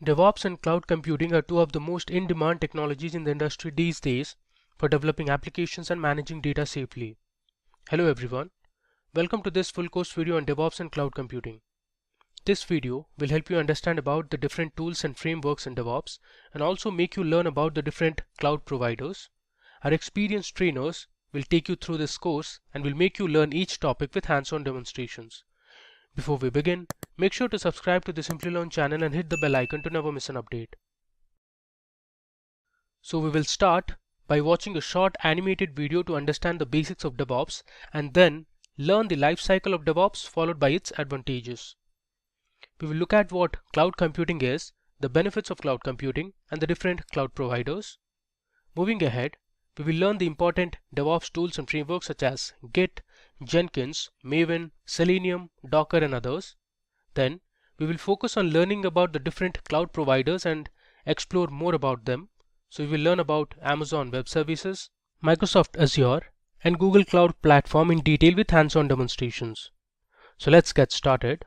DevOps and cloud computing are two of the most in-demand technologies in the industry these days for developing applications and managing data safely. Hello everyone, welcome to this full course video on DevOps and cloud computing. This video will help you understand about the different tools and frameworks in DevOps and also make you learn about the different cloud providers. Our experienced trainers will take you through this course and will make you learn each topic with hands-on demonstrations. Before we begin, make sure to subscribe to the Simplilearn channel and hit the bell icon to never miss an update. So we will start by watching a short animated video to understand the basics of DevOps and then learn the life cycle of DevOps followed by its advantages. We will look at what cloud computing is, the benefits of cloud computing, and the different cloud providers. Moving ahead, we will learn the important DevOps tools and frameworks such as Git, Jenkins, Maven, Selenium, Docker and others. Then we will focus on learning about the different cloud providers and explore more about them. So we will learn about Amazon Web Services, Microsoft Azure and Google Cloud Platform in detail with hands-on demonstrations. So let's get started.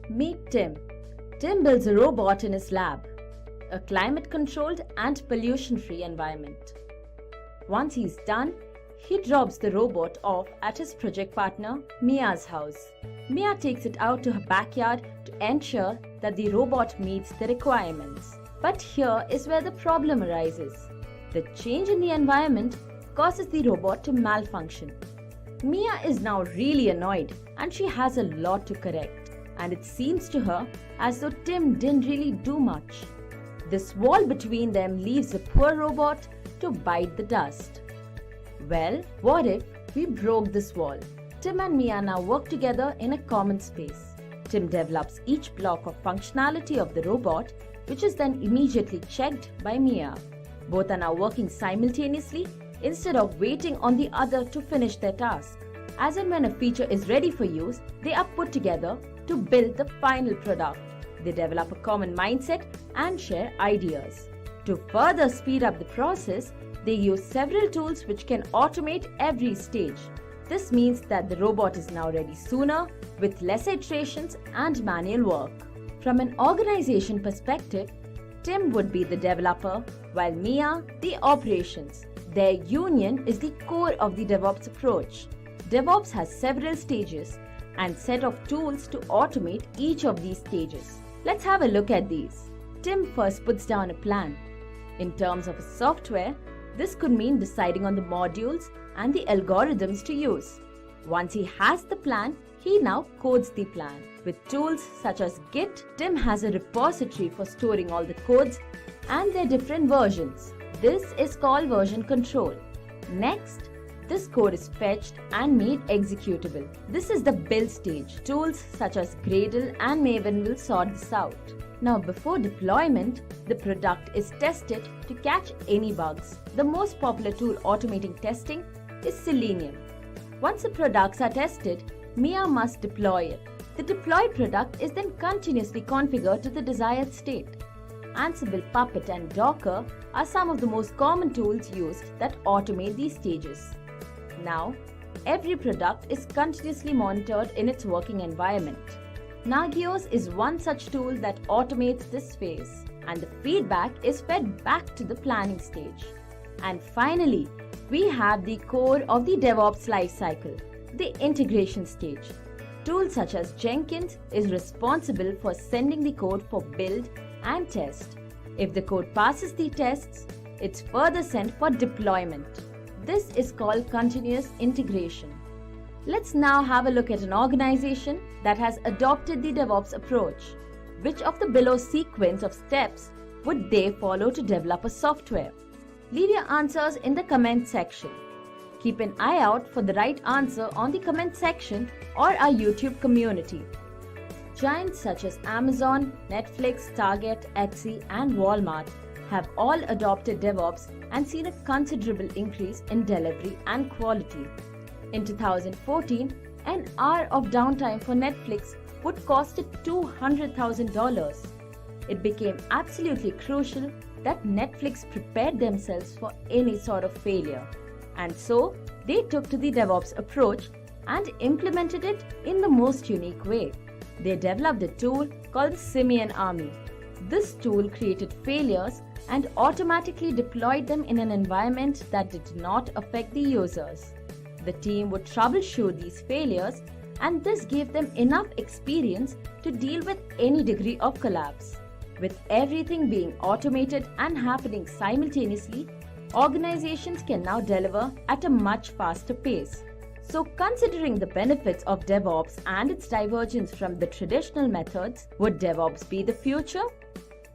Meet Tim. Tim builds a robot in his lab, a climate-controlled and pollution-free environment. Once he's done, he drops the robot off at his project partner Mia's house. Mia takes it out to her backyard to ensure that the robot meets the requirements. But here is where the problem arises. The change in the environment causes the robot to malfunction. Mia is now really annoyed and she has a lot to correct. And it seems to her as though Tim didn't really do much. This wall between them leaves the poor robot to bite the dust. Well, what if we broke this wall? Tim and Mia now work together in a common space. Tim develops each block of functionality of the robot, which is then immediately checked by Mia. Both are now working simultaneously instead of waiting on the other to finish their task. As and when a feature is ready for use, they are put together to build the final product. They develop a common mindset and share ideas. To further speed up the process, they use several tools which can automate every stage. This means that the robot is now ready sooner with less iterations and manual work. From an organization perspective, Tim would be the developer while Mia the operations. Their union is the core of the DevOps approach. DevOps has several stages and set of tools to automate each of these stages. Let's have a look at these. Tim first puts down a plan. In terms of a software, this could mean deciding on the modules and the algorithms to use. Once he has the plan, he now codes the plan. With tools such as Git, Tim has a repository for storing all the codes and their different versions. This is called version control. Next, this code is fetched and made executable. This is the build stage. Tools such as Gradle and Maven will sort this out. Now before deployment, the product is tested to catch any bugs. The most popular tool automating testing is Selenium. Once the products are tested, Mia must deploy it. The deployed product is then continuously configured to the desired state. Ansible, Puppet and Docker are some of the most common tools used that automate these stages. Now, every product is continuously monitored in its working environment. Nagios is one such tool that automates this phase, and the feedback is fed back to the planning stage. And finally, we have the core of the DevOps lifecycle, the integration stage. Tools such as Jenkins is responsible for sending the code for build and test. If the code passes the tests, it's further sent for deployment. This is called continuous integration. Let's now have a look at an organization that has adopted the DevOps approach. Which of the below sequence of steps would they follow to develop a software? Leave your answers in the comment section. Keep an eye out for the right answer on the comment section or our YouTube community. Giants such as Amazon, Netflix, Target, Etsy and Walmart have all adopted DevOps and seen a considerable increase in delivery and quality. In 2014, an hour of downtime for Netflix would cost it $200,000. It became absolutely crucial that Netflix prepared themselves for any sort of failure. And so, they took to the DevOps approach and implemented it in the most unique way. They developed a tool called the Simian Army. This tool created failures and automatically deployed them in an environment that did not affect the users. The team would troubleshoot these failures, and this gave them enough experience to deal with any degree of collapse. With everything being automated and happening simultaneously, organizations can now deliver at a much faster pace. So, considering the benefits of DevOps and its divergence from the traditional methods, would DevOps be the future?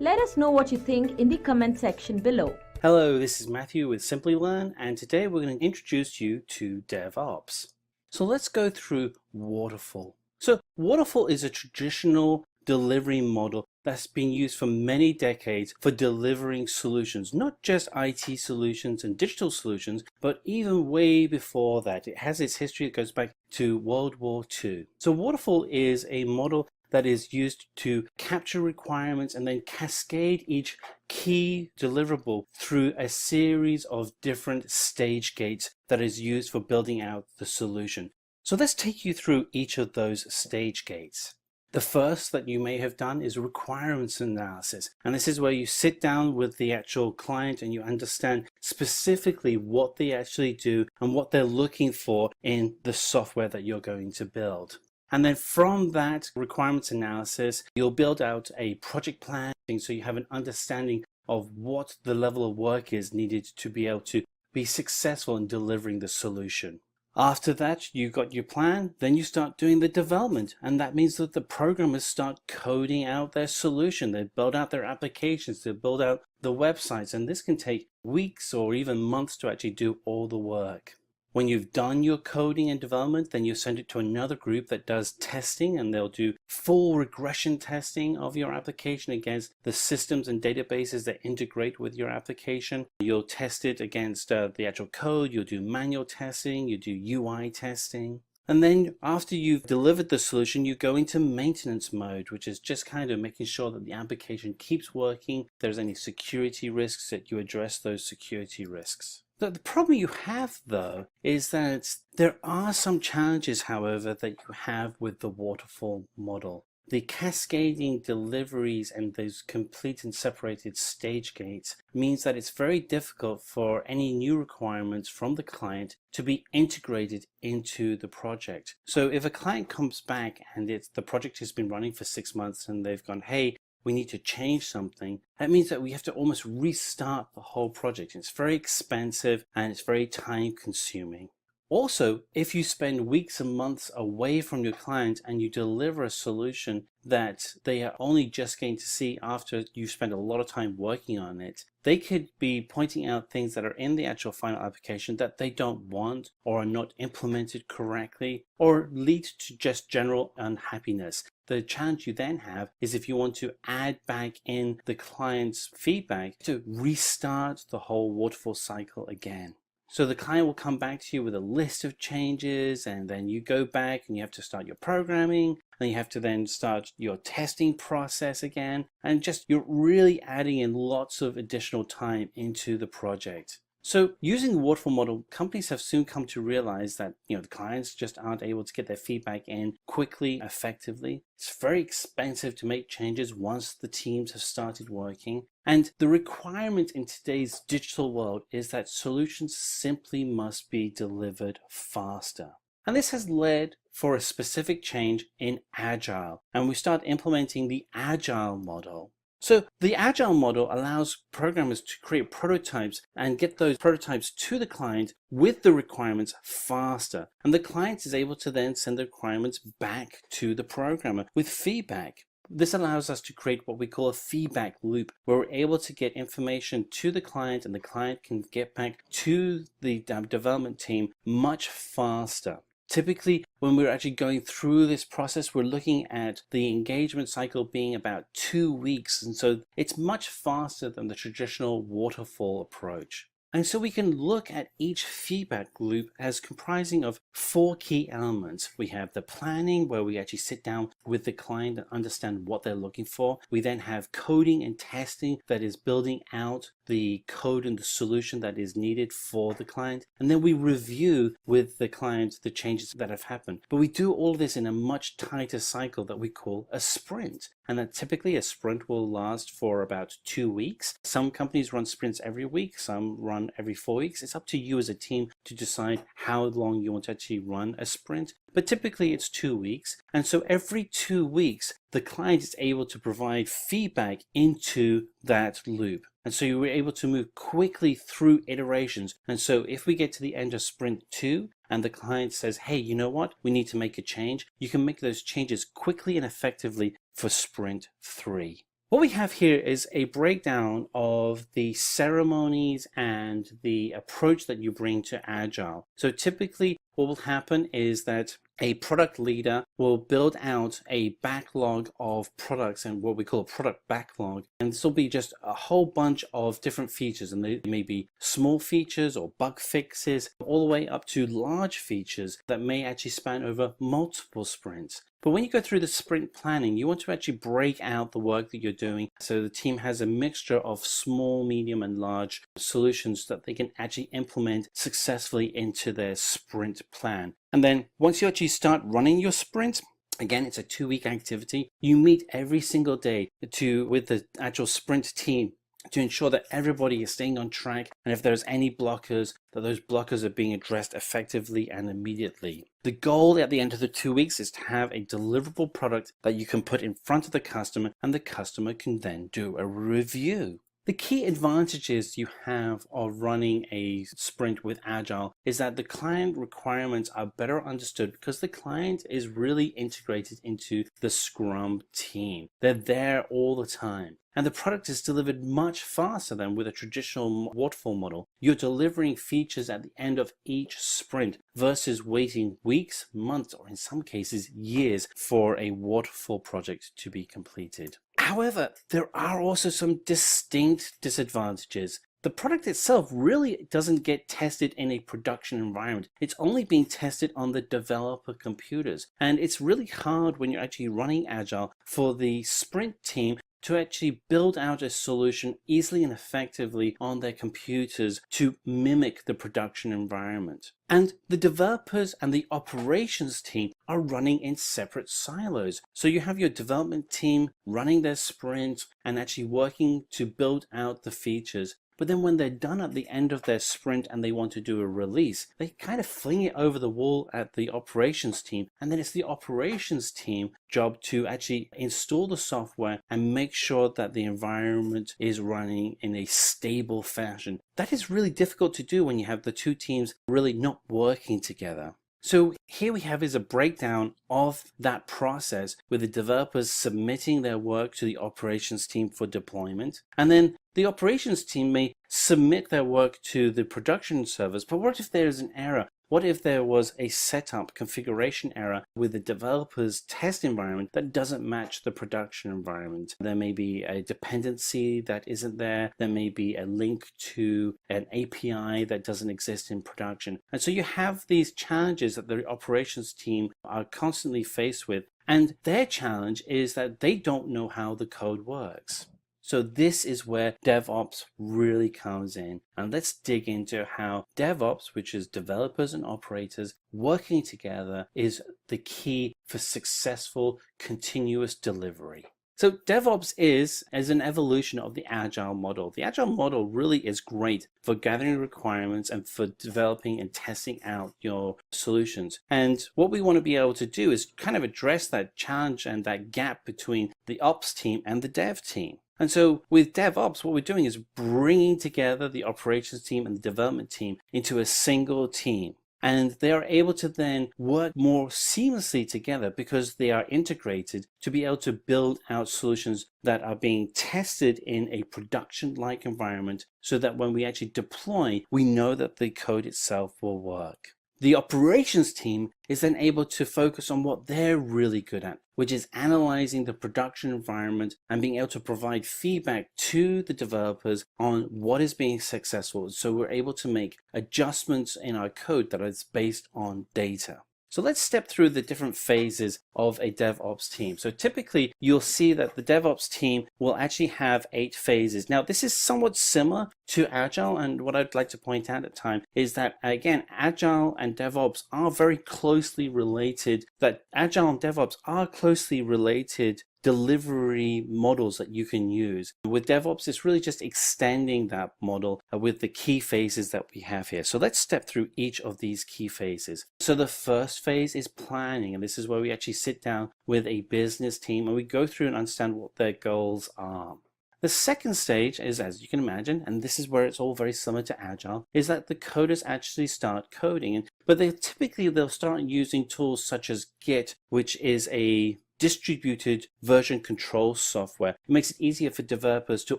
Let us know what you think in the comment section below. Hello, this is Matthew with Simplilearn, and today we're going to introduce you to DevOps. So let's go through Waterfall. So Waterfall is a traditional delivery model that's been used for many decades for delivering solutions, not just IT solutions and digital solutions, but even way before that. It has its history that goes back to World War II. So Waterfall is a model that is used to capture requirements and then cascade each key deliverable through a series of different stage gates that is used for building out the solution. So let's take you through each of those stage gates. The first that you may have done is requirements analysis. And this is where you sit down with the actual client and you understand specifically what they actually do and what they're looking for in the software that you're going to build. And then from that requirements analysis, you'll build out a project plan so you have an understanding of what the level of work is needed to be able to be successful in delivering the solution. After that, you've got your plan, then you start doing the development, and that means that the programmers start coding out their solution. They build out their applications, they build out the websites, and this can take weeks or even months to actually do all the work. When you've done your coding and development, then you send it to another group that does testing, and they'll do full regression testing of your application against the systems and databases that integrate with your application. You'll test it against the actual code, you'll do manual testing, you do UI testing. And then after you've delivered the solution, you go into maintenance mode, which is just kind of making sure that the application keeps working. If there's any security risks, that you address those security risks. The problem you have, though, is that there are some challenges, however, that you have with the waterfall model. The cascading deliveries and those complete and separated stage gates means that it's very difficult for any new requirements from the client to be integrated into the project. So if a client comes back and the project has been running for 6 months and they've gone, hey, we need to change something, that means that we have to almost restart the whole project. It's very expensive and it's very time consuming. Also, if you spend weeks and months away from your client and you deliver a solution that they are only just going to see after you spend a lot of time working on it, they could be pointing out things that are in the actual final application that they don't want or are not implemented correctly or lead to just general unhappiness. The challenge you then have is if you want to add back in the client's feedback to restart the whole waterfall cycle again. So the client will come back to you with a list of changes, and then you go back and you have to start your programming, and you have to then start your testing process again, and just you're really adding in lots of additional time into the project. So using the waterfall model, companies have soon come to realize that the clients just aren't able to get their feedback in quickly, effectively. It's very expensive to make changes once the teams have started working. And the requirement in today's digital world is that solutions simply must be delivered faster. And this has led for a specific change in Agile. And we start implementing the Agile model. So the Agile model allows programmers to create prototypes and get those prototypes to the client with the requirements faster. And the client is able to then send the requirements back to the programmer with feedback. This allows us to create what we call a feedback loop, where we're able to get information to the client and the client can get back to the development team much faster. Typically, when we're actually going through this process, we're looking at the engagement cycle being about 2 weeks. And so it's much faster than the traditional waterfall approach. And so we can look at each feedback loop as comprising of 4 key elements. We have the planning, where we actually sit down with the client and understand what they're looking for. We then have coding and testing, that is building out the code and the solution that is needed for the client, and then we review with the client the changes that have happened. But we do all of this in a much tighter cycle that we call a sprint. And that typically a sprint will last for about 2 weeks. Some companies run sprints every week, some run every 4 weeks. It's up to you as a team to decide how long you want to actually run a sprint. But typically it's 2 weeks. And so every 2 weeks, the client is able to provide feedback into that loop. And so you were able to move quickly through iterations. And so if we get to the end of sprint 2 and the client says, hey, you know what, we need to make a change, you can make those changes quickly and effectively for sprint 3. What we have here is a breakdown of the ceremonies and the approach that you bring to Agile. So typically what will happen is that a product leader will build out a backlog of products and what we call a product backlog. And this will be just a whole bunch of different features, and they may be small features or bug fixes, all the way up to large features that may actually span over multiple sprints. But when you go through the sprint planning, you want to actually break out the work that you're doing so the team has a mixture of small, medium, and large solutions that they can actually implement successfully into their sprint plan. And then once you actually start running your sprint, again, it's a 2-week activity. You meet every single day with the actual sprint team to ensure that everybody is staying on track, and if there's any blockers, that those blockers are being addressed effectively and immediately. The goal at the end of the 2 weeks is to have a deliverable product that you can put in front of the customer, and the customer can then do a review. The key advantages you have of running a sprint with Agile is that the client requirements are better understood because the client is really integrated into the Scrum team. They're there all the time. And the product is delivered much faster than with a traditional waterfall model. You're delivering features at the end of each sprint versus waiting weeks, months, or in some cases years for a waterfall project to be completed. However, there are also some distinct disadvantages. The product itself really doesn't get tested in a production environment. It's only being tested on the developer computers. And it's really hard when you're actually running Agile for the sprint team to actually build out a solution easily and effectively on their computers to mimic the production environment. And the developers and the operations team are running in separate silos. So you have your development team running their sprint and actually working to build out the features. But then when they're done at the end of their sprint and they want to do a release, they kind of fling it over the wall at the operations team. And then it's the operations team job to actually install the software and make sure that the environment is running in a stable fashion. That is really difficult to do when you have the two teams really not working together. So here we have is a breakdown of that process with the developers submitting their work to the operations team for deployment. And then the operations team may submit their work to the production servers. But what if there is an error? What if there was a setup configuration error with the developer's test environment that doesn't match the production environment? There may be a dependency that isn't there. There may be a link to an API that doesn't exist in production. And so you have these challenges that the operations team are constantly faced with. And their challenge is that they don't know how the code works. So this is where DevOps really comes in. And let's dig into how DevOps, which is developers and operators working together, is the key for successful continuous delivery. So DevOps is an evolution of the Agile model. The Agile model really is great for gathering requirements and for developing and testing out your solutions. And what we want to be able to do is kind of address that challenge and that gap between the ops team and the dev team. And so with DevOps, what we're doing is bringing together the operations team and the development team into a single team. And they are able to then work more seamlessly together because they are integrated to be able to build out solutions that are being tested in a production-like environment so that when we actually deploy, we know that the code itself will work. The operations team is then able to focus on what they're really good at, which is analyzing the production environment and being able to provide feedback to the developers on what is being successful. So we're able to make adjustments in our code that is based on data. So let's step through the different phases of a DevOps team. So typically you'll see that the DevOps team will actually have 8 phases. Now this is somewhat similar to Agile, and what I'd like to point out at the time is that again, Agile and DevOps are very closely related, that Agile and DevOps are closely related delivery models that you can use. With DevOps, it's really just extending that model with the key phases that we have here. So let's step through each of these key phases. So the first phase is planning, and this is where we actually sit down with a business team and we go through and understand what their goals are. The second stage is, as you can imagine, and this is where it's all very similar to Agile, is that the coders actually start coding. But they'll start using tools such as Git, which is a distributed version control software. It makes it easier for developers to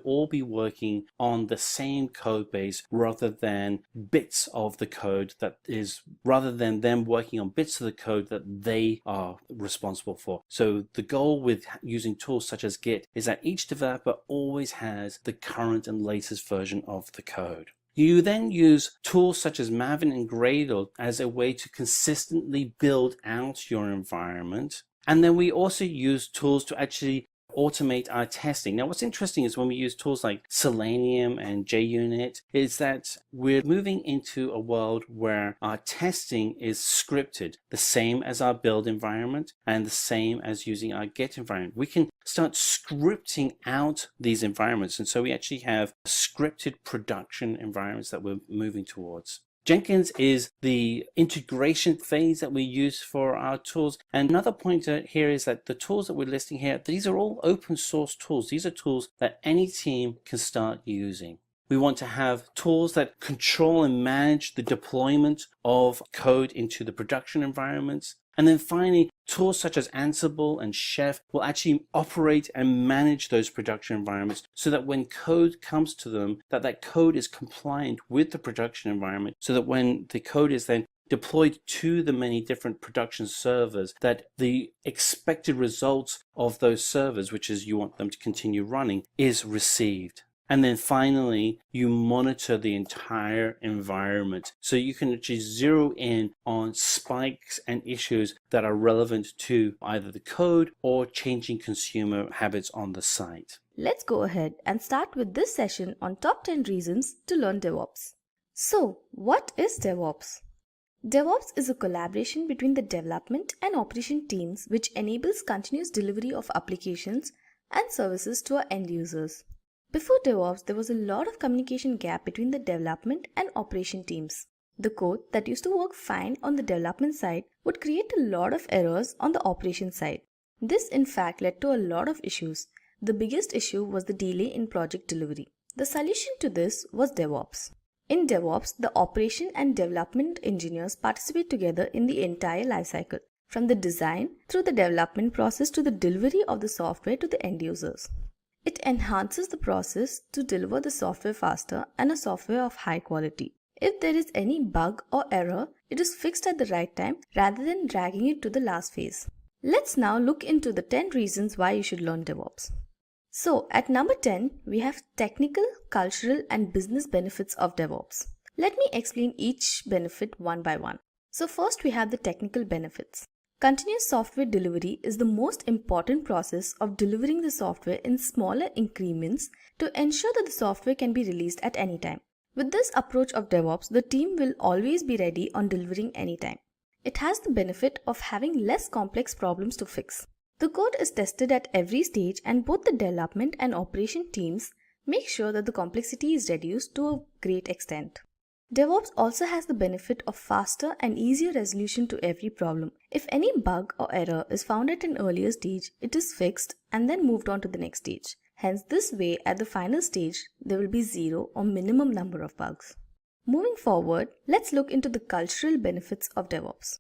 all be working on the same code base rather than bits of the code rather than them working on bits of the code that they are responsible for. So the goal with using tools such as Git is that each developer always has the current and latest version of the code. You then use tools such as Maven and Gradle as a way to consistently build out your environment. And then we also use tools to actually automate our testing. Now, what's interesting is when we use tools like Selenium and JUnit, is that we're moving into a world where our testing is scripted, the same as our build environment and the same as using our Git environment. We can start scripting out these environments. And so we actually have scripted production environments that we're moving towards. Jenkins is the integration phase that we use for our tools. And another point here is that the tools that we're listing here, these are all open source tools. These are tools that any team can start using. We want to have tools that control and manage the deployment of code into the production environments. And then finally, tools such as Ansible and Chef will actually operate and manage those production environments so that when code comes to them, that code is compliant with the production environment, so that when the code is then deployed to the many different production servers, that the expected results of those servers, which is you want them to continue running, is received. And then finally, you monitor the entire environment so you can actually zero in on spikes and issues that are relevant to either the code or changing consumer habits on the site. Let's go ahead and start with this session on top 10 reasons to learn DevOps. So, what is DevOps? DevOps is a collaboration between the development and operation teams which enables continuous delivery of applications and services to our end users. Before DevOps, there was a lot of communication gap between the development and operation teams. The code that used to work fine on the development side would create a lot of errors on the operation side. This in fact led to a lot of issues. The biggest issue was the delay in project delivery. The solution to this was DevOps. In DevOps, the operation and development engineers participate together in the entire lifecycle, from the design through the development process to the delivery of the software to the end users. It enhances the process to deliver the software faster and a software of high quality. If there is any bug or error, it is fixed at the right time rather than dragging it to the last phase. Let's now look into the 10 reasons why you should learn DevOps. So at number 10, we have technical, cultural and business benefits of DevOps. Let me explain each benefit one by one. So first we have the technical benefits. Continuous software delivery is the most important process of delivering the software in smaller increments to ensure that the software can be released at any time. With this approach of DevOps, the team will always be ready on delivering anytime. It has the benefit of having less complex problems to fix. The code is tested at every stage and both the development and operation teams make sure that the complexity is reduced to a great extent. DevOps also has the benefit of faster and easier resolution to every problem. If any bug or error is found at an earlier stage, it is fixed and then moved on to the next stage. Hence, this way at the final stage, there will be 0 or minimum number of bugs. Moving forward, let's look into the cultural benefits of DevOps.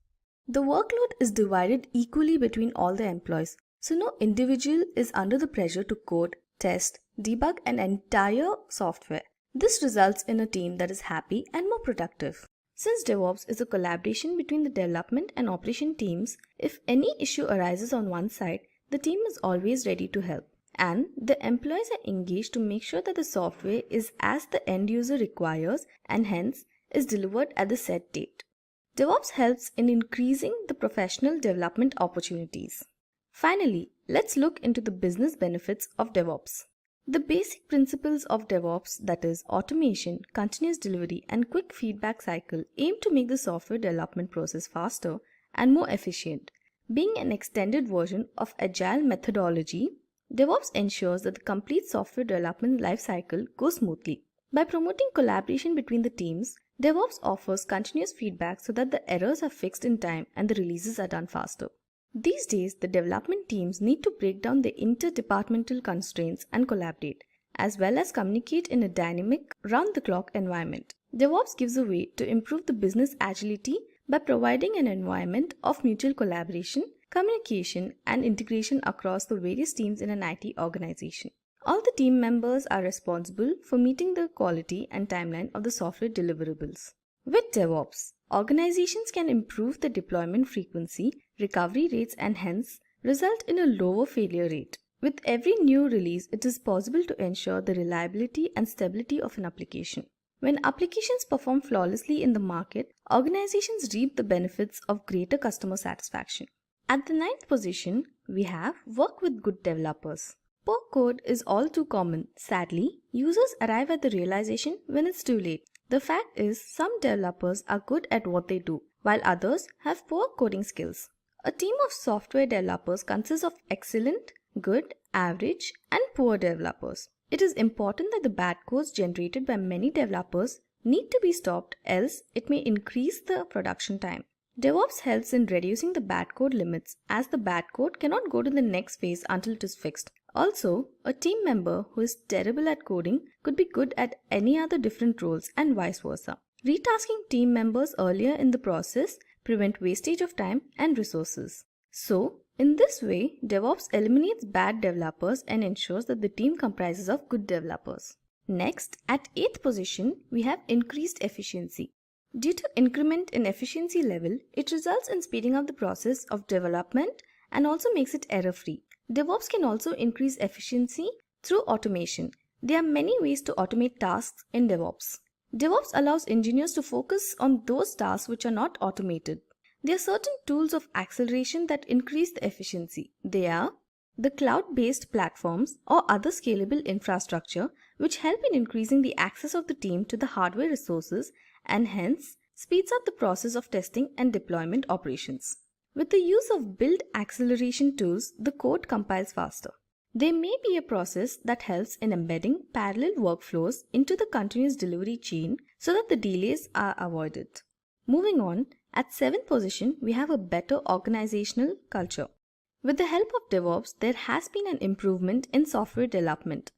The workload is divided equally between all the employees, so no individual is under the pressure to code, test, debug an entire software. This results in a team that is happy and more productive. Since DevOps is a collaboration between the development and operation teams, if any issue arises on one side, the team is always ready to help. And the employees are engaged to make sure that the software is as the end user requires and hence is delivered at the set date. DevOps helps in increasing the professional development opportunities. Finally, let's look into the business benefits of DevOps. The basic principles of DevOps, that is automation, continuous delivery, and quick feedback cycle, aim to make the software development process faster and more efficient. Being an extended version of agile methodology, DevOps ensures that the complete software development lifecycle goes smoothly. By promoting collaboration between the teams, DevOps offers continuous feedback so that the errors are fixed in time and the releases are done faster. These days, the development teams need to break down the interdepartmental constraints and collaborate, as well as communicate in a dynamic, round-the-clock environment. DevOps gives a way to improve the business agility by providing an environment of mutual collaboration, communication, and integration across the various teams in an IT organization. All the team members are responsible for meeting the quality and timeline of the software deliverables. With DevOps, organizations can improve the deployment frequency, recovery rates, and hence result in a lower failure rate. With every new release, it is possible to ensure the reliability and stability of an application. When applications perform flawlessly in the market, organizations reap the benefits of greater customer satisfaction. At the 9th position, we have work with good developers. Poor code is all too common. Sadly, users arrive at the realization when it's too late. The fact is, some developers are good at what they do, while others have poor coding skills. A team of software developers consists of excellent, good, average, and poor developers. It is important that the bad codes generated by many developers need to be stopped, else it may increase the production time. DevOps helps in reducing the bad code limits, as the bad code cannot go to the next phase until it is fixed. Also, a team member who is terrible at coding could be good at any other different roles and vice versa. Retasking team members earlier in the process prevent wastage of time and resources. So, in this way, DevOps eliminates bad developers and ensures that the team comprises of good developers. Next, at 8th position, we have increased efficiency. Due to increment in efficiency level, it results in speeding up the process of development and also makes it error-free. DevOps can also increase efficiency through automation. There are many ways to automate tasks in DevOps. DevOps allows engineers to focus on those tasks which are not automated. There are certain tools of acceleration that increase the efficiency. They are the cloud-based platforms or other scalable infrastructure which help in increasing the access of the team to the hardware resources and hence speeds up the process of testing and deployment operations. With the use of build acceleration tools, the code compiles faster. There may be a process that helps in embedding parallel workflows into the continuous delivery chain so that the delays are avoided. Moving on, at 7th position, we have a better organizational culture. With the help of DevOps, there has been an improvement in software development.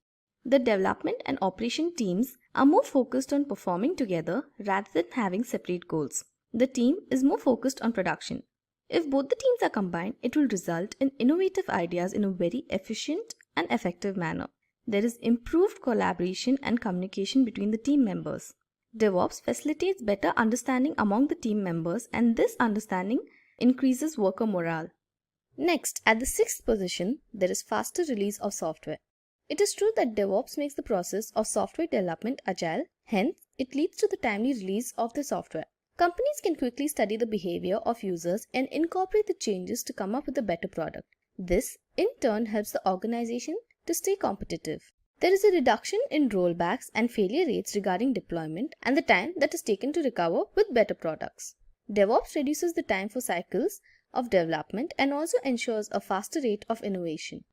The development and operation teams are more focused on performing together rather than having separate goals. The team is more focused on production. If both the teams are combined, it will result in innovative ideas in a very efficient and effective manner. There is improved collaboration and communication between the team members. DevOps facilitates better understanding among the team members, and this understanding increases worker morale. Next, at the 6th position, there is faster release of software. It is true that DevOps makes the process of software development agile, hence it leads to the timely release of the software. Companies can quickly study the behavior of users and incorporate the changes to come up with a better product. This, in turn, helps the organization to stay competitive. There is a reduction in rollbacks and failure rates regarding deployment and the time that is taken to recover with better products. DevOps reduces the time for cycles of development and also ensures a faster rate of innovation.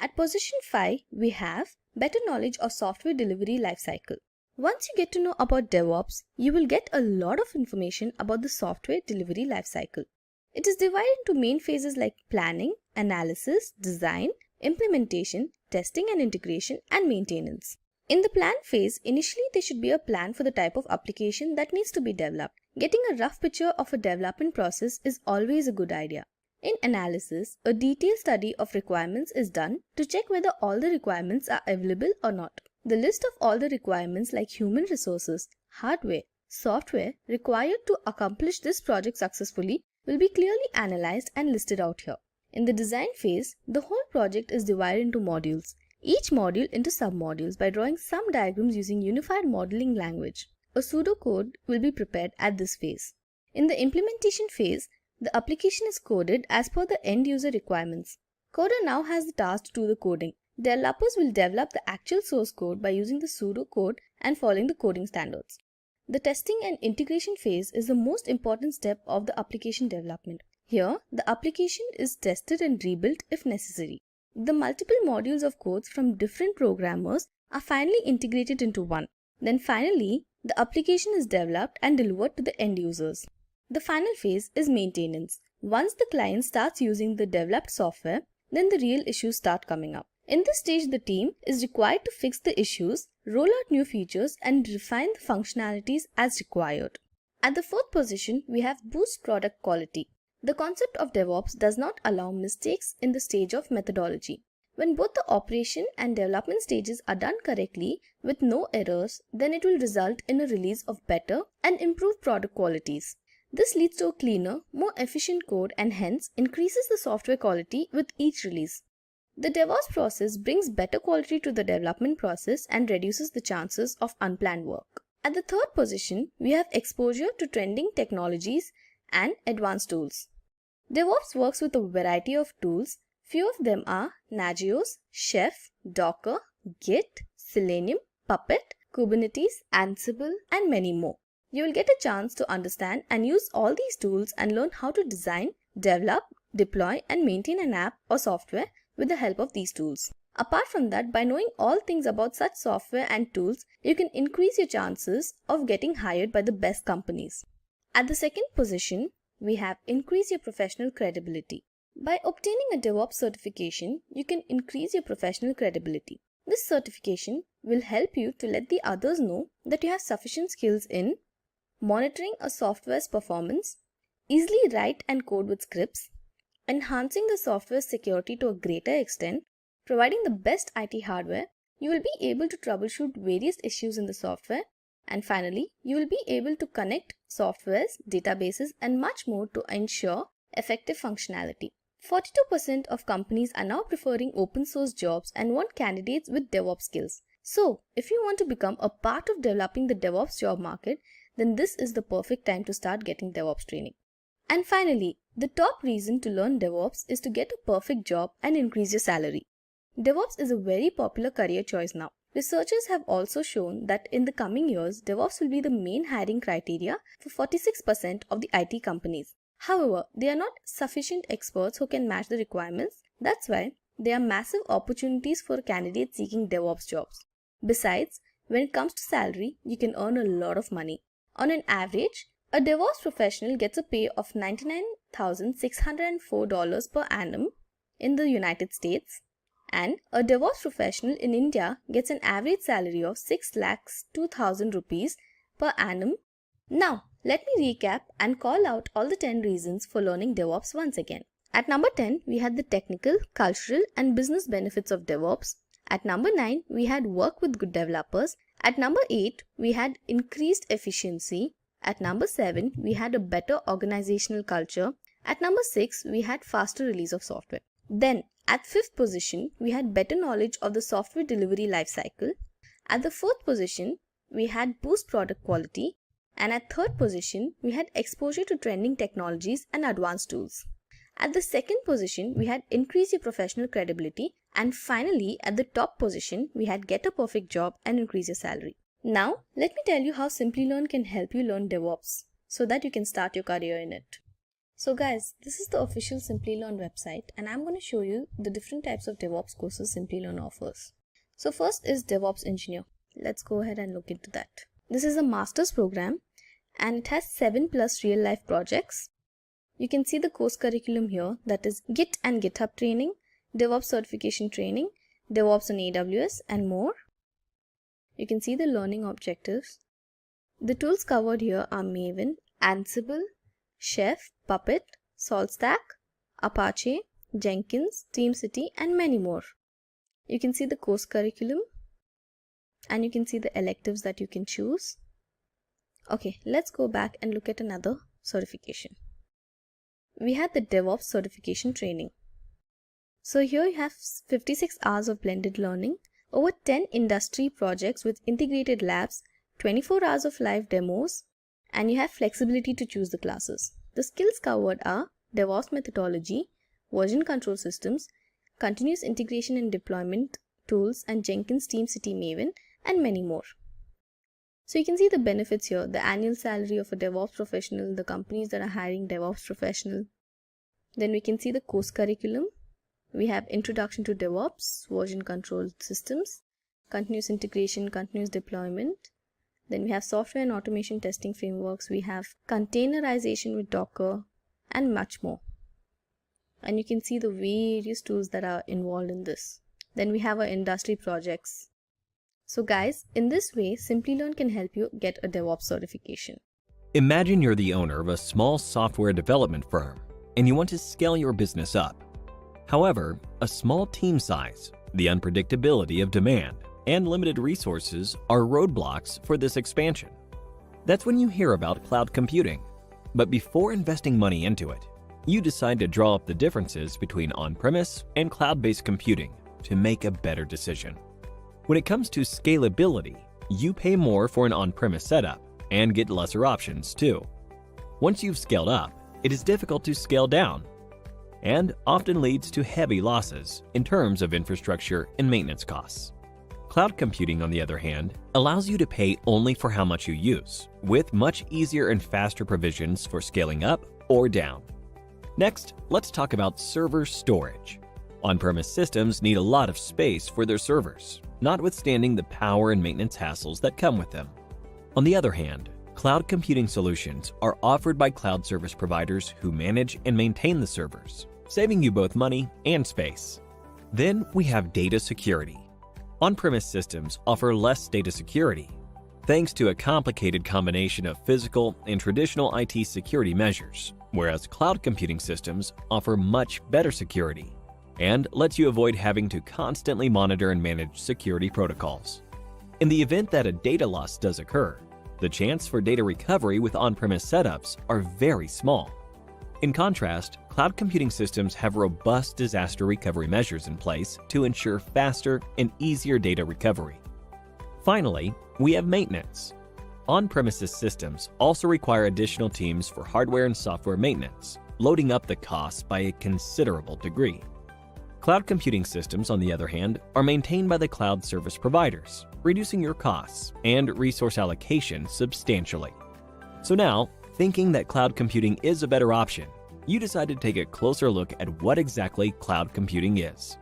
At position 5, we have better knowledge of software delivery lifecycle. Once you get to know about DevOps, you will get a lot of information about the software delivery lifecycle. It is divided into main phases like planning, analysis, design, implementation, testing and integration, and maintenance. In the plan phase, initially there should be a plan for the type of application that needs to be developed. Getting a rough picture of a development process is always a good idea. In analysis, a detailed study of requirements is done to check whether all the requirements are available or not. The list of all the requirements like human resources, hardware, software required to accomplish this project successfully will be clearly analyzed and listed out here. In the design phase, the whole project is divided into modules, each module into sub-modules by drawing some diagrams using unified modeling language. A pseudocode will be prepared at this phase. In the implementation phase, the application is coded as per the end user requirements. Coder now has the task to do the coding. Developers will develop the actual source code by using the pseudocode and following the coding standards. The testing and integration phase is the most important step of the application development. Here, the application is tested and rebuilt if necessary. The multiple modules of codes from different programmers are finally integrated into one. Then finally, the application is developed and delivered to the end users. The final phase is maintenance. Once the client starts using the developed software, then the real issues start coming up. In this stage, the team is required to fix the issues, roll out new features, and refine the functionalities as required. At the fourth position, we have boost product quality. The concept of DevOps does not allow mistakes in the stage of methodology. When both the operation and development stages are done correctly with no errors, then it will result in a release of better and improved product qualities. This leads to a cleaner, more efficient code and hence increases the software quality with each release. The DevOps process brings better quality to the development process and reduces the chances of unplanned work. At the third position, we have exposure to trending technologies and advanced tools. DevOps works with a variety of tools. Few of them are Nagios, Chef, Docker, Git, Selenium, Puppet, Kubernetes, Ansible, and many more. You will get a chance to understand and use all these tools and learn how to design, develop, deploy, and maintain an app or software with the help of these tools. Apart from that, by knowing all things about such software and tools, you can increase your chances of getting hired by the best companies. At the second position, we have increase your professional credibility. By obtaining a DevOps certification, you can increase your professional credibility. This certification will help you to let the others know that you have sufficient skills in monitoring a software's performance, easily write and code with scripts, enhancing the software's security to a greater extent, providing the best IT hardware. You will be able to troubleshoot various issues in the software, and finally, you will be able to connect softwares, databases, and much more to ensure effective functionality. 42% of companies are now preferring open source jobs and want candidates with DevOps skills. So, if you want to become a part of developing the DevOps job market, then this is the perfect time to start getting DevOps training. And finally, the top reason to learn DevOps is to get a perfect job and increase your salary. DevOps is a very popular career choice now. Researchers have also shown that in the coming years, DevOps will be the main hiring criteria for 46% of the IT companies. However, they are not sufficient experts who can match the requirements. That's why there are massive opportunities for candidates seeking DevOps jobs. Besides, when it comes to salary, you can earn a lot of money. On an average, a DevOps professional gets a pay of $99,604 per annum in the United States, and a DevOps professional in India gets an average salary of 6,02,000 rupees per annum. Now, let me recap and call out all the 10 reasons for learning DevOps once again. At number 10, we had the technical, cultural, and business benefits of DevOps. At number 9, we had work with good developers. At number 8, we had increased efficiency. At number 7, we had a better organizational culture. At number 6, we had faster release of software. Then, at 5th position, we had better knowledge of the software delivery lifecycle. At the 4th position, we had boost product quality. And at 3rd position, we had exposure to trending technologies and advanced tools. At the 2nd position, we had increase your professional credibility. And finally, at the top position, we had get a perfect job and increase your salary. Now, let me tell you how Simplilearn can help you learn DevOps so that you can start your career in it. So guys, this is the official Simplilearn website, and I'm going to show you the different types of DevOps courses Simplilearn offers. So first is DevOps Engineer. Let's go ahead and look into that. This is a master's program and it has 7+ real life projects. You can see the course curriculum here, that is Git and GitHub training, DevOps certification training, DevOps on AWS, and more. You can see the learning objectives. The tools covered here are Maven, Ansible, Chef, Puppet, SaltStack, Apache, Jenkins, TeamCity, and many more. You can see the course curriculum and you can see the electives that you can choose. Okay, let's go back and look at another certification. We had the DevOps certification training. So here you have 56 hours of blended learning, over 10 industry projects with integrated labs, 24 hours of live demos, and you have flexibility to choose the classes. The skills covered are DevOps methodology, version control systems, continuous integration and deployment tools, and Jenkins, TeamCity, Maven, and many more. So you can see the benefits here, the annual salary of a DevOps professional, the companies that are hiring DevOps professional. Then we can see the course curriculum. We have Introduction to DevOps, version control systems, continuous integration, continuous deployment. Then we have software and automation testing frameworks. We have containerization with Docker and much more. And you can see the various tools that are involved in this. Then we have our industry projects. So guys, in this way, Simplilearn can help you get a DevOps certification. Imagine you're the owner of a small software development firm and you want to scale your business up. However, a small team size, the unpredictability of demand, and limited resources are roadblocks for this expansion. That's when you hear about cloud computing. But before investing money into it, you decide to draw up the differences between on-premise and cloud-based computing to make a better decision. When it comes to scalability, you pay more for an on-premise setup and get lesser options too. Once you've scaled up, it is difficult to scale down and often leads to heavy losses in terms of infrastructure and maintenance costs. Cloud computing, on the other hand, allows you to pay only for how much you use, with much easier and faster provisions for scaling up or down. Next, let's talk about server storage. On-premise systems need a lot of space for their servers, notwithstanding the power and maintenance hassles that come with them. On the other hand, cloud computing solutions are offered by cloud service providers who manage and maintain the servers, saving you both money and space. Then we have data security. On-premise systems offer less data security, thanks to a complicated combination of physical and traditional IT security measures, whereas cloud computing systems offer much better security and lets you avoid having to constantly monitor and manage security protocols. In the event that a data loss does occur, the chance for data recovery with on-premise setups are very small. In contrast, cloud computing systems have robust disaster recovery measures in place to ensure faster and easier data recovery. Finally, we have maintenance. On-premises systems also require additional teams for hardware and software maintenance, loading up the costs by a considerable degree. Cloud computing systems, on the other hand, are maintained by the cloud service providers, reducing your costs and resource allocation substantially. So now, thinking that cloud computing is a better option, you decide to take a closer look at what exactly cloud computing is.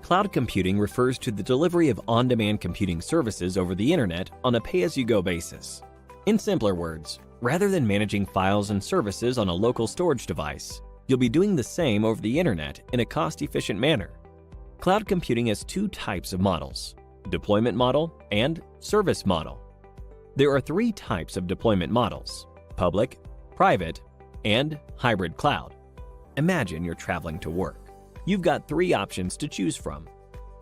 Cloud computing refers to the delivery of on-demand computing services over the internet on a pay-as-you-go basis. In simpler words, rather than managing files and services on a local storage device, you'll be doing the same over the internet in a cost-efficient manner. Cloud computing has two types of models: deployment model and service model. There are three types of deployment models: public, private, and hybrid cloud. Imagine you're traveling to work. You've got three options to choose from.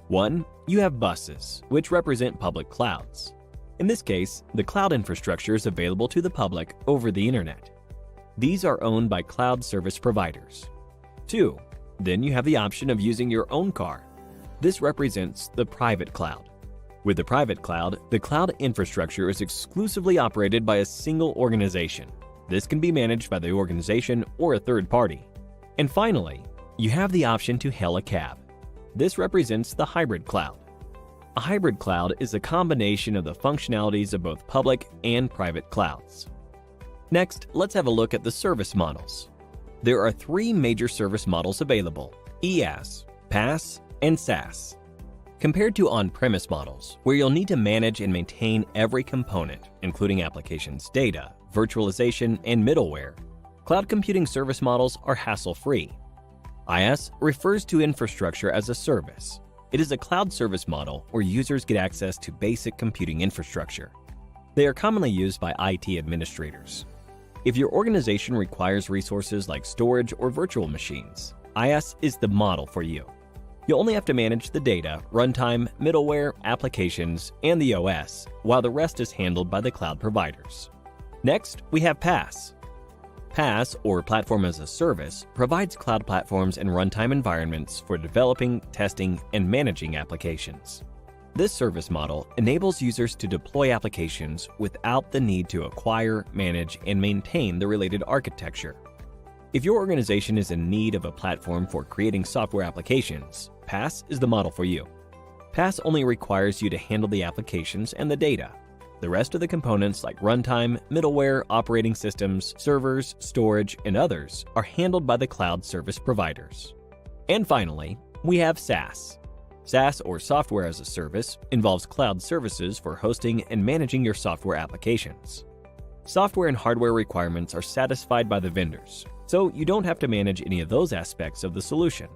One, you have buses, which represent public clouds. In this case, the cloud infrastructure is available to the public over the internet. These are owned by cloud service providers. Two, then you have the option of using your own car. This represents the private cloud. With the private cloud, the cloud infrastructure is exclusively operated by a single organization. This can be managed by the organization or a third party. And finally, you have the option to hail a cab. This represents the hybrid cloud. A hybrid cloud is a combination of the functionalities of both public and private clouds. Next, let's have a look at the service models. There are three major service models available: IaaS, PaaS, and SaaS. Compared to on-premise models, where you'll need to manage and maintain every component, including applications, data, virtualization, and middleware, cloud computing service models are hassle-free. IaaS refers to infrastructure as a service. It is a cloud service model where users get access to basic computing infrastructure. They are commonly used by IT administrators. If your organization requires resources like storage or virtual machines, IaaS is the model for you. You'll only have to manage the data, runtime, middleware, applications, and the OS, while the rest is handled by the cloud providers. Next, we have PaaS. PaaS, or Platform as a Service, provides cloud platforms and runtime environments for developing, testing, and managing applications. This service model enables users to deploy applications without the need to acquire, manage, and maintain the related architecture. If your organization is in need of a platform for creating software applications, PaaS is the model for you. PaaS only requires you to handle the applications and the data. The rest of the components like runtime, middleware, operating systems, servers, storage, and others are handled by the cloud service providers. And finally, we have SaaS. SaaS, or Software as a Service, involves cloud services for hosting and managing your software applications. Software and hardware requirements are satisfied by the vendors, so you don't have to manage any of those aspects of the solution.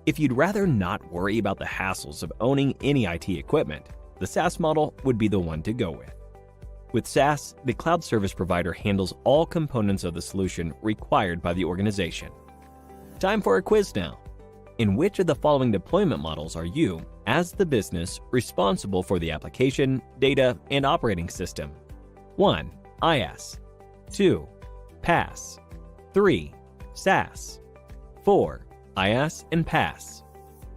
If you'd rather not worry about the hassles of owning any IT equipment, the SaaS model would be the one to go with. With SaaS, the cloud service provider handles all components of the solution required by the organization. Time for a quiz now. In which of the following deployment models are you, as the business, responsible for the application, data, and operating system? 1. IaaS. 2. PaaS. 3. SaaS. 4. IaaS and PaaS.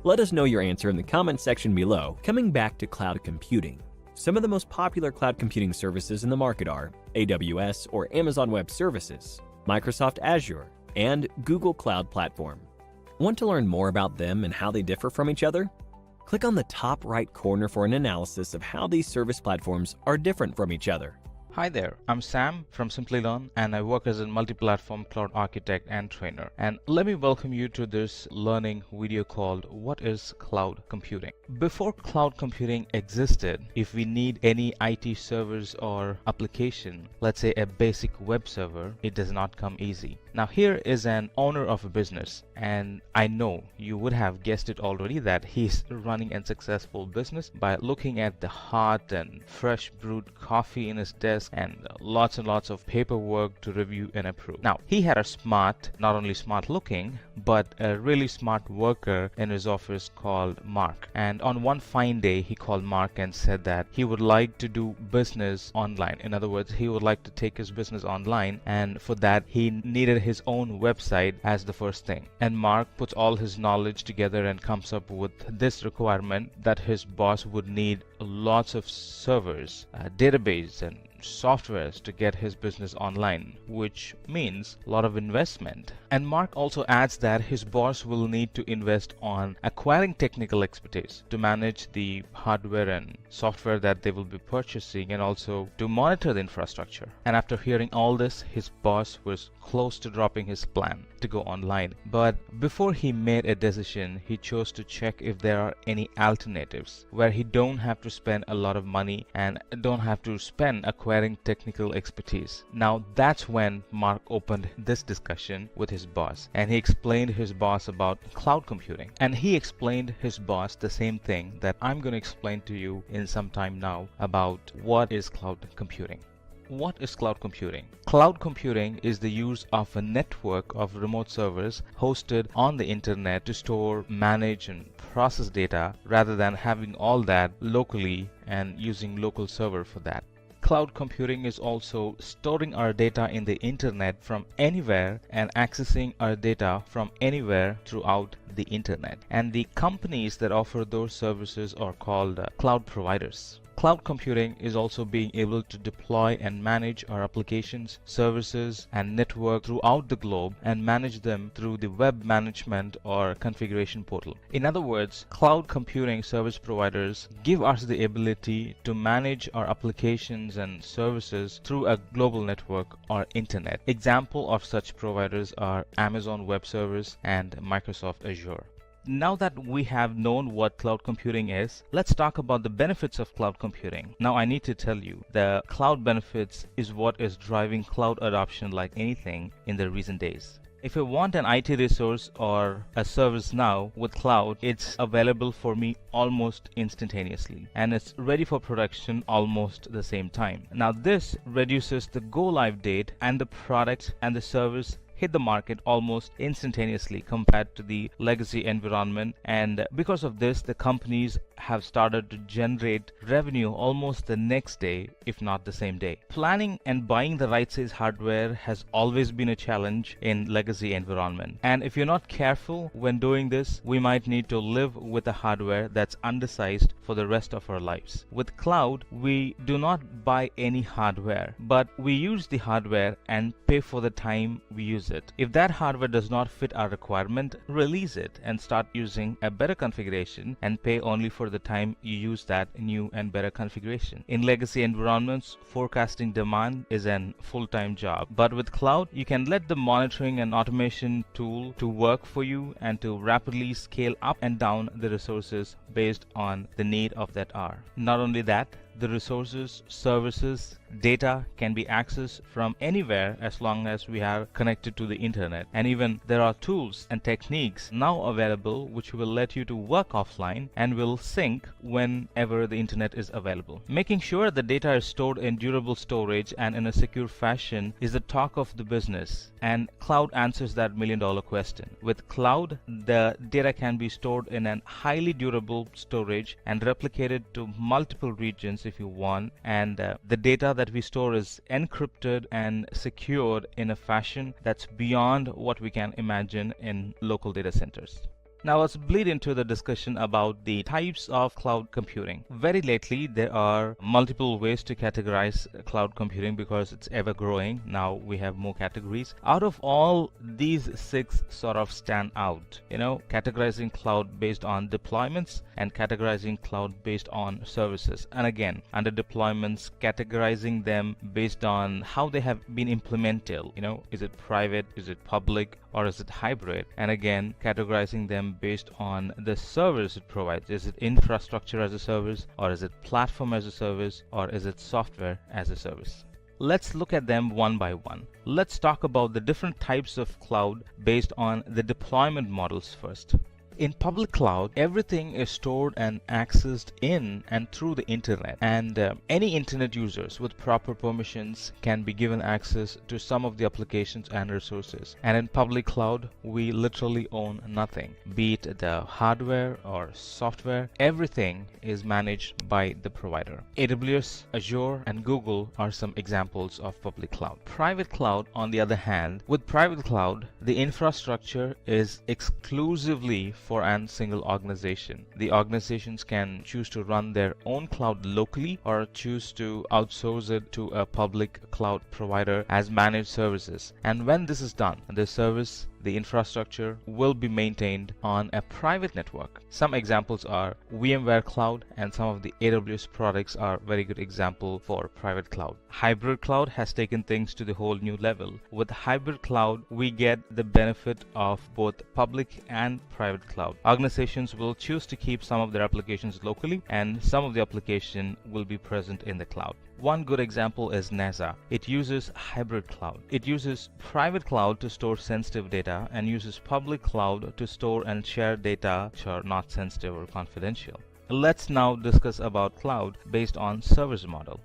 Let us know your answer in the comment section below. Coming back to cloud computing, some of the most popular cloud computing services in the market are AWS or Amazon Web Services, Microsoft Azure, and Google Cloud Platform. Want to learn more about them and how they differ from each other? Click on the top right corner for an analysis of how these service platforms are different from each other. Hi there, I'm Sam from Simplilearn and I work as a multi-platform cloud architect and trainer. And let me welcome you to this learning video called What is Cloud Computing? Before cloud computing existed, if we need any IT servers or application, let's say a basic web server, it does not come easy. Now here is an owner of a business, and I know you would have guessed it already that he's running a successful business by looking at the hot and fresh brewed coffee in his desk and lots of paperwork to review and approve. Now he had a smart, not only smart looking, but a really smart worker in his office called Mark. And on one fine day he called Mark and said that he would like to do business online. In other words, he would like to take his business online, and for that he needed his own website as the first thing. And Mark puts all his knowledge together and comes up with this requirement that his boss would need lots of servers, database, and softwares to get his business online, which means a lot of investment. And Mark also adds that his boss will need to invest on acquiring technical expertise to manage the hardware and software that they will be purchasing, and also to monitor the infrastructure. And after hearing all this, his boss was close to dropping his plan to go online. But before he made a decision, he chose to check if there are any alternatives where he don't have to spend a lot of money and don't have to spend acquiring technical expertise. Now that's when Mark opened this discussion with his boss, and he explained his boss about cloud computing. And he explained his boss the same thing that I'm going to explain to you in some time now about what is cloud computing. What is cloud computing? Cloud computing is the use of a network of remote servers hosted on the internet to store, manage, and process data rather than having all that locally and using local server for that. Cloud computing is also storing our data in the internet from anywhere and accessing our data from anywhere throughout the internet. And the companies that offer those services are called cloud providers. Cloud computing is also being able to deploy and manage our applications, services, and network throughout the globe and manage them through the web management or configuration portal. In other words, cloud computing service providers give us the ability to manage our applications and services through a global network or internet. Example of such providers are Amazon Web Services and Microsoft Azure. Now that we have known what cloud computing is, let's talk about the benefits of cloud computing. Now I need to tell you, the cloud benefits is what is driving cloud adoption like anything in the recent days. If I want an IT resource or a service now with cloud, it's available for me almost instantaneously, and it's ready for production almost the same time. Now this reduces the go live date, and the product and the service hit the market almost instantaneously compared to the legacy environment. And because of this, the companies have started to generate revenue almost the next day, if not the same day. Planning and buying the right size hardware has always been a challenge in legacy environment. And if you're not careful when doing this, we might need to live with a hardware that's undersized for the rest of our lives. With cloud, we do not buy any hardware, but we use the hardware and pay for the time we use it. If that hardware does not fit our requirement, release it and start using a better configuration and pay only for the time you use that new and better configuration. In legacy environments, forecasting demand is an full-time job, but with cloud, you can let the monitoring and automation tool to work for you and to rapidly scale up and down the resources based on the need of that hour. Not only that, the resources, services, data can be accessed from anywhere as long as we are connected to the internet. And even there are tools and techniques now available which will let you to work offline and will sync whenever the internet is available. Making sure the data is stored in durable storage and in a secure fashion is the talk of the business, and cloud answers that million-dollar question. With cloud, the data can be stored in a highly durable storage and replicated to multiple regions if you want, and the data that we store is encrypted and secured in a fashion that's beyond what we can imagine in local data centers. Now let's bleed into the discussion about the types of cloud computing. Very lately, there are multiple ways to categorize cloud computing because it's ever growing. Now we have more categories. Out of all, these 6 sort of stand out. Categorizing cloud based on deployments and categorizing cloud based on services. And again, under deployments, categorizing them based on how they have been implemented. Is it private? Is it public? Or is it hybrid? And again, categorizing them based on the service it provides. Is it infrastructure as a service, or is it platform as a service, or is it software as a service? Let's look at them one by one. Let's talk about the different types of cloud based on the deployment models first. In public cloud, everything is stored and accessed in and through the internet, and any internet users with proper permissions can be given access to some of the applications and resources. And in public cloud, we literally own nothing, be it the hardware or software. Everything is managed by the provider. AWS, Azure, and Google are some examples of public cloud. Private cloud, on the other hand, with private cloud, the infrastructure is exclusively for a single organization. The organizations can choose to run their own cloud locally or choose to outsource it to a public cloud provider as managed services. And when this is done, the service, the infrastructure will be maintained on a private network. Some examples are VMware Cloud, and some of the AWS products are very good example for private cloud. Hybrid cloud has taken things to the whole new level. With hybrid cloud, we get the benefit of both public and private cloud. Organizations will choose to keep some of their applications locally, and some of the application will be present in the cloud. One good example is NASA. It uses hybrid cloud. It uses private cloud to store sensitive data and uses public cloud to store and share data which are not sensitive or confidential. Let's now discuss about cloud based on service model.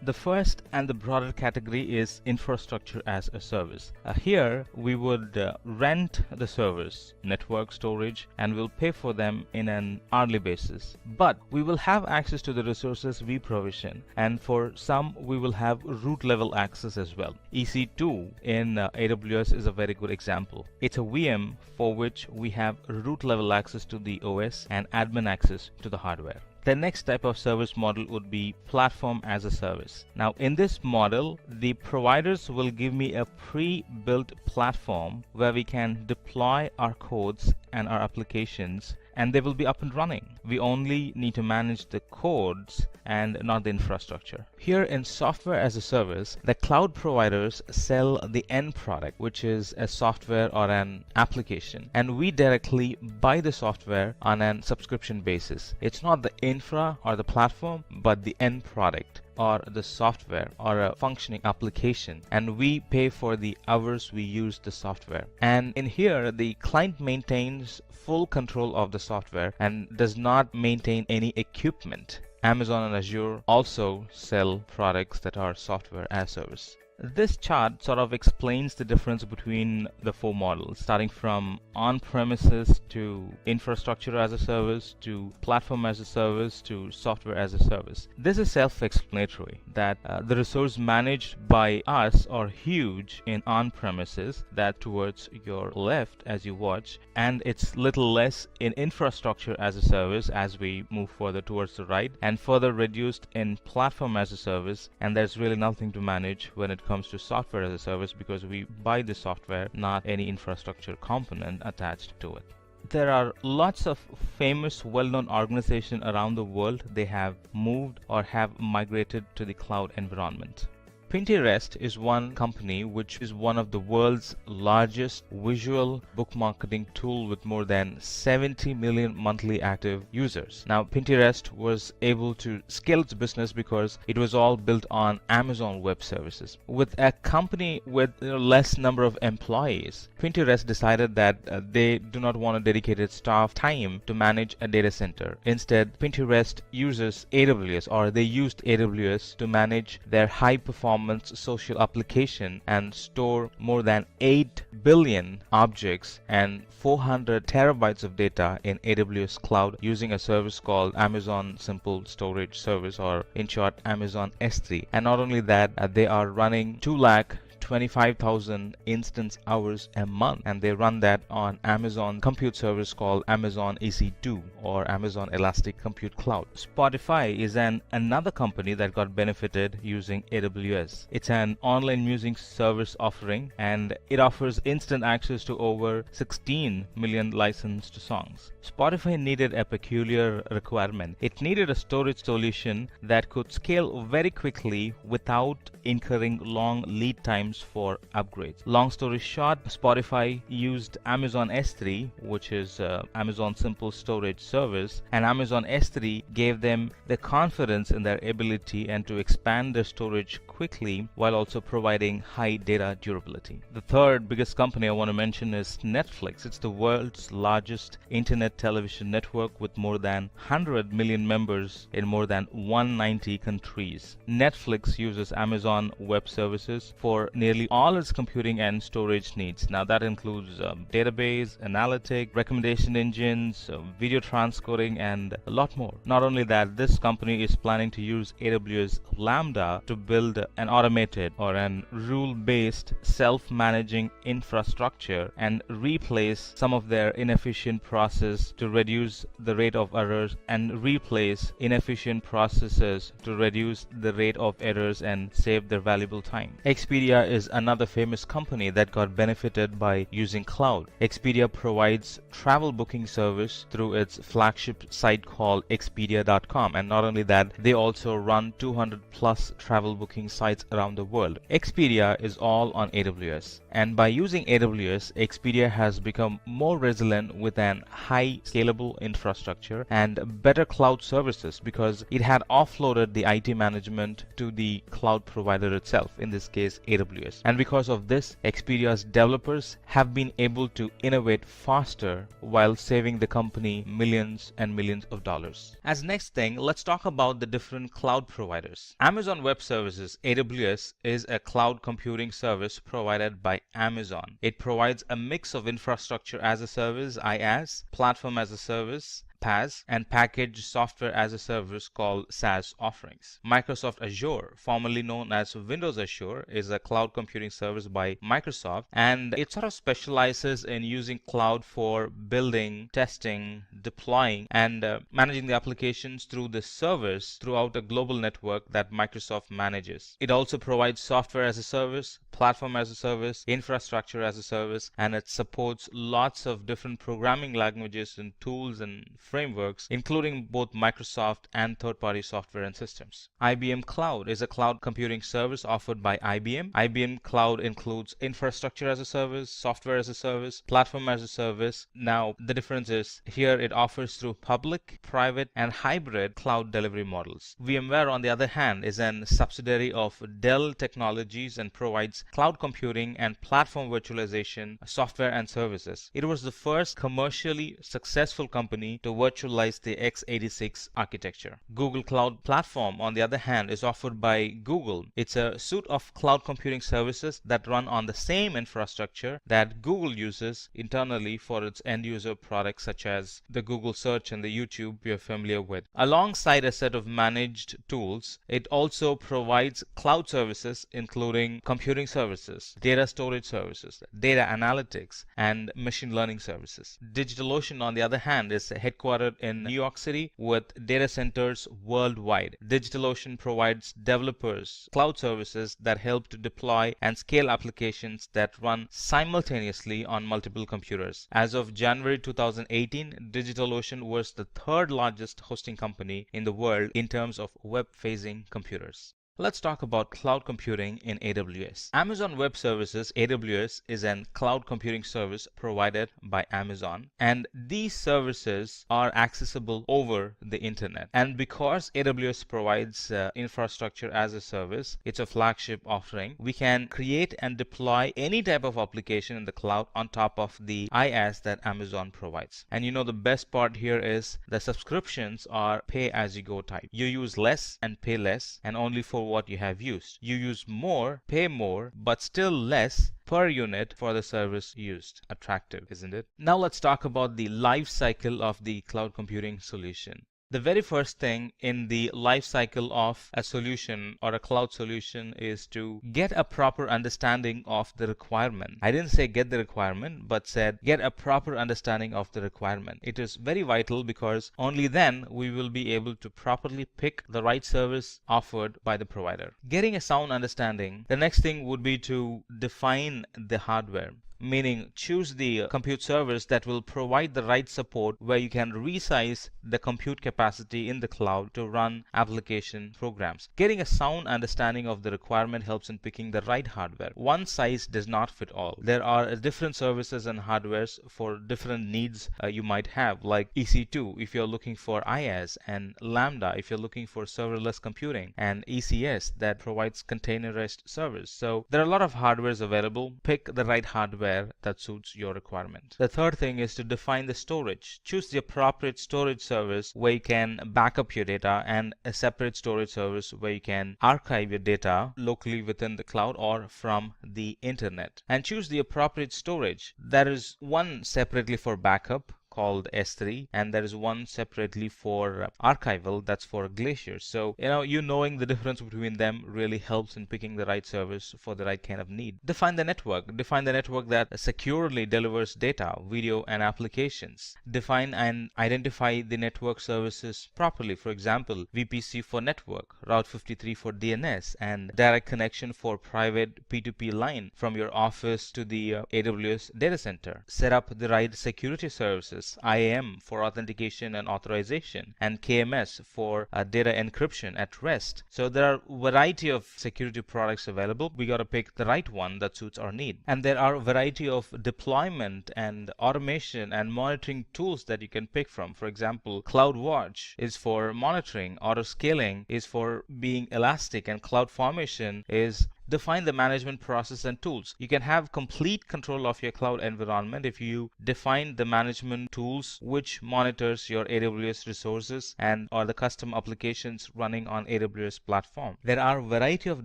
The first and the broader category is infrastructure as a service. Here we would rent the servers, network, storage, and we'll pay for them in an hourly basis. But we will have access to the resources we provision, and for some we will have root level access as well. EC2 in AWS is a very good example. It's a VM for which we have root level access to the OS and admin access to the hardware. The next type of service model would be platform as a service. Now, in this model, the providers will give me a pre-built platform where we can deploy our codes and our applications, and they will be up and running. We only need to manage the codes and not the infrastructure. Here in software as a service, the cloud providers sell the end product, which is a software or an application, and we directly buy the software on a subscription basis. It's not the infra or the platform, but the end product or the software or a functioning application, and we pay for the hours we use the software. And in here, the client maintains full control of the software and does not maintain any equipment. Amazon and Azure also sell products that are software as service. This chart sort of explains the difference between the four models, starting from on-premises to infrastructure as a service to platform as a service to software as a service. This is self-explanatory that the resources managed by us are huge in on-premises, that towards your left as you watch, and it's little less in infrastructure as a service as we move further towards the right, and further reduced in platform as a service, and there's really nothing to manage when it comes to software as a service because we buy the software, not any infrastructure component attached to it. There are lots of famous well-known organizations around the world. They have moved or have migrated to the cloud environment. Pinterest is one company which is one of the world's largest visual bookmarking tool with more than 70 million monthly active users. Now, Pinterest was able to scale its business because it was all built on Amazon Web Services. With a company with less number of employees, Pinterest decided that they do not want to dedicate its staff time to manage a data center. Instead, Pinterest uses AWS, or they used AWS to manage their high performance social application and store more than 8 billion objects and 400 terabytes of data in AWS cloud using a service called Amazon Simple Storage Service, or in short Amazon S3. And not only that, they are running 225,000 instance hours a month, and they run that on Amazon compute service called Amazon EC2 or Amazon Elastic Compute Cloud. Spotify is another company that got benefited using AWS. It's an online music service offering, and it offers instant access to over 16 million licensed songs. Spotify needed a peculiar requirement. It needed a storage solution that could scale very quickly without incurring long lead times for upgrades. Long story short, Spotify used Amazon S3, which is Amazon Simple Storage Service, and Amazon S3 gave them the confidence in their ability and to expand their storage quickly while also providing high data durability. The third biggest company I want to mention is Netflix. It's the world's largest internet television network with more than 100 million members in more than 190 countries. Netflix uses Amazon Web Services for nearly all its computing and storage needs. Now that includes database, analytic, recommendation engines, video transcoding, and a lot more. Not only that, this company is planning to use AWS Lambda to build an automated or an rule-based self-managing infrastructure and replace some of their inefficient process to reduce the rate of errors and replace inefficient processes to reduce the rate of errors and save their valuable time. Expedia is another famous company that got benefited by using cloud. Expedia provides travel booking service through its flagship site called Expedia.com, and not only that, they also run 200 plus travel booking sites around the world. Expedia is all on AWS, and by using AWS, Expedia has become more resilient with an high scalable infrastructure and better cloud services because it had offloaded the IT management to the cloud provider itself, in this case AWS. And because of this, Expedia's developers have been able to innovate faster while saving the company millions and millions of dollars. As next thing, let's talk about the different cloud providers. Amazon Web Services, AWS, is a cloud computing service provided by Amazon. It provides a mix of infrastructure as a service, IaaS, platform as a service, PaaS, and packaged software as a service called SaaS offerings. Microsoft Azure, formerly known as Windows Azure, is a cloud computing service by Microsoft, and it sort of specializes in using cloud for building, testing, deploying, and managing the applications through the service throughout a global network that Microsoft manages. It also provides software as a service, platform as a service, infrastructure as a service, and it supports lots of different programming languages and tools and frameworks, including both Microsoft and third-party software and systems. IBM Cloud is a cloud computing service offered by IBM. IBM Cloud includes infrastructure as a service, software as a service, platform as a service. Now, the difference is here it offers through public, private, and hybrid cloud delivery models. VMware, on the other hand, is a subsidiary of Dell Technologies and provides cloud computing and platform virtualization software and services. It was the first commercially successful company to to virtualize the x86 architecture. Google Cloud Platform, on the other hand, is offered by Google. It's a suite of cloud computing services that run on the same infrastructure that Google uses internally for its end user products such as the Google search and the YouTube you're familiar with. Alongside a set of managed tools, it also provides cloud services including computing services, data storage services, data analytics, and machine learning services. DigitalOcean, on the other hand, is headquartered in New York City with data centers worldwide. DigitalOcean provides developers cloud services that help to deploy and scale applications that run simultaneously on multiple computers. As of January 2018, DigitalOcean was the third largest hosting company in the world in terms of web-facing computers. Let's talk about cloud computing in AWS. Amazon Web Services, AWS, is a cloud computing service provided by Amazon, and these services are accessible over the internet. And because AWS provides infrastructure as a service, it's a flagship offering, we can create and deploy any type of application in the cloud on top of the IaaS that Amazon provides. And you know, the best part here is the subscriptions are pay-as-you-go type. You use less and pay less, and only for what you have used. You use more, pay more, but still less per unit for the service used. Attractive, isn't it? Now let's talk about the life cycle of the cloud computing solution. The very first thing in the life cycle of a solution or a cloud solution is to get a proper understanding of the requirement. I didn't say get the requirement, but said get a proper understanding of the requirement. It is very vital because only then we will be able to properly pick the right service offered by the provider. Getting a sound understanding, the next thing would be to define the hardware. Meaning choose the compute service that will provide the right support where you can resize the compute capacity in the cloud to run application programs. Getting a sound understanding of the requirement helps in picking the right hardware. One size does not fit all. There are different services and hardwares for different needs you might have, like EC2 if you're looking for IaaS, and Lambda if you're looking for serverless computing, and ECS that provides containerized service. So there are a lot of hardwares available. Pick the right hardware that suits your requirement. The third thing is to define the storage. Choose the appropriate storage service where you can back up your data, and a separate storage service where you can archive your data locally within the cloud or from the internet. And choose the appropriate storage. There is one separately for backup called S3, and there is one separately for archival, that's for Glacier. So you knowing the difference between them really helps in picking the right service for the right kind of need. Define the network that securely delivers data, video, and applications. Define and identify the network services properly. For example, VPC for network, Route 53 for DNS, and direct connection for private P2P line from your office to the AWS data center. Set up the right security services, IAM for authentication and authorization, and KMS for data encryption at rest. So there are a variety of security products available. We got to pick the right one that suits our need. And there are a variety of deployment and automation and monitoring tools that you can pick from. For example, CloudWatch is for monitoring, autoscaling is for being elastic, and CloudFormation is define the management process and tools. You can have complete control of your cloud environment if you define the management tools which monitors your AWS resources and or the custom applications running on AWS platform. There are a variety of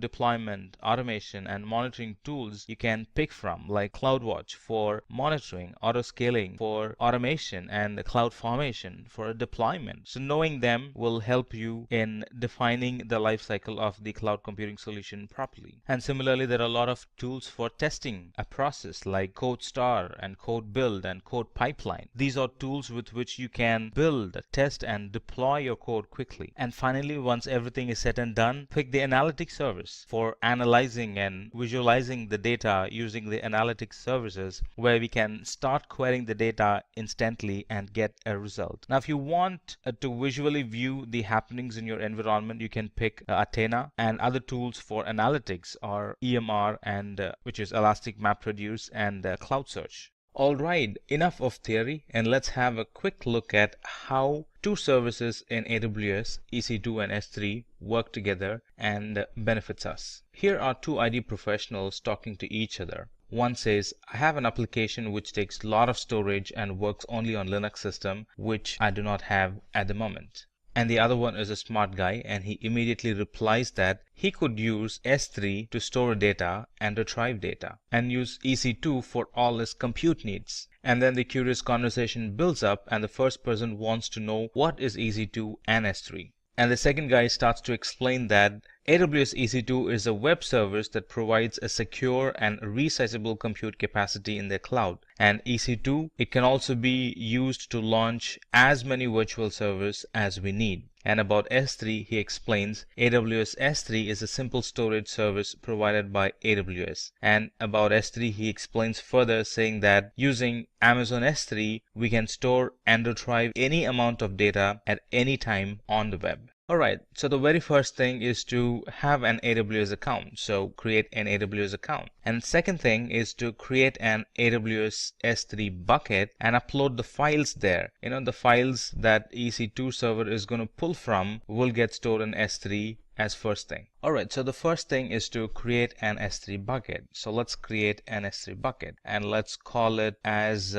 deployment, automation, and monitoring tools you can pick from, like CloudWatch for monitoring, autoscaling for automation, and CloudFormation for deployment. So knowing them will help you in defining the life cycle of the cloud computing solution properly. And similarly, there are a lot of tools for testing a process like CodeStar and CodeBuild and CodePipeline. These are tools with which you can build, test, and deploy your code quickly. And finally, once everything is said and done, pick the analytics service for analyzing and visualizing the data using the analytics services, where we can start querying the data instantly and get a result. Now, if you want to visually view the happenings in your environment, you can pick Athena, and other tools for analytics are EMR, and which is Elastic MapReduce, and Cloud Search. Alright, enough of theory, and let's have a quick look at how two services in AWS, EC2 and S3, work together and benefits us. Here are two IT professionals talking to each other. one says, I have an application which takes a lot of storage and works only on Linux system, which I do not have at the moment. And the other one is a smart guy, and he immediately replies that he could use S3 to store data and retrieve data, and use EC2 for all his compute needs. And then the curious conversation builds up, and the first person wants to know what is EC2 and S3. And the second guy starts to explain that AWS EC2 is a web service that provides a secure and resizable compute capacity in their cloud. And EC2, it can also be used to launch as many virtual servers as we need. And about S3, he explains AWS S3 is a simple storage service provided by AWS. And about S3, he explains further, saying that using Amazon S3, we can store and retrieve any amount of data at any time on the web. Alright, so the very first thing is to have an AWS account. So create an AWS account. And second thing is to create an AWS S3 bucket and upload the files there. The files that EC2 server is going to pull from will get stored in S3 as first thing. Alright, so the first thing is to create an S3 bucket. So let's create an S3 bucket and let's call it as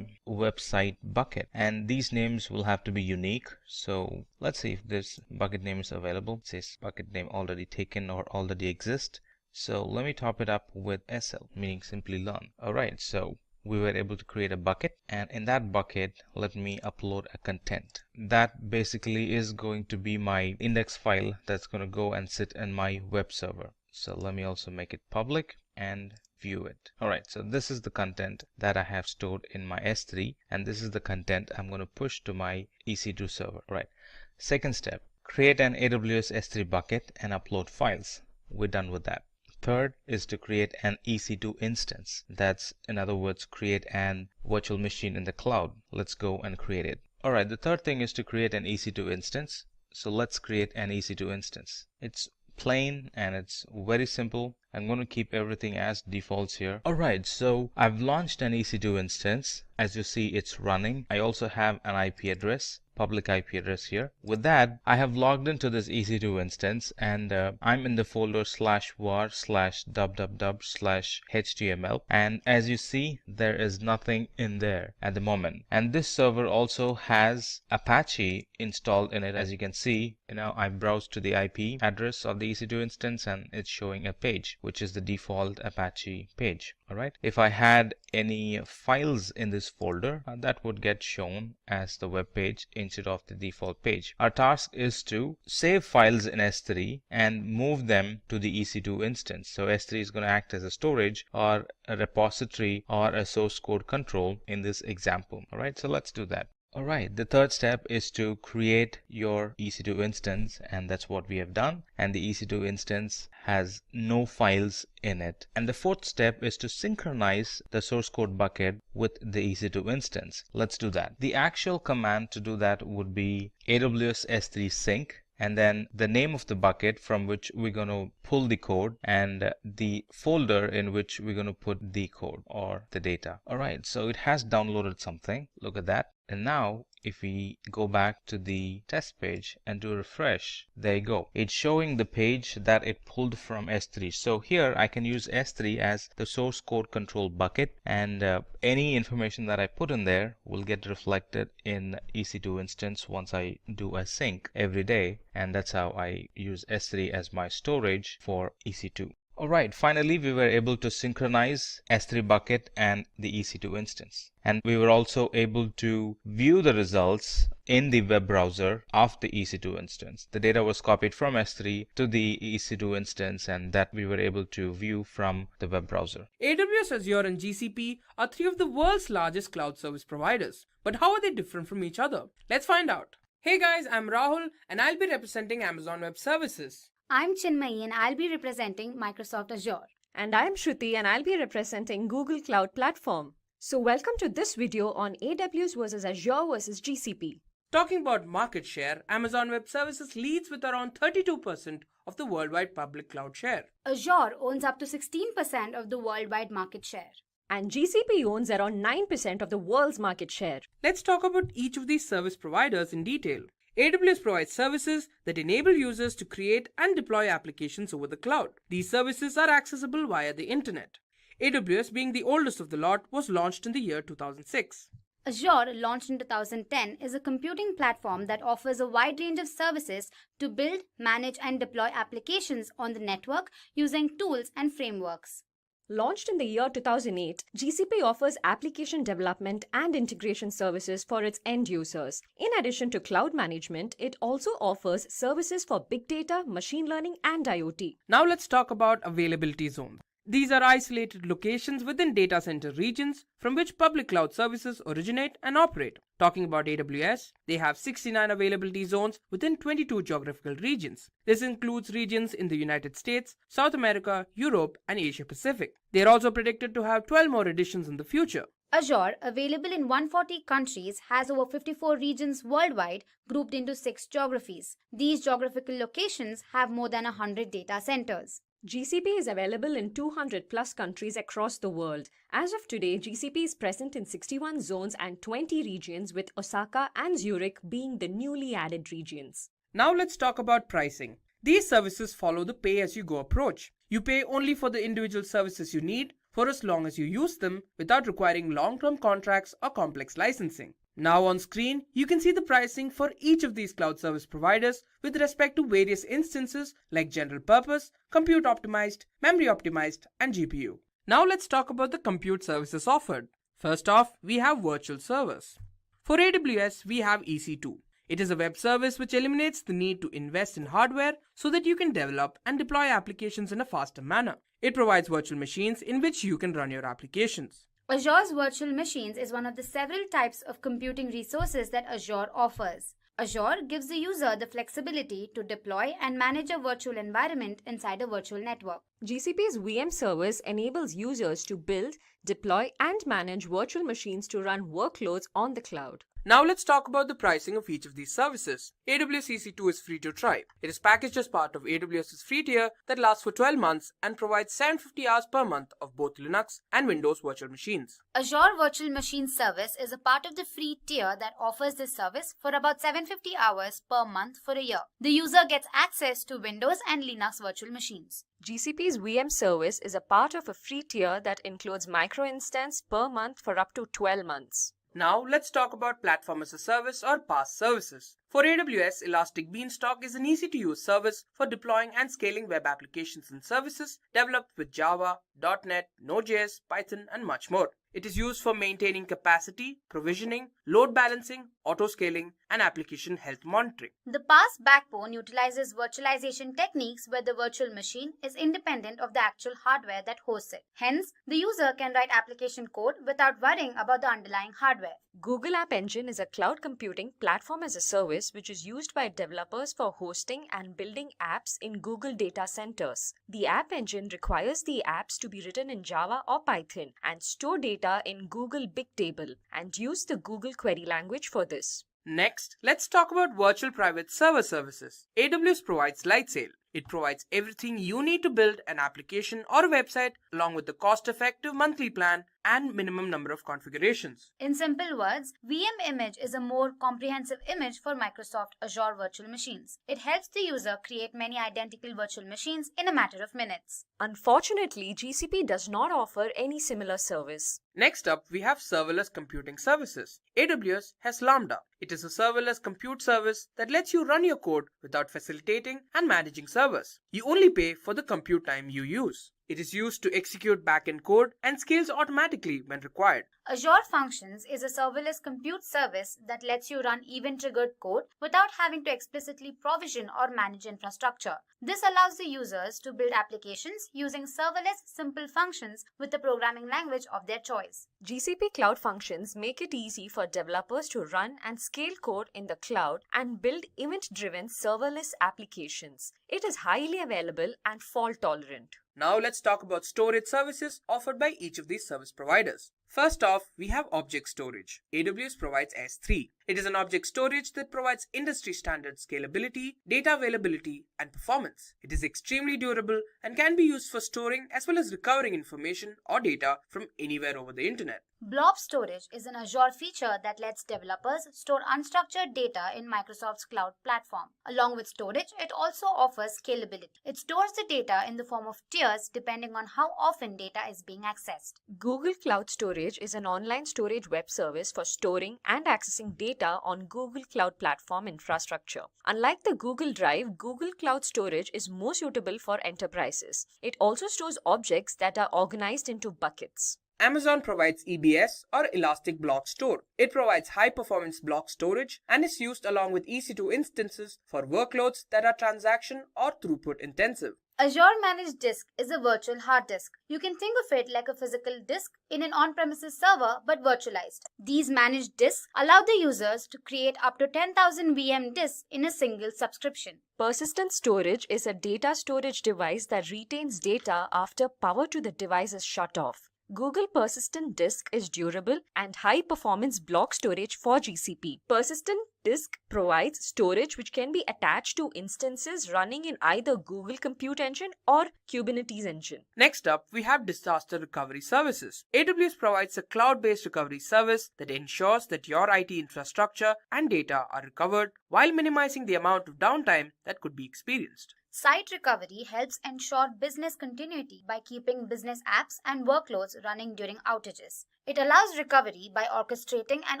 website bucket. And these names will have to be unique. So let's see if this bucket name is available. It says bucket name already taken or already exist. So let me top it up with SL, meaning Simplilearn. Alright, so we were able to create a bucket, and in that bucket let me upload a content. That basically is going to be my index file that's going to go and sit in my web server. So let me also make it public and view it. Alright, so this is the content that I have stored in my S3, and this is the content I'm going to push to my EC2 server. Alright, second step, create an AWS S3 bucket and upload files. We're done with that. Third is to create an EC2 instance. That's, in other words, create an virtual machine in the cloud. Let's go and create it. Alright, the third thing is to create an EC2 instance. So let's create an EC2 instance. It's plain and it's very simple. I'm going to keep everything as defaults here. Alright, so I've launched an EC2 instance. As you see, it's running. I also have an IP address, public IP address here. With that, I have logged into this EC2 instance, and I'm in the folder /var/www/html, and as you see, there is nothing in there at the moment. And this server also has Apache installed in it. As you can see, I browsed to the IP address of the EC2 instance and it's showing a page, which is the default Apache page. Alright, if I had any files in this folder, that would get shown as the web page instead of the default page. Our task is to save files in S3 and move them to the EC2 instance. So S3 is going to act as a storage or a repository or a source code control in this example. Alright, so let's do that. Alright, the third step is to create your EC2 instance, and that's what we have done. And the EC2 instance has no files in it. And the fourth step is to synchronize the source code bucket with the EC2 instance. Let's do that. The actual command to do that would be AWS S3 sync, and then the name of the bucket from which we're going to pull the code, and the folder in which we're going to put the code or the data. Alright, so it has downloaded something. Look at that. And now if we go back to the test page and do a refresh, there you go. It's showing the page that it pulled from S3. So here I can use S3 as the source code control bucket, and any information that I put in there will get reflected in EC2 instance once I do a sync every day. And that's how I use S3 as my storage for EC2. Alright, finally we were able to synchronize S3 bucket and the EC2 instance. And we were also able to view the results in the web browser of the EC2 instance. The data was copied from S3 to the EC2 instance, and that we were able to view from the web browser. AWS, Azure and GCP are three of the world's largest cloud service providers. But how are they different from each other? Let's find out. Hey guys, I'm Rahul and I'll be representing Amazon Web Services. I'm Chinmayi and I'll be representing Microsoft Azure. And I'm Shruti and I'll be representing Google Cloud Platform. So welcome to this video on AWS versus Azure versus GCP. Talking about market share, Amazon Web Services leads with around 32% of the worldwide public cloud share. Azure owns up to 16% of the worldwide market share. And GCP owns around 9% of the world's market share. Let's talk about each of these service providers in detail. AWS provides services that enable users to create and deploy applications over the cloud. These services are accessible via the internet. AWS, being the oldest of the lot, was launched in the year 2006. Azure, launched in 2010, is a computing platform that offers a wide range of services to build, manage, and deploy applications on the network using tools and frameworks. Launched in the year 2008, GCP offers application development and integration services for its end users. In addition to cloud management, it also offers services for big data, machine learning, and IoT. Now let's talk about availability zones. These are isolated locations within data center regions from which public cloud services originate and operate. Talking about AWS, they have 69 availability zones within 22 geographical regions. This includes regions in the United States, South America, Europe, and Asia Pacific. They are also predicted to have 12 more additions in the future. Azure, available in 140 countries, has over 54 regions worldwide grouped into 6 geographies. These geographical locations have more than 100 data centers. GCP is available in 200 plus countries across the world. As of today, GCP is present in 61 zones and 20 regions, with Osaka and Zurich being the newly added regions. Now let's talk about pricing. These services follow the pay-as-you-go approach. You pay only for the individual services you need for as long as you use them without requiring long-term contracts or complex licensing. Now on screen, you can see the pricing for each of these cloud service providers with respect to various instances like general purpose, compute optimized, memory optimized, and GPU. Now let's talk about the compute services offered. First off, we have virtual servers. For AWS, we have EC2. It is a web service which eliminates the need to invest in hardware so that you can develop and deploy applications in a faster manner. It provides virtual machines in which you can run your applications. Azure's virtual machines is one of the several types of computing resources that Azure offers. Azure gives the user the flexibility to deploy and manage a virtual environment inside a virtual network. GCP's VM service enables users to build, deploy, and manage virtual machines to run workloads on the cloud. Now let's talk about the pricing of each of these services. AWS EC2 is free to try. It is packaged as part of AWS's free tier that lasts for 12 months and provides 750 hours per month of both Linux and Windows virtual machines. Azure Virtual Machine Service is a part of the free tier that offers this service for about 750 hours per month for a year. The user gets access to Windows and Linux virtual machines. GCP's VM service is a part of a free tier that includes micro-instance per month for up to 12 months. Now let's talk about Platform as a Service or PaaS services. For AWS, Elastic Beanstalk is an easy-to-use service for deploying and scaling web applications and services developed with Java, .NET, Node.js, Python, and much more. It is used for maintaining capacity, provisioning, load balancing, auto-scaling, and application health monitoring. The PaaS backbone utilizes virtualization techniques where the virtual machine is independent of the actual hardware that hosts it. Hence, the user can write application code without worrying about the underlying hardware. Google App Engine is a cloud computing platform as a service which is used by developers for hosting and building apps in Google data centers. The App Engine requires the apps to be written in Java or Python and store data in Google Bigtable and use the Google query language for this. Next, let's talk about virtual private server services. AWS provides Lightsail. It provides everything you need to build an application or a website along with the cost-effective monthly plan and minimum number of configurations. In simple words, VM Image is a more comprehensive image for Microsoft Azure virtual machines. It helps the user create many identical virtual machines in a matter of minutes. Unfortunately, GCP does not offer any similar service. Next up, we have serverless computing services. AWS has Lambda. It is a serverless compute service that lets you run your code without facilitating and managing servers. You only pay for the compute time you use. It is used to execute backend code and scales automatically when required. Azure Functions is a serverless compute service that lets you run event-triggered code without having to explicitly provision or manage infrastructure. This allows the users to build applications using serverless simple functions with the programming language of their choice. GCP Cloud Functions make it easy for developers to run and scale code in the cloud and build event-driven serverless applications. It is highly available and fault-tolerant. Now let's talk about storage services offered by each of these service providers. First off, we have object storage. AWS provides S3. It is an object storage that provides industry standard scalability, data availability, and performance. It is extremely durable and can be used for storing as well as recovering information or data from anywhere over the internet. Blob storage is an Azure feature that lets developers store unstructured data in Microsoft's cloud platform. Along with storage, it also offers scalability. It stores the data in the form of tiers depending on how often data is being accessed. Google Cloud Storage is an online storage web service for storing and accessing data on Google Cloud Platform infrastructure. Unlike the Google Drive, Google Cloud Storage is more suitable for enterprises. It also stores objects that are organized into buckets. Amazon provides EBS or Elastic Block Store. It provides high-performance block storage and is used along with EC2 instances for workloads that are transaction or throughput intensive. Azure Managed Disk is a virtual hard disk. You can think of it like a physical disk in an on-premises server but virtualized. These managed disks allow the users to create up to 10,000 VM disks in a single subscription. Persistent storage is a data storage device that retains data after power to the device is shut off. Google Persistent Disk is durable and high-performance block storage for GCP. Persistent Disk provides storage which can be attached to instances running in either Google Compute Engine or Kubernetes Engine. Next up, we have disaster recovery services. AWS provides a cloud-based recovery service that ensures that your IT infrastructure and data are recovered while minimizing the amount of downtime that could be experienced. Site recovery helps ensure business continuity by keeping business apps and workloads running during outages. It allows recovery by orchestrating and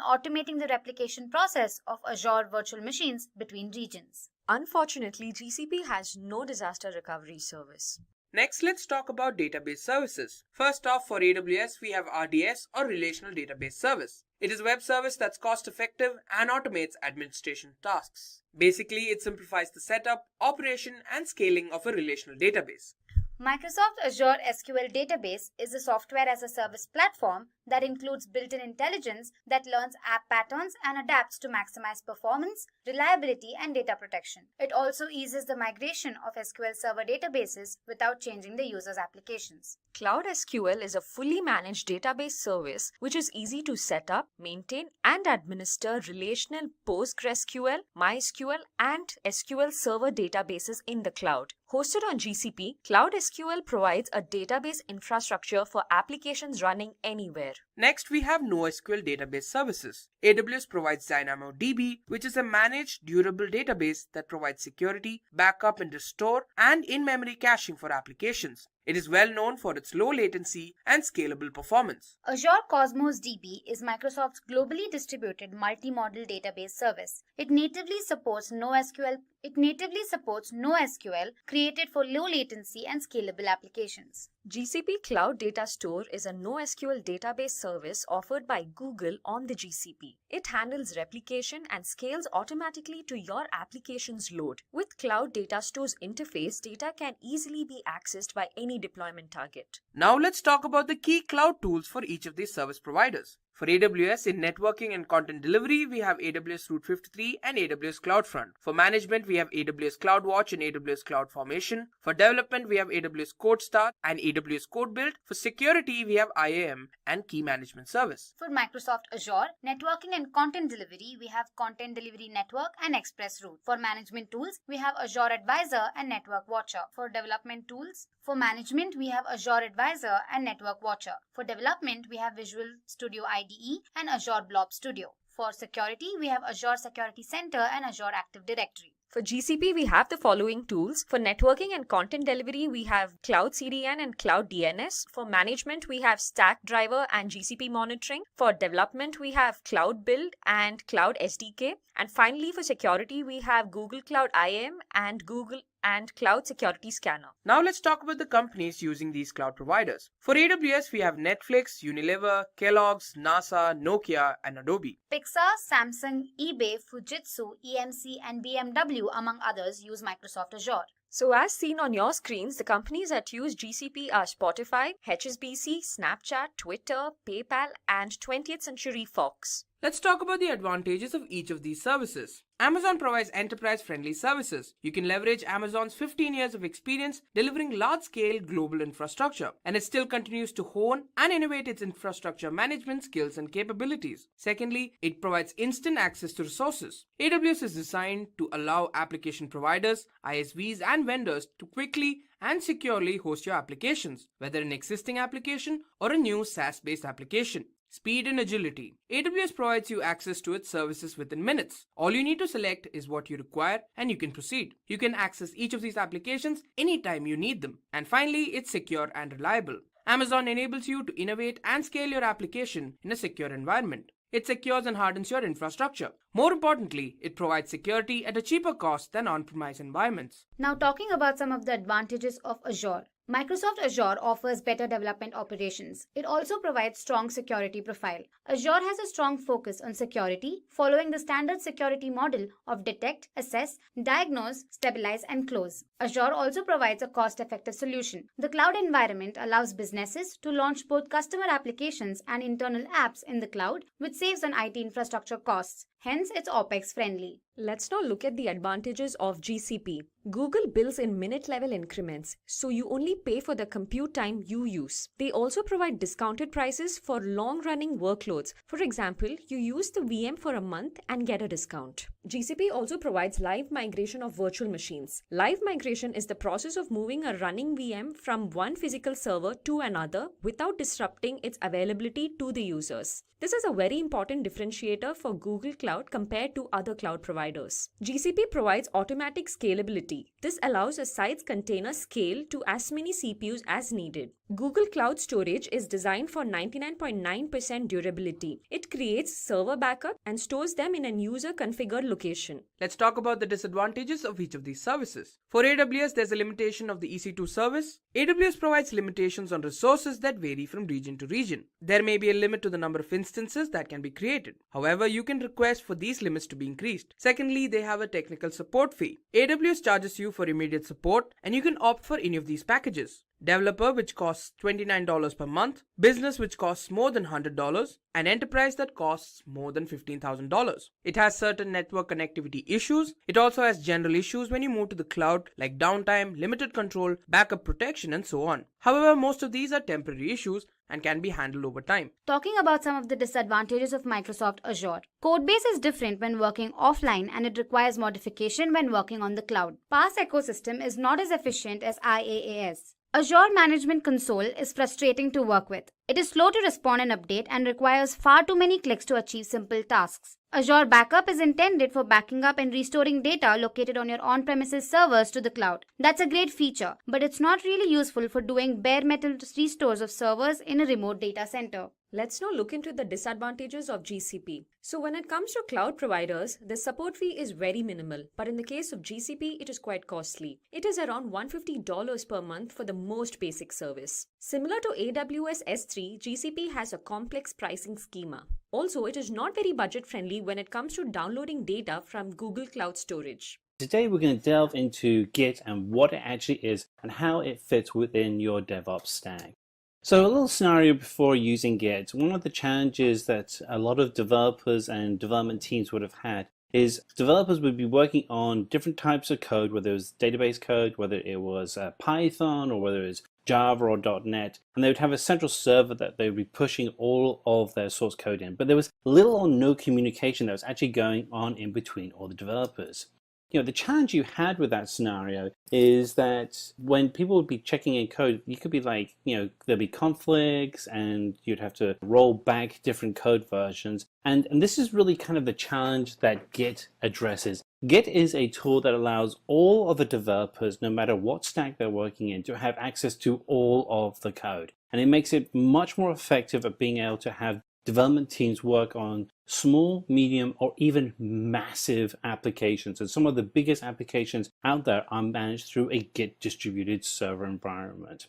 automating the replication process of Azure virtual machines between regions. Unfortunately, GCP has no disaster recovery service. Next, let's talk about database services. First off, for AWS, we have RDS or Relational Database Service. It is a web service that's cost-effective and automates administration tasks. Basically, it simplifies the setup, operation, and scaling of a relational database. Microsoft Azure SQL Database is a software as a service platform that includes built-in intelligence that learns app patterns and adapts to maximize performance, reliability, and data protection. It also eases the migration of SQL Server databases without changing the user's applications. Cloud SQL is a fully managed database service which is easy to set up, maintain, and administer relational PostgreSQL, MySQL, and SQL Server databases in the cloud. Hosted on GCP, Cloud SQL provides a database infrastructure for applications running anywhere. Next, we have NoSQL database services. AWS provides DynamoDB, which is a managed, durable database that provides security, backup and restore, and in-memory caching for applications. It is well known for its low latency and scalable performance. Azure Cosmos DB is Microsoft's globally distributed multi-model database service. It natively supports NoSQL created for low latency and scalable applications. GCP Cloud Data Store is a NoSQL database service offered by Google on the GCP. It handles replication and scales automatically to your application's load. With Cloud Data Store's interface, data can easily be accessed by any deployment target. Now let's talk about the key cloud tools for each of these service providers. For AWS, in networking and content delivery, we have AWS Route 53 and AWS CloudFront. For management, we have AWS CloudWatch and AWS CloudFormation. For development, we have AWS CodeStart and AWS CodeBuild. For security, we have IAM and Key Management Service. For Microsoft Azure, networking and content delivery, we have Content Delivery Network and ExpressRoute. For management tools, we have Azure Advisor and Network Watcher. For development tools, for management, we have Azure Advisor and Network Watcher. For development, we have Visual Studio IDE and Azure Blob Studio. For security, we have Azure Security Center and Azure Active Directory. For GCP, we have the following tools. For networking and content delivery, we have Cloud CDN and Cloud DNS. For management, we have Stackdriver and GCP Monitoring. For development, we have Cloud Build and Cloud SDK. And finally, for security, we have Google Cloud IAM and Google and Cloud Security Scanner. Now let's talk about the companies using these cloud providers. For AWS, we have Netflix, Unilever, Kellogg's, NASA, Nokia, and Adobe. Pixar, Samsung, eBay, Fujitsu, EMC, and BMW, among others, use Microsoft Azure. So as seen on your screens, the companies that use GCP are Spotify, HSBC, Snapchat, Twitter, PayPal, and 20th Century Fox. Let's talk about the advantages of each of these services. Amazon provides enterprise-friendly services. You can leverage Amazon's 15 years of experience delivering large-scale global infrastructure, and it still continues to hone and innovate its infrastructure management skills and capabilities. Secondly, it provides instant access to resources. AWS is designed to allow application providers, ISVs, and vendors to quickly and securely host your applications, whether an existing application or a new SaaS-based application. Speed and agility. AWS provides you access to its services within minutes. All you need to select is what you require and you can proceed. You can access each of these applications anytime you need them. And finally, it's secure and reliable. Amazon enables you to innovate and scale your application in a secure environment. It secures and hardens your infrastructure. More importantly, it provides security at a cheaper cost than on-premise environments. Now talking about some of the advantages of Azure. Microsoft Azure offers better development operations. It also provides strong security profile. Azure has a strong focus on security, following the standard security model of detect, assess, diagnose, stabilize, and close. Azure also provides a cost-effective solution. The cloud environment allows businesses to launch both customer applications and internal apps in the cloud, which saves on IT infrastructure costs. Hence, it's OpEx friendly. Let's now look at the advantages of GCP. Google bills in minute-level increments, so you only pay for the compute time you use. They also provide discounted prices for long-running workloads. For example, you use the VM for a month and get a discount. GCP also provides live migration of virtual machines. Live migration is the process of moving a running VM from one physical server to another without disrupting its availability to the users. This is a very important differentiator for Google Cloud compared to other cloud providers. GCP provides automatic scalability. This allows a site's container scale to as many CPUs as needed. Google Cloud Storage is designed for 99.9% durability. It creates server backup and stores them in an user-configured location. Let's talk about the disadvantages of each of these services. For AWS, there's a limitation of the EC2 service. AWS provides limitations on resources that vary from region to region. There may be a limit to the number of instances that can be created. However, you can request for these limits to be increased. Secondly, they have a technical support fee. AWS charges you for immediate support, and you can opt for any of these packages. Developer, which costs $29 per month, Business, which costs more than $100, and Enterprise, that costs more than $15,000. It has certain network connectivity issues. It also has general issues when you move to the cloud, like downtime, limited control, backup protection, and so on. However, most of these are temporary issues and can be handled over time. Talking about some of the disadvantages of Microsoft Azure. Codebase is different when working offline and it requires modification when working on the cloud. PaaS ecosystem is not as efficient as IaaS. Azure Management Console is frustrating to work with. It is slow to respond and update and requires far too many clicks to achieve simple tasks. Azure Backup is intended for backing up and restoring data located on your on-premises servers to the cloud. That's a great feature, but it's not really useful for doing bare metal restores of servers in a remote data center. Let's now look into the disadvantages of GCP. So when it comes to cloud providers, the support fee is very minimal, but in the case of GCP, it is quite costly. It is around $150 per month for the most basic service. Similar to AWS S3, GCP has a complex pricing schema. Also, it is not very budget friendly when it comes to downloading data from Google Cloud Storage. Today we're going to delve into Git and what it actually is and how it fits within your DevOps stack. So a little scenario before using Git. One of the challenges that a lot of developers and development teams would have had is developers would be working on different types of code, whether it was database code, whether it was Python, or whether it was Java or .NET, and they would have a central server that they would be pushing all of their source code in. But there was little or no communication that was actually going on in between all the developers. The challenge you had with that scenario is that when people would be checking in code, you could be like, there'd be conflicts and you'd have to roll back different code versions. And this is really kind of the challenge that Git addresses. Git is a tool that allows all of the developers, no matter what stack they're working in, to have access to all of the code. And it makes it much more effective at being able to have development teams work on small, medium, or even massive applications. And some of the biggest applications out there are managed through a Git distributed server environment.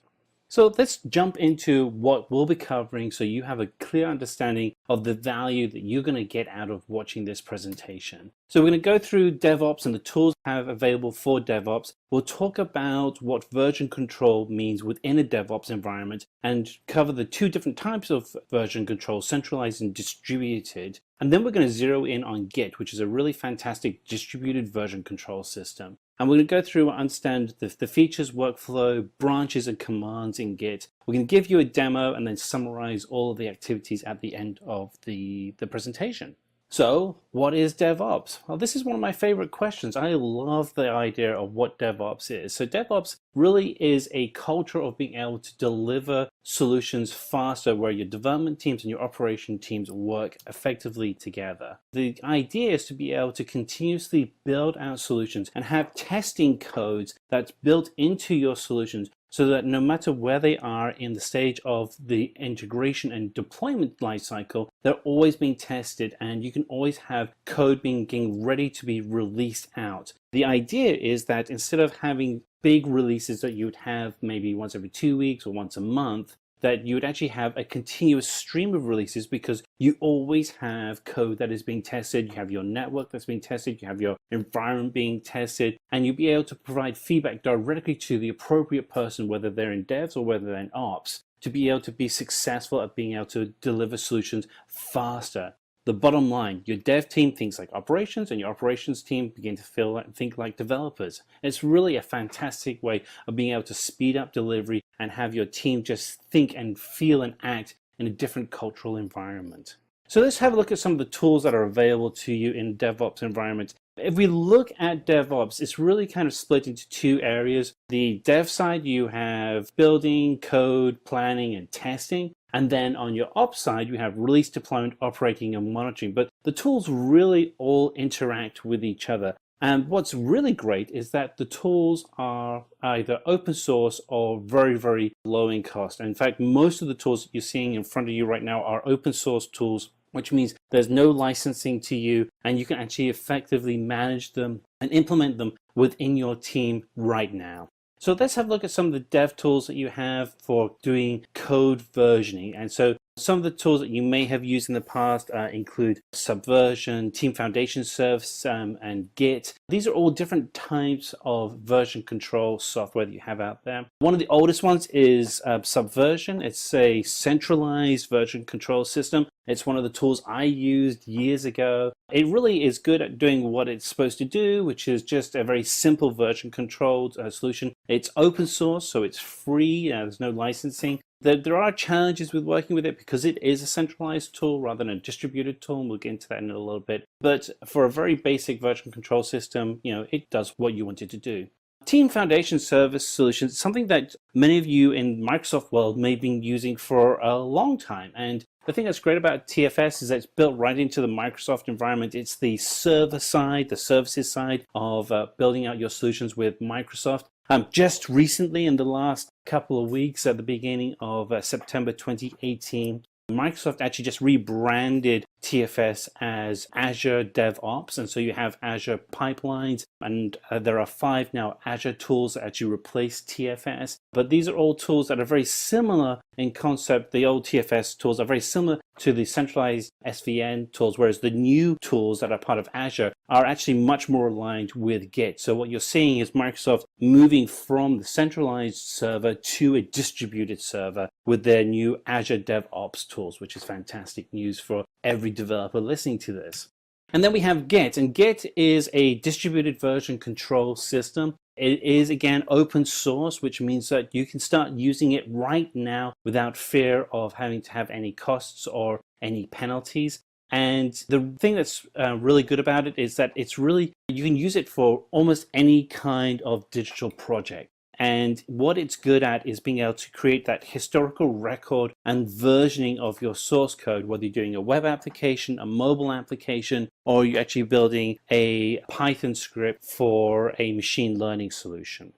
So let's jump into what we'll be covering so you have a clear understanding of the value that you're going to get out of watching this presentation. So we're going to go through DevOps and the tools we have available for DevOps. We'll talk about what version control means within a DevOps environment and cover the two different types of version control, centralized and distributed. And then we're going to zero in on Git, which is a really fantastic distributed version control system. And we're going to go through and understand the features, workflow, branches, and commands in Git. We're going to give you a demo and then summarize all of the activities at the end of the presentation. So, what is DevOps? Well, this is one of my favorite questions. I love the idea of what DevOps is. So DevOps really is a culture of being able to deliver solutions faster, where your development teams and your operation teams work effectively together. The idea is to be able to continuously build out solutions and have testing codes that's built into your solutions, so that no matter where they are in the stage of the integration and deployment lifecycle, they're always being tested and you can always have code getting ready to be released out. The idea is that instead of having big releases that you would have maybe once every 2 weeks or once a month, that you would actually have a continuous stream of releases, because you always have code that is being tested. You have your network that's being tested, you have your environment being tested, and you'll be able to provide feedback directly to the appropriate person, whether they're in devs or whether they're in ops, to be able to be successful at being able to deliver solutions faster. The bottom line, your dev team thinks like operations, and your operations team begin to think like developers. It's really a fantastic way of being able to speed up delivery and have your team just think and feel and act in a different cultural environment. So let's have a look at some of the tools that are available to you in DevOps environments. If we look at DevOps, it's really kind of split into two areas. The dev side, you have building, code, planning, and testing. And then on your ops side, you have release, deployment, operating, and monitoring. But the tools really all interact with each other. And what's really great is that the tools are either open source or very, very low in cost. And in fact, most of the tools that you're seeing in front of you right now are open source tools, which means there's no licensing to you, and you can actually effectively manage them and implement them within your team right now. So let's have a look at some of the dev tools that you have for doing code versioning. And so some of the tools that you may have used in the past include Subversion, Team Foundation Service, and Git. These are all different types of version control software that you have out there. One of the oldest ones is Subversion. It's a centralized version control system. It's one of the tools I used years ago. It really is good at doing what it's supposed to do, which is just a very simple version controlled solution. It's open source, so it's free. There's no licensing. There are challenges with working with it because it is a centralized tool rather than a distributed tool, and we'll get into that in a little bit. But for a very basic version control system, it does what you want it to do. Team Foundation Service Solutions is something that many of you in Microsoft world may have been using for a long time. And the thing that's great about TFS is that it's built right into the Microsoft environment. It's the server side, the services side of building out your solutions with Microsoft. Just recently, in the last couple of weeks, at the beginning of September 2018, Microsoft actually just rebranded TFS as Azure DevOps, and so you have Azure Pipelines, and there are 5 now Azure tools that actually replace TFS. But these are all tools that are very similar in concept. The old TFS tools are very similar to the centralized SVN tools, whereas the new tools that are part of Azure are actually much more aligned with Git. So what you're seeing is Microsoft moving from the centralized server to a distributed server with their new Azure DevOps tools, which is fantastic news for every developer listening to this. And then we have Git, and Git is a distributed version control system. It is, again, open source, which means that you can start using it right now without fear of having to have any costs or any penalties. And the thing that's really good about it is that you can use it for almost any kind of digital project. And what it's good at is being able to create that historical record and versioning of your source code, whether you're doing a web application, a mobile application, or you're actually building a Python script for a machine learning solution.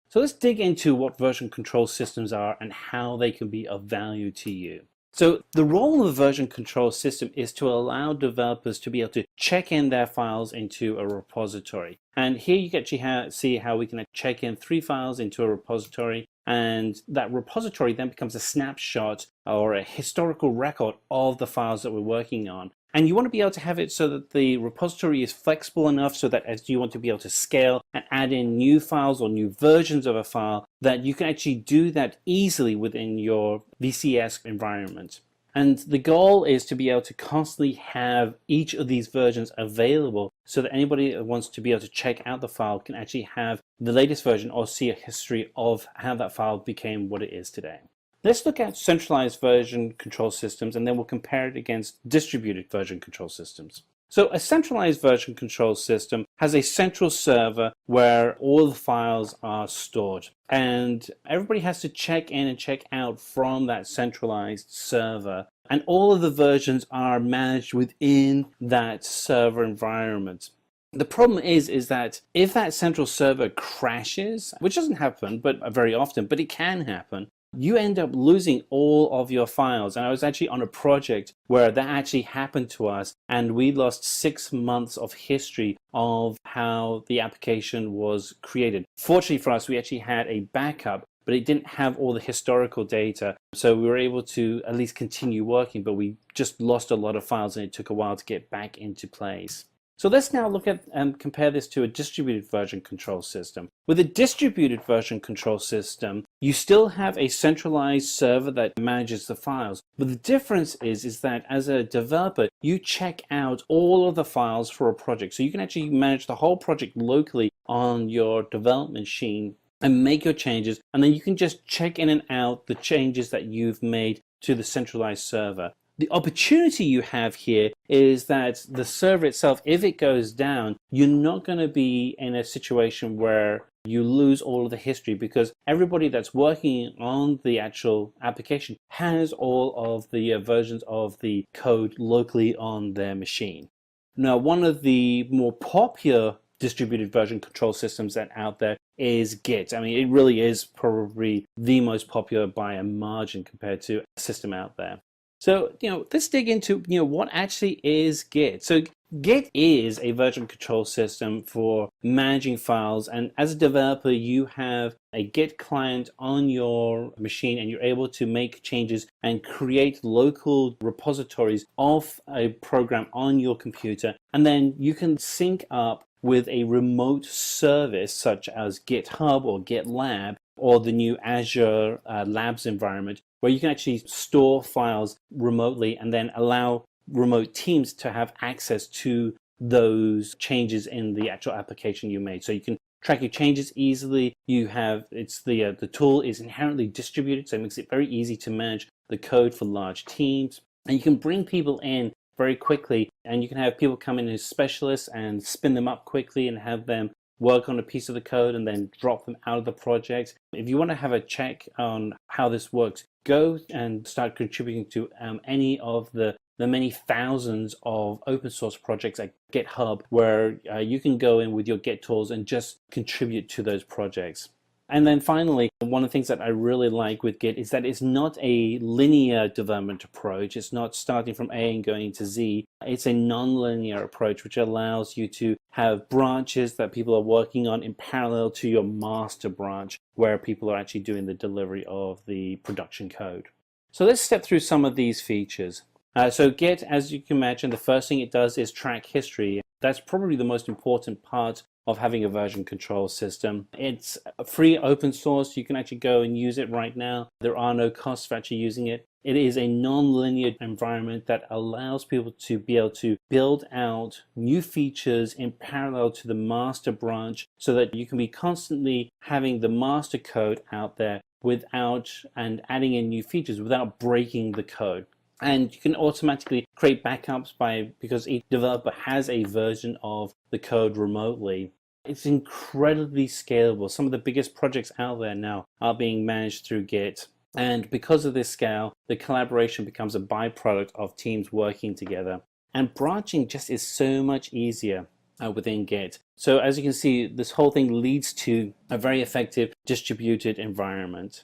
So let's dig into what version control systems are and how they can be of value to you. So the role of a version control system is to allow developers to be able to check in their files into a repository. And here you can actually see how we can check in 3 files into a repository. and that repository then becomes a snapshot or a historical record of the files that we're working on. And you want to be able to have it so that the repository is flexible enough so that as you want to be able to scale and add in new files or new versions of a file, that you can actually do that easily within your VCS environment. And the goal is to be able to constantly have each of these versions available so that anybody that wants to be able to check out the file can actually have the latest version or see a history of how that file became what it is today. Let's look at centralized version control systems, and then we'll compare it against distributed version control systems. So a centralized version control system has a central server where all the files are stored, and everybody has to check in and check out from that centralized server, and all of the versions are managed within that server environment. The problem is that if that central server crashes, which doesn't happen but very often, but it can happen, you end up losing all of your files. And I was actually on a project where that actually happened to us, and we lost 6 months of history of how the application was created. Fortunately for us, we actually had a backup, but it didn't have all the historical data, so we were able to at least continue working, but we just lost a lot of files and it took a while to get back into place. So let's now look at and compare this to a distributed version control system. With a distributed version control system, you still have a centralized server that manages the files. But the difference is that as a developer, you check out all of the files for a project. So you can actually manage the whole project locally on your development machine and make your changes. And then you can just check in and out the changes that you've made to the centralized server. The opportunity you have here is that the server itself, if it goes down, you're not going to be in a situation where you lose all of the history, because everybody that's working on the actual application has all of the versions of the code locally on their machine. Now, one of the more popular distributed version control systems that out there is Git. I mean, it really is probably the most popular by a margin compared to a system out there. So, let's dig into, what actually is Git. So Git is a version control system for managing files, and as a developer, you have a Git client on your machine, and you're able to make changes and create local repositories of a program on your computer, and then you can sync up with a remote service such as GitHub or GitLab or the new Azure Labs environment, where you can actually store files remotely and then allow remote teams to have access to those changes in the actual application you made. So you can track your changes easily. The tool is inherently distributed, so it makes it very easy to manage the code for large teams. And you can bring people in very quickly, and you can have people come in as specialists and spin them up quickly and have them work on a piece of the code and then drop them out of the project. If you want to have a check on how this works, go and start contributing to any of the many thousands of open source projects at GitHub, where you can go in with your Git tools and just contribute to those projects. And then finally, one of the things that I really like with Git is that it's not a linear development approach. It's not starting from A and going to Z. It's a non-linear approach, which allows you to have branches that people are working on in parallel to your master branch, where people are actually doing the delivery of the production code. So let's step through some of these features. So Git, as you can imagine, the first thing it does is track history. That's probably the most important part of having a version control system. It's free open source. You can actually go and use it right now. There are no costs for actually using it. It is a non-linear environment that allows people to be able to build out new features in parallel to the master branch, so that you can be constantly having the master code out there and adding in new features without breaking the code. And you can automatically create backups because each developer has a version of the code remotely. It's incredibly scalable. Some of the biggest projects out there now are being managed through Git. And because of this scale, the collaboration becomes a byproduct of teams working together. And branching just is so much easier within Git. So as you can see, this whole thing leads to a very effective distributed environment.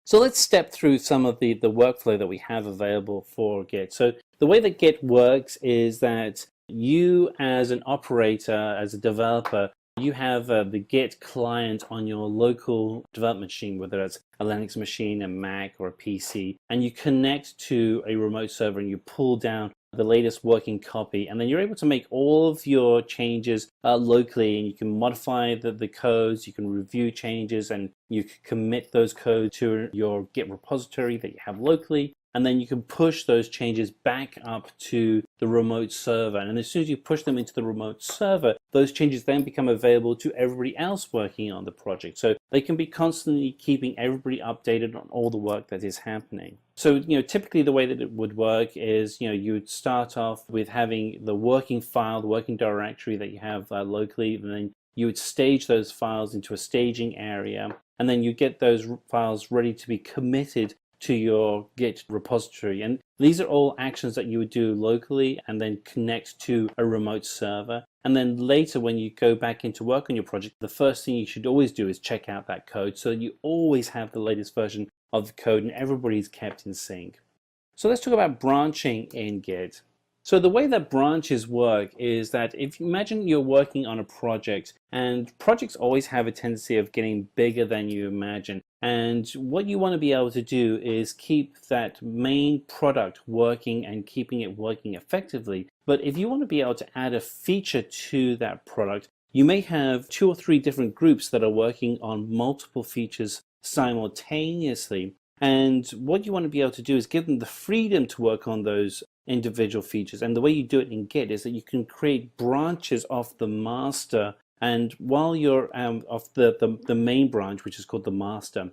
So let's step through some of the workflow that we have available for Git. So the way that Git works is that you, as an operator, as a developer, you have the Git client on your local development machine, whether that's a Linux machine, a Mac, or a PC, and you connect to a remote server and you pull down the latest working copy, and then you're able to make all of your changes locally, and you can modify the codes, you can review changes, and you can commit those codes to your Git repository that you have locally, and then you can push those changes back up to the remote server. And as soon as you push them into the remote server, those changes then become available to everybody else working on the project. So they can be constantly keeping everybody updated on all the work that is happening. So, typically the way that it would work is, you would start off with having the working file, the working directory that you have locally, and then you would stage those files into a staging area, and then you get those files ready to be committed to your Git repository. And these are all actions that you would do locally and then connect to a remote server. And then later, when you go back into work on your project, the first thing you should always do is check out that code so that you always have the latest version of the code and everybody's kept in sync. So let's talk about branching in Git. So the way that branches work is that if you imagine you're working on a project, and projects always have a tendency of getting bigger than you imagine. And what you want to be able to do is keep that main product working and keeping it working effectively. But if you want to be able to add a feature to that product, you may have 2 or 3 different groups that are working on multiple features simultaneously. And what you want to be able to do is give them the freedom to work on those individual features. And the way you do it in Git is that you can create branches off the master, and while you're off the main branch, which is called the master.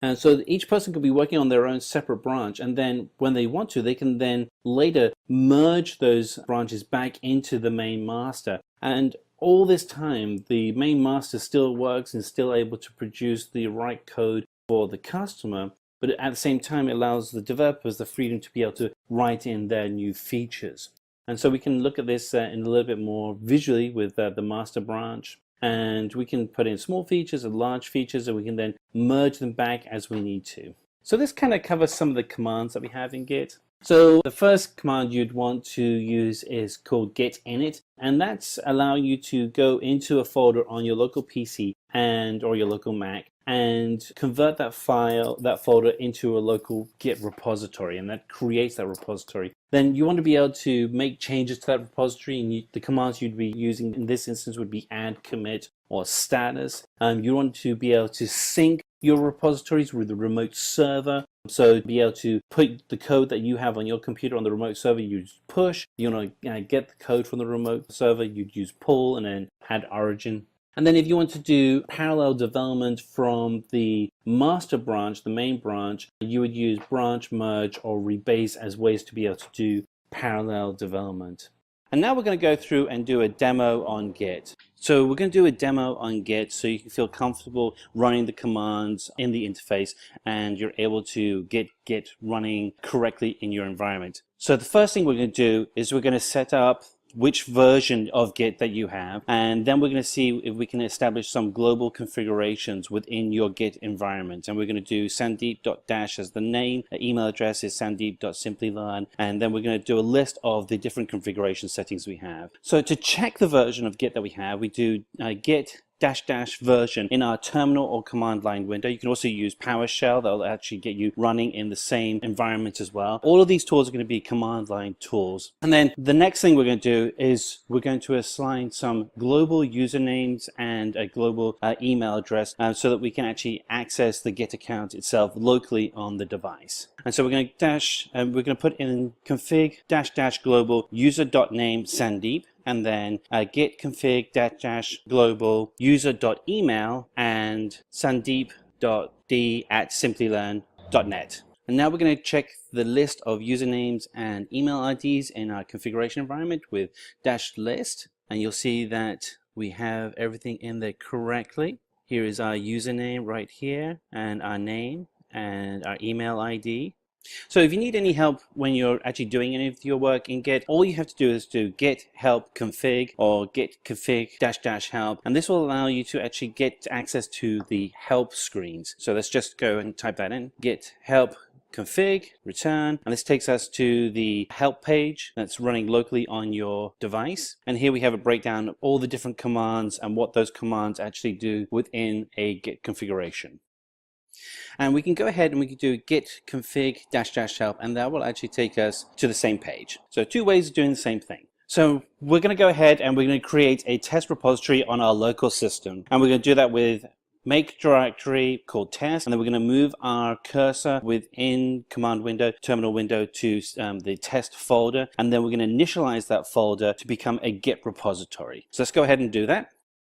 And so each person could be working on their own separate branch, and then when they want to, they can then later merge those branches back into the main master. And all this time, the main master still works and still able to produce the right code for the customer. But at the same time, it allows the developers the freedom to be able to write in their new features. And so we can look at this in a little bit more visually with the master branch. And we can put in small features and large features, and we can then merge them back as we need to. So this kind of covers some of the commands that we have in Git. So the first command you'd want to use is called git init, and that's allowing you to go into a folder on your local PC or your local Mac and convert that folder into a local Git repository, and that creates that repository. Then you want to be able to make changes to that repository, and the commands you'd be using in this instance would be add, commit, or status. You want to be able to sync your repositories with the remote server. So to be able to put the code that you have on your computer on the remote server, you use push. You want to get the code from the remote server, you'd use pull, and then add origin. And then if you want to do parallel development from the master branch, the main branch, you would use branch, merge, or rebase as ways to be able to do parallel development. And now we're going to go through and do a demo on Git. So we're going to do a demo on Git so you can feel comfortable running the commands in the interface and you're able to get Git running correctly in your environment. So the first thing we're going to do is we're going to set up which version of Git that you have, and then we're going to see if we can establish some global configurations within your Git environment. And we're going to do sandeep.dash as the name, the email address is sandeep.simplylearn, and then we're going to do a list of the different configuration settings we have. So to check the version of Git that we have, we do git -- version in our terminal or command line window. You can also use PowerShell. That'll actually get you running in the same environment as well. All of these tools are going to be command line tools. And then the next thing we're going to do is we're going to assign some global usernames and a global email address so that we can actually access the Git account itself locally on the device. And so we're going to put in config -- global user.name Sandeep, and then git config -- global user.email and sandeep.d@simplylearn.net. And now we're going to check the list of usernames and email IDs in our configuration environment with -list, and you'll see that we have everything in there correctly. Here is our username right here, and our name and our email ID. So if you need any help when you're actually doing any of your work in Git, all you have to do is do git help config or git config -- help, and this will allow you to actually get access to the help screens. So let's just go and type that in, git help config, return, and this takes us to the help page that's running locally on your device. And here we have a breakdown of all the different commands and what those commands actually do within a Git configuration. And we can go ahead and we can do git config -- help, and that will actually take us to the same page. So two ways of doing the same thing. So we're going to go ahead and we're going to create a test repository on our local system, and we're going to do that with make directory called test, and then we're going to move our cursor within command window, terminal window, to the test folder, and then we're going to initialize that folder to become a Git repository. So let's go ahead and do that.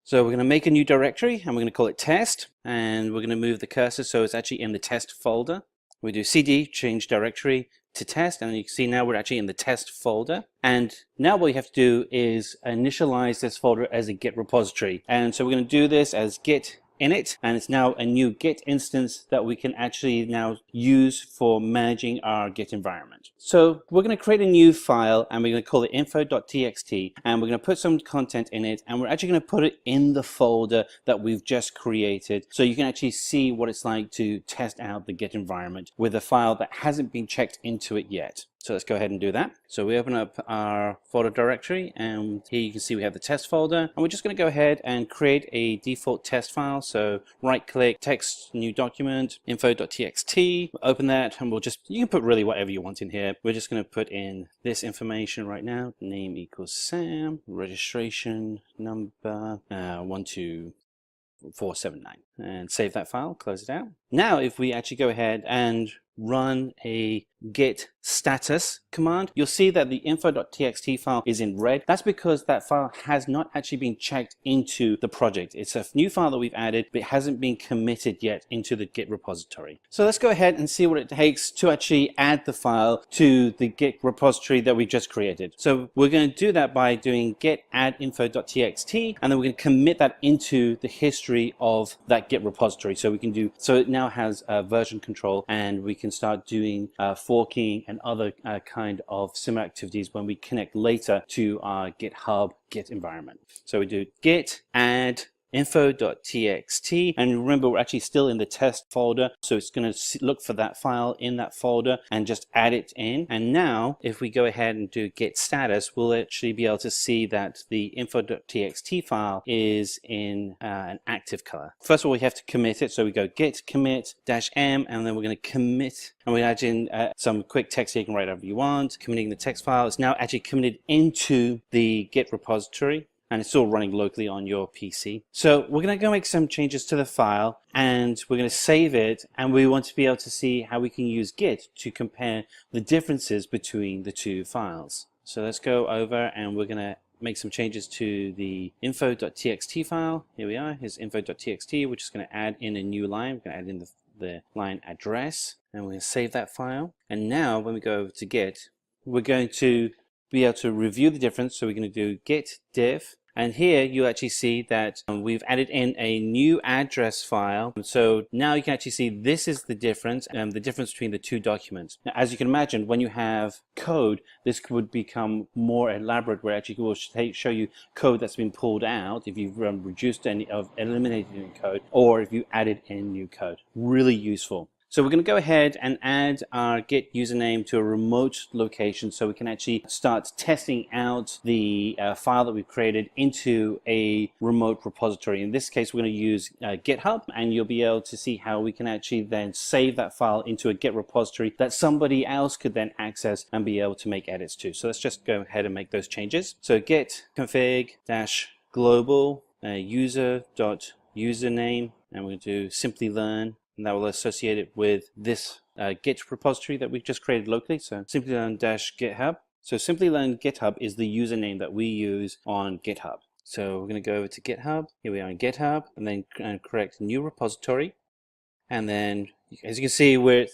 So we're going to make a new directory and we're going to call it test, and we're going to move the cursor so it's actually in the test folder. We do cd change directory to test, and you can see now we're actually in the test folder. And now what you have to do is initialize this folder as a Git repository. And so we're going to do this as git init, and it's now a new Git instance that we can actually now use for managing our Git environment. So we're going to create a new file and we're going to call it info.txt, and we're going to put some content in it, and we're actually going to put it in the folder that we've just created, so you can actually see what it's like to test out the Git environment with a file that hasn't been checked into it yet. So let's go ahead and do that. So we open up our folder directory, and here you can see we have the test folder, and we're just going to go ahead and create a default test file. So right click, text, new document, info.txt, open that, and you can put really whatever you want in here. We're just going to put in this information right now. Name equals Sam, registration number 12479, and save that file, close it out. Now if we actually go ahead and run a git status command, you'll see that the info.txt file is in red. That's because that file has not actually been checked into the project. It's a new file that we've added, but it hasn't been committed yet into the Git repository. So let's go ahead and see what it takes to actually add the file to the Git repository that we just created. So we're going to do that by doing git add info.txt, and then we're going to commit that into the history of that Git repository. So it now has version control, and we can start doing forking and other kind of similar activities when we connect later to our GitHub Git environment. So we do git add info.txt, and remember we're actually still in the test folder, so it's going to look for that file in that folder and just add it in. And now if we go ahead and do git status, we'll actually be able to see that the info.txt file is in an active color. First of all, we have to commit it, so we go git commit -m, and then we're going to commit, and we add in some quick text here. You can write whatever you want. Committing the text file is now actually committed into the Git repository, and it's still running locally on your PC. So we're going to go make some changes to the file, and we're going to save it, and we want to be able to see how we can use Git to compare the differences between the two files. So let's go over and we're going to make some changes to the info.txt file. Here we are, here's info.txt. We're just going to add in a new line. We're going to add in the line address, and we're going to save that file. And now when we go over to Git, we're going to be able to review the difference. So we're going to do git diff, and here you actually see that we've added in a new address file. So now you can actually see this is the difference between the two documents. Now, as you can imagine, when you have code, this would become more elaborate, where actually will show you code that's been pulled out if you've reduced eliminated any code, or if you added in new code. Really useful. So we're going to go ahead and add our Git username to a remote location, so we can actually start testing out the file that we've created into a remote repository. In this case, we're going to use GitHub, and you'll be able to see how we can actually then save that file into a Git repository that somebody else could then access and be able to make edits to. So let's just go ahead and make those changes. So git config -global user.username, and we're going to do Simplilearn, and that will associate it with this Git repository that we've just created locally. So Simplilearn-GitHub. So Simplilearn GitHub is the username that we use on GitHub. So we're going to go over to GitHub. Here we are in GitHub, and then correct new repository. And then, as you can see, we're in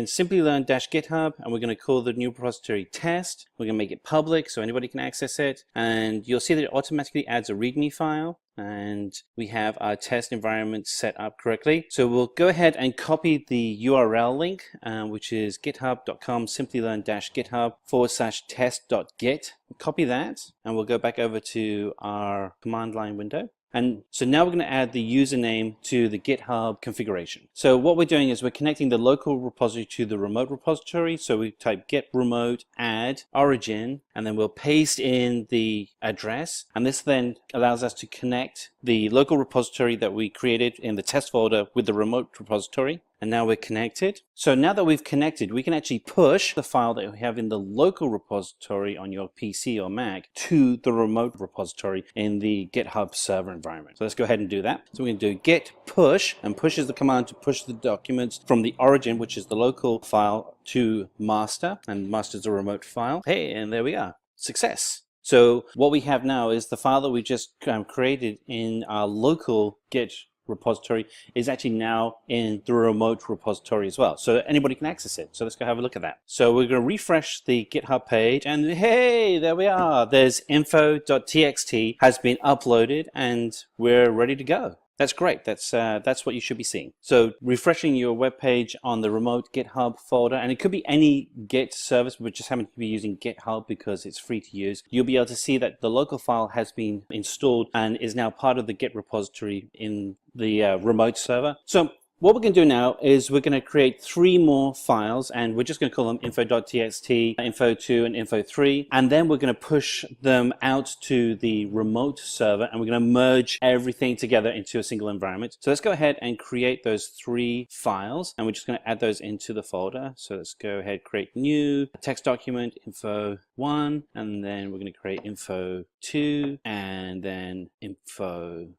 Simplilearn-GitHub, and we're going to call the new repository test. We're going to make it public so anybody can access it. And you'll see that it automatically adds a README file, and we have our test environment set up correctly. So we'll go ahead and copy the URL link, which is github.com simplilearn-github/test.git. Copy that, and we'll go back over to our command line window. And so now we're going to add the username to the GitHub configuration. So what we're doing is we're connecting the local repository to the remote repository. So we type git remote add origin, and then we'll paste in the address. And this then allows us to connect the local repository that we created in the test folder with the remote repository. And now we're connected. So now that we've connected, we can actually push the file that we have in the local repository on your PC or Mac to the remote repository in the GitHub server environment. So let's go ahead and do that. So we're going to do git push, and push is the command to push the documents from the origin, which is the local file, to master, and master is a remote file. Hey, and there we are. Success. So what we have now is the file that we just created in our local Git repository is actually now in the remote repository as well, so anybody can access it. So let's go have a look at that. So we're going to refresh the GitHub page, and hey, there we are. There's info.txt has been uploaded, and we're ready to go. That's great. That's what you should be seeing. So refreshing your web page on the remote GitHub folder, and it could be any Git service, but just happen to be using GitHub because it's free to use. You'll be able to see that the local file has been installed and is now part of the Git repository in the remote server. So what we're going to do now is we're going to create 3 more files, and we're just going to call them info.txt, info2, and info3, and then we're going to push them out to the remote server, and we're going to merge everything together into a single environment. So let's go ahead and create those 3 files, and we're just going to add those into the folder. So let's go ahead, create new text document, info1, and then we're going to create info2, and then info3.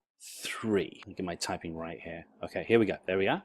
Get my typing right here. Okay, here we go. There we are.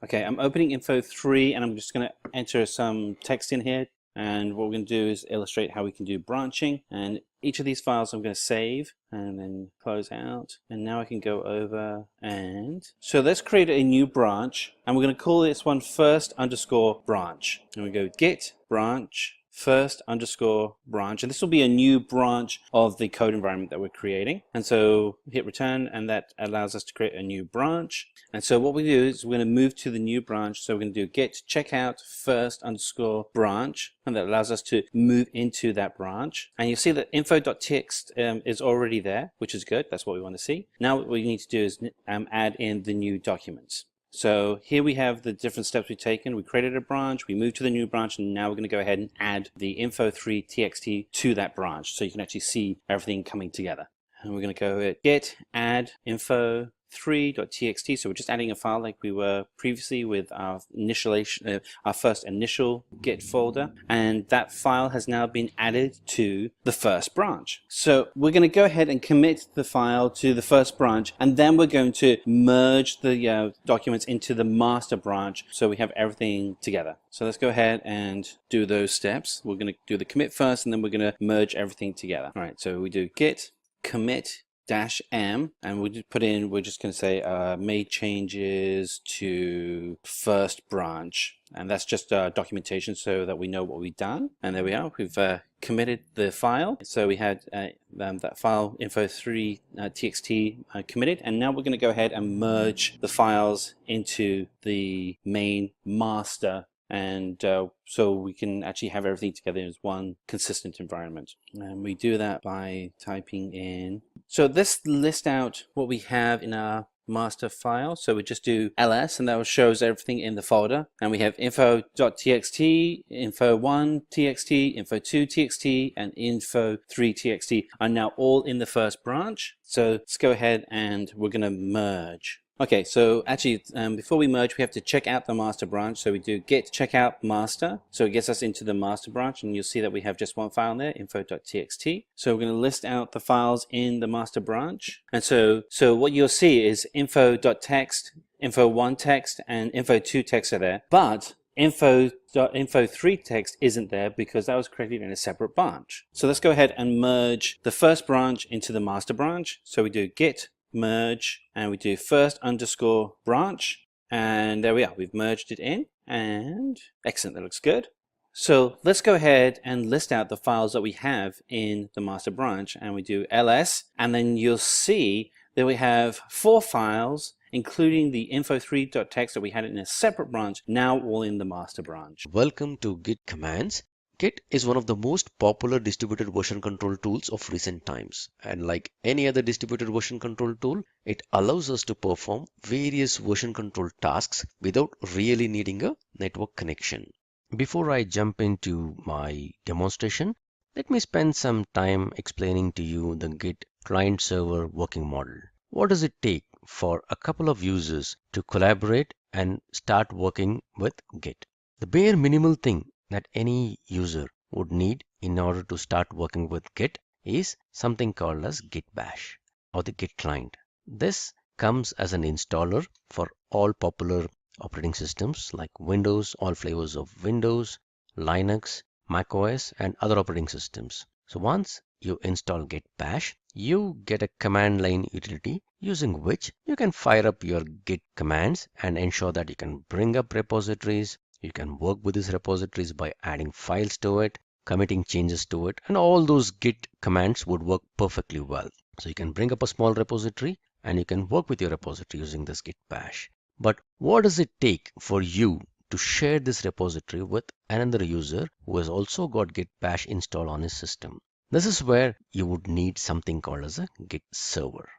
Okay, I'm opening info3, and I'm just going to enter some text in here. And what we're going to do is illustrate how we can do branching. And each of these files I'm going to save and then close out. And now I can go over and... So let's create a new branch. And we're going to call this one first_branch. And we go git branch first_branch, and this will be a new branch of the code environment that we're creating. And so hit return, and that allows us to create a new branch. And so what we do is we're going to move to the new branch. So we're going to do git checkout first_branch, and that allows us to move into that branch. And you'll see that info.txt is already there, which is good. That's what we want to see. Now what we need to do is add in the new documents. So here we have the different steps we've taken. We created a branch, we moved to the new branch, and now we're going to go ahead and add the info3 txt to that branch, so you can actually see everything coming together. And we're going to go at git add info3.txt. So we're just adding a file like we were previously with our initialization, our first initial Git folder, and that file has now been added to the first branch. So we're going to go ahead and commit the file to the first branch, and then we're going to merge the documents into the master branch, so we have everything together. So let's go ahead and do those steps. We're going to do the commit first, and then we're going to merge everything together. All right, so we do git commit -m, and we just put in, we're just going to say made changes to first branch, and that's just documentation so that we know what we've done. And there we are, we've committed the file. So we had that file info3 txt committed, and now we're going to go ahead and merge the files into the main master, and so we can actually have everything together as one consistent environment. And we do that by typing in, so this lists out what we have in our master file. So we just do ls, and that shows everything in the folder, and we have info.txt, info1 txt, info2 txt, and info3 txt are now all in the first branch. So let's go ahead and we're going to merge. Okay, so actually before we merge, we have to check out the master branch. So we do git checkout master, so it gets us into the master branch, and you'll see that we have just one file there, info.txt. So we're going to list out the files in the master branch, and so what you'll see is info.txt, info1 text, and info2 text are there, but info3 text isn't there because that was created in a separate branch. So let's go ahead and merge the first branch into the master branch. So we do git merge, and we do first_branch, and there we are, we've merged it in, and excellent, that looks good. So let's go ahead and list out the files that we have in the master branch, and we do ls, and then you'll see that we have 4 files, including the info3.txt that we had in a separate branch, now all in the master branch. Welcome to Git Commands. Git is one of the most popular distributed version control tools of recent times, and like any other distributed version control tool, it allows us to perform various version control tasks without really needing a network connection. Before I jump into my demonstration, let me spend some time explaining to you the Git client-server working model. What does it take for a couple of users to collaborate and start working with Git? The bare minimal thing that any user would need in order to start working with Git is something called as Git Bash or the Git client. This comes as an installer for all popular operating systems like Windows, all flavors of Windows, Linux, macOS, and other operating systems. So once you install Git Bash, you get a command line utility using which you can fire up your Git commands and ensure that you can bring up repositories. You can work with these repositories by adding files to it, committing changes to it, and all those Git commands would work perfectly well. So you can bring up a small repository and you can work with your repository using this Git Bash. But what does it take for you to share this repository with another user who has also got Git Bash installed on his system? This is where you would need something called as a Git server.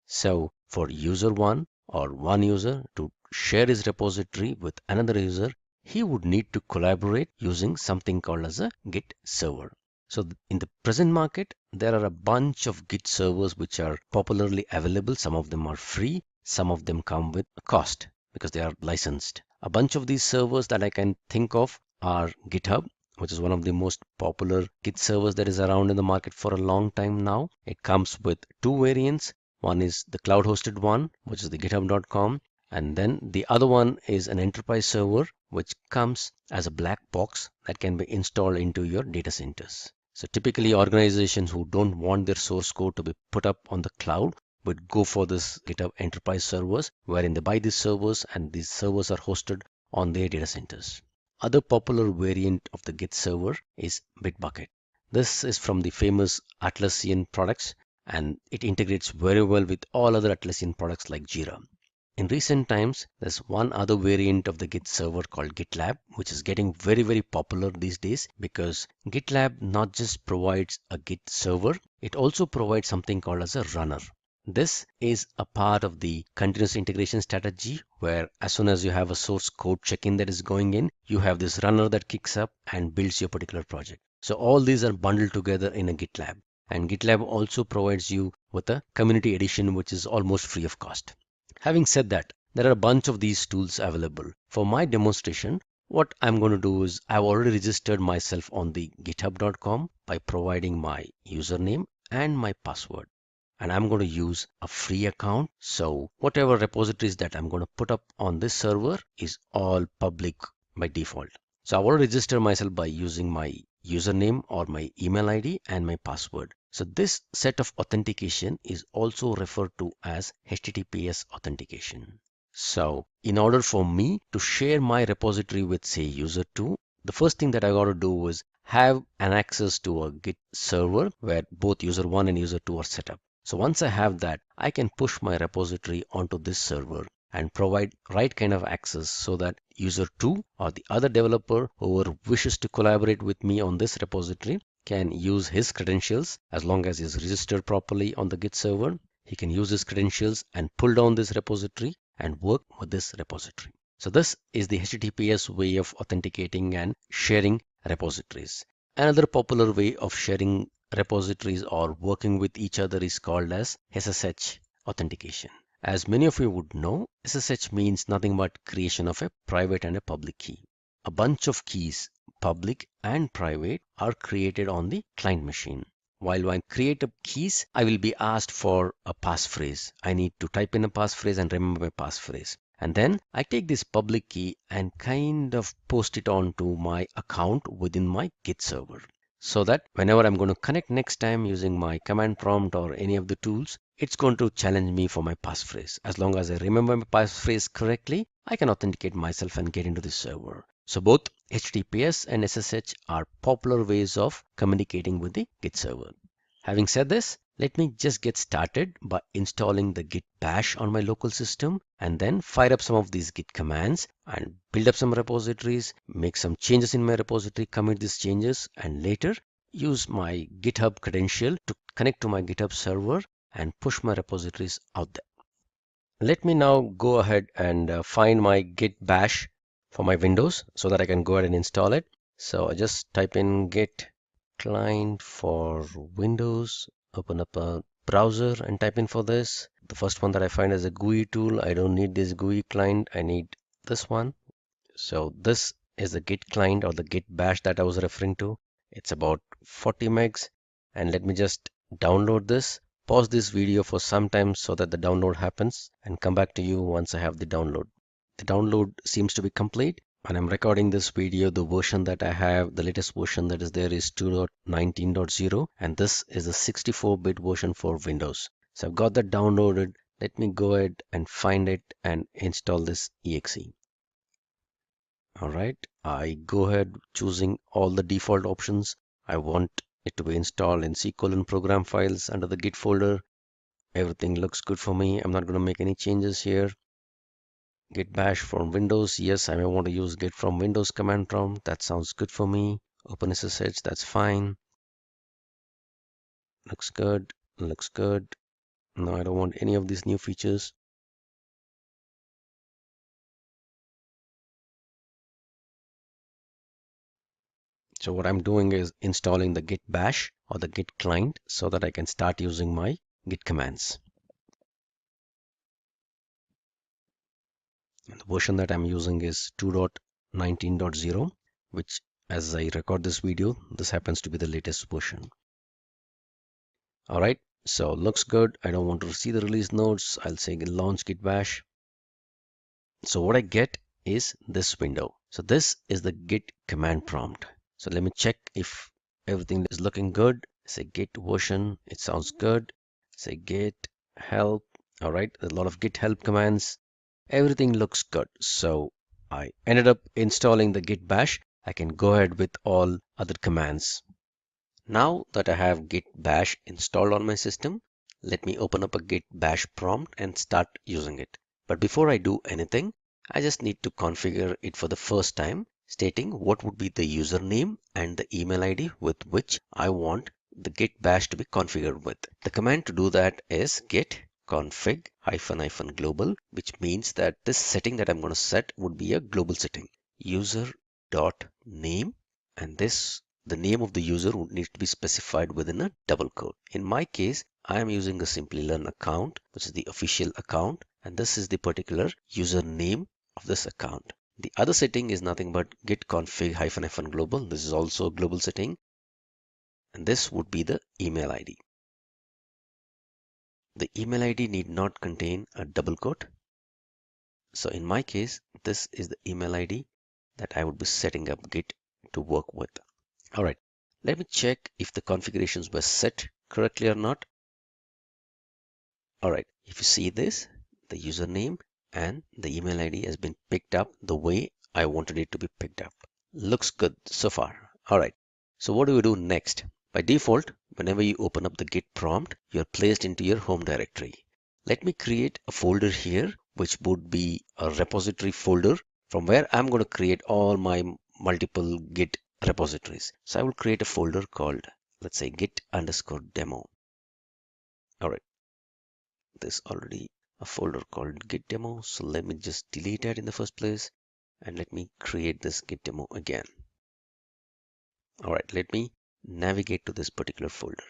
So for user one or one user to share his repository with another user, he would need to collaborate using something called as a Git server. So in the present market, there are a bunch of Git servers which are popularly available. Some of them are free. Some of them come with a cost because they are licensed. A bunch of these servers that I can think of are GitHub, which is one of the most popular Git servers that is around in the market for a long time now. It comes with two variants. One is the cloud hosted one, which is the github.com. And then the other one is an enterprise server, which comes as a black box that can be installed into your data centers. So typically organizations who don't want their source code to be put up on the cloud would go for this GitHub enterprise servers, wherein they buy these servers and these servers are hosted on their data centers. Other popular variant of the Git server is Bitbucket. This is from the famous Atlassian products and it integrates very well with all other Atlassian products like Jira. In recent times, there's one other variant of the Git server called GitLab, which is getting very popular these days because GitLab not just provides a Git server, it also provides something called as a runner. This is a part of the continuous integration strategy where as soon as you have a source code check-in that is going in, you have this runner that kicks up and builds your particular project. So all these are bundled together in a GitLab. And GitLab also provides you with a community edition which is almost free of cost. Having said that, there are a bunch of these tools available. For my demonstration, what I'm going to do is I've already registered myself on the github.com by providing my username and my password. And I'm going to use a free account. So whatever repositories that I'm going to put up on this server is all public by default. So I've already registered myself by using my username or my email ID and my password. So this set of authentication is also referred to as HTTPS authentication. So in order for me to share my repository with say user 2, the first thing that I got to do is have an access to a Git server where both user 1 and user 2 are set up. So once I have that, I can push my repository onto this server and provide right kind of access so that user 2 or the other developer who wishes to collaborate with me on this repository can use his credentials as long as he's registered properly on the Git server. He can use his credentials and pull down this repository and work with this repository. So this is the HTTPS way of authenticating and sharing repositories. Another popular way of sharing repositories or working with each other is called as SSH authentication. As many of you would know, SSH means nothing but creation of a private and a public key. A bunch of keys, public and private, are created on the client machine. While I create keys, I will be asked for a passphrase. I need to type in a passphrase and remember my passphrase. And then I take this public key and kind of post it onto my account within my Git server. So that whenever I'm going to connect next time using my command prompt or any of the tools, it's going to challenge me for my passphrase. As long as I remember my passphrase correctly, I can authenticate myself and get into the server. So both HTTPS and SSH are popular ways of communicating with the Git server. Having said this, let me just get started by installing the git bash on my local system and then fire up some of these git commands and build up some repositories, make some changes in my repository, commit these changes, and later use my GitHub credential to connect to my GitHub server and push my repositories out there. Let me now go ahead and find my git bash for my Windows so that I can go ahead and install it. So I just type in git client for Windows, open up a browser and type in for this. The first one that I find is a GUI tool. I don't need this GUI client, I need this one. So this is the git client or the git bash that I was referring to. It's about 40 megs, and let me just download this. Pause this video for some time so that the download happens and come back to you once I have the download. The download seems to be complete. When I'm recording this video, the version that I have, the latest version that is there is 2.19.0, and this is a 64-bit version for Windows. So I've got that downloaded. Let me go ahead and find it and install this exe. All right, I go ahead choosing all the default options. I want it to be installed in C: program files under the Git folder. Everything looks good for me. I'm not going to make any changes here. Git bash from Windows. Yes, I may want to use git from Windows command prompt. That sounds good for me. OpenSSH, that's fine. Looks good. Looks good. No, I don't want any of these new features. So what I'm doing is installing the git bash or the git client so that I can start using my git commands. And the version that I'm using is 2.19.0, which as I record this video, this happens to be the latest version. All right, so looks good. I don't want to see the release notes. I'll say launch git bash. So what I get is this window. So this is the git command prompt. So let me check if everything is looking good. Say git version, it sounds good. Say git help. All right, a lot of git help commands. Everything looks good. So I ended up installing the git bash. I can go ahead with all other commands. Now that I have git bash installed on my system, let me open up a git bash prompt and start using it. But before I do anything, I just need to configure it for the first time, stating what would be the username and the email ID with which I want the git bash to be configured with. The command to do that is git config -- global, which means that this setting that I'm going to set would be a global setting. User.name, and the name of the user would need to be specified within a double quote. In my case, I am using a Simplilearn account, which is the official account, and this is the particular username of this account. The other setting is nothing but git config -- global. This is also a global setting, and this would be the email ID. The email ID need not contain a double quote. So in my case, this is the email ID that I would be setting up Git to work with. All right, let me check if the configurations were set correctly or not. All right, if you see this, the username and the email ID has been picked up the way I wanted it to be picked up. Looks good so far. All right, so what do we do next? By default, whenever you open up the Git prompt, you're placed into your home directory. Let me create a folder here, which would be a repository folder from where I'm going to create all my multiple Git repositories. So I will create a folder called, let's say, git_demo. All right, there's already a folder called git demo. So let me just delete that in the first place and let me create this git demo again. All right, let me navigate to this particular folder.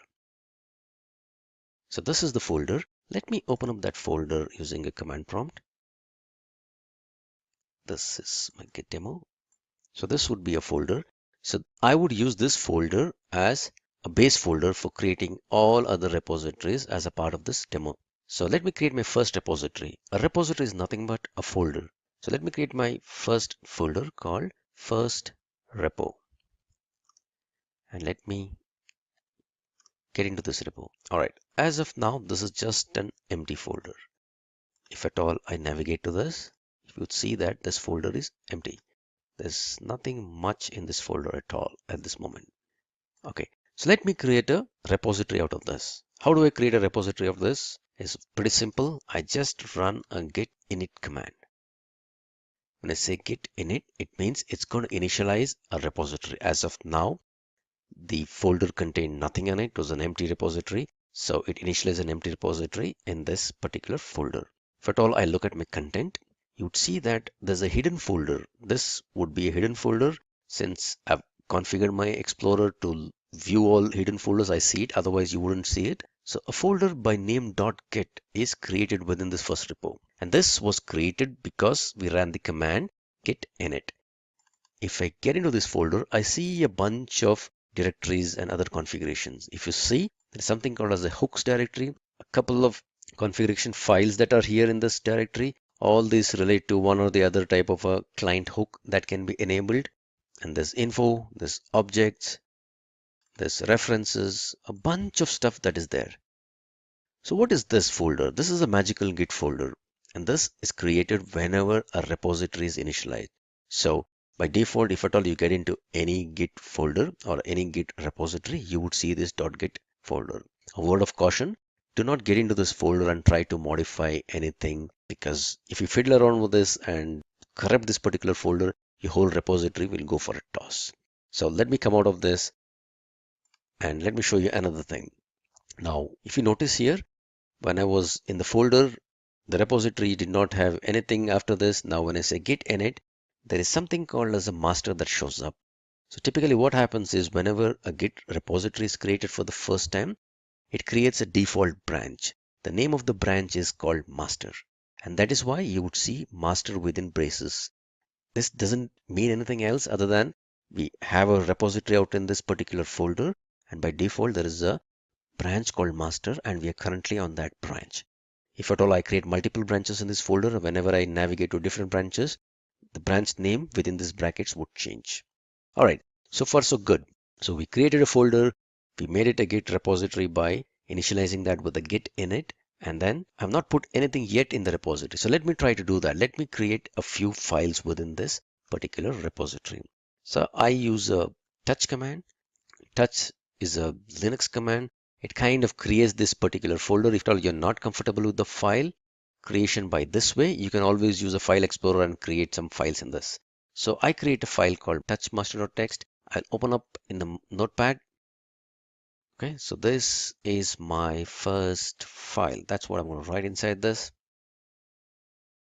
So this is the folder. Let me open up that folder using a command prompt. This is my git demo. So this would be a folder. So I would use this folder as a base folder for creating all other repositories as a part of this demo. So let me create my first repository. A repository is nothing but a folder. So let me create my first folder called first repo. And let me get into this repo. All right, as of now, this is just an empty folder. If at all I navigate to this, you would see that this folder is empty. There's nothing much in this folder at all at this moment. Okay, So let me create a repository out of this. How do I create a repository of this? It's pretty simple. I just run a git init command. When I say git init, it means it's going to initialize a repository. As of now, the folder contained nothing in it. It was an empty repository. So it initializes an empty repository in this particular folder. If at all I look at my content, you'd see that there's a hidden folder. This would be a hidden folder since I've configured my Explorer to view all hidden folders. I see it, otherwise you wouldn't see it. So a folder by name .git is created within this first repo. And this was created because we ran the command git init. If I get into this folder, I see a bunch of directories and other configurations. If you see, there's something called as a hooks directory, a couple of configuration files that are here in this directory. All these relate to one or the other type of a client hook that can be enabled. And there's info, there's objects, there's references, a bunch of stuff that is there. So what is this folder? This is a magical Git folder, and this is created whenever a repository is initialized. So by default, if at all you get into any Git folder or any Git repository, you would see this .git folder. A word of caution, do not get into this folder and try to modify anything, because if you fiddle around with this and corrupt this particular folder, your whole repository will go for a toss. So let me come out of this and let me show you another thing. Now, if you notice here, when I was in the folder, the repository did not have anything after this. Now, when I say git init, there is something called as a master that shows up. So typically what happens is whenever a Git repository is created for the first time, it creates a default branch. The name of the branch is called master. And that is why you would see master within braces. This doesn't mean anything else other than we have a repository out in this particular folder, and by default there is a branch called master, and we are currently on that branch. If at all I create multiple branches in this folder, whenever I navigate to different branches, the branch name within these brackets would change. All right, so far so good. So we created a folder, we made it a Git repository by initializing that with a git init, and then I've not put anything yet in the repository. So let me try to do that. Let me create a few files within this particular repository. So I use a touch command. Touch is a Linux command. It kind of creates this particular folder. If at all you're not comfortable with the file creation by this way, you can always use a file explorer and create some files in this. So I create a file called touchmaster.txt. I'll open up in the notepad. Okay, so this is my first file. That's what I'm going to write inside this.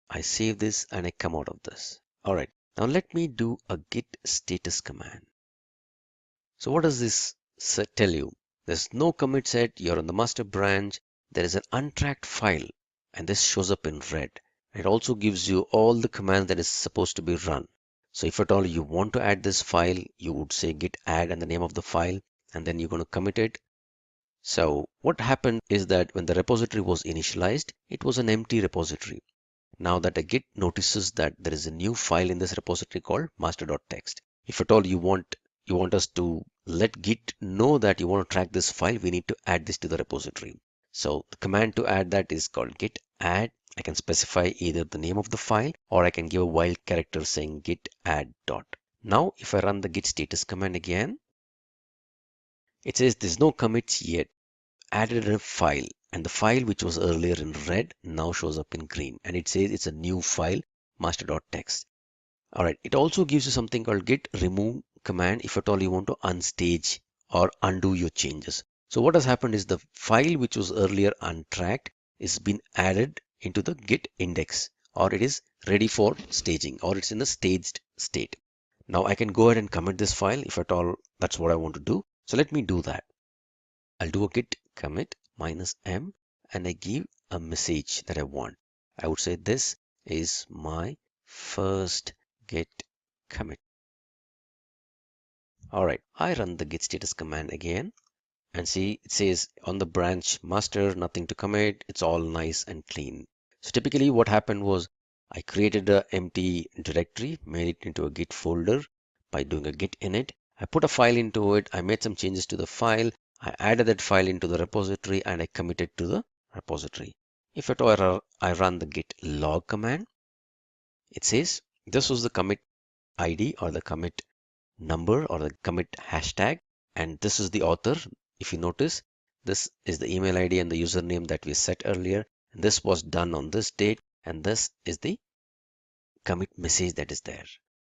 I save this and I come out of this. All right, now let me do a git status command. So what does this tell you? There's no commit set, you're in the master branch, there is an untracked file, and this shows up in red. It also gives you all the commands that is supposed to be run. So if at all you want to add this file, you would say git add and the name of the file, and then you're going to commit it. So what happened is that when the repository was initialized, it was an empty repository. Now that a git notices that there is a new file in this repository called master.txt. If at all you want us to let Git know that you want to track this file, we need to add this to the repository. So the command to add that is called git add. I can specify either the name of the file or I can give a wild character saying git add dot. Now if I run the git status command again, it says there's no commits yet. Added a file, and the file which was earlier in red now shows up in green, and it says it's a new file, master.txt. All right, it also gives you something called git remove command if at all you want to unstage or undo your changes. So what has happened is the file which was earlier untracked is been added into the git index, or it is ready for staging, or it's in a staged state. Now I can go ahead and commit this file if at all that's what I want to do. So let me do that. I'll do a git commit -m and I give a message that I want. I would say this is my first git commit. All right, I run the git status command again and see it says on the branch master, nothing to commit. It's all nice and clean. So typically what happened was I created an empty directory, made it into a git folder by doing a git init. I put a file into it. I made some changes to the file. I added that file into the repository and I committed to the repository. If at all I run the git log command, it says this was the commit ID or the commit number or the commit hashtag and this is the author. If you notice, this is the email ID and the username that we set earlier. And this was done on this date, and this is the commit message that is there.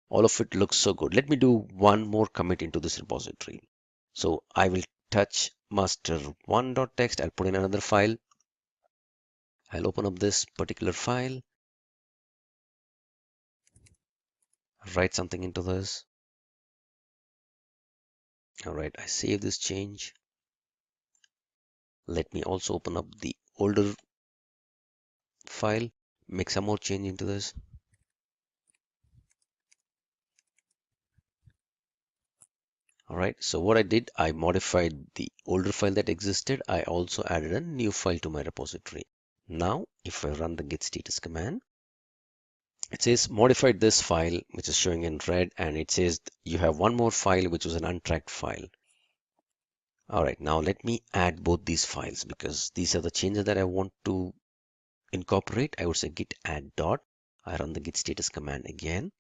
All of it looks so good. Let me do one more commit into this repository. So I will touch master1.txt. I'll put in another file. I'll open up this particular file, write something into this. All right, I save this change. Let me also open up the older file, make some more change into this. All right, so what I did, I modified the older file that existed. I also added a new file to my repository. Now, if I run the git status command, it says modified this file, which is showing in red, and it says you have one more file, which was an untracked file. All right, now let me add both these files because these are the changes that I want to incorporate. I would say git add dot. I run the git status command again,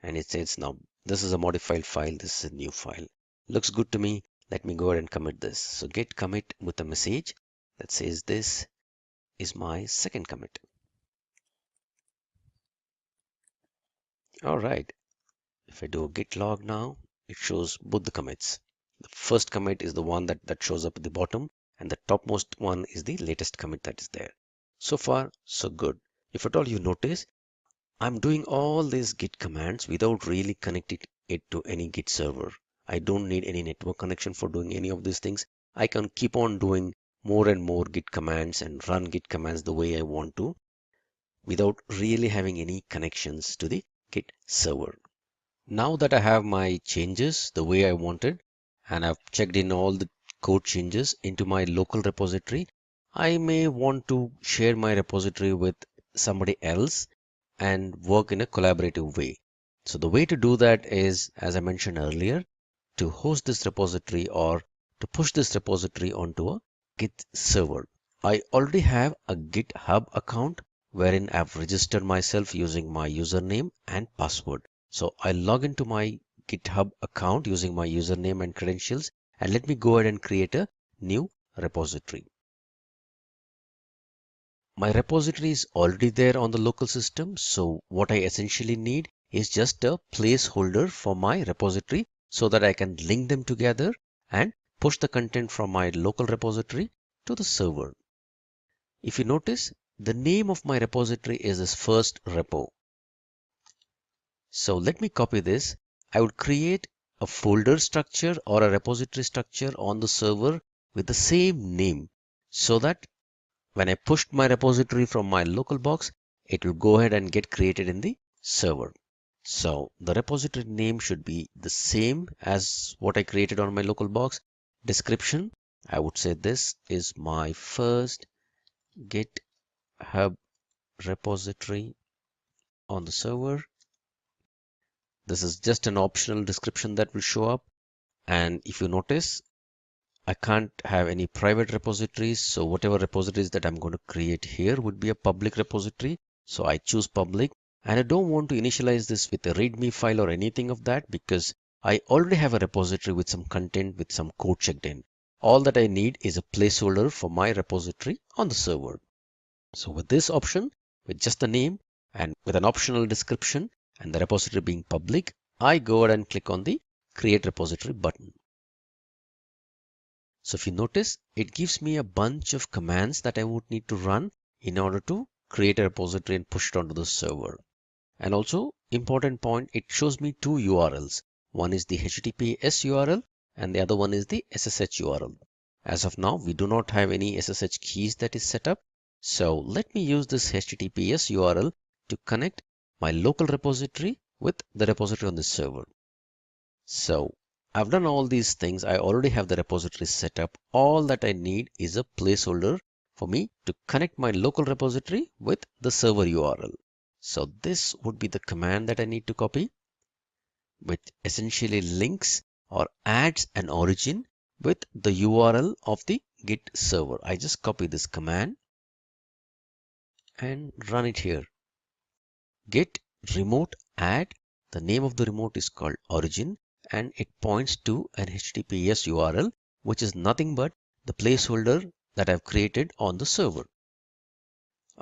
and it says now this is a modified file, this is a new file. Looks good to me. Let me go ahead and commit this. So git commit with a message that says this is my second commit. All right, if I do a git log now, it shows both the commits. The first commit is the one that shows up at the bottom, and the topmost one is the latest commit that is there. So far, so good. If at all you notice, I'm doing all these git commands without really connecting it to any git server. I don't need any network connection for doing any of these things. I can keep on doing more and more git commands and run git commands the way I want to without really having any connections to the git server. Now that I have my changes the way I wanted, and I've checked in all the code changes into my local repository, I may want to share my repository with somebody else and work in a collaborative way. So the way to do that is, as I mentioned earlier, to host this repository or to push this repository onto a Git server. I already have a GitHub account wherein I've registered myself using my username and password. So I log into my GitHub account using my username and credentials, and let me go ahead and create a new repository. My repository is already there on the local system, so what I essentially need is just a placeholder for my repository so that I can link them together and push the content from my local repository to the server. If you notice, the name of my repository is this first repo. So let me copy this. I would create a folder structure or a repository structure on the server with the same name so that when I pushed my repository from my local box, it will go ahead and get created in the server. So the repository name should be the same as what I created on my local box. Description, I would say this is my first GitHub repository on the server. This is just an optional description that will show up. And if you notice, I can't have any private repositories. So whatever repositories that I'm going to create here would be a public repository. So I choose public, and I don't want to initialize this with a README file or anything of that because I already have a repository with some content with some code checked in. All that I need is a placeholder for my repository on the server. So with this option, with just the name and with an optional description and the repository being public, I go ahead and click on the Create Repository button. So if you notice, it gives me a bunch of commands that I would need to run in order to create a repository and push it onto the server. And also, important point, it shows me two URLs. One is the HTTPS URL and the other one is the SSH URL. As of now, we do not have any SSH keys that is set up. So let me use this HTTPS URL to connect my local repository with the repository on the server. So I've done all these things. I already have the repository set up. All that I need is a placeholder for me to connect my local repository with the server URL. So this would be the command that I need to copy, which essentially links or adds an origin with the URL of the Git server. I just copy this command and run it here. Git remote add. The name of the remote is called origin, and it points to an HTTPS URL, which is nothing but the placeholder that I've created on the server.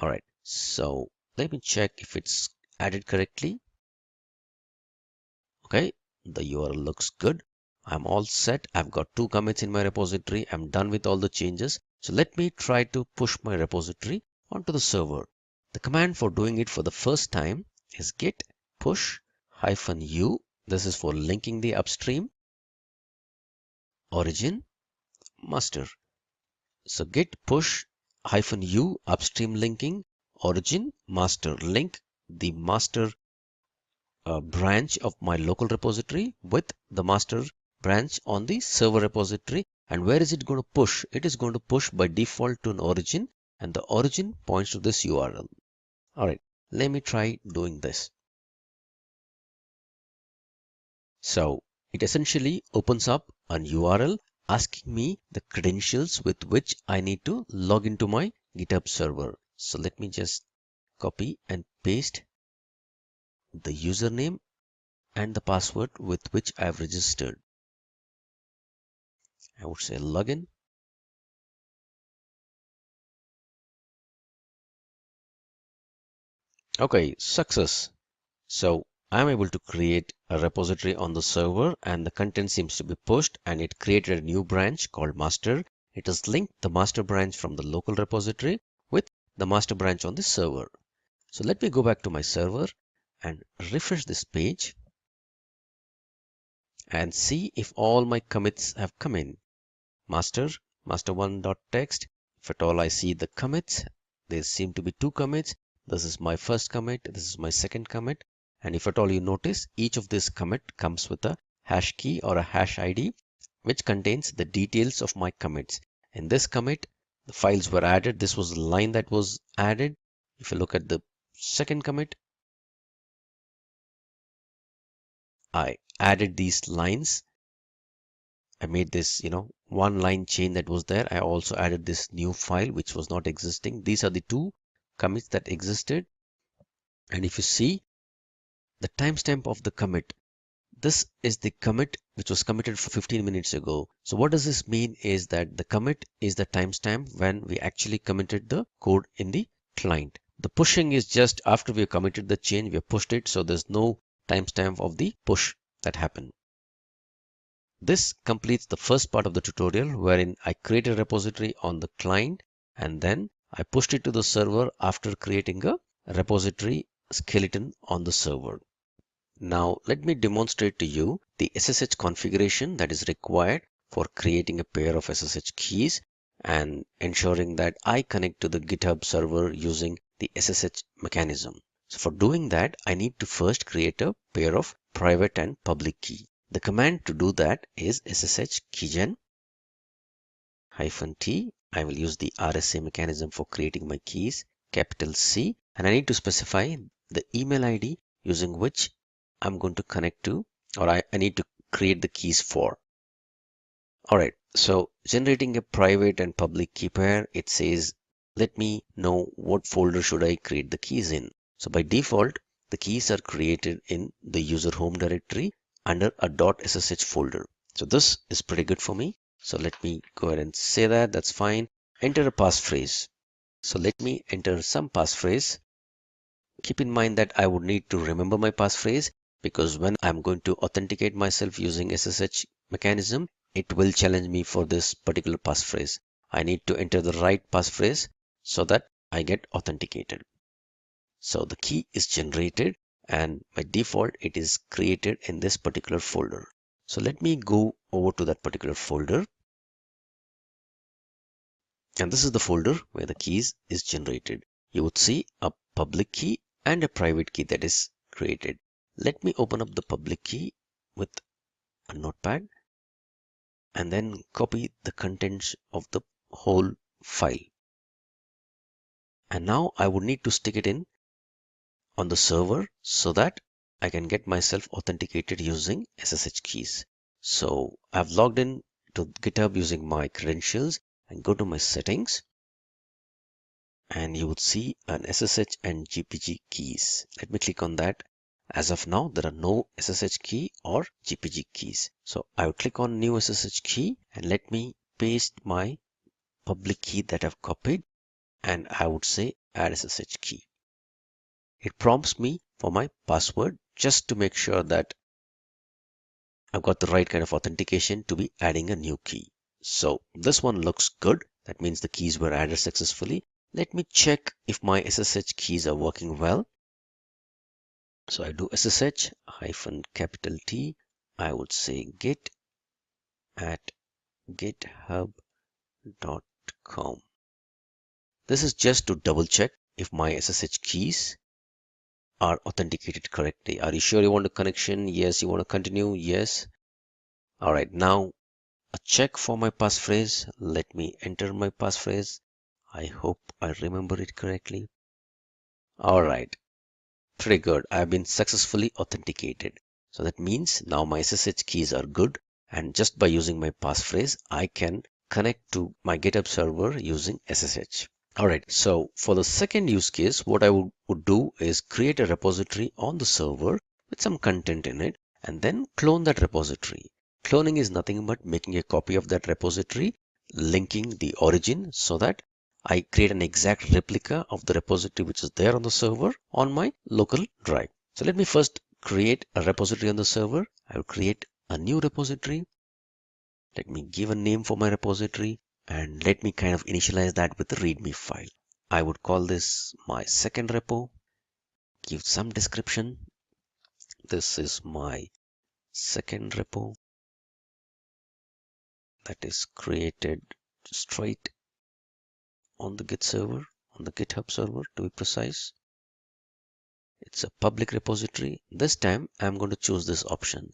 Alright, so let me check if it's added correctly. Okay, the URL looks good. I'm all set. I've got 2 commits in my repository. I'm done with all the changes. So let me try to push my repository onto the server. The command for doing it for the first time is git push -u. This is for linking the upstream origin master. So git push -u upstream linking origin master. Link the master branch of my local repository with the master branch on the server repository. And where is it going to push? It is going to push by default to an origin, and the origin points to this URL. Alright, let me try doing this. So it essentially opens up an URL asking me the credentials with which I need to log into my GitHub server. So let me just copy and paste the username and the password with which I have registered. I would say login. Okay, success. So I'm able to create a repository on the server, and the content seems to be pushed, and it created a new branch called master. It has linked the master branch from the local repository with the master branch on the server. So let me go back to my server and refresh this page and see if all my commits have come in. master1.txt. If at all I see the commits, there seem to be 2 commits. This is my first commit, this is my second commit. And if at all you notice, each of this commit comes with a hash key or a hash ID, which contains the details of my commits. In this commit, the files were added. This was the line that was added. If you look at the second commit, I added these lines. I made this, one line chain that was there. I also added this new file which was not existing. These are the 2 commits that existed. And if you see the timestamp of the commit, this is the commit which was committed 15 minutes ago. So what does this mean is that the commit is the timestamp when we actually committed the code in the client. The pushing is just after we have committed the change, we have pushed it. So there's no timestamp of the push that happened. This completes the first part of the tutorial, wherein I created a repository on the client and then I pushed it to the server after creating a repository skeleton on the server. Now let me demonstrate to you the SSH configuration that is required for creating a pair of SSH keys and ensuring that I connect to the GitHub server using the SSH mechanism. So for doing that, I need to first create a pair of private and public key. The command to do that is ssh keygen -t. I will use the RSA mechanism for creating my keys, capital C, and I need to specify the email ID using which I'm going to connect to, or I need to create the keys for. Alright, so generating a private and public key pair, it says, let me know what folder should I create the keys in. So by default, the keys are created in the user home directory under a .ssh folder. So this is pretty good for me. So let me go ahead and say that. That's fine. Enter a passphrase. So let me enter some passphrase. Keep in mind that I would need to remember my passphrase, because when I'm going to authenticate myself using SSH mechanism, it will challenge me for this particular passphrase. I need to enter the right passphrase so that I get authenticated. So the key is generated, and by default it is created in this particular folder. So let me go over to that particular folder, and this is the folder where the keys is generated. You would see a public key and a private key that is created. Let me open up the public key with a notepad and then copy the contents of the whole file. And now I would need to stick it in on the server so that I can get myself authenticated using SSH keys. So I've logged in to GitHub using my credentials and go to my settings, and you would see an SSH and GPG keys. Let me click on that As of now, there are no SSH key or GPG keys. So I will click on new SSH key and let me paste my public key that I've copied, and I would say add SSH key. It prompts me for my password just to make sure that I've got the right kind of authentication to be adding a new key. So this one looks good. That means the keys were added successfully. Let me check if my SSH keys are working well. So I do SSH -capital T. I would say git at github.com. This is just to double check if my SSH keys are authenticated correctly. Are you sure you want a connection? Yes. You want to continue? Yes. All right. Now a check for my passphrase. Let me enter my passphrase. I hope I remember it correctly. All right. Pretty good. I've been successfully authenticated. So that means now my SSH keys are good. And just by using my passphrase, I can connect to my GitHub server using SSH. All right. So for the second use case, what I would do is create a repository on the server with some content in it and then clone that repository. Cloning is nothing but making a copy of that repository, linking the origin so that I create an exact replica of the repository which is there on the server on my local drive. So let me first create a repository on the server. I will create a new repository. Let me give a name for my repository and let me kind of initialize that with the README file. I would call this my second repo. Give some description. This is my second repo that is created straight on the Git server, on the GitHub server to be precise. It's a public repository. This time I'm going to choose this option.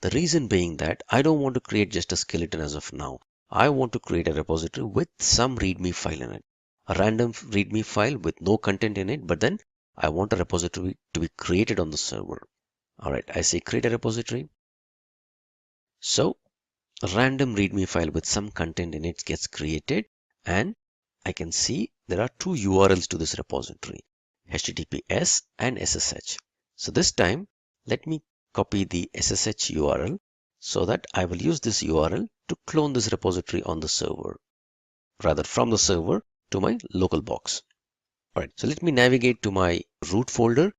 The reason being that I don't want to create just a skeleton as of now. I want to create a repository with some README file in it. A random README file with no content in it, but then I want a repository to be created on the server. All right, I say create a repository. So a random README file with some content in it gets created, and I can see there are two URLs to this repository, HTTPS and SSH. So this time, let me copy the SSH URL so that I will use this URL to clone this repository on the server, rather from the server to my local box. All right, so let me navigate to my root folder,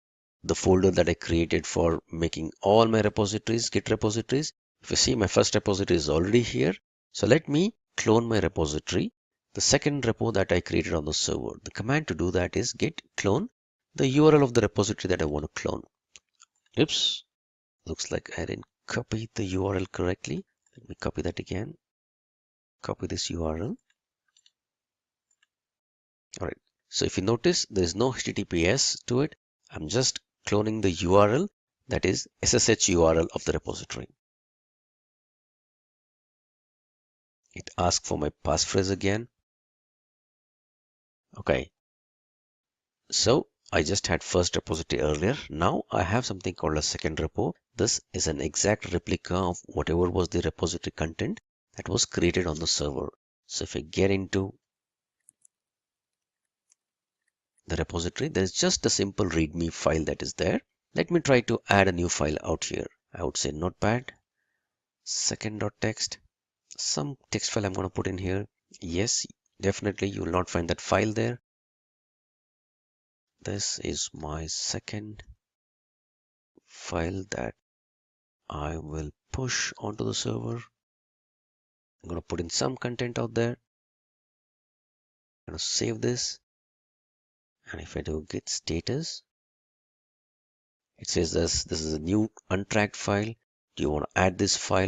the folder that I created for making all my repositories, Git repositories. If you see, my first repository is already here. So let me clone my repository, the second repo that I created on the server. The command to do that is git clone the URL of the repository that I want to clone. Oops, looks like I didn't copy the URL correctly. Let me copy that again. Copy this URL. All right. So if you notice, there is no HTTPS to it. I'm just cloning the URL, that is SSH URL of the repository. It asks for my passphrase again. Okay. So I just had first repository earlier. Now I have something called a second repo. This is an exact replica of whatever was the repository content that was created on the server. So if I get into the repository, there's just a simple README file that is there. Let me try to add a new file out here. I would say notepad, second.txt, some text file I'm going to put in here. Yes, definitely you will not find that file there. This is my second file that I will push onto the server. I'm going to put in some content out there. I'm going to save this. And if I do git status, it says this is a new untracked file. Do you want to add this file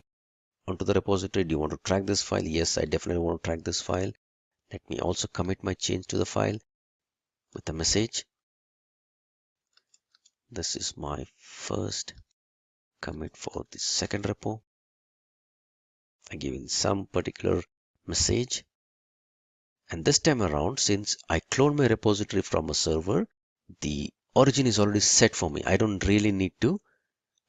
onto the repository? Do you want to track this file? Yes, I definitely want to track this file. Let me also commit my change to the file with a message. This is my first commit for the second repo. I give in some particular message. And this time around, since I cloned my repository from a server, the origin is already set for me. I don't really need to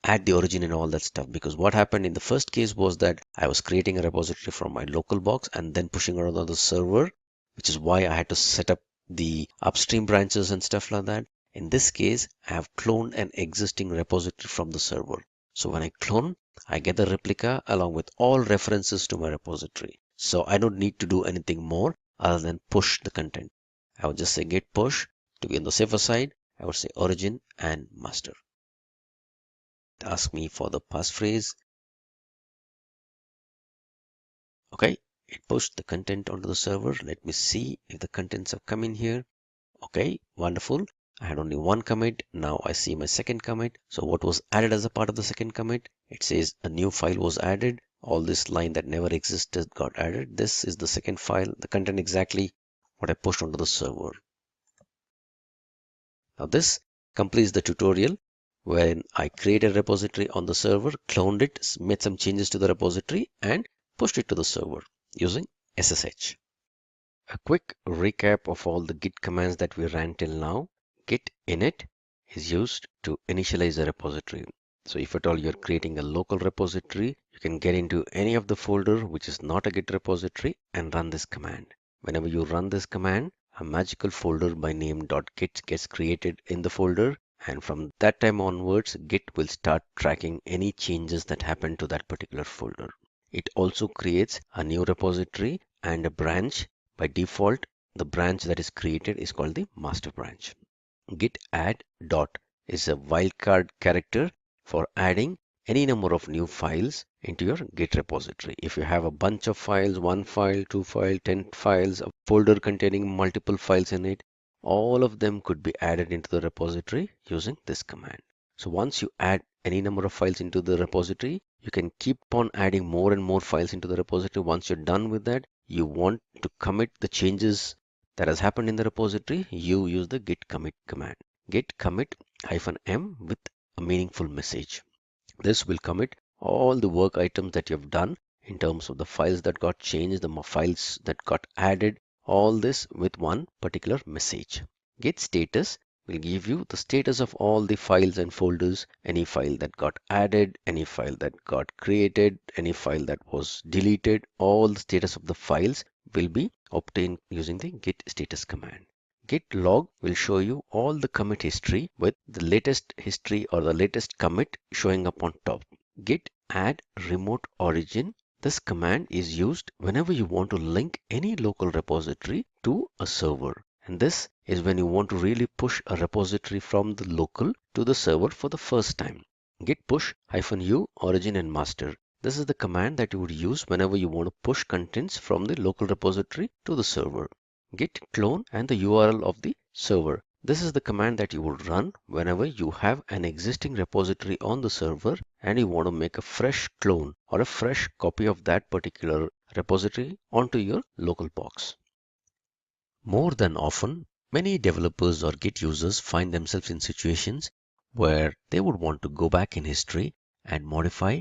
add the origin and all that stuff, because what happened in the first case was that I was creating a repository from my local box and then pushing it on the server, which is why I had to set up the upstream branches and stuff like that. In this case, I have cloned an existing repository from the server. So when I clone, I get the replica along with all references to my repository. So I don't need to do anything more other than push the content. I would just say git push. To be on the safer side, I would say origin and master. Ask me for the passphrase. Okay, it pushed the content onto the server. Let me see if the contents have come in here. Okay, wonderful. I had only one commit. Now I see my second commit. So what was added as a part of the second commit? It says a new file was added. All this line that never existed got added. This is the second file, the content exactly what I pushed onto the server. Now this completes the tutorial wherein I created a repository on the server, cloned it, made some changes to the repository and pushed it to the server using SSH. A quick recap of all the git commands that we ran till now. Git init is used to initialize a repository. So if at all you're creating a local repository, you can get into any of the folder which is not a git repository and run this command. Whenever you run this command, a magical folder by name .git gets created in the folder, and from that time onwards, Git will start tracking any changes that happen to that particular folder. It also creates a new repository and a branch. By default, the branch that is created is called the master branch. Git add dot is a wildcard character for adding any number of new files into your Git repository. If you have a bunch of files, 1 file, 2 file, 10 files, a folder containing multiple files in it, all of them could be added into the repository using this command. So once you add any number of files into the repository, you can keep on adding more and more files into the repository. Once you're done with that, you want to commit the changes that has happened in the repository, you use the git commit command. Git commit -m with a meaningful message. This will commit all the work items that you've done in terms of the files that got changed, the files that got added, all this with one particular message. Git status will give you the status of all the files and folders, any file that got added, any file that got created, any file that was deleted, all the status of the files will be obtained using the git status command. Git log will show you all the commit history with the latest history or the latest commit showing up on top. Git add remote origin. This command is used whenever you want to link any local repository to a server. And this is when you want to really push a repository from the local to the server for the first time. Git push -u origin and master. This is the command that you would use whenever you want to push contents from the local repository to the server. Git clone and the URL of the server. This is the command that you would run whenever you have an existing repository on the server and you want to make a fresh clone or a fresh copy of that particular repository onto your local box. More than often, many developers or Git users find themselves in situations where they would want to go back in history and modify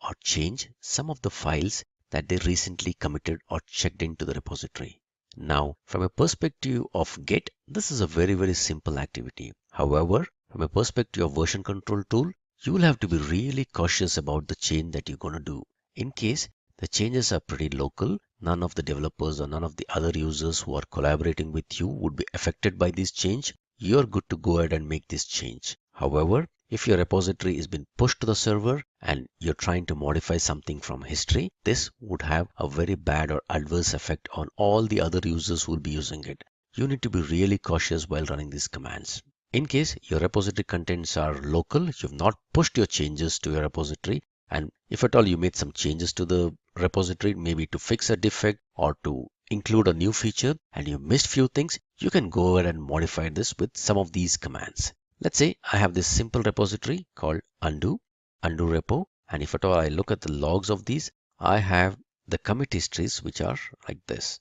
or change some of the files that they recently committed or checked into the repository. Now, from a perspective of Git, this is a very simple activity. However, from a perspective of version control tool, you will have to be really cautious about the change that you're going to do. In case the changes are pretty local, none of the developers or none of the other users who are collaborating with you would be affected by this change. You're good to go ahead and make this change. However, if your repository is being pushed to the server and you're trying to modify something from history, this would have a very bad or adverse effect on all the other users who will be using it. You need to be really cautious while running these commands. In case your repository contents are local, you've not pushed your changes to your repository, and if at all you made some changes to the repository, maybe to fix a defect or to include a new feature, and you missed few things, you can go ahead and modify this with some of these commands. Let's say I have this simple repository called undo repo, and if at all I look at the logs of these, I have the commit histories which are like this.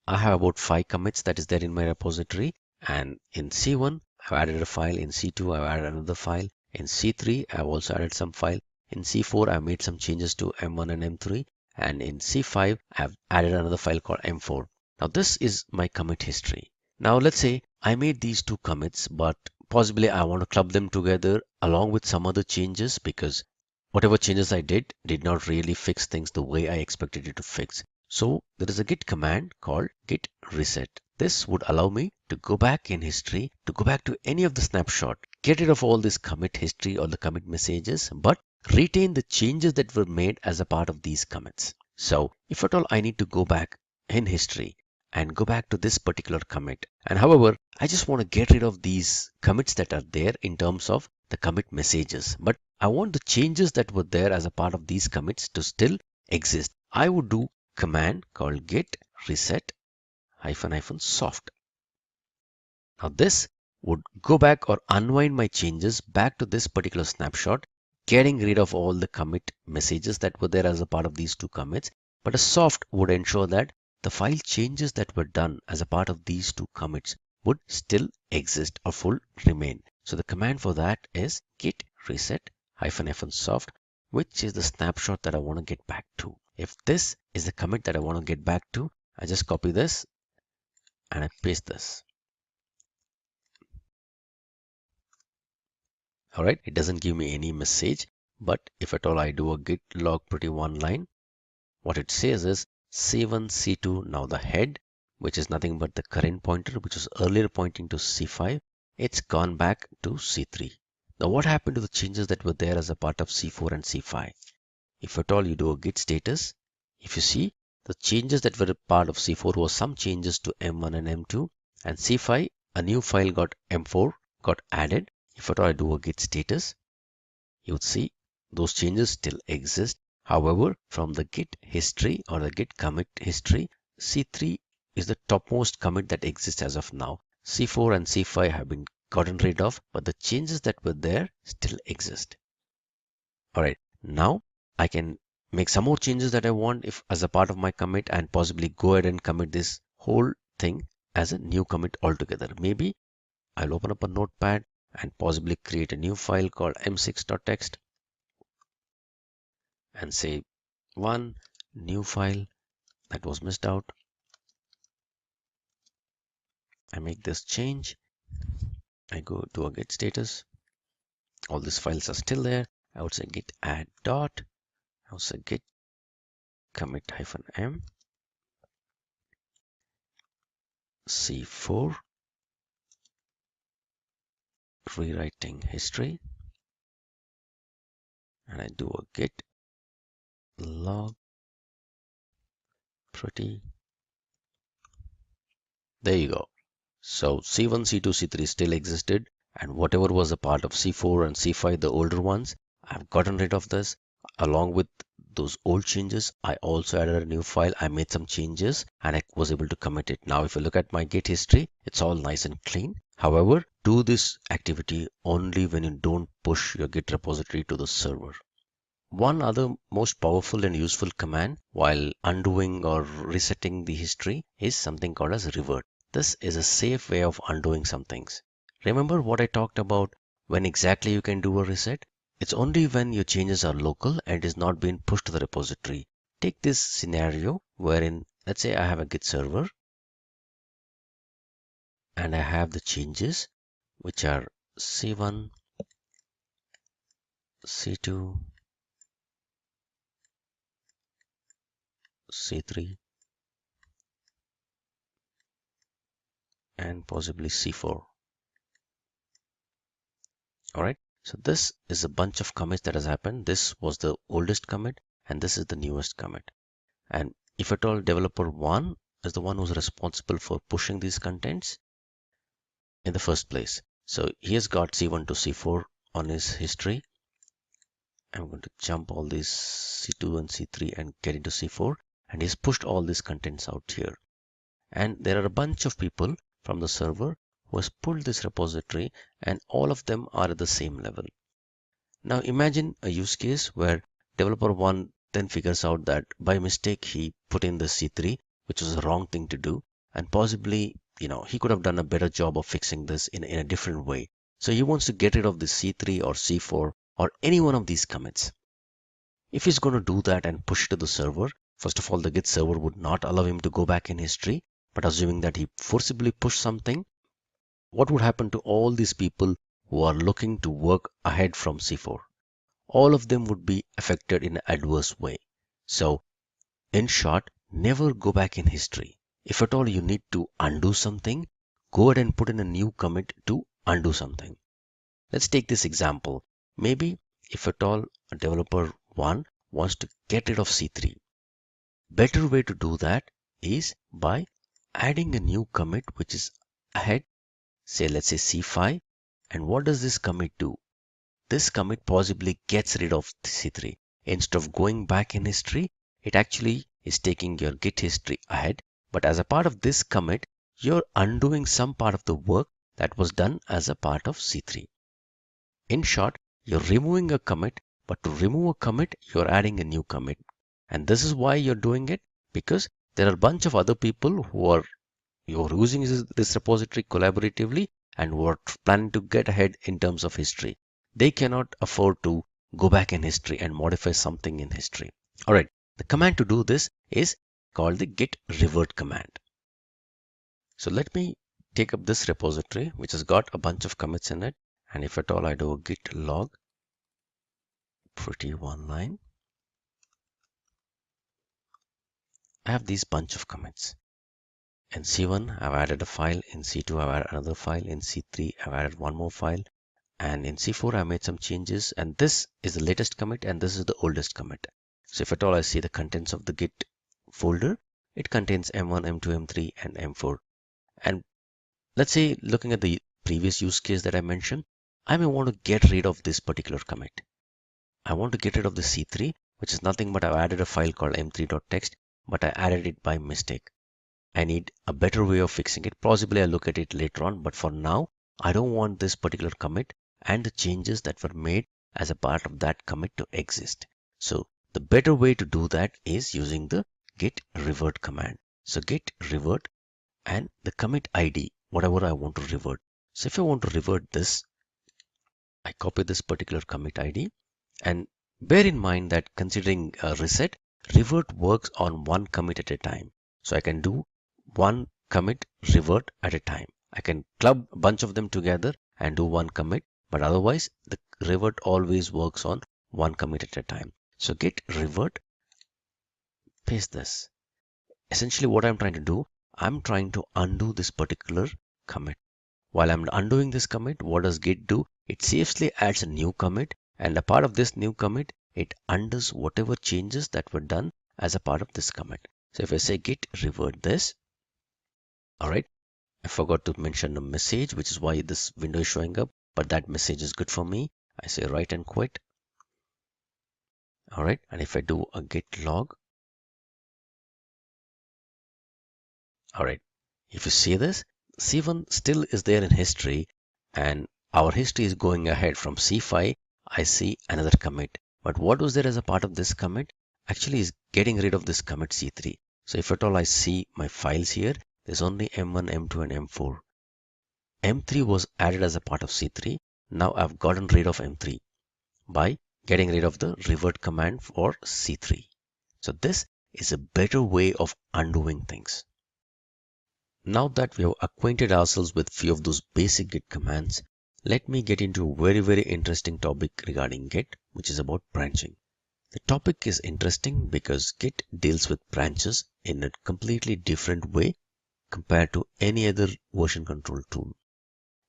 I have about 5 commits that is there in my repository, and in C1 I've added a file, in C2 I've added another file, in C3 I've also added some file, in C4 I've made some changes to M1 and M3, and in C5 I've added another file called M4. Now this is my commit history. Now let's say I made these 2 commits, but possibly I want to club them together along with some other changes because whatever changes I did not really fix things the way I expected it to fix. So there is a git command called git reset. This would allow me to go back in history, to go back to any of the snapshot, get rid of all this commit history or the commit messages, but retain the changes that were made as a part of these commits. So if at all I need to go back in history and go back to this particular commit, and however, I just want to get rid of these commits that are there in terms of the commit messages, but I want the changes that were there as a part of these commits to still exist. I would do command called git reset --soft. Now this would go back or unwind my changes back to this particular snapshot, getting rid of all the commit messages that were there as a part of these two commits. But a soft would ensure that the file changes that were done as a part of these two commits would still exist or full remain. So the command for that is git reset -soft, which is the snapshot that I want to get back to. If this is the commit that I want to get back to, I just copy this and I paste this. All right, it doesn't give me any message, but if at all I do a git log pretty one line, what it says is C1, C2, now the head, which is nothing but the current pointer, which was earlier pointing to C5, it's gone back to C3. Now what happened to the changes that were there as a part of C4 and C5? If at all you do a git status, if you see the changes that were a part of C4 was some changes to M1 and M2, and C5, a new file got M4 got added. If at all I do a git status, you would see those changes still exist. However, from the git history or the git commit history, C3 is the topmost commit that exists as of now. C4 and C5 have been gotten rid of, but the changes that were there still exist. All right, now I can make some more changes that I want if as a part of my commit, and possibly go ahead and commit this whole thing as a new commit altogether. Maybe I'll open up a notepad and possibly create a new file called m6.txt and say one new file that was missed out. I make this change. I go to a git status. All these files are still there. I would say git add dot. I would say git commit -m C4 rewriting history, and I do a git log pretty. There you go. So C1, C2, C3 still existed, and whatever was a part of C4 and C5, the older ones, I've gotten rid of this. Along with those old changes, I also added a new file. I made some changes and I was able to commit it. Now if you look at my git history, it's all nice and clean. However, do this activity only when you don't push your git repository to the server. One other most powerful and useful command while undoing or resetting the history is something called as revert. This is a safe way of undoing some things. Remember what I talked about when exactly you can do a reset? It's only when your changes are local and is not being pushed to the repository. Take this scenario wherein, let's say I have a git server and I have the changes which are C1, C2, C3, and possibly C4. All right. So this is a bunch of commits that has happened. This was the oldest commit and this is the newest commit. And if at all developer 1 is the one who's responsible for pushing these contents in the first place. So he has got C1 to C4 on his history. I'm going to jump all these C2 and C3 and get into C4, and he's pushed all these contents out here. And there are a bunch of people from the server who has pulled this repository, and all of them are at the same level. Now imagine a use case where developer 1 then figures out that by mistake he put in the C3, which was the wrong thing to do, and possibly he could have done a better job of fixing this in a different way. So he wants to get rid of the C3 or C4 or any one of these commits. If he's going to do that and push it to the server, first of all, the Git server would not allow him to go back in history. But assuming that he forcibly pushed something, what would happen to all these people who are looking to work ahead from C4? All of them would be affected in an adverse way. So in short, never go back in history. if at all you need to undo something, go ahead and put in a new commit to undo something. Let's take this example. Maybe if at all a developer 1 wants to get rid of C3. Better way to do that is by adding a new commit which is ahead, say let's say C5. And what does this commit do? This commit possibly gets rid of C3. Instead of going back in history, it actually is taking your Git history ahead. But as a part of this commit, you're undoing some part of the work that was done as a part of C3. In short, you're removing a commit, but to remove a commit, you're adding a new commit. And this is why you're doing it, because there are a bunch of other people you're using this repository collaboratively and who are planning to get ahead in terms of history. They cannot afford to go back in history and modify something in history. All right, the command to do this is called the git revert command. So let me take up this repository, which has got a bunch of commits in it. And if at all I do a git log, pretty one line, I have these bunch of commits. In C1, I've added a file. In C2, I've added another file. In C3, I've added one more file. And in C4, I made some changes. And this is the latest commit and this is the oldest commit. So if at all I see the contents of the Git folder, it contains M1, M2, M3, and M4. And let's say looking at the previous use case that I mentioned, I may want to get rid of this particular commit. I want to get rid of the C3, which is nothing but I've added a file called m3.txt, but I added it by mistake. I need a better way of fixing it. Possibly I'll look at it later on, but for now, I don't want this particular commit and the changes that were made as a part of that commit to exist. So the better way to do that is using the git revert command. So git revert and the commit ID, whatever I want to revert. So if I want to revert this, I copy this particular commit ID, and bear in mind that considering a reset, revert works on one commit at a time. So I can do one commit revert at a time. I can club a bunch of them together and do one commit, but otherwise the revert always works on one commit at a time. So git revert, paste this. Essentially what I'm trying to do, I'm trying to undo this particular commit. While I'm undoing this commit, what does git do? It safely adds a new commit, and a part of this new commit, it undoes whatever changes that were done as a part of this commit. So if I say git revert this, all right, I forgot to mention a message, which is why this window is showing up, but that message is good for me. I say write and quit. All right, and if I do a git log, all right, if you see this, C1 still is there in history, and our history is going ahead from C5. I see another commit, but what was there as a part of this commit actually is getting rid of this commit C3. So if at all I see my files here, there's only M1, M2, and M4. M3 was added as a part of C3. Now I've gotten rid of M3 by getting rid of the revert command for C3. So this is a better way of undoing things. Now that we have acquainted ourselves with few of those basic Git commands, let me get into a very interesting topic regarding Git, which is about branching. The topic is interesting because Git deals with branches in a completely different way compared to any other version control tool.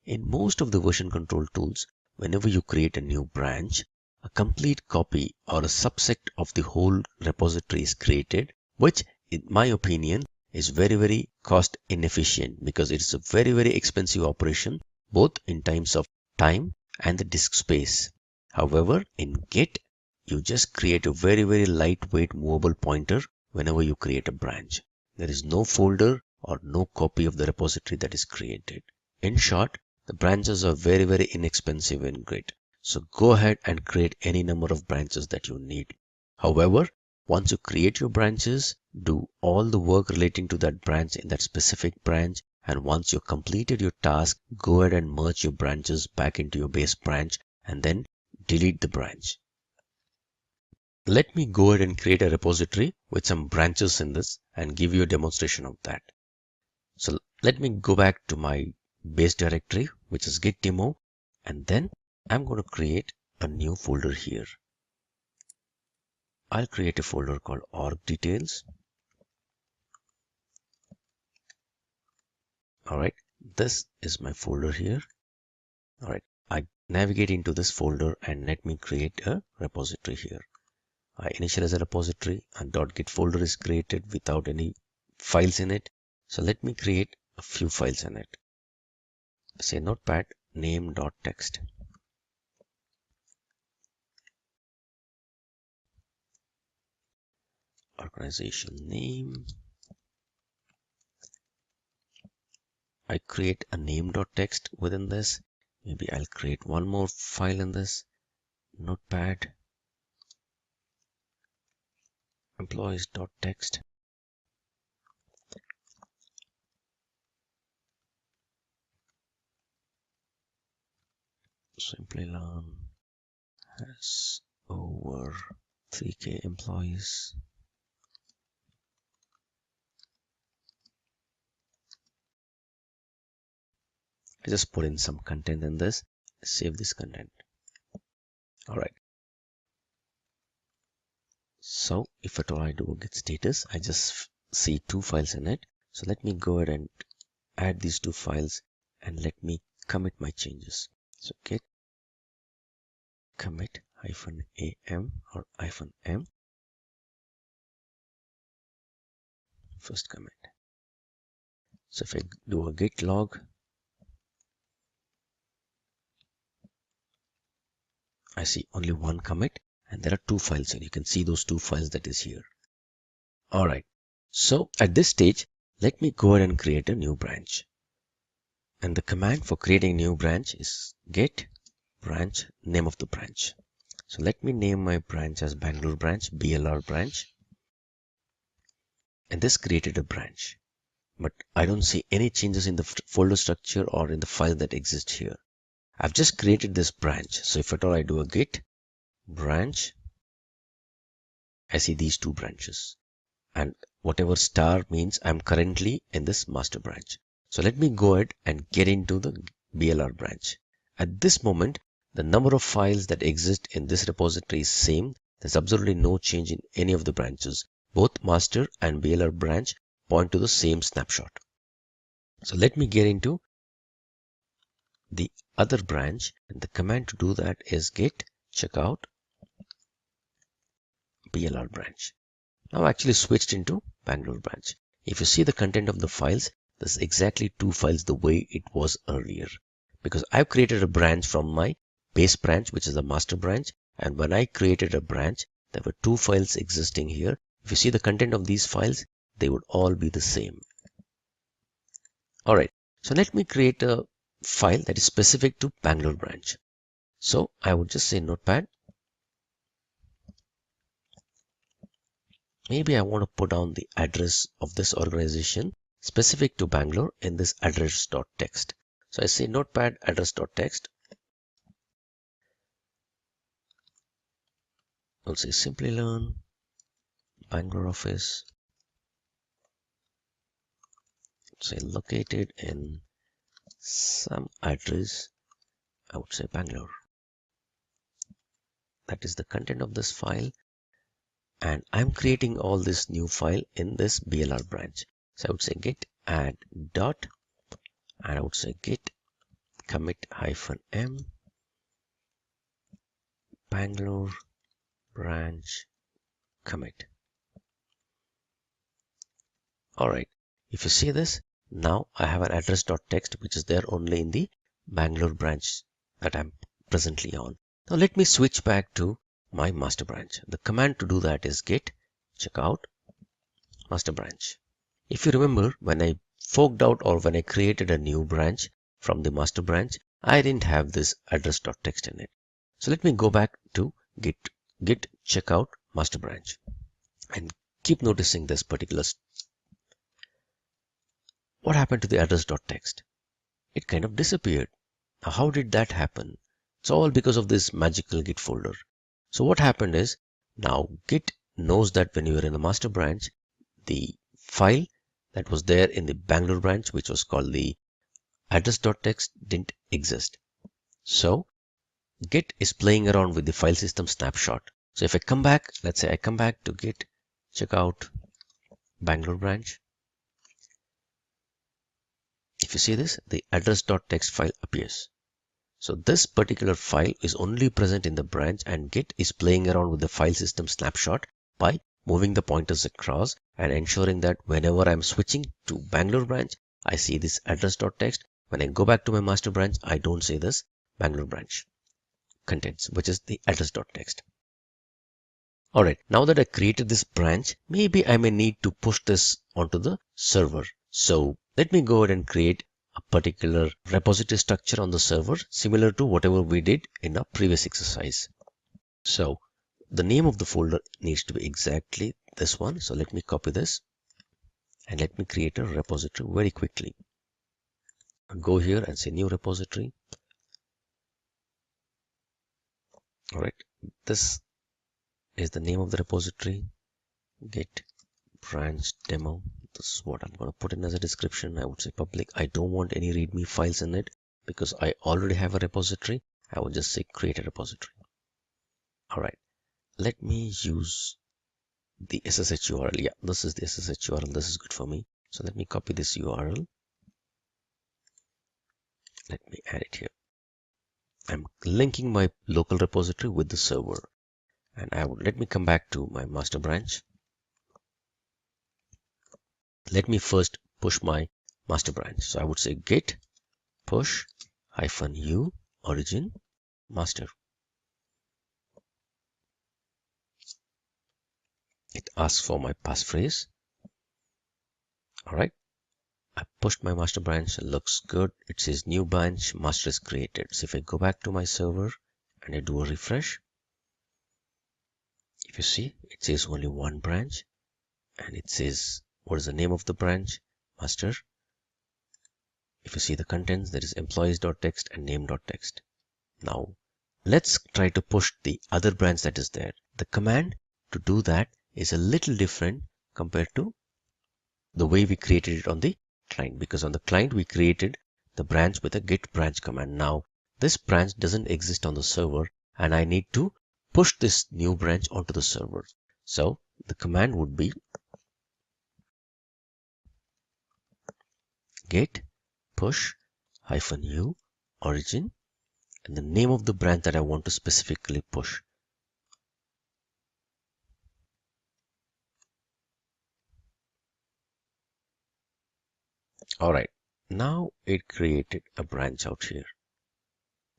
In most of the version control tools, whenever you create a new branch, a complete copy or a subset of the whole repository is created, which in my opinion is very cost inefficient because it is a very expensive operation, both in terms of time and the disk space. However, in Git, you just create a very lightweight movable pointer whenever you create a branch. There is no folder or no copy of the repository that is created. In short, the branches are very inexpensive in Git. So go ahead and create any number of branches that you need. However, once you create your branches, do all the work relating to that branch in that specific branch. And once you've completed your task, go ahead and merge your branches back into your base branch and then delete the branch. Let me go ahead and create a repository with some branches in this and give you a demonstration of that. So let me go back to my base directory, which is git demo, and then I'm going to create a new folder here. I'll create a folder called org details. Alright, this is my folder here. Alright, I navigate into this folder and let me create a repository here. I initialize a repository and .git folder is created without any files in it. So let me create a few files in it. Say notepad name.txt. Organization name. I create a name.txt within this. Maybe I'll create one more file in this. Notepad employees.txt. Simplilearn has over 3K employees. I just put in some content in this. Save this content. Alright. So if at all I do a git status, I just see two files in it. So let me go ahead and add these two files and let me commit my changes. So git commit -am or -m. First commit. So if I do a git log, I see only one commit and there are two files and you can see those two files that is here. Alright, so at this stage, let me go ahead and create a new branch. And the command for creating a new branch is get branch name of the branch. So let me name my branch as Bangalore branch, BLR branch. And this created a branch. But I don't see any changes in the folder structure or in the file that exists here. I've just created this branch. So if at all I do a git branch, I see these two branches. And whatever star means I'm currently in this master branch. So let me go ahead and get into the BLR branch. At this moment, the number of files that exist in this repository is same. There's absolutely no change in any of the branches. Both master and BLR branch point to the same snapshot. So let me get into the other branch, and the command to do that is git checkout BLR branch. Now I actually switched into Bangalore branch. If you see the content of the files, there's exactly two files the way it was earlier. Because I've created a branch from my base branch, which is the master branch. And when I created a branch, there were two files existing here. If you see the content of these files, they would all be the same. Alright, so let me create a file that is specific to Bangalore branch. So I would just say notepad. Maybe I want to put down the address of this organization specific to Bangalore in this address.txt. So I say notepad address.txt. I'll say Simplilearn Bangalore office. Say located in some address. I would say Bangalore. That is the content of this file. And I'm creating all this new file in this BLR branch. So I would say git add dot, and I would say git commit -m Bangalore branch commit. Alright, if you see this, now I have an address.txt which is there only in the Bangalore branch that I'm presently on. Now let me switch back to my master branch. The command to do that is git checkout master branch. If you remember, when I forked out or when I created a new branch from the master branch, I didn't have this address.txt in it. So let me go back to git checkout master branch and keep noticing this particular. What happened to the address.txt? It kind of disappeared. Now, how did that happen? It's all because of this magical git folder. So what happened is, now git knows that when you are in the master branch, the file that was there in the Bangalore branch, which was called the address.txt, didn't exist. So git is playing around with the file system snapshot. So if I come back, let's say I come back to git checkout Bangalore branch. If you see this, the address.txt file appears. So this particular file is only present in the branch, and Git is playing around with the file system snapshot by moving the pointers across and ensuring that whenever I'm switching to Bangalore branch, I see this address.txt. When I go back to my master branch, I don't see this Bangalore branch contents, which is the address.txt. Alright, now that I created this branch, maybe I may need to push this onto the server. So let me go ahead and create a particular repository structure on the server, similar to whatever we did in our previous exercise. So the name of the folder needs to be exactly this one. So let me copy this and let me create a repository very quickly. Go here and say new repository. All right, this is the name of the repository, git branch demo. This is what I'm going to put in as a description. I would say public. I don't want any readme files in it because I already have a repository. I would just say create a repository. All right, let me use the SSH URL. Yeah, this is the SSH URL. This is good for me. So let me copy this URL. Let me add it here. I'm linking my local repository with the server, and let me come back to my master branch. Let me first push my master branch. So I would say git push -u origin master. It asks for my passphrase. All right, I pushed my master branch. It looks good. It says new branch master is created. So if I go back to my server and I do a refresh, if you see, it says only one branch, and it says what is the name of the branch, master. If you see the contents, there is employees.txt and name.txt. Now let's try to push the other branch that is there. The command to do that is a little different compared to the way we created it on the client, because on the client we created the branch with a git branch command. Now this branch doesn't exist on the server, and I need to push this new branch onto the server. So the command would be git push -u origin and the name of the branch that I want to specifically push. All right, now it created a branch out here.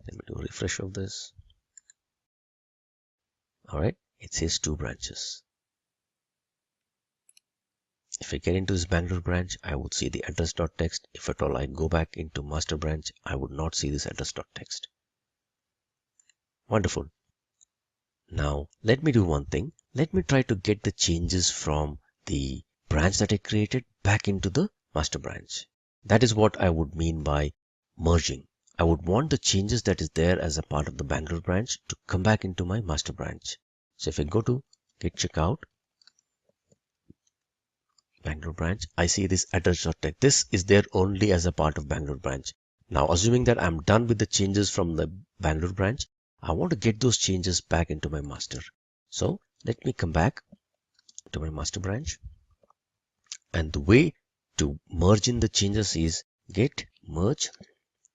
Let me do a refresh of this. All right, it says 2 branches. If I get into this Bangalore branch, I would see the address.txt. If at all I go back into master branch, I would not see this address.txt. Wonderful. Now let me do one thing. Let me try to get the changes from the branch that I created back into the master branch. That is what I would mean by merging. I would want the changes that is there as a part of the Bangalore branch to come back into my master branch. So if I go to git checkout, Bangalore branch, I see this address.txt. This is there only as a part of Bangalore branch. Now, assuming that I'm done with the changes from the Bangalore branch, I want to get those changes back into my master. So let me come back to my master branch. And the way to merge in the changes is git merge.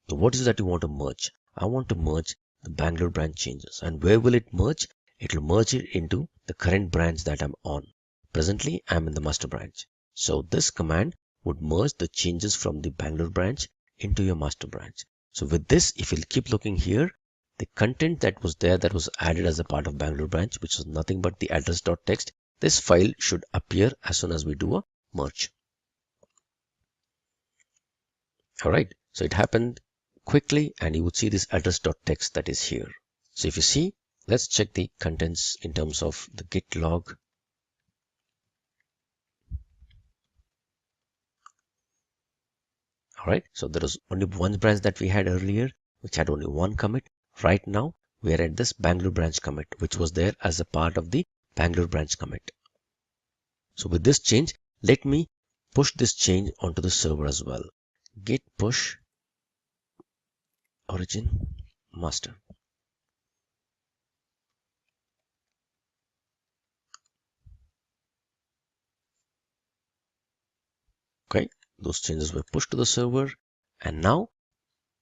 So what is it that you want to merge? I want to merge the Bangalore branch changes. And where will it merge? It will merge it into the current branch that I'm on. Presently, I'm in the master branch. So this command would merge the changes from the Bangalore branch into your master branch. So with this, if you'll keep looking here, the content that was there that was added as a part of Bangalore branch, which was nothing but the address.txt, this file should appear as soon as we do a merge. All right, so it happened quickly, and you would see this address.txt that is here. So if you see, let's check the contents in terms of the git log. All right, so there was only one branch that we had earlier, which had only one commit. Right now, we are at this Bangalore branch commit, which was there as a part of the Bangalore branch commit. So with this change, let me push this change onto the server as well. Git push origin master. Okay, those changes were pushed to the server. And now,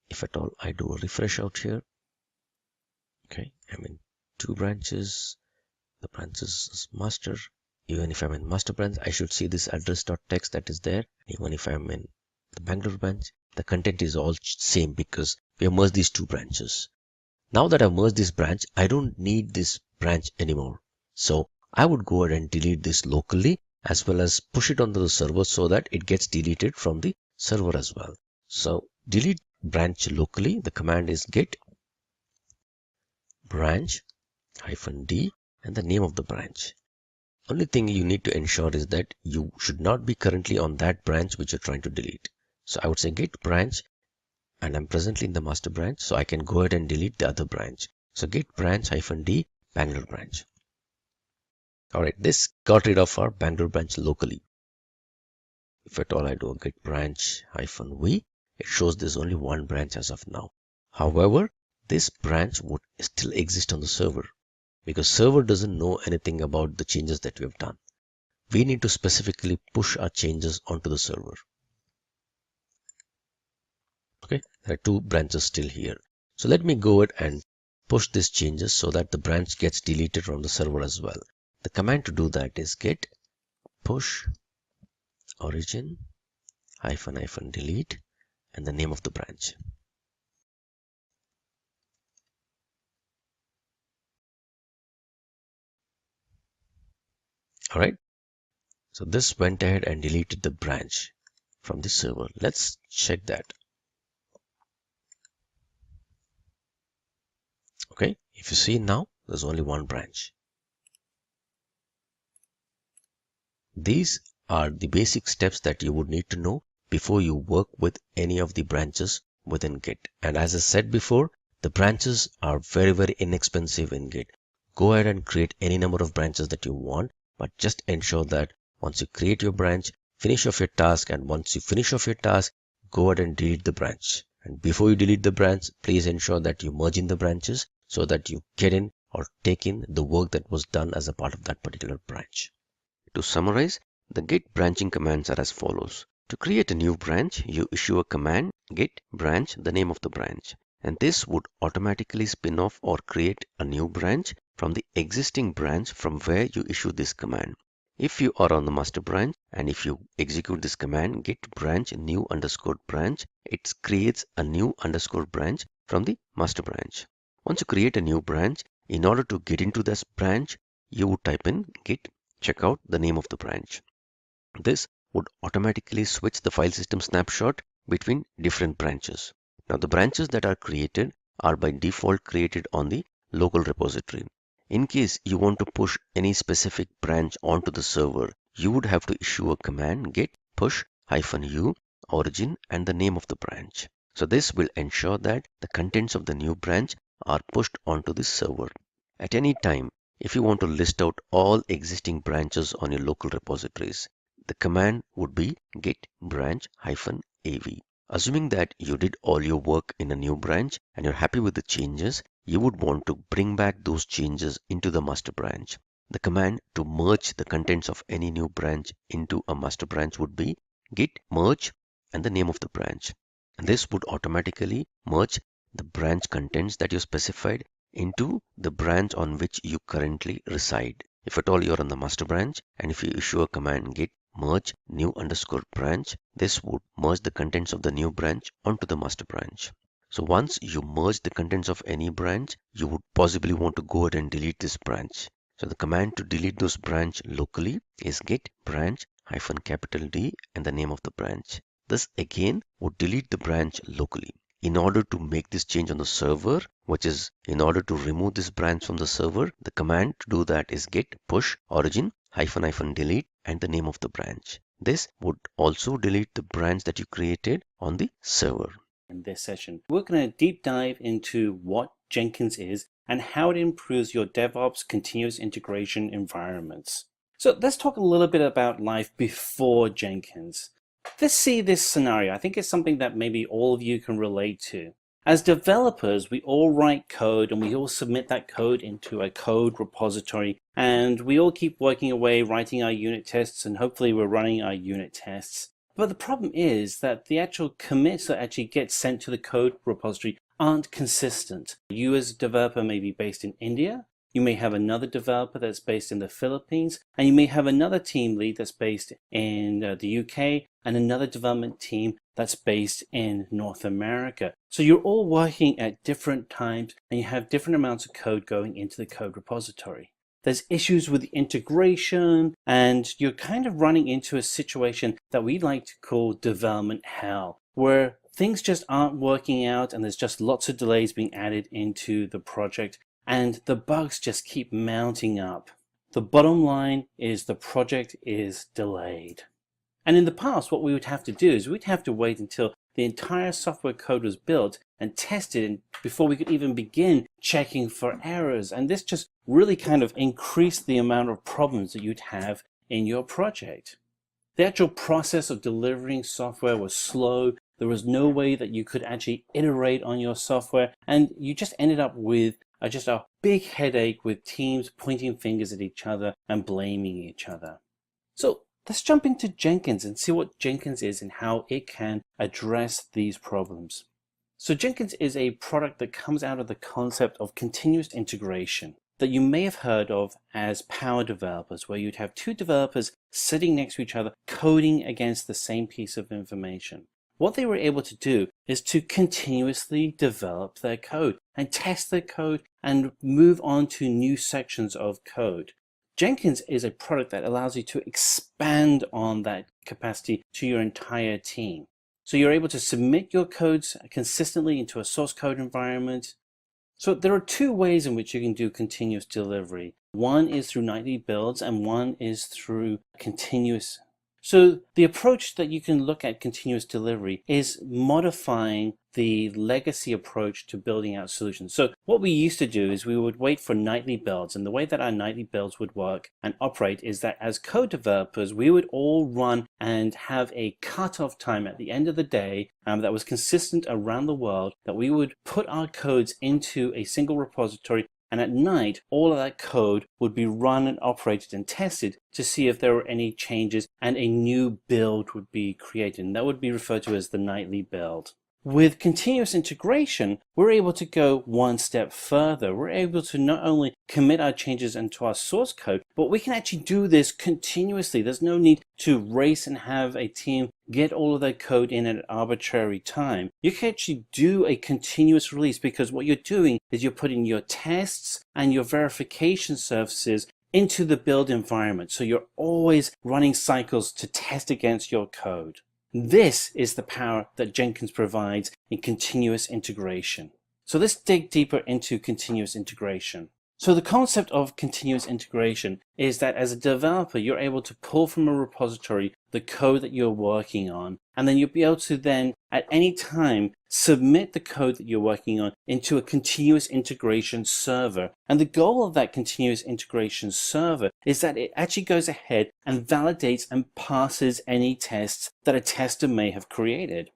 if at all I do a refresh out here, okay, I'm in 2 branches. The branches is master. Even if I'm in master branch, I should see this address.txt that is there. Even if I'm in the Bangalore branch, the content is all same because we have merged these 2 branches. Now that I've merged this branch, I don't need this branch anymore. So I would go ahead and delete this locally as well as push it onto the server so that it gets deleted from the server as well. So delete branch locally. The command is git branch -d and the name of the branch. Only thing you need to ensure is that you should not be currently on that branch which you're trying to delete. So I would say git branch, and I'm presently in the master branch, so I can go ahead and delete the other branch. So git branch -d Bangalore branch. Alright, this got rid of our Bangalore branch locally. If at all I do a git branch -v, it shows there's only one branch as of now. However, this branch would still exist on the server because server doesn't know anything about the changes that we have done. We need to specifically push our changes onto the server. Okay, there are 2 branches still here. So let me go ahead and push these changes so that the branch gets deleted from the server as well. The command to do that is git push origin - delete and the name of the branch. Alright, so this went ahead and deleted the branch from the server. Let's check that. Okay, if you see now, there's only one branch. These are the basic steps that you would need to know before you work with any of the branches within Git. And as I said before, the branches are very inexpensive in Git. Go ahead and create any number of branches that you want, but just ensure that once you create your branch, finish off your task, and once you finish off your task, go ahead and delete the branch. And before you delete the branch, please ensure that you merge in the branches so that you get in or take in the work that was done as a part of that particular branch. To summarize, the Git branching commands are as follows. To create a new branch, you issue a command git branch, the name of the branch, and this would automatically spin off or create a new branch from the existing branch from where you issue this command. If you are on the master branch and if you execute this command git branch new underscore branch, it creates a new underscore branch from the master branch. Once you create a new branch, in order to get into this branch, you would type in git check out the name of the branch. This would automatically switch the file system snapshot between different branches. Now the branches that are created are by default created on the local repository. In case you want to push any specific branch onto the server, you would have to issue a command git push -u origin and the name of the branch. So this will ensure that the contents of the new branch are pushed onto the server. At any time, if you want to list out all existing branches on your local repositories, the command would be git branch -av. Assuming that you did all your work in a new branch and you're happy with the changes, you would want to bring back those changes into the master branch. The command to merge the contents of any new branch into a master branch would be git merge and the name of the branch. And this would automatically merge the branch contents that you specified into the branch on which you currently reside. If at all you're on the master branch and if you issue a command git merge new underscore branch, this would merge the contents of the new branch onto the master branch. So once you merge the contents of any branch, you would possibly want to go ahead and delete this branch. So the command to delete those branch locally is git branch -D and the name of the branch. This again would delete the branch locally. In order to make this change on the server, which is in order to remove this branch from the server, the command to do that is git push origin -delete and the name of the branch. This would also delete the branch that you created on the server. In this session, we're going to deep dive into what Jenkins is and how it improves your DevOps continuous integration environments. So let's talk a little bit about life before Jenkins. Let's see this scenario. I think it's something that maybe all of you can relate to. As developers, we all write code and we all submit that code into a code repository, and we all keep working away, writing our unit tests, and hopefully we're running our unit tests. But the problem is that the actual commits that actually get sent to the code repository aren't consistent. You as a developer may be based in India, you may have another developer that's based in the Philippines, and you may have another team lead that's based in the UK, and another development team that's based in North America. So you're all working at different times, and you have different amounts of code going into the code repository. There's issues with the integration, and you're kind of running into a situation that we like to call development hell, where things just aren't working out and there's just lots of delays being added into the project, and the bugs just keep mounting up. The bottom line is the project is delayed. And in the past, what we would have to do is we'd have to wait until the entire software code was built and tested before we could even begin checking for errors. And this just really kind of increased the amount of problems that you'd have in your project. The actual process of delivering software was slow. There was no way that you could actually iterate on your software, and you just ended up with just a big headache with teams pointing fingers at each other and blaming each other. So let's jump into Jenkins and see what Jenkins is and how it can address these problems. So Jenkins is a product that comes out of the concept of continuous integration that you may have heard of as power developers, where you'd have two developers sitting next to each other coding against the same piece of information. What they were able to do is to continuously develop their code and test their code and move on to new sections of code. Jenkins is a product that allows you to expand on that capacity to your entire team. So you're able to submit your codes consistently into a source code environment. So there are two ways in which you can do continuous delivery. One is through nightly builds and one is through continuous. So the approach that you can look at continuous delivery is modifying the legacy approach to building out solutions. So what we used to do is we would wait for nightly builds, and the way that our nightly builds would work and operate is that as code developers, we would all run and have a cutoff time at the end of the day that was consistent around the world, that we would put our codes into a single repository. And at night, all of that code would be run and operated and tested to see if there were any changes, and a new build would be created. And that would be referred to as the nightly build. With continuous integration, we're able to go one step further. We're able to not only commit our changes into our source code, but we can actually do this continuously. There's no need to race and have a team get all of their code in at an arbitrary time. You can actually do a continuous release, because what you're doing is you're putting your tests and your verification services into the build environment. So you're always running cycles to test against your code. This is the power that Jenkins provides in continuous integration. So let's dig deeper into continuous integration. So the concept of continuous integration is that as a developer, you're able to pull from a repository the code that you're working on, and then you'll be able to then at any time submit the code that you're working on into a continuous integration server. And the goal of that continuous integration server is that it actually goes ahead and validates and passes any tests that a tester may have created.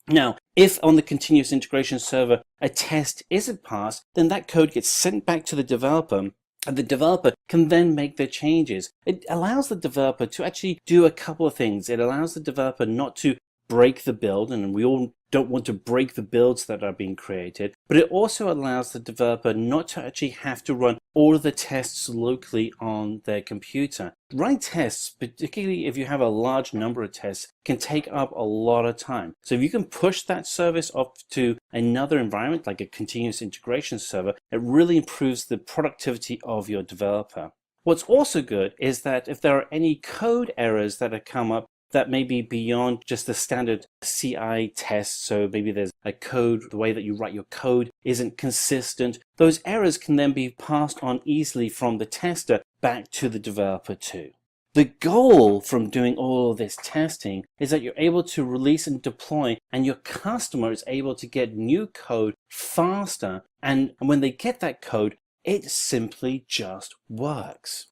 Now, if on the continuous integration server a test isn't passed, then that code gets sent back to the developer, and the developer can then make their changes. It allows the developer to actually do a couple of things. It allows the developer not to break the build, and we all don't want to break the builds that are being created, but it also allows the developer not to actually have to run all of the tests locally on their computer. Running tests, particularly if you have a large number of tests, can take up a lot of time. So if you can push that service off to another environment, like a continuous integration server, it really improves the productivity of your developer. What's also good is that if there are any code errors that have come up that may be beyond just the standard CI test, so maybe there's a code, the way that you write your code isn't consistent, those errors can then be passed on easily from the tester back to the developer too. The goal from doing all of this testing is that you're able to release and deploy, and your customer is able to get new code faster, and when they get that code, it simply just works.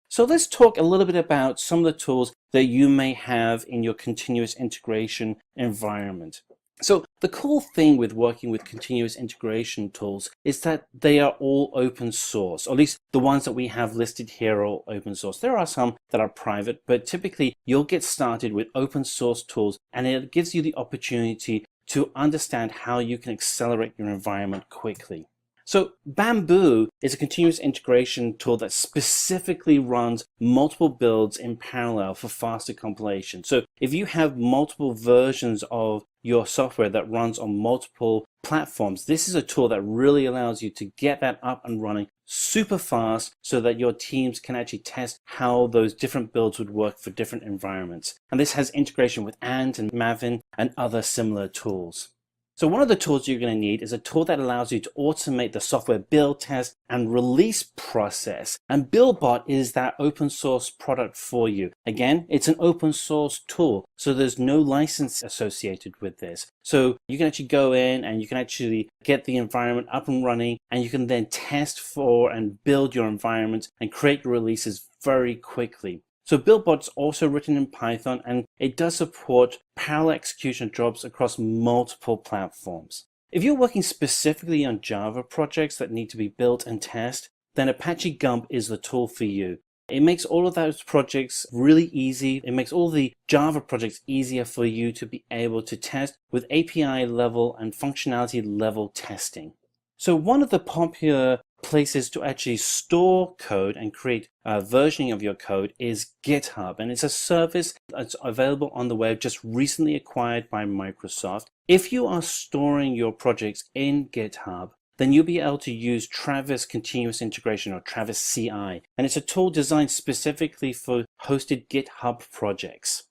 So let's talk a little bit about some of the tools that you may have in your continuous integration environment. So The cool thing with working with continuous integration tools is that they are all open source, or at least the ones that we have listed here are all open source. There are some that are private, but typically you'll get started with open source tools, and it gives you the opportunity to understand how you can accelerate your environment quickly. So Bamboo is a continuous integration tool that specifically runs multiple builds in parallel for faster compilation. So if you have multiple versions of your software that runs on multiple platforms, this is a tool that really allows you to get that up and running super fast so that your teams can actually test how those different builds would work for different environments. And this has integration with Ant and Maven and other similar tools. So one of the tools you're going to need is a tool that allows you to automate the software build, test, and release process. And BuildBot is that open source product for you. Again, it's an open source tool, so there's no license associated with this. So you can actually go in and you can actually get the environment up and running, and you can then test for and build your environment and create your releases very quickly. So BuildBot's also written in Python, and it does support parallel execution jobs across multiple platforms. If you're working specifically on Java projects that need to be built and tested, then Apache Gump is the tool for you. It makes all of those projects really easy. It makes all the Java projects easier for you to be able to test with API level and functionality level testing. So one of the popular places to actually store code and create versioning of your code is GitHub, and it's a service that's available on the web, just recently acquired by Microsoft. If you are storing your projects in GitHub, then you'll be able to use Travis Continuous Integration, or Travis CI, and it's a tool designed specifically for hosted GitHub projects.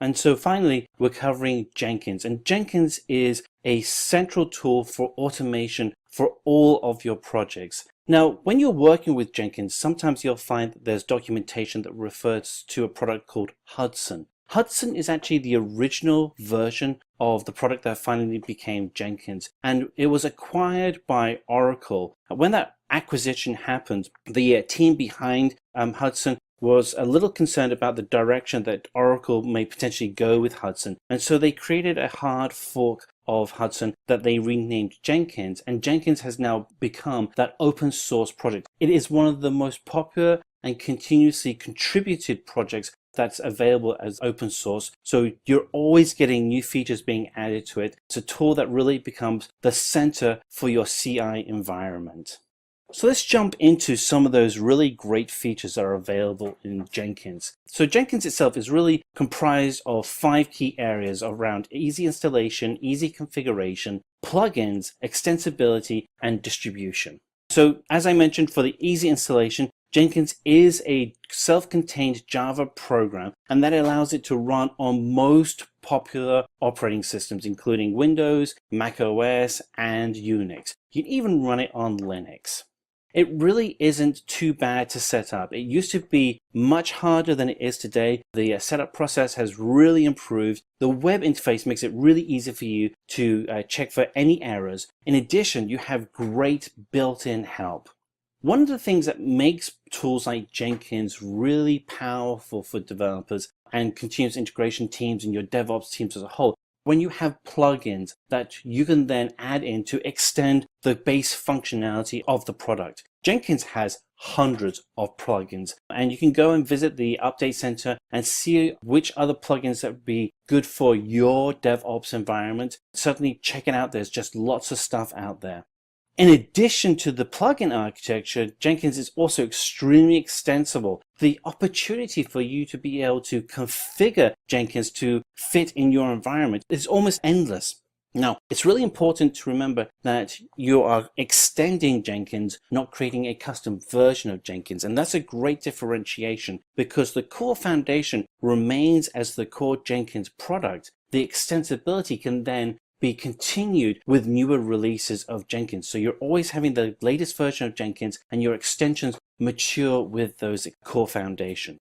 And so finally, we're covering Jenkins, and Jenkins is a central tool for automation for all of your projects. Now, when you're working with Jenkins, sometimes you'll find that there's documentation that refers to a product called Hudson. Hudson is actually the original version of the product that finally became Jenkins, and it was acquired by Oracle. When that acquisition happened, the team behind Hudson was a little concerned about the direction that Oracle may potentially go with Hudson, and so they created a hard fork of Hudson that they renamed Jenkins, and Jenkins has now become that open source project. It is one of the most popular and continuously contributed projects that's available as open source, so you're always getting new features being added to it. It's a tool that really becomes the center for your CI environment. So let's jump into some of those really great features that are available in Jenkins. So Jenkins itself is really comprised of 5 key areas around easy installation, easy configuration, plugins, extensibility, and distribution. So as I mentioned, for the easy installation, Jenkins is a self-contained Java program, and that allows it to run on most popular operating systems, including Windows, Mac OS, and Unix. You can even run it on Linux. It really isn't too bad to set up. It used to be much harder than it is today. The setup process has really improved. The web interface makes it really easy for you to check for any errors. In addition, you have great built-in help. One of the things that makes tools like Jenkins really powerful for developers and continuous integration teams and your DevOps teams as a whole, when you have plugins that you can then add in to extend the base functionality of the product. Jenkins has hundreds of plugins, and you can go and visit the update center and see which other plugins that would be good for your DevOps environment. Certainly check it out. There's just lots of stuff out there. In addition to the plugin architecture, Jenkins is also extremely extensible. The opportunity for you to be able to configure Jenkins to fit in your environment is almost endless. Now, it's really important to remember that you are extending Jenkins, not creating a custom version of Jenkins. And that's a great differentiation because the core foundation remains as the core Jenkins product. The extensibility can then be continued with newer releases of Jenkins. So you're always having the latest version of Jenkins and your extensions mature with those core foundation.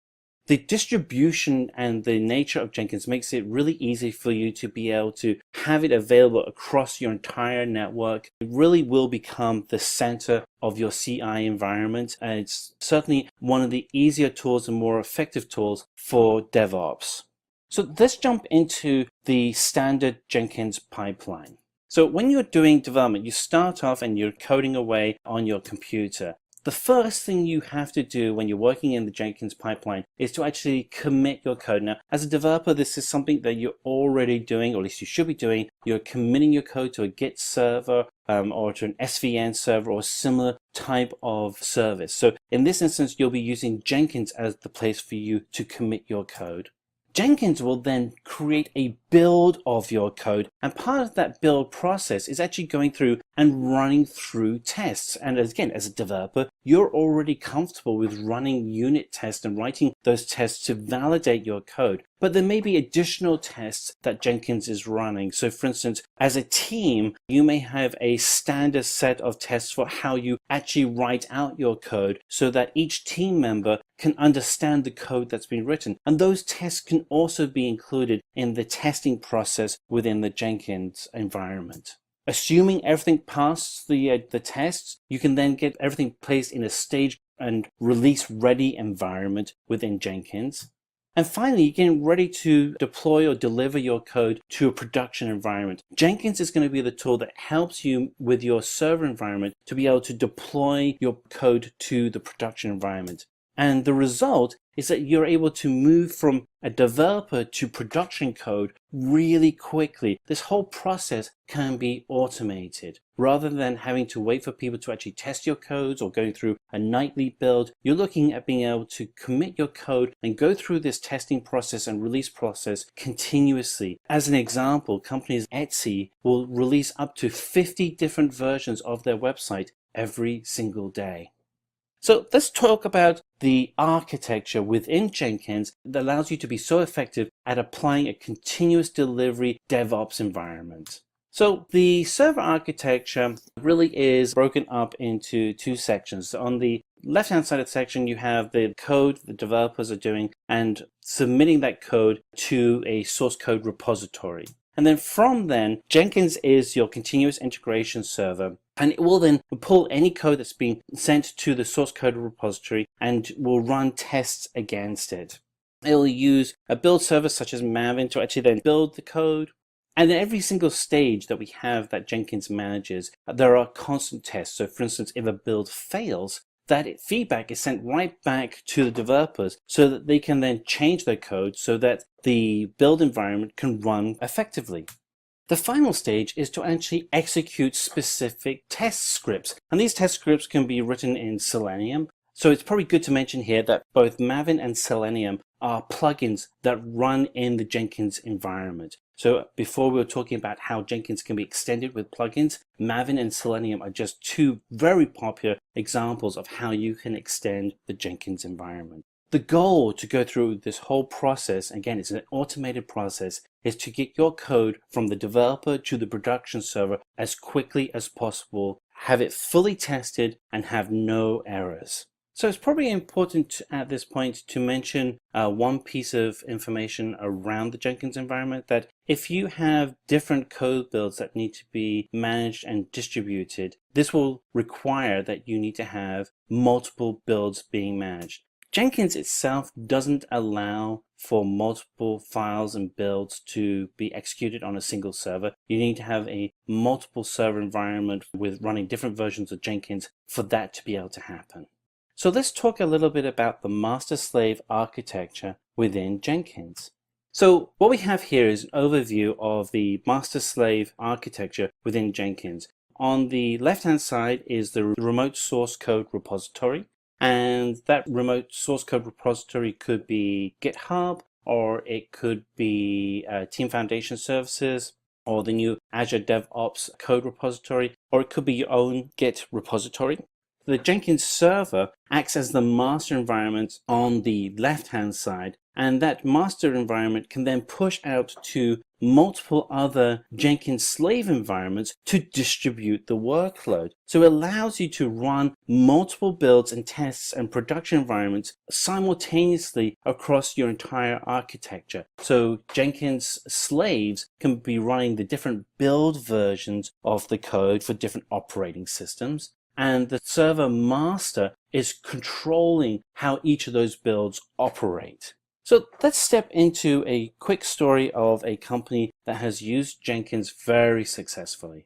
The distribution and the nature of Jenkins makes it really easy for you to be able to have it available across your entire network. It really will become the center of your CI environment, and it's certainly one of the easier tools and more effective tools for DevOps. So let's jump into the standard Jenkins pipeline. So when you're doing development, you start off and you're coding away on your computer. The first thing you have to do when you're working in the Jenkins pipeline is to actually commit your code. Now, as a developer, this is something that you're already doing, or at least you should be doing. You're committing your code to a Git server or to an SVN server or similar type of service. So in this instance, you'll be using Jenkins as the place for you to commit your code. Jenkins will then create a build of your code, and part of that build process is actually going through and running through tests. And again, as a developer, you're already comfortable with running unit tests and writing those tests to validate your code. But there may be additional tests that Jenkins is running. So for instance, as a team, you may have a standard set of tests for how you actually write out your code so that each team member can understand the code that's been written. And those tests can also be included in the testing process within the Jenkins environment. Assuming everything passed the tests, you can then get everything placed in a stage and release ready environment within Jenkins. And finally, you're getting ready to deploy or deliver your code to a production environment. Jenkins is going to be the tool that helps you with your server environment to be able to deploy your code to the production environment. And the result is that you're able to move from a developer to production code really quickly. This whole process can be automated. Rather than having to wait for people to actually test your codes or going through a nightly build, you're looking at being able to commit your code and go through this testing process and release process continuously. As an example, companies Etsy will release up to 50 different versions of their website every single day. So let's talk about the architecture within Jenkins that allows you to be so effective at applying a continuous delivery DevOps environment. So the server architecture really is broken up into two sections. So on the left-hand side of the section, you have the code the developers are doing and submitting that code to a source code repository. And then from then, Jenkins is your continuous integration server. And it will then pull any code that's been sent to the source code repository and will run tests against it. It'll use a build service such as Maven to actually then build the code. And in every single stage that we have that Jenkins manages, there are constant tests. So for instance, if a build fails, that feedback is sent right back to the developers so that they can then change their code so that the build environment can run effectively. The final stage is to actually execute specific test scripts. And these test scripts can be written in Selenium. So it's probably good to mention here that both Maven and Selenium are plugins that run in the Jenkins environment. So before we were talking about how Jenkins can be extended with plugins, Maven and Selenium are just two very popular examples of how you can extend the Jenkins environment. The goal to go through this whole process, again, it's an automated process, is to get your code from the developer to the production server as quickly as possible, have it fully tested, and have no errors. So it's probably important at this point to mention one piece of information around the Jenkins environment, that if you have different code builds that need to be managed and distributed, this will require that you need to have multiple builds being managed. Jenkins itself doesn't allow for multiple files and builds to be executed on a single server. You need to have a multiple server environment with running different versions of Jenkins for that to be able to happen. So let's talk a little bit about the master-slave architecture within Jenkins. So what we have here is an overview of the master-slave architecture within Jenkins. On the left-hand side is the remote source code repository. And that remote source code repository could be GitHub, or it could be Team Foundation Services, or the new Azure DevOps code repository, or it could be your own Git repository. The Jenkins server acts as the master environment on the left-hand side, and that master environment can then push out to multiple other Jenkins slave environments to distribute the workload. So it allows you to run multiple builds and tests and production environments simultaneously across your entire architecture. So Jenkins slaves can be running the different build versions of the code for different operating systems, and the server master is controlling how each of those builds operate. So let's step into a quick story of a company that has used Jenkins very successfully.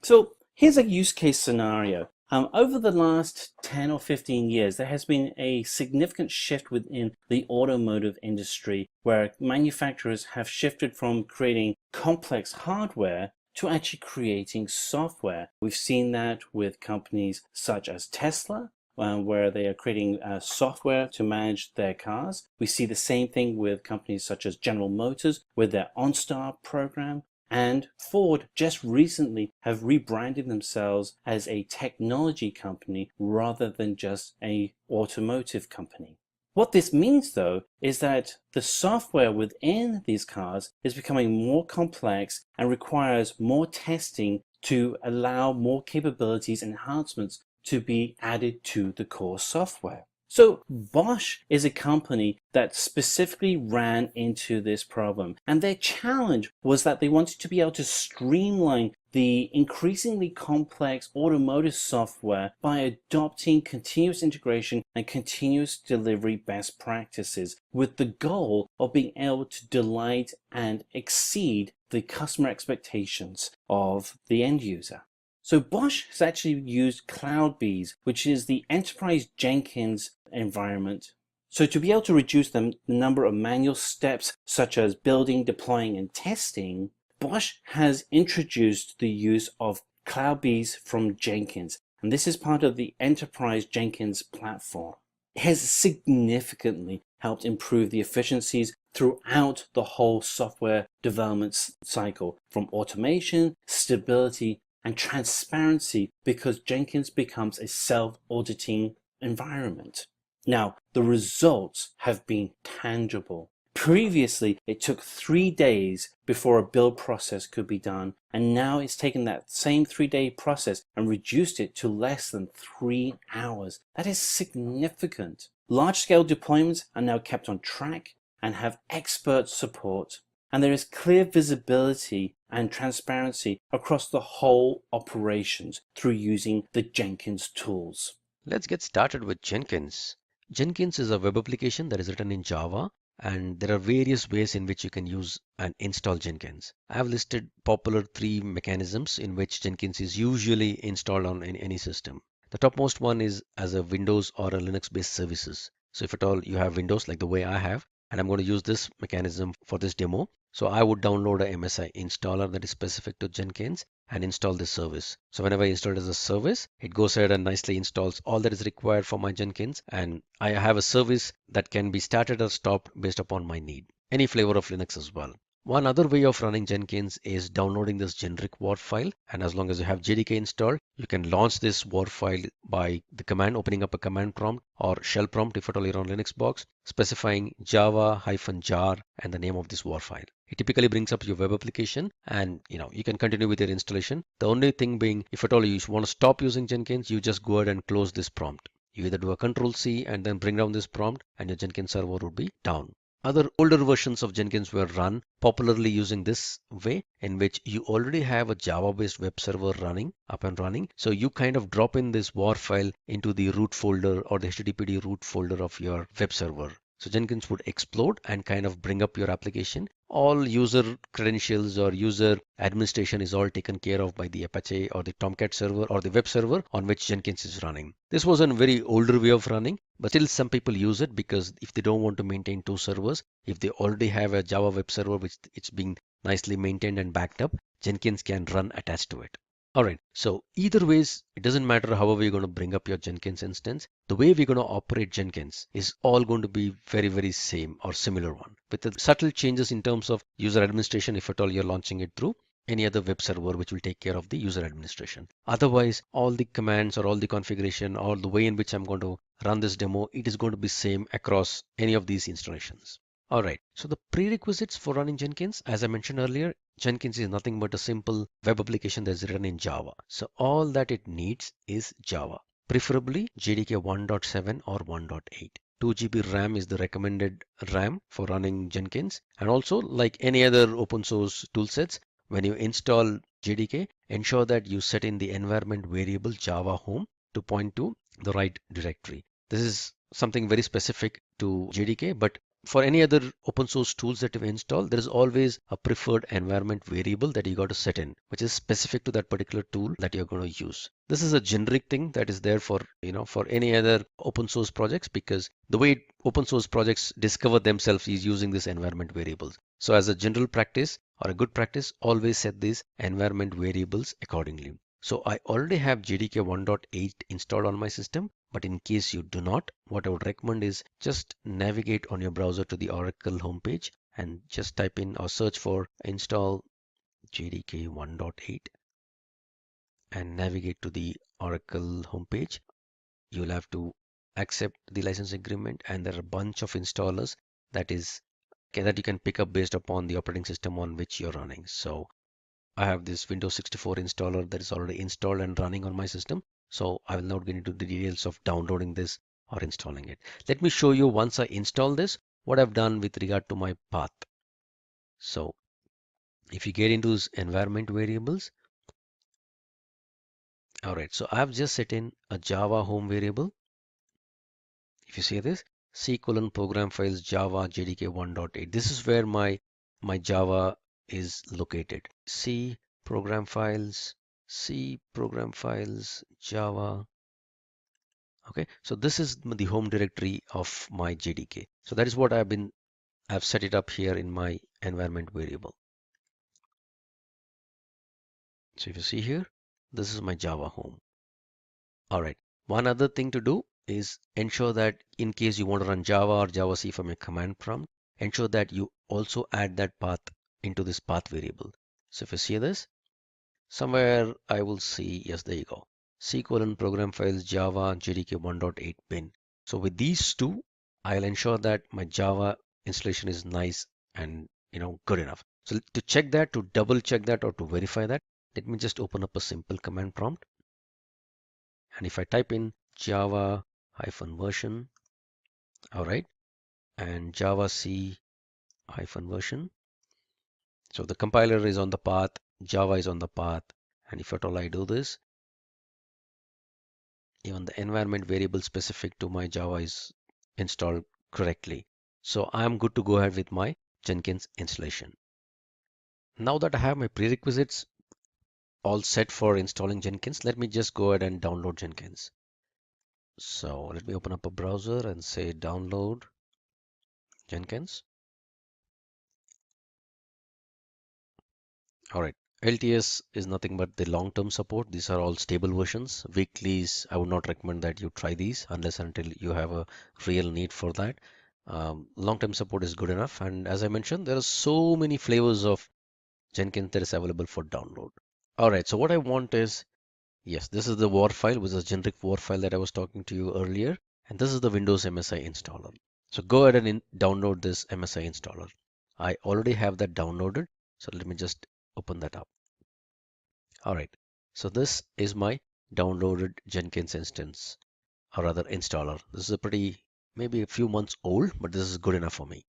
So here's a use case scenario. Over the last 10 or 15 years, there has been a significant shift within the automotive industry where manufacturers have shifted from creating complex hardware to actually creating software. We've seen that with companies such as Tesla, where they are creating software to manage their cars. We see the same thing with companies such as General Motors with their OnStar program. And Ford just recently have rebranded themselves as a technology company rather than just an automotive company. What this means, though, is that the software within these cars is becoming more complex and requires more testing to allow more capabilities and enhancements to be added to the core software. So Bosch is a company that specifically ran into this problem, and their challenge was that they wanted to be able to streamline the increasingly complex automotive software by adopting continuous integration and continuous delivery best practices, with the goal of being able to delight and exceed the customer expectations of the end user. So Bosch has actually used CloudBees, which is the enterprise Jenkins environment. So to be able to reduce the number of manual steps such as building, deploying, and testing, Bosch has introduced the use of CloudBees from Jenkins. And this is part of the enterprise Jenkins platform. It has significantly helped improve the efficiencies throughout the whole software development cycle, from automation, stability, and transparency, because Jenkins becomes a self-auditing environment. Now, the results have been tangible. Previously, it took 3 days before a build process could be done, and now it's taken that same 3-day process and reduced it to less than 3 hours. That is significant. Large-scale deployments are now kept on track and have expert support, and there is clear visibility and transparency across the whole operations through using the Jenkins tools. Let's get started with Jenkins. Jenkins is a web application that is written in Java, and there are various ways in which you can use and install Jenkins. I have listed popular 3 mechanisms in which Jenkins is usually installed on any system. The topmost one is as a Windows or a Linux based services. So if at all you have Windows like the way I have, and I'm going to use this mechanism for this demo. So I would download a MSI installer that is specific to Jenkins and install this service. So whenever I install it as a service, it goes ahead and nicely installs all that is required for my Jenkins. And I have a service that can be started or stopped based upon my need. Any flavor of Linux as well. One other way of running Jenkins is downloading this generic WAR file, and as long as you have JDK installed, you can launch this WAR file by the command, opening up a command prompt or shell prompt if at all you're on Linux box, specifying java-jar and the name of this WAR file. It typically brings up your web application, and you can continue with your installation. The only thing being, if at all you want to stop using Jenkins, you just go ahead and close this prompt. You either do a Control-C and then bring down this prompt, and your Jenkins server would be down. Other older versions of Jenkins were run popularly using this way, in which you already have a Java-based web server up and running. So you kind of drop in this WAR file into the root folder or the HTTPD root folder of your web server. So Jenkins would explode and kind of bring up your application. All user credentials or user administration is all taken care of by the Apache or the Tomcat server or the web server on which Jenkins is running. This was a very older way of running, but still some people use it because if they don't want to maintain 2 servers, if they already have a Java web server which it's being nicely maintained and backed up, Jenkins can run attached to it. Alright, so either ways, it doesn't matter however you're going to bring up your Jenkins instance. The way we're going to operate Jenkins is all going to be very same or similar one, with the subtle changes in terms of user administration if at all you're launching it through any other web server which will take care of the user administration. Otherwise, all the commands or all the configuration or the way in which I'm going to run this demo, it is going to be same across any of these installations. Alright, so the prerequisites for running Jenkins, as I mentioned earlier, Jenkins is nothing but a simple web application that's written in Java. So all that it needs is Java, preferably JDK 1.7 or 1.8. 2 GB RAM is the recommended RAM for running Jenkins. And also, like any other open source toolsets, when you install JDK, ensure that you set in the environment variable Java home to point to the right directory. This is something very specific to JDK, but for any other open source tools that you install, there is always a preferred environment variable that you got to set in, which is specific to that particular tool that you're going to use. This is a generic thing that is there for, for any other open source projects, because the way open source projects discover themselves is using these environment variables. So as a general practice or a good practice, always set these environment variables accordingly. So I already have JDK 1.8 installed on my system, but in case you do not, what I would recommend is just navigate on your browser to the Oracle homepage and just type in or search for install JDK 1.8 and navigate to the Oracle homepage. You'll have to accept the license agreement, and there are a bunch of installers that you can pick up based upon the operating system on which you're running. So I have this Windows 64 installer that is already installed and running on my system. So I will not get into the details of downloading this or installing it. Let me show you once I install this, what I've done with regard to my path. So if you get into this environment variables, all right, so I've just set in a Java home variable. If you see this, C:\program files Java JDK 1.8. This is where my Java is located. C program files Java. Okay, so this is the home directory of my JDK. So that is what I've set it up here in my environment variable. So if you see here, this is my Java home. All right, one other thing to do is ensure that in case you want to run Java or Javac from your command prompt, ensure that you also add that path into this path variable. So if you see this, somewhere I will see, yes, there you go. C:\program files Java JDK 1.8 bin. So with these two, I'll ensure that my Java installation is nice and good enough. So to check that, to double check that, or to verify that, let me just open up a simple command prompt. And if I type in Java -version, all right, and Javac -version. So the compiler is on the path, Java is on the path, and if at all I do this, even the environment variable specific to my Java is installed correctly. So I'm good to go ahead with my Jenkins installation. Now that I have my prerequisites all set for installing Jenkins, let me just go ahead and download Jenkins. So let me open up a browser and say download Jenkins. All right. LTS is nothing but the long-term support. These are all stable versions. Weeklies, I would not recommend that you try these unless until you have a real need for that. Long-term support is good enough. And as I mentioned, there are so many flavors of Jenkins that is available for download. All right. So what I want is, yes, this is the WAR file, which is a generic WAR file that I was talking to you earlier. And this is the Windows MSI installer. So go ahead and download this MSI installer. I already have that downloaded. So let me just open that up. All right, so this is my downloaded Jenkins instance, or rather installer. This is a pretty, maybe a few months old, but this is good enough for me.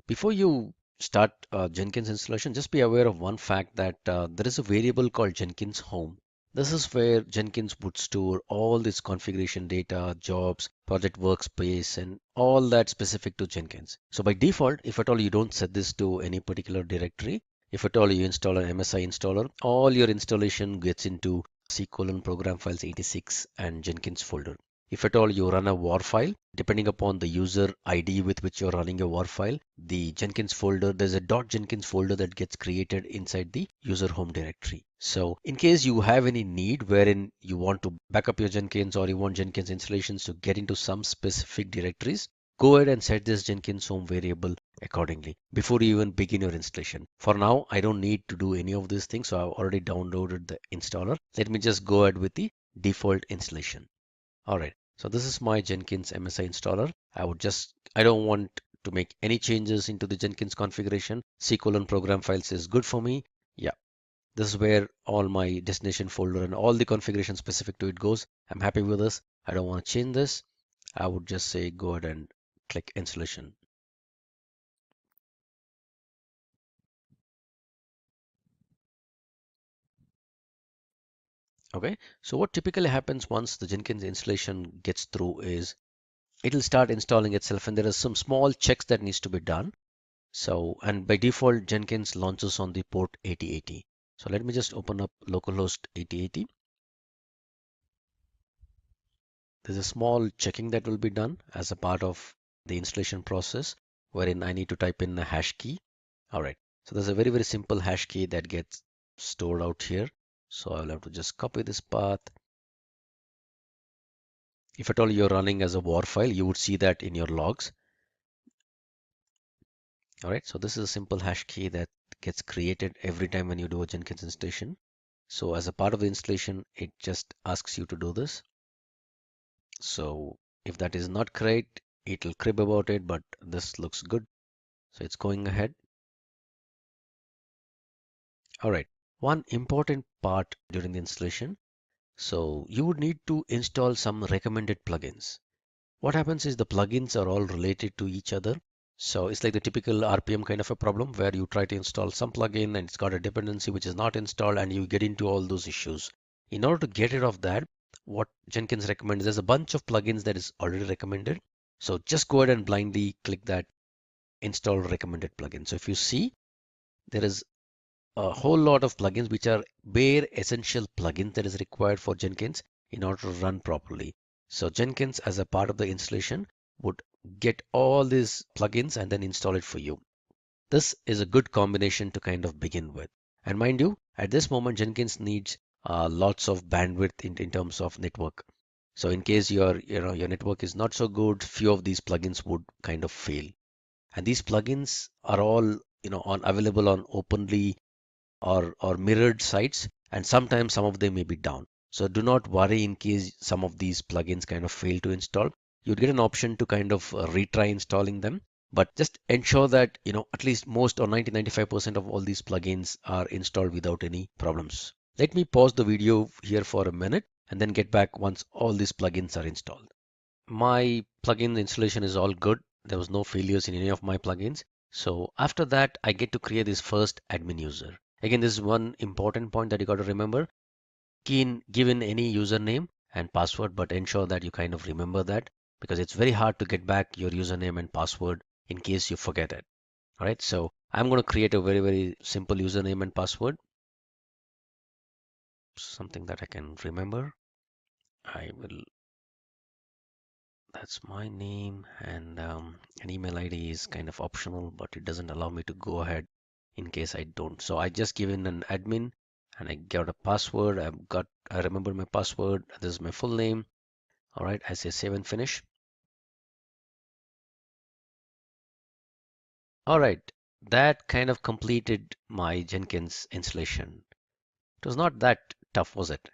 Before you start Jenkins installation, just be aware of one fact that there is a variable called Jenkins Home. This is where Jenkins would store all this configuration data, jobs, project workspace, and all that specific to Jenkins. So by default, if at all you don't set this to any particular directory, if at all you install an MSI installer, all your installation gets into C:\program files 86 and Jenkins folder. If at all you run a WAR file, depending upon the user ID with which you're running your WAR file, the Jenkins folder, there's a .jenkins folder that gets created inside the user home directory. So in case you have any need wherein you want to back up your Jenkins or you want Jenkins installations to get into some specific directories, go ahead and set this Jenkins home variable accordingly before you even begin your installation. For now, I don't need to do any of these things, so I've already downloaded the installer. Let me just go ahead with the default installation. All right, so this is my Jenkins MSI installer. I don't want to make any changes into the Jenkins configuration. C:\program files is good for me. Yeah, this is where all my destination folder and all the configuration specific to it goes. I'm happy with this. I don't want to change this. I would just say go ahead and click installation. Okay, so what typically happens once the Jenkins installation gets through is it'll start installing itself, and there are some small checks that needs to be done. So, and by default, Jenkins launches on the port 8080. So let me just open up localhost 8080. There's a small checking that will be done as a part of the installation process, wherein I need to type in a hash key. All right. So there's a very, very simple hash key that gets stored out here. So I'll have to just copy this path. If at all you're running as a WAR file, you would see that in your logs. All right. So this is a simple hash key that gets created every time when you do a Jenkins installation. So as a part of the installation, it just asks you to do this. So if that is not correct, it'll crib about it, but this looks good. So it's going ahead. All right. One important part during the installation. So you would need to install some recommended plugins. What happens is the plugins are all related to each other. So it's like the typical RPM kind of a problem where you try to install some plugin and it's got a dependency which is not installed, and you get into all those issues. In order to get rid of that, what Jenkins recommends, there's a bunch of plugins that is already recommended. So just go ahead and blindly click that install recommended plugin. So if you see, there is a whole lot of plugins which are bare essential plugins that is required for Jenkins in order to run properly. So Jenkins, as a part of the installation, would get all these plugins and then install it for you. This is a good combination to kind of begin with. And mind you, at this moment, Jenkins needs lots of bandwidth in terms of network. So in case your network is not so good, few of these plugins would kind of fail. And these plugins are all available on openly or mirrored sites, and sometimes some of them may be down. So do not worry in case some of these plugins kind of fail to install. You'd get an option to kind of retry installing them, but just ensure that at least most or 90-95% of all these plugins are installed without any problems. Let me pause the video here for a minute and then get back once all these plugins are installed. My plugin installation is all good. There was no failures in any of my plugins. So after that, I get to create this first admin user. Again, this is one important point that you got to remember. Give in any username and password, but ensure that you kind of remember that, because it's very hard to get back your username and password in case you forget it. All right, so I'm going to create a very, very simple username and password, something that I can remember. That's my name, and an email ID is kind of optional, but it doesn't allow me to go ahead in case I don't. So I just give in an admin and I got a password. I remember my password. This is my full name. All right, I say save and finish. All right, that kind of completed my Jenkins installation. It was not that tough, was it?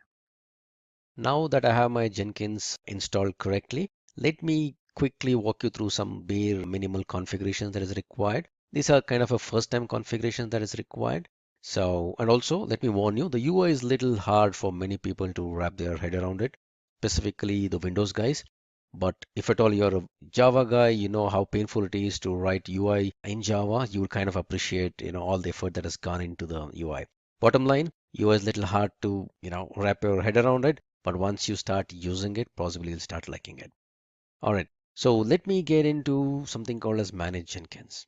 Now that I have my Jenkins installed correctly, let me quickly walk you through some bare minimal configurations that is required. These are kind of a first time configuration that is required. So, and also let me warn you, the UI is little hard for many people to wrap their head around it, specifically the Windows guys. But if at all you're a Java guy, you know how painful it is to write UI in Java, you will kind of appreciate, all the effort that has gone into the UI. Bottom line, UI is little hard to, wrap your head around it. But once you start using it, possibly you'll start liking it. All right, so let me get into something called as Manage Jenkins.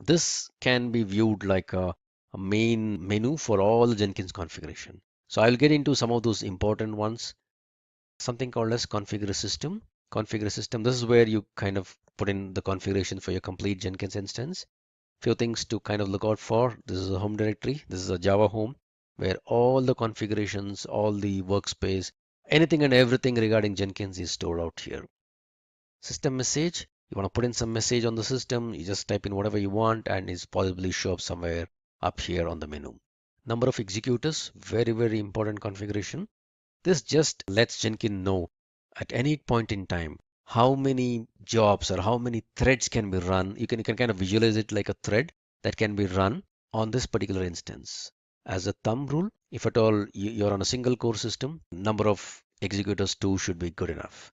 This can be viewed like a main menu for all Jenkins configuration. So I'll get into some of those important ones. Something called as Configure System. Configure System, this is where you kind of put in the configuration for your complete Jenkins instance. Few things to kind of look out for. This is a home directory. This is a Java home, where all the configurations, all the workspace, anything and everything regarding Jenkins is stored out here. System message, you want to put in some message on the system, you just type in whatever you want and it's possibly show up somewhere up here on the menu. Number of executors, very, very important configuration. This just lets Jenkins know at any point in time how many jobs or how many threads can be run. You can kind of visualize it like a thread that can be run on this particular instance. As a thumb rule, if at all you're on a single core system, number of executors 2 should be good enough.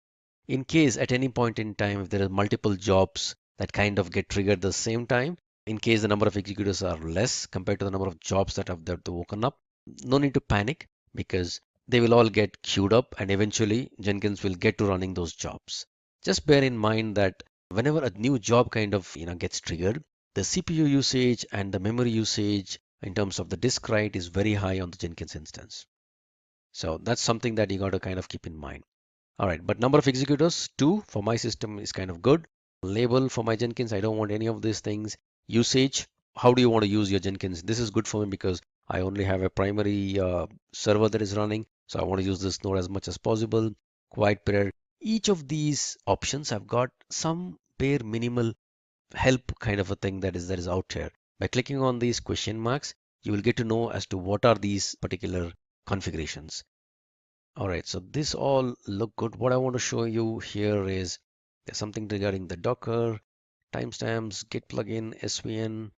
In case at any point in time, if there are multiple jobs that kind of get triggered at the same time, in case the number of executors are less compared to the number of jobs that have woken up, no need to panic, because they will all get queued up and eventually Jenkins will get to running those jobs. Just bear in mind that whenever a new job kind of gets triggered, the CPU usage and the memory usage in terms of the disk write is very high on the Jenkins instance. So that's something that you got to kind of keep in mind. All right, but number of executors, 2 for my system is kind of good. Label for my Jenkins, I don't want any of these things. Usage, how do you want to use your Jenkins? This is good for me because I only have a primary server that is running. So I want to use this node as much as possible. Quiet period. Each of these options have got some bare minimal help kind of a thing that is out here. By clicking on these question marks, you will get to know as to what are these particular configurations. All right, so this all look good. What I want to show you here is there's something regarding the Docker, timestamps, Git plugin, SVN,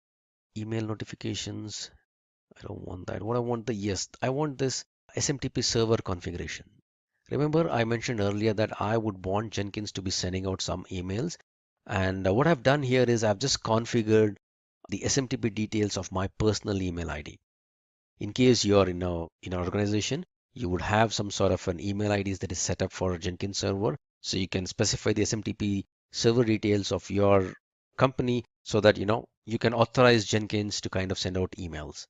email notifications. I don't want that. What I want yes, I want this SMTP server configuration. Remember, I mentioned earlier that I would want Jenkins to be sending out some emails. And what I've done here is I've just configured the SMTP details of my personal email ID. In case you're in an organization, you would have some sort of an email IDs that is set up for a Jenkins server. So you can specify the SMTP server details of your company so that you can authorize Jenkins to kind of send out emails.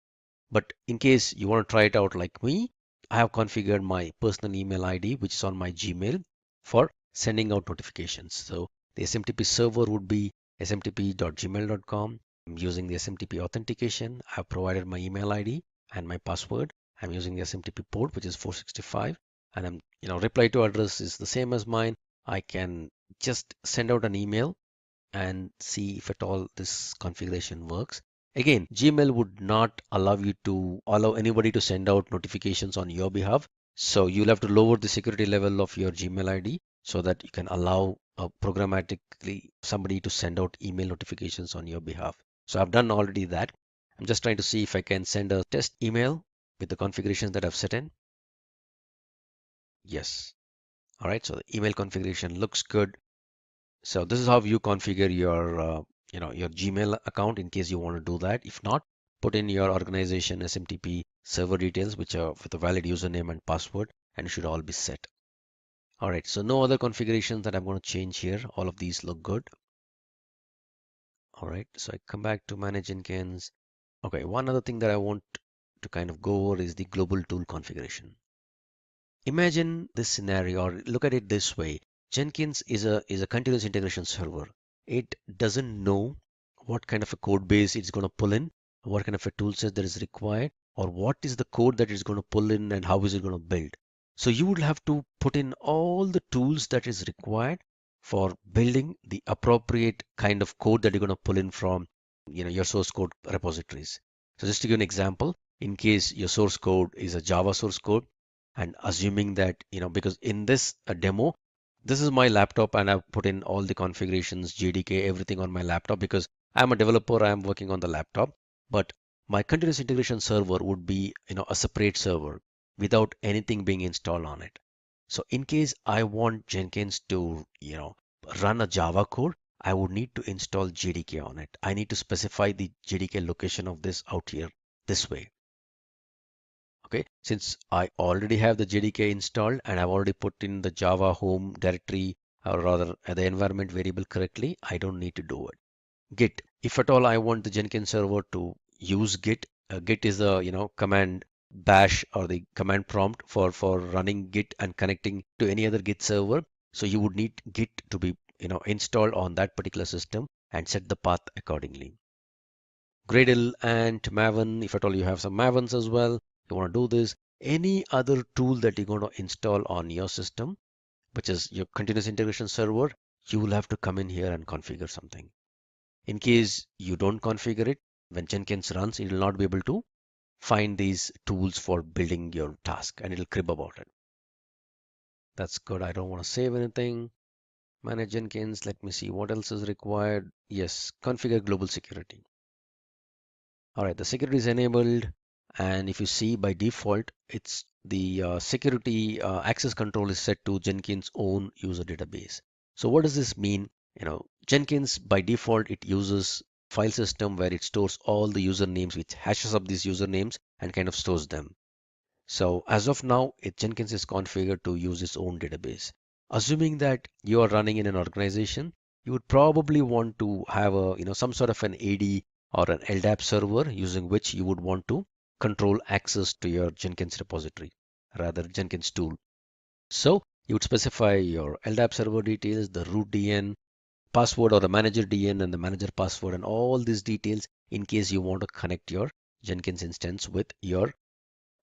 But in case you want to try it out like me, I have configured my personal email ID, which is on my Gmail, for sending out notifications. So the SMTP server would be smtp.gmail.com. I'm using the SMTP authentication. I've provided my email ID and my password. I'm using the SMTP port, which is 465, and reply to address is the same as mine. I can just send out an email and see if at all this configuration works. Again, Gmail would not allow anybody to send out notifications on your behalf. So you'll have to lower the security level of your Gmail ID so that you can allow programmatically somebody to send out email notifications on your behalf. So I've done already that. I'm just trying to see if I can send a test email with the configurations that I've set in. Yes. All right. So the email configuration looks good. So this is how you configure your Gmail account in case you want to do that. If not, put in your organization SMTP server details, which are with a valid username and password, and it should all be set. All right. So no other configurations that I'm going to change here. All of these look good. All right. So I come back to manage Jenkins. Okay. One other thing that I want to kind of go over is the global tool configuration. Imagine this scenario, or look at it this way. Jenkins is a continuous integration server. It doesn't know what kind of a code base it's going to pull in, what kind of a tool set that is required, or what is the code that it's going to pull in and how is it going to build. So you would have to put in all the tools that is required for building the appropriate kind of code that you're going to pull in from your source code repositories. So just to give an example, in case your source code is a Java source code, and assuming that because in this demo, this is my laptop and I've put in all the configurations, JDK, everything on my laptop because I'm a developer, I'm working on the laptop. But my continuous integration server would be a separate server without anything being installed on it. So in case I want Jenkins to run a Java code, I would need to install JDK on it. I need to specify the JDK location of this out here this way. Okay, since I already have the JDK installed and I've already put in the Java home directory, or rather the environment variable correctly, I don't need to do it. Git, if at all I want the Jenkins server to use Git, Git is the command bash or the command prompt for running Git and connecting to any other Git server. So you would need Git to be installed on that particular system and set the path accordingly. Gradle and Maven, if at all you have some Mavens as well, you want to do this. Any other tool that you're going to install on your system, which is your continuous integration server, you will have to come in here and configure something. In case you don't configure it, when Jenkins runs, it will not be able to find these tools for building your task and it'll crib about it. That's good. I don't want to save anything. Manage Jenkins. Let me see what else is required. Yes, configure global security. All right, the security is enabled. And if you see by default, it's the security access control is set to Jenkins own user database. So what does this mean? Jenkins by default, it uses file system where it stores all the usernames, which hashes up these usernames and kind of stores them. So as of now, Jenkins is configured to use its own database. assuming that you are running in an organization, you would probably want to have a, some sort of an AD or an LDAP server using which you would want to control access to your Jenkins repository, rather Jenkins tool. So you would specify your LDAP server details, the root DN, password or the manager DN and the manager password and all these details in case you want to connect your Jenkins instance with your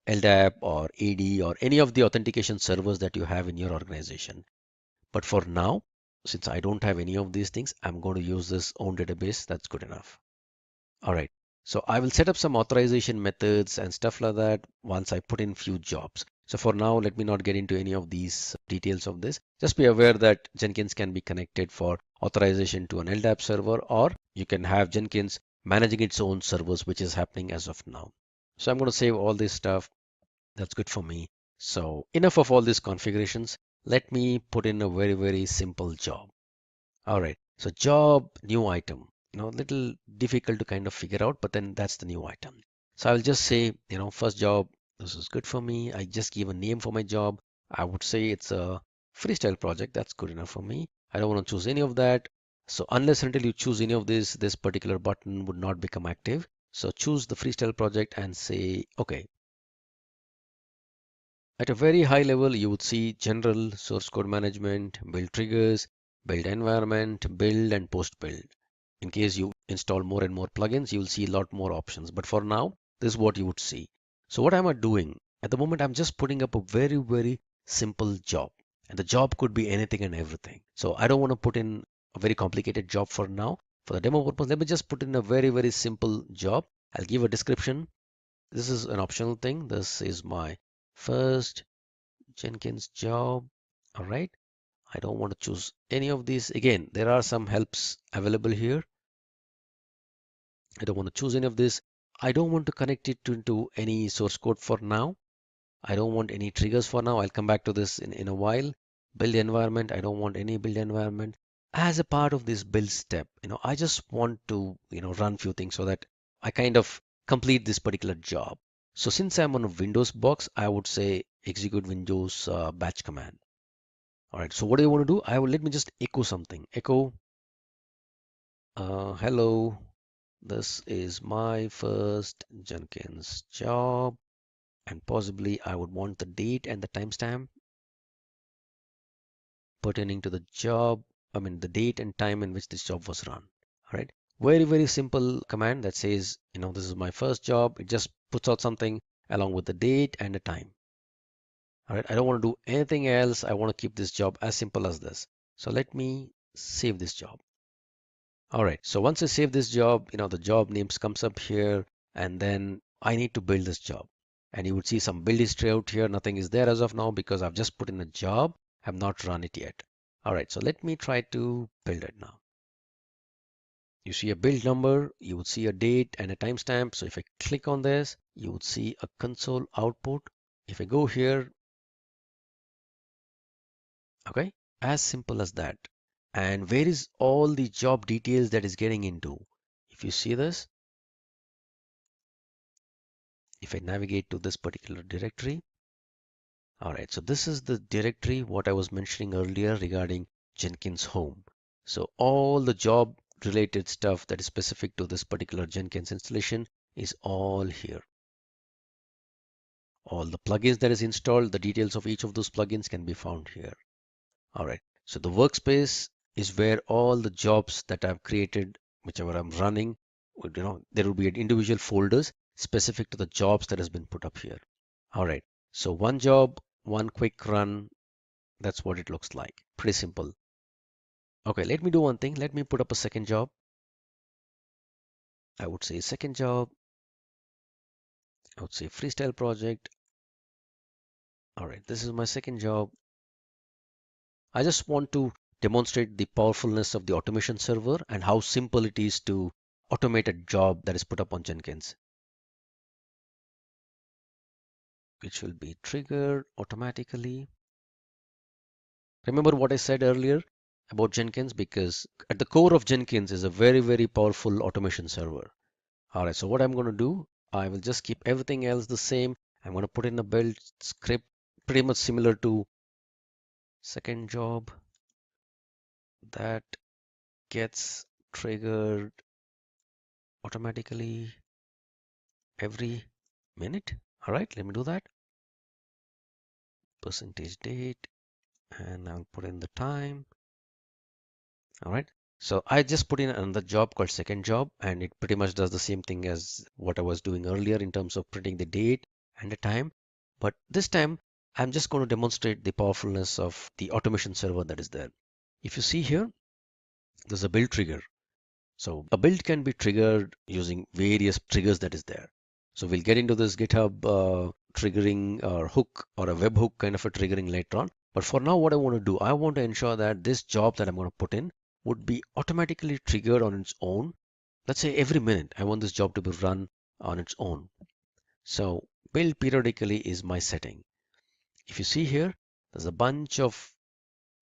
LDAP or AD or any of the authentication servers that you have in your organization. But for now, since I don't have any of these things, I'm going to use this own database. That's good enough. All right. So I will set up some authorization methods and stuff like that once I put in few jobs. So for now, let me not get into any of these details of this. Just be aware that Jenkins can be connected for authorization to an LDAP server, or you can have Jenkins managing its own servers, which is happening as of now. So I'm going to save all this stuff. That's good for me. So enough of all these configurations. Let me put in a very, very simple job. All right. So job, new item, little difficult to kind of figure out, but then that's the new item. So I'll just say, first job, this is good for me. I just give a name for my job. I would say it's a freestyle project. That's good enough for me. I don't want to choose any of that. So unless until you choose any of this particular button would not become active. So choose the freestyle project and say, okay. At a very high level, you would see general source code management, build triggers, build environment, build and post build. In case you install more and more plugins, you will see a lot more options. But for now, this is what you would see. So what am I doing? At the moment, I'm just putting up a very, very simple job. And the job could be anything and everything. So I don't want to put in a very complicated job for now. For the demo purpose, let me just put in a very, very simple job. I'll give a description. This is an optional thing. This is my first Jenkins job. All right. I don't want to choose any of these. Again, there are some helps available here. I don't want to choose any of this. I don't want to connect it into any source code for now. I don't want any triggers for now. I'll come back to this in a while. Build environment. I don't want any build environment. As a part of this build step, I just want to, run few things so that I kind of complete this particular job. So since I'm on a Windows box, I would say execute Windows batch command. All right. So what do you want to do? Let me just echo something. Echo, hello. This is my first Jenkins job, and possibly I would want the date and the timestamp pertaining to the job. I mean, the date and time in which this job was run. All right. Very, very simple command that says, this is my first job. It just puts out something along with the date and the time. All right. I don't want to do anything else. I want to keep this job as simple as this. So let me save this job. All right. So once I save this job, the job names comes up here, and then I need to build this job. And you would see some build history out here. Nothing is there as of now because I've just put in a job. I've not run it yet. All right. So let me try to build it now. You see a build number, you would see a date and a timestamp. So if I click on this, you would see a console output. If I go here, okay, as simple as that. And where is all the job details that is getting into? If you see this, if I navigate to this particular directory, all right, so this is the directory what I was mentioning earlier regarding Jenkins home. So all the job related stuff that is specific to this particular Jenkins installation is all here. All the plugins that is installed, the details of each of those plugins can be found here. All right, so the workspace is where all the jobs that I've created, whichever I'm running, there will be individual folders specific to the jobs that has been put up here. All right, so one job, one quick run. That's what it looks like. Pretty simple. Okay, let me do one thing. Let me put up a second job. I would say second job. I would say freestyle project. All right, this is my second job. I just want to demonstrate the powerfulness of the automation server and how simple it is to automate a job that is put up on Jenkins, which will be triggered automatically. Remember what I said earlier about Jenkins, because at the core of Jenkins is a very, very powerful automation server. All right, so what I'm going to do, I will just keep everything else the same. I'm going to put in a build script pretty much similar to second job that gets triggered automatically every minute. All right, let me do that. Percentage date, and I'll put in the time. All right. So I just put in another job called second job, and it pretty much does the same thing as what I was doing earlier in terms of printing the date and the time. But this time, I'm just going to demonstrate the powerfulness of the automation server that is there. If you see here, there's a build trigger. So a build can be triggered using various triggers that is there. So we'll get into this GitHub triggering or hook or a webhook kind of a triggering later on. But for now, what I want to do, I want to ensure that this job that I'm going to put in would be automatically triggered on its own. Let's say every minute, I want this job to be run on its own. So build periodically is my setting. If you see here, there's a bunch of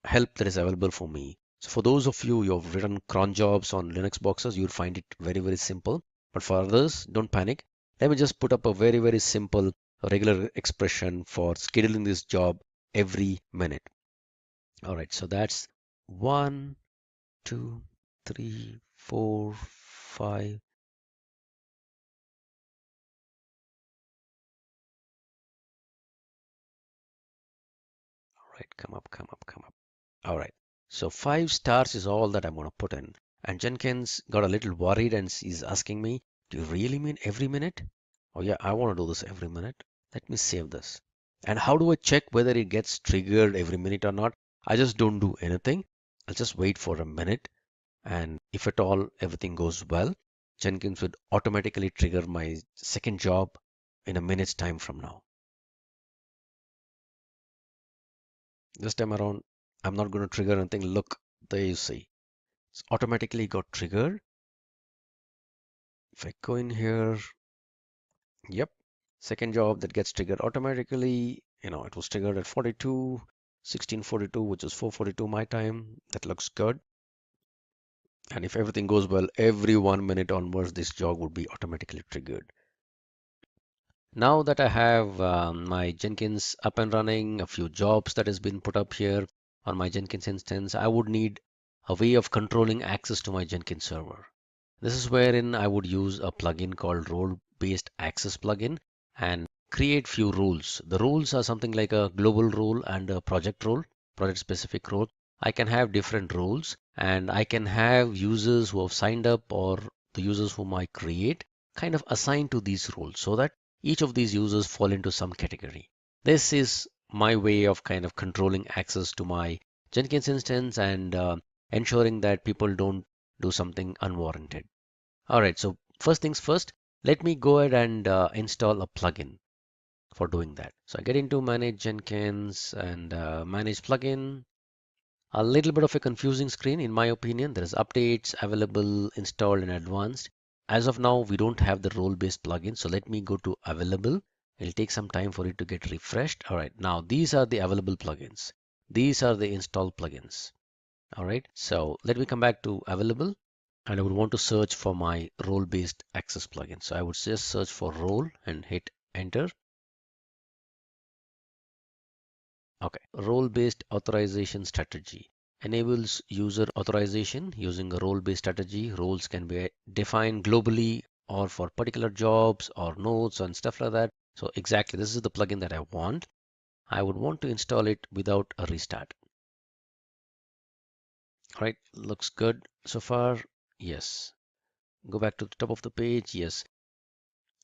help that is available for me. So for those of you who have written cron jobs on Linux boxes, you'll find it very, very simple. But for others, don't panic. Let me just put up a very, very simple regular expression for scheduling this job every minute. All right, so that's 1, 2, 3, 4, 5. All right, come up, come up, come up. All right, so 5 stars is all that I'm going to put in. And Jenkins got a little worried and he's asking me, do you really mean every minute? Oh yeah, I want to do this every minute. Let me save this. And how do I check whether it gets triggered every minute or not? I just don't do anything. I'll just wait for a minute. And if at all everything goes well, Jenkins would automatically trigger my second job in a minute's time from now. This time around, I'm not going to trigger anything. Look, there you see. It's automatically got triggered. If I go in here, yep, second job that gets triggered automatically. It was triggered at 1642, which is 4:42 my time. That looks good. And if everything goes well, every 1 minute onwards, this job would be automatically triggered. Now that I have my Jenkins up and running, a few jobs that has been put up here on my Jenkins instance, I would need a way of controlling access to my Jenkins server. This is wherein I would use a plugin called role-based access plugin and create few rules. The rules are something like a global role and a project role, project specific role. I can have different roles and I can have users who have signed up or the users whom I create kind of assigned to these roles so that each of these users fall into some category. This is my way of kind of controlling access to my Jenkins instance and ensuring that people don't do something unwarranted. All right, so first things first, let me go ahead and install a plugin for doing that. So I get into Manage Jenkins and Manage Plugin. A little bit of a confusing screen in my opinion. There is updates available, installed and advanced. As of now, we don't have the role-based plugin. So let me go to available. It'll take some time for it to get refreshed. All right, now these are the available plugins. These are the installed plugins. All right, so let me come back to available and I would want to search for my role-based access plugin. So I would just search for role and hit enter. Okay, role-based authorization strategy enables user authorization using a role-based strategy. Roles can be defined globally or for particular jobs or nodes and stuff like that. So exactly, this is the plugin that I want. I would want to install it without a restart. All right, looks good so far. Yes. Go back to the top of the page. Yes.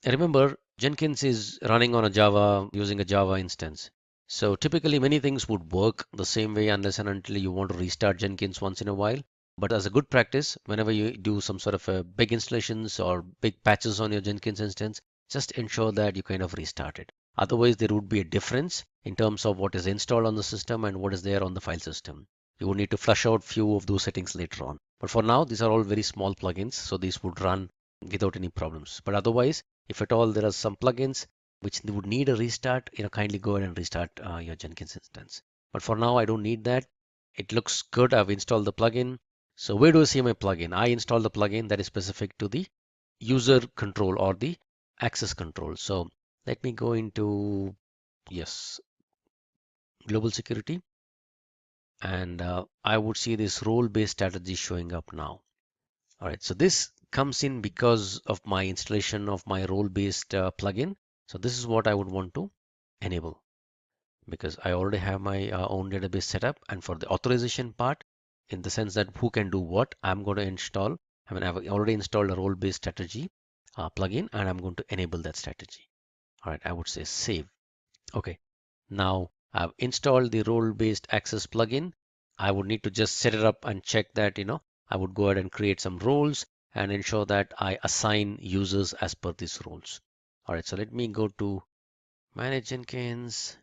Remember, Jenkins is running on a Java using a Java instance. So typically many things would work the same way unless and until you want to restart Jenkins once in a while. But as a good practice, whenever you do some sort of a big installations or big patches on your Jenkins instance, just ensure that you kind of restart it. Otherwise, there would be a difference in terms of what is installed on the system and what is there on the file system. You would need to flush out few of those settings later on. But for now, these are all very small plugins, so these would run without any problems. But otherwise, if at all there are some plugins which would need a restart, kindly go ahead and restart your Jenkins instance. But for now, I don't need that. It looks good. I've installed the plugin. So where do I see my plugin? I installed the plugin that is specific to the user control or the access control. So let me go into, yes, global security. and I would see this role-based strategy showing up now. All right, so this comes in because of my installation of my role-based plugin. So this is what I would want to enable, because I already have my own database set up. And for the authorization part, in the sense that who can do what, I'm going to install, I've already installed a role-based strategy plugin, and I'm going to enable that strategy. All right, I would say save. Okay, now I've installed the role-based access plugin. I would need to just set it up and check that, I would go ahead and create some roles and ensure that I assign users as per these roles. All right, so let me go to Manage Jenkins,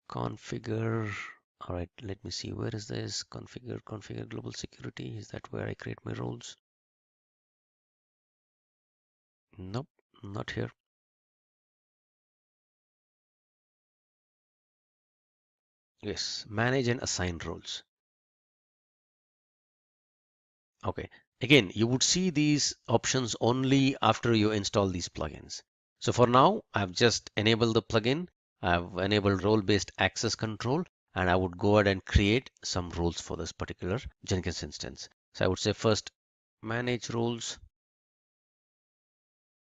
configure. All right, let me see, where is this? Configure global security. Is that where I create my roles? Nope, not here. Yes, manage and assign roles. Okay, again, you would see these options only after you install these plugins. So for now, I've just enabled the plugin. I've enabled role-based access control, and I would go ahead and create some roles for this particular Jenkins instance. So I would say first, manage roles.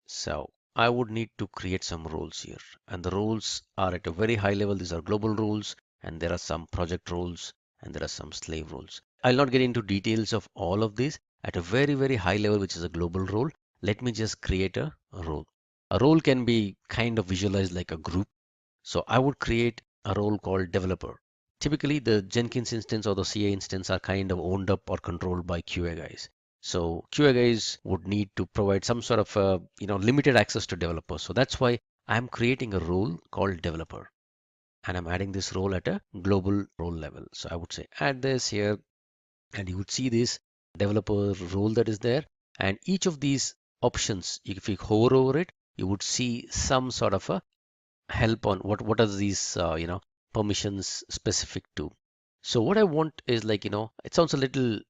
So I would need to create some roles here, and the roles are at a very high level. These are global roles, and there are some project roles, and there are some slave roles. I'll not get into details of all of these. At a very, very high level, which is a global role, let me just create a role. A role can be kind of visualized like a group. So I would create a role called developer. Typically, the Jenkins instance or the CA instance are kind of owned up or controlled by QA guys. So QA guys would need to provide some sort of limited access to developers. So that's why I'm creating a role called developer, and I'm adding this role at a global role level. So I would say add this here, and you would see this developer role that is there. And each of these options, if you hover over it, you would see some sort of a help on what are these permissions specific to. So what I want is, like, it sounds a little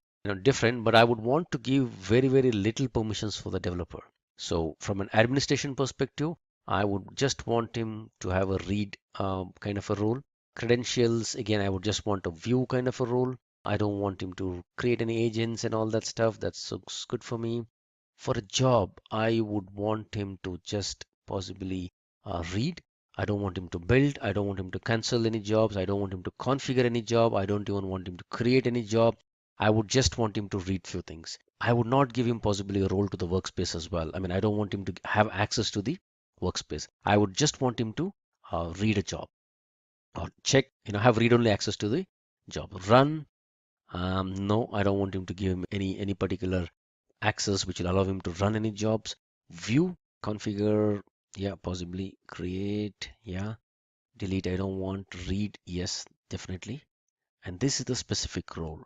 different, but I would want to give very, very little permissions for the developer. So from an administration perspective, I would just want him to have a read kind of a role. Credentials, again, I would just want a view kind of a role. I don't want him to create any agents and all that stuff. That looks good for me. For a job, I would want him to just possibly read. I don't want him to build. I don't want him to cancel any jobs. I don't want him to configure any job. I don't even want him to create any job. I would just want him to read few things. I would not give him possibly a role to the workspace as well. I don't want him to have access to the workspace. I would just want him to read a job or check, have read-only access to the job. Run. No, I don't want him to give him any particular access which will allow him to run any jobs. View, configure, yeah, possibly create, yeah, delete. I don't want read, yes, definitely. And this is the specific role.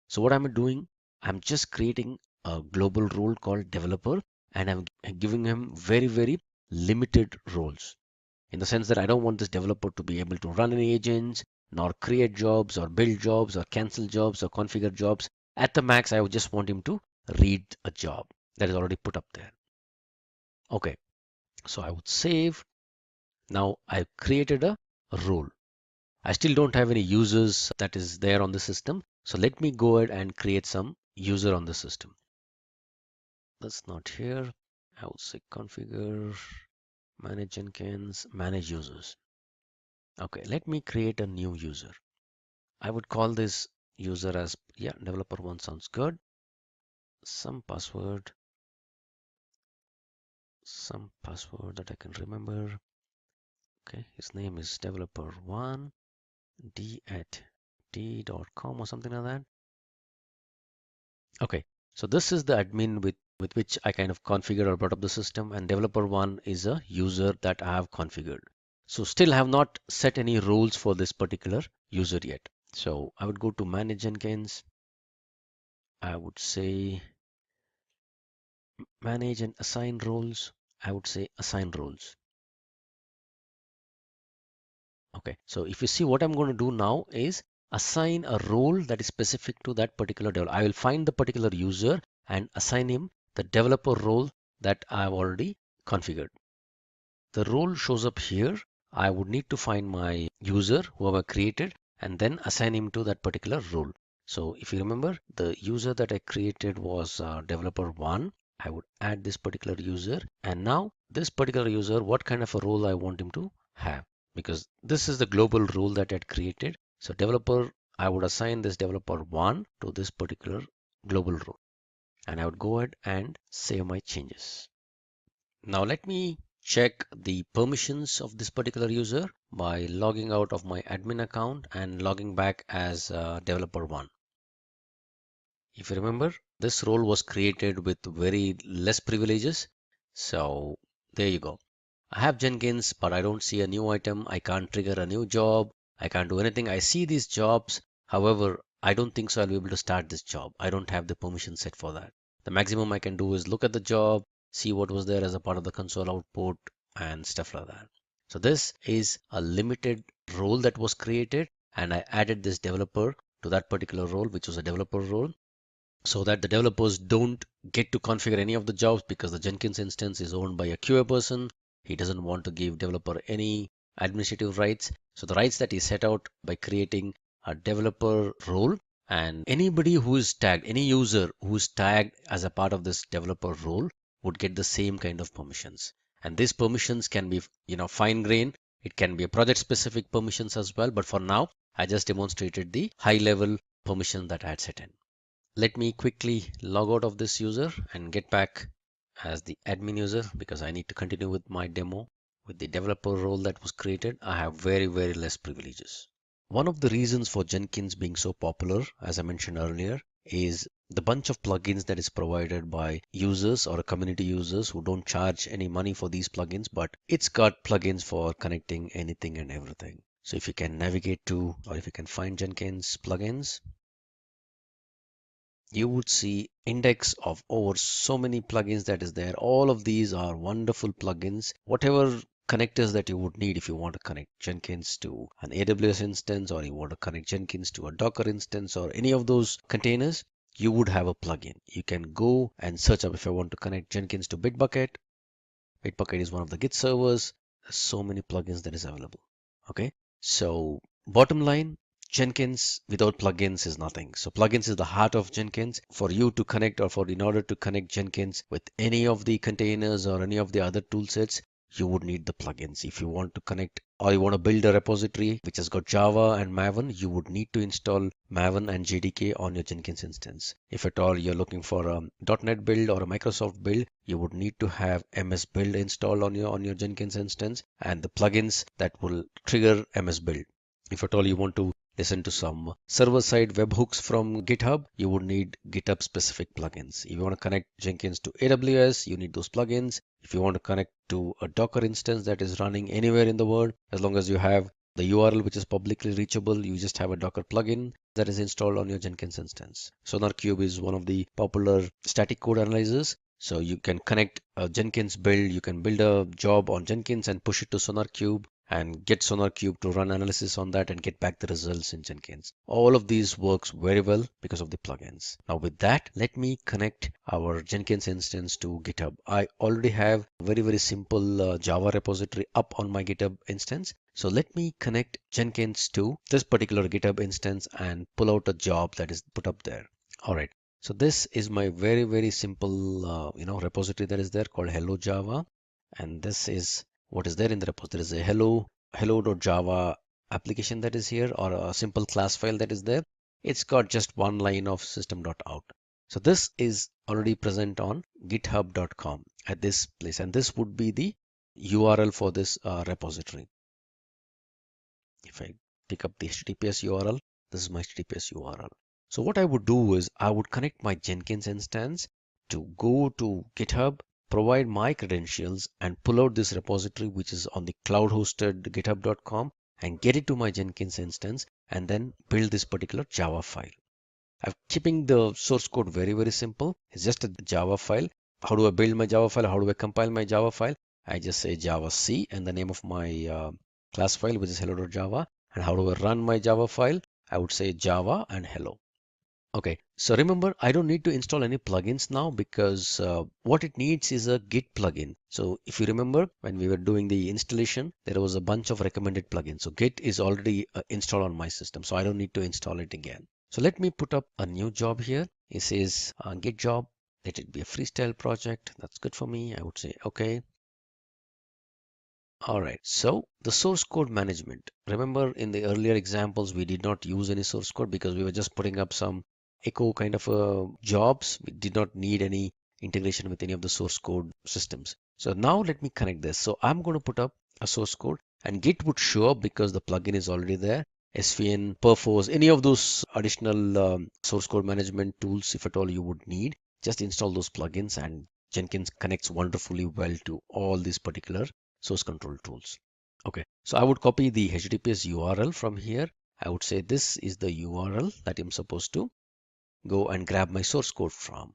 So what I'm doing, I'm just creating a global role called developer, and I'm giving him very, very limited roles, in the sense that I don't want this developer to be able to run any agents, nor create jobs, or build jobs, or cancel jobs, or configure jobs. At the max, I would just want him to read a job that is already put up there. Okay, so I would save. Now I've created a role. I still don't have any users that is there on the system. So let me go ahead and create some user on the system. That's not here. I would say configure, manage Jenkins, manage users. Okay, let me create a new user. I would call this user as, yeah, developer one sounds good. Some password that I can remember. Okay, his name is developer1 d@d.com or something like that. Okay, so this is the admin with which I kind of configured or brought up the system, and developer1 is a user that I have configured. So still have not set any roles for this particular user yet. So I would go to manage Jenkins. I would say manage and assign roles. I would say assign roles. Okay, so if you see, what I'm going to do now is assign a role that is specific to that particular developer. I will find the particular user and assign him the developer role that I've already configured. The role shows up here. I would need to find my user, whoever created, and then assign him to that particular role. So if you remember, the user that I created was developer 1. I would add this particular user, and now this particular user, what kind of a role I want him to have, because this is the global role that I had created. So developer, I would assign this developer 1 to this particular global role, and I would go ahead and save my changes. Now let me check the permissions of this particular user by logging out of my admin account and logging back as developer 1. If you remember, this role was created with very less privileges. So there you go. I have Jenkins, but I don't see a new item. I can't trigger a new job. I can't do anything. I see these jobs. However, I don't think so I'll be able to start this job. I don't have the permission set for that. The maximum I can do is look at the job, see what was there as a part of the console output and stuff like that. So this is a limited role that was created, and I added this developer to that particular role, which was a developer role, so that the developers don't get to configure any of the jobs, because the Jenkins instance is owned by a QA person. He doesn't want to give developer any administrative rights. So the rights that he set out by creating a developer role, and anybody who is tagged, any user who is tagged as a part of this developer role would get the same kind of permissions. And these permissions can be, fine grained. It can be a project specific permissions as well. But for now, I just demonstrated the high level permission that I had set in. Let me quickly log out of this user and get back as the admin user, because I need to continue with my demo. With the developer role that was created, I have very, very less privileges. One of the reasons for Jenkins being so popular, as I mentioned earlier, is the bunch of plugins that is provided by users or community users who don't charge any money for these plugins, but it's got plugins for connecting anything and everything. So if you can navigate to, or if you can find Jenkins plugins, you would see index of over so many plugins that is there. All of these are wonderful plugins. Whatever connectors that you would need, if you want to connect Jenkins to an AWS instance, or you want to connect Jenkins to a Docker instance, or any of those containers, you would have a plugin. You can go and search up. If I want to connect Jenkins to Bitbucket, Bitbucket is one of the Git servers. There's so many plugins that is available. Okay, so bottom line, Jenkins without plugins is nothing. So plugins is the heart of Jenkins. For you to connect, or in order to connect Jenkins with any of the containers or any of the other tool sets, you would need the plugins. If you want to connect, or you want to build a repository which has got Java and Maven, you would need to install Maven and JDK on your Jenkins instance. If at all you're looking for a .NET build or a Microsoft build, you would need to have MS Build installed on your Jenkins instance, and the plugins that will trigger MS Build. If at all you want to listen to some server-side webhooks from GitHub, you would need GitHub specific plugins. If you want to connect Jenkins to AWS, you need those plugins. If you want to connect to a Docker instance that is running anywhere in the world, as long as you have the URL which is publicly reachable, you just have a Docker plugin that is installed on your Jenkins instance. SonarQube is one of the popular static code analyzers. So you can connect a Jenkins build, you can build a job on Jenkins and push it to SonarQube, and get SonarQube to run analysis on that and get back the results in Jenkins. All of these works very well because of the plugins. Now with that, let me connect our Jenkins instance to GitHub. I already have a very, very simple Java repository up on my GitHub instance. So let me connect Jenkins to this particular GitHub instance and pull out a job that is put up there. All right. So this is my very, very simple, repository that is there called Hello Java. And this is what is there in the repository. There is a hello.java application that is here, or a simple class file that is there. It's got just one line of system.out. So this is already present on github.com at this place, and this would be the URL for this repository. If I pick up the HTTPS URL, this is my HTTPS URL. So what I would do is I would connect my Jenkins instance to go to GitHub, provide my credentials, and pull out this repository which is on the cloud hosted github.com, and get it to my Jenkins instance, and then build this particular Java file. I'm keeping the source code very, very simple. It's just a Java file. How do I build my Java file? How do I compile my Java file? I just say Java C and the name of my class file, which is hello.java. And how do I run my Java file? I would say Java and hello. Okay, so remember, I don't need to install any plugins now because what it needs is a Git plugin. So if you remember, when we were doing the installation, there was a bunch of recommended plugins. So Git is already installed on my system, so I don't need to install it again. So let me put up a new job here. It says Git job. Let it be a freestyle project. That's good for me. I would say okay. All right, so the source code management. Remember in the earlier examples, we did not use any source code because we were just putting up some echo kind of jobs. We did not need any integration with any of the source code systems. So now let me connect this. So I'm going to put up a source code and Git would show up because the plugin is already there. SVN, Perforce, any of those additional source code management tools, if at all you would need, just install those plugins and Jenkins connects wonderfully well to all these particular source control tools. Okay, so I would copy the HTTPS URL from here. I would say this is the URL that I'm supposed to go and grab my source code from.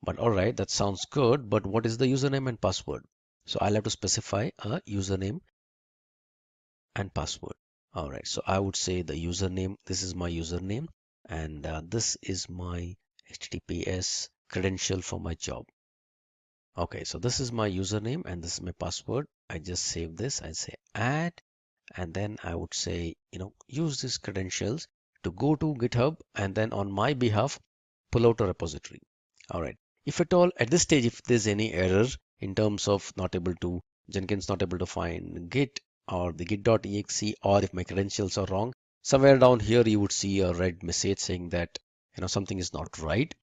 But all right, that sounds good. But what is the username and password? So I'll have to specify a username and password. All right, so I would say the username, this is my username, and this is my HTTPS credential for my job. Okay, so this is my username and this is my password. I just save this. I say add, and then I would say, use these credentials to go to GitHub and then on my behalf, pull out a repository. All right. If at all at this stage, if there's any error in terms of Jenkins not able to find Git or the git.exe, or if my credentials are wrong, somewhere down here you would see a red message saying that, something is not right.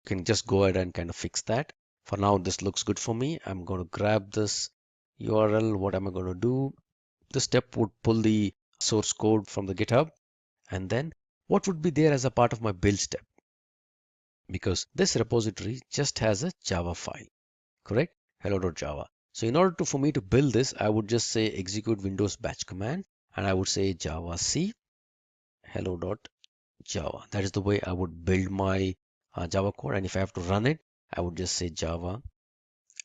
You can just go ahead and kind of fix that. For now, this looks good for me. I'm going to grab this URL. What am I going to do? This step would pull the source code from the GitHub. And then what would be there as a part of my build step? Because this repository just has a Java file, correct? Hello.java. So in order for me to build this, I would just say execute Windows batch command and I would say Java C hello.java. That is the way I would build my Java code. And if I have to run it, I would just say Java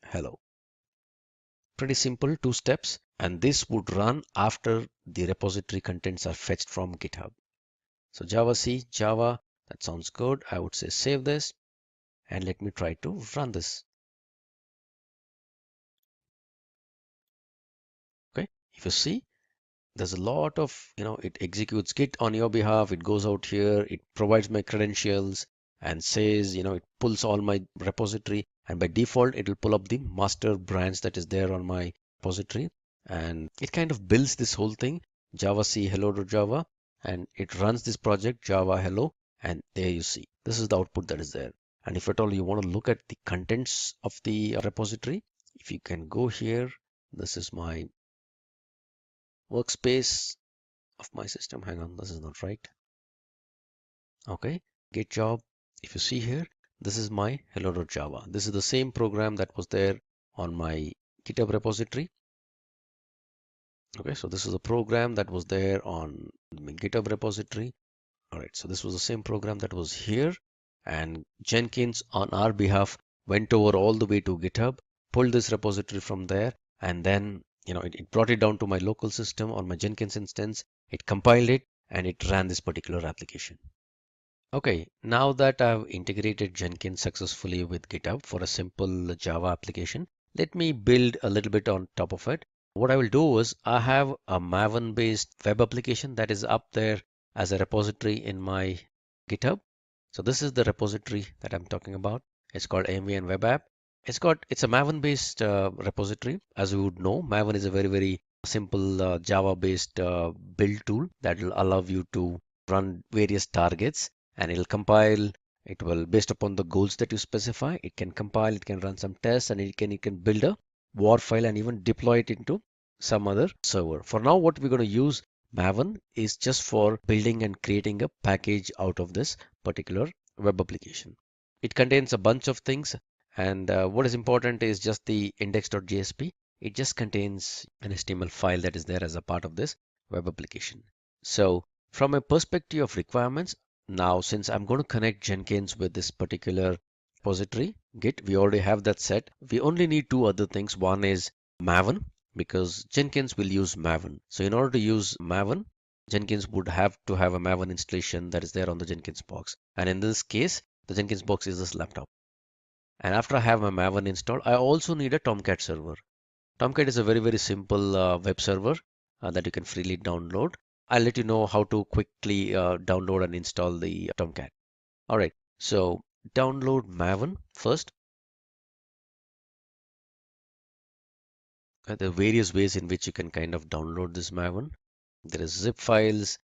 hello. Pretty simple, 2 steps, and this would run after the repository contents are fetched from GitHub. So Java C, Java, that sounds good. I would say save this and let me try to run this. Okay, if you see, there's a lot of, it executes Git on your behalf. It goes out here, it provides my credentials and says, it pulls all my repository, and by default, it will pull up the master branch that is there on my repository. And it kind of builds this whole thing, Java C hello.java, and it runs this project Java hello. And there you see, this is the output that is there. And if at all you want to look at the contents of the repository, if you can go here, this is my workspace of my system. Hang on, this is not right. Okay, Git job. If you see here, this is my hello.java. This is the same program that was there on my GitHub repository. Okay, so this is a program that was there on my GitHub repository. All right, so this was the same program that was here, and Jenkins on our behalf went over all the way to GitHub, pulled this repository from there, and then it brought it down to my local system on my Jenkins instance. It compiled it and it ran this particular application. Okay, now that I've integrated Jenkins successfully with GitHub for a simple Java application, let me build a little bit on top of it. What I will do is I have a Maven based web application that is up there as a repository in my GitHub. So this is the repository that I'm talking about. It's called MVN web app. It's a Maven based repository. As you would know, Maven is a very, very simple Java based build tool that will allow you to run various targets, and it'll compile. It will, based upon the goals that you specify, it can compile, it can run some tests, and it can build a WAR file and even deploy it into some other server. For now, what we're going to use Maven is just for building and creating a package out of this particular web application. It contains a bunch of things, and what is important is just the index.jsp. It just contains an HTML file that is there as a part of this web application. So from a perspective of requirements, now since I'm going to connect Jenkins with this particular repository, Git, we already have that set. We only need 2 other things. One is Maven, because Jenkins will use Maven. So in order to use Maven, Jenkins would have to have a Maven installation that is there on the Jenkins box. And in this case, the Jenkins box is this laptop. And after I have my Maven installed, I also need a Tomcat server. Tomcat is a very, very simple web server that you can freely download. I'll let you know how to quickly download and install the Tomcat. All right, so download Maven first. There are various ways in which you can kind of download this Maven. There is zip files,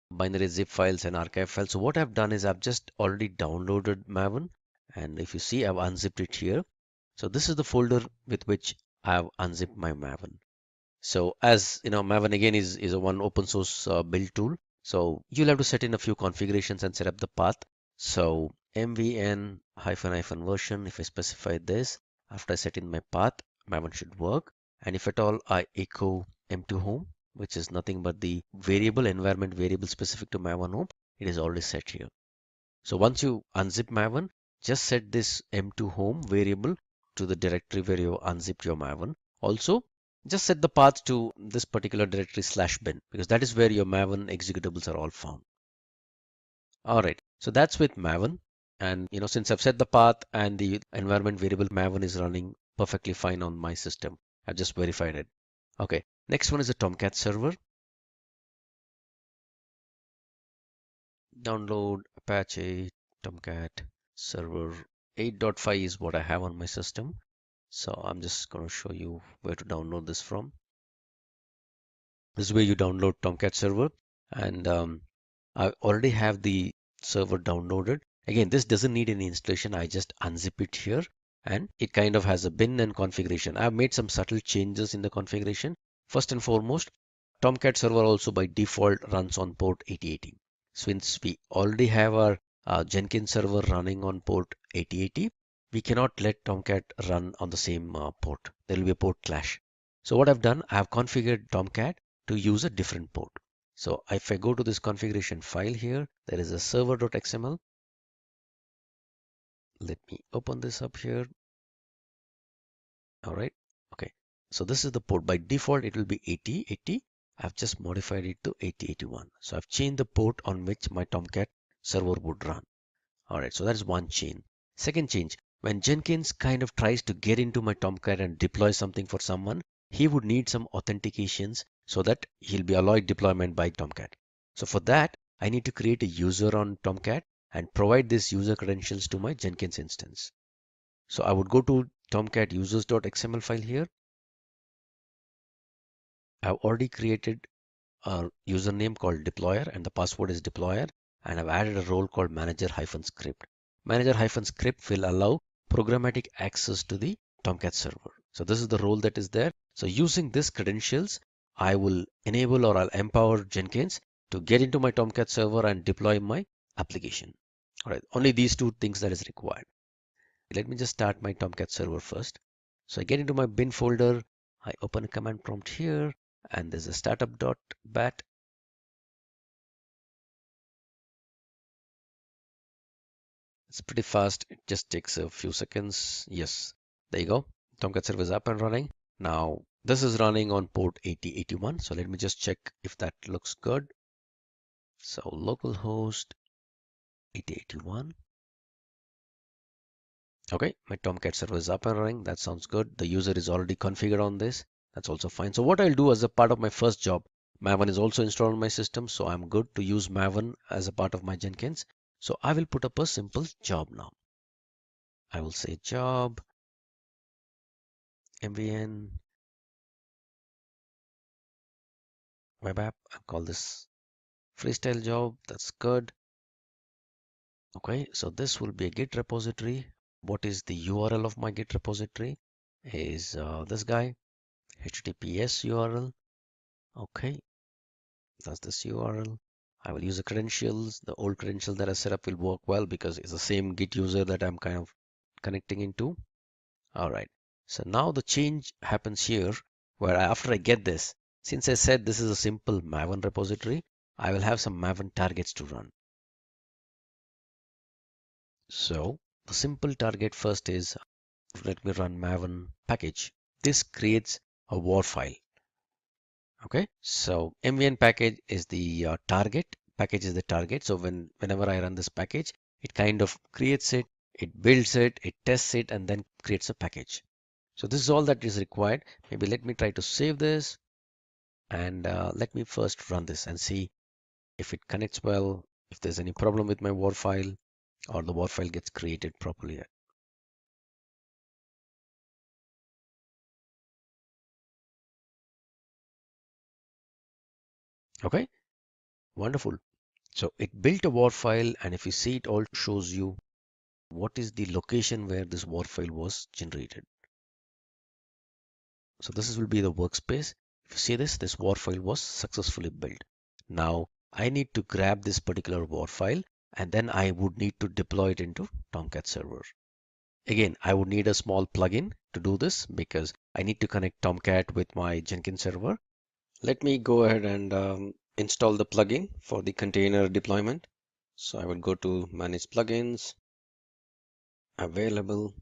binary zip files, and archive files. So what I've done is I've just already downloaded Maven, and if you see, I've unzipped it here. So this is the folder with which I have unzipped my Maven. So as you know, Maven again is a one open source build tool. So you'll have to set in a few configurations and set up the path. So mvn -- version, if I specify this, after I set in my path, Maven should work. And if at all I echo m2 home, which is nothing but the variable environment variable specific to Maven home, it is already set here. So once you unzip Maven, just set this m2 home variable to the directory where you unzipped your Maven. Also, just set the path to this particular directory /bin, because that is where your Maven executables are all found. All right, so that's with Maven. And since I've set the path and the environment variable Maven is running perfectly fine on my system, I've just verified it. Okay, next one is the Tomcat server. Download Apache Tomcat server 8.5 is what I have on my system. So I'm just going to show you where to download this from. This is where you download Tomcat server, and I already have the server downloaded. Again, this doesn't need any installation. I just unzip it here, and it kind of has a bin and configuration. I've made some subtle changes in the configuration. First and foremost, Tomcat server also by default runs on port 8080. Since we already have our Jenkins server running on port 8080, we cannot let Tomcat run on the same port. There will be a port clash. So what I've done, I have configured Tomcat to use a different port. So if I go to this configuration file here, there is a server.xml. Let me open this up here. All right. Okay. So this is the port. By default, it will be 8080. I've just modified it to 8081. So I've changed the port on which my Tomcat server would run. All right. So that is one change. Second change, when Jenkins kind of tries to get into my Tomcat and deploy something for someone, he would need some authentications so that he'll be allowed deployment by Tomcat. So for that, I need to create a user on Tomcat and provide these user credentials to my Jenkins instance. So I would go to Tomcat users.xml file here. I've already created a username called deployer and the password is deployer, and I've added a role called manager-script. Manager-script will allow programmatic access to the Tomcat server. So this is the role that is there. So using these credentials, I will enable or I'll empower Jenkins to get into my Tomcat server and deploy my application. All right, only these two things that is required. Let me just start my Tomcat server first. So I get into my bin folder, I open a command prompt here, and there's a startup.bat. It's pretty fast. It just takes a few seconds. Yes, there you go. Tomcat server is up and running. Now this is running on port 8081. So let me just check if that looks good. So localhost 8081. Okay, my Tomcat server is up and running. That sounds good. The user is already configured on this. That's also fine. So what I'll do as a part of my first job, Maven is also installed on my system. So I'm good to use Maven as a part of my Jenkins. So I will put up a simple job now. I will say job, mvn, web app. I'll call this freestyle job. That's good. Okay, so this will be a Git repository. What is the URL of my Git repository? Is this guy, HTTPS URL. Okay, that's this URL. I will use the credentials. The old credentials that I set up will work well because it's the same Git user that I'm kind of connecting into. All right, so now the change happens here where after I get this, since I said this is a simple Maven repository, I will have some Maven targets to run. So the simple target first is, let me run Maven package. This creates a war file. Okay, so MVN package is the target. Package is the target. So whenever I run this package, it kind of creates it, it builds it, it tests it, and then creates a package. So this is all that is required. Maybe let me try to save this, and let me first run this and see if it connects well, if there's any problem with my WAR file, or the WAR file gets created properly. Okay, wonderful. So it built a WAR file, and if you see, it all shows you what is the location where this WAR file was generated. So this will be the workspace. If you see this WAR file was successfully built. Now I need to grab this particular WAR file, and then I would need to deploy it into Tomcat server. Again, I would need a small plugin to do this because I need to connect Tomcat with my Jenkins server. Let me go ahead and install the plugin for the container deployment. So I would go to Manage Plugins, Available,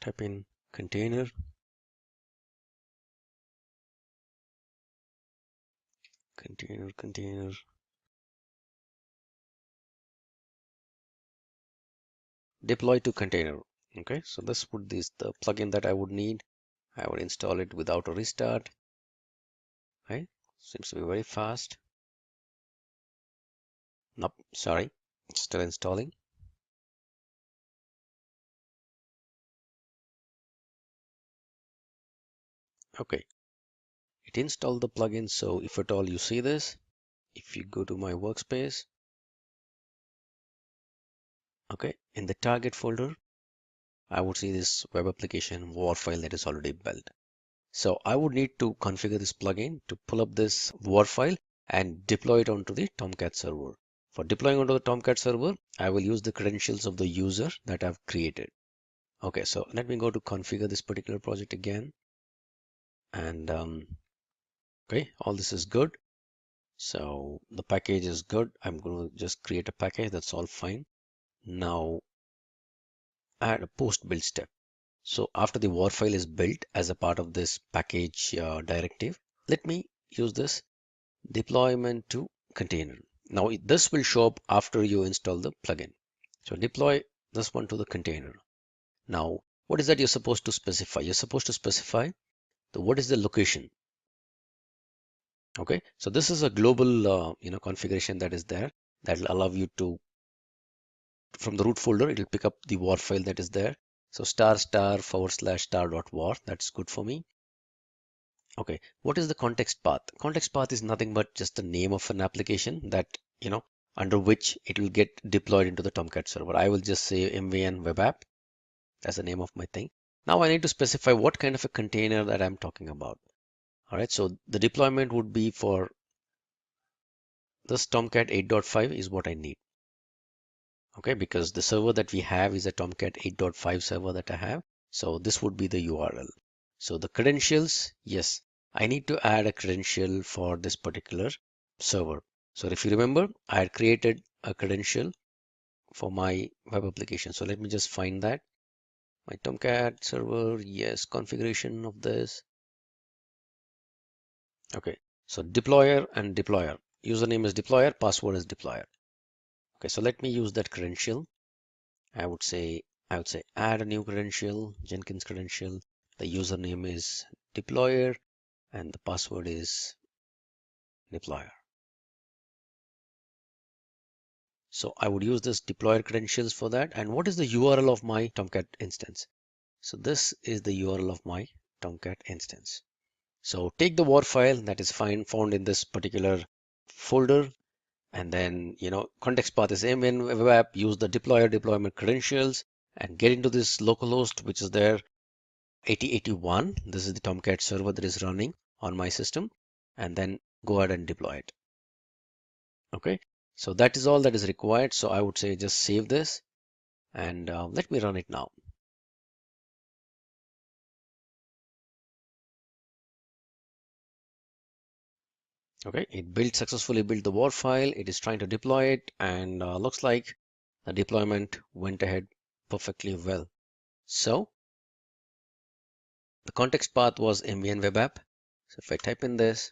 type in container, container, deploy to container. Okay, so this would is the plugin that I would need. I would install it without a restart. Right, seems to be very fast. Nope, sorry, it's still installing. Okay, it installed the plugin. So if at all you see this, if you go to my workspace, okay, in the target folder, I would see this web application WAR file that is already built. So I would need to configure this plugin to pull up this WAR file and deploy it onto the Tomcat server. For deploying onto the Tomcat server, I will use the credentials of the user that I've created. Okay, so let me go to configure this particular project again. And okay, all this is good. So the package is good. I'm going to just create a package. That's all fine. Now add a post build step. So after the WAR file is built as a part of this package directive, let me use this deployment to container. Now this will show up after you install the plugin. So deploy this one to the container. Now what is that you're supposed to specify? You're supposed to specify what is the location. Okay, so this is a global configuration that is there that will allow you to, from the root folder, it will pick up the WAR file that is there. So ****star.war, that's good for me. Okay, what is the context path? Context path is nothing but just the name of an application that, under which it will get deployed into the Tomcat server. I will just say MVN web app. That's the name of my thing. Now I need to specify what kind of a container that I'm talking about. All right, so the deployment would be for this Tomcat 8.5 is what I need. Okay, because the server that we have is a Tomcat 8.5 server that I have. So this would be the URL. So the credentials, yes, I need to add a credential for this particular server. So if you remember, I had created a credential for my web application. So let me just find that. My Tomcat server, yes, configuration of this. Okay, so deployer and deployer. Username is deployer, password is deployer. Okay, so let me use that credential. I would say add a new credential, Jenkins credential. The username is deployer and the password is deployer. So I would use this deployer credentials for that. And what is the URL of my Tomcat instance? So this is the URL of my Tomcat instance. So take the WAR file that is found in this particular folder, and then context path is mn web app. Use the deployer deployment credentials and get into this localhost, which is there 8081. This is the Tomcat server that is running on my system, and then go ahead and deploy it. Okay, so that is all that is required. So I would say just save this and let me run it now. Okay, it successfully built the WAR file. It is trying to deploy it, and looks like the deployment went ahead perfectly well. So The context path was MVN web app. So if I type in this,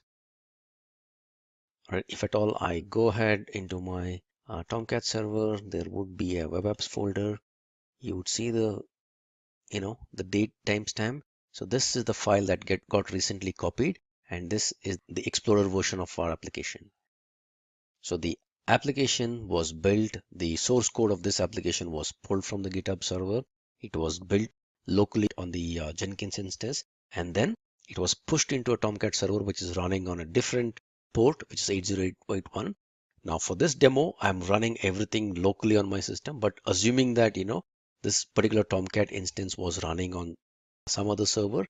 or if at all I go ahead into my Tomcat server, there would be a web apps folder. You would see the the date timestamp. So this is the file that got recently copied, and this is the Explorer version of our application. So the application was built, the source code of this application was pulled from the GitHub server. It was built locally on the Jenkins instance, and then it was pushed into a Tomcat server which is running on a different port, which is 80881. Now for this demo, I'm running everything locally on my system, but assuming that this particular Tomcat instance was running on some other server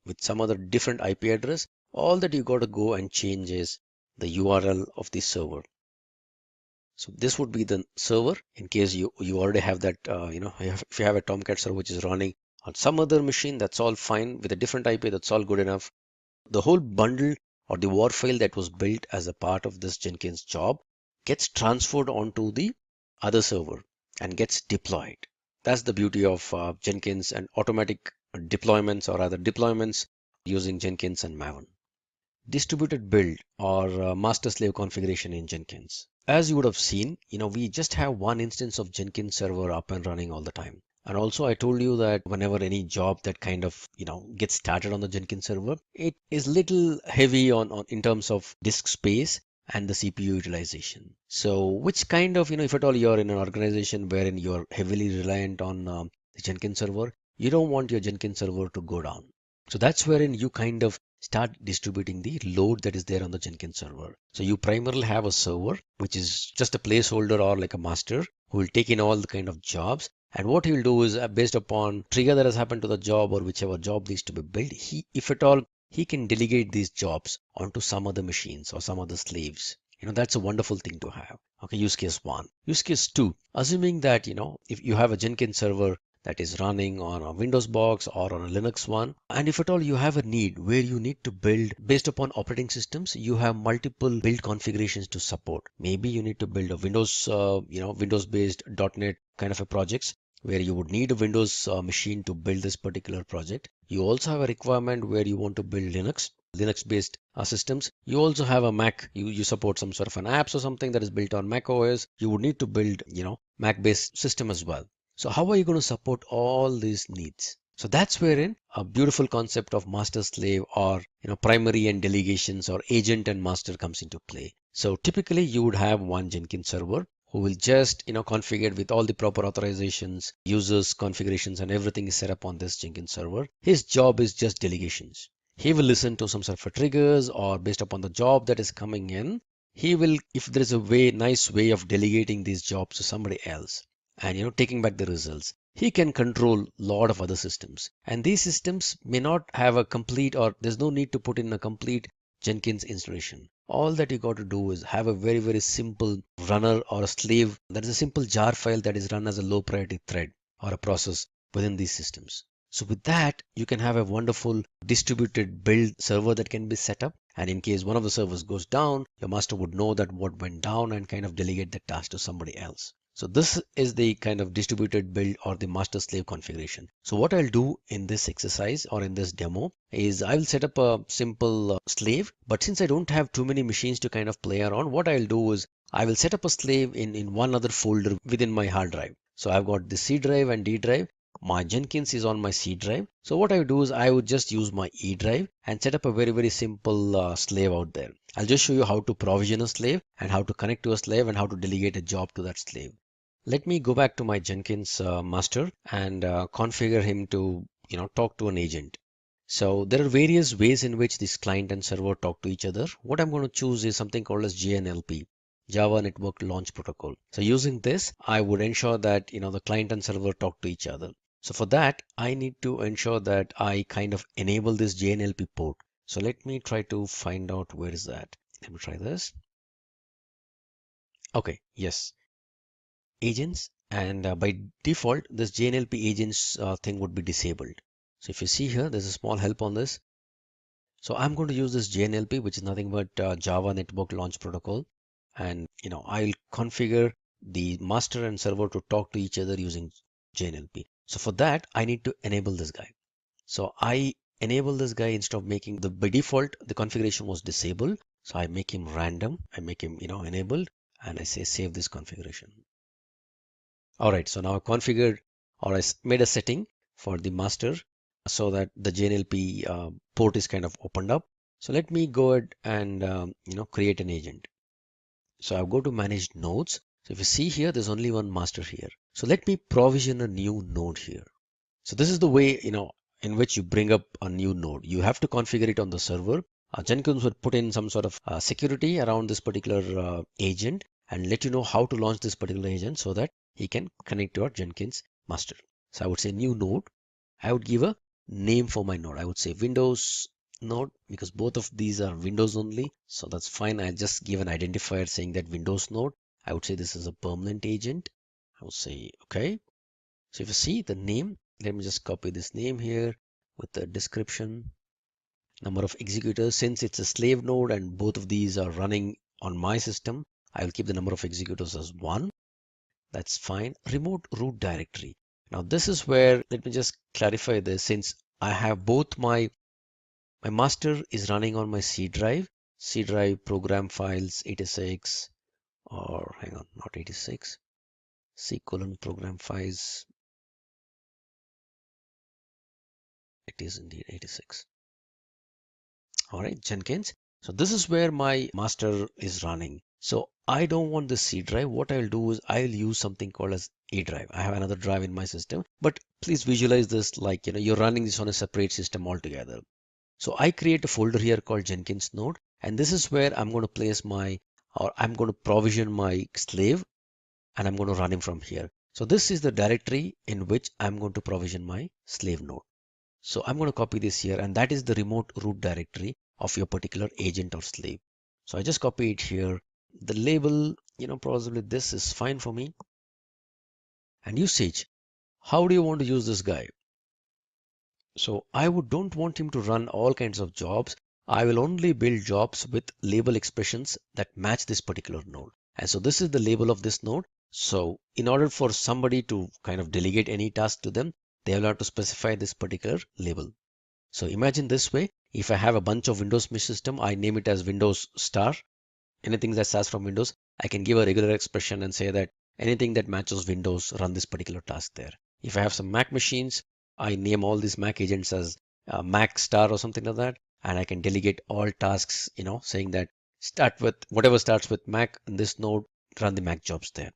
with some other different IP address, all that you got to go and change is the URL of the server. So this would be the server in case you already have that, if you have a Tomcat server which is running on some other machine, that's all fine. With a different IP, that's all good enough. The whole bundle or the war file that was built as a part of this Jenkins job gets transferred onto the other server and gets deployed. That's the beauty of Jenkins and automatic deployments, or other deployments using Jenkins and Maven. Distributed build or master slave configuration in Jenkins. As you would have seen, we just have one instance of Jenkins server up and running all the time. And also I told you that whenever any job that kind of, gets started on the Jenkins server, it is little heavy on in terms of disk space and the CPU utilization. So which kind of, if at all you're in an organization wherein you're heavily reliant on the Jenkins server, you don't want your Jenkins server to go down. So that's wherein you kind of start distributing the load that is there on the Jenkins server. So you primarily have a server, which is just a placeholder or like a master who will take in all the kind of jobs. And what he'll do is based upon trigger that has happened to the job or whichever job needs to be built, if at all, he can delegate these jobs onto some other machines or some other slaves. That's a wonderful thing to have. Okay, use case 1. Use case 2, assuming that, if you have a Jenkins server that is running on a Windows box or on a Linux one, and if at all you have a need where you need to build based upon operating systems, you have multiple build configurations to support. Maybe you need to build a Windows, Windows based .NET kind of a projects where you would need a Windows machine to build this particular project. You also have a requirement where you want to build Linux based systems. You also have a Mac, you support some sort of an apps or something that is built on Mac OS. You would need to build, Mac based system as well. So how are you going to support all these needs? So that's wherein a beautiful concept of master slave or primary and delegations or agent and master comes into play. So typically you would have one Jenkins server who will just configure with all the proper authorizations, users, configurations, and everything is set up on this Jenkins server. His job is just delegations. He will listen to some sort of triggers, or based upon the job that is coming in, he will, if there is a nice way of delegating these jobs to somebody else and taking back the results, he can control a lot of other systems. And these systems may not have a complete, or there's no need to put in a complete Jenkins installation. All that you got to do is have a very, very simple runner or a slave that is a simple jar file that is run as a low priority thread or a process within these systems. So with that, you can have a wonderful distributed build server that can be set up. And in case one of the servers goes down, your master would know that what went down and kind of delegate the task to somebody else. So this is the kind of distributed build or the master slave configuration. So what I'll do in this exercise or in this demo is I'll set up a simple slave. But since I don't have too many machines to kind of play around, what I'll do is I will set up a slave in one other folder within my hard drive. So I've got the C drive and D drive. My Jenkins is on my C drive. So what I would do is I would just use my E drive and set up a very, very simple slave out there. I'll just show you how to provision a slave and how to connect to a slave and how to delegate a job to that slave. Let me go back to my Jenkins master and configure him to talk to an agent. So there are various ways in which this client and server talk to each other. What I'm going to choose is something called as JNLP, Java Network Launch Protocol. So using this, I would ensure that the client and server talk to each other. So for that, I need to ensure that I kind of enable this JNLP port. So let me try to find out where is that. Let me try this. Okay, yes. Agents, and by default this JNLP agents thing would be disabled. So if you see here, there's a small help on this. So I'm going to use this JNLP, which is nothing but Java Network Launch Protocol, and I'll configure the master and server to talk to each other using JNLP. So for that I need to enable this guy. So I enable this guy instead of making by default, the configuration was disabled. So I make him random. I make him, enabled, and I say save this configuration. All right. So now I configured, or I made a setting for the master so that the JNLP port is kind of opened up. So let me go ahead and, create an agent. So I'll go to manage nodes. So if you see here, there's only one master here. So let me provision a new node here. So this is the way, in which you bring up a new node. You have to configure it on the server. Jenkins would put in some sort of security around this particular agent and let you know how to launch this particular agent so that he can connect to your Jenkins master. So I would say new node. I would give a name for my node. I would say Windows node because both of these are Windows only. So that's fine. I just give an identifier saying that Windows node. I would say this is a permanent agent. I would say, okay. So if you see the name, let me just copy this name here with the description. Number of executors, since it's a slave node and both of these are running on my system, I will keep the number of executors as 1. That's fine. Remote root directory. Now this is where, let me just clarify this, since I have both my master is running on my C drive program files 86, or hang on, not 86, C colon program files. It is indeed 86. All right, Jenkins. So this is where my master is running. So I don't want the C drive. What I'll do is I'll use something called as A drive. I have another drive in my system, but please visualize this like, you're running this on a separate system altogether. So I create a folder here called Jenkins node, and this is where I'm going to place I'm going to provision my slave, and I'm going to run him from here. So this is the directory in which I'm going to provision my slave node. So I'm going to copy this here, and that is the remote root directory of your particular agent or slave. So I just copy it here. The label, probably this is fine for me. And usage, how do you want to use this guy? So I don't want him to run all kinds of jobs. I will only build jobs with label expressions that match this particular node. And so this is the label of this node. So in order for somebody to kind of delegate any task to them, they will have to specify this particular label. So imagine this way, if I have a bunch of Windows mesh system, I name it as Windows star. Anything that starts from Windows, I can give a regular expression and say that anything that matches Windows, run this particular task there. If I have some Mac machines, I name all these Mac agents as Mac star or something like that. And I can delegate all tasks, saying that start with whatever starts with Mac in this node, run the Mac jobs there.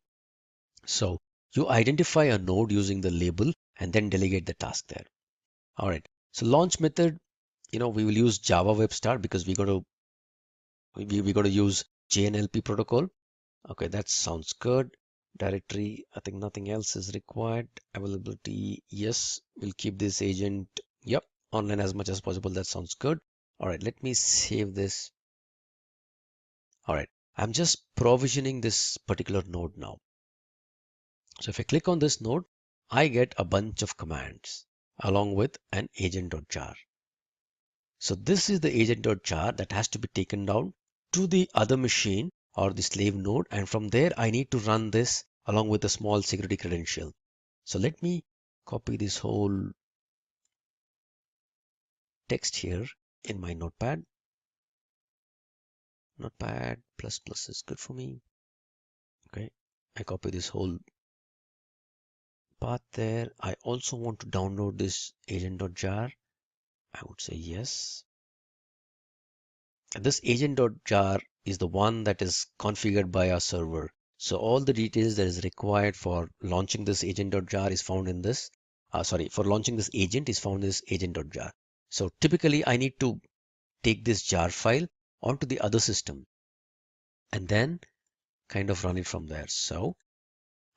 So you identify a node using the label and then delegate the task there. All right. So launch method, we will use Java Web Start because we're going to use JNLP protocol. Okay, that sounds good. Directory, I think nothing else is required. Availability, yes, we'll keep this agent, yep, online as much as possible. That sounds good. All right, let me save this. All right, I'm just provisioning this particular node now. So if I click on this node, I get a bunch of commands along with an agent.jar. So this is the agent.jar that has to be taken down to the other machine or the slave node, and from there I need to run this along with a small security credential. So let me copy this whole text here in my notepad. Notepad plus is good for me. Okay, I copy this whole path there. I also want to download this agent.jar. I would say yes. And this agent.jar is the one that is configured by our server. So all the details that is required for launching this agent.jar is found in this. For launching this agent is found in this agent.jar. So typically I need to take this jar file onto the other system and then kind of run it from there. So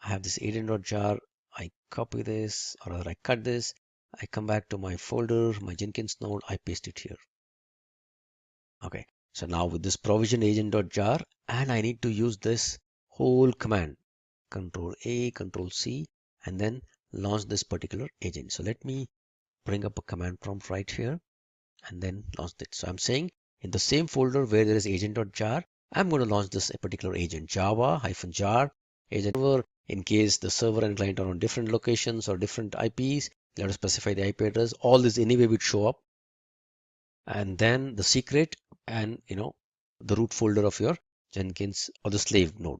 I have this agent.jar. I copy this, or rather I cut this. I come back to my folder, my Jenkins node. I paste it here. Okay. So now with this provision agent.jar, and I need to use this whole command, Control A, Control C, and then launch this particular agent. So let me bring up a command prompt right here and then launch it. So I'm saying in the same folder where there is agent.jar, I'm going to launch this particular agent, java-jar agent server. In case the server and client are on different locations or different IPs, you have to specify the IP address. All this anyway would show up and then the secret and the root folder of your Jenkins or the slave node.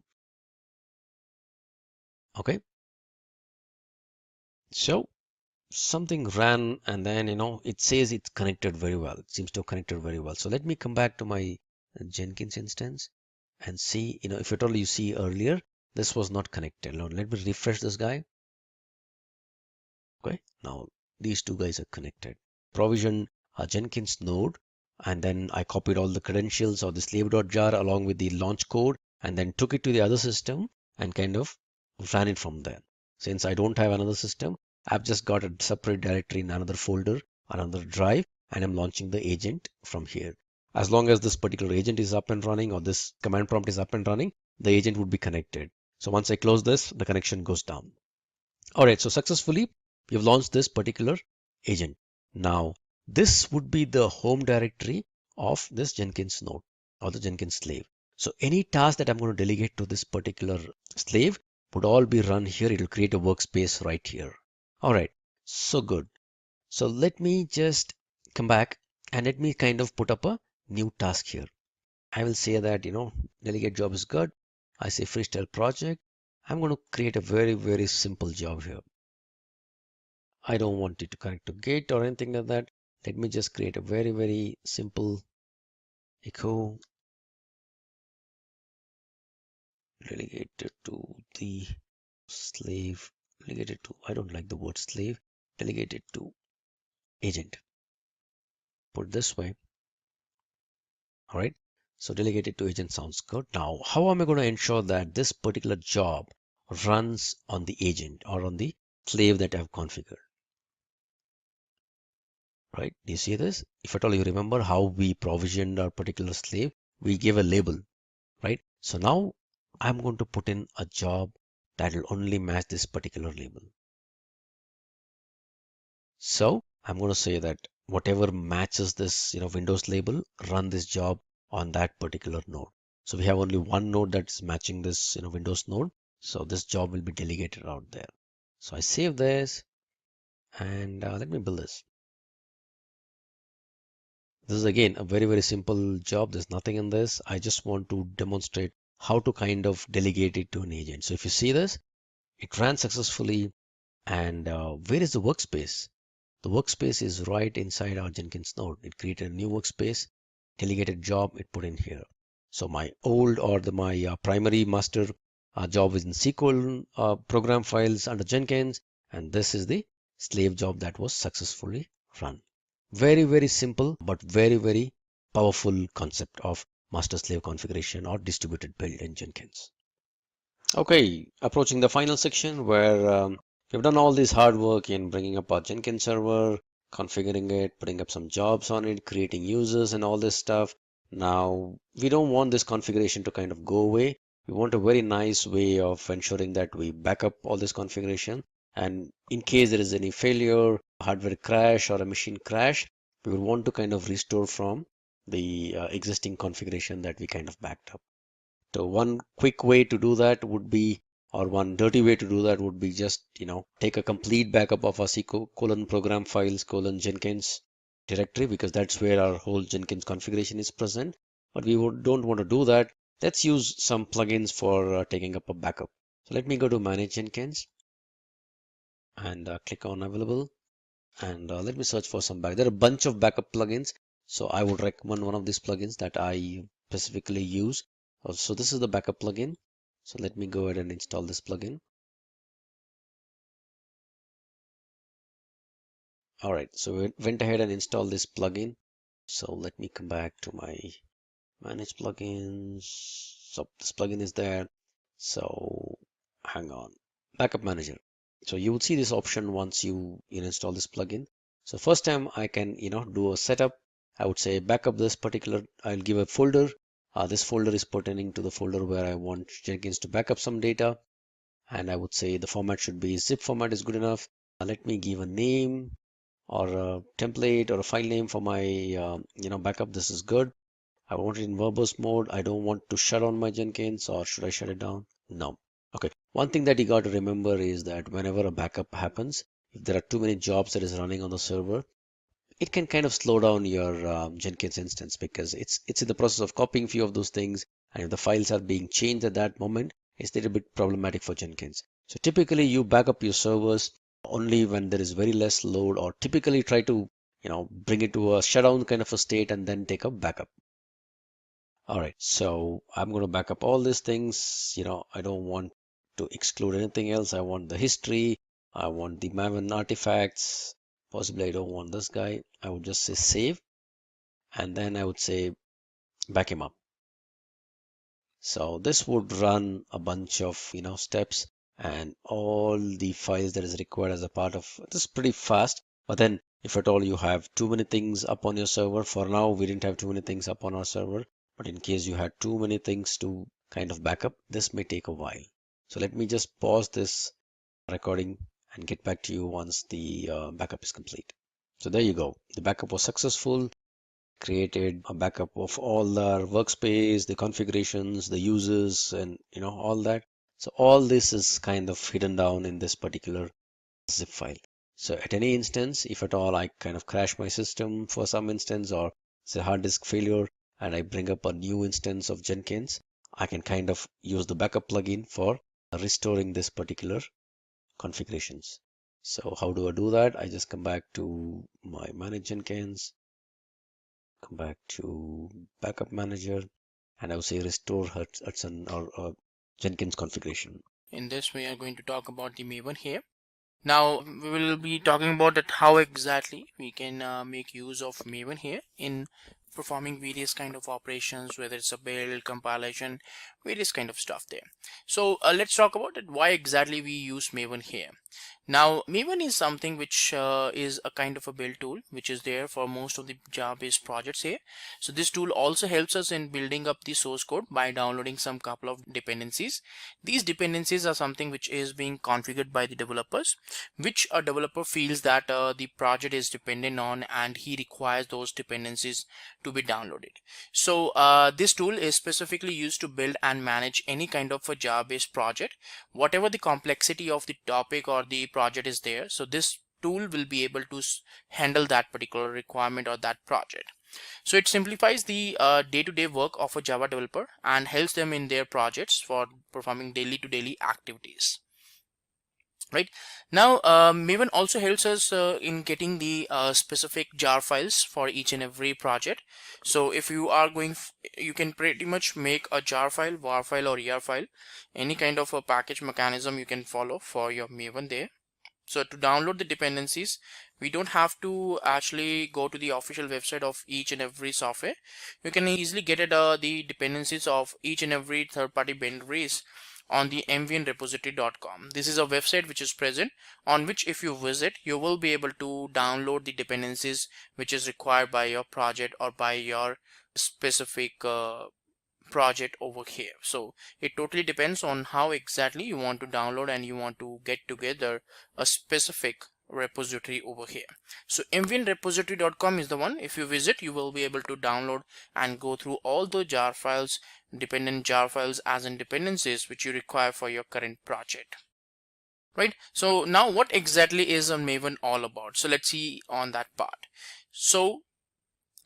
Okay, so something ran and then it says it's connected very well. It seems to have connected very well. So let me come back to my Jenkins instance and see, if at all you see earlier this was not connected. Now let me refresh this guy. Okay, now these two guys are connected. Provision a Jenkins node, and then I copied all the credentials of the slave.jar along with the launch code, and then took it to the other system and kind of ran it from there. Since I don't have another system, I've just got a separate directory in another folder, another drive, and I'm launching the agent from here. As long as this particular agent is up and running, or this command prompt is up and running, the agent would be connected. So once I close this, the connection goes down. All right, so successfully we've launched this particular agent. Now this would be the home directory of this Jenkins node or the Jenkins slave. So any task that I'm going to delegate to this particular slave would all be run here. It will create a workspace right here. All right, so good. So let me just come back and let me kind of put up a new task here. I will say that, delegate job is good. I say freestyle project. I'm going to create a very, very simple job here. I don't want it to connect to Git or anything like that. Let me just create a very, very simple echo delegated to the slave, delegated to, I don't like the word slave, delegated to agent. Put this way. All right. So delegated to agent sounds good. Now, how am I going to ensure that this particular job runs on the agent or on the slave that I've configured? Right? Do you see this? If at all you remember how we provisioned our particular slave, we gave a label, right? So now I'm going to put in a job that will only match this particular label. So I'm going to say that whatever matches this, Windows label, run this job on that particular node. So we have only one node that's matching this, Windows node. So this job will be delegated out there. So I save this and let me build this. This is again a very, very simple job. There's nothing in this. I just want to demonstrate how to kind of delegate it to an agent. So if you see this, it ran successfully. And where is the workspace? The workspace is right inside our Jenkins node. It created a new workspace, delegated job, it put in here. So my old or my primary master job is in SQL program files under Jenkins. And this is the slave job that was successfully run. Very, very simple, but very, very powerful concept of master slave configuration or distributed build in Jenkins. Okay, approaching the final section where we've done all this hard work in bringing up our Jenkins server, configuring it, putting up some jobs on it, creating users and all this stuff. Now, we don't want this configuration to kind of go away. We want a very nice way of ensuring that we back up all this configuration. And in case there is any failure, hardware crash or a machine crash, we will want to kind of restore from the existing configuration that we kind of backed up. So one quick way to do that would be, or one dirty way to do that would be just, take a complete backup of our program files Jenkins directory, because that's where our whole Jenkins configuration is present. But we don't want to do that. Let's use some plugins for taking up a backup. So let me go to manage Jenkins and click on available. And let me search for some backup. There are a bunch of backup plugins. So I would recommend one of these plugins that I specifically use. So this is the backup plugin. So let me go ahead and install this plugin. All right, so we went ahead and installed this plugin. So let me come back to my manage plugins. So this plugin is there. So hang on, backup manager. So you will see this option once you install this plugin. So first time I can do a setup. I would say backup this particular. I'll give a folder. This folder is pertaining to the folder where I want Jenkins to back up some data. And I would say the format should be zip format is good enough. Let me give a name or a template or a file name for my backup. This is good. I want it in verbose mode. I don't want to shut on my Jenkins, or should I shut it down? No. Okay. One thing that you got to remember is that whenever a backup happens, if there are too many jobs that is running on the server, it can kind of slow down your Jenkins instance because it's in the process of copying few of those things, and if the files are being changed at that moment, it's a little bit problematic for Jenkins. So typically you back up your servers only when there is very less load, or typically try to bring it to a shutdown kind of a state and then take a backup. All right, so I'm going to back up all these things. I don't want to exclude anything else. I want the history. I want the Maven artifacts. Possibly I don't want this guy. I would just say save, and then I would say back him up. So this would run a bunch of steps and all the files that is required as a part of this is pretty fast. But then if at all you have too many things up on your server, for now we didn't have too many things up on our server, but in case you had too many things to kind of back up, this may take a while. So let me just pause this recording and get back to you once the backup is complete. So there you go. The backup was successful. Created a backup of all the workspace, the configurations, the users, and all that. So all this is kind of hidden down in this particular zip file. So at any instance, if at all I kind of crash my system for some instance, or it's a hard disk failure and I bring up a new instance of Jenkins, I can kind of use the backup plugin for restoring this particular configurations. So how do I do that? I just come back to my manage Jenkins, come back to backup manager, and I will say restore Hudson or Jenkins configuration. In this, we are going to talk about the Maven here. Now we will be talking about that how exactly we can make use of Maven here in performing various kind of operations, whether it's a build, compilation, various kind of stuff there. So let's talk about it, why exactly we use Maven here. Now Maven is something which is a kind of a build tool which is there for most of the Java-based projects here. So this tool also helps us in building up the source code by downloading some couple of dependencies. These dependencies are something which is being configured by the developers, which a developer feels that the project is dependent on, and he requires those dependencies to be downloaded. So this tool is specifically used to build and manage any kind of a Java-based project, whatever the complexity of the topic or the project is there. So this tool will be able to handle that particular requirement or that project. So it simplifies the day-to-day work of a Java developer and helps them in their projects for performing daily to daily activities. Right now, Maven also helps us in getting the specific jar files for each and every project. So if you are you can pretty much make a jar file, var file, or ER file, any kind of a package mechanism you can follow for your Maven there. So to download the dependencies, we don't have to actually go to the official website of each and every software. You can easily get it, the dependencies of each and every third-party binaries on the mvnrepository.com. This is a website which is present, on which if you visit, you will be able to download the dependencies which is required by your project or by your specific project over here. So it totally depends on how exactly you want to download and you want to get together a specific repository over here. So mvnrepository.com is the one. If you visit, you will be able to download and go through all the jar files, dependent jar files as in dependencies which you require for your current project. Right, so now what exactly is a Maven all about? So let's see on that part. So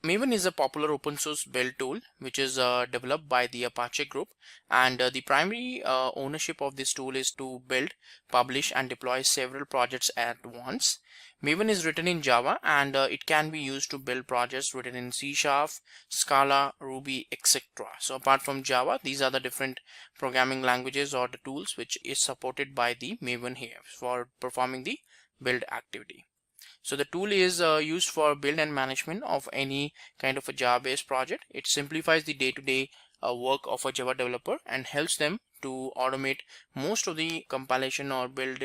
Maven is a popular open source build tool which is developed by the Apache group, and the primary ownership of this tool is to build, publish, and deploy several projects at once. Maven is written in Java, and it can be used to build projects written in C#, Scala, Ruby, etc. So apart from Java, these are the different programming languages or the tools which is supported by the Maven here for performing the build activity. So the tool is used for build and management of any kind of a Java-based project. It simplifies the day-to-day work of a Java developer and helps them to automate most of the compilation or build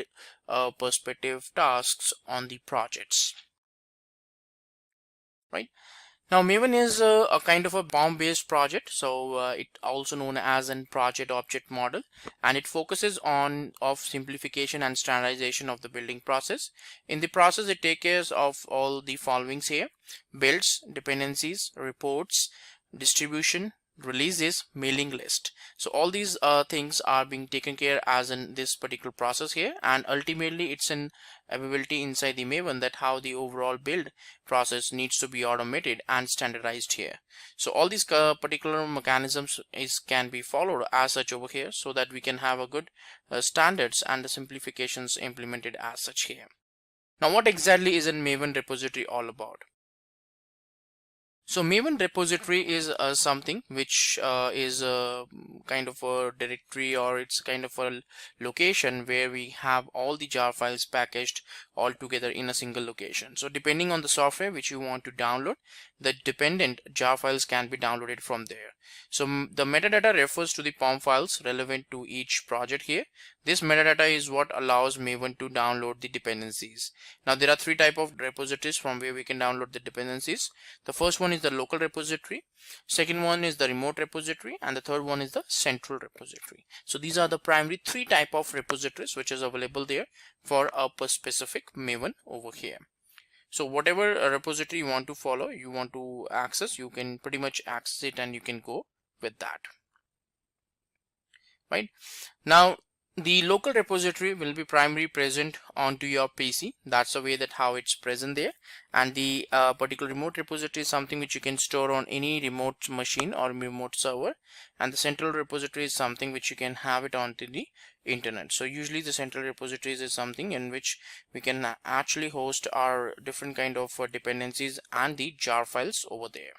perspective tasks on the projects. Right. Now Maven is a kind of a BOM-based project, so it also known as an project object model, and it focuses on simplification and standardization of the building process. In the process, it takes care of all the followings here: builds, dependencies, reports, distribution, release is mailing list. So all these things are being taken care as in this particular process here, and ultimately it's an availability inside the Maven that how the overall build process needs to be automated and standardized here. So all these particular mechanisms can be followed as such over here, so that we can have a good standards and the simplifications implemented as such here. Now what exactly is a Maven repository all about? So Maven repository is something which is kind of a directory, or it's kind of a location where we have all the jar files packaged all together in a single location. So depending on the software which you want to download, the dependent jar files can be downloaded from there. So the metadata refers to the POM files relevant to each project here. This metadata is what allows Maven to download the dependencies. Now there are three types of repositories from where we can download the dependencies. The first one is the local repository, second one is the remote repository, and the third one is the central repository. So these are the primary three types of repositories which is available there for a specific Maven over here. So whatever repository you want to follow, you want to access, you can pretty much access it and you can go with that. Right now, the local repository will be primarily present onto your PC. That's the way that how it's present there. And the particular remote repository is something which you can store on any remote machine or remote server. And the central repository is something which you can have it onto the internet. So usually the central repositories is something in which we can actually host our different kind of dependencies and the jar files over there.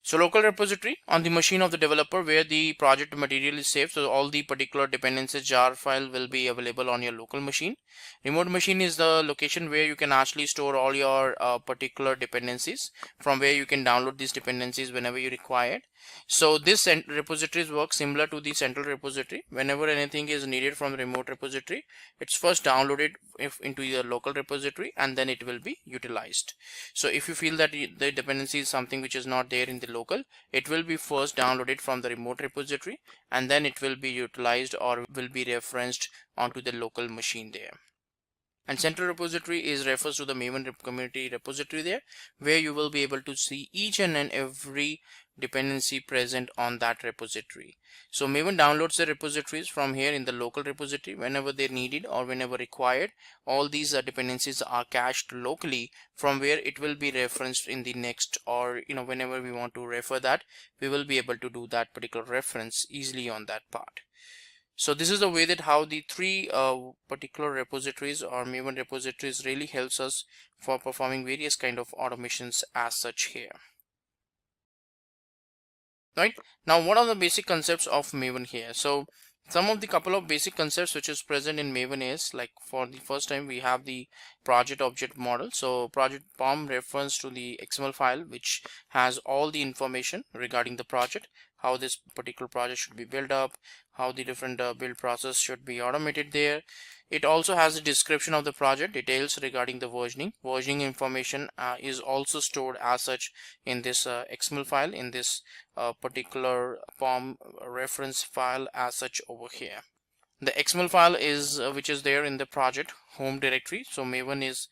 So local repository on the machine of the developer where the project material is saved. So all the particular dependencies jar file will be available on your local machine. Remote machine is the location where you can actually store all your particular dependencies, from where you can download these dependencies whenever you require. So this repositories work similar to the central repository. Whenever anything is needed from the remote repository, it's first downloaded into your local repository and then it will be utilized. So if you feel that the dependency is something which is not there in the local, it will be first downloaded from the remote repository and then it will be utilized or will be referenced onto the local machine there. And central repository refers to the Maven community repository there, where you will be able to see each and every dependency present on that repository. So Maven downloads the repositories from here in the local repository whenever they're needed or whenever required. All these dependencies are cached locally, from where it will be referenced in the next, or whenever we want to refer that, we will be able to do that particular reference easily on that part. So this is the way that how the three particular repositories or Maven repositories really helps us for performing various kind of automations as such here. Right now, what are the basic concepts of Maven here? So some of the couple of basic concepts which is present in Maven is, like, for the first time we have the project object model. So project POM refers to the XML file which has all the information regarding the project, how this particular project should be built up, how the different build process should be automated there. It also has a description of the project, details regarding the versioning. Versioning information is also stored as such in this XML file, in this particular POM reference file as such over here. The XML file is which is there in the project home directory. So Maven is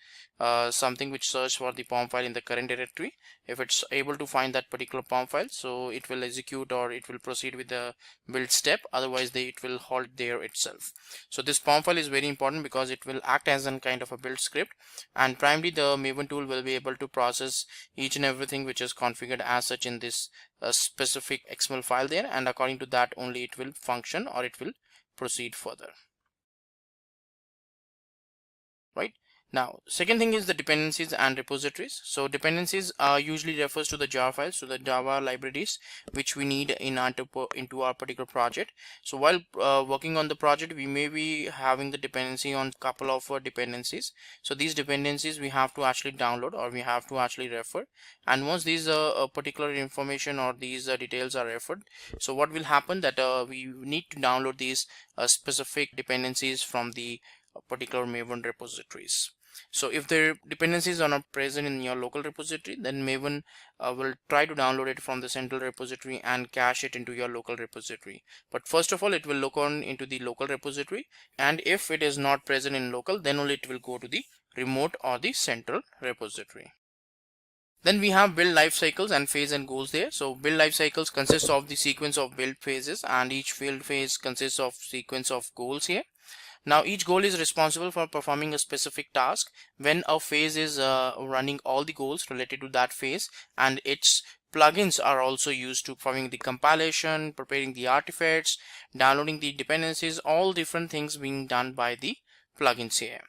something which search for the POM file in the current directory. If it's able to find that particular POM file, so it will execute or it will proceed with the build step. Otherwise it will halt there itself. So this POM file is very important because it will act as a kind of a build script, and primarily the Maven tool will be able to process each and everything which is configured as such in this specific XML file there, and according to that only it will function or it will proceed further. Right now, second thing is the dependencies and repositories. So dependencies usually refers to the jar files, so the Java libraries which we need in into our particular project. So while working on the project, we may be having the dependency on couple of dependencies. So these dependencies we have to actually download or we have to actually refer, and once these particular information or these details are referred, so what will happen that we need to download these specific dependencies from the particular Maven repositories. So if the dependencies are not present in your local repository, then Maven will try to download it from the central repository and cache it into your local repository. But first of all, it will look on into the local repository, and if it is not present in local, then only it will go to the remote or the central repository. Then we have build life cycles and phase and goals there. So build life cycles consists of the sequence of build phases, and each build phase consists of sequence of goals here. Now each goal is responsible for performing a specific task. When a phase is running all the goals related to that phase, and its plugins are also used to performing the compilation, preparing the artifacts, downloading the dependencies, all different things being done by the plugins here.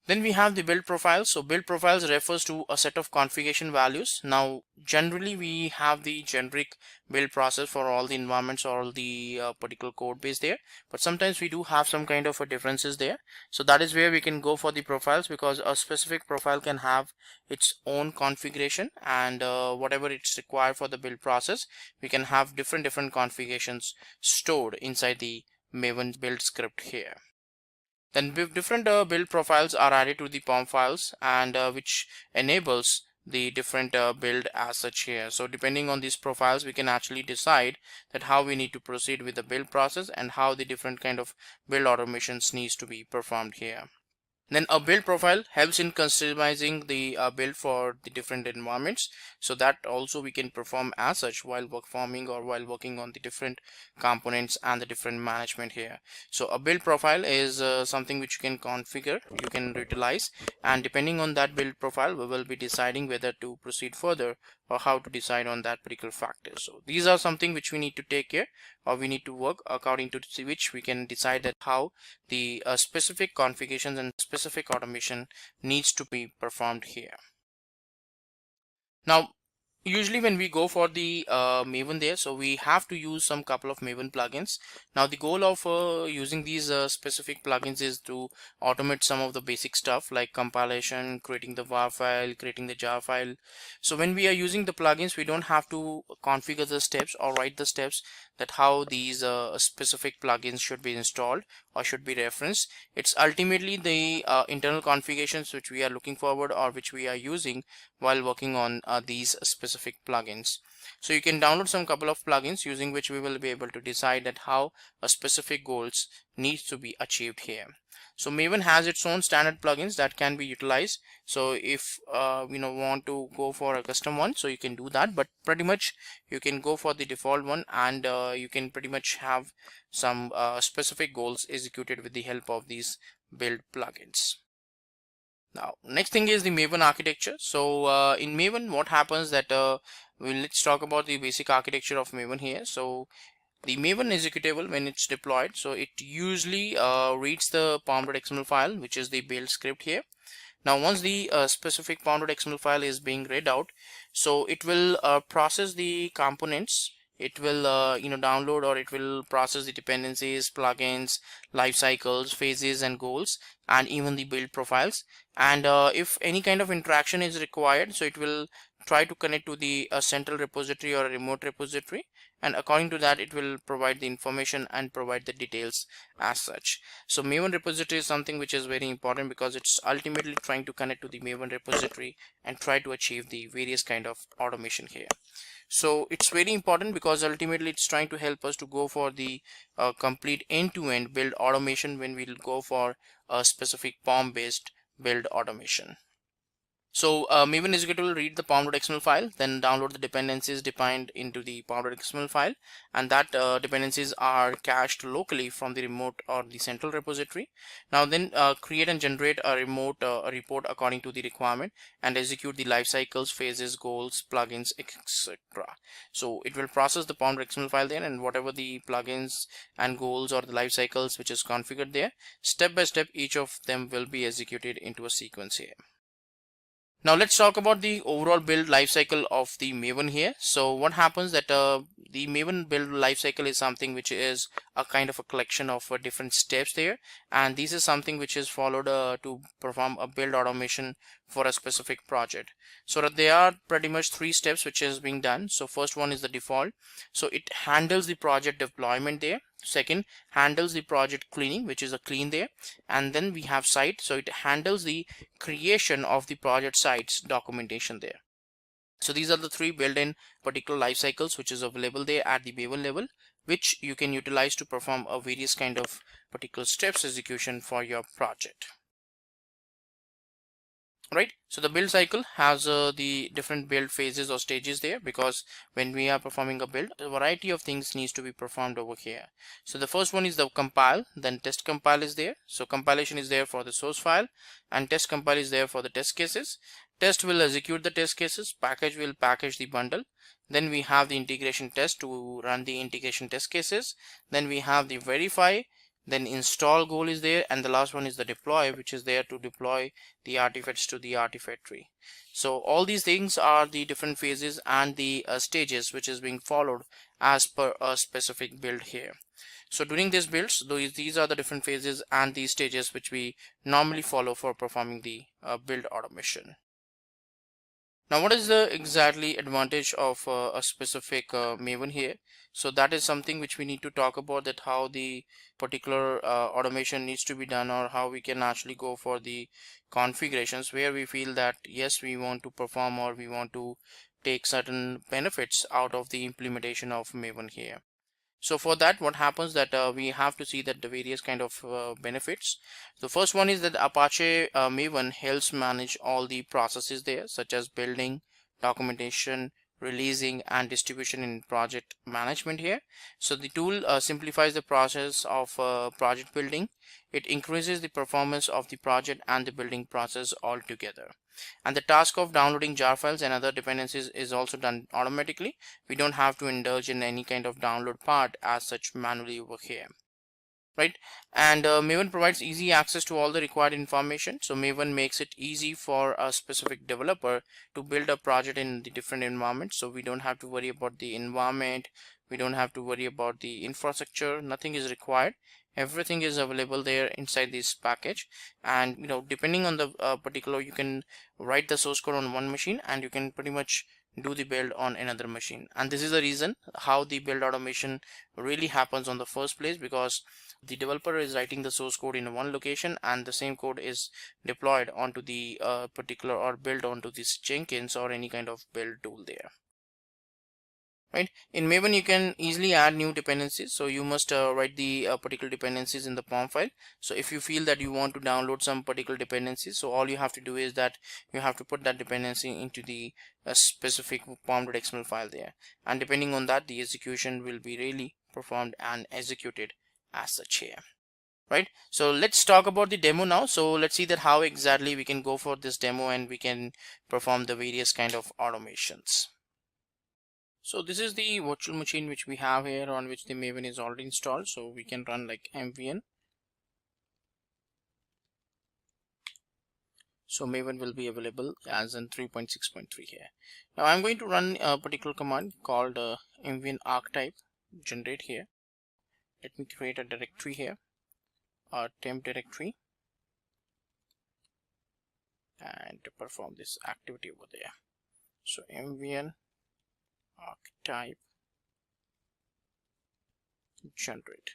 Then we have the build profiles. So build profiles refers to a set of configuration values. Now generally we have the generic build process for all the environments or all the particular code base there, but sometimes we do have some kind of a differences there. So that is where we can go for the profiles, because a specific profile can have its own configuration, and whatever it's required for the build process, we can have different configurations stored inside the Maven build script here. Then different build profiles are added to the POM files, and which enables the different build as such here. So depending on these profiles, we can actually decide that how we need to proceed with the build process and how the different kind of build automations needs to be performed here. Then a build profile helps in customizing the build for the different environments, so that also we can perform as such while performing or while working on the different components and the different management here. So a build profile is something which you can configure, you can utilize, and depending on that build profile, we will be deciding whether to proceed further or how to decide on that particular factor. So these are something which we need to take care, or we need to work according to which we can decide that how the specific configurations and specific automation needs to be performed here. Now usually when we go for the Maven there, so we have to use some couple of Maven plugins. Now the goal of using these specific plugins is to automate some of the basic stuff like compilation, creating the var file, creating the jar file. So when we are using the plugins, we don't have to configure the steps or write the steps that how these specific plugins should be installed or should be referenced. It's ultimately the internal configurations which we are looking forward or which we are using while working on these specific plugins. So you can download some couple of plugins using which we will be able to decide that how a specific goals needs to be achieved here. So Maven has its own standard plugins that can be utilized. So if want to go for a custom one, so you can do that, but pretty much you can go for the default one, and you can pretty much have some specific goals executed with the help of these build plugins. Now next thing is the Maven architecture. So in Maven, what happens that let's talk about the basic architecture of Maven here. So the Maven executable, when it's deployed, so it usually reads the pom.xml file, which is the build script here. Now once the specific pom.xml file is being read out, so it will process the components. It will download, or it will process the dependencies, plugins, life cycles, phases and goals, and even the build profiles. And if any kind of interaction is required, so it will try to connect to the central repository or a remote repository, and according to that it will provide the information and provide the details as such. So Maven repository is something which is very important, because it's ultimately trying to connect to the Maven repository and try to achieve the various kind of automation here. So it's very important because ultimately it's trying to help us to go for the complete end-to-end build automation when we'll go for a specific POM based build automation. So Maven executable will read the pom.xml file, then download the dependencies defined into the pom.xml file, and that dependencies are cached locally from the remote or the central repository. Now then create and generate a remote report according to the requirement, and execute the life cycles, phases, goals, plugins, etc. So it will process the pom.xml file there, and whatever the plugins and goals or the life cycles which is configured there, step by step each of them will be executed into a sequence here. Now let's talk about the overall build lifecycle of the Maven here. So what happens that the Maven build lifecycle is something which is a kind of a collection of different steps there, and this is something which is followed to perform a build automation for a specific project. So that there are pretty much 3 steps which is being done. So first one is the default, so it handles the project deployment there. Second, handles the project cleaning, which is a clean there, and then we have site, so it handles the creation of the project sites documentation there. So these are the 3 built-in particular life cycles which is available there at the Maven level, which you can utilize to perform a various kind of particular steps execution for your project. right? So the build cycle has the different build phases or stages there, because when we are performing a build, a variety of things needs to be performed over here. So the first one is the compile, then test compile is there. So compilation is there for the source file, and test compile is there for the test cases. Test will execute the test cases, package will package the bundle, then we have the integration test to run the integration test cases, then we have the verify, then install goal is there, and the last one is the deploy, which is there to deploy the artifacts to the artifact tree. So all these things are the different phases and the stages which is being followed as per a specific build here. So during these builds, these are the different phases and the stages which we normally follow for performing the build automation. Now, what is the exactly advantage of a specific Maven here? So that is something which we need to talk about, that how the particular automation needs to be done, or how we can actually go for the configurations where we feel that yes, we want to perform or we want to take certain benefits out of the implementation of Maven here. So for that, what happens that we have to see that the various kind of benefits. The first one is that Apache Maven helps manage all the processes there, such as building, documentation, releasing, and distribution in project management here. So the tool simplifies the process of project building. It increases the performance of the project and the building process altogether. And the task of downloading jar files and other dependencies is also done automatically. We don't have to indulge in any kind of download part as such manually over here, right? And Maven provides easy access to all the required information. So Maven makes it easy for a specific developer to build a project in the different environments. So we don't have to worry about the environment, we don't have to worry about the infrastructure, nothing is required. Everything is available there inside this package. And depending on the particular, you can write the source code on one machine and you can pretty much do the build on another machine. And this is the reason how the build automation really happens on the first place, because the developer is writing the source code in one location and the same code is deployed onto the particular, or built onto this Jenkins or any kind of build tool there. Right? In Maven, you can easily add new dependencies. So you must write the particular dependencies in the POM file. So if you feel that you want to download some particular dependencies, so all you have to do is that you have to put that dependency into the specific pom.xml file there. And depending on that, the execution will be really performed and executed as such here. Right? So let's talk about the demo now. So let's see that how exactly we can go for this demo and we can perform the various kind of automations. So this is the virtual machine which we have here, on which the Maven is already installed. So we can run like mvn. So Maven will be available as in 3.6.3 here. Now I'm going to run a particular command called mvn archetype generate here. Let me create a directory here, a temp directory, and to perform this activity over there. So mvn archetype generate.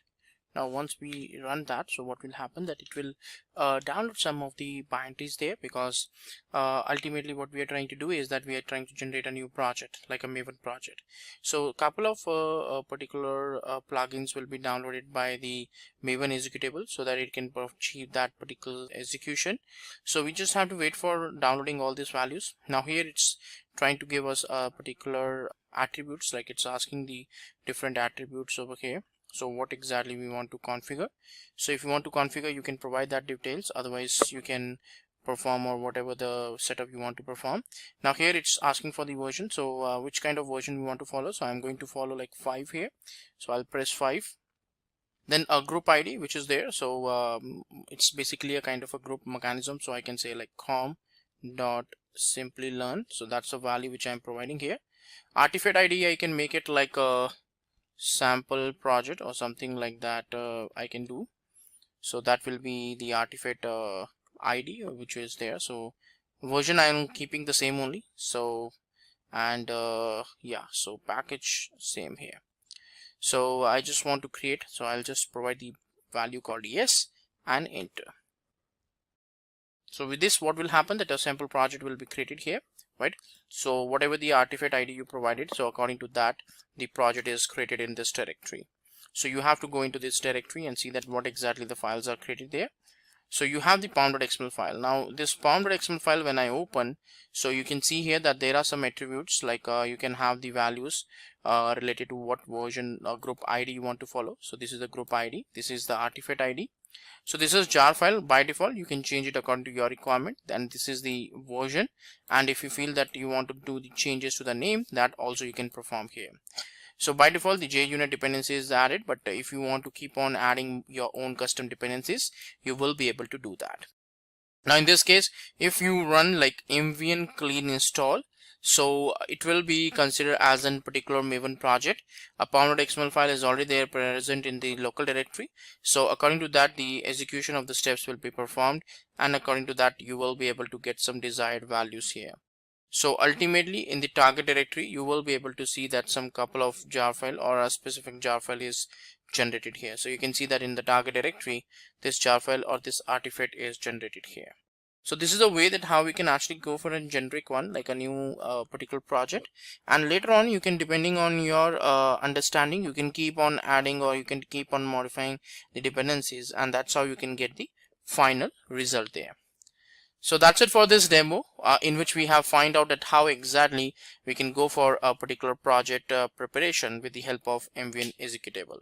Now once we run that, so what will happen that it will download some of the binaries there, because ultimately what we are trying to do is that we are trying to generate a new project, like a Maven project. So a couple of particular plugins will be downloaded by the Maven executable so that it can achieve that particular execution. So we just have to wait for downloading all these values. Now here it's trying to give us a particular attributes, like it's asking the different attributes over here. So what exactly we want to configure. So if you want to configure, you can provide that details, otherwise you can perform or whatever the setup you want to perform. Now here it's asking for the version, so which kind of version we want to follow. So I'm going to follow like 5 here, so I'll press 5. Then a group ID which is there, so it's basically a kind of a group mechanism, so I can say like com.Simplilearn. So that's a value which I'm providing here. Artifact ID, I can make it like a sample project or something like that. I can do, so that will be the artifact ID which is there. So version I am keeping the same only. So and yeah, so package same here. So I just want to create, so I'll just provide the value called yes and enter. So with this, what will happen that a sample project will be created here, right? So whatever the artifact ID you provided, so according to that the project is created in this directory. So you have to go into this directory and see that what exactly the files are created there. So you have the pom.xml file. Now this pom.xml file, when I open, so you can see here that there are some attributes like you can have the values related to what version or group ID you want to follow. So this is the group ID, this is the artifact ID. So this is jar file. By default you can change it according to your requirement, and this is the version, and if you feel that you want to do the changes to the name, that also you can perform here. So by default the JUnit dependency is added, but if you want to keep on adding your own custom dependencies, you will be able to do that. Now in this case, if you run like mvn clean install, so it will be considered as a particular Maven project. A pom.xml file is already there present in the local directory. So according to that, the execution of the steps will be performed, and according to that you will be able to get some desired values here. So ultimately in the target directory you will be able to see that some couple of jar file or a specific jar file is generated here. So you can see that in the target directory this jar file or this artifact is generated here. So this is a way that how we can actually go for a generic one, like a new particular project, and later on you can, depending on your understanding, you can keep on adding or you can keep on modifying the dependencies, and that's how you can get the final result there. So that's it for this demo in which we have find out that how exactly we can go for a particular project preparation with the help of mvn executable.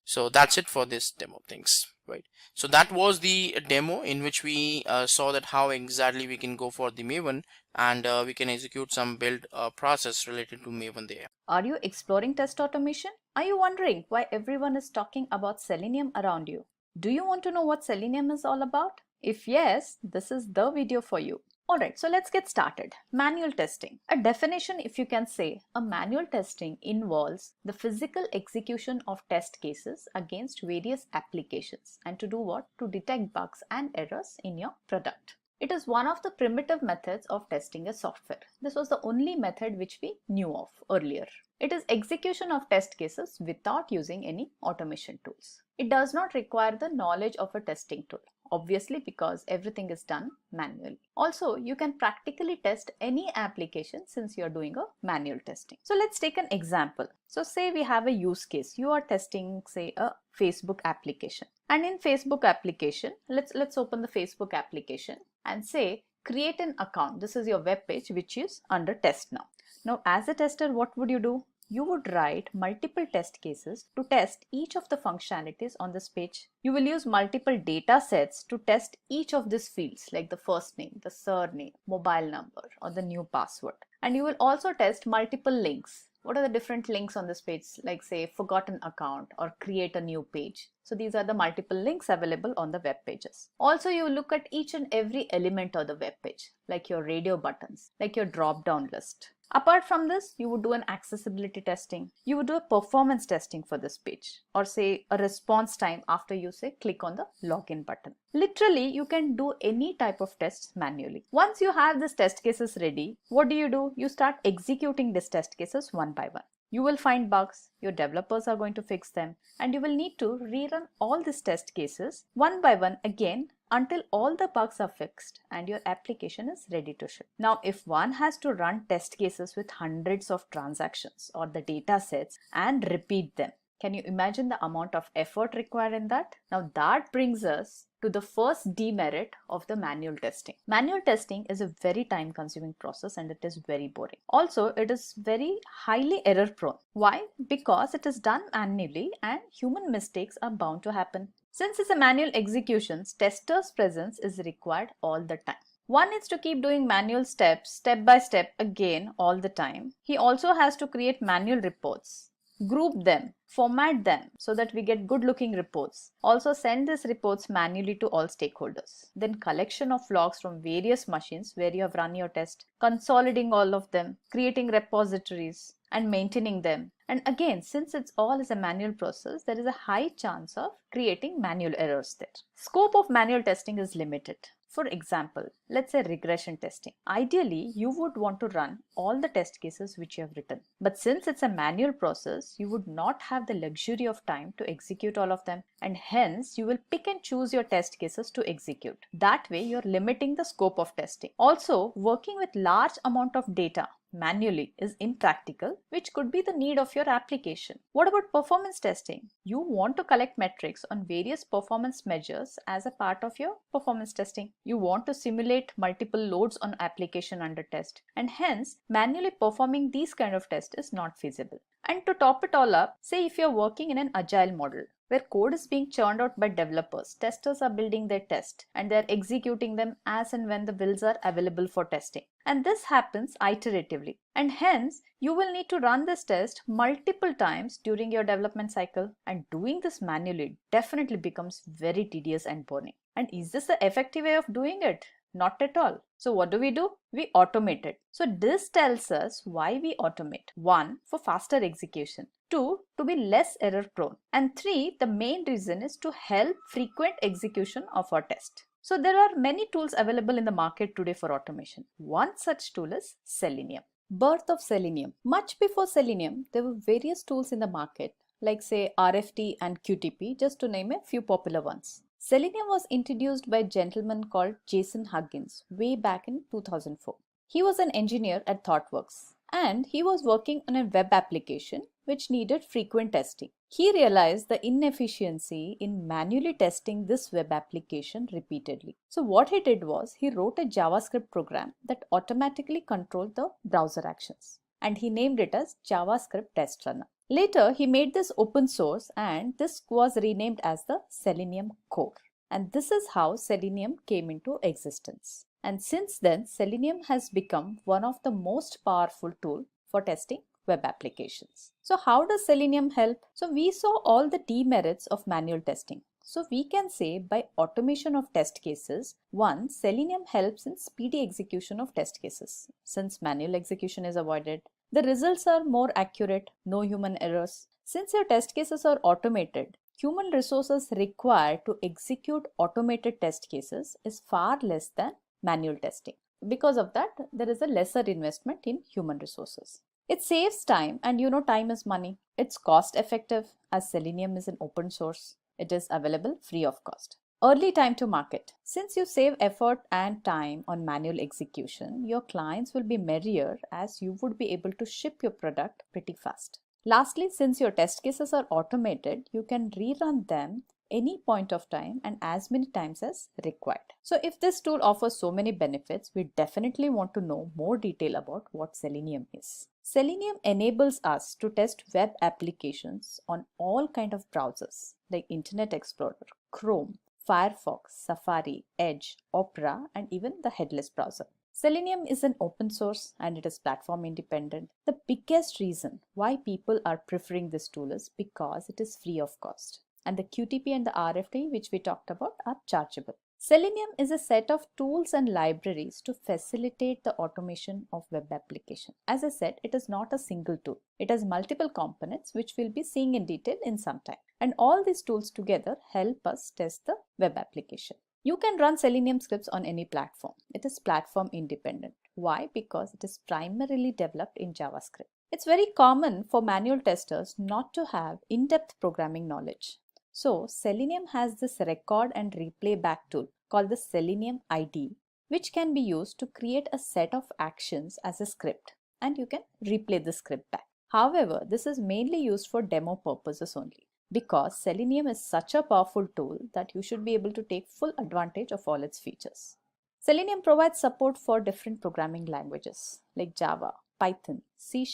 So that's it for this demo things, right? So that was the demo in which we saw that how exactly we can go for the Maven, and we can execute some build process related to Maven there. Are you exploring test automation? Are you wondering why everyone is talking about Selenium around you? Do you want to know what Selenium is all about? If yes, this is the video for you. Alright, so let's get started. Manual testing. A definition, if you can say, a manual testing involves the physical execution of test cases against various applications, and to do what? To detect bugs and errors in your product. It is one of the primitive methods of testing a software. This was the only method which we knew of earlier. It is execution of test cases without using any automation tools. It does not require the knowledge of a testing tool, obviously, because everything is done manually. Also, you can practically test any application since you are doing a manual testing. So let's take an example. So say we have a use case. You are testing, say, a Facebook application. And in Facebook application, let's open the Facebook application and say create an account. This is your web page which is under test now. Now as a tester, what would you do? You would write multiple test cases to test each of the functionalities on this page. You will use multiple data sets to test each of these fields, like the first name, the surname, mobile number, or the new password. And you will also test multiple links. What are the different links on this page? Like say forgotten account or create a new page. So these are the multiple links available on the web pages. Also, you look at each and every element of the web page, like your radio buttons, like your drop down list. Apart from this, you would do an accessibility testing. You would do a performance testing for this page, or say a response time after you say click on the login button. Literally, you can do any type of tests manually. Once you have these test cases ready, what do? You start executing these test cases one by one. You will find bugs, your developers are going to fix them, and you will need to rerun all these test cases one by one again until all the bugs are fixed and your application is ready to ship. Now, if one has to run test cases with hundreds of transactions or the data sets and repeat them, can you imagine the amount of effort required in that? Now that brings us to the first demerit of the manual testing. Manual testing is a very time consuming process and it is very boring. Also, it is very highly error prone. Why? Because it is done manually and human mistakes are bound to happen. Since it's a manual execution, testers' presence is required all the time. One needs to keep doing manual steps, step by step again all the time. He also has to create manual reports, group them, format them so that we get good looking reports. Also send these reports manually to all stakeholders. Then collection of logs from various machines where you have run your test, consolidating all of them, creating repositories and maintaining them. And again, since it's all is a manual process, there is a high chance of creating manual errors there. Scope of manual testing is limited. For example, let's say regression testing. Ideally, you would want to run all the test cases which you have written. But since it's a manual process, you would not have the luxury of time to execute all of them, and hence you will pick and choose your test cases to execute. That way, you're limiting the scope of testing. Also, working with large amount of data, manually is impractical, which could be the need of your application. What about performance testing? You want to collect metrics on various performance measures as a part of your performance testing. You want to simulate multiple loads on application under test, and hence manually performing these kind of tests is not feasible. And to top it all up, say if you're working in an agile model where code is being churned out by developers, testers are building their test and they're executing them as and when the builds are available for testing. And this happens iteratively. And hence, you will need to run this test multiple times during your development cycle, and doing this manually definitely becomes very tedious and boring. And is this the effective way of doing it? Not at all. So what do? We automate it. So this tells us why we automate. 1, for faster execution. 2, to be less error prone. And 3, the main reason is to help frequent execution of our test. So there are many tools available in the market today for automation. One such tool is Selenium. Birth of Selenium. Much before Selenium, there were various tools in the market like say RFT and QTP, just to name a few popular ones. Selenium was introduced by a gentleman called Jason Huggins way back in 2004. He was an engineer at ThoughtWorks and he was working on a web application which needed frequent testing. He realized the inefficiency in manually testing this web application repeatedly. So what he did was he wrote a JavaScript program that automatically controlled the browser actions, and he named it as JavaScript Test Runner. Later, he made this open source and this was renamed as the Selenium Core. And this is how Selenium came into existence. And since then, Selenium has become one of the most powerful tools for testing web applications. So how does Selenium help? So we saw all the demerits of manual testing. So we can say by automation of test cases, 1, Selenium helps in speedy execution of test cases. Since manual execution is avoided, the results are more accurate, no human errors. Since your test cases are automated, human resources required to execute automated test cases is far less than manual testing. Because of that, there is a lesser investment in human resources. It saves time, and time is money. It's cost effective as Selenium is an open source. It is available free of cost. Early time to market. Since you save effort and time on manual execution, your clients will be merrier as you would be able to ship your product pretty fast. Lastly, since your test cases are automated, you can rerun them any point of time and as many times as required. So if this tool offers so many benefits, we definitely want to know more detail about what Selenium is. Selenium enables us to test web applications on all kinds of browsers like Internet Explorer, Chrome, Firefox, Safari, Edge, Opera, and even the headless browser. Selenium is an open source and it is platform independent. The biggest reason why people are preferring this tool is because it is free of cost. And the QTP and the RFT, which we talked about, are chargeable. Selenium is a set of tools and libraries to facilitate the automation of web application. As I said, it is not a single tool. It has multiple components, which we'll be seeing in detail in some time. And all these tools together help us test the web application. You can run Selenium scripts on any platform. It is platform independent. Why? Because it is primarily developed in JavaScript. It's very common for manual testers not to have in-depth programming knowledge. So Selenium has this record and replay back tool called the Selenium ID, which can be used to create a set of actions as a script, and you can replay the script back. However, this is mainly used for demo purposes only, because Selenium is such a powerful tool that you should be able to take full advantage of all its features. Selenium provides support for different programming languages like Java, Python, C#,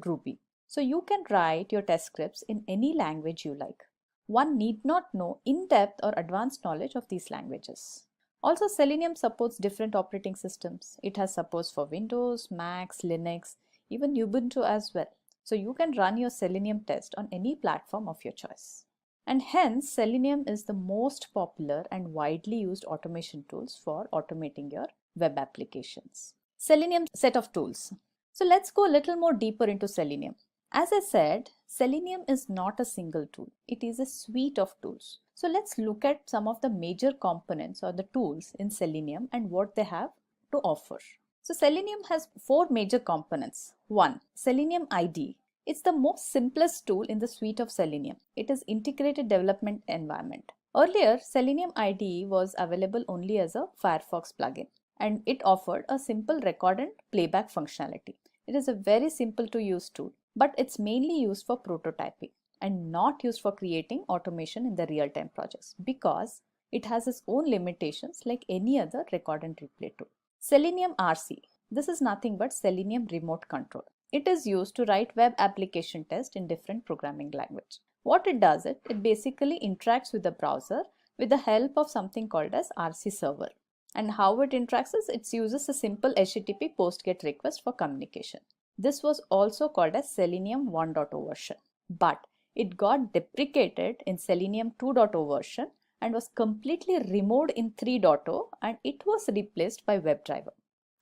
Ruby. So you can write your test scripts in any language you like. One need not know in-depth or advanced knowledge of these languages. Also, Selenium supports different operating systems. It has support for Windows, Macs, Linux, even Ubuntu as well. So you can run your Selenium test on any platform of your choice. And hence, Selenium is the most popular and widely used automation tools for automating your web applications. Selenium set of tools. So let's go a little more deeper into Selenium. As I said, Selenium is not a single tool. It is a suite of tools. So let's look at some of the major components or the tools in Selenium and what they have to offer. So Selenium has 4 major components. 1. Selenium ID. It's the most simplest tool in the suite of Selenium. It is integrated development environment. Earlier, Selenium ID was available only as a Firefox plugin, and it offered a simple record and playback functionality. It is a very simple to use tool, but it's mainly used for prototyping and not used for creating automation in the real-time projects because it has its own limitations like any other record and replay tool. Selenium RC. This is nothing but Selenium remote control. It is used to write web application tests in different programming language. What it does, it basically interacts with the browser with the help of something called as RC server. And how it interacts is it uses a simple HTTP post GET request for communication. This was also called as Selenium 1.0 version, but it got deprecated in Selenium 2.0 version and was completely removed in 3.0 and it was replaced by WebDriver.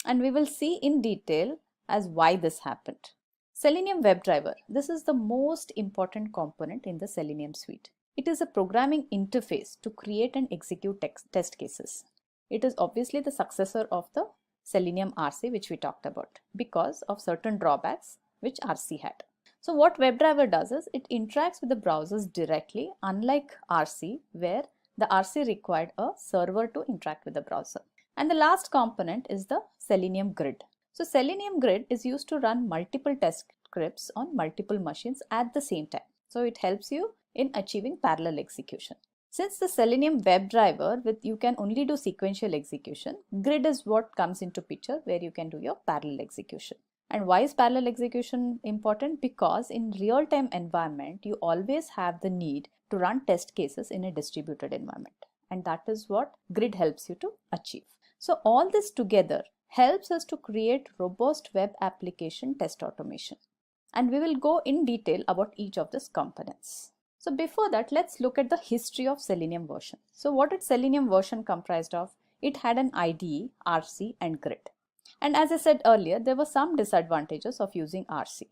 And we will see in detail as why this happened. Selenium WebDriver. This is the most important component in the Selenium suite. It is a programming interface to create and execute test cases. It is obviously the successor of the Selenium RC which we talked about because of certain drawbacks which RC had. So what WebDriver does is it interacts with the browsers directly, unlike RC where the RC required a server to interact with the browser. And the last component is the Selenium Grid. So Selenium Grid is used to run multiple test scripts on multiple machines at the same time. So it helps you in achieving parallel execution. Since the Selenium WebDriver you can only do sequential execution, Grid is what comes into picture where you can do your parallel execution. And why is parallel execution important? Because in real-time environment, you always have the need to run test cases in a distributed environment. And that is what Grid helps you to achieve. So all this together helps us to create robust web application test automation. And we will go in detail about each of these components. So before that, let's look at the history of Selenium version. So what did Selenium version comprised of? It had an IDE, RC and Grid. And as I said earlier, there were some disadvantages of using RC.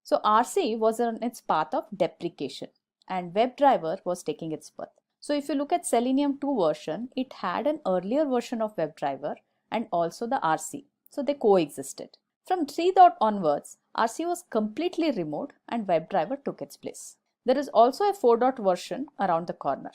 So RC was on its path of deprecation and WebDriver was taking its birth. So if you look at Selenium 2 version, it had an earlier version of WebDriver and also the RC. So they coexisted. From 3. onwards, RC was completely removed and WebDriver took its place. There is also a 4. version around the corner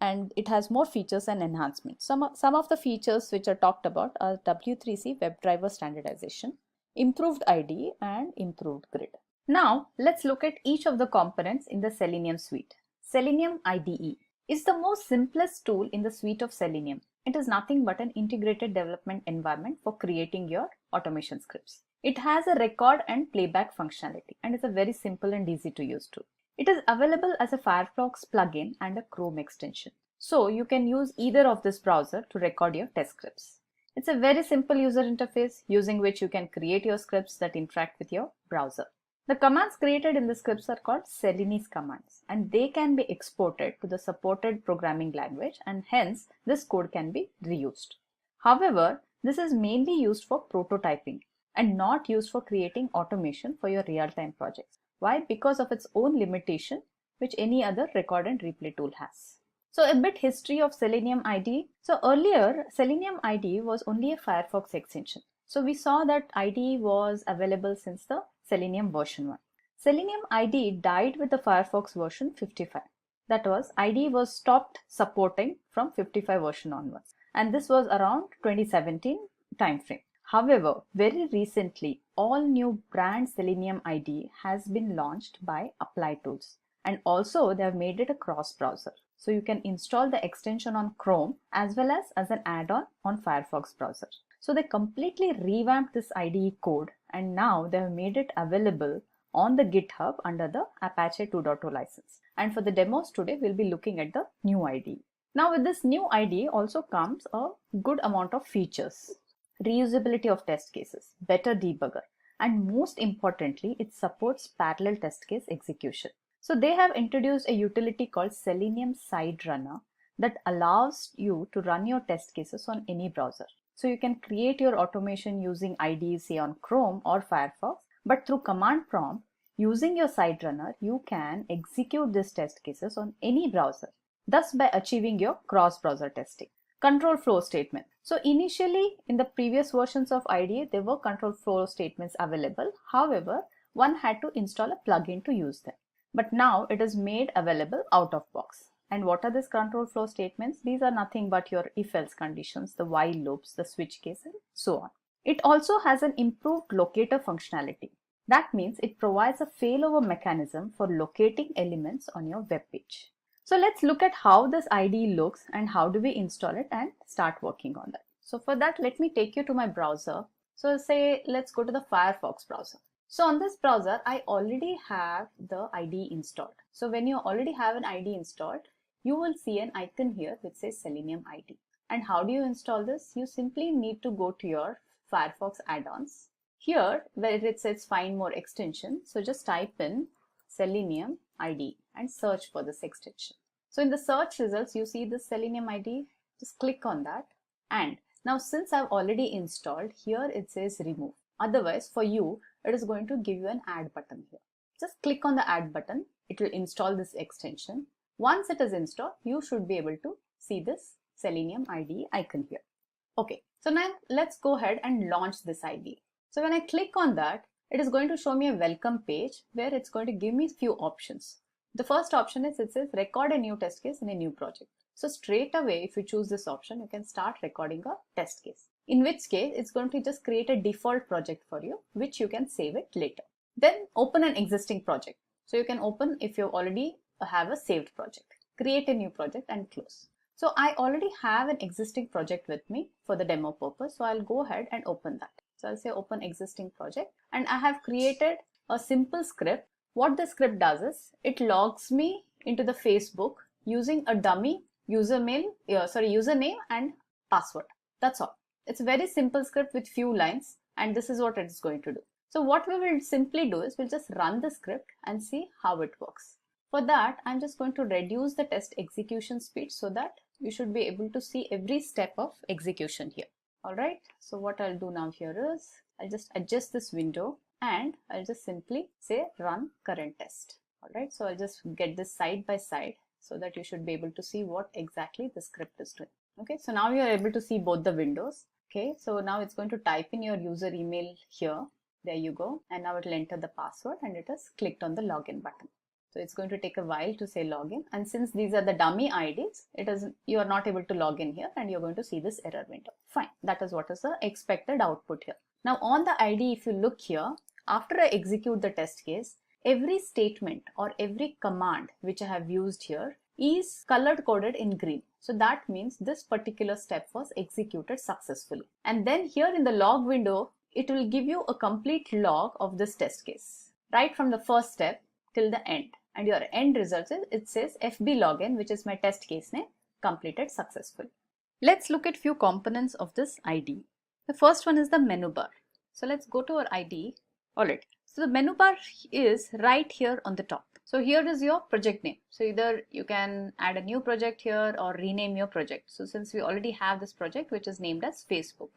and it has more features and enhancements. Some of the features which are talked about are W3C WebDriver standardization, improved IDE and improved Grid. Now let's look at each of the components in the Selenium suite. Selenium IDE is the most simplest tool in the suite of Selenium. It is nothing but an integrated development environment for creating your automation scripts. It has a record and playback functionality and is a very simple and easy to use tool. It is available as a Firefox plugin and a Chrome extension. So you can use either of this browser to record your test scripts. It's a very simple user interface using which you can create your scripts that interact with your browser. The commands created in the scripts are called Selenis commands and they can be exported to the supported programming language and hence this code can be reused. However, this is mainly used for prototyping and not used for creating automation for your real-time projects. Why? Because of its own limitation which any other record and replay tool has. So a bit history of Selenium IDE. So earlier Selenium IDE was only a Firefox extension. So we saw that IDE was available since the Selenium version 1. Selenium IDE died with the Firefox version 55. That was, IDE was stopped supporting from 55 version onwards. And this was around 2017 timeframe. However, very recently, all new brand Selenium IDE has been launched by Apply Tools. And also they have made it a cross-browser. So you can install the extension on Chrome as well as an add-on on Firefox browser. So they completely revamped this IDE code and now they have made it available on the GitHub under the Apache 2.0 license. And for the demos today, we'll be looking at the new IDE. Now with this new IDE also comes a good amount of features. Reusability of test cases, better debugger, and most importantly, it supports parallel test case execution. So they have introduced a utility called Selenium Side Runner that allows you to run your test cases on any browser. So you can create your automation using IDE, say on Chrome or Firefox, but through command prompt, using your side runner, you can execute these test cases on any browser, thus by achieving your cross-browser testing. Control flow statement. So initially in the previous versions of IDE, there were control flow statements available. However, one had to install a plugin to use them. But now it is made available out of box. And what are these control flow statements? These are nothing but your if-else conditions, the while loops, the switch case, and so on. It also has an improved locator functionality. That means it provides a failover mechanism for locating elements on your web page. So let's look at how this IDE looks and how do we install it and start working on that. So for that, let me take you to my browser. So say let's go to the Firefox browser. So on this browser, I already have the IDE installed. So when you already have an IDE installed, you will see an icon here which says Selenium IDE. And how do you install this? You simply need to go to your Firefox add-ons. Here where it says find more extension, so just type in Selenium IDE and search for this extension. So in the search results, you see this Selenium IDE, just click on that. And now since I've already installed, here it says remove. Otherwise for you, it is going to give you an add button here. Just click on the add button, it will install this extension. Once it is installed, you should be able to see this Selenium IDE icon here. Okay, so now let's go ahead and launch this IDE. So when I click on that, it is going to show me a welcome page where it's going to give me a few options. The first option is it says record a new test case in a new project. So straight away, if you choose this option, you can start recording a test case. In which case, it's going to just create a default project for you, which you can save it later. Then open an existing project. So you can open if you already have a saved project. Create a new project and close. So I already have an existing project with me for the demo purpose. So I'll go ahead and open that. So I'll say open existing project and I have created a simple script. What the script does is it logs me into the Facebook using a dummy username and password. That's all. It's a very simple script with few lines and this is what it is going to do. So what we will simply do is we'll just run the script and see how it works. For that, I'm just going to reduce the test execution speed so that you should be able to see every step of execution here. Alright, so what I'll do now here is I'll just adjust this window and I'll just simply say run current test. Alright, so I'll just get this side by side so that you should be able to see what exactly the script is doing. Okay, so now you're able to see both the windows. Okay, so now it's going to type in your user email here. There you go. And now it will enter the password and it has clicked on the login button. So it's going to take a while to say login. And since these are the dummy IDs, you are not able to log in here and you're going to see this error window. Fine. That is what is the expected output here. Now on the ID, if you look here, after I execute the test case, every statement or every command which I have used here is color coded in green. So that means this particular step was executed successfully. And then here in the log window, it will give you a complete log of this test case, right from the first step till the end. And your end result is, it says FB login, which is my test case name, completed successfully. Let's look at few components of this IDE. The first one is the menu bar. So let's go to our IDE. Alright, so the menu bar is right here on the top. So here is your project name. So either you can add a new project here or rename your project. So since we already have this project, which is named as Facebook.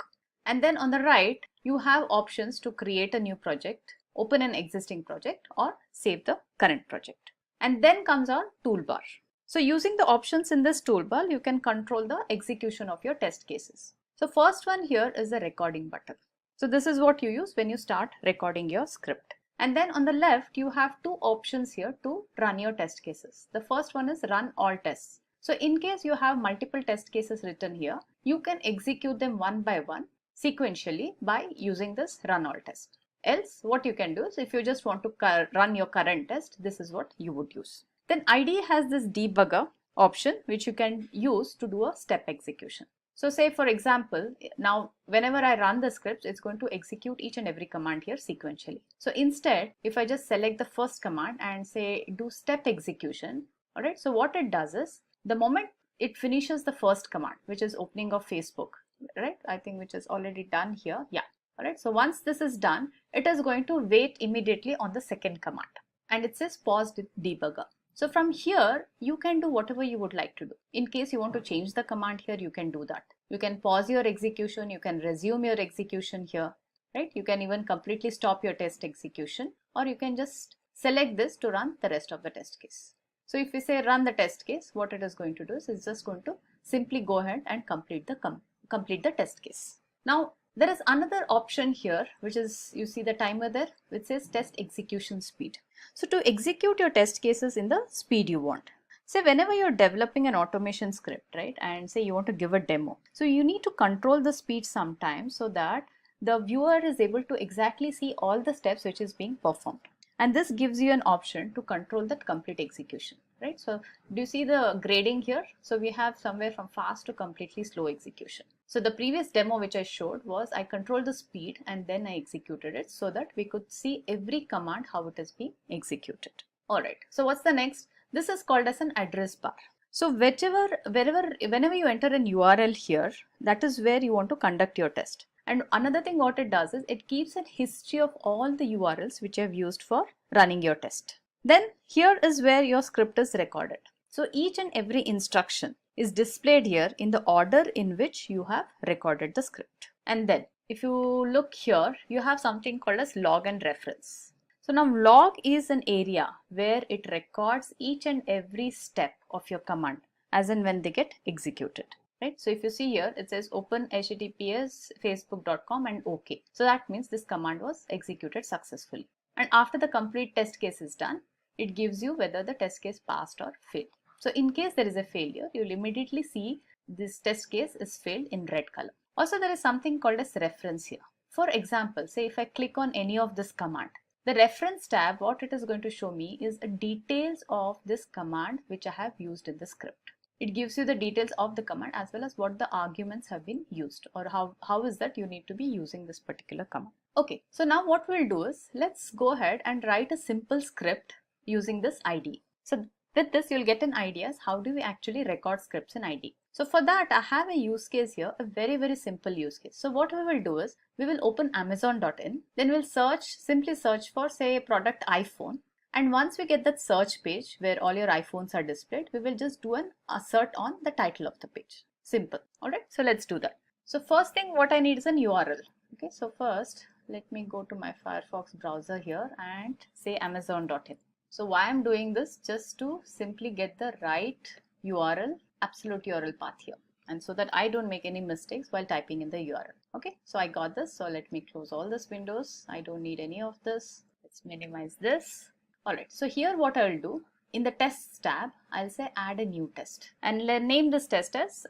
And then on the right, you have options to create a new project, open an existing project or save the current project. And then comes our toolbar. So using the options in this toolbar, you can control the execution of your test cases. So first one here is the recording button. So this is what you use when you start recording your script. And then on the left, you have two options here to run your test cases. The first one is run all tests. So in case you have multiple test cases written here, you can execute them one by one sequentially by using this run all test. Else what you can do is if you just want to run your current test, this is what you would use. Then IDE has this debugger option which you can use to do a step execution. So say for example, now whenever I run the scripts, it's going to execute each and every command here sequentially. So instead, if I just select the first command and say do step execution, alright, so what it does is the moment it finishes the first command, which is opening of Facebook, right? I think which is already done here. Yeah. Alright, so once this is done, it is going to wait immediately on the second command and it says pause debugger. So from here, you can do whatever you would like to do. In case you want to change the command here, you can do that. You can pause your execution, you can resume your execution here, right? You can even completely stop your test execution or you can just select this to run the rest of the test case. So if we say run the test case, what it is going to do is it's just going to simply go ahead and complete the test case. Now, there is another option here, which is, you see the timer there, which says test execution speed. So to execute your test cases in the speed you want. Say whenever you're developing an automation script, right, and say you want to give a demo. So you need to control the speed sometimes so that the viewer is able to exactly see all the steps which is being performed. And this gives you an option to control that complete execution, right? So do you see the grading here? So we have somewhere from fast to completely slow execution. So the previous demo which I showed was I controlled the speed and then I executed it so that we could see every command how it is being executed. All right, so what's the next? This is called as an address bar. So whenever you enter an URL here, that is where you want to conduct your test. And another thing what it does is it keeps a history of all the URLs which you have used for running your test. Then here is where your script is recorded. So each and every instruction is displayed here in the order in which you have recorded the script. And then if you look here, you have something called as log and reference. So now log is an area where it records each and every step of your command as in when they get executed. Right? So if you see here, it says open https facebook.com and OK. So that means this command was executed successfully. And after the complete test case is done, it gives you whether the test case passed or failed. So in case there is a failure, you'll immediately see this test case is failed in red color. Also, there is something called as reference here. For example, say if I click on any of this command, the reference tab, what it is going to show me is details of this command which I have used in the script. It gives you the details of the command as well as what the arguments have been used or how is that you need to be using this particular command. Okay, so now what we'll do is let's go ahead and write a simple script using this IDE. So with this you'll get an idea as how do we actually record scripts in IDE. So for that I have a use case here, a very simple use case. So what we will do is we will open amazon.in, then we'll simply search for say product iPhone. And once we get that search page where all your iPhones are displayed, we will just do an assert on the title of the page. Simple. Alright, so let's do that. So first thing what I need is an URL. Okay, so first let me go to my Firefox browser here and say amazon.in. So why I'm doing this? Just to simply get the right URL, absolute URL path here. And so that I don't make any mistakes while typing in the URL. Okay, so I got this. So let me close all these windows. I don't need any of this. Let's minimize this. Alright, so here what I'll do, in the tests tab, I'll say add a new test and name this test as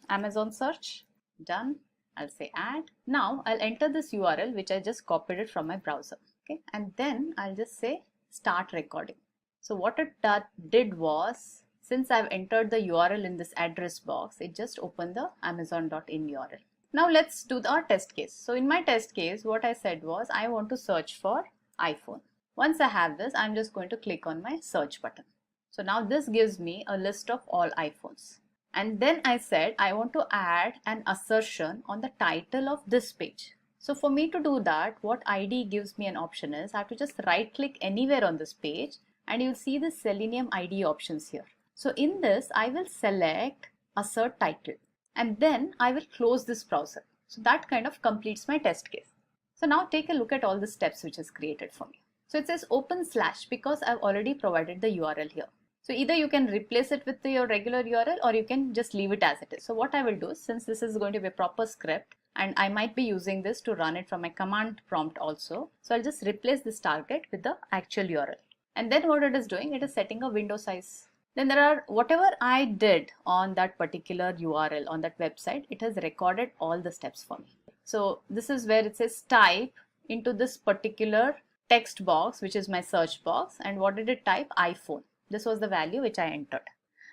Amazon search. Done. I'll say add. Now I'll enter this URL which I just copied it from my browser. Okay, and then I'll just say start recording. So what it did was, since I've entered the URL in this address box, it just opened the amazon.in URL. Now let's do our test case. So in my test case, what I said was I want to search for iPhone. Once I have this, I'm just going to click on my search button. So now this gives me a list of all iPhones. And then I said I want to add an assertion on the title of this page. So for me to do that, what IDE gives me an option is I have to just right click anywhere on this page and you'll see the Selenium IDE options here. So in this, I will select assert title and then I will close this browser. So that kind of completes my test case. So now take a look at all the steps which is created for me. So it says open / because I've already provided the URL here. So either you can replace it with your regular URL or you can just leave it as it is. So what I will do, since this is going to be a proper script and I might be using this to run it from my command prompt also. So I'll just replace this target with the actual URL. And then what it is doing, it is setting a window size. Then there are whatever I did on that particular URL on that website, it has recorded all the steps for me. So this is where it says type into this particular text box, which is my search box. And what did it type? iPhone. This was the value which I entered.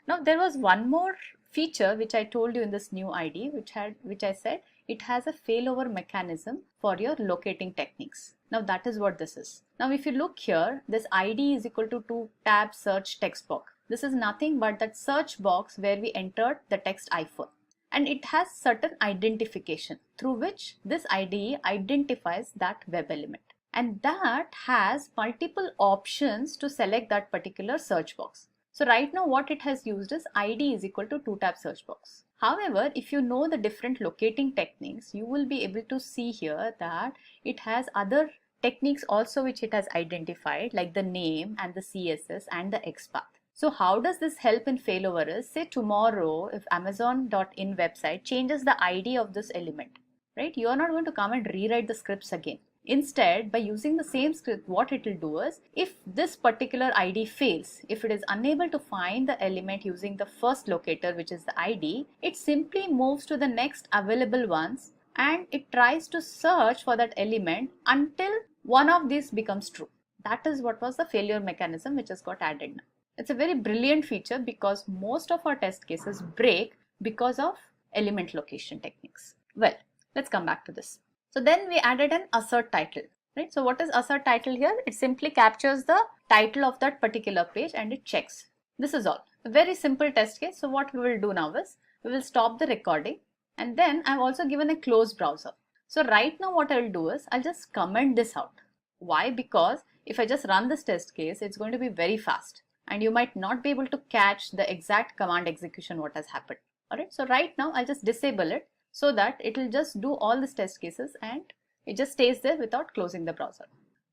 Now there was one more feature which I told you in this new ID, which I said it has a failover mechanism for your locating techniques. Now that is what this is. Now if you look here, this ID is equal to tab search text box. This is nothing but that search box where we entered the text iPhone. And it has certain identification through which this IDE identifies that web element. And that has multiple options to select that particular search box. So right now what it has used is ID is equal to 2-tab search box. However, if you know the different locating techniques, you will be able to see here that it has other techniques also which it has identified, like the name and the CSS and the XPath. So how does this help in failover is, say tomorrow if amazon.in website changes the ID of this element, right? You are not going to come and rewrite the scripts again. Instead, by using the same script, what it will do is, if this particular ID fails, if it is unable to find the element using the first locator, which is the ID, it simply moves to the next available ones and it tries to search for that element until one of these becomes true. That is what was the failure mechanism which has got added now. It's a very brilliant feature because most of our test cases break because of element location techniques. Well, let's come back to this. So then we added an assert title, right? So what is assert title here? It simply captures the title of that particular page and it checks. This is all. A very simple test case. So what we will do now is we will stop the recording, and then I've also given a close browser. So right now what I will do is I'll just comment this out. Why? Because if I just run this test case, it's going to be very fast and you might not be able to catch the exact command execution what has happened. Alright, so right now I'll just disable it so that it will just do all these test cases and it just stays there without closing the browser.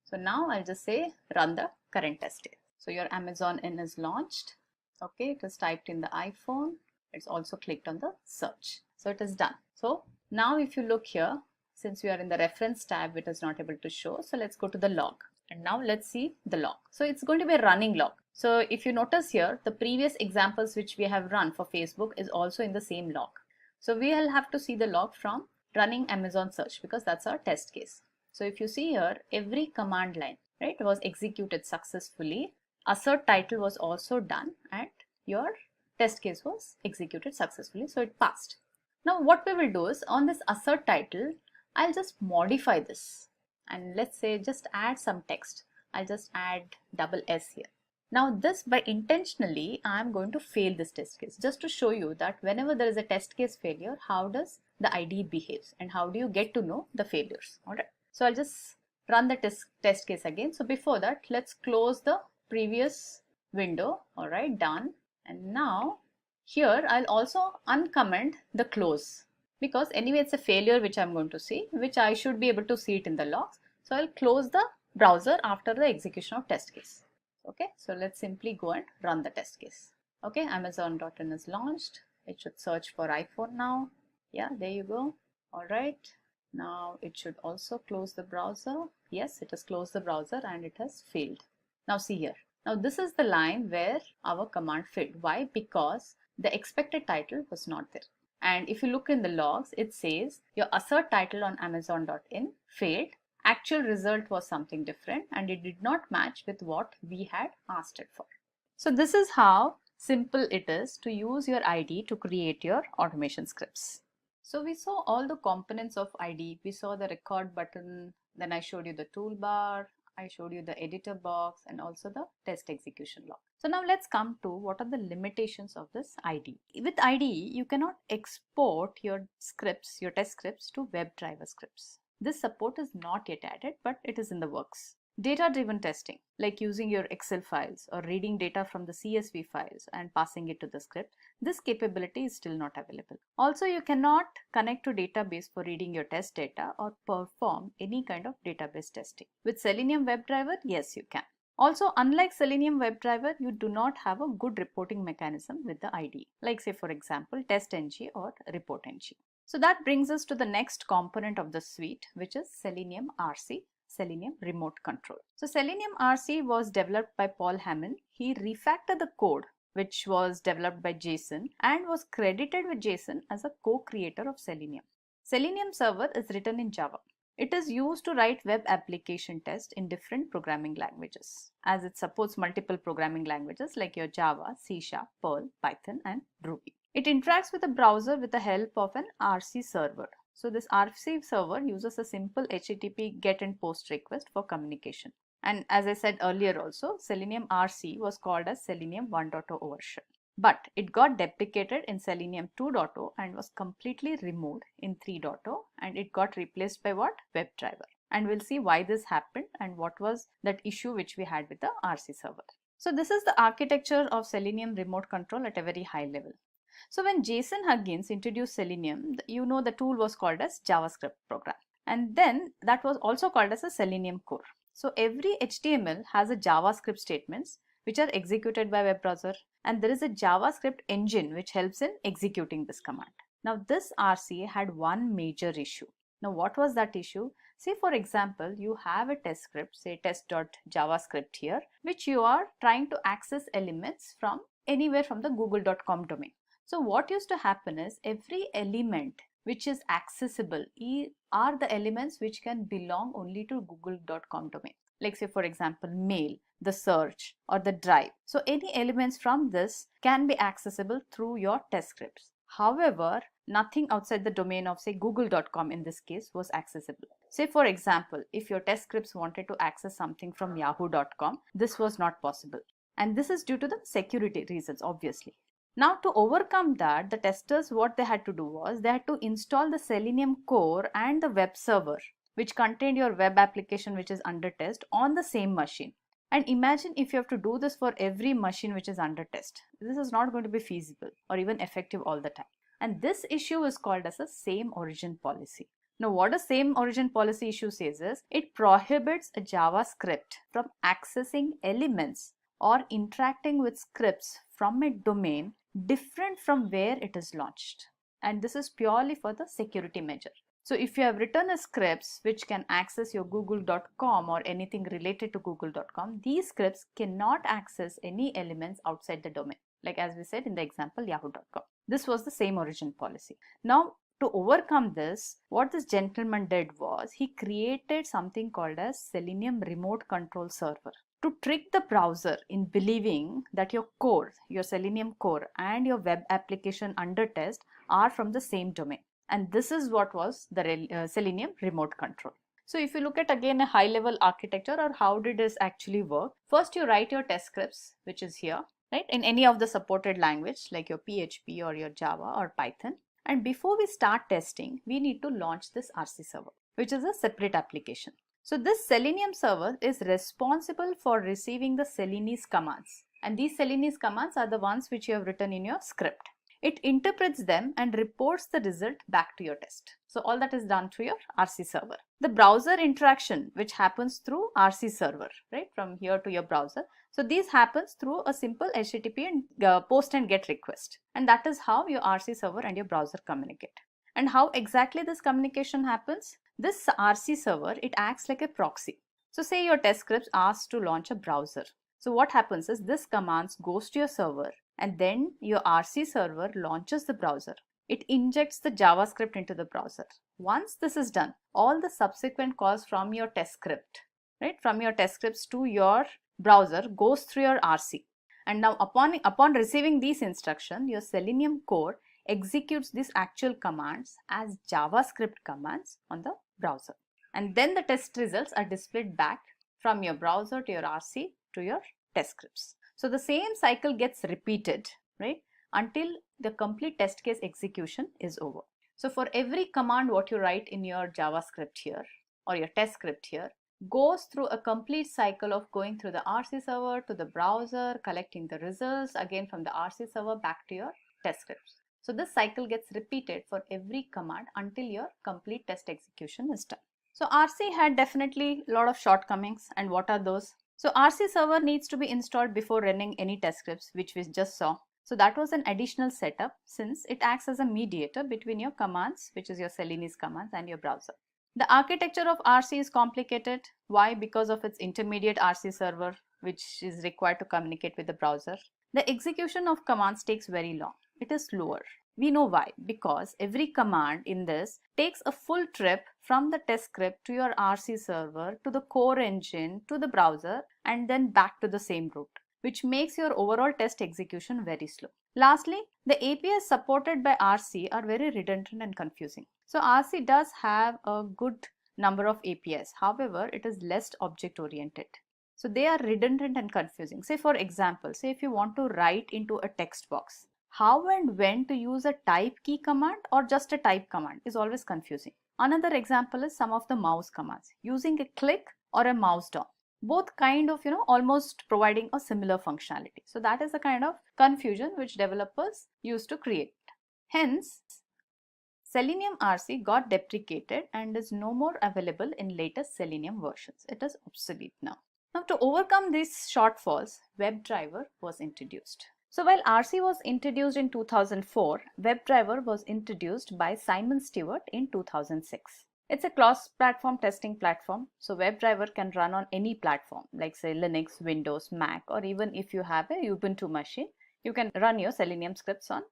So now I'll just say run the current test case. So your Amazon in is launched. Okay, it is typed in the iPhone. It's also clicked on the search. So it is done. So now if you look here, since we are in the reference tab, it is not able to show. So let's go to the log. And now let's see the log. So it's going to be a running log. So if you notice here, the previous examples which we have run for Facebook is also in the same log. So we will have to see the log from running Amazon search because that's our test case. So if you see here, every command line, right, was executed successfully. Assert title was also done and your test case was executed successfully. So it passed. Now what we will do is on this assert title, I'll just modify this and let's say just add some text. I'll just add double S here. Now this by intentionally I'm going to fail this test case just to show you that whenever there is a test case failure, how does the IDE behaves and how do you get to know the failures. Alright, so I'll just run the test case again. So before that, let's close the previous window. Alright, done. And now here I'll also uncomment the close because anyway it's a failure which I'm going to see, which I should be able to see it in the logs. So I'll close the browser after the execution of test case. Okay, so let's simply go and run the test case. Okay, Amazon.in is launched. It should search for iPhone now. Yeah, there you go. All right, now it should also close the browser. Yes, it has closed the browser and it has failed. Now see here. Now this is the line where our command failed. Why? Because the expected title was not there. And if you look in the logs, it says your assert title on Amazon.in failed. Actual result was something different and it did not match with what we had asked it for. So this is how simple it is to use your IDE to create your automation scripts. So we saw all the components of IDE. We saw the record button, then I showed you the toolbar, I showed you the editor box and also the test execution log. So now let's come to what are the limitations of this IDE. With IDE, you cannot export your scripts, your test scripts to WebDriver scripts. This support is not yet added, but it is in the works. Data-driven testing, like using your Excel files or reading data from the CSV files and passing it to the script, this capability is still not available. Also, you cannot connect to database for reading your test data or perform any kind of database testing. With Selenium WebDriver, yes, you can. Also, unlike Selenium WebDriver, you do not have a good reporting mechanism with the IDE, like say for example, TestNG or ReportNG. So that brings us to the next component of the suite, which is Selenium RC, Selenium Remote Control. So Selenium RC was developed by Paul Hammond. He refactored the code which was developed by Jason and was credited with Jason as a co-creator of Selenium. Selenium Server is written in Java. It is used to write web application tests in different programming languages, as it supports multiple programming languages like your Java, C#, Perl, Python and Ruby. It interacts with the browser with the help of an RC server. So this RC server uses a simple HTTP GET and POST request for communication. And as I said earlier also, Selenium RC was called as Selenium 1.0 version. But it got deprecated in Selenium 2.0 and was completely removed in 3.0 and it got replaced by what? WebDriver. And we'll see why this happened and what was that issue which we had with the RC server. So this is the architecture of Selenium Remote Control at a very high level. So when Jason Huggins introduced Selenium, you know the tool was called as JavaScript program. And then that was also called as a Selenium core. So every HTML has a JavaScript statements which are executed by web browser, and there is a JavaScript engine which helps in executing this command. Now this RC had one major issue. Now what was that issue? Say for example, you have a test script, say test.javascript here, which you are trying to access elements from anywhere from the google.com domain. So what used to happen is every element which is accessible are the elements which can belong only to google.com domain. Like say for example, mail, the search or the drive. So any elements from this can be accessible through your test scripts. However, nothing outside the domain of say google.com in this case was accessible. Say for example, if your test scripts wanted to access something from yahoo.com, this was not possible. And this is due to the security reasons, obviously. Now to overcome that, the testers, what they had to do was they had to install the Selenium core and the web server, which contained your web application which is under test on the same machine. And imagine if you have to do this for every machine which is under test. This is not going to be feasible or even effective all the time. And this issue is called as a same origin policy. Now what a same origin policy issue says is, it prohibits a JavaScript from accessing elements or interacting with scripts from a domain different from where it is launched. And this is purely for the security measure. So if you have written a scripts which can access your google.com or anything related to google.com, these scripts cannot access any elements outside the domain. Like as we said in the example yahoo.com. This was the same origin policy. Now to overcome this, what this gentleman did was he created something called as Selenium Remote Control Server to trick the browser in believing that your core, your Selenium core and your web application under test are from the same domain. And this is what was the Selenium Remote Control. So if you look at again a high level architecture or how did this actually work, first you write your test scripts, which is here, right, in any of the supported language like your PHP or your Java or Python. And before we start testing, we need to launch this RC server, which is a separate application. So this Selenium server is responsible for receiving the Selenese commands. And these Selenese commands are the ones which you have written in your script. It interprets them and reports the result back to your test. So all that is done through your RC server. The browser interaction, which happens through RC server, right, from here to your browser. So this happens through a simple HTTP and post and get request. And that is how your RC server and your browser communicate. And how exactly this communication happens? This RC server, it acts like a proxy. So say your test scripts asks to launch a browser. So what happens is this commands goes to your server and then your RC server launches the browser. It injects the JavaScript into the browser. Once this is done, all the subsequent calls from your test script, right, from your test scripts to your browser goes through your RC. And now upon receiving these instructions, your Selenium core executes these actual commands as JavaScript commands on the browser. And then the test results are displayed back from your browser to your RC to your test scripts. So the same cycle gets repeated, right, until the complete test case execution is over. So for every command what you write in your JavaScript here or your test script here goes through a complete cycle of going through the RC server to the browser, collecting the results again from the RC server back to your test scripts. So this cycle gets repeated for every command until your complete test execution is done. So RC had definitely a lot of shortcomings, and what are those? So RC server needs to be installed before running any test scripts, which we just saw. So that was an additional setup since it acts as a mediator between your commands, which is your Selenese commands, and your browser. The architecture of RC is complicated. Why? Because of its intermediate RC server, which is required to communicate with the browser. The execution of commands takes very long. It is slower. We know why. Because every command in this takes a full trip from the test script to your RC server, to the core engine, to the browser, and then back to the same route, which makes your overall test execution very slow. Lastly, the APIs supported by RC are very redundant and confusing. So RC does have a good number of APIs. However, it is less object oriented. So they are redundant and confusing. Say for example, say if you want to write into a text box, how and when to use a type key command or just a type command is always confusing. Another example is some of the mouse commands, using a click or a mouse down. Both kind of, almost providing a similar functionality. So that is the kind of confusion which developers used to create. Hence, Selenium RC got deprecated and is no more available in latest Selenium versions. It is obsolete now. Now to overcome these shortfalls, WebDriver was introduced. So while RC was introduced in 2004, WebDriver was introduced by Simon Stewart in 2006. It's a cross-platform testing platform, so WebDriver can run on any platform like say Linux, Windows, Mac, or even if you have a Ubuntu machine, you can run your Selenium scripts on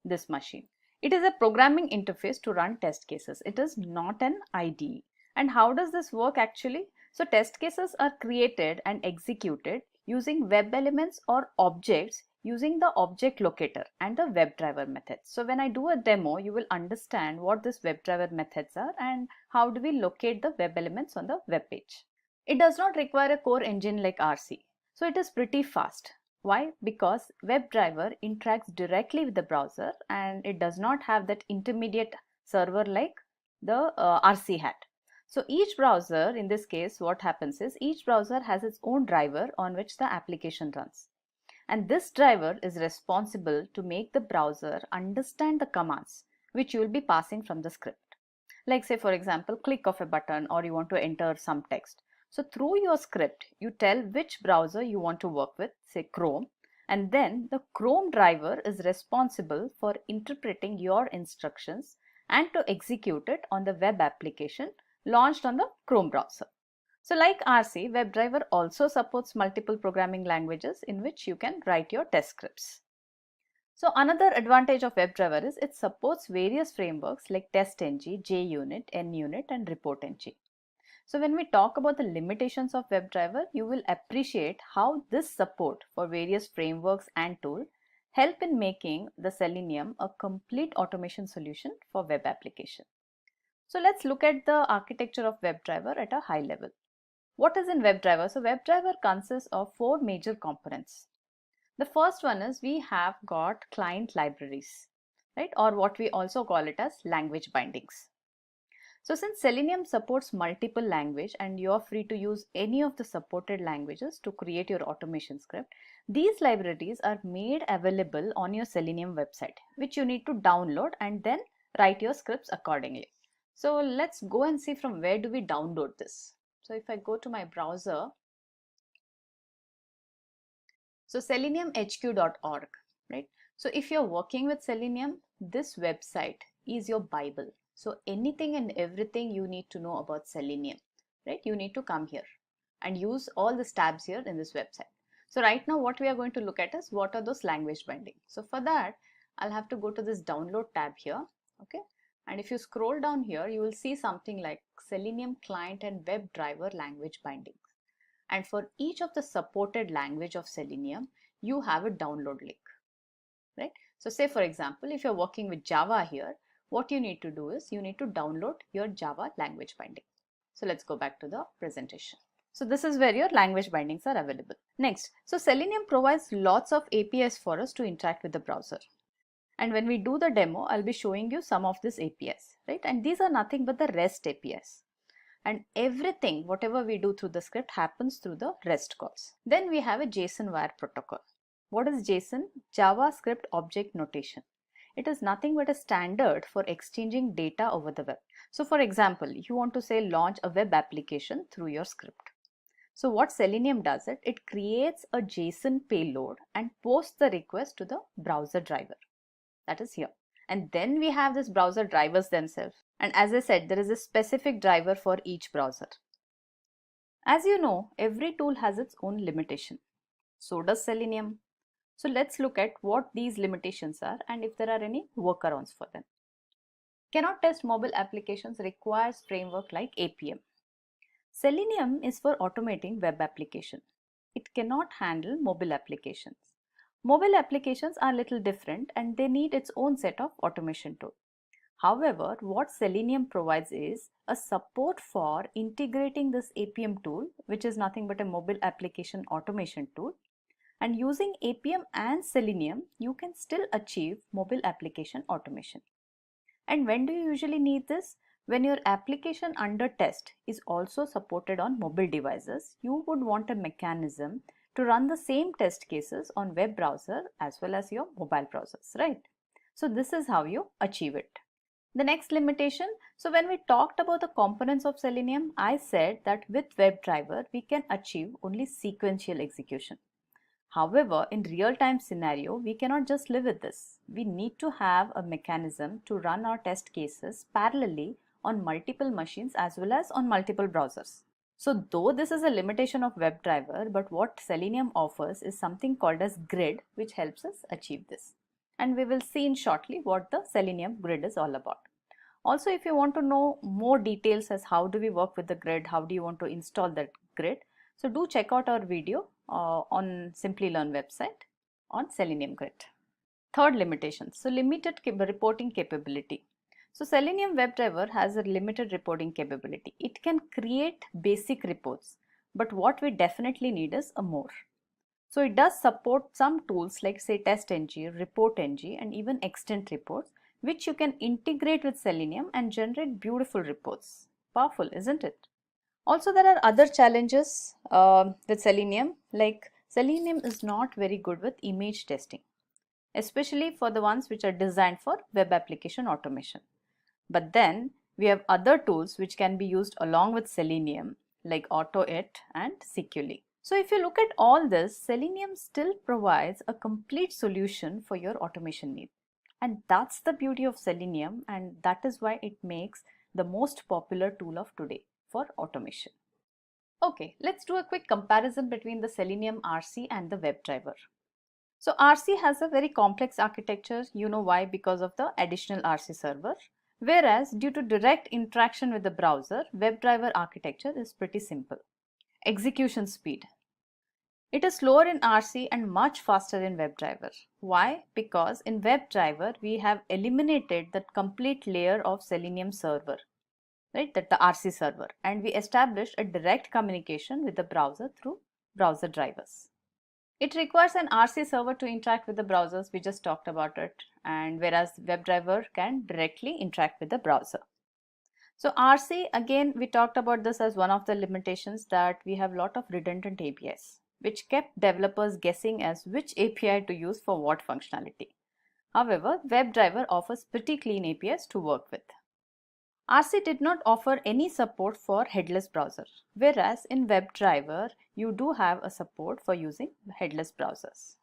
this machine. It is a programming interface to run test cases. It is not an IDE. And how does this work actually? So test cases are created and executed using web elements or objects using the object locator and the WebDriver methods. So when I do a demo, you will understand what these WebDriver methods are and how do we locate the web elements on the web page. It does not require a core engine like RC. So it is pretty fast. Why? Because WebDriver interacts directly with the browser and it does not have that intermediate server like the RC had. So each browser, in this case, what happens is each browser has its own driver on which the application runs. And this driver is responsible to make the browser understand the commands which you will be passing from the script. Like say for example, click of a button or you want to enter some text. So through your script, you tell which browser you want to work with, say Chrome, and then the Chrome driver is responsible for interpreting your instructions and to execute it on the web application launched on the Chrome browser. So like RC, WebDriver also supports multiple programming languages in which you can write your test scripts. So another advantage of WebDriver is it supports various frameworks like TestNG, JUnit, NUnit and ReportNG. So when we talk about the limitations of WebDriver, you will appreciate how this support for various frameworks and tools help in making the Selenium a complete automation solution for web application. So let's look at the architecture of WebDriver at a high level. What is in WebDriver? So WebDriver consists of 4 major components. The first one is we have got client libraries, right? Or what we also call it as language bindings. So since Selenium supports multiple languages and you're free to use any of the supported languages to create your automation script, these libraries are made available on your Selenium website, which you need to download and then write your scripts accordingly. So let's go and see from where do we download this. So if I go to my browser, so seleniumhq.org, right? So if you're working with Selenium, this website is your Bible. So anything and everything you need to know about Selenium, right? You need to come here and use all the tabs here in this website. So right now what we are going to look at is what are those language bindings. So for that, I'll have to go to this download tab here, okay? And if you scroll down here, you will see something like Selenium client and WebDriver language bindings. And for each of the supported language of Selenium, you have a download link, right? So say for example, if you're working with Java here, what you need to do is you need to download your Java language binding. So let's go back to the presentation. So this is where your language bindings are available. Next, so Selenium provides lots of APIs for us to interact with the browser. And when we do the demo, I'll be showing you some of these APIs, right? And these are nothing but the REST APIs. And everything, whatever we do through the script happens through the REST calls. Then we have a JSON wire protocol. What is JSON? JavaScript Object Notation. It is nothing but a standard for exchanging data over the web. So for example, you want to say launch a web application through your script. So what Selenium does it creates a JSON payload and posts the request to the browser driver. That is here. And then we have this browser drivers themselves. And as I said, there is a specific driver for each browser. As you know, every tool has its own limitation. So does Selenium. So let's look at what these limitations are and if there are any workarounds for them. Cannot test mobile applications requires framework like APM. Selenium is for automating web application. It cannot handle mobile applications. Mobile applications are a little different and they need its own set of automation tools. However, what Selenium provides is a support for integrating this APM tool, which is nothing but a mobile application automation tool. And using APM and Selenium, you can still achieve mobile application automation. And when do you usually need this? When your application under test is also supported on mobile devices, you would want a mechanism to run the same test cases on web browser as well as your mobile browsers, right? So this is how you achieve it. The next limitation, so when we talked about the components of Selenium, I said that with WebDriver, we can achieve only sequential execution. However, in real-time scenario, we cannot just live with this. We need to have a mechanism to run our test cases parallelly on multiple machines as well as on multiple browsers. So though this is a limitation of WebDriver, but what Selenium offers is something called as grid, which helps us achieve this. and we will see in shortly what the Selenium grid is all about. Also, if you want to know more details as how do we work with the grid, how do you want to install that grid, so do check out our video on Simplilearn website on Selenium grid. Third limitation, so limited reporting capability. So Selenium WebDriver has a limited reporting capability. It can create basic reports, but what we definitely need is a more. So it does support some tools like say TestNG, ReportNG, and even Extent reports, which you can integrate with Selenium and generate beautiful reports. Powerful, isn't it? Also, there are other challenges with Selenium, like Selenium is not very good with image testing, especially for the ones which are designed for web application automation. But then we have other tools which can be used along with Selenium like AutoIt and Securely. So if you look at all this, Selenium still provides a complete solution for your automation needs. And that's the beauty of Selenium, and that is why it makes the most popular tool of today for automation. Okay, let's do a quick comparison between the Selenium RC and the WebDriver. So RC has a very complex architecture. You know why? Because of the additional RC server. Whereas due to direct interaction with the browser, WebDriver architecture is pretty simple. Execution speed. It is slower in RC and much faster in WebDriver. Why? Because in WebDriver we have eliminated that complete layer of Selenium server, right? That the RC server, and we established a direct communication with the browser through browser drivers. It requires an RC server to interact with the browsers. We just talked about it, and whereas WebDriver can directly interact with the browser. So RC, again, we talked about this as one of the limitations, that we have a lot of redundant APIs, which kept developers guessing as which API to use for what functionality. However, WebDriver offers pretty clean APIs to work with. RC did not offer any support for headless browser, whereas in WebDriver you do have a support for using headless browsers.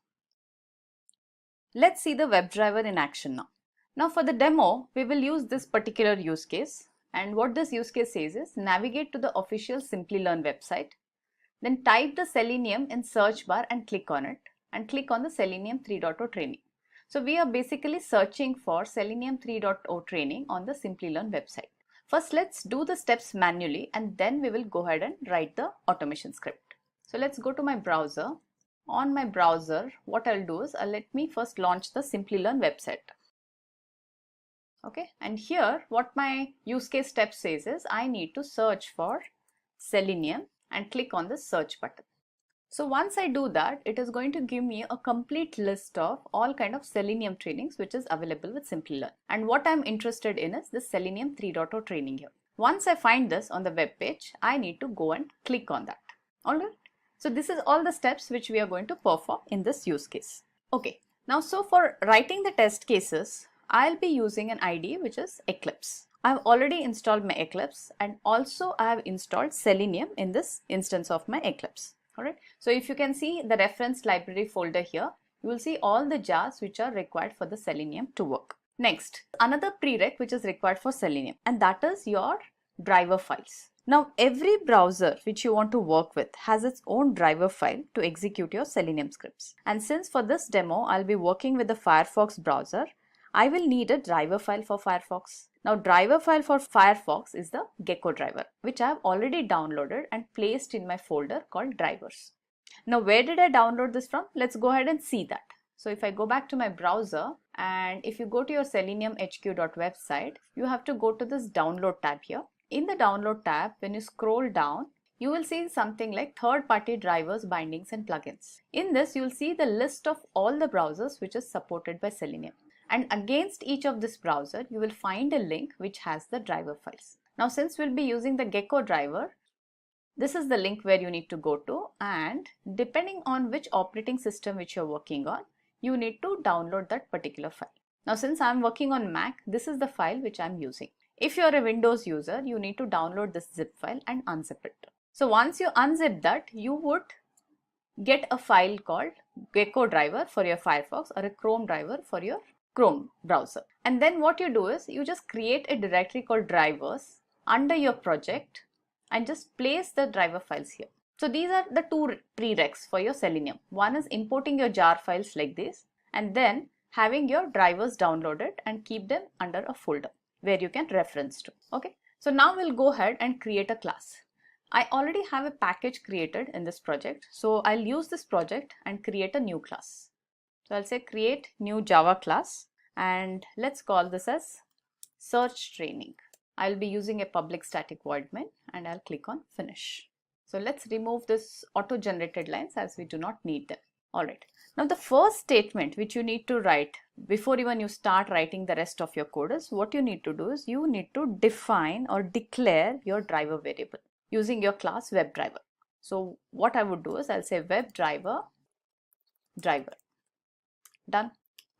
Let's see the WebDriver in action now. Now for the demo, we will use this particular use case, and what this use case says is navigate to the official Simplilearn website, then type the Selenium in search bar and click on it, and click on the Selenium 3.0 training. So we are basically searching for Selenium 3.0 training on the Simplilearn website. First, let's do the steps manually, and then we will go ahead and write the automation script. So let's go to my browser. On my browser, what I'll do is let me first launch the Simplilearn website. Okay, and here what my use case step says is I need to search for Selenium and click on the search button. So once I do that, it is going to give me a complete list of all kind of Selenium trainings which is available with Simplilearn. And what I'm interested in is the Selenium 3.0 training here. Once I find this on the web page, I need to go and click on that. Alright. So this is all the steps which we are going to perform in this use case. Okay. Now, so for writing the test cases, I'll be using an IDE which is Eclipse. I've already installed my Eclipse, and also I have installed Selenium in this instance of my Eclipse. Alright, so if you can see the reference library folder here, you will see all the jars which are required for the Selenium to work. Next, another prereq which is required for Selenium, and that is your driver files. Now, every browser which you want to work with has its own driver file to execute your Selenium scripts. And since for this demo, I'll be working with the Firefox browser, I will need a driver file for Firefox. Now, driver file for Firefox is the Gecko driver, which I have already downloaded and placed in my folder called drivers. Now, where did I download this from? Let's go ahead and see that. So if I go back to my browser, and if you go to your seleniumhq.website, you have to go to this download tab here. In the download tab, when you scroll down, you will see something like third-party drivers, bindings and plugins. In this, you will see the list of all the browsers which is supported by Selenium. And against each of this browser, you will find a link which has the driver files. Now, since we'll be using the Gecko driver, this is the link where you need to go to, and depending on which operating system which you're working on, you need to download that particular file. Now, since I'm working on Mac, this is the file which I'm using. If you're a Windows user, you need to download this zip file and unzip it. So once you unzip that, you would get a file called Gecko driver for your Firefox or a Chrome driver for your Chrome browser. And then what you do is you just create a directory called drivers under your project and just place the driver files here. So these are the two prereqs for your Selenium. One is importing your jar files like this, and then having your drivers downloaded and keep them under a folder where you can reference to. Okay, so now we'll go ahead and create a class. I already have a package created in this project, so I'll use this project and create a new class. So I'll say create new Java class, and let's call this as search training. I'll be using a public static void main, and I'll click on finish. So let's remove this auto generated lines as we do not need them. Alright, now the first statement which you need to write before even you start writing the rest of your code is what you need to do is you need to define or declare your driver variable using your class WebDriver. So what I would do is I'll say WebDriver driver. Done.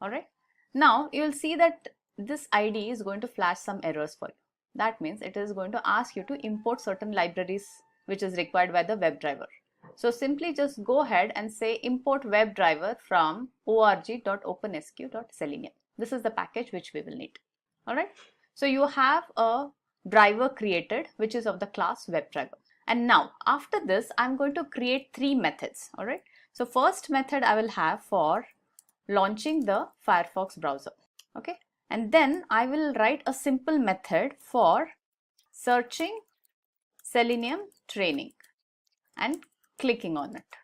Alright. Now you will see that this ID is going to flash some errors for you. That means it is going to ask you to import certain libraries which is required by the WebDriver. So simply just go ahead and say import WebDriver from org.opensq.selenium. This is the package which we will need. Alright. So you have a driver created which is of the class WebDriver. And now after this I'm going to create 3 methods. Alright. So first method I will have for launching the Firefox browser. Okay. And then I will write a simple method for searching Selenium training and clicking on it.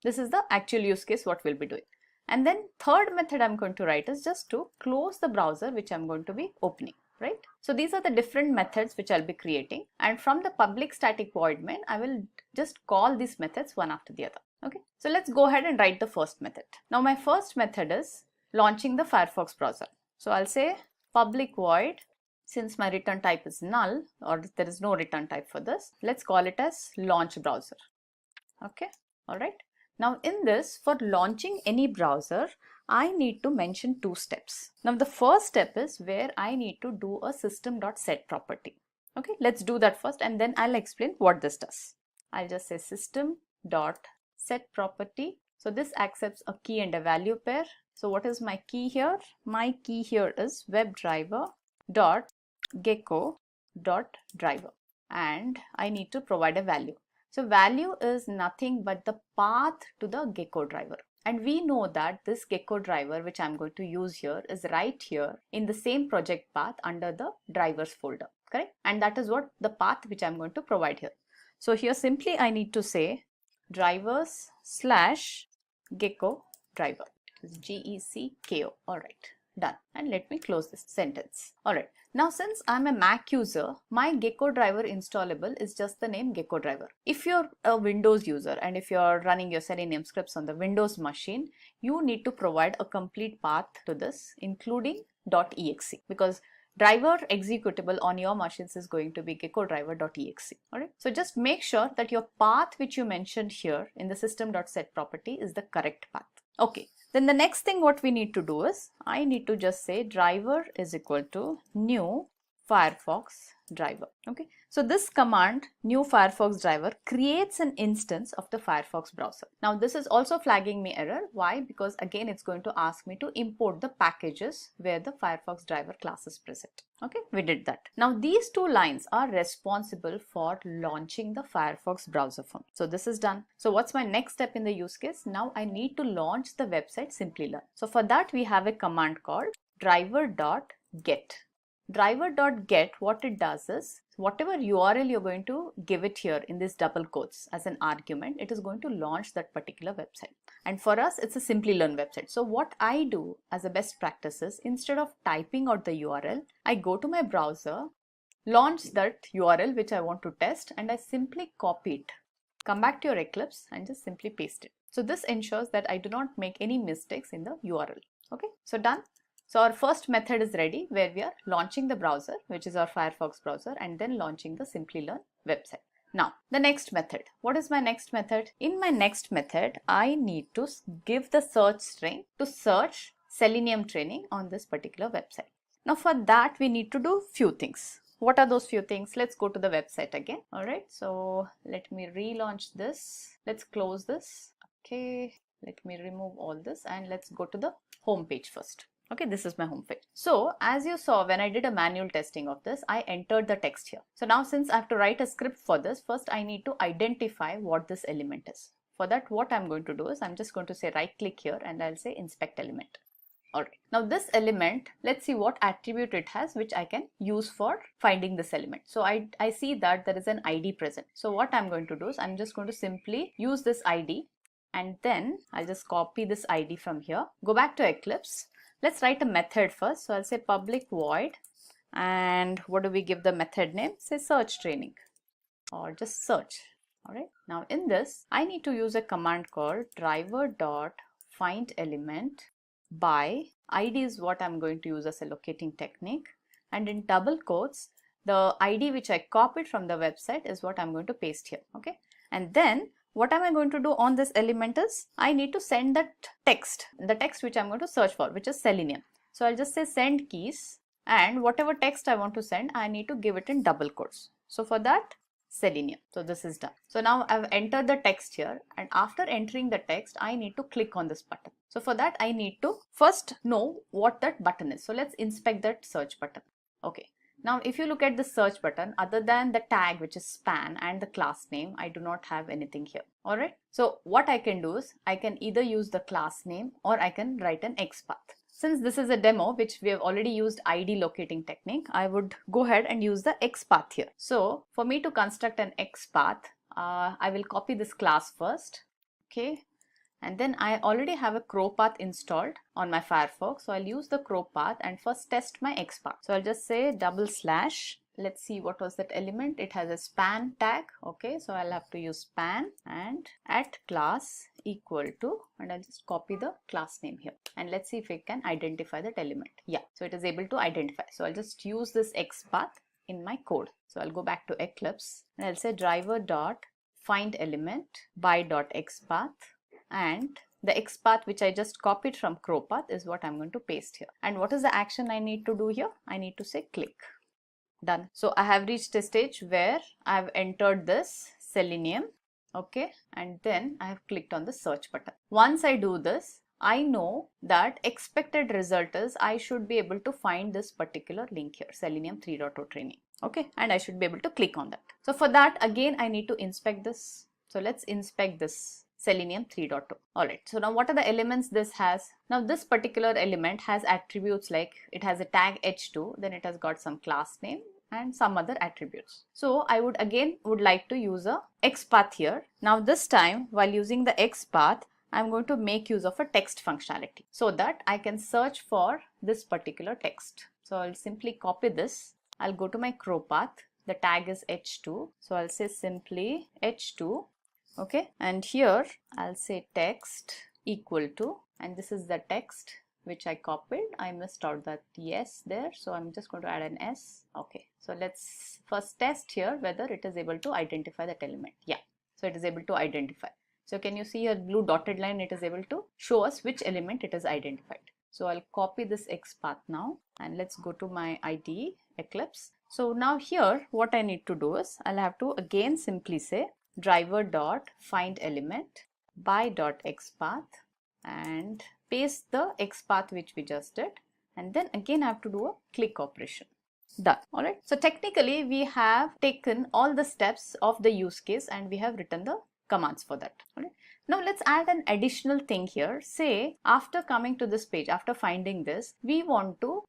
This is the actual use case what we'll be doing. And then third method I'm going to write is just to close the browser which I'm going to be opening. Right? So these are the different methods which I'll be creating, and from the public static void main I will just call these methods one after the other. Okay, so let's go ahead and write the first method. Now my first method is launching the Firefox browser. So I'll say public void, since my return type is null or there is no return type for this, let's call it as launch browser. Okay, alright. Now in this, for launching any browser, I need to mention 2 steps. Now the first step is where I need to do a system.set property. Okay, let's do that first and then I'll explain what this does. I'll just say system.set property. So this accepts a key and a value pair. So what is my key here? My key here is webdriver.gecko.driver, and I need to provide a value. So value is nothing but the path to the Gecko driver. And we know that this Gecko driver which I'm going to use here is right here in the same project path under the drivers folder, correct? And that is what the path which I'm going to provide here. So here simply I need to say drivers/Gecko driver, Gecko. Alright, done. And let me close this sentence. Alright, now since I'm a Mac user, my Gecko driver installable is just the name Gecko driver. If you're a Windows user and if you're running your Selenium scripts on the Windows machine, you need to provide a complete path to this, including .exe, because driver executable on your machines is going to be gecko driver.exe. Alright, so just make sure that your path which you mentioned here in the system.set property is the correct path. Okay, then the next thing what we need to do is I need to just say driver is equal to new Firefox driver. Okay, so this command new Firefox driver creates an instance of the Firefox browser. Now this is also flagging me error. Why? Because again it's going to ask me to import the packages where the Firefox driver class is present. Okay, we did that. Now these 2 lines are responsible for launching the Firefox browser form. So this is done. So what's my next step in the use case? Now I need to launch the website Simplilearn. So for that we have a command called driver.get. Driver.get, what it does is whatever URL you're going to give it here in this double quotes as an argument, it is going to launch that particular website. And for us, it's a Simplilearn website. So what I do as a best practice is instead of typing out the URL, I go to my browser, launch that URL which I want to test, and I simply copy it. Come back to your Eclipse and just simply paste it. So this ensures that I do not make any mistakes in the URL. Okay, so done. So our first method is ready where we are launching the browser, which is our Firefox browser, and then launching the Simplilearn website. Now the next method. What is my next method? In my next method, I need to give the search string to search Selenium training on this particular website. Now for that we need to do few things. What are those few things? Let's go to the website again. Alright, so let me relaunch this. Let's close this. Okay, let me remove all this and let's go to the home page first. Okay, this is my home page. So as you saw when I did a manual testing of this, I entered the text here. So now since I have to write a script for this, first I need to identify what this element is. For that what I'm going to do is I'm just going to say right click here and I'll say inspect element. Alright, now this element, let's see what attribute it has which I can use for finding this element. So I see that there is an ID present. So what I'm going to do is I'm just going to simply use this ID, and then I'll just copy this ID from here, go back to Eclipse. Let's write a method first. So I'll say public void, and what do we give the method name? Say search training or just search. Alright, now in this I need to use a command called driver.findElement by ID is what I'm going to use as a locating technique, and in double quotes the ID which I copied from the website is what I'm going to paste here. Okay, and then what am I going to do on this element is I need to send that text, the text which I'm going to search for, which is Selenium. So I'll just say send keys, and whatever text I want to send I need to give it in double quotes. So for that, Selenium. So this is done. So now I've entered the text here, and after entering the text I need to click on this button. So for that I need to first know what that button is. So let's inspect that search button. Okay, now if you look at the search button, other than the tag which is span and the class name, I do not have anything here. Alright, so what I can do is I can either use the class name or I can write an XPath. Since this is a demo which we have already used ID locating technique, I would go ahead and use the XPath here. So for me to construct an XPath, I will copy this class first. Okay, and then I already have a CrowPath installed on my Firefox. So I'll use the CrowPath and first test my XPath. So I'll just say /. Let's see what was that element. It has a span tag. Okay, so I'll have to use span and at class equal to, and I'll just copy the class name here, and let's see if it can identify that element. Yeah, so it is able to identify. So I'll just use this XPath in my code. So I'll go back to Eclipse and I'll say driver.findElement by.xpath, and the XPath which I just copied from CrowPath is what I'm going to paste here. And what is the action I need to do here? I need to say click. Done. So I have reached a stage where I have entered this Selenium. Okay, and then I have clicked on the search button. Once I do this, I know that expected result is I should be able to find this particular link here, Selenium 3.0 training. Okay, and I should be able to click on that. So for that, again, I need to inspect this. So let's inspect this Selenium 3.0. Alright, so now what are the elements this has? Now this particular element has attributes like it has a tag h2, then it has got some class name and some other attributes. So I would like to use a XPath here. Now this time while using the XPath, I'm going to make use of a text functionality so that I can search for this particular text. So I'll simply copy this. I'll go to my CrowPath. The tag is h2. So I'll say simply h2. Okay, and here I'll say text equal to, and this is the text which I copied. I missed out that yes there, so I'm just going to add an S. Okay, so let's first test here whether it is able to identify that element. Yeah, so it is able to identify. So can you see here blue dotted line? It is able to show us which element it is identified. So I'll copy this XPath now, and let's go to my IDE Eclipse. So now here what I need to do is I'll have to again simply say driver.findElement by.xpath and paste the XPath which we just did, and then again I have to do a click operation. Done. Alright, so technically we have taken all the steps of the use case and we have written the commands for that. Alright, now let's add an additional thing here. Say after coming to this page, after finding this, we want to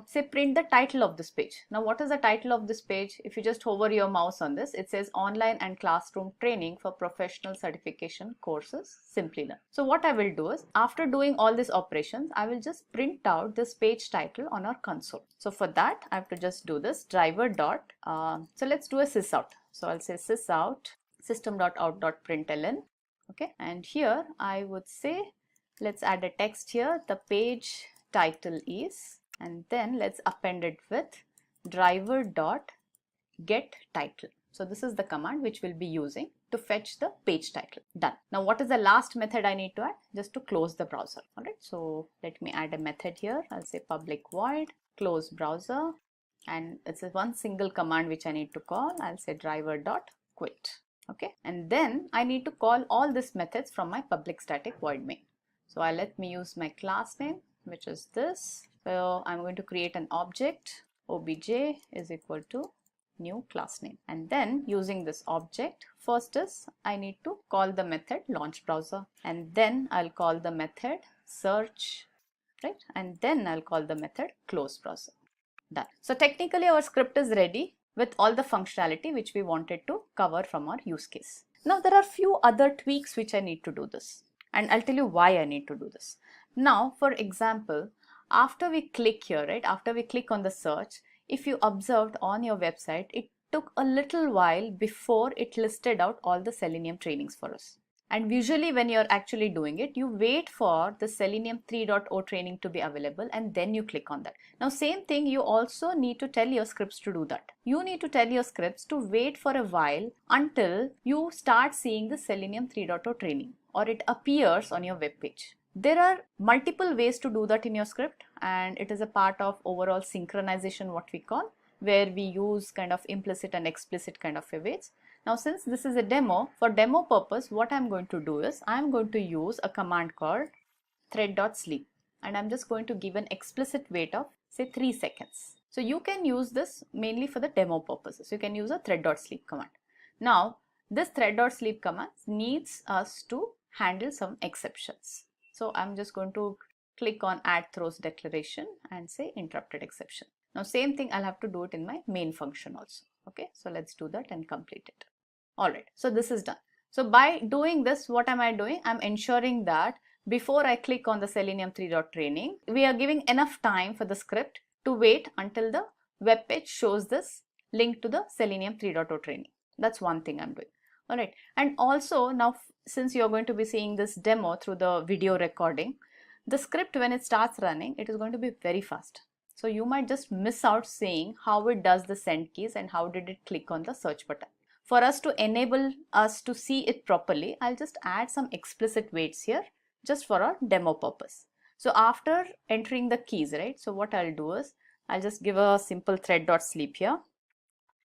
say print the title of this page. Now what is the title of this page? If you just hover your mouse on this, it says online and classroom training for professional certification courses Simplilearn. So what I will do is after doing all these operations, I will just print out this page title on our console. So for that I have to just do this driver dot so let's do a sysout. So I'll say sysout system.out.println. Okay, and here I would say let's add a text here. The page title is, and then let's append it with driver.getTitle. So this is the command which we'll be using to fetch the page title. Done. Now what is the last method I need to add? Just to close the browser. Alright, so let me add a method here. I'll say public void close browser, and it's a one single command which I need to call. I'll say driver.quit. Okay, and then I need to call all these methods from my public static void main. So let me use my class name, which is this. So I'm going to create an object obj is equal to new class name, and then using this object, first is I need to call the method launch browser, and then I'll call the method search right? And then I'll call the method close browser. Done. So technically our script is ready with all the functionality which we wanted to cover from our use case. Now there are few other tweaks which I need to do this, and I'll tell you why I need to do this. Now for example, after we click here, right, after we click on the search, if you observed on your website, it took a little while before it listed out all the Selenium trainings for us. And usually when you're actually doing it, you wait for the Selenium 3.0 training to be available and then you click on that. Now same thing, you also need to tell your scripts to do that. You need to tell your scripts to wait for a while until you start seeing the Selenium 3.0 training or it appears on your web page. There are multiple ways to do that in your script, and it is a part of overall synchronization, what we call, where we use kind of implicit and explicit kind of ways. Now since this is a demo, for demo purpose, what I'm going to do is I'm going to use a command called thread.sleep, and I'm just going to give an explicit wait of say 3 seconds. So you can use this mainly for the demo purposes. You can use a thread.sleep command. Now this thread.sleep command needs us to handle some exceptions. So I'm just going to click on add throws declaration and say interrupted exception. Now same thing, I'll have to do it in my main function also. Okay, so let's do that and complete it. Alright, so this is done. So by doing this, what am I doing? I'm ensuring that before I click on the Selenium 3.0 training, we are giving enough time for the script to wait until the web page shows this link to the Selenium 3.0 training. That's one thing I'm doing. Alright, and also now since you're going to be seeing this demo through the video recording, the script when it starts running, it is going to be very fast. So you might just miss out seeing how it does the send keys and how did it click on the search button. For us to enable us to see it properly, I'll just add some explicit waits here just for our demo purpose. So after entering the keys, right, so what I'll do is I'll just give a simple thread.sleep here.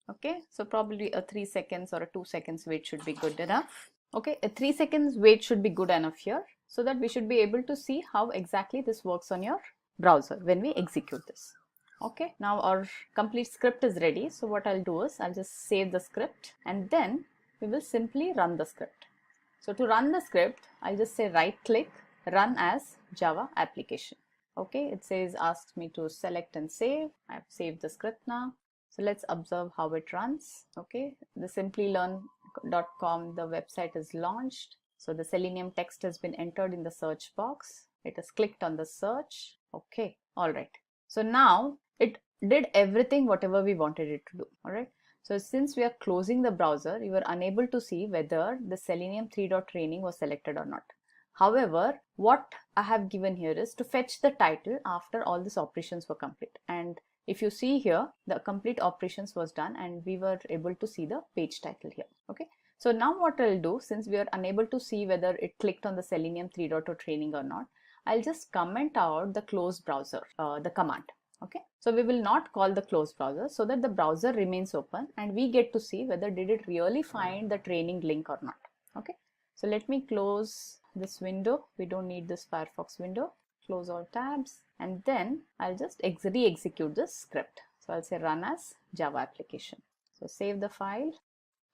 Okay, so probably a 3 seconds or a 2 seconds wait should be good enough. Okay, a 3 seconds wait should be good enough here so that we should be able to see how exactly this works on your browser when we execute this. Okay, now our complete script is ready. So what I'll do is I'll just save the script and then we will simply run the script. So to run the script, I'll just say right click, run as Java application. Okay, it says asks me to select and save. I've saved the script now. So let's observe how it runs. Okay, the Simplilearn.com, the website is launched. So the Selenium text has been entered in the search box. It has clicked on the search. Okay, all right. So now it did everything whatever we wanted it to do. All right. So since we are closing the browser, you were unable to see whether the Selenium 3.0 training was selected or not. However, what I have given here is to fetch the title after all these operations were complete. And if you see here, the complete operations was done and we were able to see the page title here. Okay. So now what I'll do, since we are unable to see whether it clicked on the Selenium 3.0 training or not, I'll just comment out the close browser, the command. Okay. So we will not call the close browser so that the browser remains open and we get to see whether did it really find the training link or not. Okay. So let me close this window. We don't need this Firefox window. Close all tabs and then I'll just re-execute this script. So I'll say run as Java application. So save the file.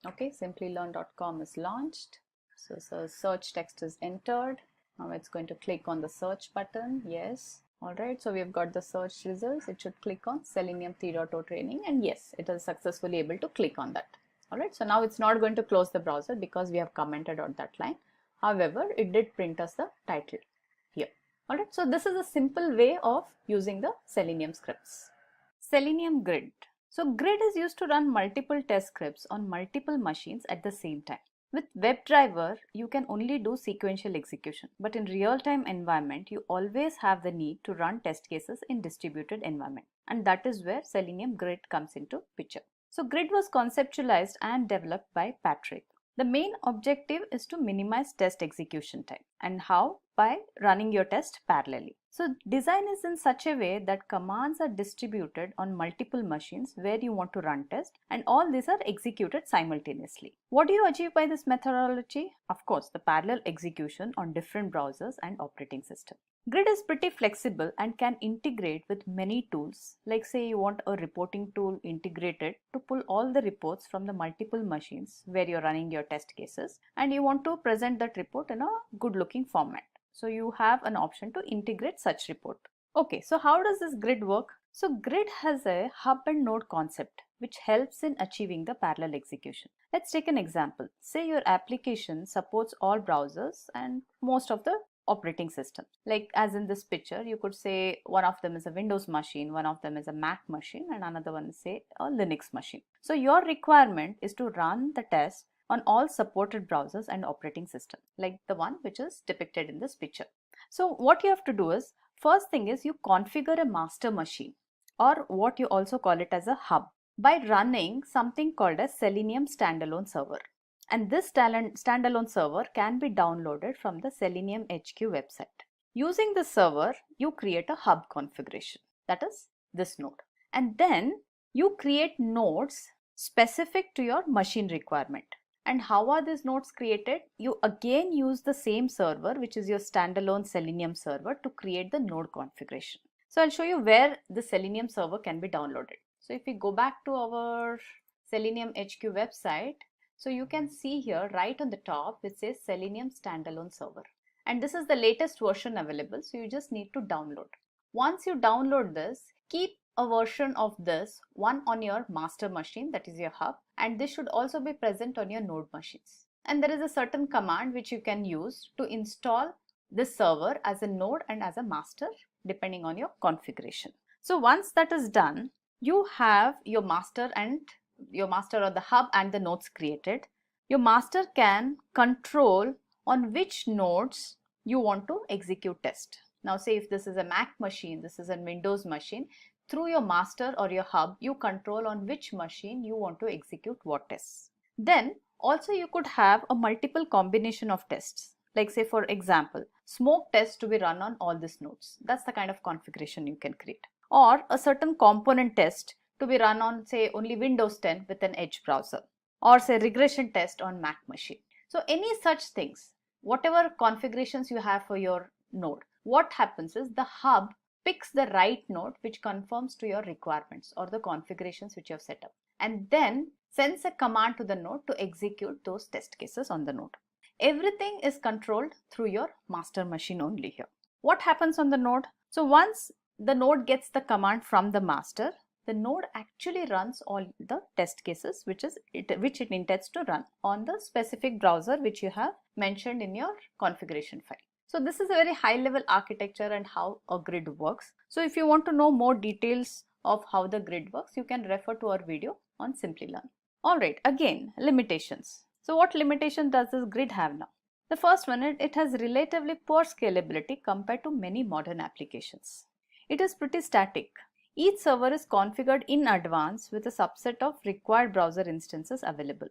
Okay, Simplilearn.com is launched. So search text is entered. Now it's going to click on the search button. Yes. All right. So we've got the search results. It should click on Selenium 3.0 training and yes, it is successfully able to click on that. All right. So now it's not going to close the browser because we have commented on that line. However, it did print us the title here. All right. So this is a simple way of using the Selenium scripts. Selenium Grid. So Grid is used to run multiple test scripts on multiple machines at the same time. With WebDriver, you can only do sequential execution, but in real-time environment, you always have the need to run test cases in distributed environment. And that is where Selenium Grid comes into picture. So Grid was conceptualized and developed by Patrick. The main objective is to minimize test execution time. And how? By running your test parallelly. So design is in such a way that commands are distributed on multiple machines where you want to run test and all these are executed simultaneously. What do you achieve by this methodology? Of course, the parallel execution on different browsers and operating system. Grid is pretty flexible and can integrate with many tools. Like say you want a reporting tool integrated to pull all the reports from the multiple machines where you're running your test cases and you want to present that report in a good looking format. So you have an option to integrate such report. Okay, so how does this grid work? So grid has a hub and node concept which helps in achieving the parallel execution. Let's take an example. Say your application supports all browsers and most of the operating system. Like as in this picture, you could say one of them is a Windows machine, one of them is a Mac machine, and another one is say a Linux machine. So your requirement is to run the test on all supported browsers and operating system, like the one which is depicted in this picture. So what you have to do is, first thing is you configure a master machine, or what you also call it as a hub, by running something called a Selenium standalone server. And this standalone server can be downloaded from the Selenium HQ website. Using this server, you create a hub configuration, that is this node. And then you create nodes specific to your machine requirement. And how are these nodes created? You again use the same server, which is your standalone Selenium server, to create the node configuration. So I'll show you where the Selenium server can be downloaded. So if we go back to our Selenium HQ website, so you can see here right on the top it says Selenium standalone server, and this is the latest version available, so you just need to download. Once you download this, keep a version of this one on your master machine, that is your hub, and this should also be present on your node machines. And there is a certain command which you can use to install this server as a node and as a master depending on your configuration. So once that is done, you have your master or the hub and the nodes created. Your master can control on which nodes you want to execute test. Now say if this is a Mac machine, this is a Windows machine, through your master or your hub, you control on which machine you want to execute what tests. Then also you could have a multiple combination of tests. Like say for example, smoke test to be run on all these nodes. That's the kind of configuration you can create. Or a certain component test to be run on say only Windows 10 with an Edge browser, or say regression test on Mac machine. So any such things, whatever configurations you have for your node, what happens is the hub picks the right node which conforms to your requirements or the configurations which you have set up, and then sends a command to the node to execute those test cases on the node. Everything is controlled through your master machine only here. What happens on the node? So once the node gets the command from the master, the node actually runs all the test cases which it intends to run on the specific browser which you have mentioned in your configuration file. So this is a very high level architecture and how a grid works. So if you want to know more details of how the grid works, you can refer to our video on Simplilearn. Alright, again, limitations. So what limitation does this grid have now? The first one, it has relatively poor scalability compared to many modern applications. It is pretty static. Each server is configured in advance with a subset of required browser instances available.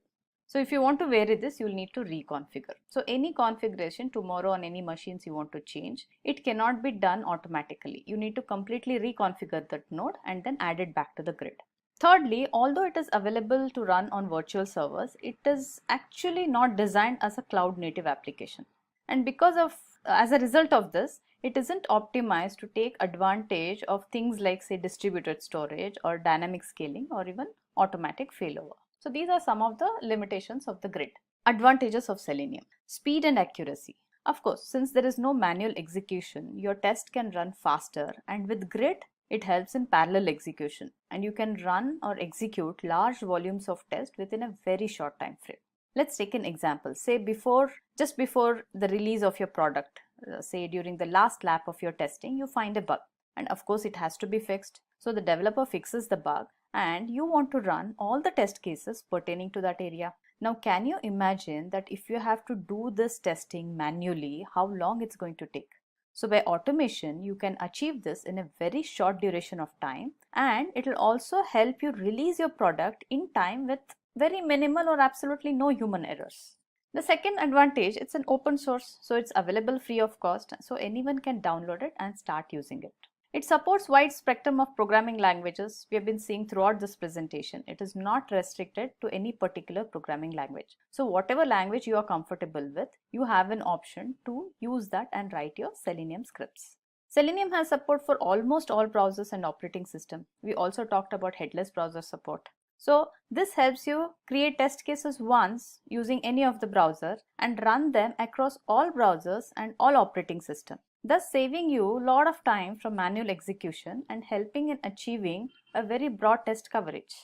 So if you want to vary this, you will need to reconfigure. So any configuration tomorrow on any machines you want to change, it cannot be done automatically. You need to completely reconfigure that node and then add it back to the grid. Thirdly, although it is available to run on virtual servers, it is actually not designed as a cloud native application. And as a result of this, it isn't optimized to take advantage of things like say distributed storage or dynamic scaling or even automatic failover. So these are some of the limitations of the grid. Advantages of Selenium: speed and accuracy. Of course, since there is no manual execution, your test can run faster, and with grid, it helps in parallel execution, and you can run or execute large volumes of tests within a very short time frame. Let's take an example. Say just before the release of your product, say during the last lap of your testing, you find a bug, and of course it has to be fixed. So the developer fixes the bug and you want to run all the test cases pertaining to that area. Now can you imagine that if you have to do this testing manually, how long it's going to take? So by automation, you can achieve this in a very short duration of time, and it will also help you release your product in time with very minimal or absolutely no human errors. The second advantage, it's an open source, so it's available free of cost, so anyone can download it and start using it. It supports wide spectrum of programming languages we have been seeing throughout this presentation. It is not restricted to any particular programming language. So whatever language you are comfortable with, you have an option to use that and write your Selenium scripts. Selenium has support for almost all browsers and operating systems. We also talked about headless browser support. So this helps you create test cases once using any of the browser and run them across all browsers and all operating systems, thus saving you a lot of time from manual execution and helping in achieving a very broad test coverage.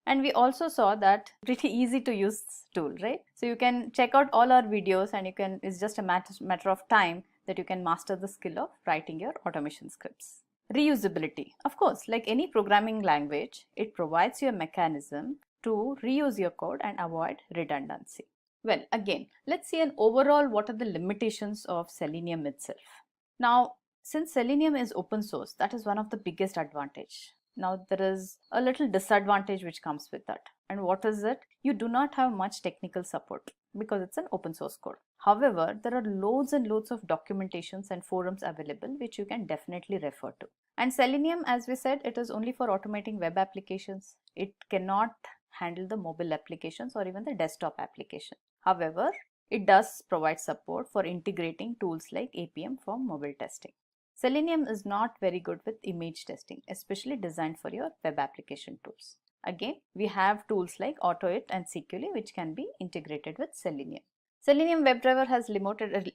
And we also saw that pretty easy to use tool, right? So you can check out all our videos and it's just a matter of time that you can master the skill of writing your automation scripts. Reusability. Of course, like any programming language, it provides you a mechanism to reuse your code and avoid redundancy. Well, again, let's see an overall what are the limitations of Selenium itself. Now, since Selenium is open source, that is one of the biggest advantage. Now, there is a little disadvantage which comes with that. And what is it? You do not have much technical support because it's an open source code. However, there are loads and loads of documentations and forums available which you can definitely refer to. And Selenium, as we said, it is only for automating web applications. It cannot handle the mobile applications or even the desktop application. However, it does provide support for integrating tools like APM for mobile testing. Selenium is not very good with image testing, especially designed for your web application tools. Again, we have tools like AutoIt and Securely which can be integrated with Selenium. Selenium WebDriver has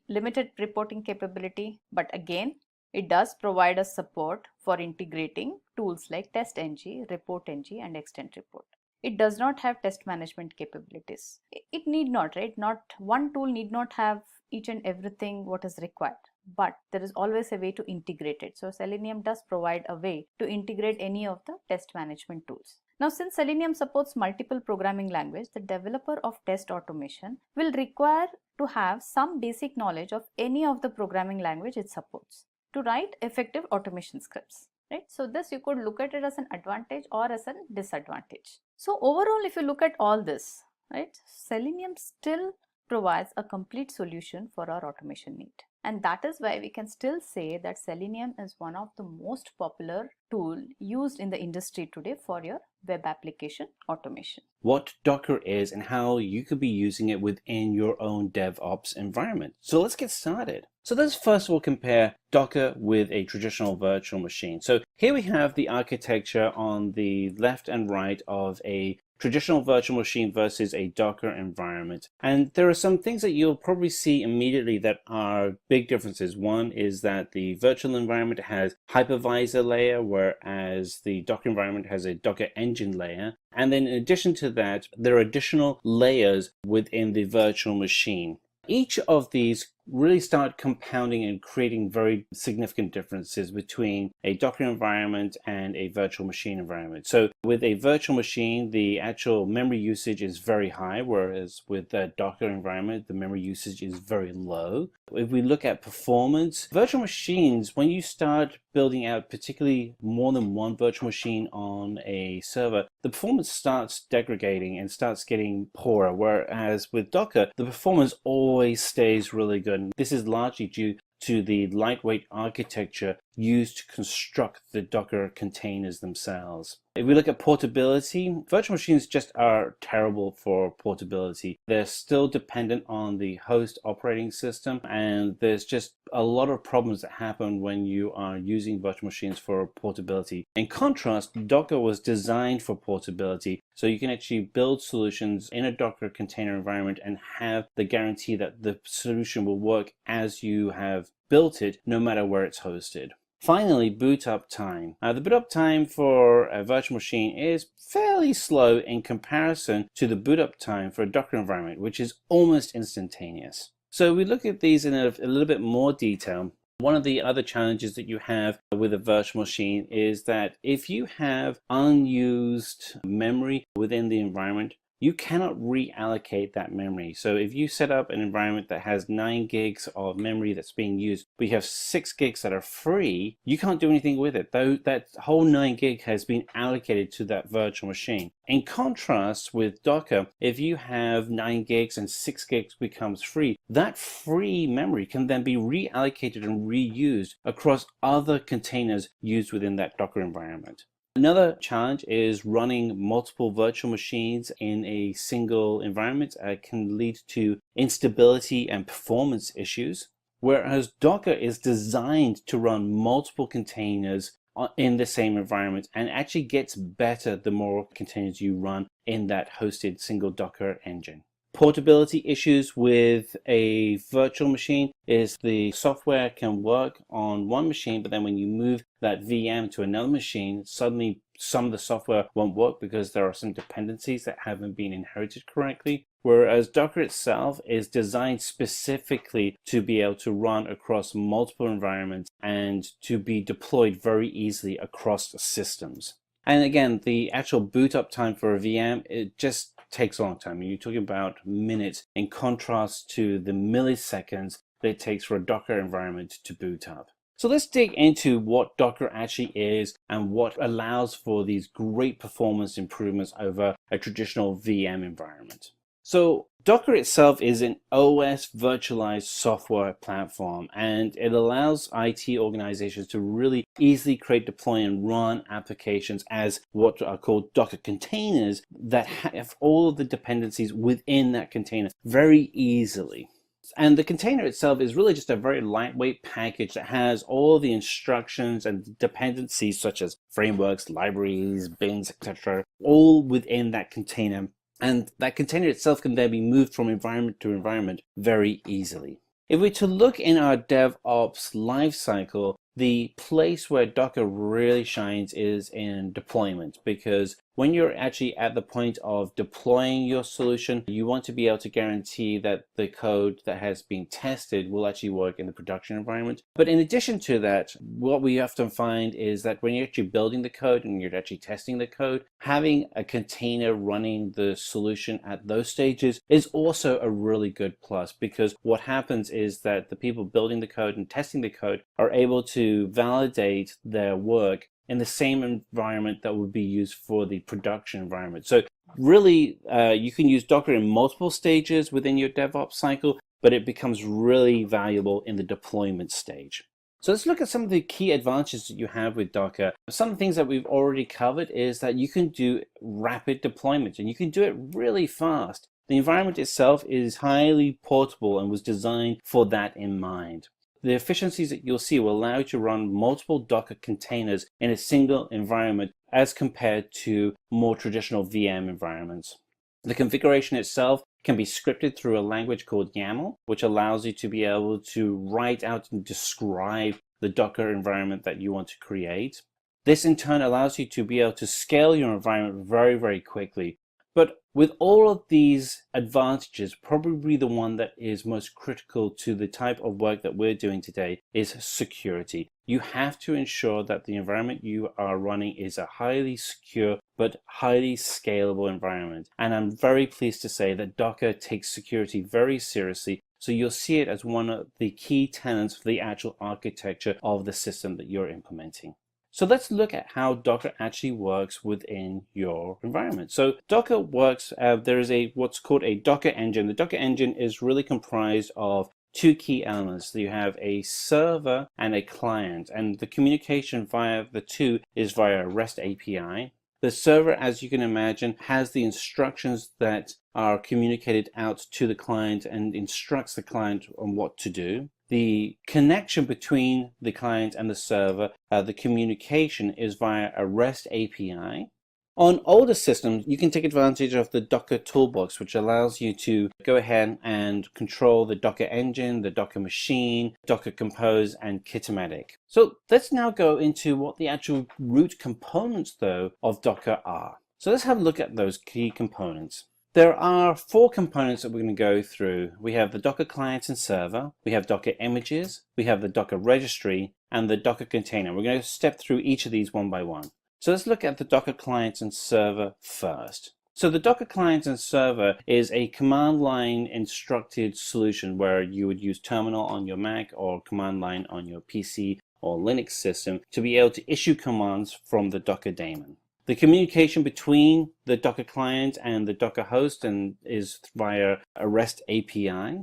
limited reporting capability, but again, it does provide us support for integrating tools like TestNG, ReportNG and Extend Report. It does not have test management capabilities. It need not, right? Not one tool need not have each and everything what is required, but there is always a way to integrate it. So Selenium does provide a way to integrate any of the test management tools. Now, since Selenium supports multiple programming languages, the developer of test automation will require to have some basic knowledge of any of the programming language it supports to write effective automation scripts, right? So this you could look at it as an advantage or as a disadvantage. So overall, if you look at all this, right, Selenium still provides a complete solution for our automation need. And that is why we can still say that Selenium is one of the most popular tool used in the industry today for your web application automation. What Docker is and how you could be using it within your own DevOps environment. So let's get started. So let's first of all compare Docker with a traditional virtual machine. So here we have the architecture on the left and right of a traditional virtual machine versus a Docker environment. And there are some things that you'll probably see immediately that are big differences. One is that the virtual environment has hypervisor layer, whereas the Docker environment has a Docker engine layer. And then in addition to that, there are additional layers within the virtual machine. Each of these really start compounding and creating very significant differences between a Docker environment and a virtual machine environment. So with a virtual machine, the actual memory usage is very high, whereas with the Docker environment, the memory usage is very low. If we look at performance, virtual machines, when you start building out particularly more than one virtual machine on a server, the performance starts degrading and starts getting poorer, whereas with Docker, the performance always stays really good. This is largely due to the lightweight architecture used to construct the Docker containers themselves. If we look at portability, virtual machines just are terrible for portability. They're still dependent on the host operating system, and there's just a lot of problems that happen when you are using virtual machines for portability. In contrast, Docker was designed for portability, so you can actually build solutions in a Docker container environment and have the guarantee that the solution will work as you have built it, no matter where it's hosted. Finally, boot up time. The boot up time for a virtual machine is fairly slow in comparison to the boot up time for a Docker environment, which is almost instantaneous. So we look at these in a little bit more detail. One of the other challenges that you have with a virtual machine is that if you have unused memory within the environment, you cannot reallocate that memory. So if you set up an environment that has 9 gigs of memory that's being used, but you have 6 gigs that are free, you can't do anything with it. Though that whole 9 gig has been allocated to that virtual machine. In contrast with Docker, if you have 9 gigs and 6 gigs becomes free, that free memory can then be reallocated and reused across other containers used within that Docker environment. Another challenge is running multiple virtual machines in a single environment can lead to instability and performance issues, whereas Docker is designed to run multiple containers in the same environment, and actually gets better the more containers you run in that hosted single Docker engine. Portability issues with a virtual machine is the software can work on one machine, but then when you move that VM to another machine, suddenly some of the software won't work because there are some dependencies that haven't been inherited correctly. Whereas Docker itself is designed specifically to be able to run across multiple environments and to be deployed very easily across systems. And again, the actual boot up time for a VM, it just takes a long time. You're talking about minutes in contrast to the milliseconds that it takes for a Docker environment to boot up. So let's dig into what Docker actually is and what allows for these great performance improvements over a traditional VM environment. So Docker itself is an OS virtualized software platform, and it allows IT organizations to really easily create, deploy, and run applications as what are called Docker containers that have all of the dependencies within that container very easily. And the container itself is really just a very lightweight package that has all the instructions and dependencies such as frameworks, libraries, bins, etc., all within that container. And that container itself can then be moved from environment to environment very easily. If we to look in our DevOps lifecycle, the place where Docker really shines is in deployment, because when you're actually at the point of deploying your solution, you want to be able to guarantee that the code that has been tested will actually work in the production environment. But in addition to that, what we often find is that when you're actually building the code and you're actually testing the code, having a container running the solution at those stages is also a really good plus, because what happens is that the people building the code and testing the code are able to validate their work in the same environment that would be used for the production environment. So really, you can use Docker in multiple stages within your DevOps cycle, but it becomes really valuable in the deployment stage. So let's look at some of the key advantages that you have with Docker. Some of the things that we've already covered is that you can do rapid deployment, and you can do it really fast. The environment itself is highly portable and was designed for that in mind. The efficiencies that you'll see will allow you to run multiple Docker containers in a single environment as compared to more traditional VM environments. The configuration itself can be scripted through a language called YAML, which allows you to be able to write out and describe the Docker environment that you want to create. This in turn allows you to be able to scale your environment very, very quickly. But with all of these advantages, probably the one that is most critical to the type of work that we're doing today is security. You have to ensure that the environment you are running is a highly secure but highly scalable environment. And I'm very pleased to say that Docker takes security very seriously. So you'll see it as one of the key tenets for the actual architecture of the system that you're implementing. So let's look at how Docker actually works within your environment. So Docker works, there is what's called a Docker engine. The Docker engine is really comprised of two key elements. You have a server and a client, and the communication via the two is via REST API. The server, as you can imagine, has the instructions that are communicated out to the client and instructs the client on what to do. The connection between the client and the server, the communication, is via a REST API. On older systems, you can take advantage of the Docker toolbox, which allows you to go ahead and control the Docker engine, the Docker machine, Docker Compose, and Kitematic. So let's now go into what the actual root components, though, of Docker are. So let's have a look at those key components. There are four components that we're going to go through. We have the Docker client and server, we have Docker images, we have the Docker registry, and the Docker container. We're going to step through each of these one by one. So let's look at the Docker client and server first. So the Docker client and server is a command line instructed solution where you would use terminal on your Mac or command line on your PC or Linux system to be able to issue commands from the Docker daemon. The communication between the Docker client and the Docker host is via a REST API.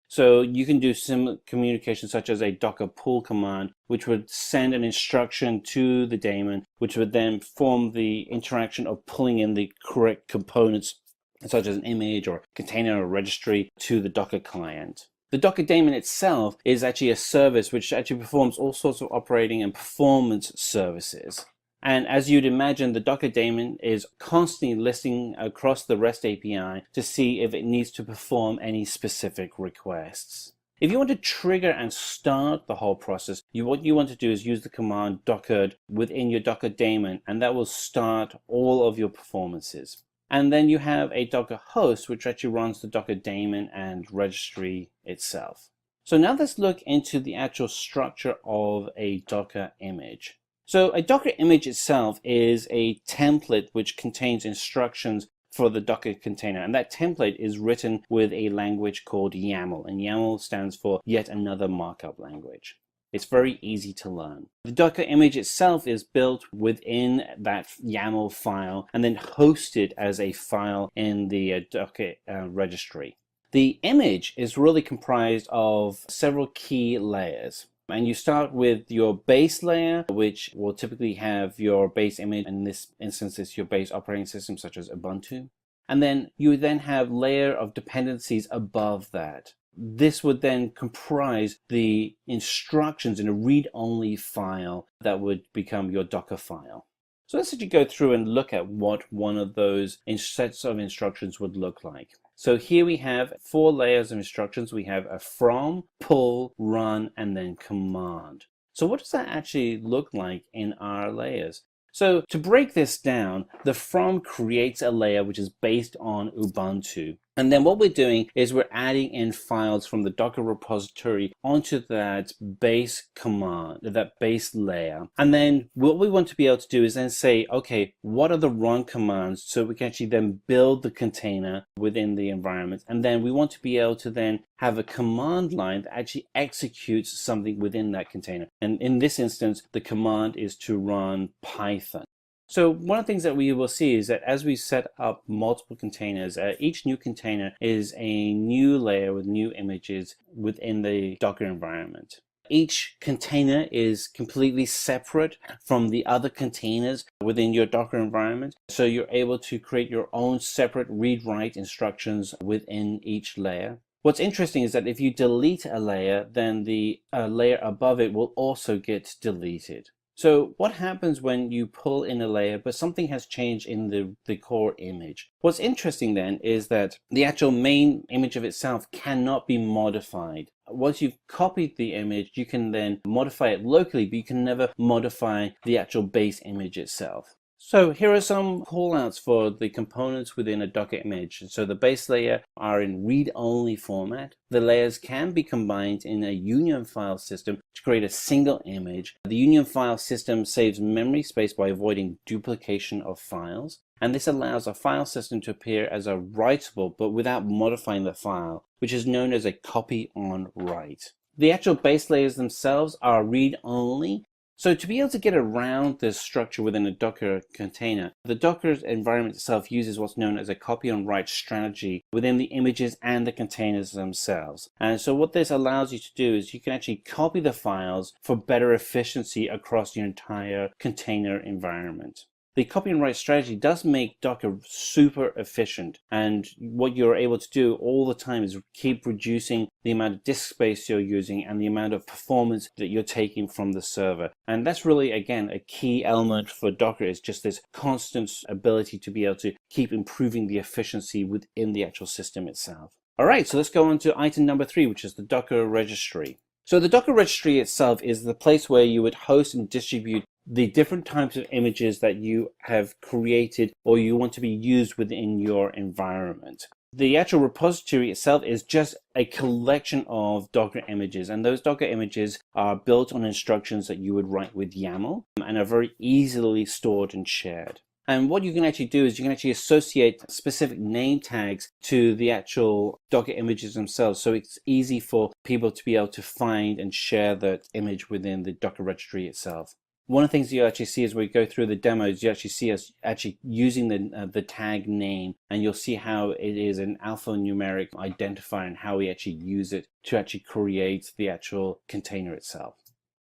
So you can do similar communication such as a Docker pull command, which would send an instruction to the daemon, which would then form the interaction of pulling in the correct components, such as an image or container or registry, to the Docker client. The Docker daemon itself is actually a service which actually performs all sorts of operating and performance services. And as you'd imagine, the Docker daemon is constantly listening across the REST API to see if it needs to perform any specific requests. If you want to trigger and start the whole process, what you want to do is use the command docker within your Docker daemon, and that will start all of your performances. And then you have a Docker host, which actually runs the Docker daemon and registry itself. So now let's look into the actual structure of a Docker image. So a Docker image itself is a template which contains instructions for the Docker container, and that template is written with a language called YAML, and YAML stands for yet another markup language. It's very easy to learn. The Docker image itself is built within that YAML file and then hosted as a file in the Docker registry. The image is really comprised of several key layers. And you start with your base layer, which will typically have your base image. In this instance, it's your base operating system, such as Ubuntu. And then you then have layer of dependencies above that. This would then comprise the instructions in a read-only file that would become your Docker file. So let's actually go through and look at what one of those sets of instructions would look like. So here we have 4 layers of instructions. We have a from, pull, run, and then command. So what does that actually look like in our layers? So to break this down, the from creates a layer which is based on Ubuntu. And then what we're doing is we're adding in files from the Docker repository onto that base command, that base layer. And then what we want to be able to do is then say, okay, what are the run commands so we can actually then build the container within the environment. And then we want to be able to then have a command line that actually executes something within that container. And in this instance, the command is to run Python. So one of the things that we will see is that as we set up multiple containers, each new container is a new layer with new images within the Docker environment. Each container is completely separate from the other containers within your Docker environment. So you're able to create your own separate read-write instructions within each layer. What's interesting is that if you delete a layer, then the layer above it will also get deleted. So what happens when you pull in a layer, but something has changed in the core image? What's interesting then is that the actual main image of itself cannot be modified. Once you've copied the image, you can then modify it locally, but you can never modify the actual base image itself. So here are some callouts for the components within a Docker image. So the base layer are in read-only format. The layers can be combined in a union file system to create a single image. The union file system saves memory space by avoiding duplication of files. And this allows a file system to appear as a writable, but without modifying the file, which is known as a copy on write. The actual base layers themselves are read-only. So to be able to get around this structure within a Docker container, the Docker environment itself uses what's known as a copy on write strategy within the images and the containers themselves. And so what this allows you to do is you can actually copy the files for better efficiency across your entire container environment. The copy and write strategy does make Docker super efficient, and what you're able to do all the time is keep reducing the amount of disk space you're using and the amount of performance that you're taking from the server. And that's really, again, a key element for Docker, is just this constant ability to be able to keep improving the efficiency within the actual system itself. All right, so let's go on to item number 3, which is the Docker registry. So the Docker registry itself is the place where you would host and distribute the different types of images that you have created or you want to be used within your environment. The actual repository itself is just a collection of Docker images, and those Docker images are built on instructions that you would write with YAML and are very easily stored and shared. And what you can actually do is you can actually associate specific name tags to the actual Docker images themselves, so it's easy for people to be able to find and share that image within the Docker registry itself. One of the things you actually see as we go through the demos, you actually see us actually using the tag name, and you'll see how it is an alphanumeric identifier and how we actually use it to actually create the actual container itself.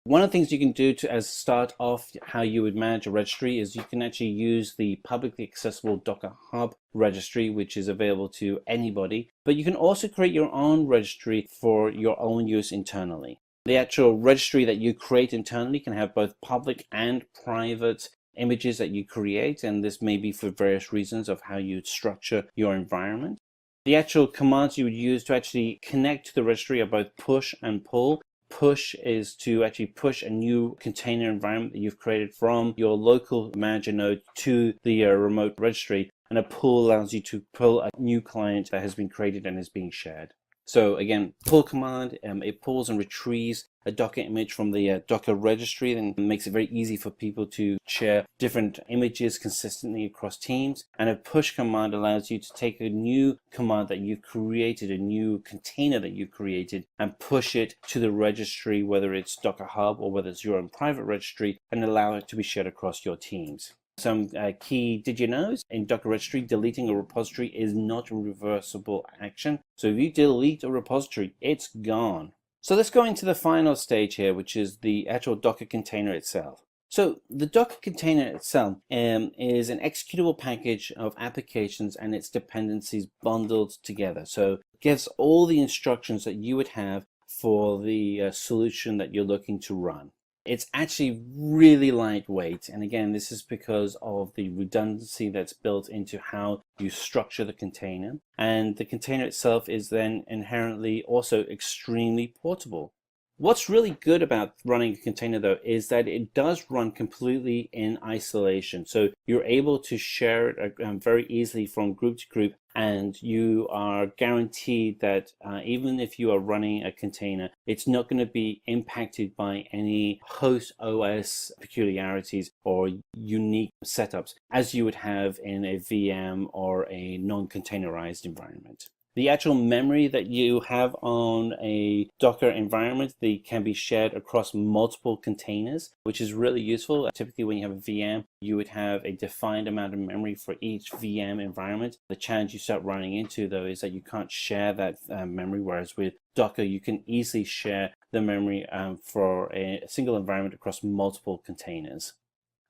One of the things you can do to as start off how you would manage a registry is you can actually use the publicly accessible Docker Hub registry, which is available to anybody, but you can also create your own registry for your own use internally. The actual registry that you create internally can have both public and private images that you create, and this may be for various reasons of how you structure your environment. The actual commands you would use to actually connect to the registry are both push and pull. Push is to actually push a new container environment that you've created from your local manager node to the remote registry, and a pull allows you to pull a new client that has been created and is being shared. So again, pull command, it pulls and retrieves a Docker image from the Docker registry and makes it very easy for people to share different images consistently across teams. And a push command allows you to take a new command that you've created, a new container that you've created, and push it to the registry, whether it's Docker Hub or whether it's your own private registry, and allow it to be shared across your teams. Some key did you knows in Docker registry, deleting a repository is not a reversible action. So if you delete a repository, it's gone. So let's go into the final stage here, which is the actual Docker container itself. So the Docker container itself is an executable package of applications and its dependencies bundled together. So it gives all the instructions that you would have for the solution that you're looking to run. It's actually really lightweight, and again, this is because of the redundancy that's built into how you structure the container, and the container itself is then inherently also extremely portable. What's really good about running a container though is that it does run completely in isolation, so you're able to share it very easily from group to group, and you are guaranteed that even if you are running a container, it's not going to be impacted by any host OS peculiarities or unique setups as you would have in a VM or a non-containerized environment. The actual memory that you have on a Docker environment, they can be shared across multiple containers, which is really useful. Typically, when you have a VM, you would have a defined amount of memory for each VM environment. The challenge you start running into, though, is that you can't share that memory, whereas with Docker, you can easily share the memory for a single environment across multiple containers.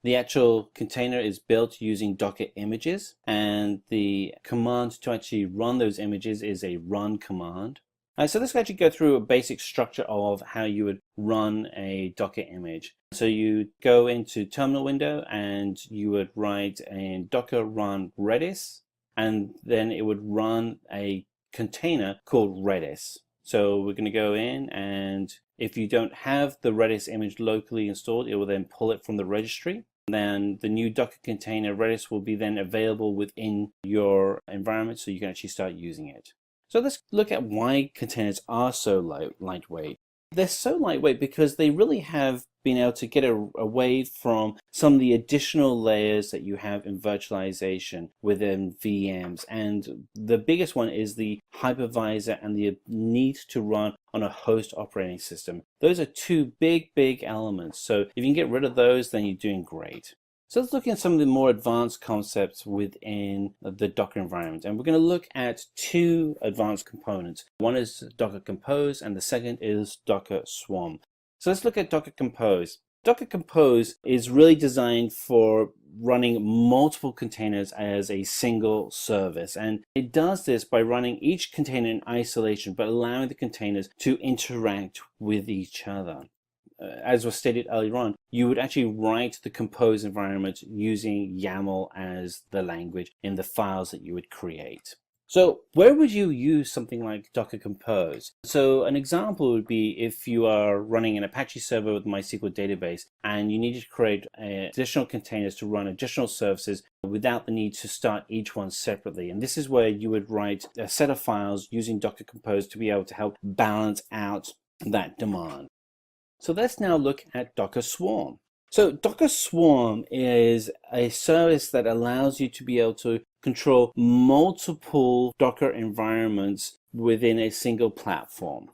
The actual container is built using Docker images, and the command to actually run those images is a run command. So let's actually go through a basic structure of how you would run a Docker image. So you go into terminal window and you would write in Docker run Redis, and then it would run a container called Redis. So we're going to go in, and if you don't have the Redis image locally installed, it will then pull it from the registry. Then the new Docker container Redis will be then available within your environment, so you can actually start using it. So let's look at why containers are so lightweight. They're so lightweight because they really have been able to get away from some of the additional layers that you have in virtualization within VMs. And the biggest one is the hypervisor and the need to run on a host operating system. Those are two big elements. So if you can get rid of those, then you're doing great. So let's look at some of the more advanced concepts within the Docker environment. And we're going to look at two advanced components. One is Docker Compose, and the second is Docker Swarm. So let's look at Docker Compose. Docker Compose is really designed for running multiple containers as a single service. And it does this by running each container in isolation, but allowing the containers to interact with each other. As was stated earlier on, you would actually write the Compose environment using YAML as the language in the files that you would create. So where would you use something like Docker Compose? So an example would be if you are running an Apache server with MySQL database and you need to create additional containers to run additional services without the need to start each one separately. And this is where you would write a set of files using Docker Compose to be able to help balance out that demand. So let's now look at Docker Swarm. So Docker Swarm is a service that allows you to be able to control multiple Docker environments within a single platform.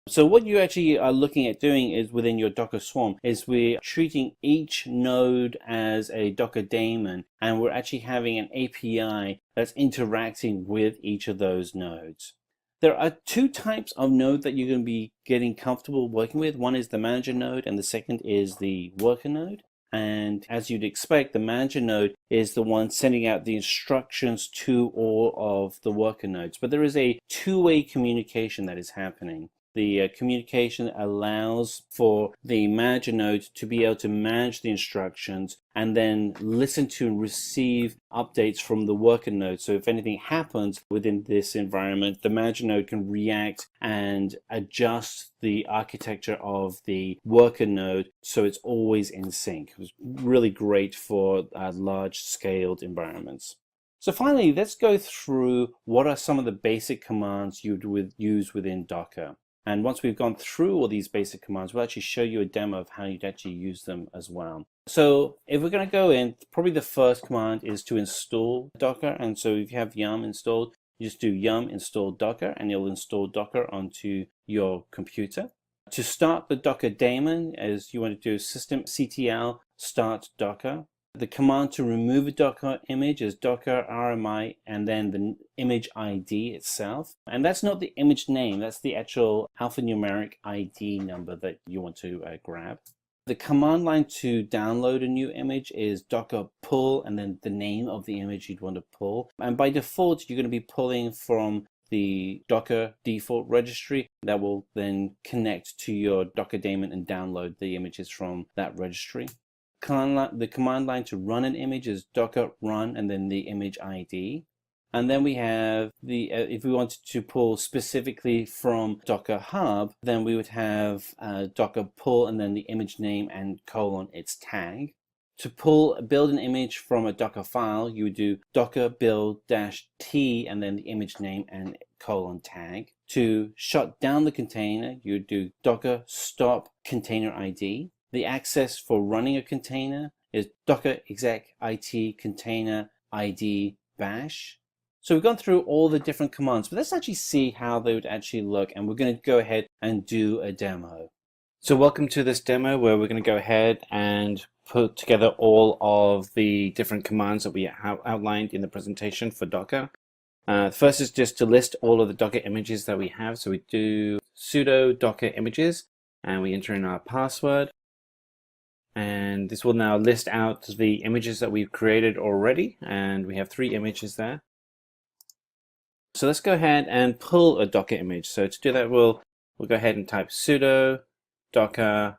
So what you actually are looking at doing is within your Docker Swarm is we're treating each node as a Docker daemon, and we're actually having an API that's interacting with each of those nodes. There are two types of node that you're going to be getting comfortable working with. One is the manager node and the second is the worker node. And as you'd expect, the manager node is the one sending out the instructions to all of the worker nodes. But there is a two-way communication that is happening. The communication allows for the manager node to be able to manage the instructions and then listen to and receive updates from the worker node. So if anything happens within this environment, the manager node can react and adjust the architecture of the worker node so it's always in sync. It was really great for large scaled environments. So finally, let's go through what are some of the basic commands you'd use within Docker. And once we've gone through all these basic commands, we'll actually show you a demo of how you'd actually use them as well. So if we're going to go in, probably the first command is to install Docker. And so if you have yum installed, you just do yum install Docker and you'll install Docker onto your computer. To start the Docker daemon, as you want to do systemctl start Docker. The command to remove a Docker image is docker rmi and then the image ID itself. And that's not the image name, that's the actual alphanumeric ID number that you want to grab. The command line to download a new image is docker pull and then the name of the image you'd want to pull. And by default, you're going to be pulling from the Docker default registry that will then connect to your Docker daemon and download the images from that registry. The command line to run an image is docker run and then the image ID. And then we have the, if we wanted to pull specifically from Docker Hub, then we would have docker pull and then the image name and colon its tag. To build an image from a Docker file, you would do docker build -t and then the image name and colon tag. To shut down the container, you would do docker stop container ID. The access for running a container is docker exec it container ID bash. So we've gone through all the different commands, but let's actually see how they would actually look, and we're going to go ahead and do a demo. So welcome to this demo where we're going to go ahead and put together all of the different commands that we have outlined in the presentation for Docker. First is just to list all of the Docker images that we have. So we do sudo docker images and we enter in our password. And this will now list out the images that we've created already. And we have 3 images there. So let's go ahead and pull a Docker image. So to do that, we'll go ahead and type sudo docker.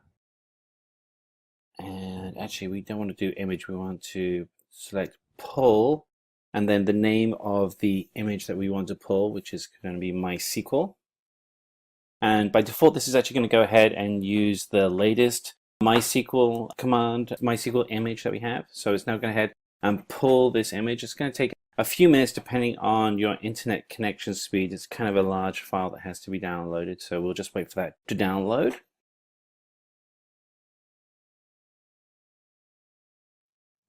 And actually, we don't want to do image. We want to select pull. And then the name of the image that we want to pull, which is going to be MySQL. And by default, this is actually going to go ahead and use the latest MySQL command, MySQL image that we have. So it's now going to go ahead and pull this image. It's going to take a few minutes depending on your internet connection speed. It's kind of a large file that has to be downloaded. So we'll just wait for that to download.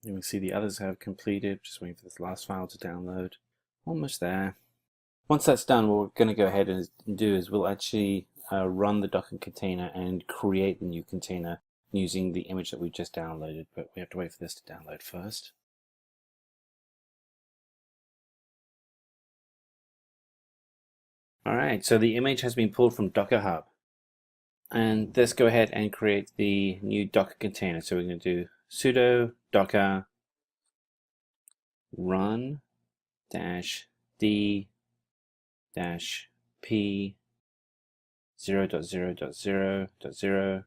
You can see the others have completed. Just waiting for this last file to download. Almost there. Once that's done, what we're going to go ahead and do is we'll actually run the Docker container and create the new container using the image that we just downloaded, but we have to wait for this to download first. Alright, so the image has been pulled from Docker Hub. And let's go ahead and create the new Docker container. So we're going to do sudo docker run -d -p 0.0.0.0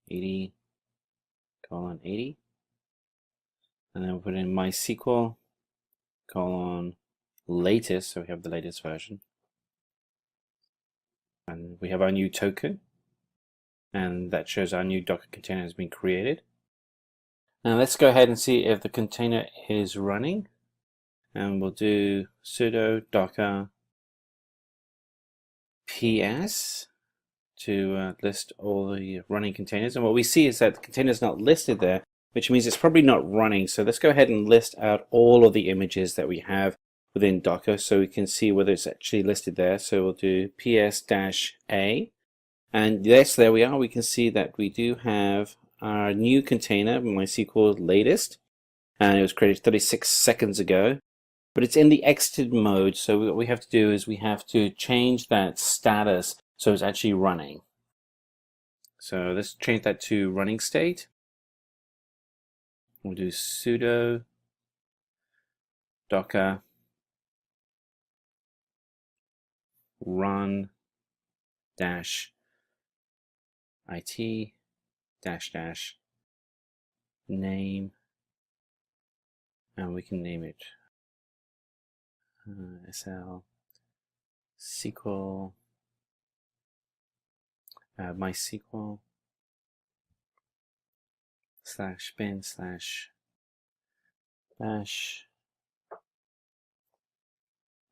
:80 :80, and then we'll put in MySQL latest, so we have the latest version, and we have our new token, and that shows our new Docker container has been created. Now let's go ahead and see if the container is running, and we'll do sudo docker ps to list all the running containers. And what we see is that the container is not listed there, which means it's probably not running. So let's go ahead and list out all of the images that we have within Docker so we can see whether it's actually listed there. So we'll do ps-a, and yes, there we are. We can see that we do have our new container, MySQL latest, and it was created 36 seconds ago. but it's in the exited mode. So what we have to do is we have to change that status so it's actually running. So let's change that to running state. We'll do sudo docker run dash it dash dash name, and we can name it SL SQL MySQL /bin /bash,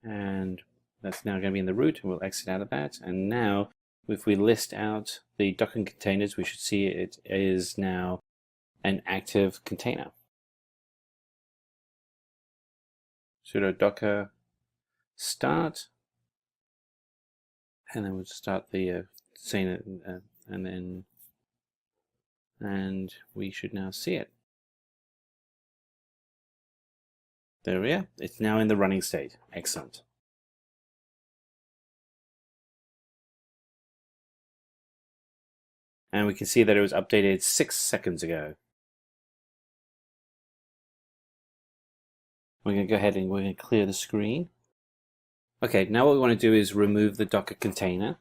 and that's now going to be in the root, and we'll exit out of that. And now if we list out the Docker containers, we should see it is now an active container. Sudo docker start, and then we'll start the saying it, and we should now see it. There we are. It's now in the running state. Excellent. And we can see that it was updated 6 seconds ago. We're going to go ahead and we're going to clear the screen. Okay, now what we want to do is remove the Docker container.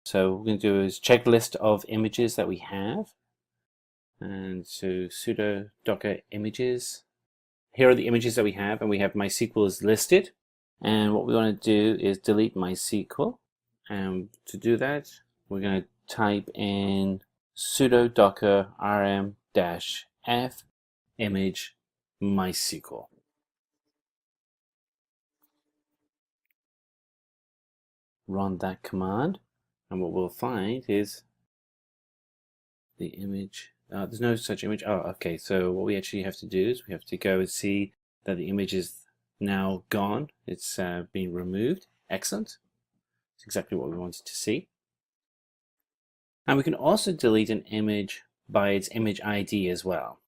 So what we're going to do is check list of images that we have. And so sudo docker images. Here are the images that we have, and we have MySQL is listed. And what we want to do is delete MySQL. And to do that, we're going to type in sudo docker rm-f image MySQL. Run that command, and what we'll find is the image. There's no such image. Oh, okay. So what we actually have to do is we have to go and see that the image is now gone. It's been removed. Excellent. It's exactly what we wanted to see. And we can also delete an image by its image ID as well.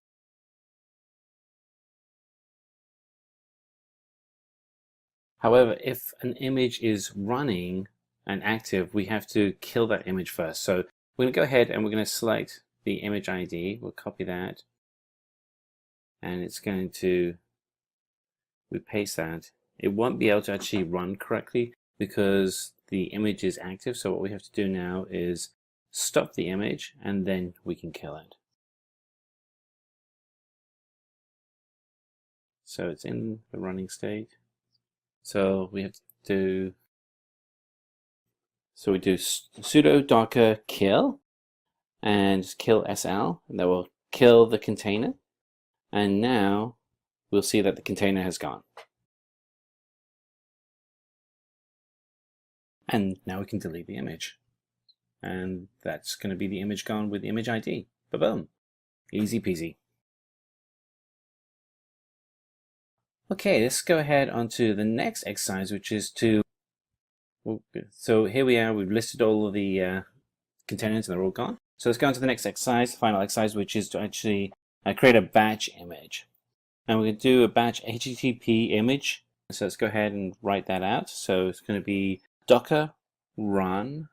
However, if an image is running and active, we have to kill that image first. So we're going to go ahead and we're going to select the image ID. We'll copy that, and it's going to, we paste that. It won't be able to actually run correctly because the image is active. So what we have to do now is stop the image, and then we can kill it. So it's in the running state. So we have to do, so we do sudo docker kill and kill SL, and that will kill the container. And now we'll see that the container has gone. And now we can delete the image. And that's going to be the image gone with the image ID. Ba-boom. Easy peasy. Okay, let's go ahead onto the next exercise, which is to, so here we are, we've listed all of the containers and they're all gone. So let's go on to the next exercise, the final exercise, which is to actually create a batch image. And we're going to do a batch HTTP image. So let's go ahead and write that out. So it's going to be docker run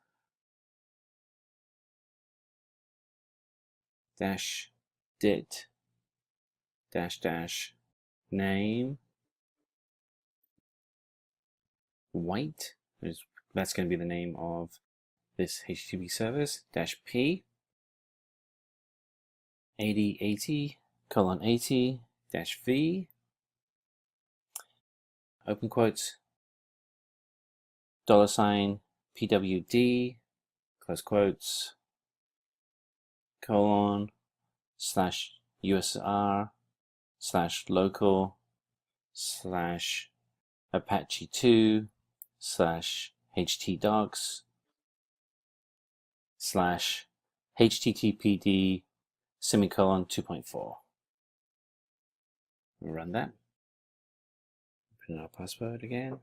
-dit -name white, that's going to be the name of this HTTP service, -p 8080:80-v open quotes $pwd close quotes $/apache2/apache-docs/httpd:2.4. We'll run that. Put in our password again.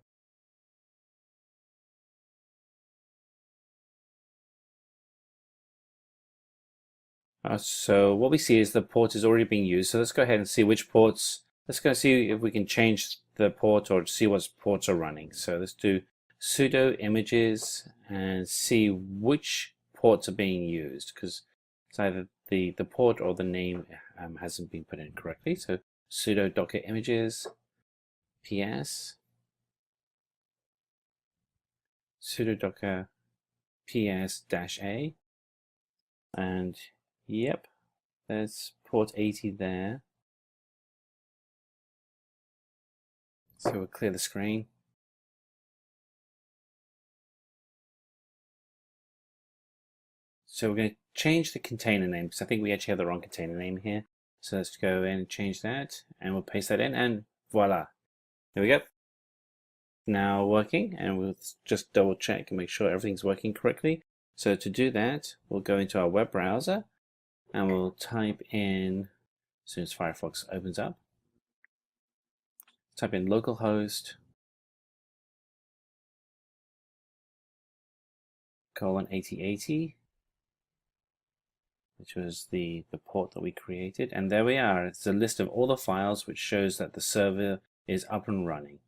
So what we see is the port is already being used. So let's go ahead and see which ports. Let's go see if we can change the port or see what ports are running. So let's do sudo images and see which ports are being used, because it's either the port or the name hasn't been put in correctly. So sudo docker images ps sudo docker ps-a, and yep, there's port 80 there. So we'll clear the screen. So we're going to change the container name, because I think we actually have the wrong container name here. So let's go in and change that, and we'll paste that in, and voila. There we go. Now working, and we'll just double check and make sure everything's working correctly. So to do that, we'll go into our web browser, and we'll type in, as soon as Firefox opens up, type in localhost :8080, which was the port that we created. And there we are. It's a list of all the files which shows that the server is up and running.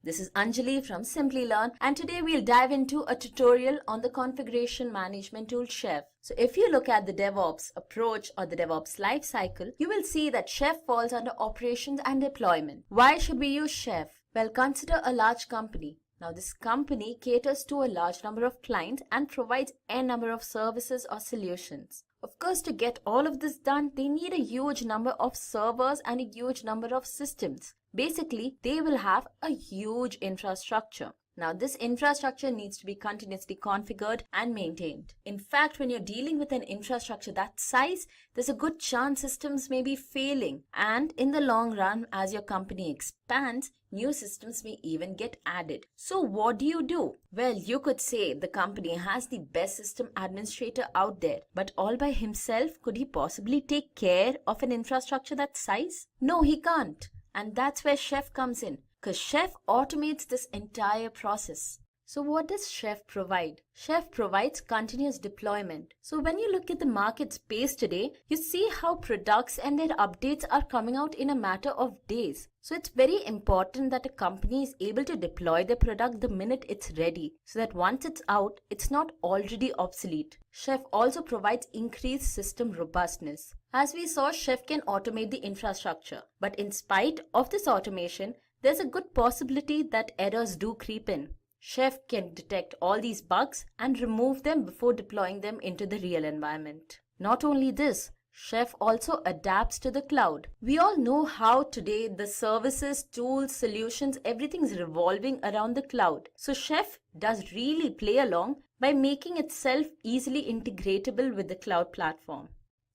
This is Anjali from Simplilearn, and today we'll dive into a tutorial on the configuration management tool Chef. So if you look at the DevOps approach or the DevOps lifecycle, you will see that Chef falls under operations and deployment. Why should we use Chef? Well, consider a large company. Now this company caters to a large number of clients and provides n number of services or solutions. Of course, to get all of this done, they need a huge number of servers and a huge number of systems. Basically, they will have a huge infrastructure. Now, this infrastructure needs to be continuously configured and maintained. In fact, when you're dealing with an infrastructure that size, there's a good chance systems may be failing. And in the long run, as your company expands, new systems may even get added. So what do? Well, you could say the company has the best system administrator out there, but all by himself, could he possibly take care of an infrastructure that size? No, he can't. And that's where Chef comes in, because Chef automates this entire process. So what does Chef provide? Chef provides continuous deployment. So when you look at the market space today, you see how products and their updates are coming out in a matter of days. So it's very important that a company is able to deploy their product the minute it's ready, so that once it's out, it's not already obsolete. Chef also provides increased system robustness. As we saw, Chef can automate the infrastructure. But in spite of this automation, there's a good possibility that errors do creep in. Chef can detect all these bugs and remove them before deploying them into the real environment. Not only this, Chef also adapts to the cloud. We all know how today the services, tools, solutions, everything's revolving around the cloud. So Chef does really play along by making itself easily integratable with the cloud platform.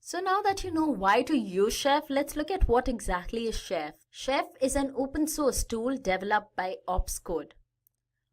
So now that you know why to use Chef, let's look at what exactly is Chef. Chef is an open source tool developed by OpsCode.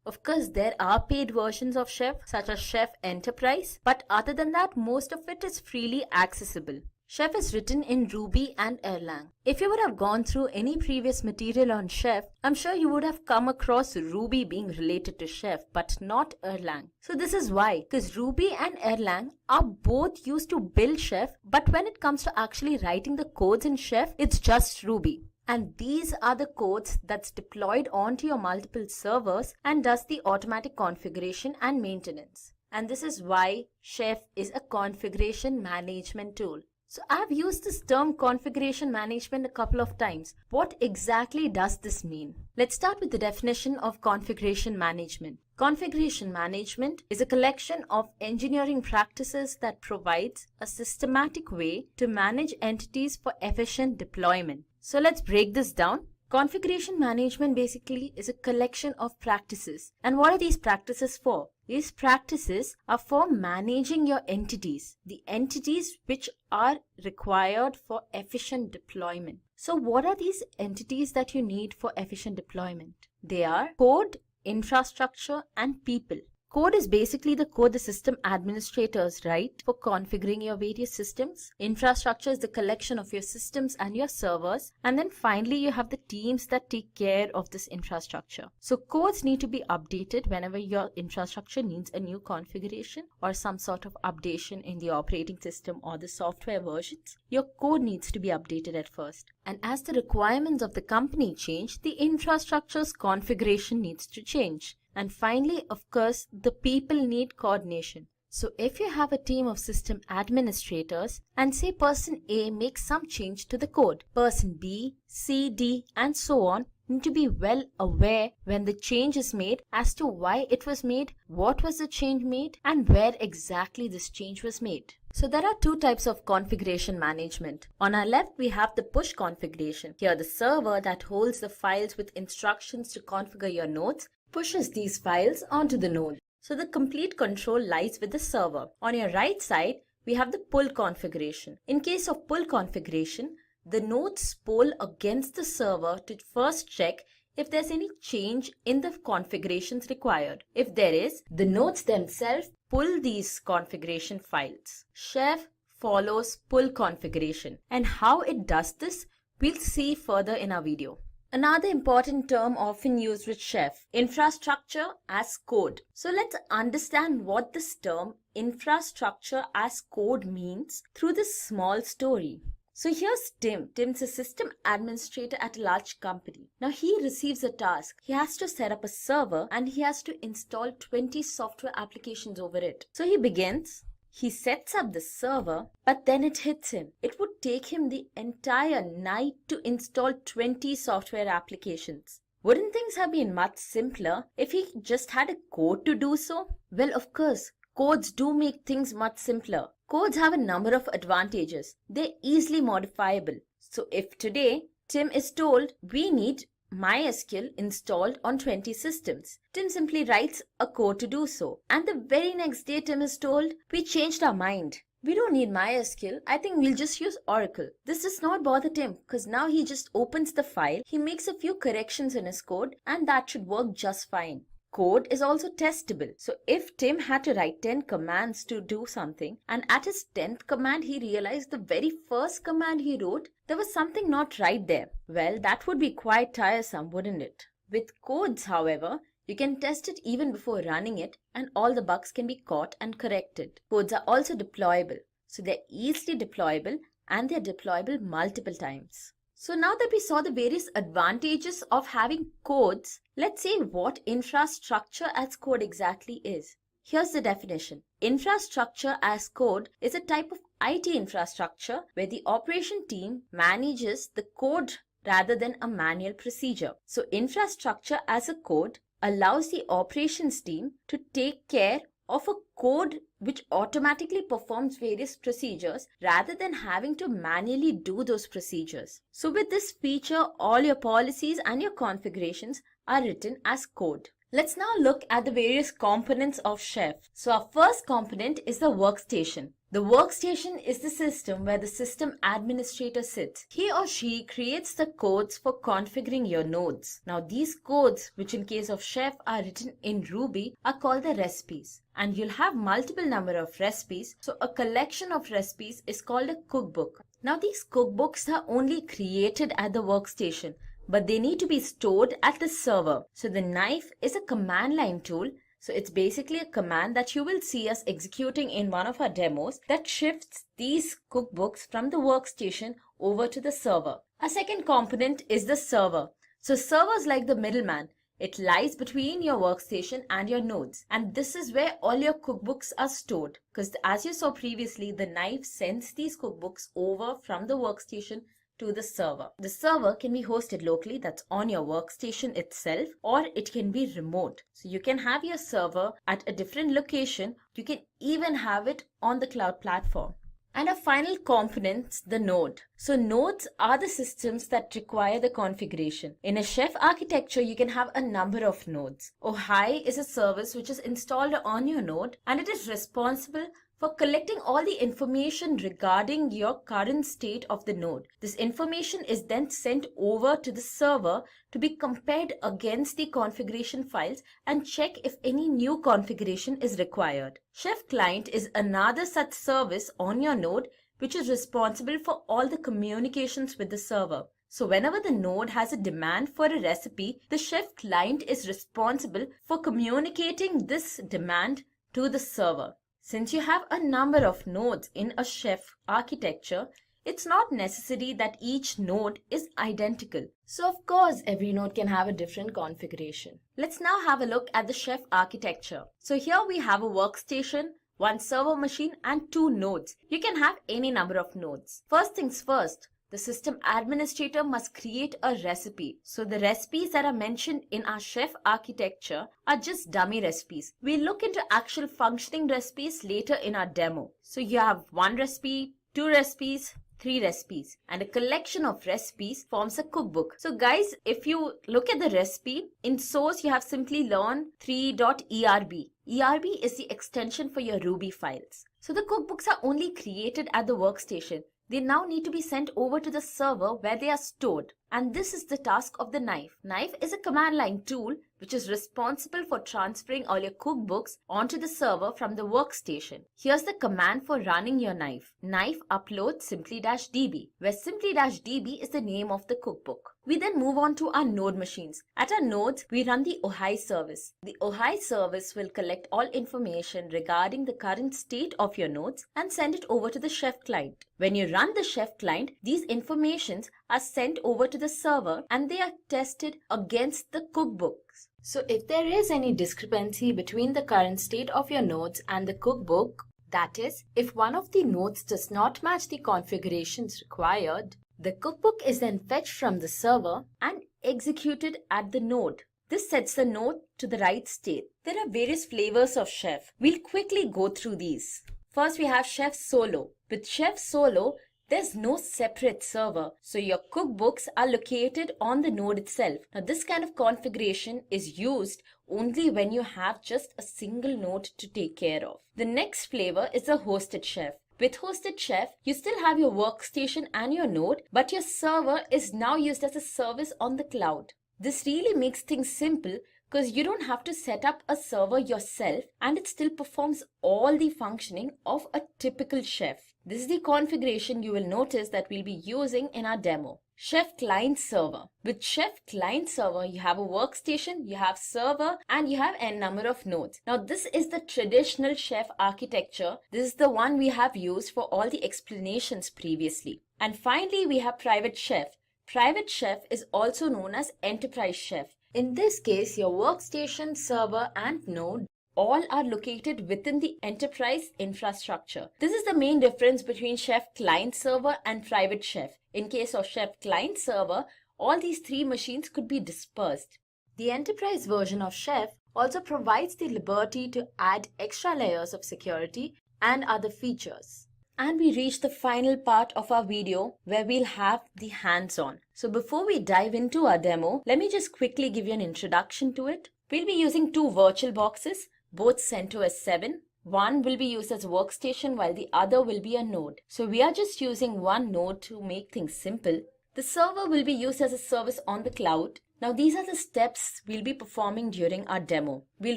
Of course, there are paid versions of Chef, such as Chef Enterprise, but other than that, most of it is freely accessible. Chef is written in Ruby and Erlang. If you would have gone through any previous material on Chef, I'm sure you would have come across Ruby being related to Chef, but not Erlang. So this is why, because Ruby and Erlang are both used to build Chef, but when it comes to actually writing the codes in Chef, it's just Ruby. And these are the codes that's deployed onto your multiple servers and does the automatic configuration and maintenance. And this is why Chef is a configuration management tool. So I've used this term configuration management a couple of times. What exactly does this mean? Let's start with the definition of configuration management. Configuration management is a collection of engineering practices that provides a systematic way to manage entities for efficient deployment. So let's break this down. Configuration management basically is a collection of practices. And what are these practices for? These practices are for managing your entities, the entities which are required for efficient deployment. So what are these entities that you need for efficient deployment? They are code, infrastructure, and people. Code is basically the code the system administrators write for configuring your various systems. Infrastructure is the collection of your systems and your servers. And then finally, you have the teams that take care of this infrastructure. So codes need to be updated whenever your infrastructure needs a new configuration or some sort of updation in the operating system or the software versions. Your code needs to be updated at first. And as the requirements of the company change, the infrastructure's configuration needs to change. And finally, of course, the people need coordination. So if you have a team of system administrators and say person A makes some change to the code, person B, C, D and so on need to be well aware when the change is made as to why it was made, what was the change made and where exactly this change was made. So there are two types of configuration management. On our left, we have the push configuration. Here the server that holds the files with instructions to configure your nodes pushes these files onto the node. So the complete control lies with the server. On your right side, we have the pull configuration. In case of pull configuration, the nodes poll against the server to first check if there's any change in the configurations required. If there is, the nodes themselves pull these configuration files. Chef follows pull configuration, and how it does this, we'll see further in our video. Another important term often used with Chef, infrastructure as code. So let's understand what this term infrastructure as code means through this small story. So here's Tim. Tim's a system administrator at a large company. Now he receives a task. He has to set up a server and he has to install 20 software applications over it. So he begins. He sets up the server, but then it hits him. It would take him the entire night to install 20 software applications. Wouldn't things have been much simpler if he just had a code to do so? Well, of course, codes do make things much simpler. Codes have a number of advantages. They're easily modifiable. So if today Tim is told we need MySQL installed on 20 systems, Tim simply writes a code to do so. And the very next day Tim is told, we changed our mind. We don't need MySQL. I think we'll just use Oracle. This does not bother Tim because now he just opens the file, he makes a few corrections in his code and that should work just fine. Code is also testable. So if Tim had to write 10 commands to do something and at his 10th command he realized the very first command he wrote, there was something not right there. Well, that would be quite tiresome, wouldn't it? With codes, however, you can test it even before running it and all the bugs can be caught and corrected. Codes are also deployable. So they're easily deployable and they're deployable multiple times. So now that we saw the various advantages of having codes, let's see what infrastructure as code exactly is. Here's the definition. Infrastructure as code is a type of IT infrastructure where the operation team manages the code rather than a manual procedure. So infrastructure as a code allows the operations team to take care of a code which automatically performs various procedures rather than having to manually do those procedures. So with this feature, all your policies and your configurations are written as code. Let's now look at the various components of Chef. So our first component is the workstation. The workstation is the system where the system administrator sits. He or she creates the codes for configuring your nodes. Now these codes, which in case of Chef are written in Ruby, are called the recipes. And you'll have multiple number of recipes. So a collection of recipes is called a cookbook. Now these cookbooks are only created at the workstation, but they need to be stored at the server. So the knife is a command line tool. So it's basically a command that you will see us executing in one of our demos that shifts these cookbooks from the workstation over to the server. A second component is the server. So server is like the middleman. It lies between your workstation and your nodes. And this is where all your cookbooks are stored. Because as you saw previously, the knife sends these cookbooks over from the workstation to the server. The server can be hosted locally, that's on your workstation itself, or it can be remote. So you can have your server at a different location. You can even have it on the cloud platform. And a final component, the node. So nodes are the systems that require the configuration. In a Chef architecture, you can have a number of nodes. Ohai is a service which is installed on your node and it is responsible for collecting all the information regarding your current state of the node. This information is then sent over to the server to be compared against the configuration files and check if any new configuration is required. Chef Client is another such service on your node which is responsible for all the communications with the server. So whenever the node has a demand for a recipe, the Chef Client is responsible for communicating this demand to the server. Since you have a number of nodes in a Chef architecture, it's not necessary that each node is identical. So of course, every node can have a different configuration. Let's now have a look at the Chef architecture. So here we have a workstation, one server machine and 2 nodes. You can have any number of nodes. First things first, the system administrator must create a recipe. So the recipes that are mentioned in our Chef architecture are just dummy recipes. We'll look into actual functioning recipes later in our demo. So you have 1 recipe, 2 recipes, 3 recipes, and a collection of recipes forms a cookbook. So guys, if you look at the recipe, in source you have Simplilearn 3.erb. ERB is the extension for your Ruby files. So the cookbooks are only created at the workstation. They now need to be sent over to the server where they are stored. And this is the task of the knife. Knife is a command line tool which is responsible for transferring all your cookbooks onto the server from the workstation. Here's the command for running your knife. Knife upload simply-db, where simply-db is the name of the cookbook. We then move on to our node machines. At our nodes, we run the OHI service. The OHI service will collect all information regarding the current state of your nodes and send it over to the Chef client. When you run the Chef client, these informations are sent over to the server and they are tested against the cookbooks. So if there is any discrepancy between the current state of your nodes and the cookbook, that is, if one of the nodes does not match the configurations required, the cookbook is then fetched from the server and executed at the node. This sets the node to the right state. There are various flavors of Chef. We'll quickly go through these. First, we have Chef Solo. With Chef Solo, there's no separate server, so your cookbooks are located on the node itself. Now, this kind of configuration is used only when you have just a single node to take care of. The next flavor is a Hosted Chef. With Hosted Chef, you still have your workstation and your node, but your server is now used as a service on the cloud. This really makes things simple because you don't have to set up a server yourself and it still performs all the functioning of a typical Chef. This is the configuration you will notice that we'll be using in our demo. Chef Client Server. With Chef Client Server, you have a workstation, you have server, and you have n number of nodes. Now, this is the traditional Chef architecture. This is the one we have used for all the explanations previously. And finally, we have Private Chef. Private Chef is also known as Enterprise Chef. In this case, your workstation, server, and node all are located within the enterprise infrastructure. This is the main difference between Chef Client Server and Private Chef. In case of Chef Client Server, all these 3 machines could be dispersed. The enterprise version of Chef also provides the liberty to add extra layers of security and other features. And we reach the final part of our video where we'll have the hands-on. So before we dive into our demo, let me just quickly give you an introduction to it. We'll be using 2 virtual boxes, both CentOS 7. One will be used as a workstation while the other will be a node. So we are just using one node to make things simple. The server will be used as a service on the cloud. Now these are the steps we'll be performing during our demo. We'll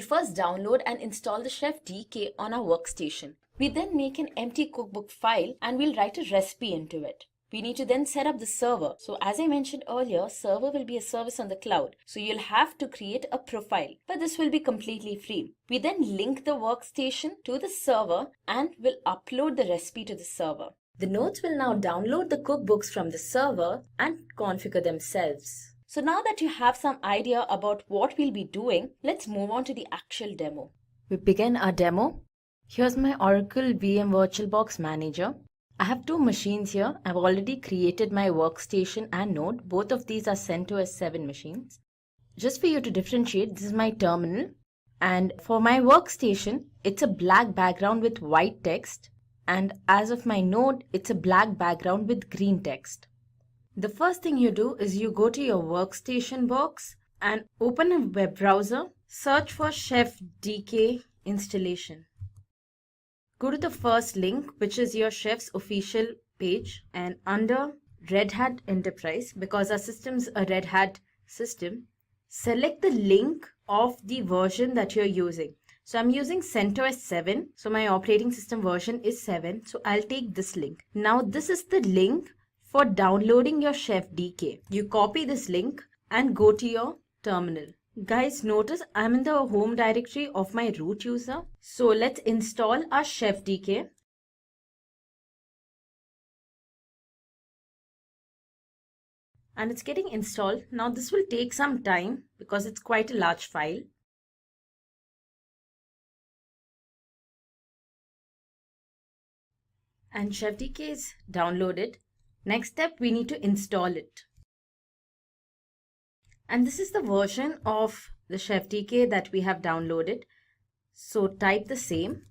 first download and install the Chef DK on our workstation. We then make an empty cookbook file and we'll write a recipe into it. We need to then set up the server. So as I mentioned earlier, server will be a service on the cloud. So you'll have to create a profile, but this will be completely free. We then link the workstation to the server and will upload the recipe to the server. The nodes will now download the cookbooks from the server and configure themselves. So now that you have some idea about what we'll be doing, let's move on to the actual demo. We begin our demo. Here's my Oracle VM VirtualBox Manager. I have 2 machines here. I've already created my workstation and node. Both of these are CentOS 7 machines. Just for you to differentiate, this is my terminal. And for my workstation, it's a black background with white text. And as of my node, it's a black background with green text. The first thing you do is you go to your workstation box and open a web browser. Search for Chef DK installation. go to the first link, which is your Chef's official page, and under Red Hat Enterprise, because our system's a Red Hat system, select the link of the version that you're using. So I'm using CentOS 7. So my operating system version is 7. So I'll take this link. Now this is the link for downloading your Chef DK. You copy this link and go to your terminal. Guys, notice I'm in the home directory of my root user. So let's install our Chef DK. And it's getting installed. Now this will take some time because it's quite a large file. And ChefDK is downloaded. Next step, we need to install it. And this is the version of the ChefDK that we have downloaded. So type the same.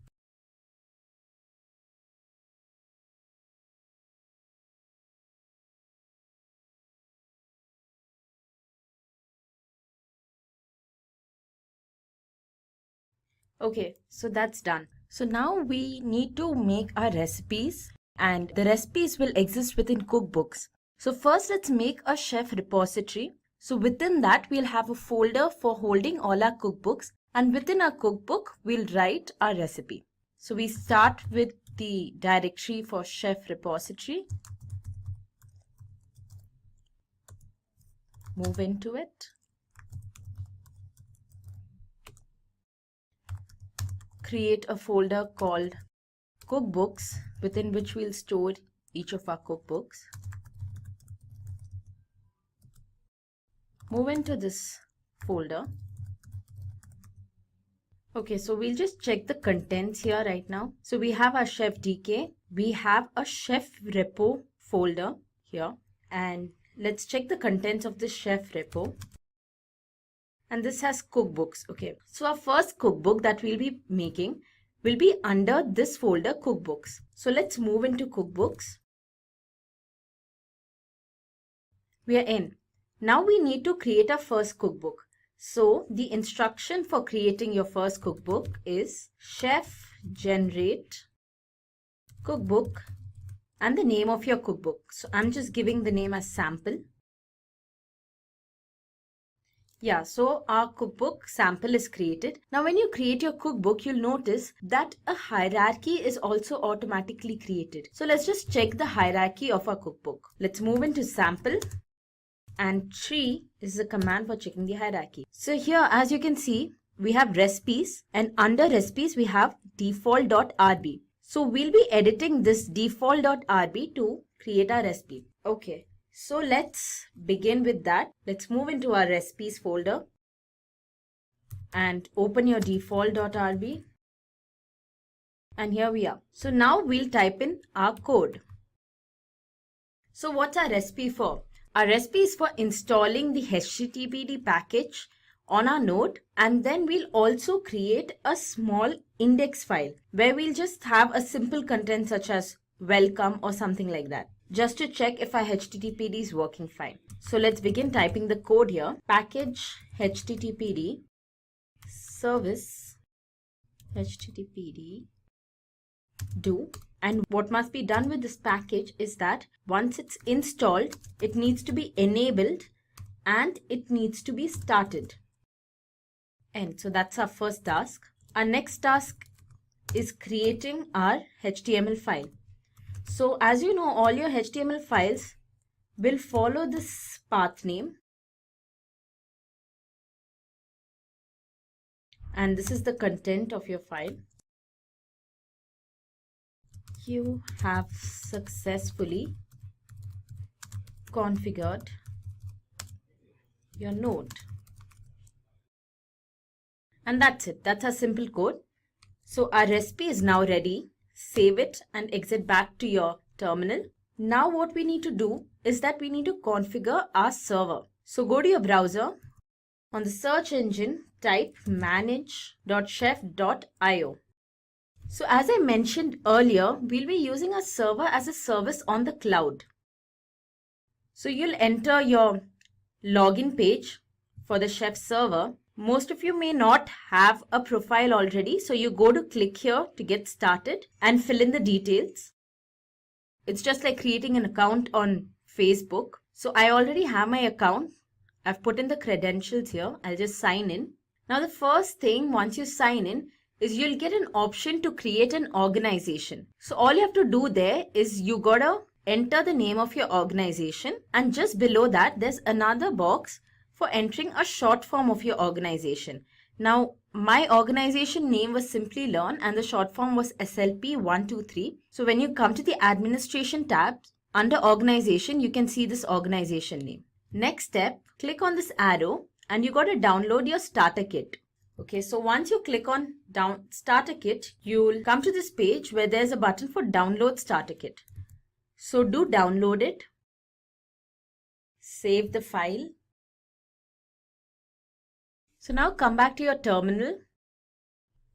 Okay, so that's done. So now we need to make our recipes, and the recipes will exist within cookbooks. So first let's make a chef repository. So within that we'll have a folder for holding all our cookbooks, and within our cookbook we'll write our recipe. So we start with the directory for chef repository. Move into it. Create a folder called cookbooks, within which we'll store each of our cookbooks. Move into this folder. Okay, so we'll just check the contents here right now. So we have our Chef DK, we have a Chef repo folder here, and let's check the contents of this Chef repo. And this has cookbooks. Okay, so our first cookbook that we'll be making will be under this folder cookbooks. So let's move into cookbooks. We are in. Now we need to create our first cookbook. So the instruction for creating your first cookbook is chef generate cookbook and the name of your cookbook. So I'm just giving the name as sample. Yeah, so our cookbook sample is created. Now when you create your cookbook, you'll notice that a hierarchy is also automatically created. So let's just check the hierarchy of our cookbook. Let's move into sample, and tree is the command for checking the hierarchy. So here, as you can see, we have recipes, and under recipes we have default.rb. So we'll be editing this default.rb to create our recipe. Okay. So let's begin with that. Let's move into our recipes folder and open your default.rb. And here we are. So now we'll type in our code. So what's our recipe for? Our recipe is for installing the HTTPD package on our node, and then we'll also create a small index file where we'll just have a simple content such as welcome or something like that, just to check if our HTTPD is working fine. So let's begin typing the code here. Package HTTPD service HTTPD do. And what must be done with this package is that once it's installed, it needs to be enabled and it needs to be started. And so that's our first task. Our next task is creating our HTML file. So as you know, all your HTML files will follow this path name. And this is the content of your file. You have successfully configured your node. And that's it. That's a simple code. So our recipe is now ready. Save it and exit back to your terminal. Now what we need to do is that we need to configure our server. So go to your browser. On the search engine, type manage.chef.io. So as I mentioned earlier, we'll be using a server as a service on the cloud. So you'll enter your login page for the Chef server, Most of you may not have a profile already, so you go to click here to get started and fill in the details. It's just like creating an account on Facebook. So I already have my account. I've put in the credentials here. I'll just sign in. Now the first thing once you sign in is you'll get an option to create an organization. So all you have to do there is you gotta enter the name of your organization, and just below that there's another box for entering a short form of your organization. Now my organization name was Simplilearn and the short form was SLP123. So when you come to the administration tab under organization, you can see this organization name. Next step, click on this arrow and you got to download your starter kit. Okay, so once you click on starter kit, you'll come to this page where there's a button for download starter kit. So do download it. Save the file. So now come back to your terminal.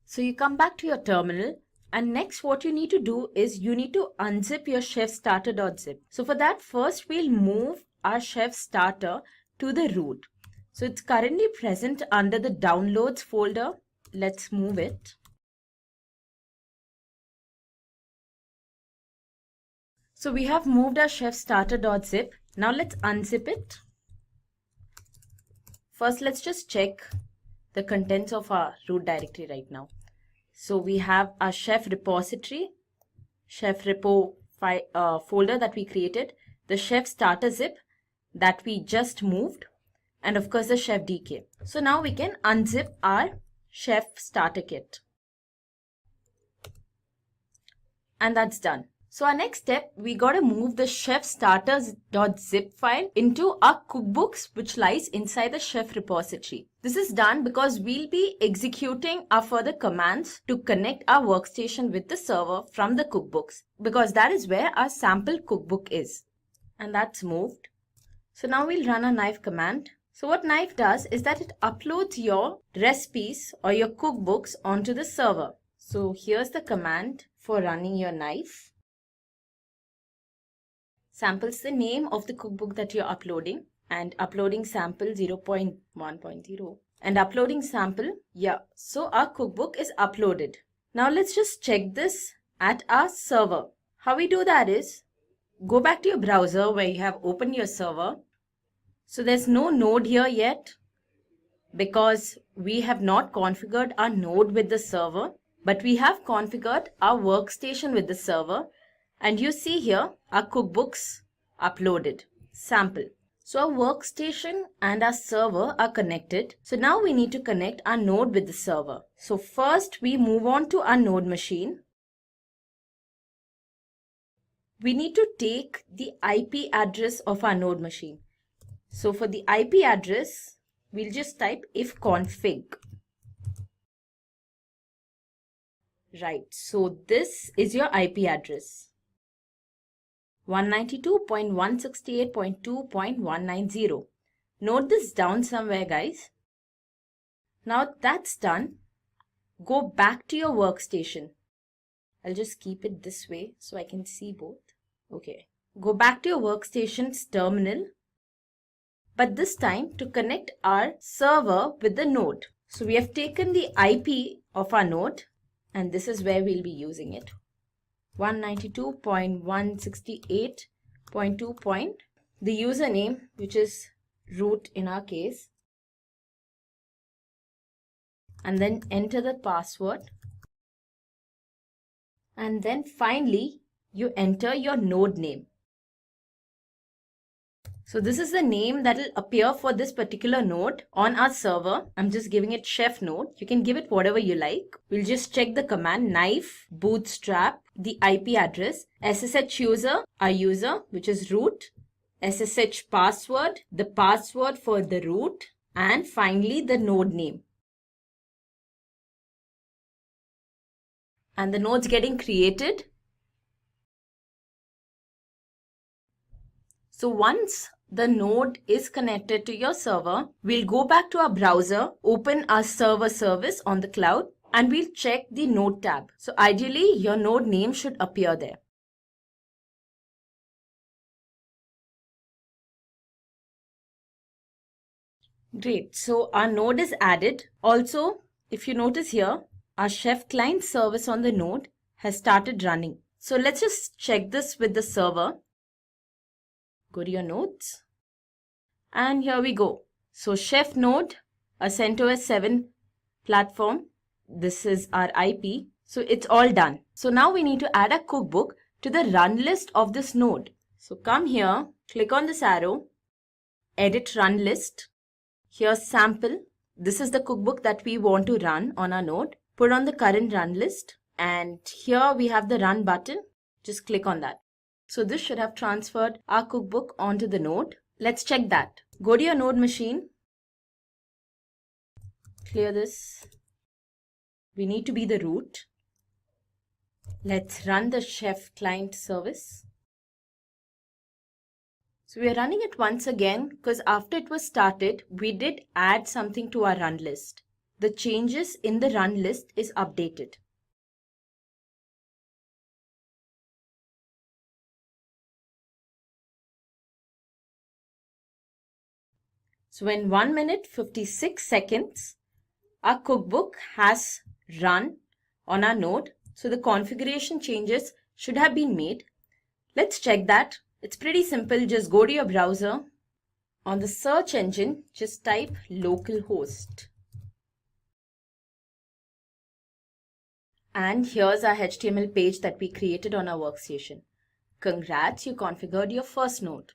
So you come back to your terminal, and next what you need to do is you need to unzip your chef starter.zip. So for that, first we'll move our chef starter to the root. So it's currently present under the downloads folder. Let's move it. So we have moved our chef starter.zip. Now let's unzip it. First, let's just check the contents of our root directory right now. So we have our chef repository, chef repo folder that we created, the chef starter zip that we just moved, and of course the chef DK. So now we can unzip our chef starter kit. And that's done. So our next step, we got to move the chef starters.zip file into our cookbooks which lies inside the chef repository. This is done because we'll be executing our further commands to connect our workstation with the server from the cookbooks, because that is where our sample cookbook is. And that's moved. So now we'll run a knife command. So what knife does is that it uploads your recipes or your cookbooks onto the server. So here's the command for running your knife. Samples the name of the cookbook that you're uploading, and uploading sample 0.1.0 and uploading sample. Yeah, so our cookbook is uploaded. Now let's just check this at our server. How we do that is go back to your browser where you have opened your server. So there's no node here yet because we have not configured our node with the server, but we have configured our workstation with the server. And you see here our cookbooks uploaded, sample. So our workstation and our server are connected. So now we need to connect our node with the server. So first we move on to our node machine. We need to take the IP address of our node machine. So for the IP address, we'll just type ifconfig. Right, so this is your IP address. 192.168.2.190. Note this down somewhere, guys. Now that's done, go back to your workstation. I'll just keep it this way so I can see both. Okay. Go back to your workstation's terminal, but this time to connect our server with the node. So we have taken the IP of our node, and this is where we'll be using it. 192.168.2. The username, which is root in our case, and then enter the password, and then finally you enter your node name. So this is the name that will appear for this particular node on our server. I'm just giving it chef node. You can give it whatever you like. We'll just check the command knife bootstrap, the IP address, SSH user, our user, which is root, SSH password, the password for the root, and finally the node name. And the node's getting created. So once the node is connected to your server, we'll go back to our browser, open our server service on the cloud, and we'll check the node tab. So ideally, your node name should appear there. Great. So our node is added. Also, if you notice here, our Chef client service on the node has started running. So let's just check this with the server. Go to your nodes. And here we go. So Chef node, a CentOS 7 platform. This is our IP. So it's all done. So now we need to add a cookbook to the run list of this node. So come here, click on this arrow, edit run list. Here's sample. This is the cookbook that we want to run on our node. Put on the current run list. And here we have the run button. Just click on that. So this should have transferred our cookbook onto the node. Let's check that. Go to your node machine. Clear this. We need to be the root. Let's run the Chef client service. So we are running it once again because after it was started, we did add something to our run list. The changes in the run list is updated. So in 1 minute 56 seconds, our cookbook has run on our node. So the configuration changes should have been made. Let's check that. It's pretty simple. Just go to your browser. On the search engine, just type localhost. And here's our HTML page that we created on our workstation. Congrats, you configured your first node.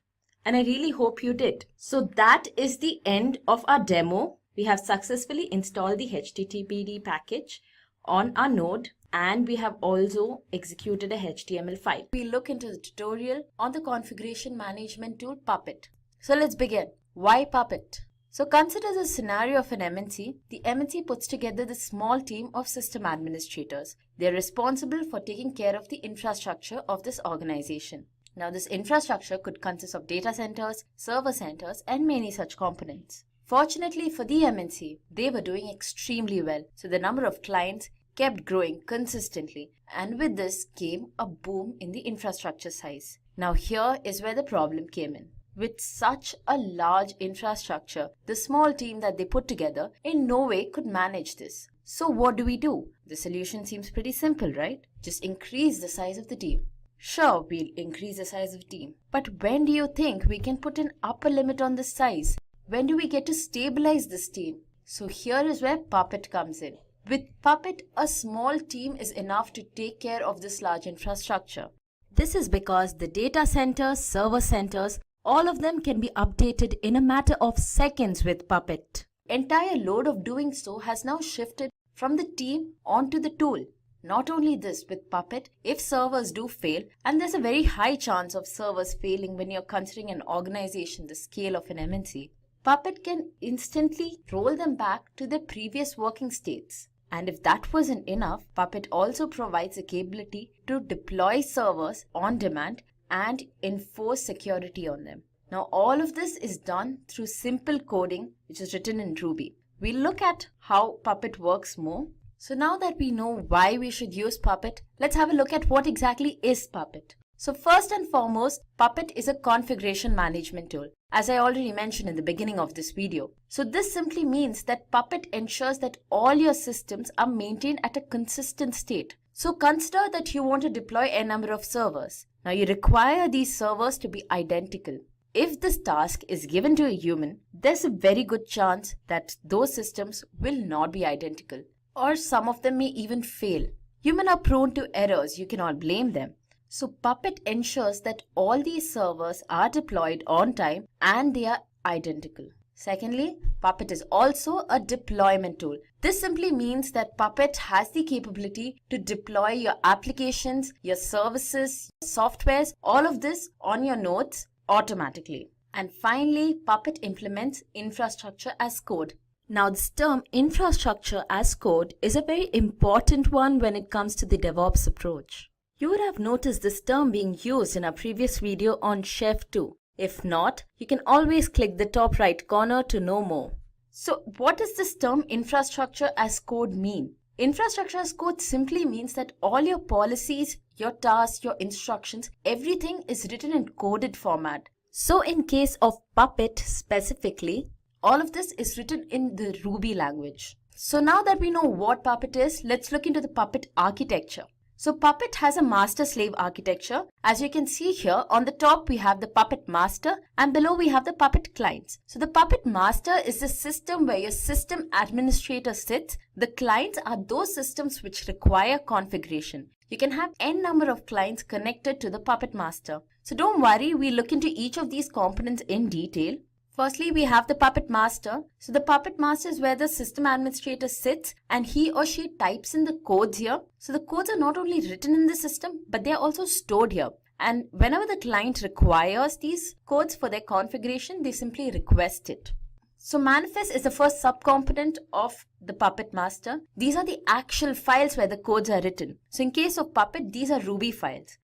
And I really hope you did. So that is the end of our demo. We have successfully installed the HTTPD package on our node, and we have also executed a HTML file. We look into the tutorial on the configuration management tool Puppet. So let's begin. Why Puppet? So consider the scenario of an MNC. The MNC puts together the small team of system administrators. They are responsible for taking care of the infrastructure of this organization. Now this infrastructure could consist of data centers, server centers, and many such components. Fortunately for the MNC, they were doing extremely well. So the number of clients kept growing consistently, and with this came a boom in the infrastructure size. Now here is where the problem came in. With such a large infrastructure, the small team that they put together in no way could manage this. So what do? The solution seems pretty simple, right? Just increase the size of the team. Sure, we'll increase the size of the team. But when do you think we can put an upper limit on the size? When do we get to stabilize this team? So here is where Puppet comes in. With Puppet, a small team is enough to take care of this large infrastructure. This is because the data centers, server centers, all of them can be updated in a matter of seconds with Puppet. Entire load of doing so has now shifted from the team onto the tool. Not only this, with Puppet, if servers do fail, and there's a very high chance of servers failing when you're considering an organization the scale of an MNC, Puppet can instantly roll them back to their previous working states. And if that wasn't enough, Puppet also provides the capability to deploy servers on demand and enforce security on them. Now all of this is done through simple coding which is written in Ruby. We'll look at how Puppet works more. So now that we know why we should use Puppet, let's have a look at what exactly is Puppet. So first and foremost, Puppet is a configuration management tool, as I already mentioned in the beginning of this video. So this simply means that Puppet ensures that all your systems are maintained at a consistent state. So consider that you want to deploy a number of servers. Now you require these servers to be identical. If this task is given to a human, there's a very good chance that those systems will not be identical, or some of them may even fail. Humans are prone to errors, you cannot blame them. So Puppet ensures that all these servers are deployed on time and they are identical. Secondly, Puppet is also a deployment tool. This simply means that Puppet has the capability to deploy your applications, your services, your softwares, all of this on your nodes automatically. And finally, Puppet implements infrastructure as code. Now this term infrastructure as code is a very important one when it comes to the DevOps approach. You would have noticed this term being used in our previous video on Chef 2. If not, you can always click the top right corner to know more. So what does this term infrastructure as code mean? Infrastructure as code simply means that all your policies, your tasks, your instructions, everything is written in coded format. So in case of Puppet specifically, All of this is written in the Ruby language. So now that we know what Puppet is, let's look into the Puppet architecture. So Puppet has a master-slave architecture. As you can see here, on the top we have the Puppet master and below we have the Puppet clients. So the Puppet master is the system where your system administrator sits. The clients are those systems which require configuration. You can have n number of clients connected to the Puppet master. So don't worry, we look into each of these components in detail. Firstly, we have the Puppet master. So the Puppet master is where the system administrator sits and he or she types in the codes here. So the codes are not only written in the system, but they are also stored here. And whenever the client requires these codes for their configuration, they simply request it. So manifest is the first subcomponent of the Puppet master. These are the actual files where the codes are written. So in case of Puppet, these are Ruby files.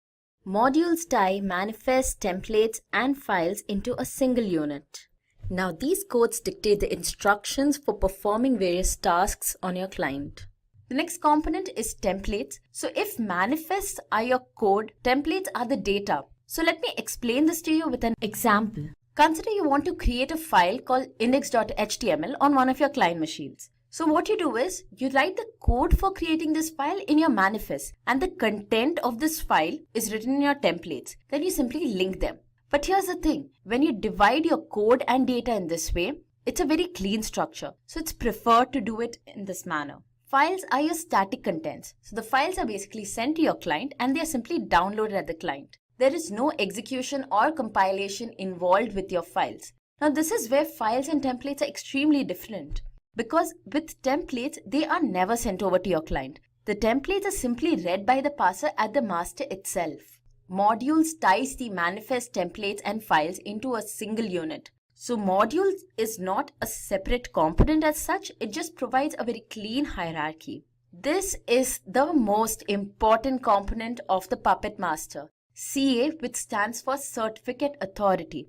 Modules tie manifest, templates, and files into a single unit. Now these codes dictate the instructions for performing various tasks on your client. The next component is templates. So if manifests are your code, templates are the data. So let me explain this to you with an example. Consider you want to create a file called index.html on one of your client machines. So what you do is, you write the code for creating this file in your manifest and the content of this file is written in your templates. Then you simply link them. But here's the thing, when you divide your code and data in this way, it's a very clean structure. So it's preferred to do it in this manner. Files are your static contents. So the files are basically sent to your client and they are simply downloaded at the client. There is no execution or compilation involved with your files. Now this is where files and templates are extremely different. Because with templates, they are never sent over to your client. The templates are simply read by the parser at the master itself. Modules ties the manifest, templates, and files into a single unit. So modules is not a separate component as such, it just provides a very clean hierarchy. This is the most important component of the Puppet master, CA, which stands for Certificate Authority.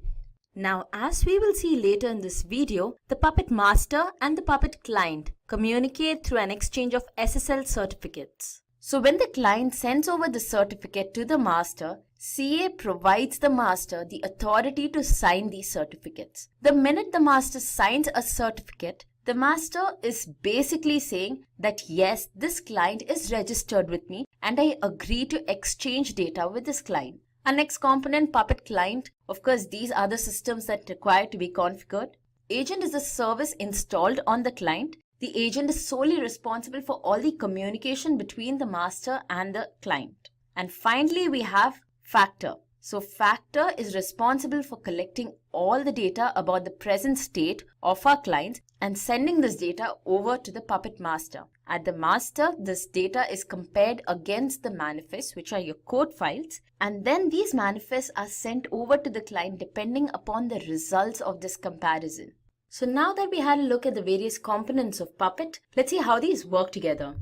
Now, as we will see later in this video, the Puppet master and the Puppet client communicate through an exchange of SSL certificates. So when the client sends over the certificate to the master, CA provides the master the authority to sign these certificates. The minute the master signs a certificate, the master is basically saying that yes, this client is registered with me and I agree to exchange data with this client. Our next component, Puppet client, of course these are the systems that require to be configured. Agent is a service installed on the client. The agent is solely responsible for all the communication between the master and the client. And finally, we have Factor. So Factor is responsible for collecting all the data about the present state of our clients and sending this data over to the Puppet master. At the master, this data is compared against the manifests, which are your code files, and then these manifests are sent over to the client depending upon the results of this comparison. So now that we had a look at the various components of Puppet, let's see how these work together.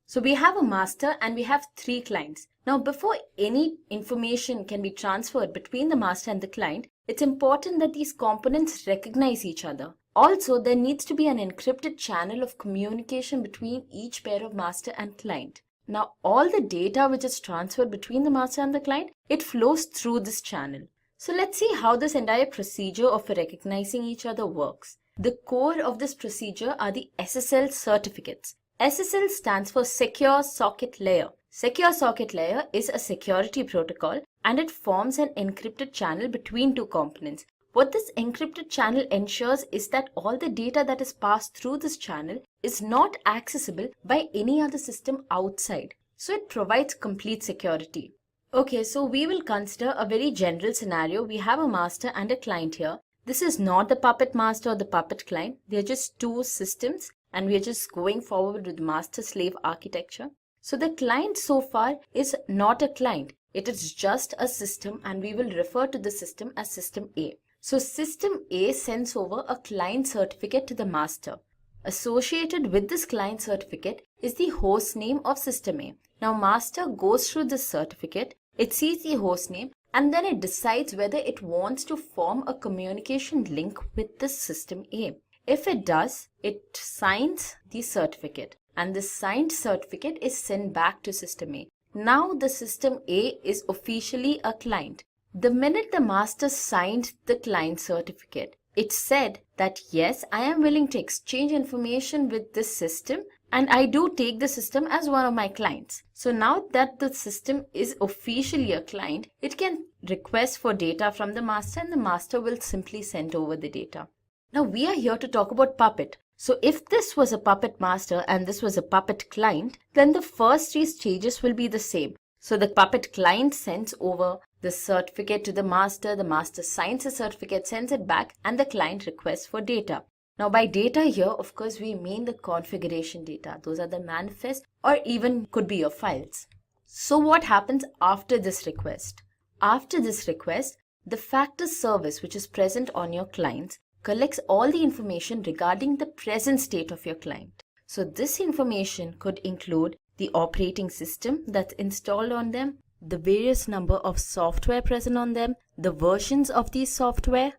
So we have a master and we have 3 clients. Now before any information can be transferred between the master and the client, it's important that these components recognize each other. Also, there needs to be an encrypted channel of communication between each pair of master and client. Now all the data which is transferred between the master and the client, it flows through this channel. So let's see how this entire procedure of recognizing each other works. The core of this procedure are the SSL certificates. SSL stands for Secure Socket Layer. Secure Socket Layer is a security protocol and it forms an encrypted channel between 2 components. What this encrypted channel ensures is that all the data that is passed through this channel is not accessible by any other system outside. So it provides complete security. Okay, so we will consider a very general scenario. We have a master and a client here. This is not the Puppet master or the Puppet client. They are just 2 systems and we are just going forward with master-slave architecture. So the client so far is not a client. It is just a system and we will refer to the system as system A. So system A sends over a client certificate to the master. Associated with this client certificate is the host name of system A. Now master goes through this certificate. It sees the host name and then it decides whether it wants to form a communication link with the system A. If it does, it signs the certificate and the signed certificate is sent back to system A. Now the system A is officially a client. The minute the master signed the client certificate, It said that yes, I am willing to exchange information with this system and I do take the system as one of my clients. So now that the system is officially a client, it can request for data from the master and the master will simply send over the data. Now we are here to talk about Puppet. So if this was a Puppet master and this was a Puppet client, then the first three stages will be the same. So the Puppet client sends over the certificate to the master signs the certificate, sends it back, and the client requests for data. Now by data here, of course, we mean the configuration data. Those are the manifest or even could be your files. So what happens after this request? After this request, the factor service which is present on your clients collects all the information regarding the present state of your client. So this information could include the operating system that's installed on them, the various number of software present on them, the versions of these software.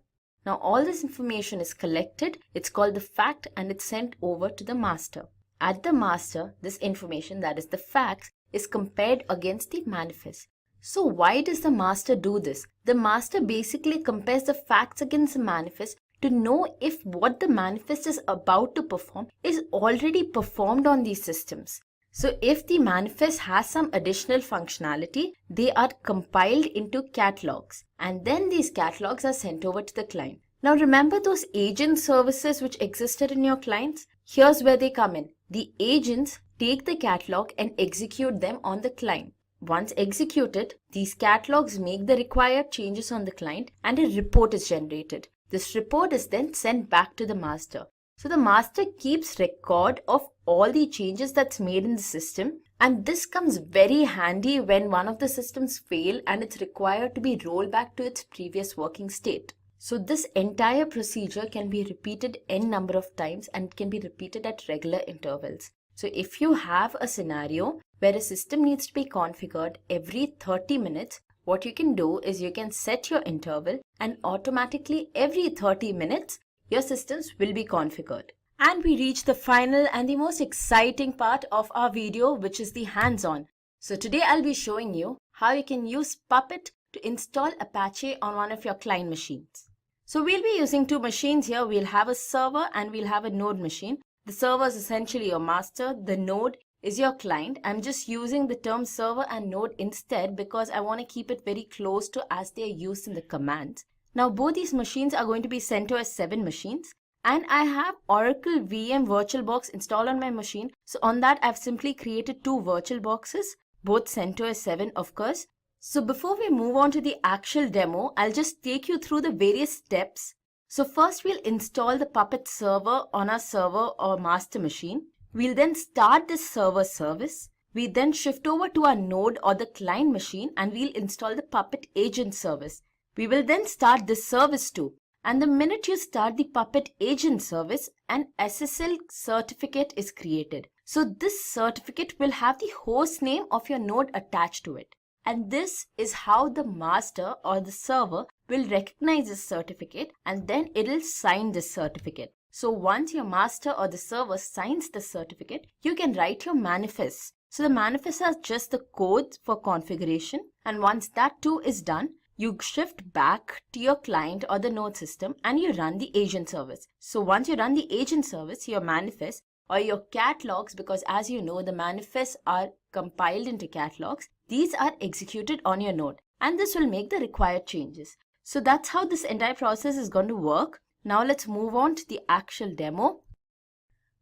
Now all this information is collected, it's called the fact, and it's sent over to the master. At the master, this information, that is the facts, is compared against the manifest. So why does the master do this? The master basically compares the facts against the manifest to know if what the manifest is about to perform is already performed on these systems. So if the manifest has some additional functionality, they are compiled into catalogs and then these catalogs are sent over to the client. Now remember those agent services which existed in your clients? Here's where they come in. The agents take the catalog and execute them on the client. Once executed, these catalogs make the required changes on the client and a report is generated. This report is then sent back to the master. So the master keeps record of all the changes that's made in the system, and this comes very handy when one of the systems fail and it's required to be rolled back to its previous working state. So this entire procedure can be repeated n number of times and can be repeated at regular intervals. So if you have a scenario where a system needs to be configured every 30 minutes, what you can do is you can set your interval and automatically every 30 minutes your systems will be configured. And we reach the final and the most exciting part of our video, which is the hands-on. So today I'll be showing you how you can use Puppet to install Apache on one of your client machines. So we'll be using two machines here. We'll have a server and we'll have a node machine. The server is essentially your master. The node is your client. I'm just using the term server and node instead because I want to keep it very close to as they are used in the commands. Now both these machines are going to be CentOS 7 machines and I have Oracle VM VirtualBox installed on my machine. So on that I've simply created two virtual boxes, both CentOS 7 of course. So before we move on to the actual demo, I'll just take you through the various steps. So first we'll install the Puppet server on our server or master machine. We'll then start this server service. We then shift over to our node or the client machine and we'll install the Puppet agent service. We will then start this service too. And the minute you start the Puppet agent service, an SSL certificate is created. So this certificate will have the host name of your node attached to it. And this is how the master or the server will recognize this certificate and then it will sign this certificate. So once your master or the server signs the certificate, you can write your manifests. So the manifests are just the code for configuration. And once that too is done, you shift back to your client or the node system and you run the agent service. So once you run the agent service, your manifest or your catalogs, because as you know, the manifests are compiled into catalogs, these are executed on your node and this will make the required changes. So that's how this entire process is going to work. Now let's move on to the actual demo.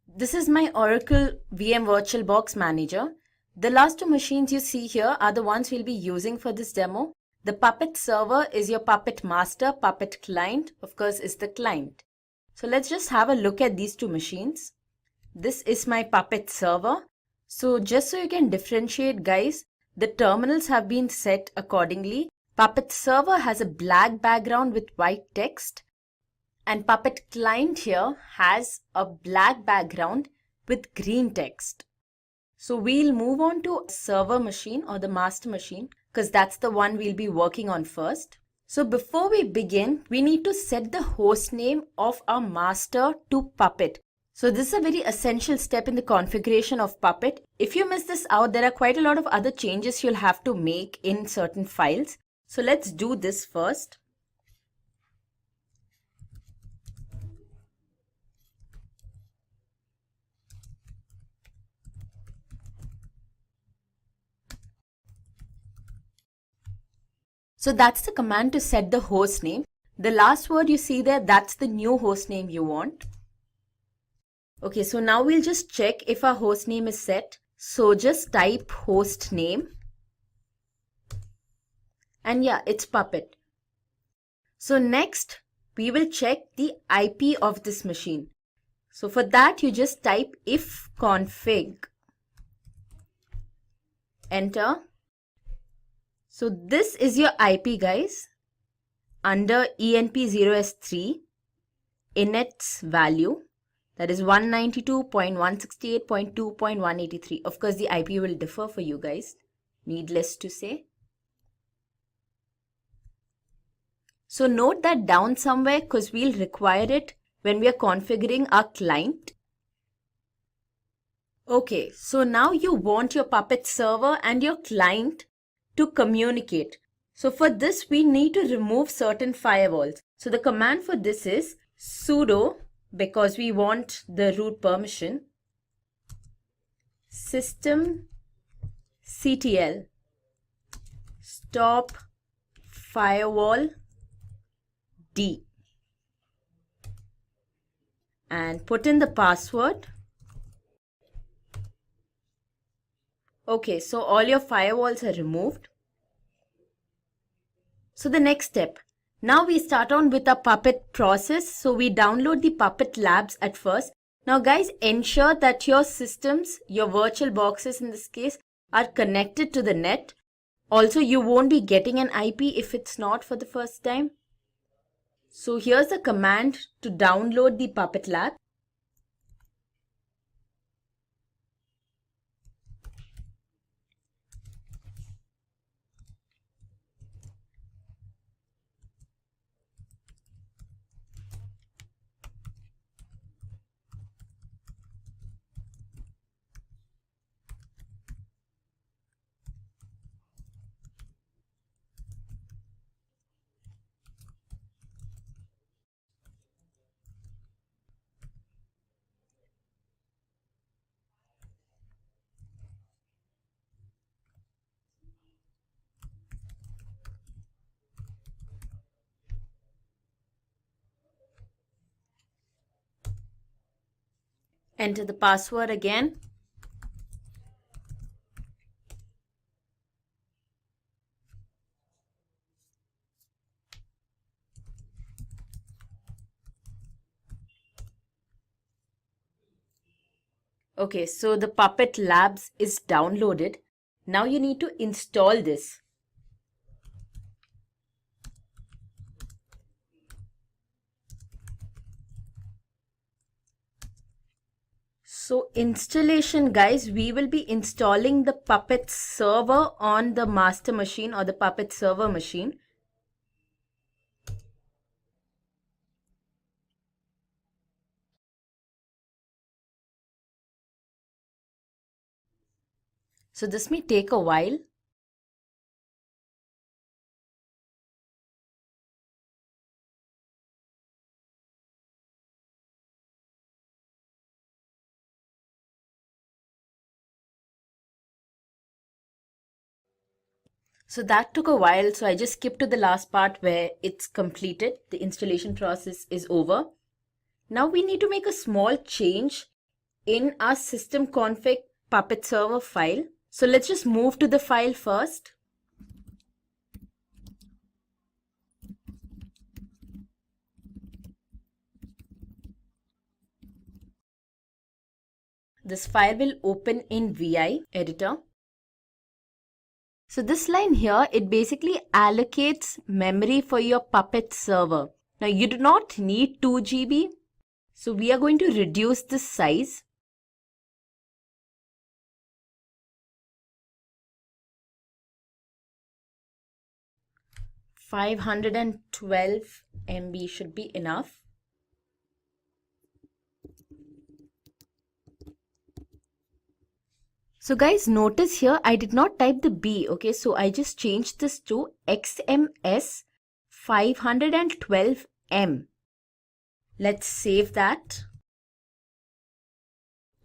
This is my Oracle VM VirtualBox Manager. The last two machines you see here are the ones we'll be using for this demo. The Puppet server is your Puppet master, Puppet client, of course, is the client. So let's just have a look at these two machines. This is my Puppet server. So just so you can differentiate, guys, the terminals have been set accordingly. Puppet server has a black background with white text. And Puppet client here has a black background with green text. So we'll move on to server machine or the master machine, because that's the one we'll be working on first. So before we begin, we need to set the host name of our master to Puppet. So this is a very essential step in the configuration of Puppet. If you miss this out, there are quite a lot of other changes you'll have to make in certain files. So let's do this first. So that's the command to set the host name. The last word you see there, that's the new host name you want. Okay, so now we'll just check if our host name is set. So just type host name. And yeah, it's Puppet. So next, we will check the IP of this machine. So for that, you just type ifconfig. Enter. So this is your IP, guys. Under ENP0S3, init's value, that is 192.168.2.183. Of course, the IP will differ for you guys, needless to say. So note that down somewhere because we'll require it when we are configuring our client. Okay, so now you want your Puppet server and your client to communicate. So for this, we need to remove certain firewalls. So the command for this is sudo, because we want the root permission, systemctl stop firewall D, and put in the password. Okay, so all your firewalls are removed. So the next step, now we start on with our Puppet process. So we download the Puppet labs at first. Now guys, ensure that your systems, your virtual boxes in this case, are connected to the net. Also, you won't be getting an IP if it's not for the first time. So here's the command to download the Puppet lab. Enter the password again. Okay, so the Puppet Labs is downloaded. Now you need to install this. So installation, guys, we will be installing the Puppet server on the master machine or the Puppet server machine. So this may take a while. So that took a while, so I just skipped to the last part where it's completed. The installation process is over. Now we need to make a small change in our system config Puppet server file. So let's just move to the file first. This file will open in VI editor. So this line here, it basically allocates memory for your Puppet server. Now you do not need 2 GB. So we are going to reduce this size. .512 MB should be enough. So guys, notice here I did not type the B, okay? So I just changed this to XMS 512M. Let's save that.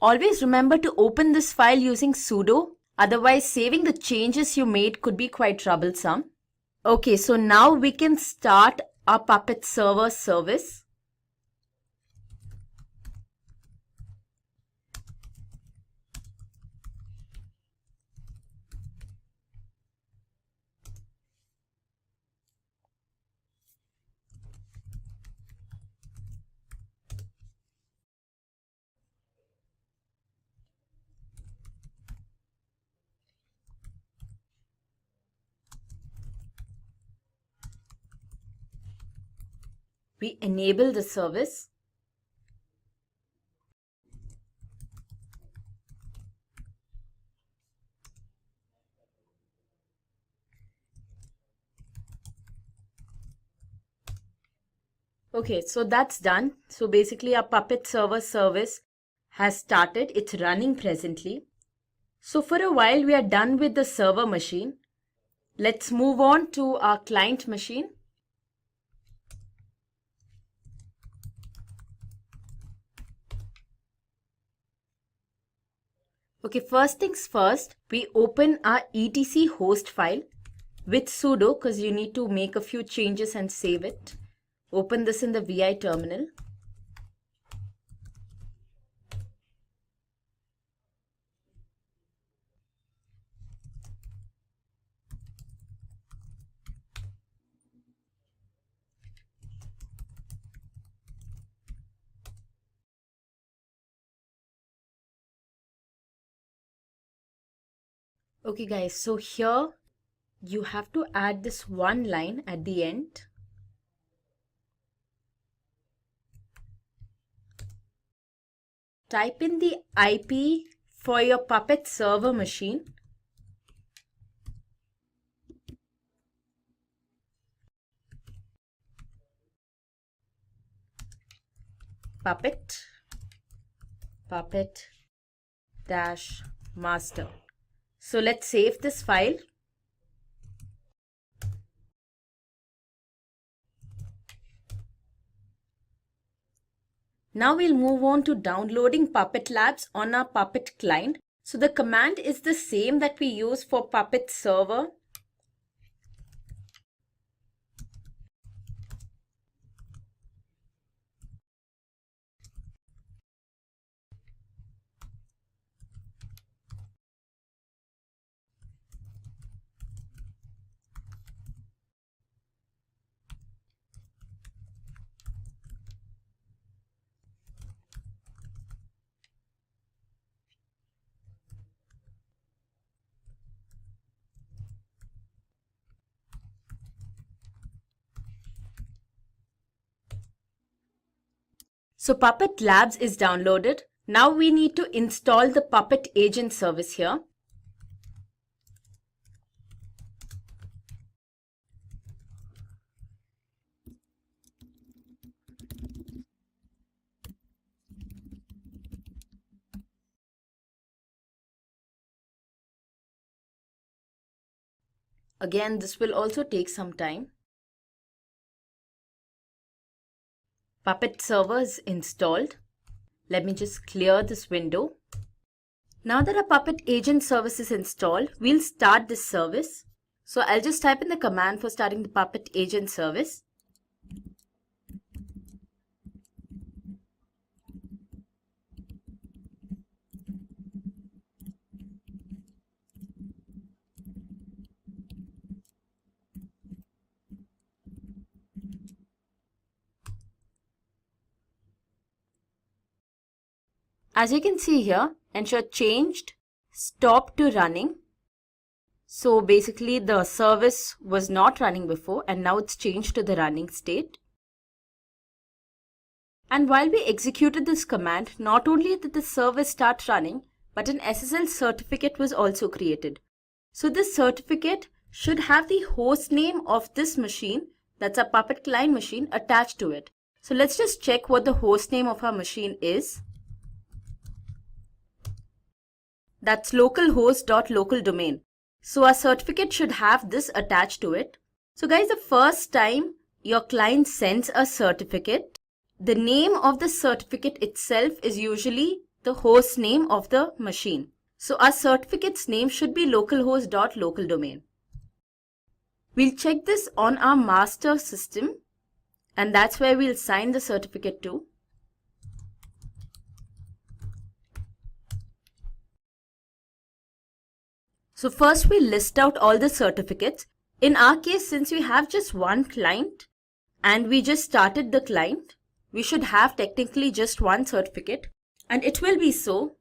Always remember to open this file using sudo. Otherwise, saving the changes you made could be quite troublesome. Okay, so now we can start our Puppet server service. We enable the service. Okay, so that's done. So basically our Puppet server service has started. It's running presently. So for a while we are done with the server machine. Let's move on to our client machine. Okay, first things first, we open our etc host file with sudo because you need to make a few changes and save it. Open this in the VI terminal. Okay guys, so here you have to add this one line at the end. Type in the IP for your Puppet server machine. Puppet dash master. So let's save this file. Now we'll move on to downloading Puppet Labs on our Puppet client. So the command is the same that we use for Puppet server. So Puppet Labs is downloaded. Now we need to install the Puppet agent service here. Again, this will also take some time. Puppet server is installed. Let me just clear this window. Now that our Puppet agent service is installed, we'll start this service. So I'll just type in the command for starting the Puppet agent service. As you can see here, ensure changed stop to running. So basically the service was not running before and now it's changed to the running state. And while we executed this command, not only did the service start running, but an SSL certificate was also created. So this certificate should have the host name of this machine, that's a Puppet client machine, attached to it. So let's just check what the host name of our machine is. That's localhost.localdomain. So our certificate should have this attached to it. So guys, the first time your client sends a certificate, the name of the certificate itself is usually the host name of the machine. So our certificate's name should be localhost.localdomain. We'll check this on our master system, and that's where we'll sign the certificate to. So first we list out all the certificates. In our case, since we have just one client and we just started the client, we should have technically just one certificate, and it will be so.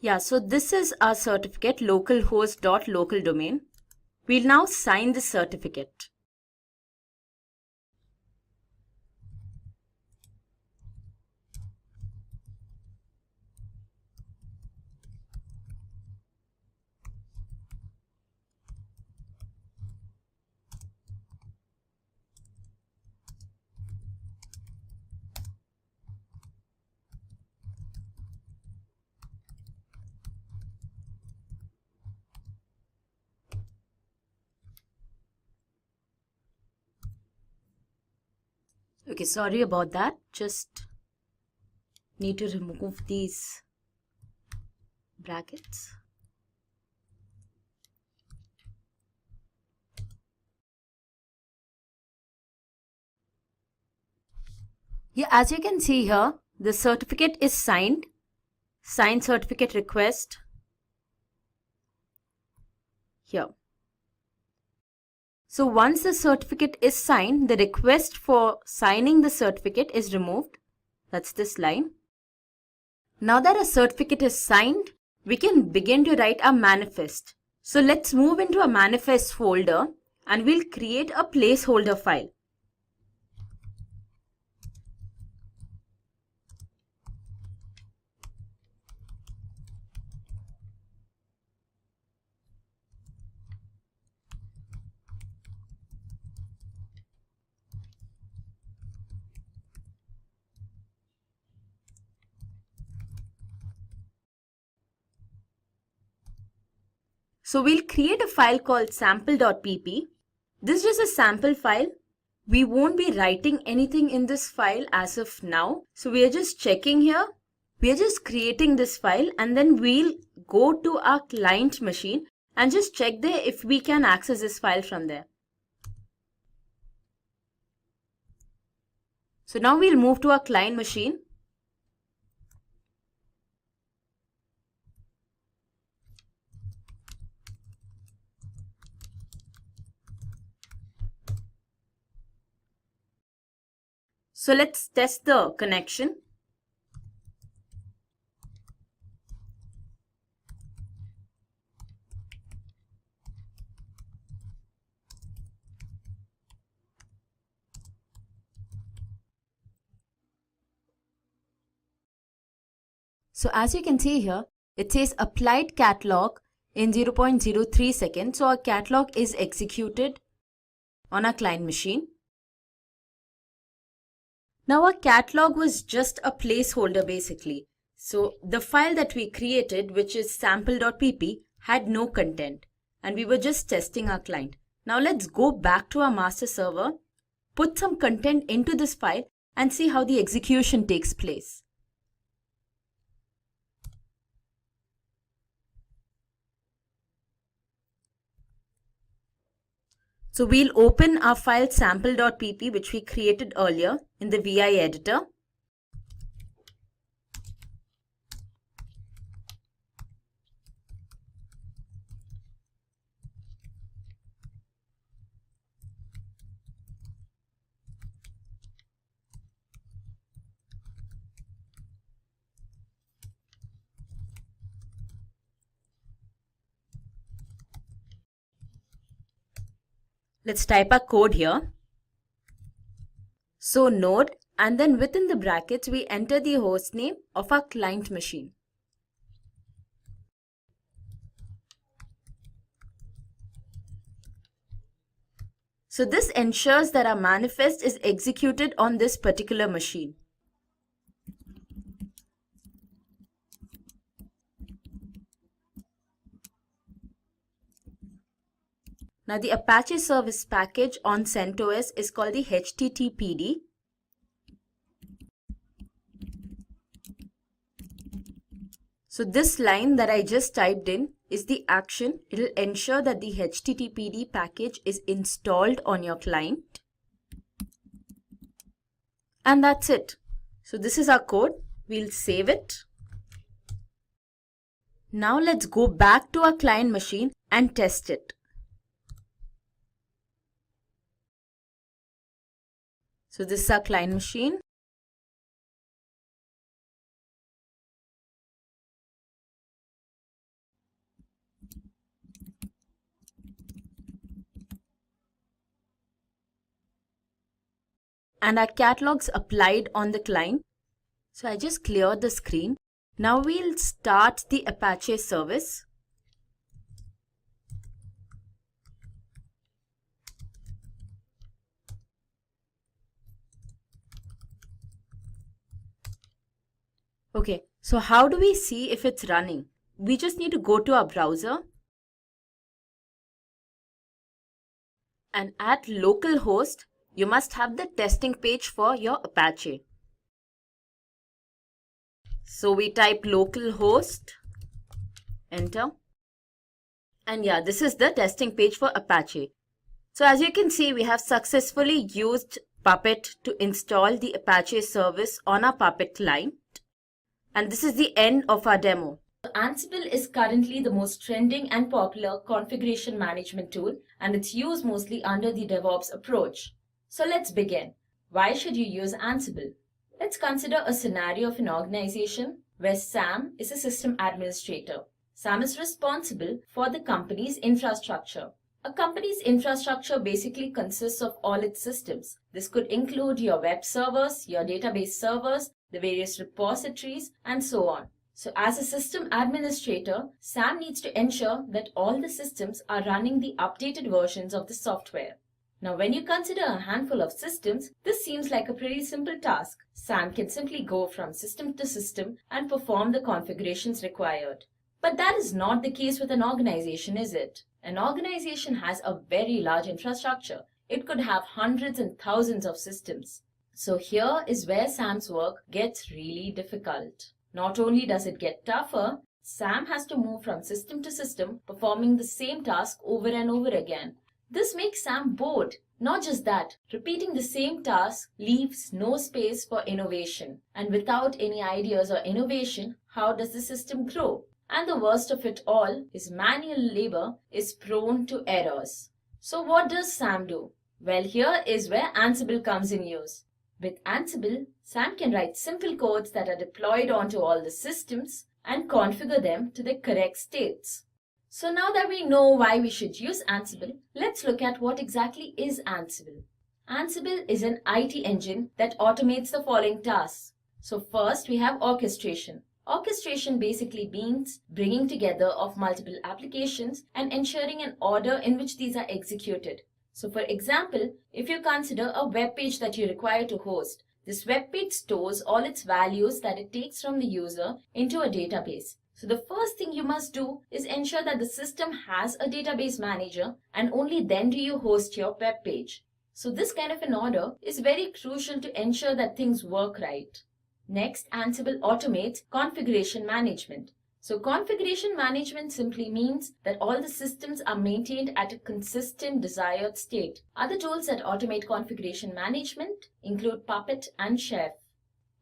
Yeah, so this is our certificate, localhost.local domain. We'll now sign the certificate. Okay, sorry about that. Just need to remove these brackets. Yeah, as you can see here, the certificate is signed. Sign certificate request here. So once the certificate is signed, the request for signing the certificate is removed. That's this line. Now that a certificate is signed, we can begin to write our manifest. So let's move into a manifest folder and we'll create a placeholder file. So we'll create a file called sample.pp. This is just a sample file. We won't be writing anything in this file as of now. So we are just checking here. We are just creating this file and then we'll go to our client machine and just check there if we can access this file from there. So now we'll move to our client machine. So let's test the connection. So as you can see here, it says applied catalog in 0.03 seconds. So our catalog is executed on our client machine. Now our catalog was just a placeholder basically. So the file that we created, which is sample.pp, had no content and we were just testing our client. Now let's go back to our master server, put some content into this file and see how the execution takes place. So we'll open our file sample.pp, which we created earlier in the VI editor. Let's type our code here. So node, and then within the brackets, we enter the host name of our client machine. So this ensures that our manifest is executed on this particular machine. Now the Apache service package on CentOS is called the HTTPD. So this line that I just typed in is the action. It will ensure that the HTTPD package is installed on your client. And that's it. So this is our code. We'll save it. Now let's go back to our client machine and test it. So this is our client machine. And our catalog's applied on the client. So I just cleared the screen. Now we'll start the Apache service. Okay, so how do we see if it's running? We just need to go to our browser and at localhost, you must have the testing page for your Apache. So we type localhost, enter. And yeah, this is the testing page for Apache. So as you can see, we have successfully used Puppet to install the Apache service on our Puppet client. And this is the end of our demo. Ansible is currently the most trending and popular configuration management tool, and it's used mostly under the DevOps approach. So let's begin. Why should you use Ansible? Let's consider a scenario of an organization where Sam is a system administrator. Sam is responsible for the company's infrastructure. A company's infrastructure basically consists of all its systems. This could include your web servers, your database servers, the various repositories, and so on. So as a system administrator, Sam needs to ensure that all the systems are running the updated versions of the software. Now when you consider a handful of systems, this seems like a pretty simple task. Sam can simply go from system to system and perform the configurations required. But that is not the case with an organization, is it? An organization has a very large infrastructure. It could have hundreds and thousands of systems. So here is where Sam's work gets really difficult. Not only does it get tougher, Sam has to move from system to system, performing the same task over and over again. This makes Sam bored. Not just that, repeating the same task leaves no space for innovation. And without any ideas or innovation, how does the system grow? And the worst of it all is manual labor is prone to errors. So what does Sam do? Well, here is where Ansible comes in use. With Ansible, Sam can write simple codes that are deployed onto all the systems and configure them to the correct states. So now that we know why we should use Ansible, let's look at what exactly is Ansible. Ansible is an IT engine that automates the following tasks. So first we have orchestration. Orchestration basically means bringing together of multiple applications and ensuring an order in which these are executed. So for example, if you consider a web page that you require to host, this web page stores all its values that it takes from the user into a database. So the first thing you must do is ensure that the system has a database manager, and only then do you host your web page. So this kind of an order is very crucial to ensure that things work right. Next, Ansible automates configuration management. So configuration management simply means that all the systems are maintained at a consistent desired state. Other tools that automate configuration management include Puppet and Chef.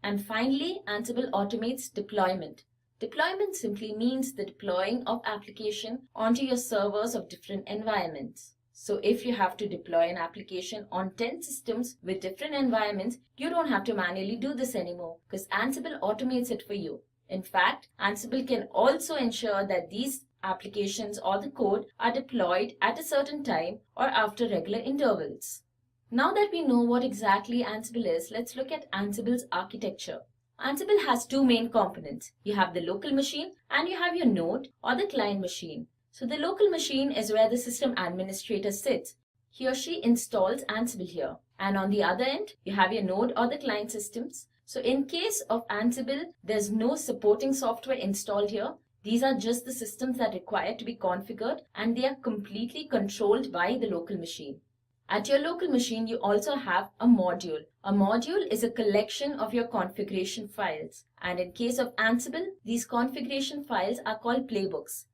And finally, Ansible automates deployment. Deployment simply means the deploying of application onto your servers of different environments. So if you have to deploy an application on 10 systems with different environments, you don't have to manually do this anymore because Ansible automates it for you. In fact, Ansible can also ensure that these applications or the code are deployed at a certain time or after regular intervals. Now that we know what exactly Ansible is, let's look at Ansible's architecture. Ansible has two main components. You have the local machine and you have your node or the client machine. So the local machine is where the system administrator sits. he or she installs Ansible here. And on the other end, you have your node or the client systems. So in case of Ansible, there's no supporting software installed here. These are just the systems that require to be configured, and they are completely controlled by the local machine. At your local machine, you also have a module. A module is a collection of your configuration files. And in case of Ansible, these configuration files are called playbooks.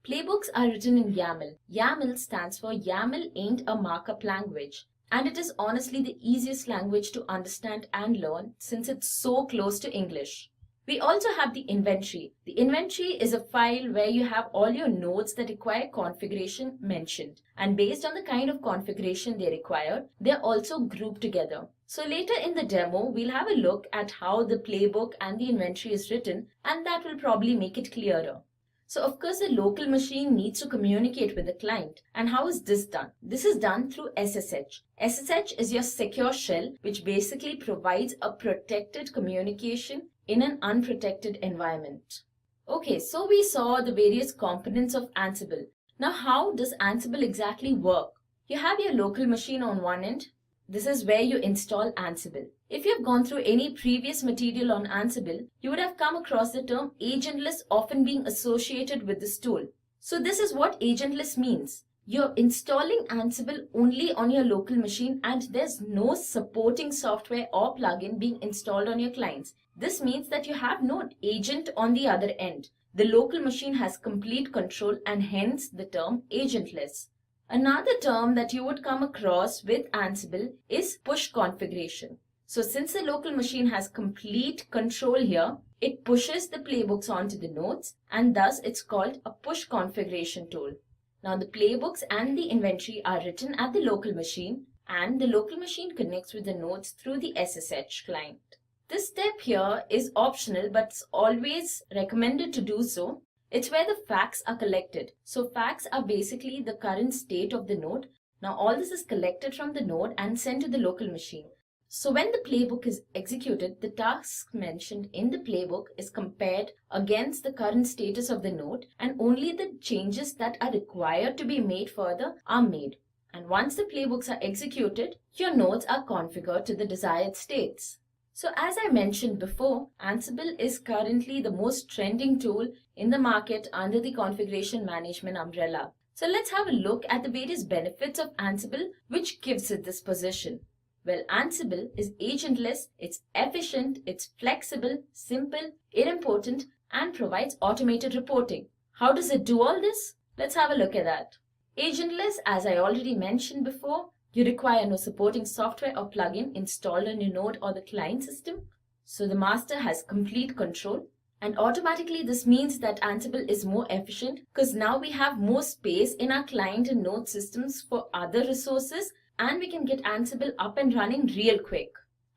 Playbooks are written in YAML. YAML stands for YAML ain't a markup language. And it is honestly the easiest language to understand and learn since it's so close to English. We also have the inventory. The inventory is a file where you have all your nodes that require configuration mentioned. And based on the kind of configuration they require, they're also grouped together. So later in the demo, we'll have a look at how the playbook and the inventory is written, and that will probably make it clearer. So of course, the local machine needs to communicate with the client. And how is this done? This is done through SSH. SSH is your secure shell, which basically provides a protected communication in an unprotected environment. Okay, so we saw the various components of Ansible. Now, how does Ansible exactly work? You have your local machine on one end. This is where you install Ansible. If you have gone through any previous material on Ansible, you would have come across the term agentless often being associated with this tool. So this is what agentless means. You're installing Ansible only on your local machine and there's no supporting software or plugin being installed on your clients. This means that you have no agent on the other end. The local machine has complete control and hence the term agentless. Another term that you would come across with Ansible is push configuration. So since the local machine has complete control here, it pushes the playbooks onto the nodes and thus it's called a push configuration tool. Now the playbooks and the inventory are written at the local machine and the local machine connects with the nodes through the SSH client. This step here is optional but it's always recommended to do so. It's where the facts are collected. So facts are basically the current state of the node. Now all this is collected from the node and sent to the local machine. So when the playbook is executed, the task mentioned in the playbook is compared against the current status of the node and only the changes that are required to be made further are made. And once the playbooks are executed, your nodes are configured to the desired states. So as I mentioned before, Ansible is currently the most trending tool in the market under the configuration management umbrella. So let's have a look at the various benefits of Ansible which gives it this position. Well, Ansible is agentless, it's efficient, it's flexible, simple, idempotent, and provides automated reporting. How does it do all this? Let's have a look at that. Agentless, as I already mentioned before, you require no supporting software or plugin installed on your node or the client system. So the master has complete control. And automatically this means that Ansible is more efficient because now we have more space in our client and node systems for other resources and we can get Ansible up and running real quick.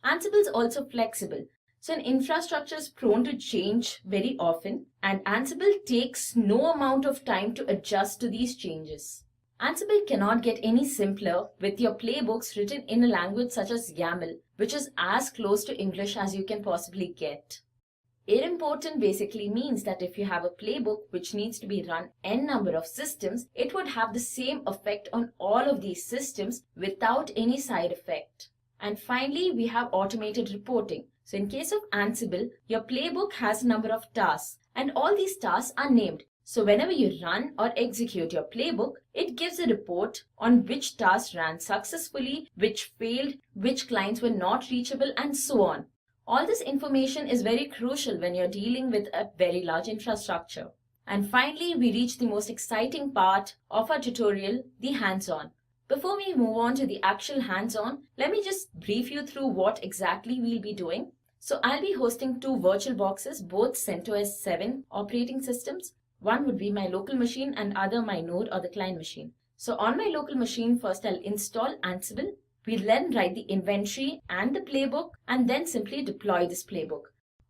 Ansible is also flexible. So an infrastructure is prone to change very often and Ansible takes no amount of time to adjust to these changes. Ansible cannot get any simpler with your playbooks written in a language such as YAML, which is as close to English as you can possibly get. Idempotent basically means that if you have a playbook which needs to be run n number of systems, it would have the same effect on all of these systems without any side effect. And finally, we have automated reporting. So in case of Ansible, your playbook has a number of tasks and all these tasks are named. So whenever you run or execute your playbook, it gives a report on which tasks ran successfully, which failed, which clients were not reachable, and so on. All this information is very crucial when you're dealing with a very large infrastructure. And finally, we reach the most exciting part of our tutorial, the hands-on. Before we move on to the actual hands-on, let me just brief you through what exactly we'll be doing. So I'll be hosting two virtual boxes, both CentOS 7 operating systems. One would be my local machine and other my node or the client machine. So on my local machine, first I'll install Ansible. We'll then write the inventory and the playbook and then simply deploy this playbook.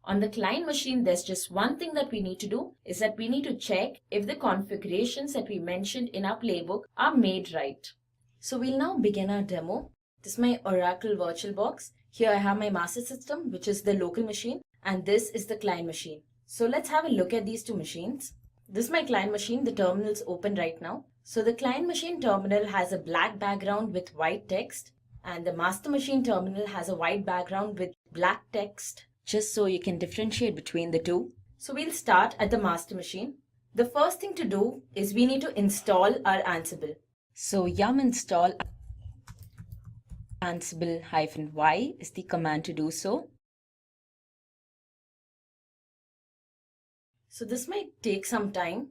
On the client machine, there's just one thing that we need to do is that we need to check if the configurations that we mentioned in our playbook are made right. So we'll now begin our demo. This is my Oracle VirtualBox. Here I have my master system, which is the local machine, and this is the client machine. So let's have a look at these two machines. This is my client machine. The terminal is open right now. So the client machine terminal has a black background with white text, and the master machine terminal has a white background with black text, just so you can differentiate between the two. So we'll start at the master machine. The first thing to do is we need to install our Ansible. So yum install Ansible-y is the command to do so. So this might take some time.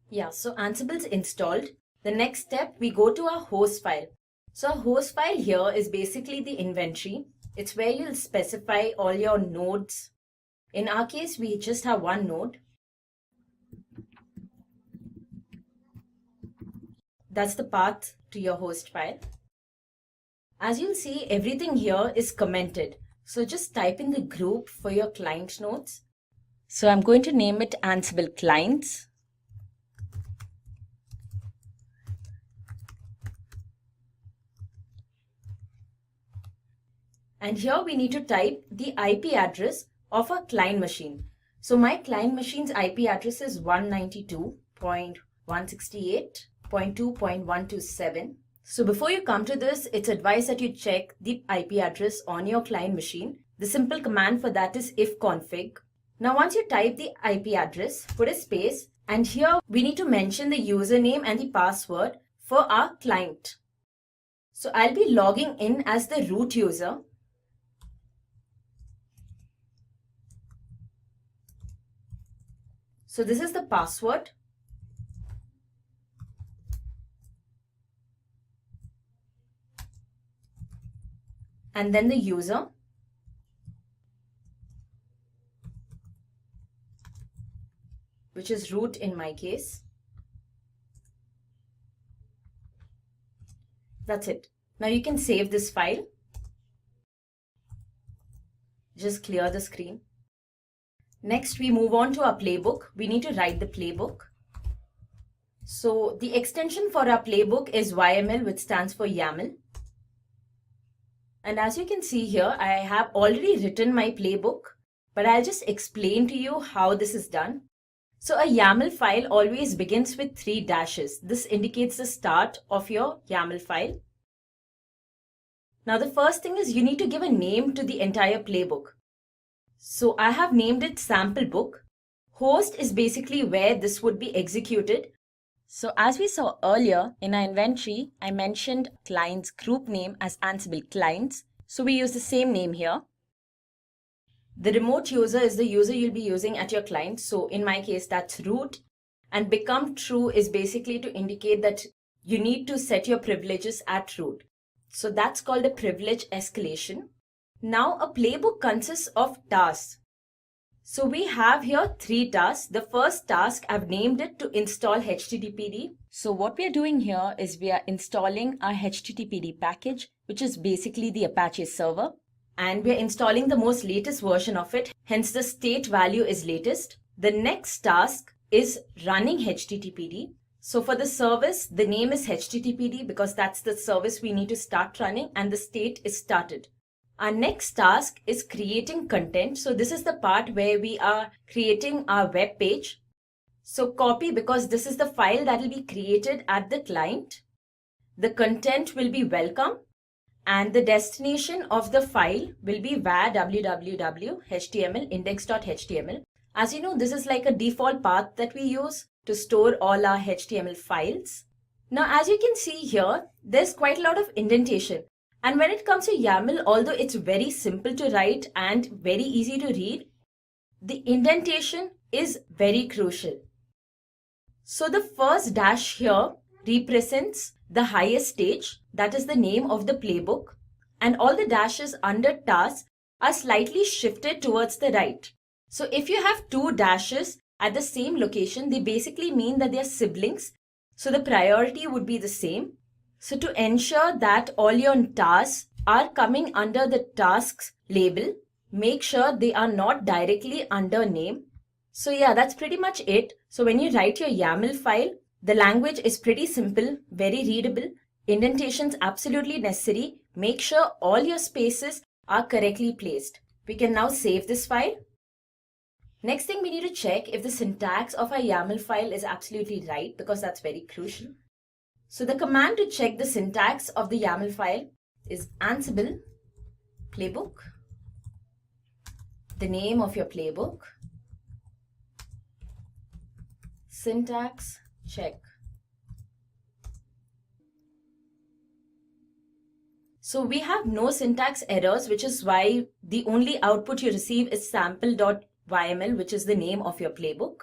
Yeah, so Ansible's installed. The next step, we go to our host file. So our host file here is basically the inventory. It's where you'll specify all your nodes. In our case, we just have one node. That's the path to your host file. As you'll see, everything here is commented. So just type in the group for your client nodes. So I'm going to name it Ansible Clients. And here we need to type the IP address of our client machine. So my client machine's IP address is 192.168.2.127. So before you come to this, it's advised that you check the IP address on your client machine. The simple command for that is ifconfig. Now once you type the IP address, put a space, and here we need to mention the username and the password for our client. So I'll be logging in as the root user. So this is the password. And then the user. Which is root in my case. That's it. Now you can save this file. Just clear the screen. Next, we move on to our playbook. We need to write the playbook. So the extension for our playbook is YML, which stands for YAML. And as you can see here, I have already written my playbook, but I'll just explain to you how this is done. So a YAML file always begins with 3 dashes. This indicates the start of your YAML file. Now the first thing is you need to give a name to the entire playbook. So I have named it sample book. Host is basically where this would be executed. So as we saw earlier in our inventory, I mentioned client's group name as Ansible Clients. So we use the same name here. The remote user is the user you'll be using at your client. So in my case, that's root. And become true is basically to indicate that you need to set your privileges at root. So that's called a privilege escalation. Now a playbook consists of tasks. So we have here 3 tasks. The first task, I've named it to install HTTPD. So what we are doing here is we are installing our HTTPD package, which is basically the Apache server. And we are installing the most latest version of it. Hence the state value is latest. The next task is running HTTPD. So for the service, the name is HTTPD because that's the service we need to start running and the state is started. Our next task is creating content. So this is the part where we are creating our web page. So copy because this is the file that will be created at the client. The content will be welcome and the destination of the file will be var www.html index.html. As you know, this is like a default path that we use to store all our HTML files. Now, as you can see here, there's quite a lot of indentation. And when it comes to YAML, although it's very simple to write and very easy to read, the indentation is very crucial. So the first dash here represents the highest stage, that is the name of the playbook, and all the dashes under tasks are slightly shifted towards the right. So if you have 2 dashes at the same location, they basically mean that they are siblings. So the priority would be the same. So to ensure that all your tasks are coming under the tasks label, make sure they are not directly under name. So yeah, that's pretty much it. So when you write your YAML file, the language is pretty simple, very readable. Indentations absolutely necessary. Make sure all your spaces are correctly placed. We can now save this file. Next thing, we need to check if the syntax of our YAML file is absolutely right, because that's very crucial. So the command to check the syntax of the YAML file is Ansible playbook, the name of your playbook, syntax check. So we have no syntax errors, which is why the only output you receive is sample.yml, which is the name of your playbook.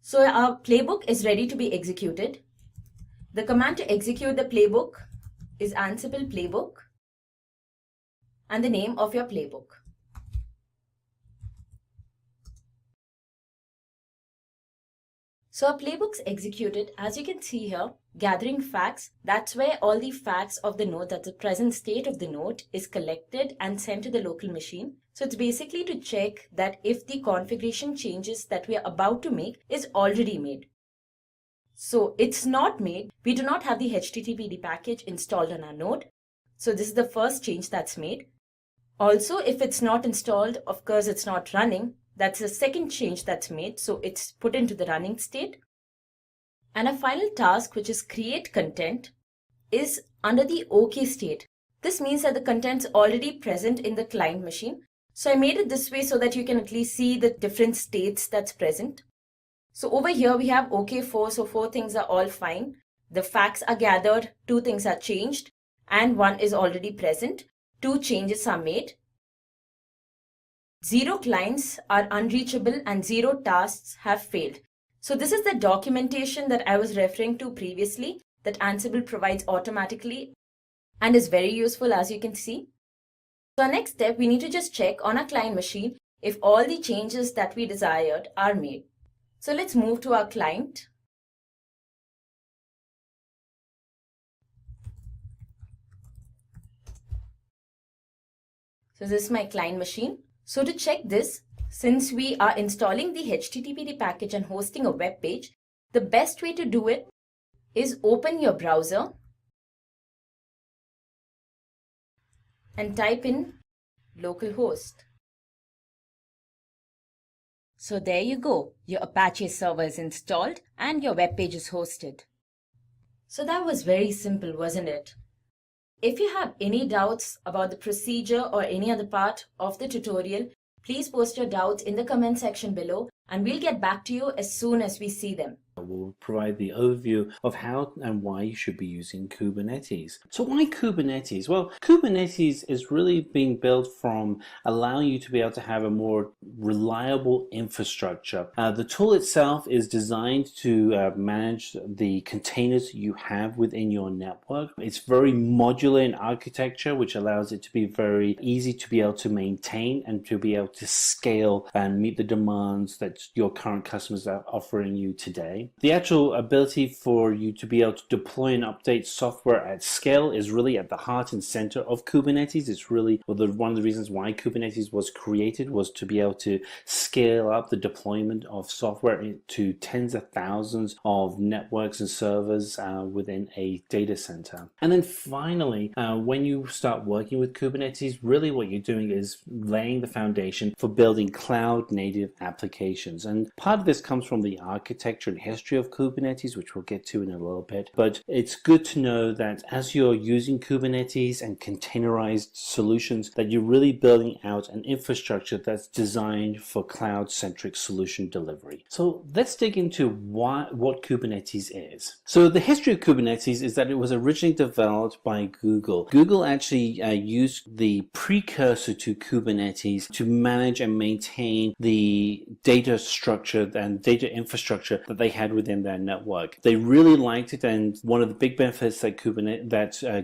So our playbook is ready to be executed. The command to execute the playbook is Ansible playbook and the name of your playbook. So our playbook's executed, as you can see here, gathering facts. That's where all the facts of the node, that's the present state of the node, is collected and sent to the local machine. So it's basically to check that if the configuration changes that we are about to make is already made. So it's not made. We do not have the HTTPD package installed on our node. So this is the first change that's made. Also, if it's not installed, of course, it's not running. That's the second change that's made, so it's put into the running state. And a final task, which is create content, is under the OK state. This means that the content's already present in the client machine. So I made it this way so that you can at least see the different states that's present. So over here we have OK4, so 4 things are all fine. The facts are gathered, 2 things are changed, and 1 is already present. 2 changes are made. 0 clients are unreachable and 0 tasks have failed. So this is the documentation that I was referring to previously that Ansible provides automatically and is very useful, as you can see. So our next step, we need to just check on our client machine if all the changes that we desired are made. So let's move to our client. So this is my client machine. So to check this, since we are installing the HTTPD package and hosting a web page, the best way to do it is open your browser and type in localhost. So there you go, your Apache server is installed and your web page is hosted. So that was very simple, wasn't it? If you have any doubts about the procedure or any other part of the tutorial, please post your doubts in the comment section below and we'll get back to you as soon as we see them. We'll provide the overview of how and why you should be using Kubernetes. So why Kubernetes? Well, Kubernetes is really being built from allowing you to be able to have a more reliable infrastructure. The tool itself is designed to manage the containers you have within your network. It's very modular in architecture, which allows it to be very easy to be able to maintain and to be able to scale and meet the demands that your current customers are offering you today. The actual ability for you to be able to deploy and update software at scale is really at the heart and center of Kubernetes. It's really one of the reasons why Kubernetes was created, was to be able to scale up the deployment of software to tens of thousands of networks and servers within a data center. And then finally, when you start working with Kubernetes, really what you're doing is laying the foundation for building cloud native applications. And part of this comes from the architecture and history of Kubernetes, which we'll get to in a little bit. But it's good to know that as you're using Kubernetes and containerized solutions, that you're really building out an infrastructure that's designed for cloud-centric solution delivery. So let's dig into what Kubernetes is. So the history of Kubernetes is that it was originally developed by Google. Google actually used the precursor to Kubernetes to manage and maintain the data structure and data infrastructure that they had within their network. They really liked it, and one of the big benefits that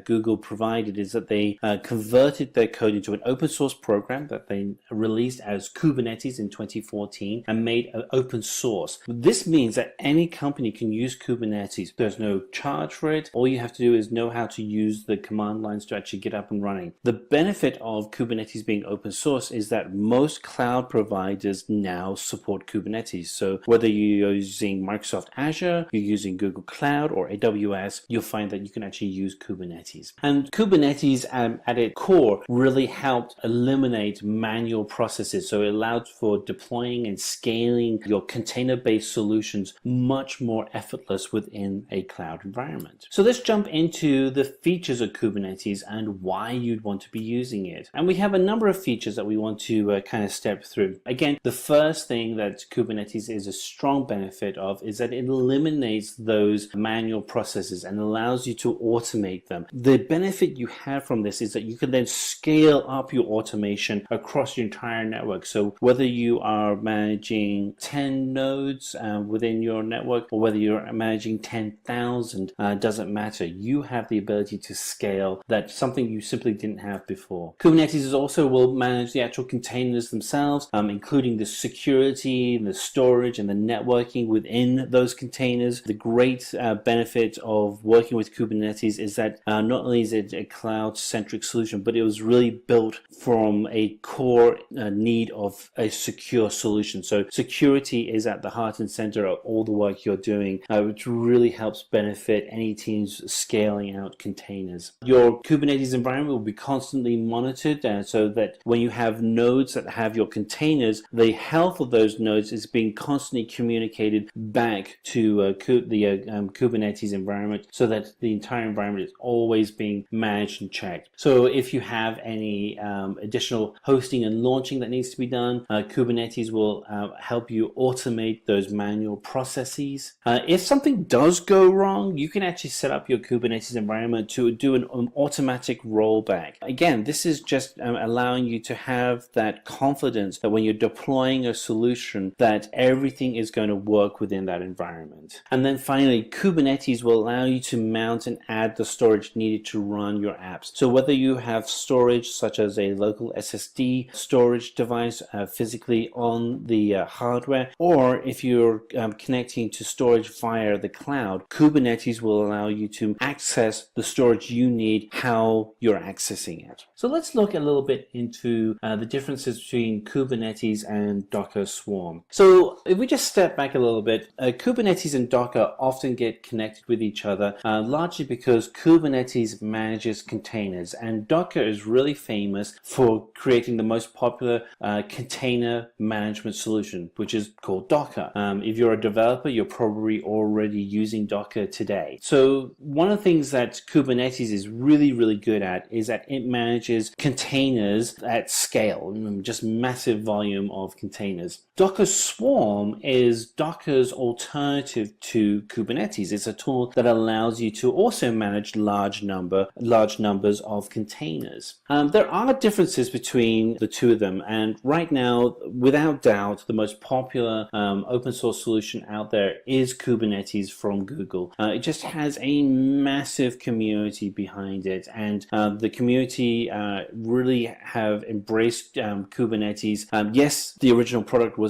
Google provided is that they converted their code into an open source program that they released as Kubernetes in 2014 and made it open source. This means that any company can use Kubernetes. There's no charge for it. All you have to do is know how to use the command lines to actually get up and running. The benefit of Kubernetes being open source is that most cloud providers now support Kubernetes. So whether you're using Microsoft Microsoft Azure, you're using Google Cloud or AWS, you'll find that you can actually use Kubernetes. And Kubernetes at its core really helped eliminate manual processes. So it allowed for deploying and scaling your container-based solutions much more effortless within a cloud environment. So let's jump into the features of Kubernetes and why you'd want to be using it. And we have a number of features that we want to kind of step through. Again, the first thing that Kubernetes is a strong benefit of is that it eliminates those manual processes and allows you to automate them. The benefit you have from this is that you can then scale up your automation across your entire network. So whether you are managing 10 nodes within your network or whether you're managing 10,000, doesn't matter. You have the ability to scale. That's something you simply didn't have before. Kubernetes also will manage the actual containers themselves, including the security, the storage, and the networking within those containers. The great benefit of working with Kubernetes is that not only is it a cloud-centric solution, but it was really built from a core need of a secure solution. So security is at the heart and center of all the work you're doing, which really helps benefit any teams scaling out containers. Your Kubernetes environment will be constantly monitored so that when you have nodes that have your containers, the health of those nodes is being constantly communicated back to the Kubernetes environment so that the entire environment is always being managed and checked. So if you have any additional hosting and launching that needs to be done, Kubernetes will help you automate those manual processes. If something does go wrong, you can actually set up your Kubernetes environment to do an automatic rollback. Again, this is just allowing you to have that confidence that when you're deploying a solution that everything is going to work within that environment. And then finally, Kubernetes will allow you to mount and add the storage needed to run your apps. So whether you have storage such as a local SSD storage device physically on the hardware, or if you're connecting to storage via the cloud, Kubernetes will allow you to access the storage you need how you're accessing it. So let's look a little bit into the differences between Kubernetes and Docker Swarm. So if we just step back a little bit, Kubernetes and Docker often get connected with each other, largely because Kubernetes manages containers and Docker is really famous for creating the most popular container management solution, which is called Docker. If you're a developer, you're probably already using Docker today. So one of the things that Kubernetes is really, really good at is that it manages containers at scale, just massive volume of containers. Docker Swarm is Docker's alternative to Kubernetes. It's a tool that allows you to also manage large numbers of containers. There are differences between the two of them, and right now, without doubt, the most popular open source solution out there is Kubernetes from Google. It just has a massive community behind it, and the community really have embraced Kubernetes. Yes, the original product was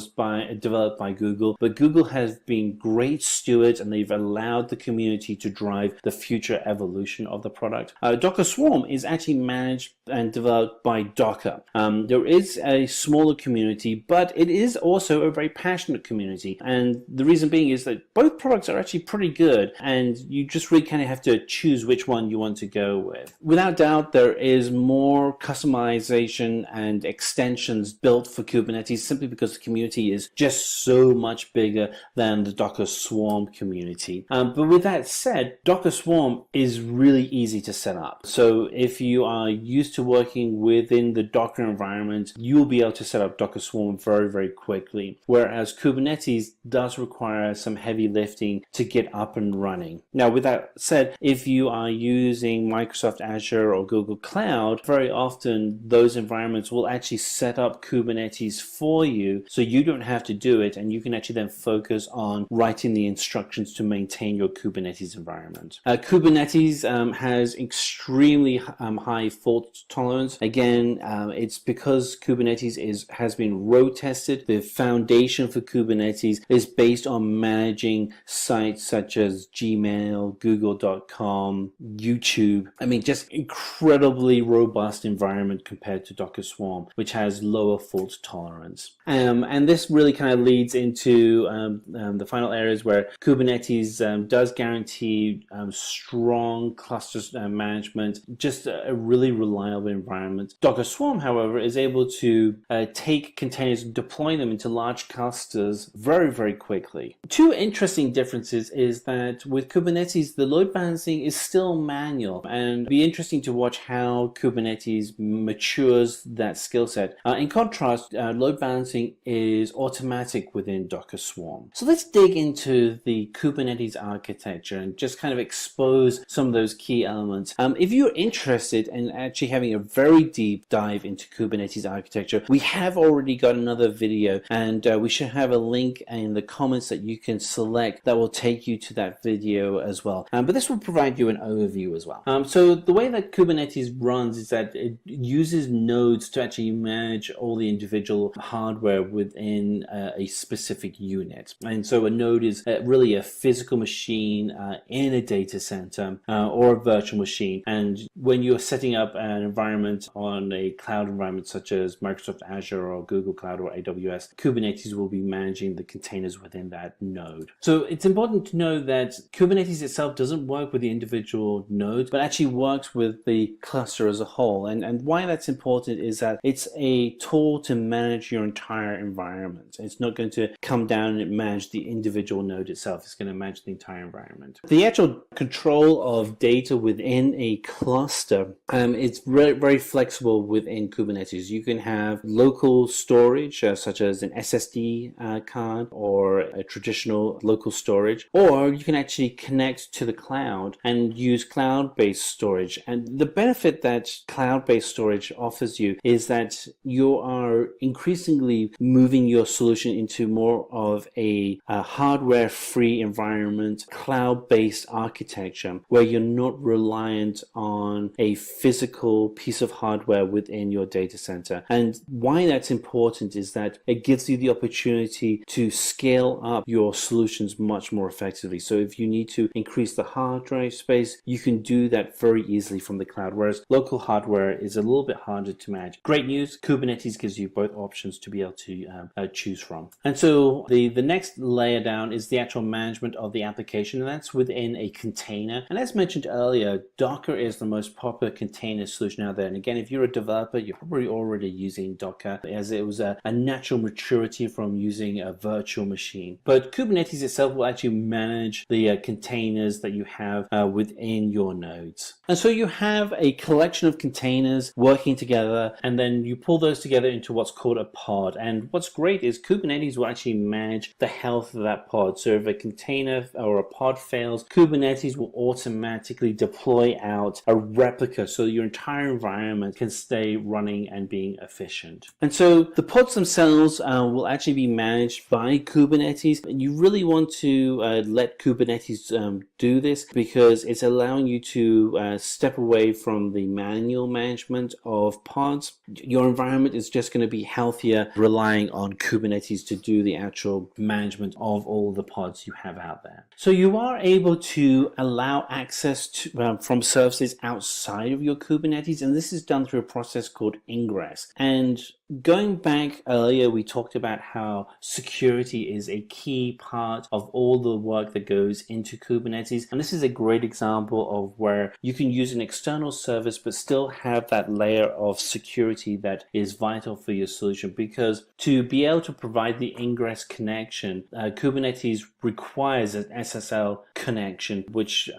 developed by Google, but Google has been great stewards and they've allowed the community to drive the future evolution of the product. Docker Swarm is actually managed and developed by Docker. There is a smaller community, but it is also a very passionate community, and the reason being is that both products are actually pretty good and you just really kind of have to choose which one you want to go with. Without doubt, there is more customization and extensions built for Kubernetes simply because the community is just so much bigger than the Docker Swarm community. But with that said, Docker Swarm is really easy to set up. So if you are used to working within the Docker environment, you'll be able to set up Docker Swarm very, very quickly. Whereas Kubernetes does require some heavy lifting to get up and running. Now, with that said, if you are using Microsoft Azure or Google Cloud, very often those environments will actually set up Kubernetes for you, so you don't have to do it, and you can actually then focus on writing the instructions to maintain your Kubernetes environment. Kubernetes has extremely high fault tolerance. Again, it's because Kubernetes has been road tested. The foundation for Kubernetes is based on managing sites such as Gmail, Google.com, YouTube. I mean, just incredibly robust environment compared to Docker Swarm, which has lower fault tolerance. And this really kind of leads into the final areas where Kubernetes does guarantee strong clusters management, just a really reliable environment. Docker Swarm, however, is able to take containers and deploy them into large clusters very, very quickly. Two interesting differences is that with Kubernetes, the load balancing is still manual, and it'll be interesting to watch how Kubernetes matures that skill set. In contrast, load balancing is automatic within Docker Swarm. So let's dig into the Kubernetes architecture and just kind of expose some of those key elements. If you're interested in actually having a very deep dive into Kubernetes architecture, we have already got another video, and we should have a link in the comments that you can select that will take you to that video as well. But this will provide you an overview as well. So the way that Kubernetes runs is that it uses nodes to actually manage all the individual hardware within a specific unit. And so a node is really a physical machine in a data center or a virtual machine. And when you're setting up an environment on a cloud environment such as Microsoft Azure or Google Cloud or AWS, Kubernetes will be managing the containers within that node. So it's important to know that Kubernetes itself doesn't work with the individual nodes, but actually works with the cluster as a whole. And why that's important is that it's a tool to manage your entire environment. It's not going to come down and manage the individual node itself. It's going to manage the entire environment. The actual control of data within a cluster is very, very flexible within Kubernetes. You can have local storage, such as an SSD card or a traditional local storage, or you can actually connect to the cloud and use cloud-based storage. And the benefit that cloud-based storage offers you is that you are increasingly moving your solution into more of a hardware-free environment, cloud-based architecture, where you're not reliant on a physical piece of hardware within your data center. And why that's important is that it gives you the opportunity to scale up your solutions much more effectively. So if you need to increase the hard drive space, you can do that very easily from the cloud, whereas local hardware is a little bit harder to manage. Great news, Kubernetes gives you both options to be able to choose from. And so the next layer down is the actual management of the application, and that's within a container. And as mentioned earlier, Docker is the most popular container solution out there. And again, if you're a developer, you're probably already using Docker, as it was a natural maturity from using a virtual machine. But Kubernetes itself will actually manage the containers that you have within your nodes. And so you have a collection of containers working together, and then you pull those together into what's called a pod. And what's great is Kubernetes will actually manage the health of that pod. So if a container or a pod fails, Kubernetes will automatically deploy out a replica so your entire environment can stay running and being efficient. And so the pods themselves will actually be managed by Kubernetes. You really want to let Kubernetes do this, because it's allowing you to step away from the manual management of pods. Your environment is just going to be healthier relying on Kubernetes to do the actual management of all the pods you have out there. So you are able to allow access to, from services outside of your Kubernetes, and this is done through a process called ingress. And going back earlier, we talked about how security is a key part of all the work that goes into Kubernetes. And this is a great example of where you can use an external service but still have that layer of security that is vital for your solution. Because to be able to provide the ingress connection, Kubernetes requires an SSL connection, which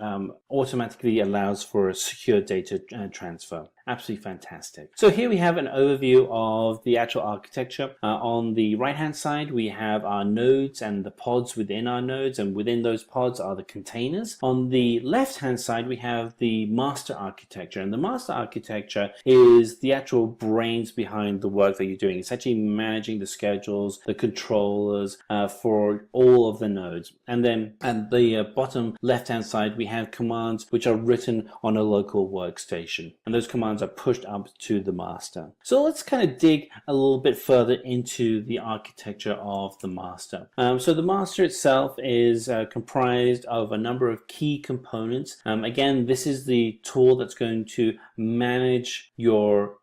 automatically allows for a secure data transfer. Absolutely fantastic. So here we have an overview of the actual architecture. On the right hand side, we have our nodes and the pods within our nodes, and within those pods are the containers. On the left hand side, we have the master architecture, and the master architecture is the actual brains behind the work that you're doing. It's actually managing the schedules, the controllers for all of the nodes. And then at the bottom left hand side, we have commands which are written on a local workstation, and those commands components are pushed up to the master. So let's kind of dig a little bit further into the architecture of the master. So the master itself is comprised of a number of key components. Again, this is the tool that's going to manage your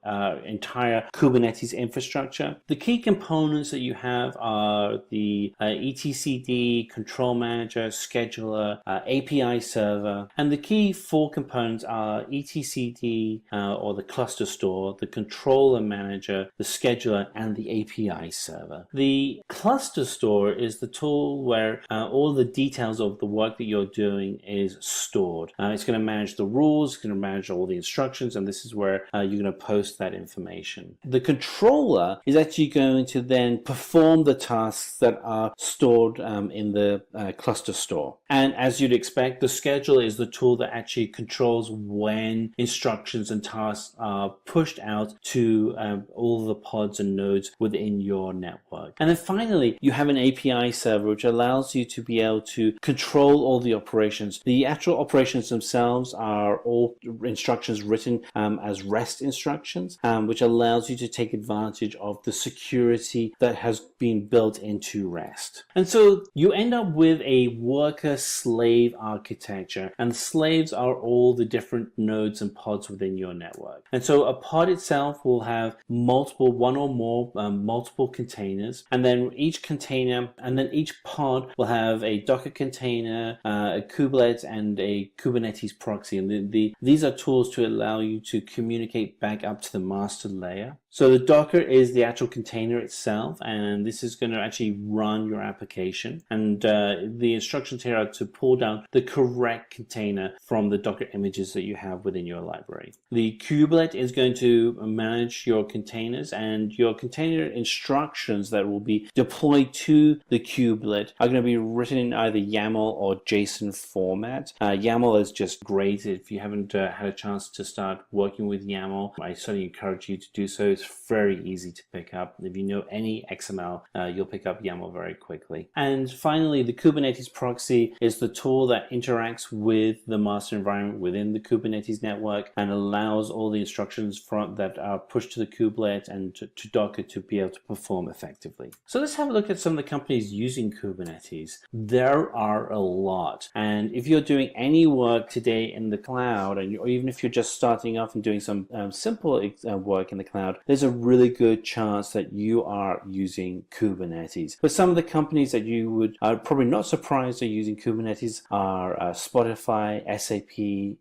entire Kubernetes infrastructure. The key components that you have are the etcd, control manager, scheduler, API server, and the key four components are etcd or the cluster store, the controller manager, the scheduler, and the API server. The cluster store is the tool where all the details of the work that you're doing is stored. It's going to manage the rules, it's going to manage all the instructions, and this is where you're going to post that information. The controller is actually going to then perform the tasks that are stored in the cluster store. And as you'd expect, the scheduler is the tool that actually controls when instructions and tasks are pushed out to all the pods and nodes within your network. And then finally, you have an API server which allows you to be able to control all the operations. The actual operations themselves are all instructions written as REST instructions, which allows you to take advantage of the security that has been built into REST. And so you end up with a worker-slave architecture, and slaves are all the different nodes and pods within your network. And so a pod itself will have one or more multiple containers, and then each container and then each pod will have a Docker container, a kubelet, and a Kubernetes proxy. And these are tools to allow you to communicate back up to the master layer. So the Docker is the actual container itself, and this is going to actually run your application. And the instructions here are to pull down the correct container from the Docker images that you have within your library. The kubelet is going to manage your containers, and your container instructions that will be deployed to the kubelet are going to be written in either YAML or JSON format. YAML is just great. If you haven't had a chance to start working with YAML, I certainly encourage you to do so. It's very easy to pick up. If you know any XML, you'll pick up YAML very quickly. And finally, the Kubernetes proxy is the tool that interacts with the master environment within the Kubernetes network and allows all the instructions that are pushed to the kubelet and to Docker to be able to perform effectively. So let's have a look at some of the companies using Kubernetes. There are a lot. And if you're doing any work today in the cloud, or even if you're just starting off and doing some simple work in the cloud, there's a really good chance that you are using Kubernetes. But some of the companies that you are probably not surprised are using Kubernetes are Spotify, SAP,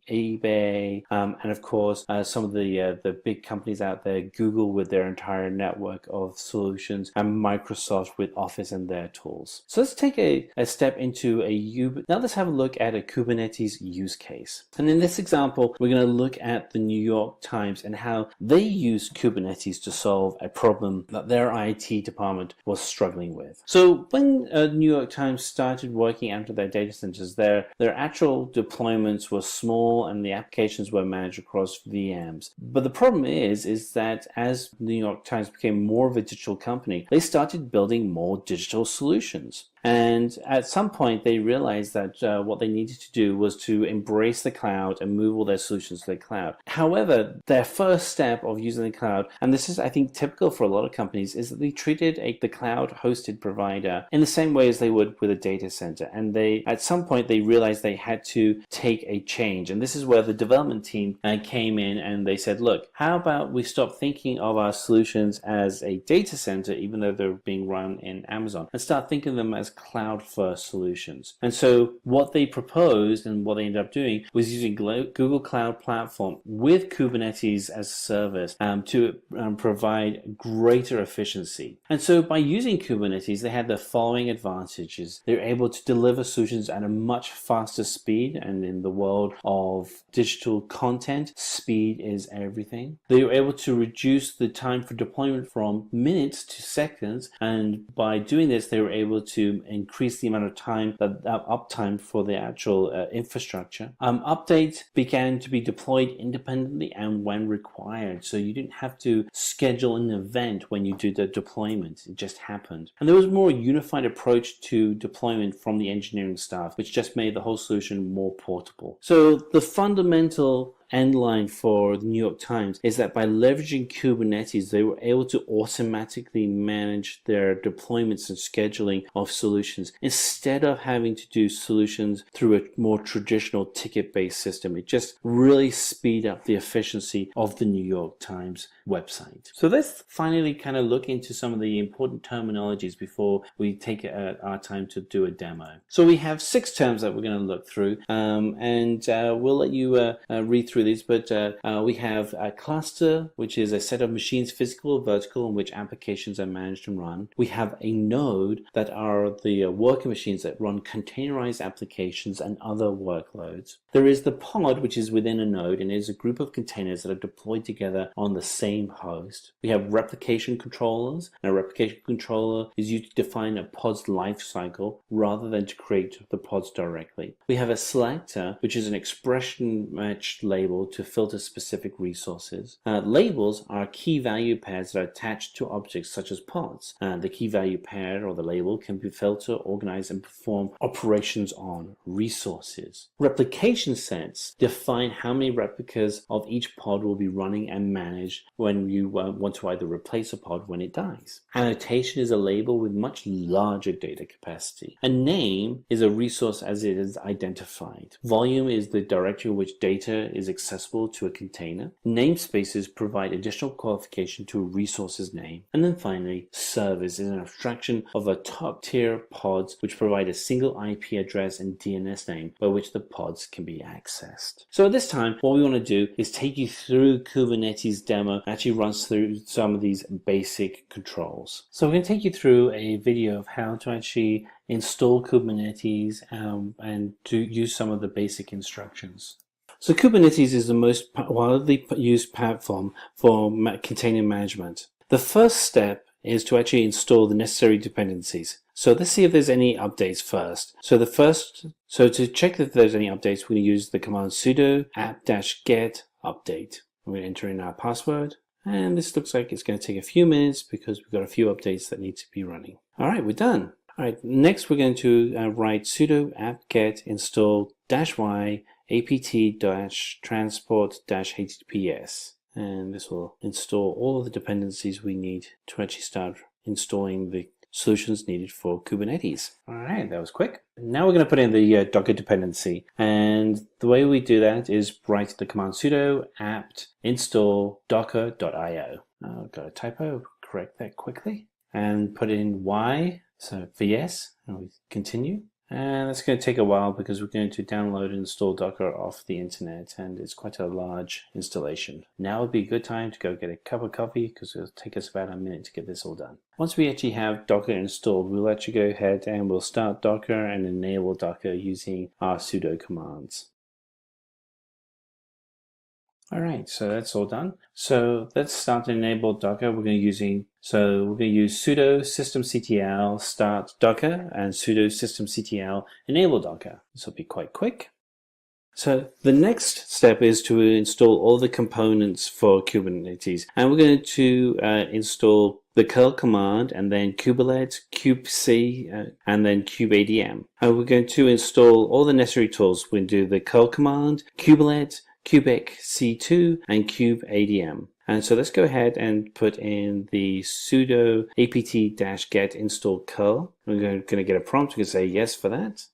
eBay, and of course some of the big companies out there, Google with their entire network of solutions, and Microsoft with Office and their tools. So let's take a step into now let's have a look at a Kubernetes use case. And in this example, we're going to look at the New York Times and how they use Kubernetes to solve a problem that their IT department was struggling with. So when New York Times started working out of their data centers, their actual deployments were small and the applications were managed across VMs. But the problem is that as New York Times became more of a digital company, they started building more digital solutions. And at some point, they realized that what they needed to do was to embrace the cloud and move all their solutions to the cloud. However, their first step of using the cloud, and this is, I think, typical for a lot of companies, is that they treated the cloud-hosted provider in the same way as they would with a data center. And at some point, they realized they had to take a change. And this is where the development team came in and they said, look, how about we stop thinking of our solutions as a data center, even though they're being run in Amazon, and start thinking of them as cloud-first solutions. And so what they proposed and what they ended up doing was using Google Cloud Platform with Kubernetes as a service to provide greater efficiency. And so by using Kubernetes, they had the following advantages. They were able to deliver solutions at a much faster speed, and in the world of digital content, speed is everything. They were able to reduce the time for deployment from minutes to seconds, and by doing this, they were able to increase the amount of time, uptime for the actual infrastructure. Updates began to be deployed independently and when required, so you didn't have to schedule an event when you do the deployment. It just happened. And there was a more unified approach to deployment from the engineering staff, which just made the whole solution more portable. So the fundamental end line for the New York Times is that by leveraging Kubernetes, they were able to automatically manage their deployments and scheduling of solutions instead of having to do solutions through a more traditional ticket-based system. It just really speed up the efficiency of the New York Times website. So let's finally kind of look into some of the important terminologies before we take our time to do a demo. So we have 6 terms that we're going to look through, and we'll let you read through these, but we have a cluster, which is a set of machines, physical or vertical, in which applications are managed and run. We have a node, that are the worker machines that run containerized applications and other workloads. There is the pod, which is within a node and is a group of containers that are deployed together on the same host. We have replication controllers, and a replication controller is used to define a pod's lifecycle rather than to create the pods directly. We have a selector, which is an expression matched label to filter specific resources. Labels are key value pairs that are attached to objects such as pods. The key value pair or the label can be filtered, organized, and perform operations on resources. Replication sets define how many replicas of each pod will be running and managed when you want to either replace a pod when it dies. Annotation is a label with much larger data capacity. A name is a resource as it is identified. Volume is the directory in which data is accessible to a container. Namespaces provide additional qualification to a resource's name. And then finally, service is an abstraction of a top-tier pods which provide a single IP address and DNS name by which the pods can be accessed. So at this time, what we want to do is take you through Kubernetes demo, actually runs through some of these basic controls. So we're going to take you through a video of how to actually install Kubernetes and to use some of the basic instructions. So Kubernetes is the most widely used platform for container management. The first step is to actually install the necessary dependencies. So let's see if there's any updates first. So to check if there's any updates, we're going to use the command sudo apt-get update. We're going to enter in our password, and this looks like it's going to take a few minutes because we've got a few updates that need to be running. All right, we're done. All right, next we're going to write sudo apt-get install -y apt-transport-https, and this will install all of the dependencies we need to actually start installing the solutions needed for Kubernetes. All right, that was quick. Now we're going to put in the Docker dependency, and the way we do that is write the command sudo apt install docker.io. Got a typo, correct that quickly, and put in y, so for yes, and we continue. And that's going to take a while because we're going to download and install Docker off the internet, and it's quite a large installation. Now would be a good time to go get a cup of coffee because it'll take us about a minute to get this all done. Once we actually have Docker installed, we'll actually go ahead and we'll start Docker and enable Docker using our sudo commands. All right, so that's all done. So let's start to enable Docker. We're going to use sudo systemctl start Docker and sudo systemctl enable Docker. This will be quite quick. So the next step is to install all the components for Kubernetes, and we're going to install the curl command and then kubelet, kubec, and then kubeadm. And we're going to install all the necessary tools. We're going to do the curl command, kubelet, kubec-c2, and kubeadm. And so let's go ahead and put in the sudo apt-get install curl. We're going to get a prompt. We can say yes for that.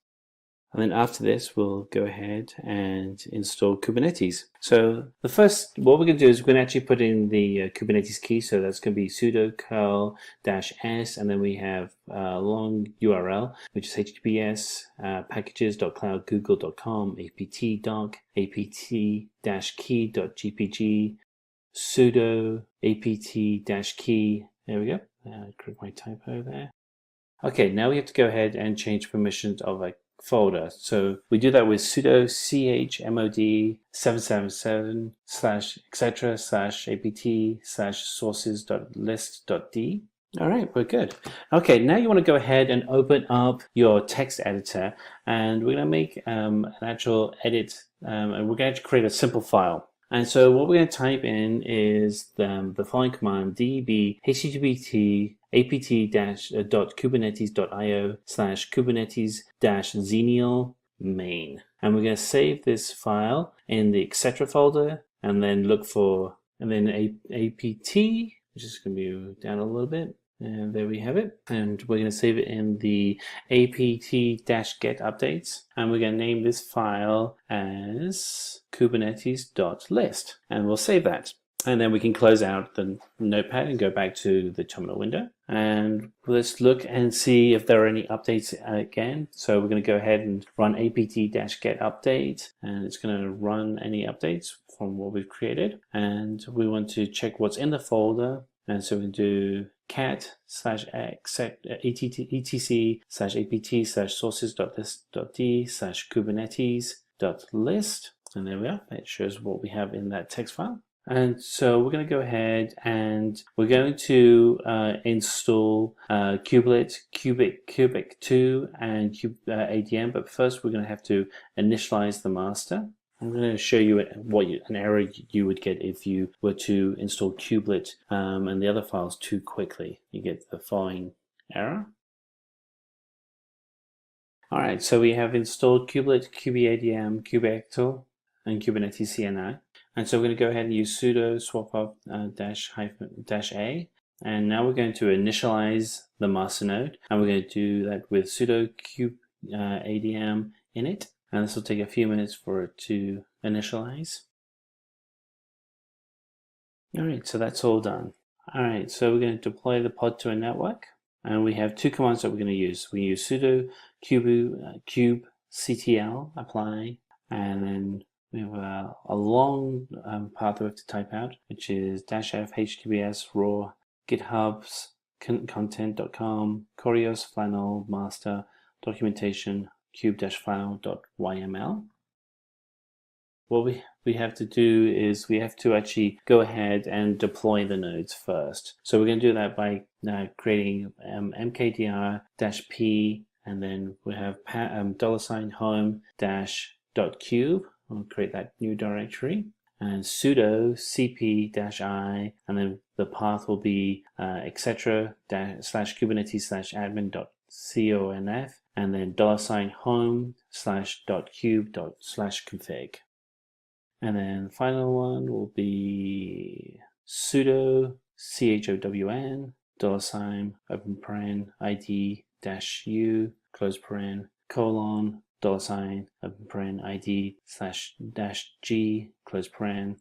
And then after this, we'll go ahead and install Kubernetes. So what we're going to do is we're going to actually put in the Kubernetes key. So that's going to be sudo curl-s, and then we have a long URL, which is https packages.cloudgoogle.com apt-doc apt-key.gpg sudo apt-key. There we go. Correct my typo there. Okay, now we have to go ahead and change permissions of a folder. So we do that with sudo chmod 777 /etc /apt/sources.list.d. All right, we're good. Okay, now you want to go ahead and open up your text editor, and we're going to make an actual edit, and we're going to create a simple file. And so what we're going to type in is the following command: db http apt-kubernetes.io /kubernetes-xenial main. And we're going to save this file in the etc folder, and then look for, and then apt, which is going to be down a little bit. And there we have it. And we're going to save it in the apt-get updates. And we're going to name this file as kubernetes.list. And we'll save that. And then we can close out the notepad and go back to the terminal window. And let's look and see if there are any updates again. So we're going to go ahead and run apt-get update. And it's going to run any updates from what we've created. And we want to check what's in the folder. And so we can do etc/apt/sources.list.d/kubernetes.list. And there we are. It shows what we have in that text file. And so we're going to go ahead and we're going to install kubelet, Kubic 2 and ADM. But first we're going to have to initialize the master. I'm going to show you an error you would get if you were to install kubelet and the other files too quickly. You get the following error. Alright, so we have installed kubelet, kubeadm, kubectl, and Kubernetes CNI. And so we're going to go ahead and use sudo swap-up -a. And now we're going to initialize the master node. And we're going to do that with sudo kubeadm init. And this will take a few minutes for it to initialize. Alright, so that's all done. Alright, so we're going to deploy the pod to a network. And we have two commands that we're going to use. We use sudo kubectl apply, and then we have a long path we have to type out, which is -f https raw githubs content.com corios flannel master documentation cube-file.yml. What we have to do is we have to actually go ahead and deploy the nodes first. So we're going to do that by creating mkdir-p, and then we have $home-.cube. We'll create that new directory, and sudo cp-i, and then the path will be etc/kubernetes/admin.conf, and then $home/.cube.config. And then the final one will be sudo chown $open id-u close paren $open id/-g close paren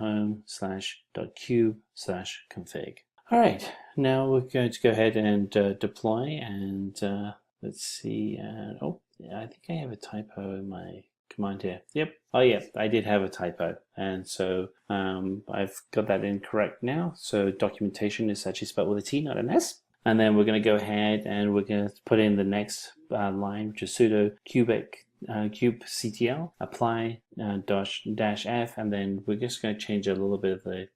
$home/.cube/config. All right, now we're going to go ahead and deploy, and let's see. Oh, I think I have a typo in my command here. Yep. Oh, yeah, I did have a typo, and so I've got that incorrect now. So documentation is actually spelled with a T, not an S. And then we're going to go ahead and we're going to put in the next line, which is sudo kubectl apply -f, and then we're just going to change a little bit of the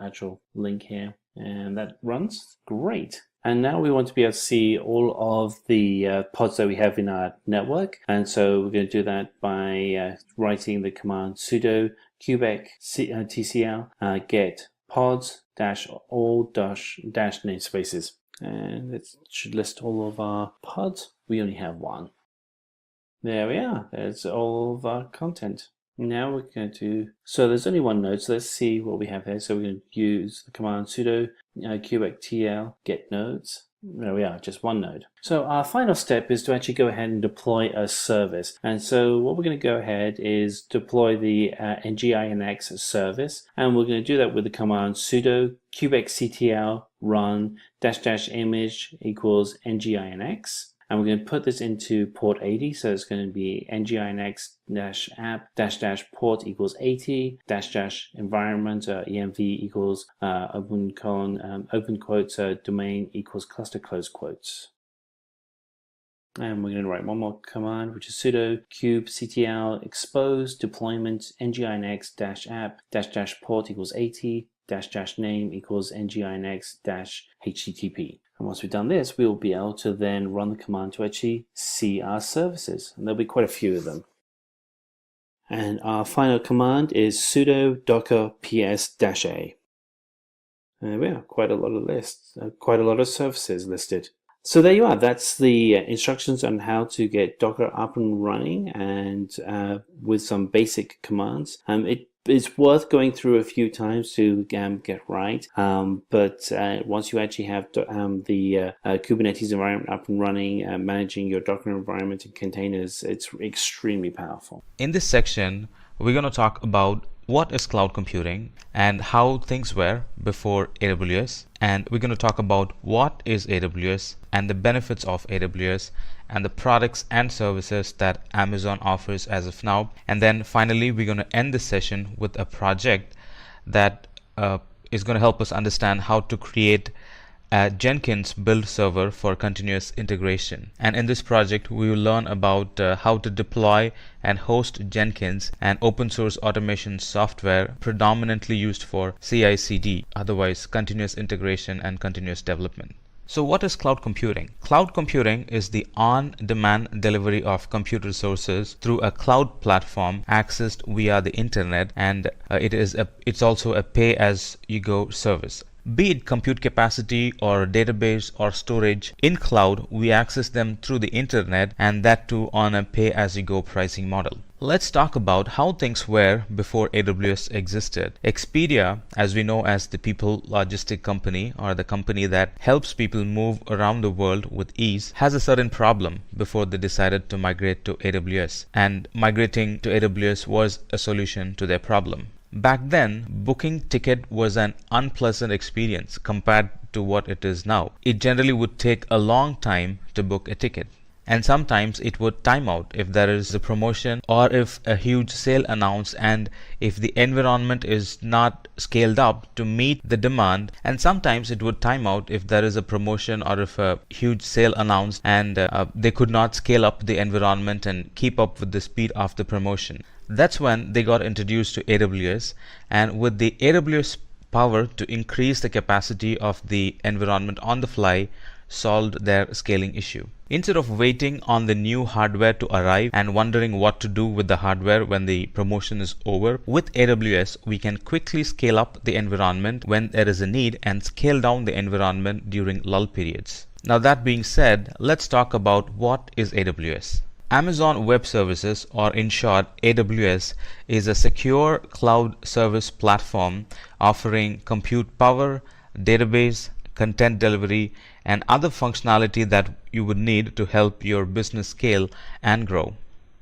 actual link here, and that runs great. And now we want to be able to see all of the pods that we have in our network, and so we're going to do that by writing the command sudo kubectl get pods -all -namespaces. And it should list all of our pods. We only have one. There we are. There's all of our content. Now we're going to, so there's only one node, so let's see what we have here. So we're going to use the command sudo kubectl get nodes. There we are, just one node. So our final step is to actually go ahead and deploy a service. And so what we're going to go ahead is deploy the nginx service. And we're going to do that with the command sudo kubectl run --image equals nginx. And we're going to put this into port 80, so it's going to be nginx-app --port equals 80 --environment env equals open quotes domain equals cluster close quotes. And we're going to write one more command, which is sudo kubectl expose deployment nginx-app --port equals 80 --name equals nginx-http. And once we've done this, we'll be able to then run the command to actually see our services. And there'll be quite a few of them. And our final command is sudo docker ps-a. There we are, quite a lot of lists, quite a lot of services listed. So there you are. That's the instructions on how to get Docker up and running, and with some basic commands. It's worth going through a few times to get right. But once you actually have the Kubernetes environment up and running, managing your Docker environment and containers, it's extremely powerful. In this section, we're going to talk about what is cloud computing and how things were before AWS. And we're going to talk about what is AWS and the benefits of AWS and the products and services that Amazon offers as of now. And then finally, we're going to end this session with a project that is going to help us understand how to create a Jenkins build server for continuous integration. And in this project, we will learn about how to deploy and host Jenkins, an open source automation software predominantly used for CI/CD, otherwise continuous integration and continuous development. So what is cloud computing? Cloud computing is the on-demand delivery of compute resources through a cloud platform accessed via the internet, and it's also a pay-as-you-go service. Be it compute capacity or database or storage in cloud, we access them through the internet, and that too on a pay-as-you-go pricing model. Let's talk about how things were before AWS existed. Expedia, as we know as the people logistic company, or the company that helps people move around the world with ease, has a certain problem before they decided to migrate to AWS. And migrating to AWS was a solution to their problem. Back then, booking ticket was an unpleasant experience compared to what it is now. It generally would take a long time to book a ticket. And sometimes it would time out if there is a promotion or if a huge sale announced, and if the environment is not scaled up to meet the demand. And sometimes it would time out if there is a promotion or if a huge sale announced and they could not scale up the environment and keep up with the speed of the promotion. That's when they got introduced to AWS, and with the AWS power to increase the capacity of the environment on the fly, solved their scaling issue. Instead of waiting on the new hardware to arrive and wondering what to do with the hardware when the promotion is over, with AWS we can quickly scale up the environment when there is a need and scale down the environment during lull periods. Now that being said, let's talk about what is AWS. Amazon Web Services, or in short AWS, is a secure cloud service platform offering compute power, database, content delivery, and other functionality that you would need to help your business scale and grow.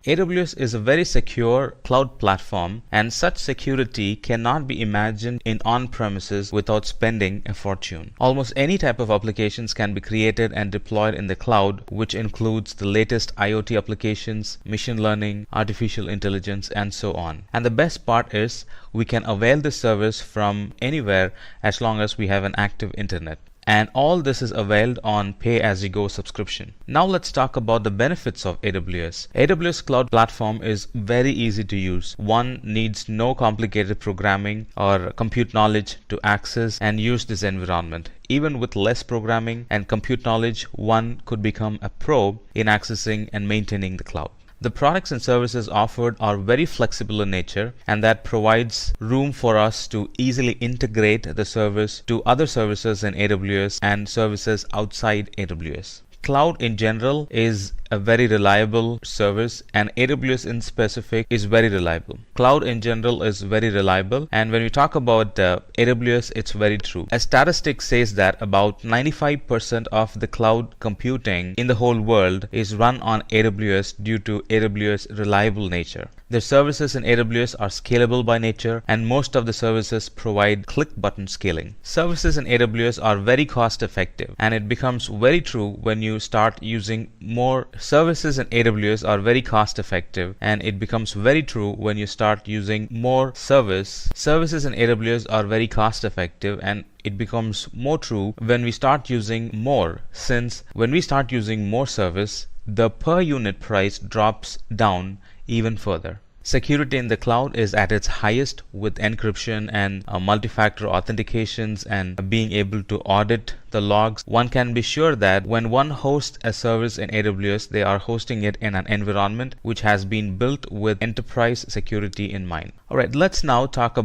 AWS is a very secure cloud platform, and such security cannot be imagined in on-premises without spending a fortune. Almost any type of applications can be created and deployed in the cloud, which includes the latest IoT applications, machine learning, artificial intelligence, and so on. And the best part is we can avail this service from anywhere as long as we have an active internet. And all this is availed on pay-as-you-go subscription. Now let's talk about the benefits of AWS. AWS Cloud Platform is very easy to use. One needs no complicated programming or compute knowledge to access and use this environment. Even with less programming and compute knowledge, one could become a pro in accessing and maintaining the cloud. The products and services offered are very flexible in nature, and that provides room for us to easily integrate the service to other services in AWS and services outside AWS. Cloud in general is a very reliable service, and AWS in specific is very reliable. Cloud in general is very reliable, and when we talk about AWS, it's very true. A statistic says that about 95% of the cloud computing in the whole world is run on AWS due to AWS reliable nature. The services in AWS are scalable by nature, and most of the services provide click button scaling. Services in AWS are very cost effective, and it becomes very true when you start using more services in AWS are very cost effective, and it becomes very true when you start using more services in AWS are very cost effective, and it becomes more true when we start using more, since when we start using more service, the per unit price drops down even further. Security in the cloud is at its highest with encryption and multi-factor authentications and being able to audit the logs. One can be sure that when one hosts a service in AWS, they are hosting it in an environment which has been built with enterprise security in mind. Alright, let's now talk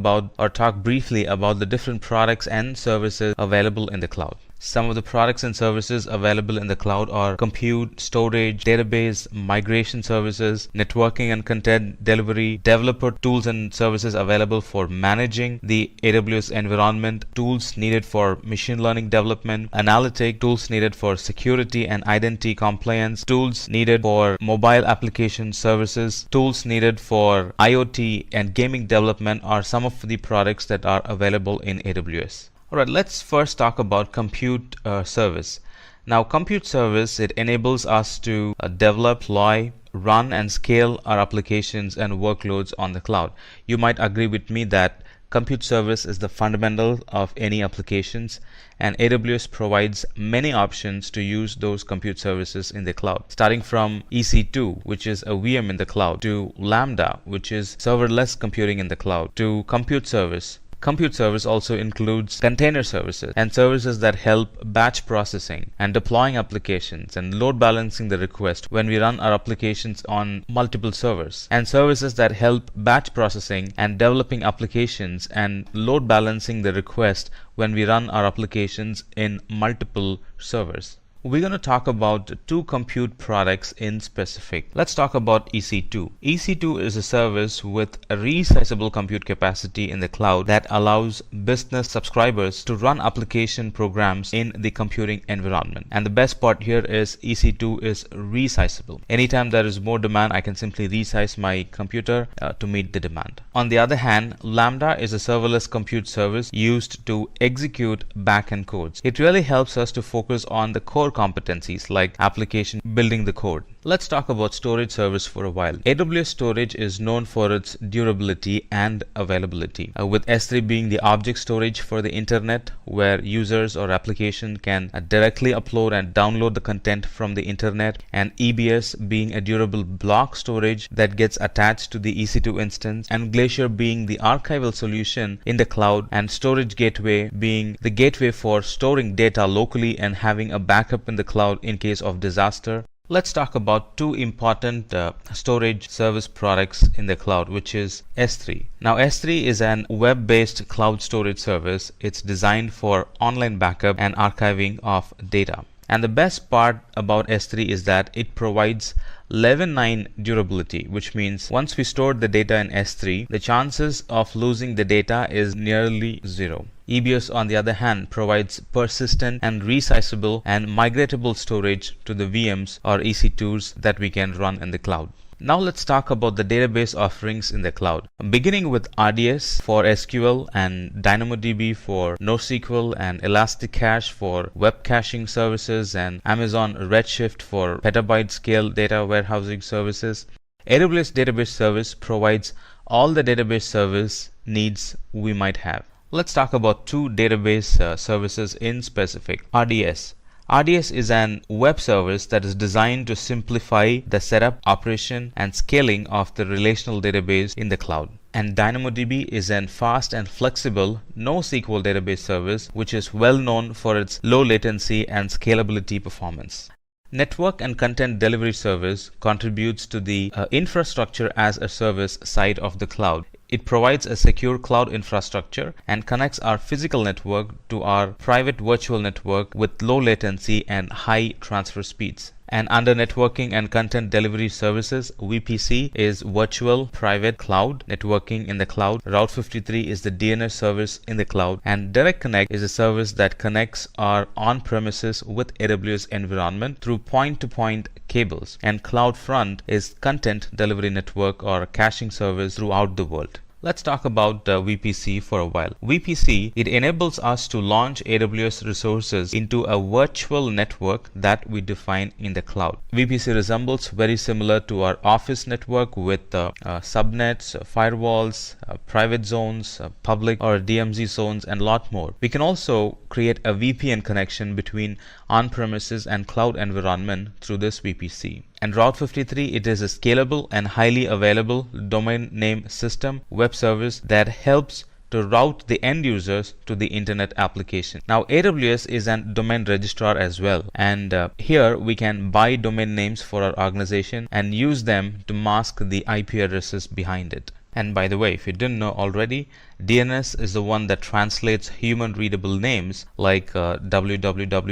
briefly about the different products and services available in the cloud. Some of the products and services available in the cloud are compute, storage, database, migration services, networking and content delivery, developer tools and services available for managing the AWS environment, tools needed for machine learning development, analytic tools needed for security and identity compliance, tools needed for mobile application services, tools needed for IoT and gaming development are some of the products that are available in AWS. Alright, let's first talk about compute service. Now, compute service, it enables us to develop, deploy, run and scale our applications and workloads on the cloud. You might agree with me that compute service is the fundamental of any applications, and AWS provides many options to use those compute services in the cloud, starting from EC2, which is a VM in the cloud, to Lambda, which is serverless computing in the cloud, to compute service. Compute service also includes container services and services that help batch processing and deploying applications and load balancing the request when we run our applications on multiple servers, and services that help batch processing and developing applications and load balancing the request when we run our applications in multiple servers. We're going to talk about two compute products in specific. Let's talk about EC2. EC2 is a service with a resizable compute capacity in the cloud that allows business subscribers to run application programs in the computing environment. And the best part here is EC2 is resizable. Anytime there is more demand, I can simply resize my computer to meet the demand. On the other hand, Lambda is a serverless compute service used to execute backend codes. It really helps us to focus on the core competencies like application building the code. Let's talk about storage service for a while. AWS storage is known for its durability and availability, with S3 being the object storage for the internet, where users or application can directly upload and download the content from the internet, and EBS being a durable block storage that gets attached to the EC2 instance, and Glacier being the archival solution in the cloud, and Storage Gateway being the gateway for storing data locally and having a backup in the cloud in case of disaster. Let's talk about two important storage service products in the cloud, which is S3. Now, S3 is an web-based cloud storage service. It's designed for online backup and archiving of data. And the best part about S3 is that it provides 11.9 durability, which means once we store the data in S3, the chances of losing the data is nearly zero. EBS, on the other hand, provides persistent and resizable and migratable storage to the VMs or EC2s that we can run in the cloud. Now let's talk about the database offerings in the cloud. Beginning with RDS for SQL and DynamoDB for NoSQL and Elasticache for web caching services and Amazon Redshift for petabyte scale data warehousing services. AWS Database Service provides all the database service needs we might have. Let's talk about two database services in specific. RDS. RDS is an web service that is designed to simplify the setup, operation, and scaling of the relational database in the cloud. And DynamoDB is a fast and flexible NoSQL database service which is well known for its low latency and scalability performance. Network and Content Delivery Service contributes to the infrastructure as a service side of the cloud. It provides a secure cloud infrastructure and connects our physical network to our private virtual network with low latency and high transfer speeds. And under Networking and Content Delivery Services, VPC is Virtual Private Cloud Networking in the cloud. Route 53 is the DNS service in the cloud. And Direct Connect is a service that connects our on-premises with AWS environment through point-to-point cables. And CloudFront is Content Delivery Network or caching service throughout the world. Let's talk about VPC for a while. VPC, it enables us to launch AWS resources into a virtual network that we define in the cloud. VPC resembles very similar to our office network with subnets, firewalls, private zones, public or DMZ zones, and a lot more. We can also create a VPN connection between on-premises and cloud environment through this VPC. And Route 53, it is a scalable and highly available domain name system web service that helps to route the end users to the internet application. Now, AWS is a domain registrar as well, and here we can buy domain names for our organization and use them to mask the IP addresses behind it. And by the way, if you didn't know already, DNS is the one that translates human readable names like www.xyz.com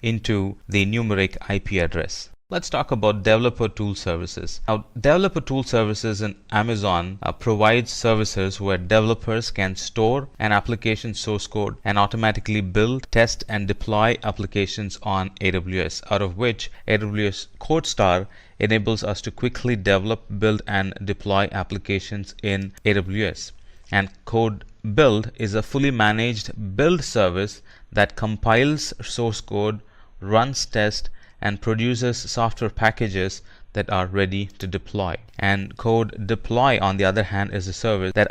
into the numeric IP address. Let's talk about developer tool services. Now, developer tool services in Amazon provides services where developers can store an application source code and automatically build, test, and deploy applications on AWS, out of which AWS CodeStar enables us to quickly develop, build, and deploy applications in AWS. And Code Build is a fully managed build service that compiles source code, runs tests, and produces software packages that are ready to deploy. And Code Deploy, on the other hand, is a service that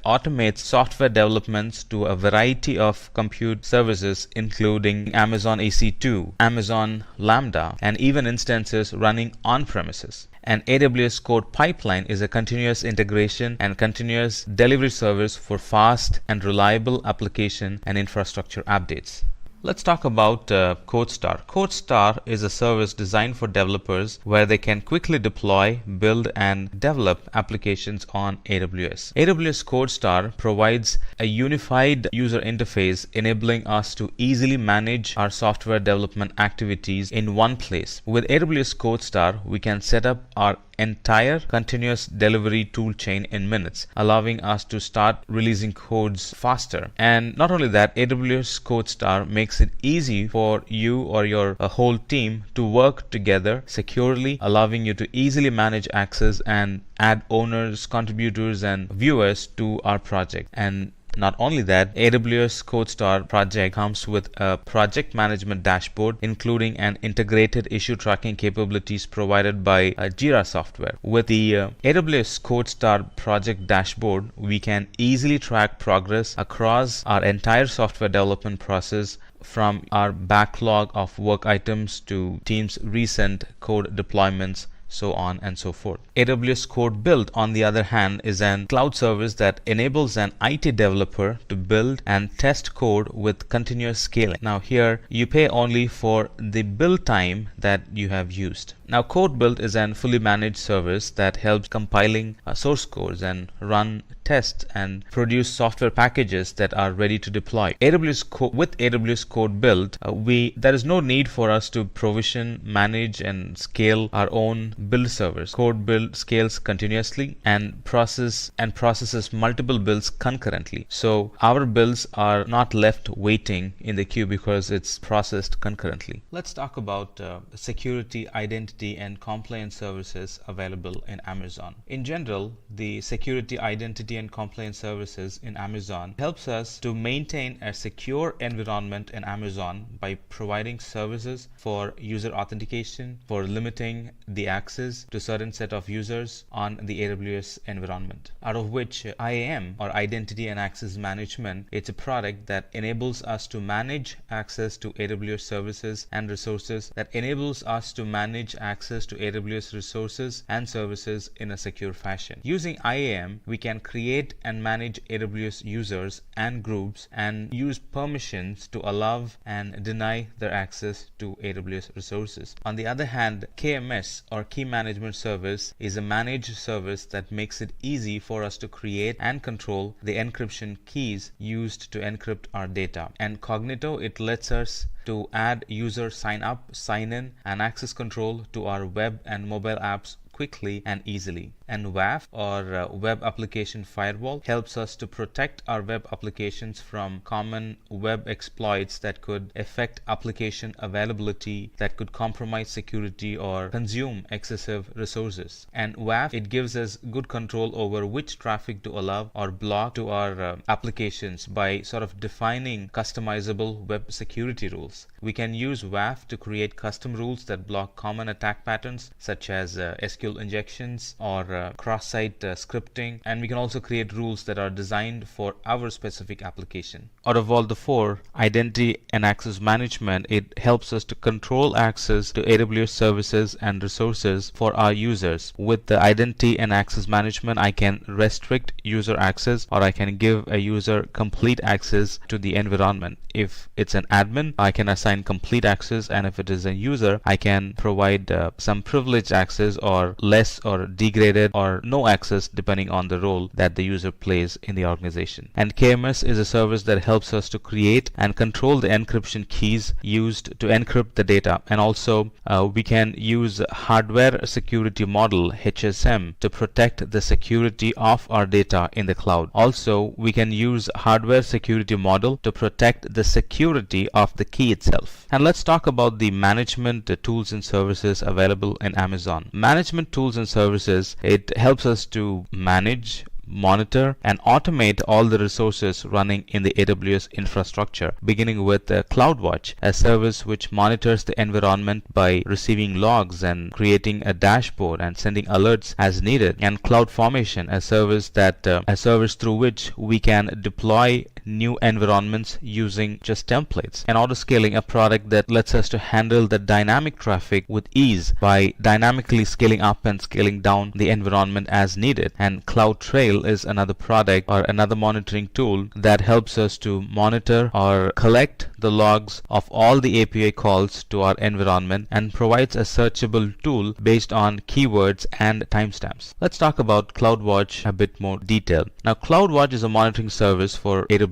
automates software developments to a variety of compute services, including Amazon EC2, Amazon Lambda, and even instances running on premises. And AWS Code Pipeline is a continuous integration and continuous delivery service for fast and reliable application and infrastructure updates. Let's talk about CodeStar. CodeStar is a service designed for developers where they can quickly deploy, build, and develop applications on AWS. AWS CodeStar provides a unified user interface enabling us to easily manage our software development activities in one place. With AWS CodeStar, we can set up our entire continuous delivery tool chain in minutes, allowing us to start releasing codes faster. And not only that, AWS CodeStar makes it easy for you or your whole team to work together securely, allowing you to easily manage access and add owners, contributors, and viewers to our project. And not only that, AWS CodeStar project comes with a project management dashboard, including an integrated issue tracking capabilities provided by Jira software. With the AWS CodeStar project dashboard, we can easily track progress across our entire software development process, from our backlog of work items to teams' recent code deployments, so on and so forth. AWS Code Build, on the other hand, is an cloud service that enables an IT developer to build and test code with continuous scaling. Now here, you pay only for the build time that you have used. Now, Code Build is a fully managed service that helps compiling source codes and run tests and produce software packages that are ready to deploy. With AWS Code Build, there is no need for us to provision, manage, and scale our own build servers. Code Build scales continuously and processes multiple builds concurrently. So our builds are not left waiting in the queue because it's processed concurrently. Let's talk about security, identity, and compliance services available in Amazon. In general, the security, identity, and compliance services in Amazon helps us to maintain a secure environment in Amazon by providing services for user authentication, for limiting the access to certain set of users on the AWS environment. Out of which IAM, or Identity and Access Management, it's a product that enables us to manage access to AWS services and resources, that enables us to manage access to AWS resources and services in a secure fashion. Using IAM, we can create and manage AWS users and groups and use permissions to allow and deny their access to AWS resources. On the other hand, KMS, or Key Management Service, is a managed service that makes it easy for us to create and control the encryption keys used to encrypt our data. And Cognito, it lets us to add user sign up, sign in, and access control to our web and mobile apps quickly and easily. And WAF, or Web Application Firewall, helps us to protect our web applications from common web exploits that could affect application availability, that could compromise security or consume excessive resources. And WAF, it gives us good control over which traffic to allow or block to our applications by sort of defining customizable web security rules. We can use WAF to create custom rules that block common attack patterns such as SQL injections or cross-site scripting, and we can also create rules that are designed for our specific application. Out of all the four, identity and access management, it helps us to control access to AWS services and resources for our users. With the identity and access management, I can restrict user access, or I can give a user complete access to the environment. If it's an admin, I can assign complete access, and if it is a user, I can provide some privileged access, or less, or degraded, or no access, depending on the role that the user plays in the organization. And KMS is a service that helps us to create and control the encryption keys used to encrypt the data, and also we can use hardware security model HSM to protect the security of our data in the cloud. Also, we can use hardware security model to protect the security of the key itself. And let's talk about the management tools and services available in Amazon. Management tools and services, it helps us to manage, monitor, and automate all the resources running in the AWS infrastructure, beginning with CloudWatch, a service which monitors the environment by receiving logs and creating a dashboard and sending alerts as needed, and CloudFormation, a service through which we can deploy new environments using just templates, and autoscaling, a product that lets us to handle the dynamic traffic with ease by dynamically scaling up and scaling down the environment as needed. And CloudTrail is another product or another monitoring tool that helps us to monitor or collect the logs of all the API calls to our environment and provides a searchable tool based on keywords and timestamps. Let's talk about CloudWatch a bit more detail. Now, CloudWatch is a monitoring service for AWS.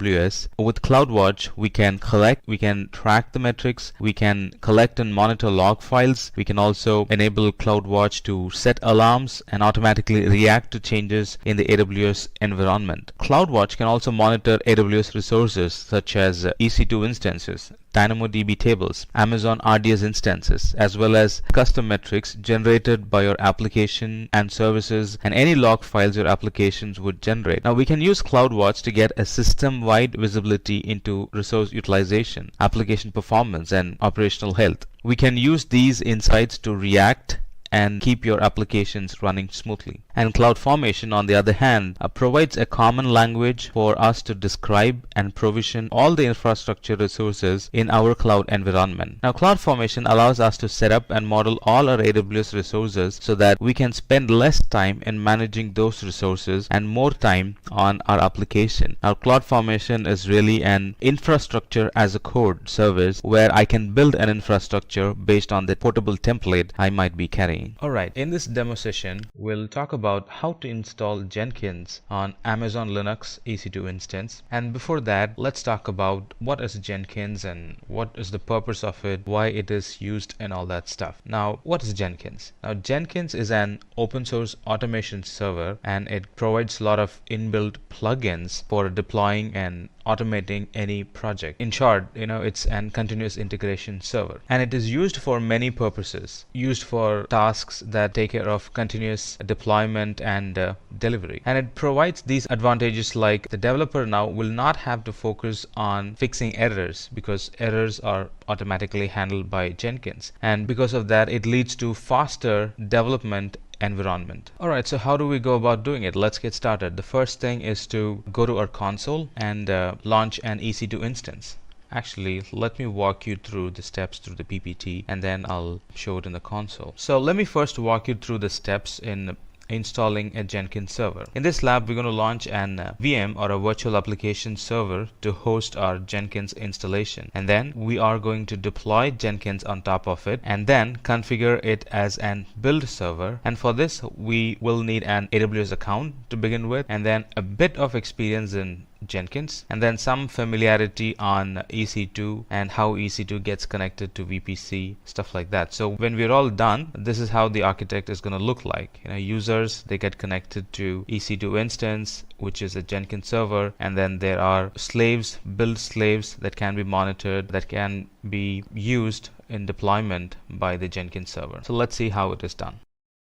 With CloudWatch, we can track the metrics, we can collect and monitor log files, we can also enable CloudWatch to set alarms and automatically react to changes in the AWS environment. CloudWatch can also monitor AWS resources such as EC2 instances, DynamoDB tables, Amazon RDS instances, as well as custom metrics generated by your application and services, and any log files your applications would generate. Now, we can use CloudWatch to get a system-wide visibility into resource utilization, application performance, and operational health. We can use these insights to react and keep your applications running smoothly. And CloudFormation, on the other hand, provides a common language for us to describe and provision all the infrastructure resources in our cloud environment. Now, CloudFormation allows us to set up and model all our AWS resources so that we can spend less time in managing those resources and more time on our application. Now, CloudFormation is really an infrastructure as a code service where I can build an infrastructure based on the portable template I might be carrying. Alright, in this demo session, we'll talk about how to install Jenkins on Amazon Linux EC2 instance. And before that, let's talk about what is Jenkins and what is the purpose of it, why it is used, and all that stuff. Now, what is Jenkins? Now, Jenkins is an open source automation server, and it provides a lot of inbuilt plugins for deploying and automating any project. In short, it's an continuous integration server, and it is used for many purposes. Used for tasks that take care of continuous deployment and delivery. And it provides these advantages, like the developer now will not have to focus on fixing errors because errors are automatically handled by Jenkins, and because of that, it leads to faster development environment. Alright, so how do we go about doing it? Let's get started. The first thing is to go to our console and launch an EC2 instance. Actually, let me walk you through the steps through the PPT, and then I'll show it in the console. So let me first walk you through the steps in installing a Jenkins server. In this lab, we're going to launch an VM, or a virtual application server, to host our Jenkins installation. And then we are going to deploy Jenkins on top of it, and then configure it as an build server. And for this, we will need an AWS account to begin with, and then a bit of experience in Jenkins, and then some familiarity on EC2 and how EC2 gets connected to VPC, stuff like that. So when we're all done, this is how the architect is going to look like. Users, they get connected to EC2 instance, which is a Jenkins server, and then there are slaves, build slaves that can be monitored, that can be used in deployment by the Jenkins server. So let's see how it is done.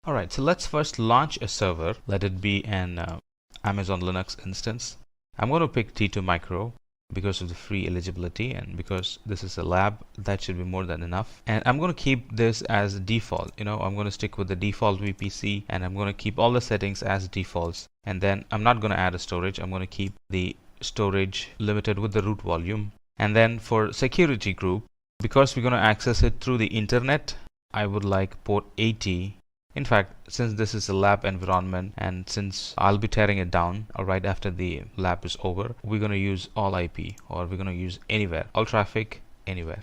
Alright, so let's first launch a server. Let it be an Amazon Linux instance. I'm going to pick T2 Micro, because of the free eligibility, and because this is a lab, that should be more than enough. And I'm going to keep this as default. I'm going to stick with the default VPC, and I'm going to keep all the settings as defaults. And then I'm not going to add a storage. I'm going to keep the storage limited with the root volume. And then for security group, because we're going to access it through the internet, I would like port 80. In fact, since this is a lab environment and since I'll be tearing it down right after the lab is over, we're going to use all IP, or we're going to use anywhere, all traffic anywhere.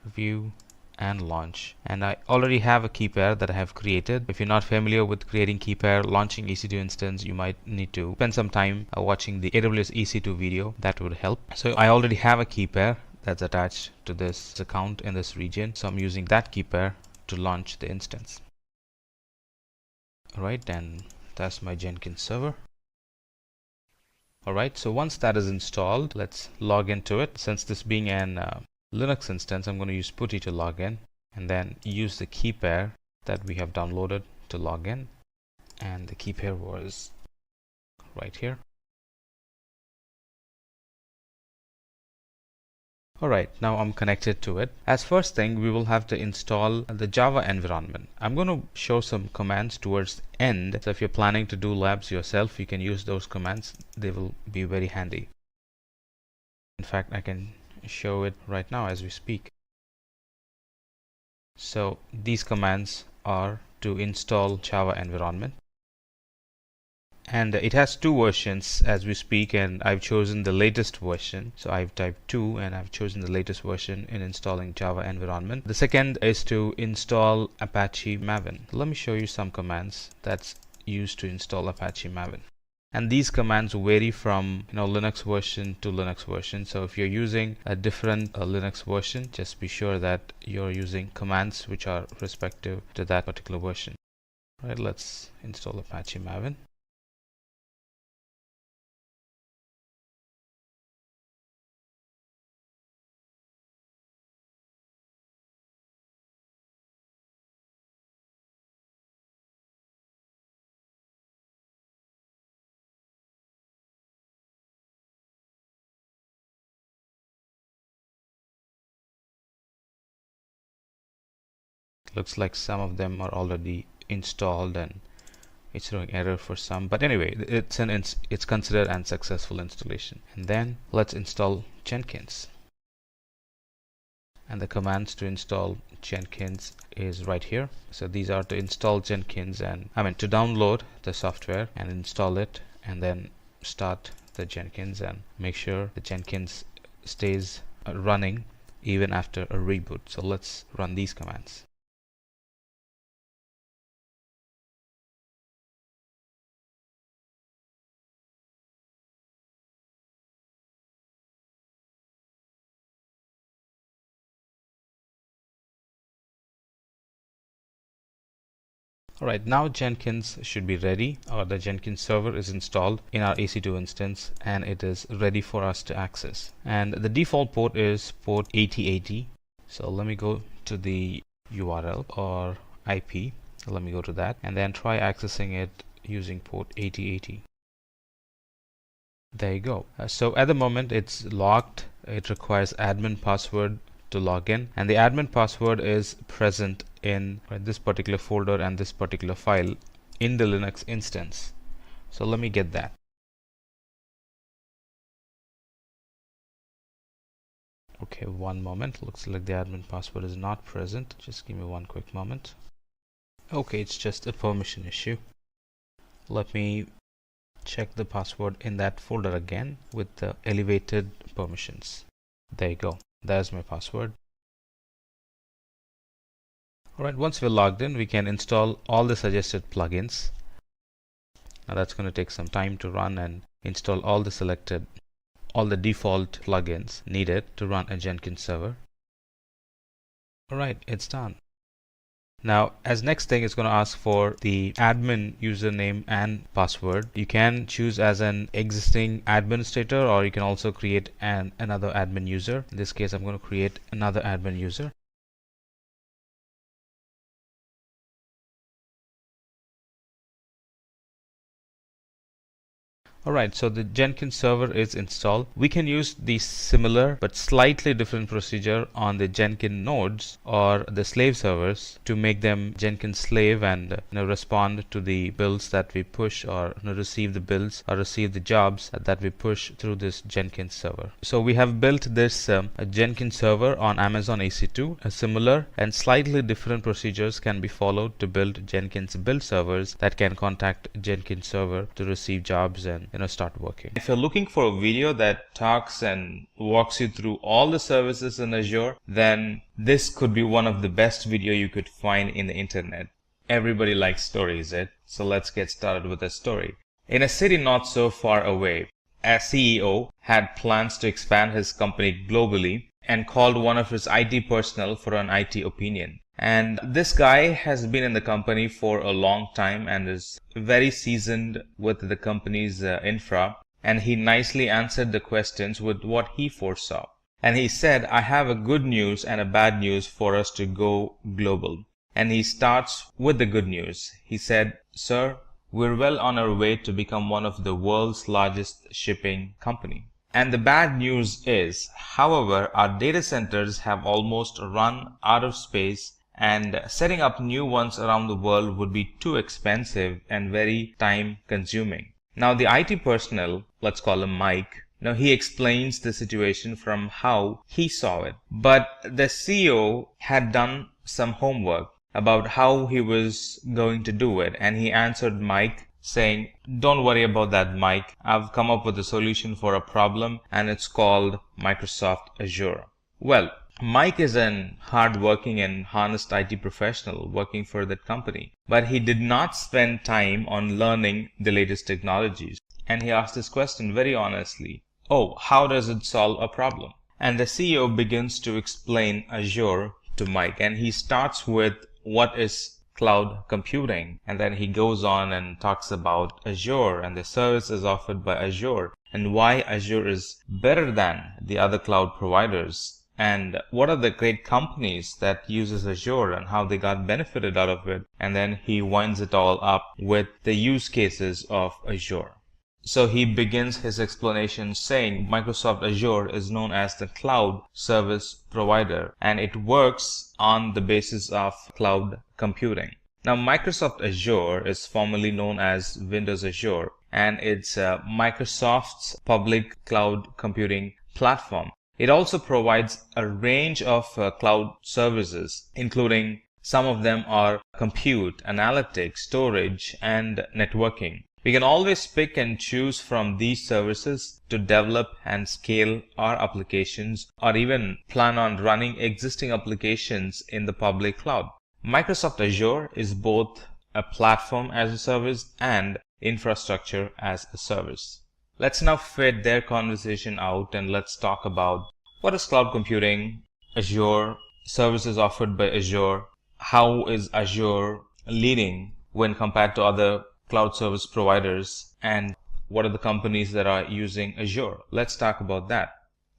View and launch. And I already have a key pair that I have created. If you're not familiar with creating key pair, launching EC2 instance, you might need to spend some time watching the AWS EC2 video. That would help. So I already have a key pair that's attached to this account in this region. So I'm using that key pair to launch the instance. Alright, and that's my Jenkins server. Alright, so once that is installed, let's log into it. Since this being an Linux instance, I'm going to use putty to log in, and then use the key pair that we have downloaded to log in. And the key pair was right here. Alright, now I'm connected to it. As first thing, we will have to install the Java environment. I'm going to show some commands towards the end. So if you're planning to do labs yourself, you can use those commands. They will be very handy. In fact, I can show it right now as we speak. So these commands are to install Java environment. And it has two versions as we speak, and I've chosen the latest version. So I've typed 2 and I've chosen the latest version in installing Java environment. The second is to install Apache Maven. Let me show you some commands that's used to install Apache Maven. And these commands vary from Linux version to Linux version. So if you're using a different Linux version, just be sure that you're using commands which are respective to that particular version. All right, let's install Apache Maven. Looks like some of them are already installed and it's showing error for some, but anyway, it's considered an successful installation. And then let's install Jenkins. And the commands to install Jenkins is right here. So these are to install Jenkins, and to download the software and install it, and then start the Jenkins and make sure the Jenkins stays running even after a reboot. So let's run these commands. Alright, now Jenkins should be ready, or the Jenkins server is installed in our EC2 instance and it is ready for us to access. And the default port is port 8080. So let me go to the URL or IP. Let me go to that and then try accessing it using port 8080. There you go. So at the moment it's locked. It requires admin password to log in, and the admin password is present in this particular folder and this particular file in the Linux instance. So let me get that. Okay, one moment. Looks like the admin password is not present. Just give me one quick moment. Okay, it's just a permission issue. Let me check the password in that folder again with the elevated permissions. There you go. There's my password. Alright, once we're logged in, we can install all the suggested plugins. Now that's going to take some time to run and install all the default plugins needed to run a Jenkins server. Alright, it's done. Now, as next thing, it's going to ask for the admin username and password. You can choose as an existing administrator, or you can also create another admin user. In this case, I'm going to create another admin user. Alright, so the Jenkins server is installed. We can use the similar but slightly different procedure on the Jenkins nodes or the slave servers to make them Jenkins slave and respond to the builds that we push, or receive the builds or receive the jobs that we push through this Jenkins server. So we have built this Jenkins server on Amazon EC2. A similar and slightly different procedures can be followed to build Jenkins build servers that can contact Jenkins server to receive jobs and start working. If you're looking for a video that talks and walks you through all the services in Azure, then this could be one of the best video you could find in the internet. Everybody likes stories, right? So let's get started with a story. In a city not so far away, a CEO had plans to expand his company globally and called one of his IT personnel for an IT opinion. And this guy has been in the company for a long time and is very seasoned with the company's infra. And he nicely answered the questions with what he foresaw. And he said, I have a good news and a bad news for us to go global. And he starts with the good news. He said, Sir, we're well on our way to become one of the world's largest shipping company. And the bad news is, however, our data centers have almost run out of space, and setting up new ones around the world would be too expensive and very time consuming. Now the IT personnel, let's call him Mike, now he explains the situation from how he saw it. But the CEO had done some homework about how he was going to do it, and he answered Mike saying, don't worry about that, Mike. I've come up with a solution for a problem, and it's called Microsoft Azure. Well, Mike is an hard-working and honest IT professional working for that company, but he did not spend time on learning the latest technologies. And he asked this question very honestly, oh, how does it solve a problem? And the CEO begins to explain Azure to Mike, and he starts with what is cloud computing, and then he goes on and talks about Azure and the services offered by Azure and why Azure is better than the other cloud providers. And what are the great companies that uses Azure and how they got benefited out of it. And then he winds it all up with the use cases of Azure. So he begins his explanation saying Microsoft Azure is known as the cloud service provider, and it works on the basis of cloud computing. Now Microsoft Azure is formerly known as Windows Azure, and it's Microsoft's public cloud computing platform. It also provides a range of cloud services, including some of them are compute, analytics, storage, and networking. We can always pick and choose from these services to develop and scale our applications, or even plan on running existing applications in the public cloud. Microsoft Azure is both a platform as a service and infrastructure as a service. Let's now fade their conversation out and let's talk about what is cloud computing, Azure, services offered by Azure, how is Azure leading when compared to other cloud service providers, and what are the companies that are using Azure. Let's talk about that.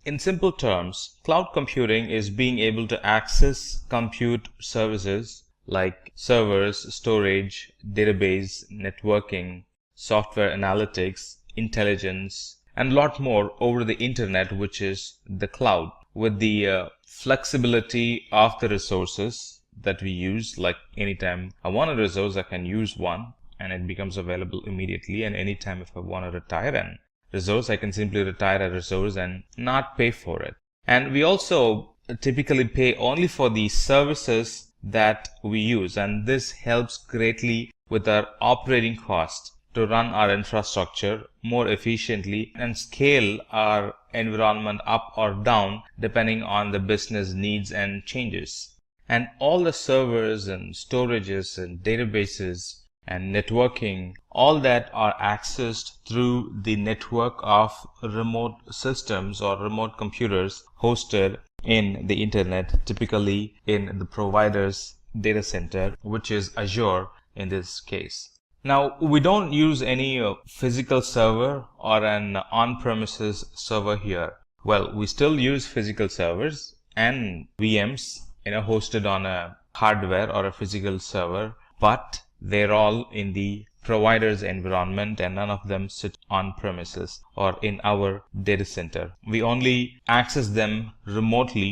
In simple terms, cloud computing is being able to access compute services like servers, storage, database, networking, software analytics, intelligence, and a lot more over the internet, which is the cloud, with the flexibility of the resources that we use. Like anytime I want a resource, I can use one and it becomes available immediately. And anytime if I want to retire an resource, I can simply retire a resource and not pay for it. And we also typically pay only for the services that we use, and this helps greatly with our operating cost to run our infrastructure more efficiently and scale our environment up or down depending on the business needs and changes. And all the servers and storages and databases and networking, all that are accessed through the network of remote systems or remote computers hosted in the internet, typically in the provider's data center, which is Azure in this case. Now, we don't use any physical server or an on-premises server here. Well, we still use physical servers and VMs, hosted on a hardware or a physical server, but they're all in the provider's environment, and none of them sit on premises or in our data center. We only access them remotely.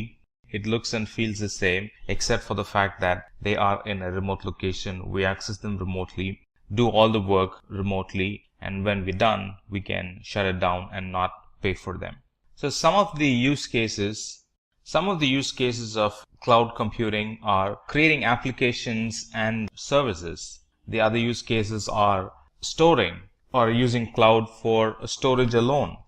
It looks and feels the same, except for the fact that they are in a remote location. We access them remotely, do all the work remotely, and when we're done, we can shut it down and not pay for them. So some of the use cases of cloud computing are creating applications and services. The other use cases are storing or using cloud for storage alone.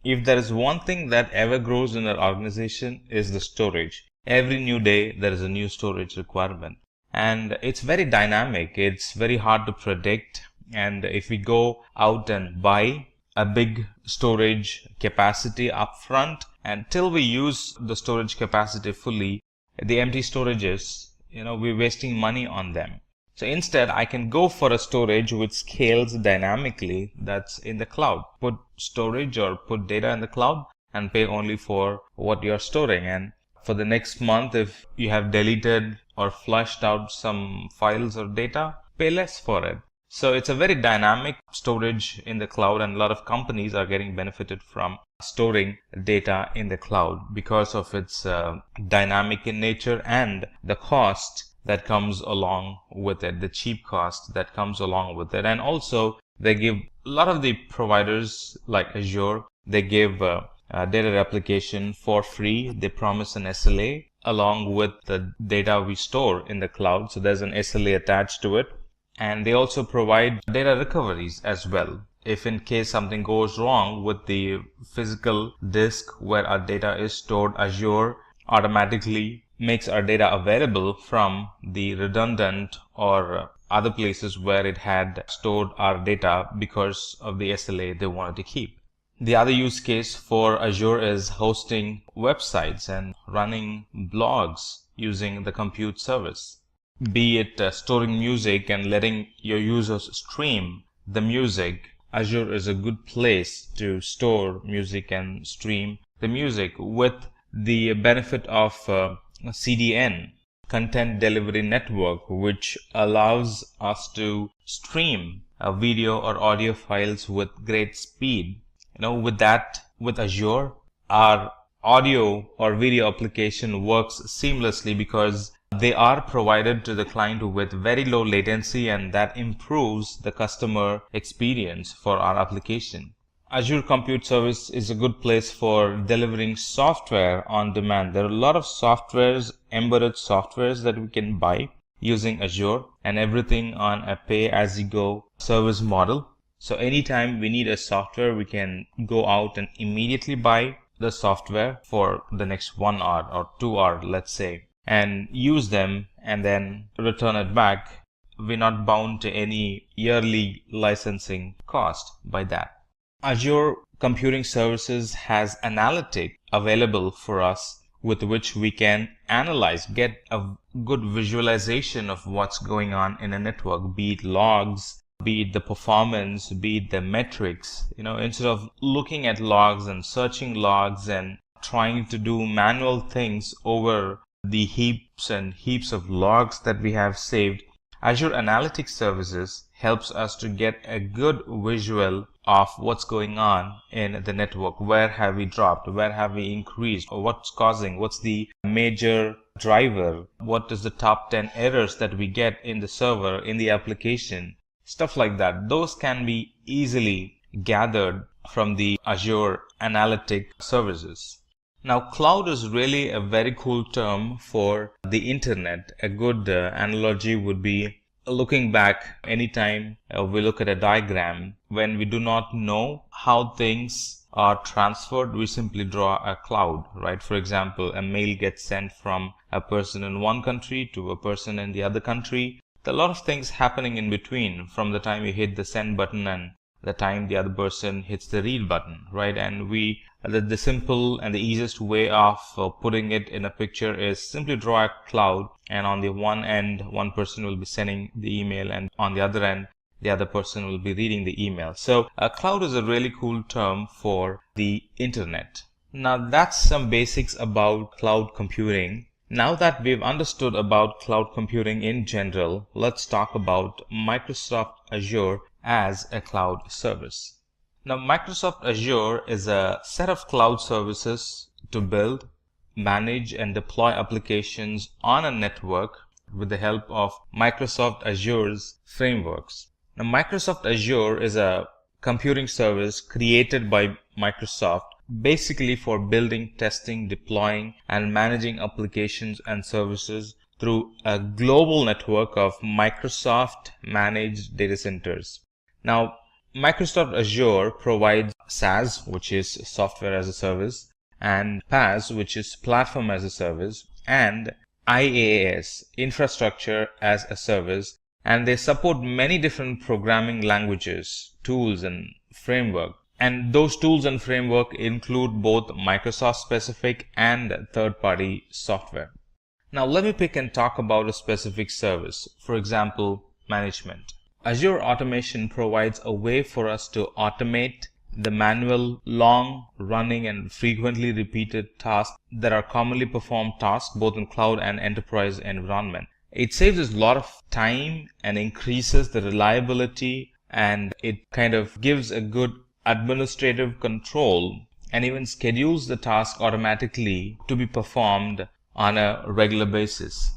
If there is one thing that ever grows in our organization, is the storage. Every new day there is a new storage requirement, and it's very dynamic. It's very hard to predict, and if we go out and buy a big storage capacity upfront, until we use the storage capacity fully, the empty storages, we're wasting money on them. So instead, I can go for a storage which scales dynamically, that's in the cloud. Put storage or put data in the cloud and pay only for what you're storing. And for the next month, if you have deleted or flushed out some files or data, pay less for it. So it's a very dynamic storage in the cloud, and a lot of companies are getting benefited from storing data in the cloud because of its dynamic in nature and the cost that comes along with it, the cheap cost that comes along with it. And also they give a lot of the providers like Azure, they give data replication for free. They promise an SLA along with the data we store in the cloud. So there's an SLA attached to it. And they also provide data recoveries as well. If in case something goes wrong with the physical disk where our data is stored, Azure automatically makes our data available from the redundant or other places where it had stored our data because of the SLA they wanted to keep. The other use case for Azure is hosting websites and running blogs using the compute service. Be it storing music and letting your users stream the music, Azure is a good place to store music and stream the music with the benefit of CDN, Content Delivery Network, which allows us to stream video or audio files with great speed. With Azure, our audio or video application works seamlessly because they are provided to the client with very low latency, and that improves the customer experience for our application. Azure Compute Service is a good place for delivering software on demand. There are a lot of softwares, embedded softwares that we can buy using Azure, and everything on a pay-as-you-go service model. So anytime we need a software, we can go out and immediately buy the software for the next 1 hour or 2 hours, let's say, and use them and then return it back. We're not bound to any yearly licensing cost by that. Azure Computing Services has analytics available for us with which we can analyze, get a good visualization of what's going on in a network, be it logs, be it the performance, be it the metrics. Instead of looking at logs and searching logs and trying to do manual things over the heaps and heaps of logs that we have saved, Azure Analytics Services helps us to get a good visual of what's going on in the network. Where have we dropped? Where have we increased? Or what's the major driver? What is the top 10 errors that we get in the server, in the application? Stuff like that. Those can be easily gathered from the Azure Analytic Services. Now, cloud is really a very cool term for the internet. A good analogy would be looking back anytime we look at a diagram. When we do not know how things are transferred, we simply draw a cloud, right? For example, a mail gets sent from a person in one country to a person in the other country. There are a lot of things happening in between from the time you hit the send button and the time the other person hits the read button, right? And the simple and the easiest way of putting it in a picture is simply draw a cloud, and on the one end, one person will be sending the email, and on the other end, the other person will be reading the email. So a cloud is a really cool term for the internet. Now that's some basics about cloud computing. Now that we've understood about cloud computing in general, let's talk about Microsoft Azure as a cloud service. Now, Microsoft Azure is a set of cloud services to build, manage, and deploy applications on a network with the help of Microsoft Azure's frameworks. Now, Microsoft Azure is a computing service created by Microsoft basically for building, testing, deploying, and managing applications and services through a global network of Microsoft managed data centers. Now, Microsoft Azure provides SaaS, which is software as a service, and PaaS, which is platform as a service, and IaaS, infrastructure as a service, and they support many different programming languages, tools, and framework. And those tools and framework include both Microsoft specific and third-party software. Now let me pick and talk about a specific service, for example, management. Azure Automation provides a way for us to automate the manual, long running and frequently repeated tasks that are commonly performed tasks both in cloud and enterprise environment. It saves us a lot of time and increases the reliability, and it kind of gives a good administrative control and even schedules the task automatically to be performed on a regular basis.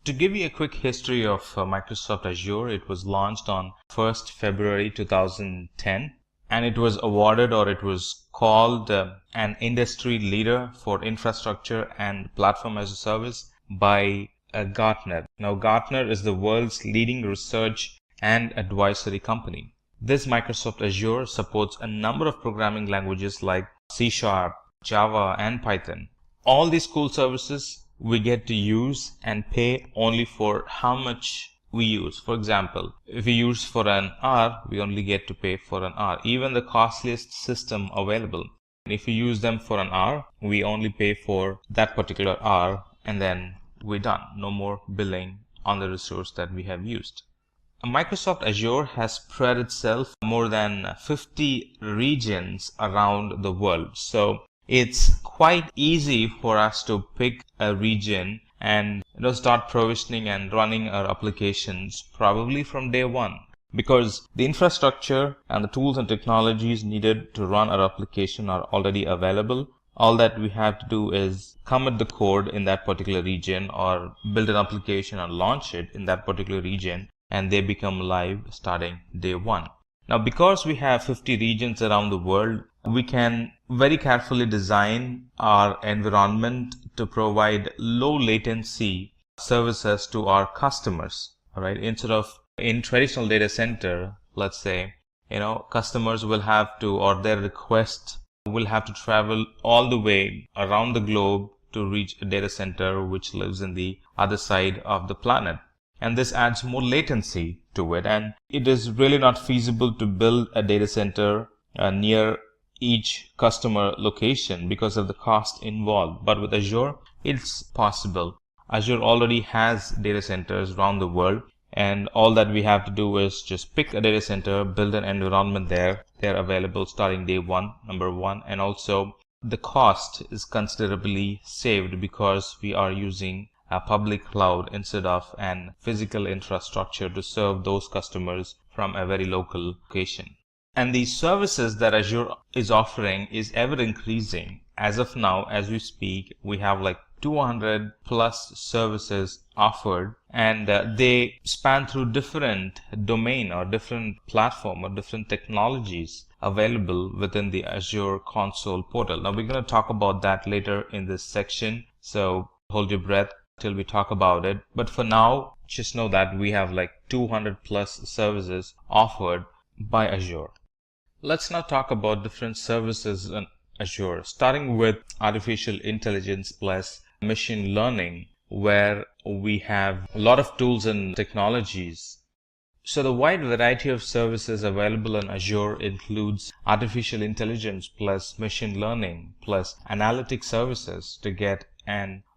To give you a quick history of Microsoft Azure, it was launched on 1st February 2010, and it was awarded, or it was called an industry leader for infrastructure and platform as a service by Gartner. Now, Gartner is the world's leading research and advisory company. This Microsoft Azure supports a number of programming languages like C#, Java, and Python. All these cool services we get to use and pay only for how much we use. For example, if we use for an hour, we only get to pay for an hour, even the costliest system available. If we use them for an hour, we only pay for that particular hour, and then we're done. No more billing on the resource that we have used. Microsoft Azure has spread itself more than 50 regions around the world. So it's quite easy for us to pick a region and start provisioning and running our applications probably from day one, because the infrastructure and the tools and technologies needed to run our application are already available. All that we have to do is commit the code in that particular region or build an application and launch it in that particular region, and they become live starting day one. Now, because we have 50 regions around the world, we can very carefully design our environment to provide low latency services to our customers. All right, instead of in traditional data center, let's say, customers will have to, or their request will have to travel all the way around the globe to reach a data center which lives in the other side of the planet. And this adds more latency to it, and it is really not feasible to build a data center near each customer location because of the cost involved. But with Azure, it's possible. Azure already has data centers around the world, and all that we have to do is just pick a data center, build an environment there. They're available starting day one, number one, and also the cost is considerably saved because we are using a public cloud instead of an physical infrastructure to serve those customers from a very local location. And the services that Azure is offering is ever increasing. As of now, as we speak, we have like 200 plus services offered, and they span through different domain or different platform or different technologies available within the Azure console portal. Now, we're going to talk about that later in this section, so hold your breath till we talk about it. But for now, just know that we have like 200 plus services offered by Azure. Let's now talk about different services in Azure, starting with artificial intelligence plus machine learning, where we have a lot of tools and technologies. So the wide variety of services available in Azure includes artificial intelligence plus machine learning plus analytic services to get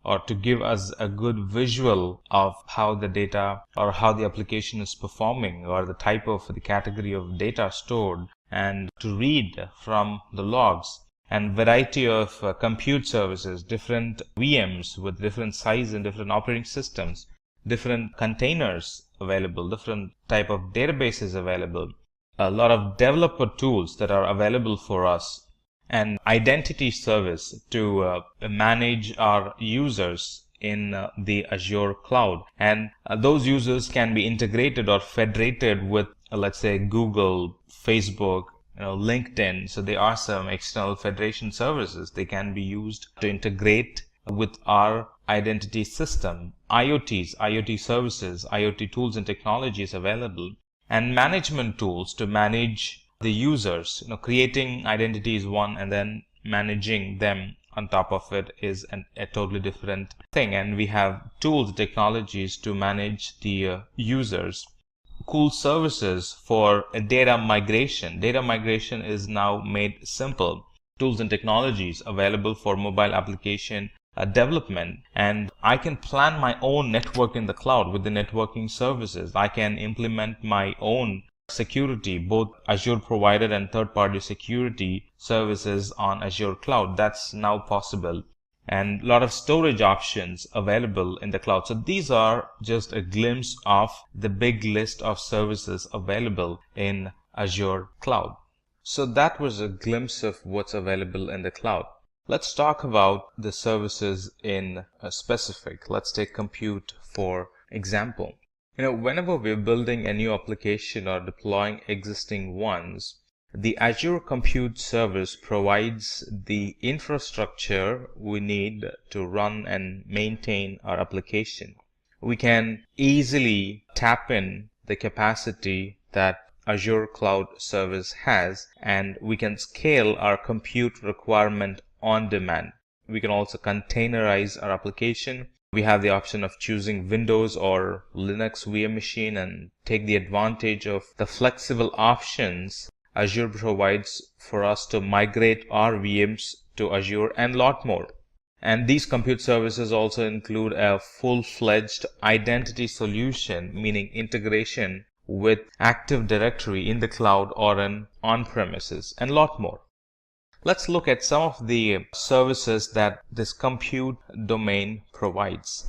or to give us a good visual of how the data or how the application is performing, or the type of the category of data stored, and to read from the logs. And variety of compute services, different VMs with different size and different operating systems, different containers available, different type of databases available, a lot of developer tools that are available for us, and identity service to manage our users in the Azure cloud. And those users can be integrated or federated with, let's say, Google, Facebook, LinkedIn. So there are some external federation services. They can be used to integrate with our identity system. IoT services, IoT tools and technologies available, and management tools to manage the users. Creating identity is one, and then managing them on top of it is a totally different thing. And we have tools, technologies to manage the users. Cool services for data migration. Data migration is now made simple. Tools and technologies available for mobile application development. And I can plan my own network in the cloud with the networking services. I can implement my own security, both Azure provided and third-party security services on Azure cloud. That's now possible. And a lot of storage options available in the cloud. So these are just a glimpse of the big list of services available in Azure cloud. So that was a glimpse of what's available in the cloud. Let's talk about the services in specific. Let's take compute for example. Whenever we're building a new application or deploying existing ones, the Azure Compute Service provides the infrastructure we need to run and maintain our application. We can easily tap in the capacity that Azure Cloud Service has, and we can scale our compute requirement on demand. We can also containerize our application. We have the option of choosing Windows or Linux VM machine and take the advantage of the flexible options Azure provides for us to migrate our VMs to Azure and a lot more. And these compute services also include a full-fledged identity solution, meaning integration with Active Directory in the cloud or on-premises, and a lot more. Let's look at some of the services that this compute domain provides.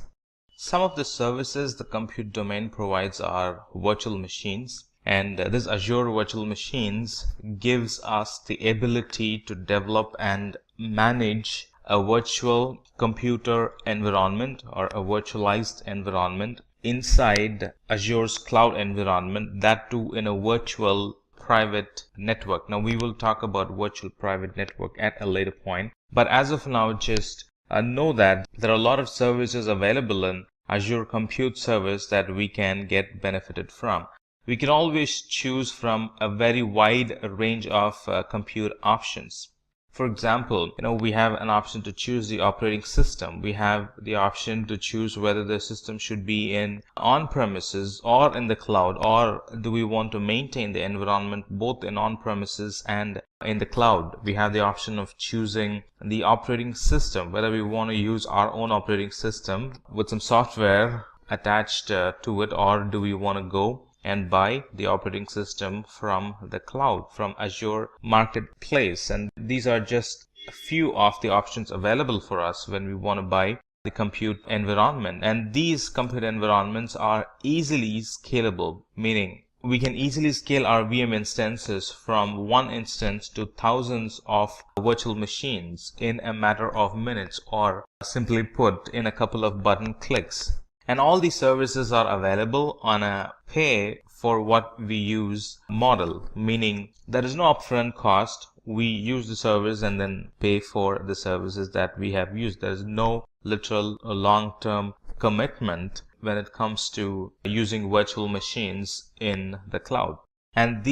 Some of the services the compute domain provides are virtual machines. And this Azure Virtual Machines gives us the ability to develop and manage a virtual computer environment or a virtualized environment inside Azure's cloud environment, that too in a virtual private network. Now we will talk about virtual private network at a later point, but as of now just know that there are a lot of services available in Azure Compute Service that we can get benefited from. We can always choose from a very wide range of compute options. For example, we have an option to choose the operating system. We have the option to choose whether the system should be in on-premises or in the cloud, or do we want to maintain the environment both in on-premises and in the cloud. We have the option of choosing the operating system, whether we want to use our own operating system with some software attached to it, or do we want to go and buy the operating system from the cloud, from Azure Marketplace. And these are just a few of the options available for us when we want to buy the compute environment. And these compute environments are easily scalable, meaning we can easily scale our VM instances from one instance to thousands of virtual machines in a matter of minutes, or simply put, in a couple of button clicks. And all these services are available on a pay for what we use model, meaning there is no upfront cost. We use the service and then pay for the services that we have used. There is no literal long-term commitment when it comes to using virtual machines in the cloud. And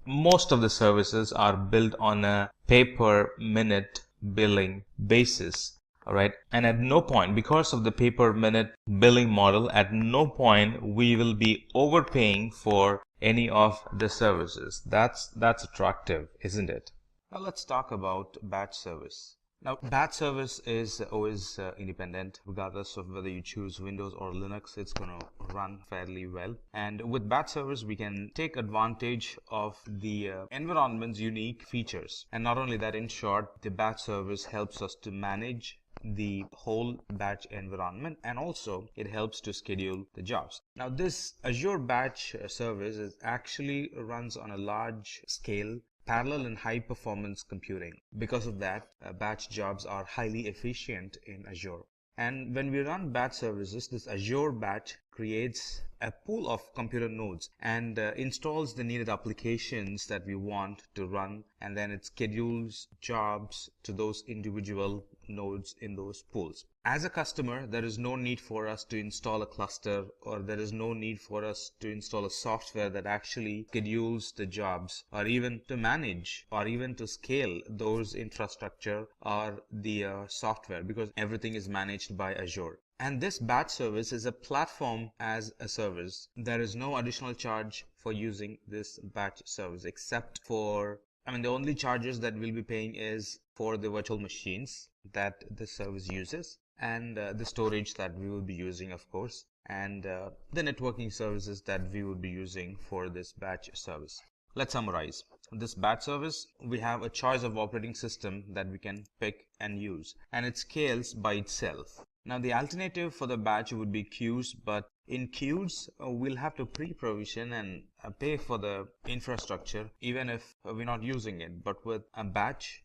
most of the services are built on a pay-per-minute billing basis. All right. And at no point, because of the pay-per-minute billing model, at no point we will be overpaying for any of the services. That's attractive, isn't it? Now let's talk about batch service. Now, batch service is always independent, regardless of whether you choose Windows or Linux, it's going to run fairly well. And with batch service, we can take advantage of the environment's unique features. And not only that, in short, the batch service helps us to manage the whole batch environment, and also it helps to schedule the jobs. Now this Azure batch service actually runs on a large scale parallel and high performance computing. Because of that, batch jobs are highly efficient in Azure. And when we run batch services, this Azure batch creates a pool of computer nodes and installs the needed applications that we want to run, and then it schedules jobs to those individual nodes in those pools. As a customer, there is no need for us to install a cluster, or there is no need for us to install a software that actually schedules the jobs, or even to manage or even to scale those infrastructure or the software, because everything is managed by Azure. And this batch service is a platform as a service. There is no additional charge for using this batch service, except for, the only charges that we'll be paying is for the virtual machines that the service uses, and the storage that we will be using, of course, and the networking services that we would be using for this batch service. Let's summarize. This batch service, we have a choice of operating system that we can pick and use, and it scales by itself. Now the alternative for the batch would be queues, but in queues we'll have to pre-provision and pay for the infrastructure even if we're not using it. But with a batch,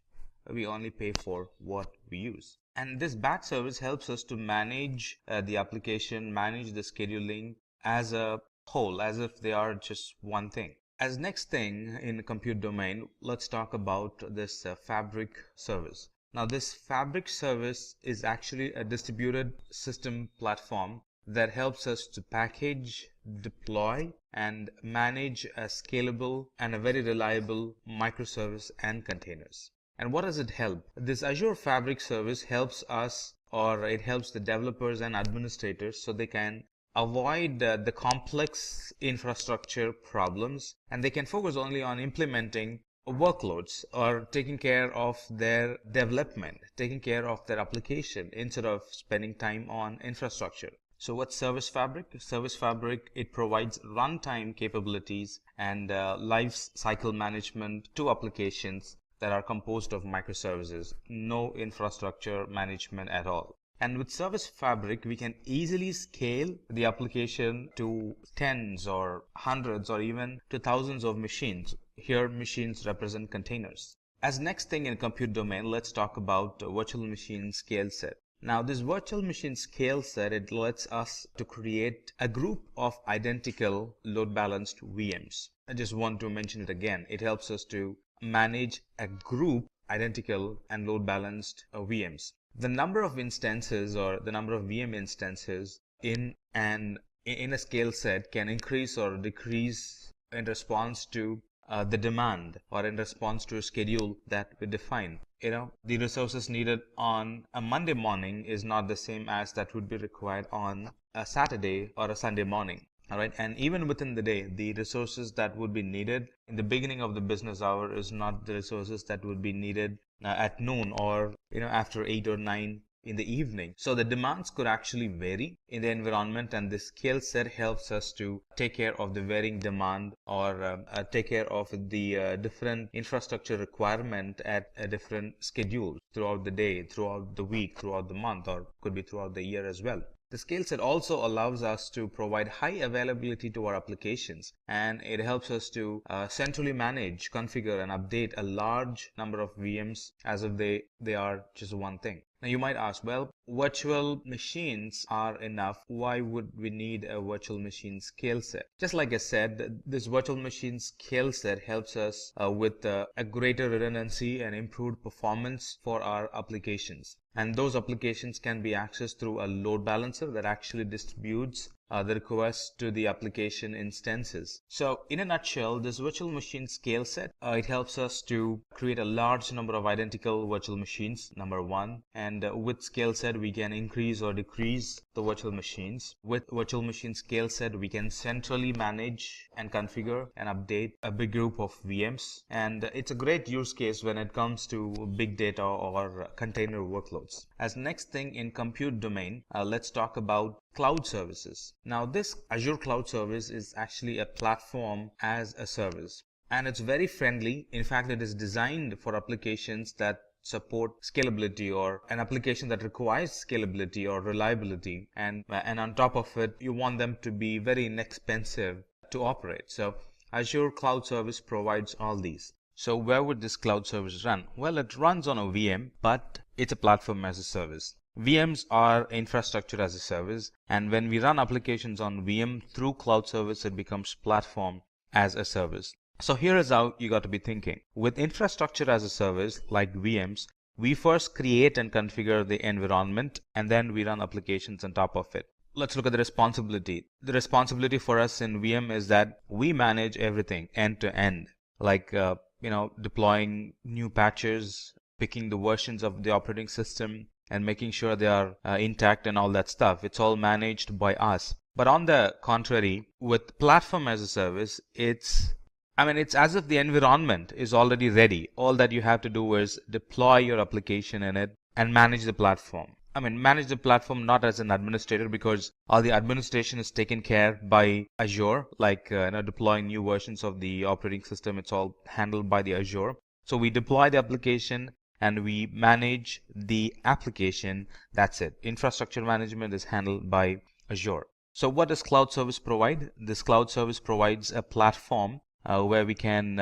we only pay for what we use. And this batch service helps us to manage the application, manage the scheduling as a whole, as if they are just one thing. As next thing in the compute domain, let's talk about this Fabric service. Now this Fabric service is actually a distributed system platform that helps us to package, deploy, and manage a scalable and a very reliable microservice and containers. And what does it help? This Azure Fabric service helps us, or it helps the developers and administrators, so they can avoid the complex infrastructure problems, and they can focus only on implementing workloads or taking care of their development, taking care of their application, instead of spending time on infrastructure. So what's Service Fabric? Service Fabric, it provides runtime capabilities and life cycle management to applications that are composed of microservices, no infrastructure management at all. And with Service Fabric, we can easily scale the application to tens or hundreds or even to thousands of machines. Here, machines represent containers. As next thing in compute domain, let's talk about virtual machine scale set. Now, this virtual machine scale set, it lets us to create a group of identical load balanced VMs. I just want to mention it again. It helps us to manage a group identical and load balanced VMs. The number of instances or the number of VM instances in a scale set can increase or decrease in response to the demand or in response to a schedule that we define. The resources needed on a Monday morning is not the same as that would be required on a Saturday or a Sunday morning. All right, and even within the day, the resources that would be needed in the beginning of the business hour is not the resources that would be needed at noon or after 8 or 9 in the evening. So the demands could actually vary in the environment, and this scale set helps us to take care of the varying demand or take care of the different infrastructure requirement at a different schedule throughout the day, throughout the week, throughout the month, or could be throughout the year as well. The scale set also allows us to provide high availability to our applications, and it helps us to centrally manage, configure, and update a large number of VMs as if they are just one thing. Now you might ask, well, virtual machines are enough. Why would we need a virtual machine scale set? Just like I said, this virtual machine scale set helps us with a greater redundancy and improved performance for our applications. And those applications can be accessed through a load balancer that actually distributes the requests to the application instances. So in a nutshell, this virtual machine scale set, it helps us to create a large number of identical virtual machines, number one. And with scale set, we can increase or decrease the virtual machines. With virtual machine scale set, we can centrally manage and configure and update a big group of VMs. And it's a great use case when it comes to big data or container workloads. As next thing in compute domain, let's talk about cloud services. Now this Azure Cloud Service is actually a platform as a service, and it's very friendly. In fact, it is designed for applications that support scalability, or an application that requires scalability or reliability, and on top of it you want them to be very inexpensive to operate. So Azure Cloud Service provides all these. So where would this cloud service run? Well, it runs on a VM, but it's a platform as a service. VMs are infrastructure as a service, and when we run applications on VM through cloud service, it becomes platform as a service. So here is how you got to be thinking. With infrastructure as a service like VMs, we first create and configure the environment, and then we run applications on top of it. Let's look at the responsibility. The responsibility for us in VM is that we manage everything end to end, like deploying new patches, picking the versions of the operating system, and making sure they are intact and all that stuff. It's all managed by us. But on the contrary, with platform as a service, it's as if the environment is already ready. All that you have to do is deploy your application in it and manage the platform. Manage the platform not as an administrator, because all the administration is taken care by Azure, like deploying new versions of the operating system. It's all handled by the Azure. So we deploy the application and we manage the application. That's it. Infrastructure management is handled by Azure. So what does cloud service provide? This cloud service provides a platform where we can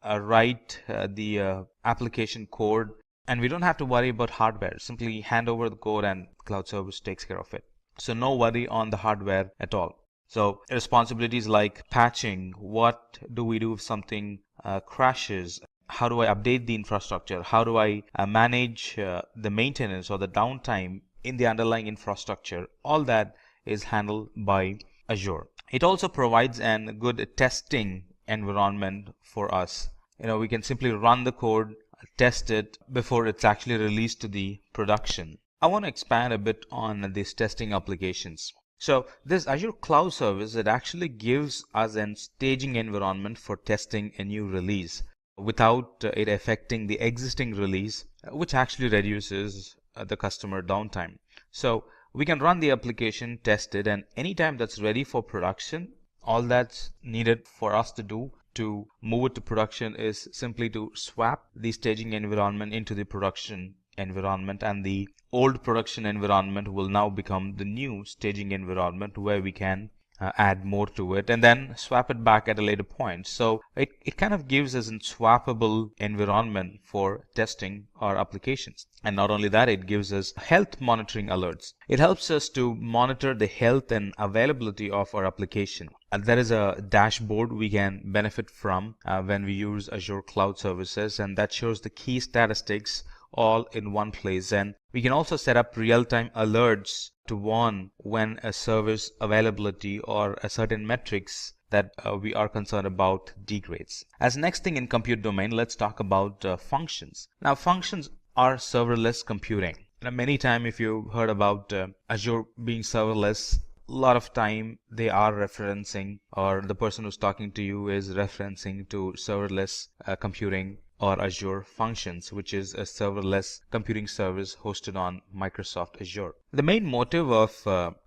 write the application code, and we don't have to worry about hardware. Simply hand over the code and cloud service takes care of it. So no worry on the hardware at all. So responsibilities like patching, what do we do if something crashes? How do I update the infrastructure? How do I manage the maintenance or the downtime in the underlying infrastructure? All that is handled by Azure. It also provides a good testing environment for us. We can simply run the code, test it before it's actually released to the production. I want to expand a bit on these testing applications. So this Azure Cloud Service, it actually gives us a staging environment for testing a new release without it affecting the existing release, which actually reduces the customer downtime. So we can run the application, test it, and anytime that's ready for production, all that's needed for us to do to move it to production is simply to swap the staging environment into the production environment, and the old production environment will now become the new staging environment, where we can add more to it and then swap it back at a later point. So it kind of gives us a swappable environment for testing our applications. And not only that, it gives us health monitoring alerts. It helps us to monitor the health and availability of our application. And there is a dashboard we can benefit from when we use Azure Cloud Services, and that shows the key statistics all in one place. And we can also set up real-time alerts to warn when a service availability or a certain metrics that we are concerned about degrades. As next thing in compute domain, let's talk about functions. Now, functions are serverless computing. Many times, if you heard about Azure being serverless, a lot of time they are referencing, or the person who's talking to you is referencing to serverless computing or Azure Functions, which is a serverless computing service hosted on Microsoft Azure. The main motive of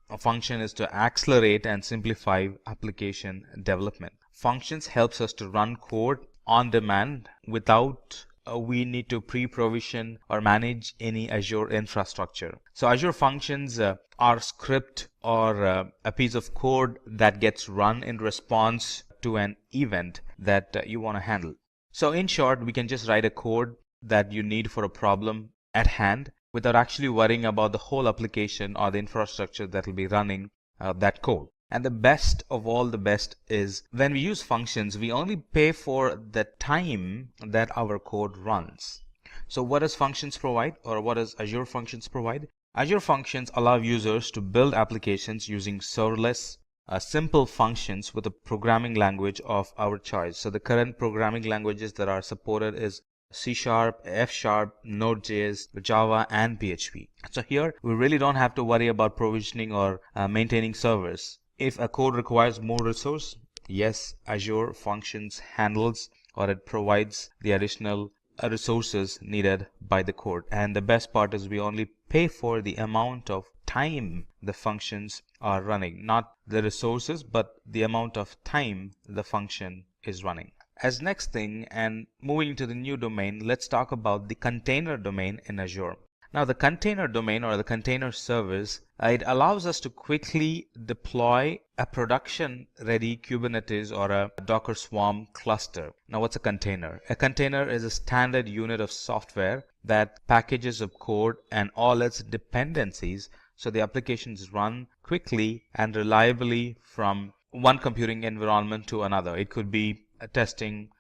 a function is to accelerate and simplify application development. Functions helps us to run code on demand without we need to pre-provision or manage any Azure infrastructure. So Azure Functions are script or a piece of code that gets run in response to an event that you want to handle. So in short, we can just write a code that you need for a problem at hand without actually worrying about the whole application or the infrastructure that will be running that code. And the best of all the best is when we use functions, we only pay for the time that our code runs. So what does functions provide, or what does Azure Functions provide? Azure Functions allow users to build applications using serverless simple functions with a programming language of our choice. So the current programming languages that are supported is C#, F#, Node.js, Java, and PHP. So here we really don't have to worry about provisioning or maintaining servers. If a code requires more resource, yes, Azure Functions handles, or it provides the additional resources needed by the code. And the best part is we only pay for the amount of time the functions are running, not the resources, but the amount of time the function is running. as next thing, and moving to the new domain, let's talk about the container domain in Azure. Now the container domain or the container service, it allows us to quickly deploy a production ready Kubernetes or a Docker Swarm cluster. Now what's a container? A container is a standard unit of software that packages up code and all its dependencies so the applications run quickly and reliably from one computing environment to another. It could be testing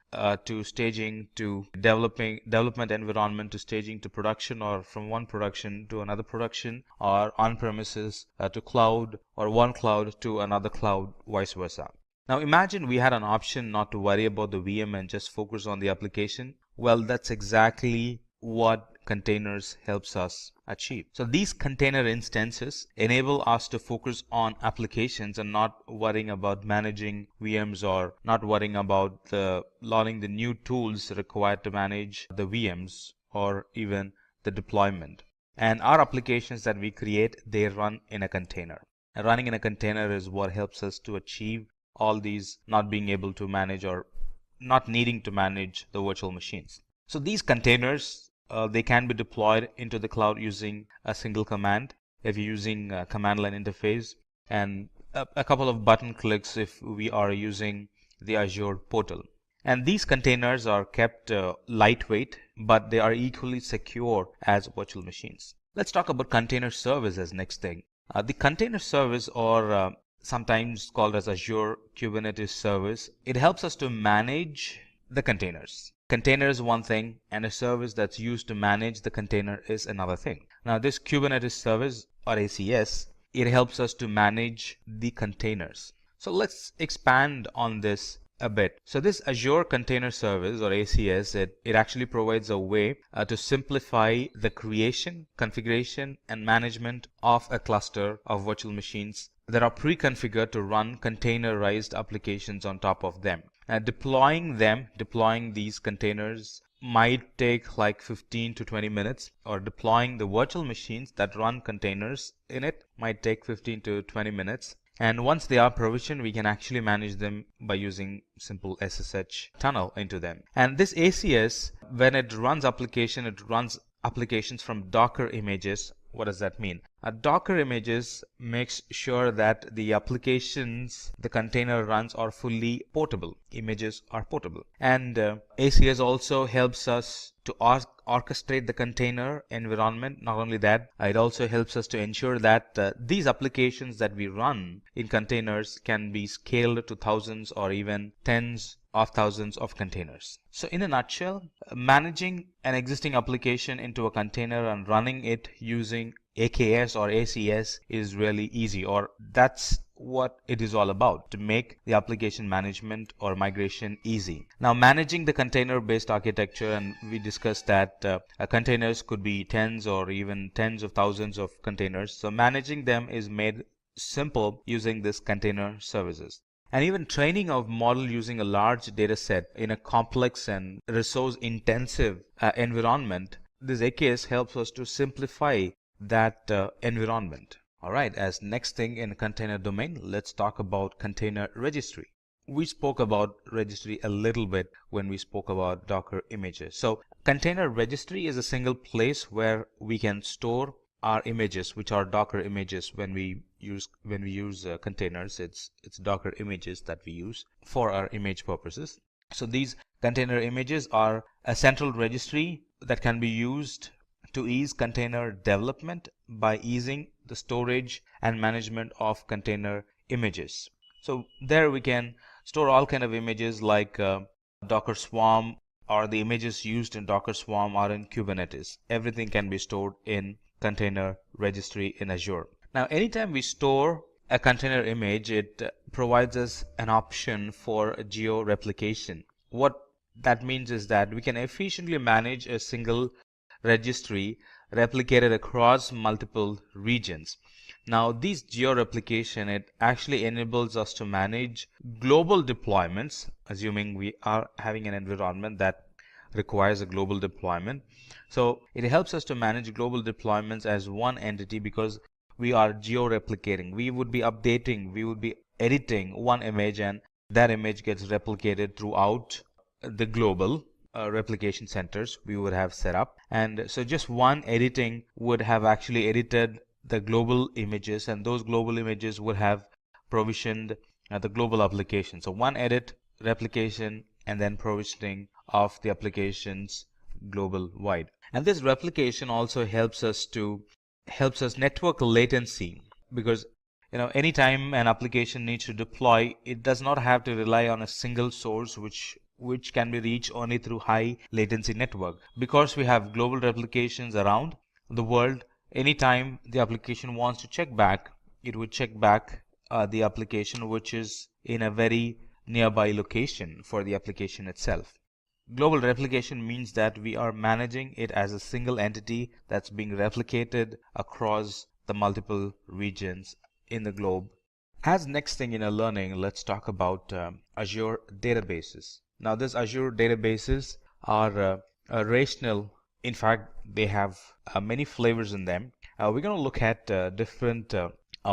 to staging to development environment to staging to production, or from one production to another production, or on-premises to cloud, or one cloud to another cloud, vice versa. Now imagine we had an option not to worry about the VM and just focus on the application. Well, that's exactly what containers helps us achieve. So these container instances enable us to focus on applications and not worrying about managing VMs, or not worrying about learning the new tools required to manage the VMs or even the deployment. And our applications that we create, they run in a container. And running in a container is what helps us to achieve all these, not being able to manage or not needing to manage the virtual machines. So these containers, they can be deployed into the cloud using a single command if you're using a command line interface, and a couple of button clicks if we are using the Azure portal. And these containers are kept lightweight, but they are equally secure as virtual machines. Let's talk about container service as next thing. The container service, or sometimes called as Azure Kubernetes Service, it helps us to manage the containers. Container is one thing, and a service that's used to manage the container is another thing. Now this Kubernetes service, or ACS, it helps us to manage the containers. So let's expand on this a bit. So this Azure Container Service, or ACS, it actually provides a way to simplify the creation, configuration, and management of a cluster of virtual machines that are pre-configured to run containerized applications on top of them. Deploying these containers might take like 15 to 20 minutes, or deploying the virtual machines that run containers in it might take 15 to 20 minutes. And once they are provisioned, we can actually manage them by using simple SSH tunnel into them. And this ACS, when it runs applications from Docker images. What does that mean? Docker images makes sure that the applications the container runs are fully portable. Images are portable. And ACS also helps us to orchestrate the container environment. Not only that, it also helps us to ensure that these applications that we run in containers can be scaled to thousands or even tens of thousands of containers. So in a nutshell, managing an existing application into a container and running it using AKS or ACS is really easy, or that's what it is all about, to make the application management or migration easy. Now, managing the container-based architecture, and we discussed that containers could be tens or even tens of thousands of containers. So managing them is made simple using this container services. And even training of model using a large data set in a complex and resource intensive environment, this AKS helps us to simplify that environment. All right, as next thing in container domain, let's talk about container registry. We spoke about registry a little bit when we spoke about Docker images. So container registry is a single place where we can store our images, which are Docker images. When we use containers, it's Docker images that we use for our image purposes. So these container images are a central registry that can be used to ease container development by easing the storage and management of container images. So there we can store all kind of images like Docker Swarm, or the images used in Docker Swarm are in Kubernetes. Everything can be stored in container registry in Azure. Now, anytime we store a container image, it provides us an option for geo replication. What that means is that we can efficiently manage a single registry replicated across multiple regions. Now, this geo replication, it actually enables us to manage global deployments, assuming we are having an environment that requires a global deployment. So it helps us to manage global deployments as one entity because we are geo-replicating. We would be updating, we would be editing one image, and that image gets replicated throughout the global replication centers we would have set up. And so just one editing would have actually edited the global images, and those global images would have provisioned the global application. So one edit, replication, and then provisioning of the applications global wide. And this replication also helps us network latency, because anytime an application needs to deploy, it does not have to rely on a single source which can be reached only through high latency network. Because we have global replications around the world, anytime the application wants to check back, it would check back the application which is in a very nearby location for the application itself. Global replication means that we are managing it as a single entity that's being replicated across the multiple regions in the globe. As next thing in our learning, let's talk about Azure databases. Now, these Azure databases are relational. In fact, they have many flavors in them. We're going to look at different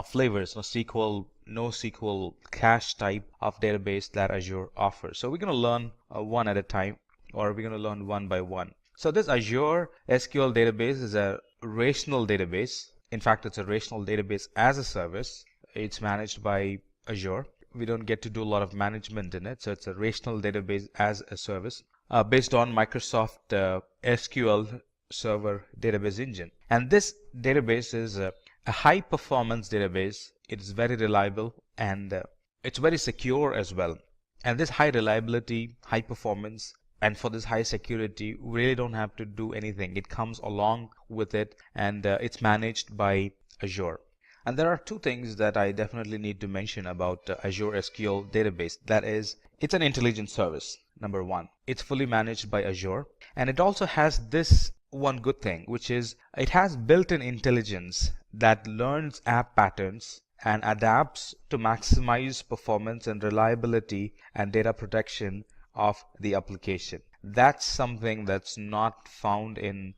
flavors, SQL, NoSQL, cache type of database that Azure offers. So we're going to learn one at a time, or we're going to learn one by one. So this Azure SQL database is a relational database. In fact, it's a relational database as a service. It's managed by Azure. We don't get to do a lot of management in it. So it's a relational database as a service based on Microsoft SQL Server database engine. And this database is a high performance database. It is very reliable, and it's very secure as well. And this high reliability, high performance, and for this high security, we really don't have to do anything. It comes along with it, and it's managed by Azure. And there are two things that I definitely need to mention about Azure SQL database. That is, it's an intelligent service. Number one, it's fully managed by Azure, and it also has this one good thing, which is it has built-in intelligence that learns app patterns and adapts to maximize performance and reliability and data protection of the application. That's something that's not found in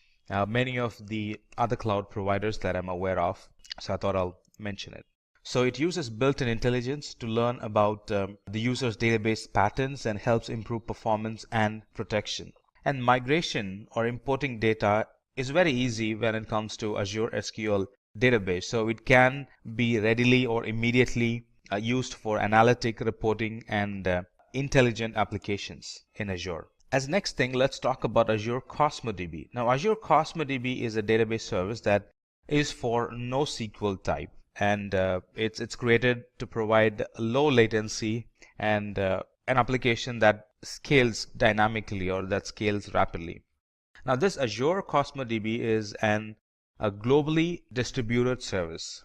many of the other cloud providers that I'm aware of, so I thought I'll mention it. So it uses built-in intelligence to learn about the user's database patterns and helps improve performance and protection. And migration or importing data is very easy when it comes to Azure SQL database. So it can be readily or immediately used for analytic reporting and intelligent applications in Azure. As next thing, let's talk about Azure Cosmos DB. Now, Azure Cosmos DB is a database service that is for NoSQL type, and it's created to provide low latency and an application that scales dynamically or that scales rapidly. Now, this Azure Cosmos DB is a globally distributed service,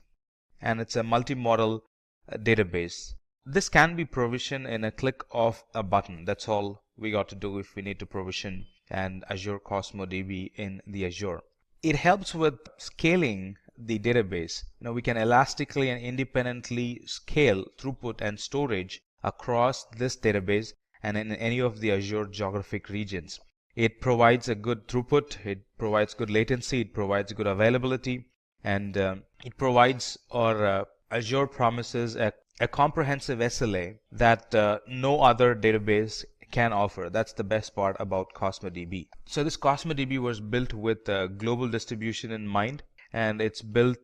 and it's a multi-model database. This can be provisioned in a click of a button. That's all we got to do if we need to provision an Azure Cosmos DB in the Azure. It helps with scaling the database. We can elastically and independently scale throughput and storage across this database and in any of the Azure geographic regions. It provides a good throughput, it provides good latency, it provides good availability, and it provides, or Azure promises, a comprehensive SLA that no other database can offer. That's the best part about Cosmos DB. So this Cosmos DB was built with global distribution in mind, and it's built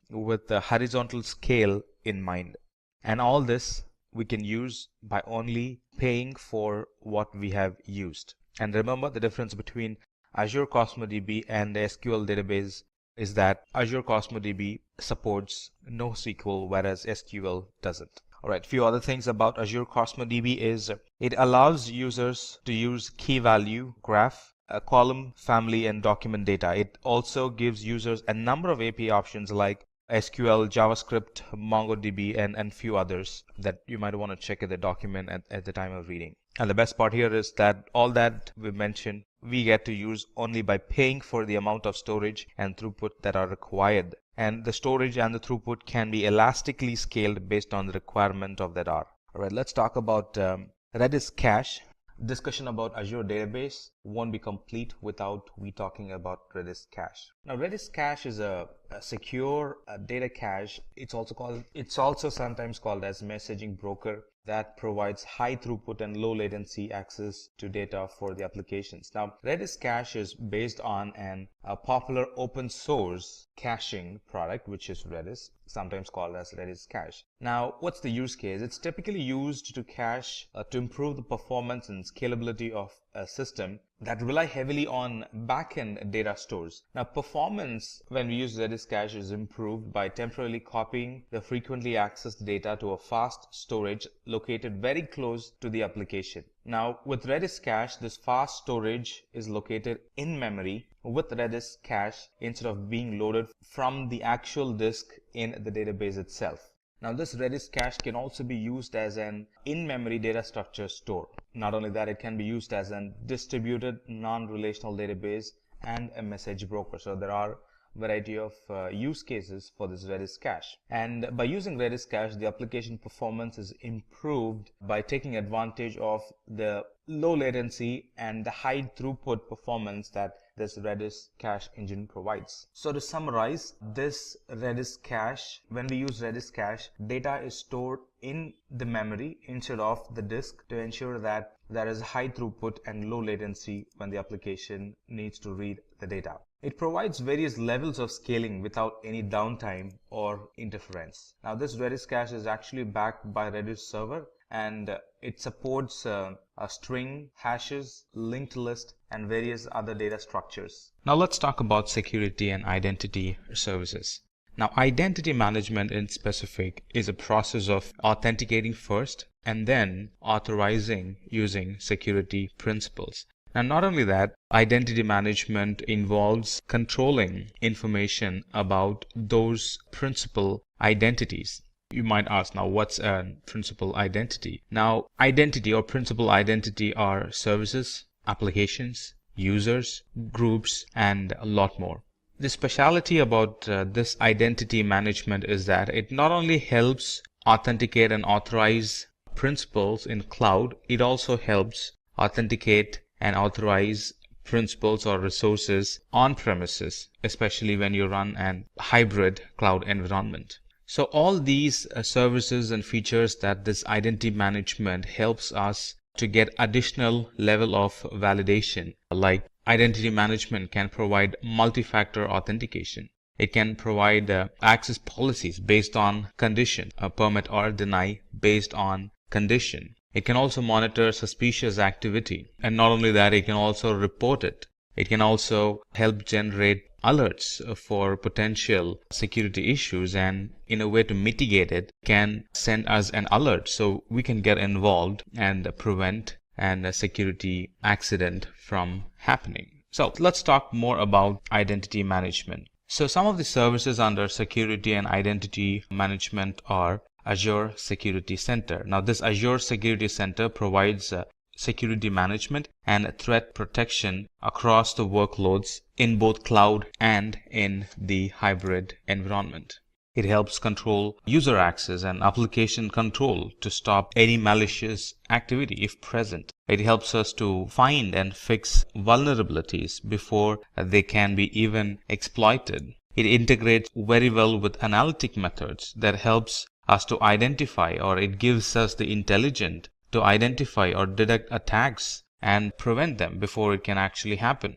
with the horizontal scale in mind. And all this we can use by only paying for what we have used. And remember, the difference between Azure Cosmos DB and the SQL database is that Azure Cosmos DB supports NoSQL, whereas SQL doesn't. Alright, few other things about Azure Cosmos DB is it allows users to use key value, graph, column, family, and document data. It also gives users a number of API options like SQL, JavaScript, MongoDB, and few others that you might want to check in the document at the time of reading. And the best part here is that all that we mentioned, we get to use only by paying for the amount of storage and throughput that are required. And the storage and the throughput can be elastically scaled based on the requirement of that R. Alright, let's talk about Redis cache. Discussion about Azure database won't be complete without we talking about Redis cache. Now, Redis cache is a secure data cache. It's also sometimes called as messaging broker. that provides high throughput and low latency access to data for the applications. Now, Redis Cache is based on a popular open source caching product, which is Redis, sometimes called as Redis Cache. Now, what's the use case? It's typically used to cache to improve the performance and scalability of a system that rely heavily on backend data stores. Now, performance when we use Redis Cache is improved by temporarily copying the frequently accessed data to a fast storage located very close to the application. Now, with Redis Cache, this fast storage is located in memory with Redis Cache instead of being loaded from the actual disk in the database itself. Now, this Redis Cache can also be used as an in-memory data structure store. Not only that, it can be used as a distributed non-relational database and a message broker. So there are a variety of use cases for this Redis Cache. And by using Redis Cache, the application performance is improved by taking advantage of the low latency and the high throughput performance that this Redis Cache engine provides. So to summarize, this Redis Cache, when we use Redis Cache, data is stored in the memory instead of the disk to ensure that there is high throughput and low latency when the application needs to read the data. It provides various levels of scaling without any downtime or interference. Now, this Redis Cache is actually backed by Redis server, and it supports string, hashes, linked list, and various other data structures. Now let's talk about security and identity services. Now, identity management in specific is a process of authenticating first and then authorizing using security principles. And not only that, identity management involves controlling information about those principal identities. You might ask, now what's a principal identity? Now, identity or principal identity are services, applications, users, groups, and a lot more. The speciality about this identity management is that it not only helps authenticate and authorize principals in cloud, it also helps authenticate and authorize principals or resources on premises, especially when you run an hybrid cloud environment. So all these services and features that this identity management helps us to get additional level of validation, like identity management can provide multi-factor authentication. It can provide access policies based on condition, permit or deny based on condition. It can also monitor suspicious activity, and not only that, it can also report it. It can also help generate alerts for potential security issues, and in a way to mitigate it, can send us an alert so we can get involved and prevent a security accident from happening. So let's talk more about identity management. So some of the services under security and identity management are Azure Security Center. Now, this Azure Security Center provides security management and threat protection across the workloads in both cloud and in the hybrid environment. It helps control user access and application control to stop any malicious activity if present. It helps us to find and fix vulnerabilities before they can be even exploited. It integrates very well with analytic methods that helps us to identify, or it gives us the intelligence to identify or detect attacks and prevent them before it can actually happen.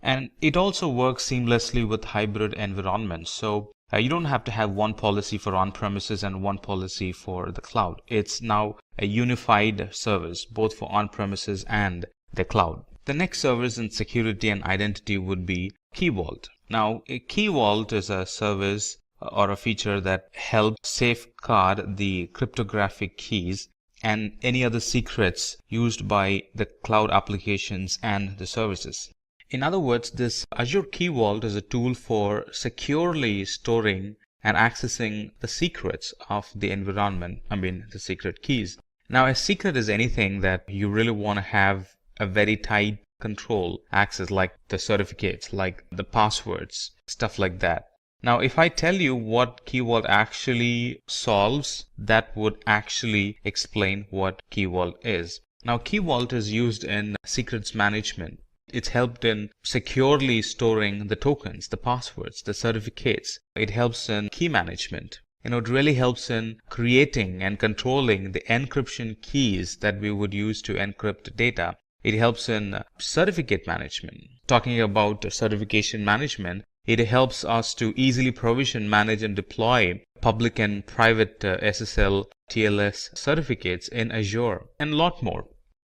And it also works seamlessly with hybrid environments. So you don't have to have one policy for on-premises and one policy for the cloud. It's now a unified service, both for on-premises and the cloud. The next service in security and identity would be Key Vault. Now, a Key Vault is a service or a feature that helps safeguard the cryptographic keys and any other secrets used by the cloud applications and the services. In other words, this Azure Key Vault is a tool for securely storing and accessing the secrets of the environment, the secret keys. Now, a secret is anything that you really want to have a very tight control access, like the certificates, like the passwords, stuff like that. Now, if I tell you what Key Vault actually solves, that would actually explain what Key Vault is. Now, Key Vault is used in secrets management. It's helped in securely storing the tokens, the passwords, the certificates. It helps in key management. It really helps in creating and controlling the encryption keys that we would use to encrypt data. It helps in certificate management. Talking about certification management, it helps us to easily provision, manage, and deploy public and private SSL, TLS certificates in Azure, and a lot more.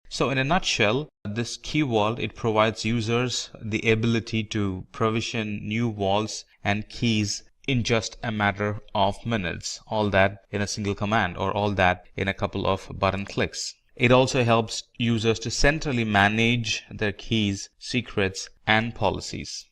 So in a nutshell, this key vault, it provides users the ability to provision new vaults and keys in just a matter of minutes, all that in a single command, or all that in a couple of button clicks. It also helps users to centrally manage their keys, secrets, and policies.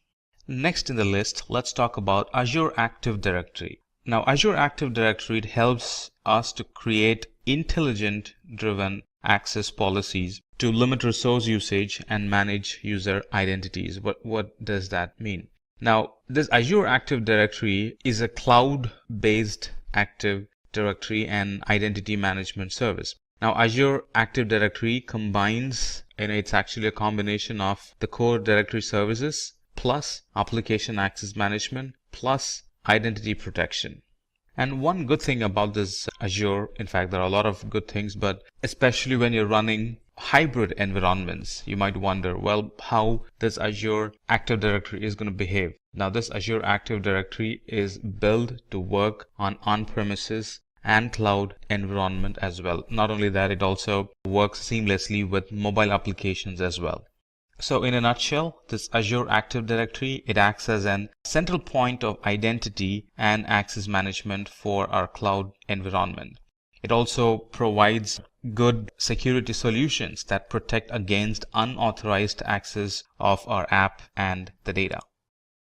Next in the list, let's talk about Azure Active Directory. Now, Azure Active Directory, it helps us to create intelligent-driven access policies to limit resource usage and manage user identities. What does that mean? Now, this Azure Active Directory is a cloud-based Active Directory and identity management service. Now, Azure Active Directory combines, it's actually a combination of the core directory services plus application access management plus identity protection. And one good thing about this Azure, in fact, there are a lot of good things, but especially when you're running hybrid environments, you might wonder, well, how this Azure Active Directory is going to behave. Now, this Azure Active Directory is built to work on-premises and cloud environment as well. Not only that, it also works seamlessly with mobile applications as well. So in a nutshell, this Azure Active Directory, it acts as an central point of identity and access management for our cloud environment. It also provides good security solutions that protect against unauthorized access of our app and the data.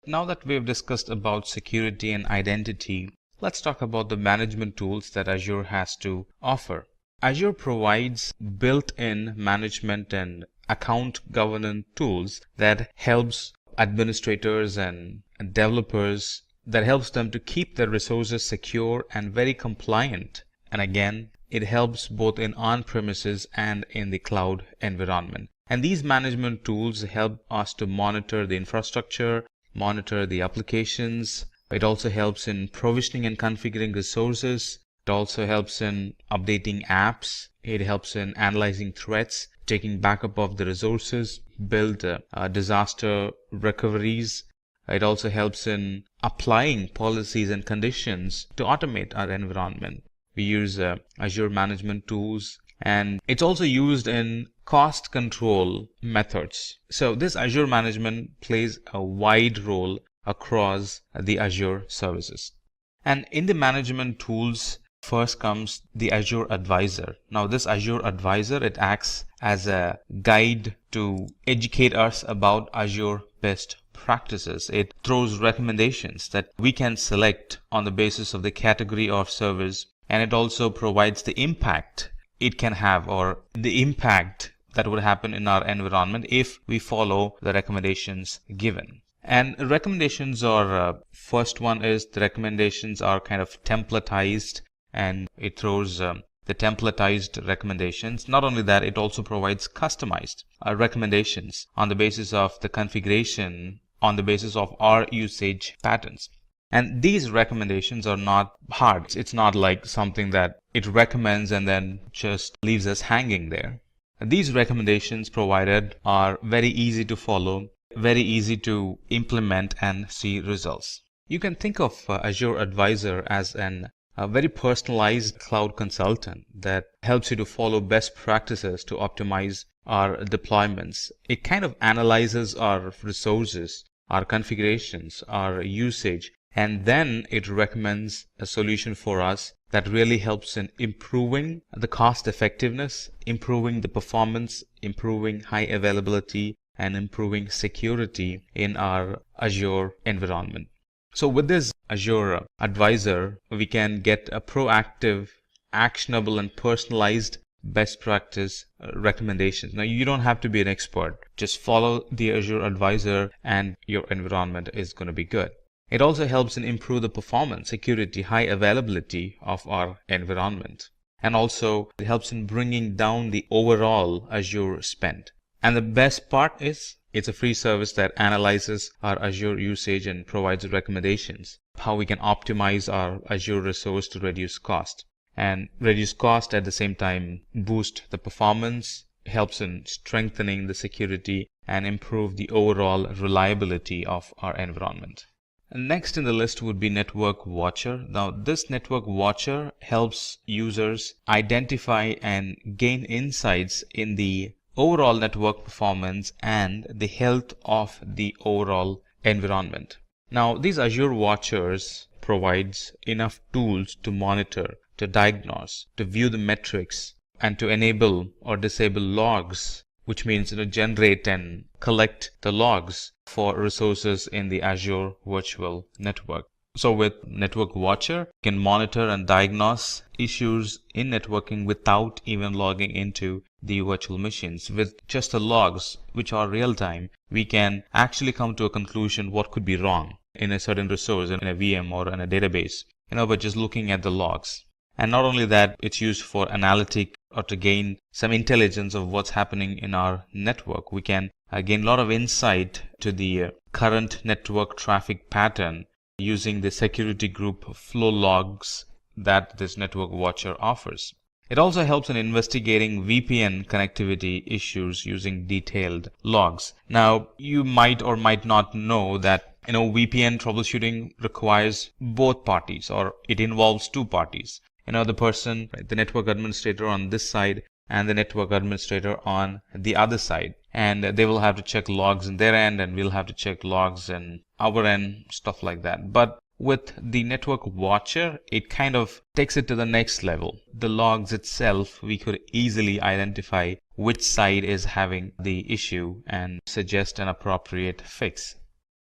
Now that we've discussed about security and identity, let's talk about the management tools that Azure has to offer. Azure provides built-in management and account governance tools that helps administrators and developers, that helps them to keep their resources secure and very compliant. And again, it helps both in on-premises and in the cloud environment. And these management tools help us to monitor the infrastructure, monitor the applications. It also helps in provisioning and configuring resources. It also helps in updating apps. It helps in analyzing threats, taking backup of the resources, build disaster recoveries. It also helps in applying policies and conditions to automate our environment. We use Azure management tools, and it's also used in cost control methods. So this Azure management plays a wide role across the Azure services. And in the management tools, first comes the Azure Advisor. Now this Azure Advisor, it acts as a guide to educate us about Azure best practices. It throws recommendations that we can select on the basis of the category of service, and it also provides the impact it can have, or the impact that would happen in our environment if we follow the recommendations given. And recommendations are, first one is the recommendations are kind of templatized, and it throws the templatized recommendations. Not only that, it also provides customized recommendations on the basis of the configuration, on the basis of our usage patterns. And these recommendations are not hard. It's not like something that it recommends and then just leaves us hanging there. These recommendations provided are very easy to follow, very easy to implement and see results. You can think of Azure Advisor as a very personalized cloud consultant that helps you to follow best practices to optimize our deployments. It kind of analyzes our resources, our configurations, our usage, and then it recommends a solution for us that really helps in improving the cost effectiveness, improving the performance, improving high availability, and improving security in our Azure environment. So with this Azure Advisor, we can get a proactive, actionable, and personalized best practice recommendations. Now, you don't have to be an expert. Just follow the Azure Advisor and your environment is going to be good. It also helps in improve the performance, security, high availability of our environment. And also it helps in bringing down the overall Azure spend. And the best part is it's a free service that analyzes our Azure usage and provides recommendations how we can optimize our Azure resource to reduce cost. And reduce cost at the same time boost the performance, helps in strengthening the security and improve the overall reliability of our environment. And next in the list would be Network Watcher. Now this Network Watcher helps users identify and gain insights in the overall network performance and the health of the overall environment. Now these Azure Watchers provides enough tools to monitor, to diagnose, to view the metrics, and to enable or disable logs, which means generate and collect the logs for resources in the Azure Virtual Network. So with Network Watcher, you can monitor and diagnose issues in networking without even logging into the virtual machines. With just the logs, which are real time, we can actually come to a conclusion what could be wrong in a certain resource, in a VM or in a database, by just looking at the logs. And not only that, it's used for analytic or to gain some intelligence of what's happening in our network. We can gain a lot of insight to the current network traffic pattern using the security group flow logs that this Network Watcher offers. It also helps in investigating VPN connectivity issues using detailed logs. Now, you might or might not know that VPN troubleshooting requires both parties, or it involves two parties. The person, the network administrator on this side and the network administrator on the other side. And they will have to check logs in their end and we'll have to check logs in our end, stuff like that. But with the Network Watcher, it kind of takes it to the next level. The logs itself, we could easily identify which side is having the issue and suggest an appropriate fix.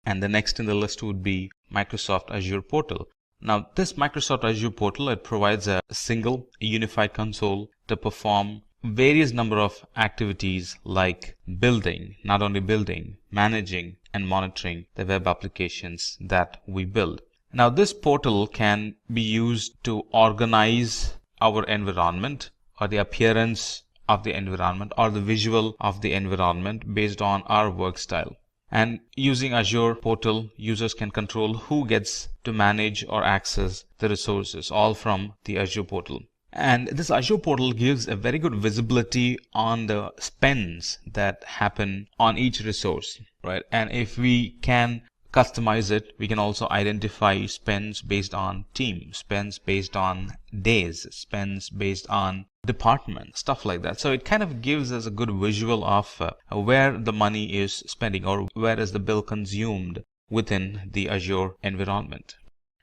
And the next in the list would be Microsoft Azure Portal. Now, this Microsoft Azure Portal, it provides a single unified console to perform various number of activities like building, not only building, managing and monitoring the web applications that we build. Now, this portal can be used to organize our environment or the appearance of the environment or the visual of the environment based on our work style. And using Azure Portal, users can control who gets to manage or access the resources, all from the Azure Portal. And this Azure Portal gives a very good visibility on the spends that happen on each resource, right? And if we can customize it, we can also identify spends based on team, spends based on days, spends based on department, stuff like that. So it kind of gives us a good visual of where the money is spending or where is the bill consumed within the Azure environment.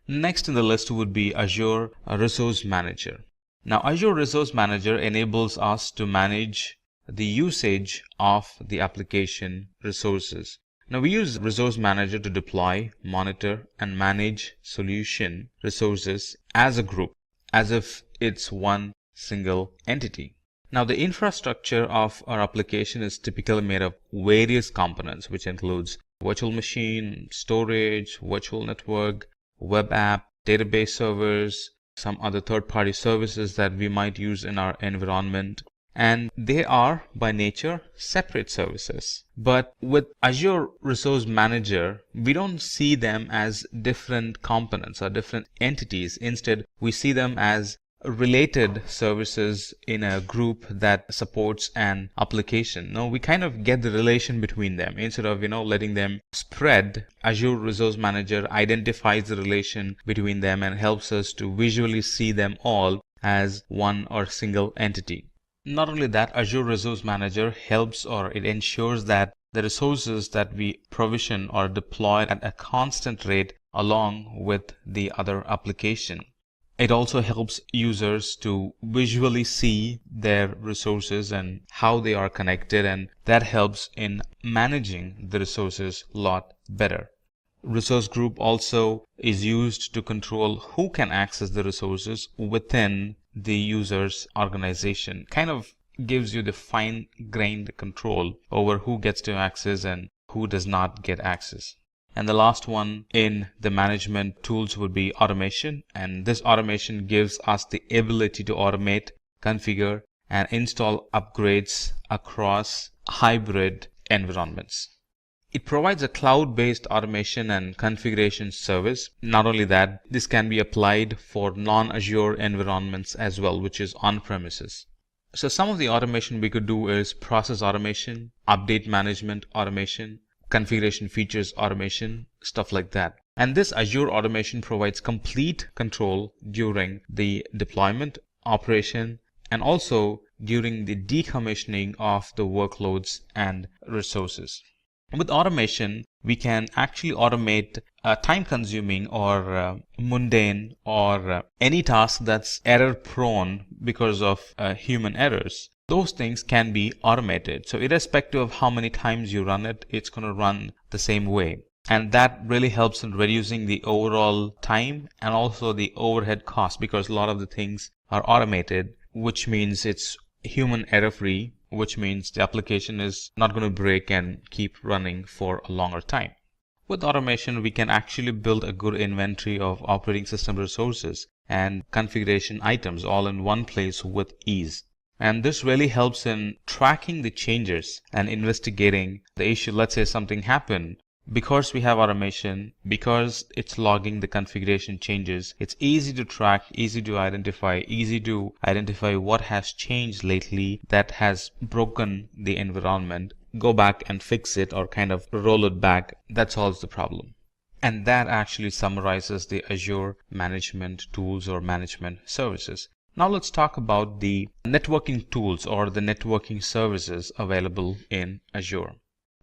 Next in the list would be Azure Resource Manager. Now, Azure Resource Manager enables us to manage the usage of the application resources. Now, we use Resource Manager to deploy, monitor, and manage solution resources as a group, as if it's one single entity. Now, the infrastructure of our application is typically made of various components, which includes virtual machine, storage, virtual network, web app, database servers, some other third-party services that we might use in our environment. And they are by nature separate services. But with Azure Resource Manager, we don't see them as different components or different entities. Instead, we see them as related services in a group that supports an application. Now we kind of get the relation between them instead of letting them spread. Azure Resource Manager identifies the relation between them and helps us to visually see them all as one or single entity. Not only that, Azure Resource Manager helps or it ensures that the resources that we provision or deploy at a constant rate along with the other application. It also helps users to visually see their resources and how they are connected, and that helps in managing the resources a lot better. Resource group also is used to control who can access the resources within the user's organization. Kind of gives you the fine-grained control over who gets to access and who does not get access. And the last one in the management tools would be automation. And this automation gives us the ability to automate, configure, and install upgrades across hybrid environments. It provides a cloud-based automation and configuration service. Not only that, this can be applied for non-Azure environments as well, which is on-premises. So some of the automation we could do is process automation, update management automation, configuration features automation, stuff like that. And this Azure automation provides complete control during the deployment, operation, and also during the decommissioning of the workloads and resources. With automation, we can actually automate time-consuming or mundane or any task that's error-prone because of human errors. Those things can be automated. So irrespective of how many times you run it, it's going to run the same way. And that really helps in reducing the overall time and also the overhead cost, because a lot of the things are automated, which means it's human error-free, which means the application is not going to break and keep running for a longer time. With automation, we can actually build a good inventory of operating system resources and configuration items all in one place with ease. And this really helps in tracking the changes and investigating the issue. Let's say something happened. Because we have automation, because it's logging the configuration changes, it's easy to track, easy to identify what has changed lately that has broken the environment, go back and fix it or kind of roll it back. That solves the problem. And that actually summarizes the Azure management tools or management services. Now let's talk about the networking tools or the networking services available in Azure.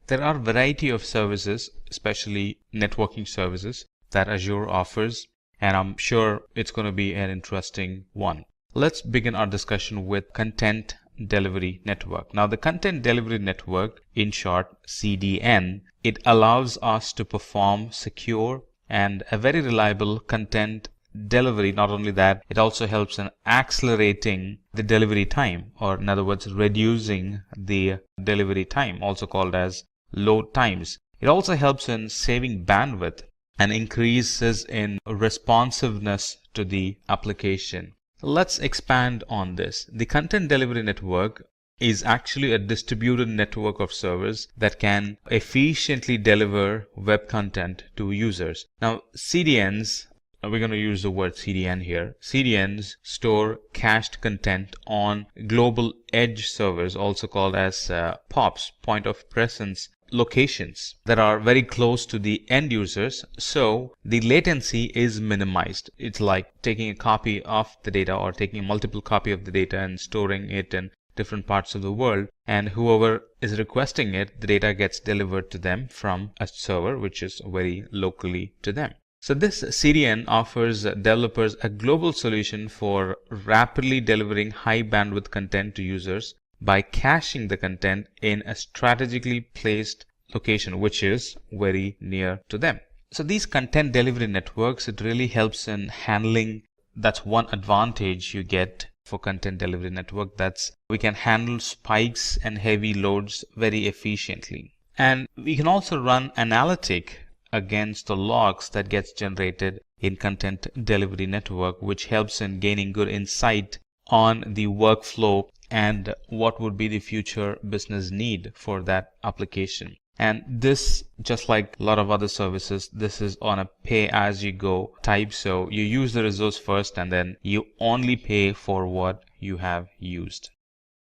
There are a variety of services, especially networking services, that Azure offers, and I'm sure it's going to be an interesting one. Let's begin our discussion with Content Delivery Network. Now, the Content Delivery Network, in short CDN, it allows us to perform secure and a very reliable content delivery. Not only that, it also helps in accelerating the delivery time, or in other words, reducing the delivery time, also called as load times. It also helps in saving bandwidth and increases in responsiveness to the application. Let's expand on this. The Content Delivery Network is actually a distributed network of servers that can efficiently deliver web content to users. Now, CDNs, we're going to use the word CDN here. CDNs store cached content on global edge servers, also called as POPs, point of presence locations, that are very close to the end users, so the latency is minimized. It's like taking a copy of the data or taking a multiple copy of the data and storing it in different parts of the world, and whoever is requesting it, the data gets delivered to them from a server which is very locally to them. So this CDN offers developers a global solution for rapidly delivering high bandwidth content to users by caching the content in a strategically placed location which is very near to them. So these content delivery networks, it really helps in handling. That's one advantage you get for content delivery network, that's we can handle spikes and heavy loads very efficiently. And we can also run analytic against the logs that gets generated in content delivery network, which helps in gaining good insight on the workflow and what would be the future business need for that application. And this, just like a lot of other services, this is on a pay-as-you-go type. So you use the resource first and then you only pay for what you have used.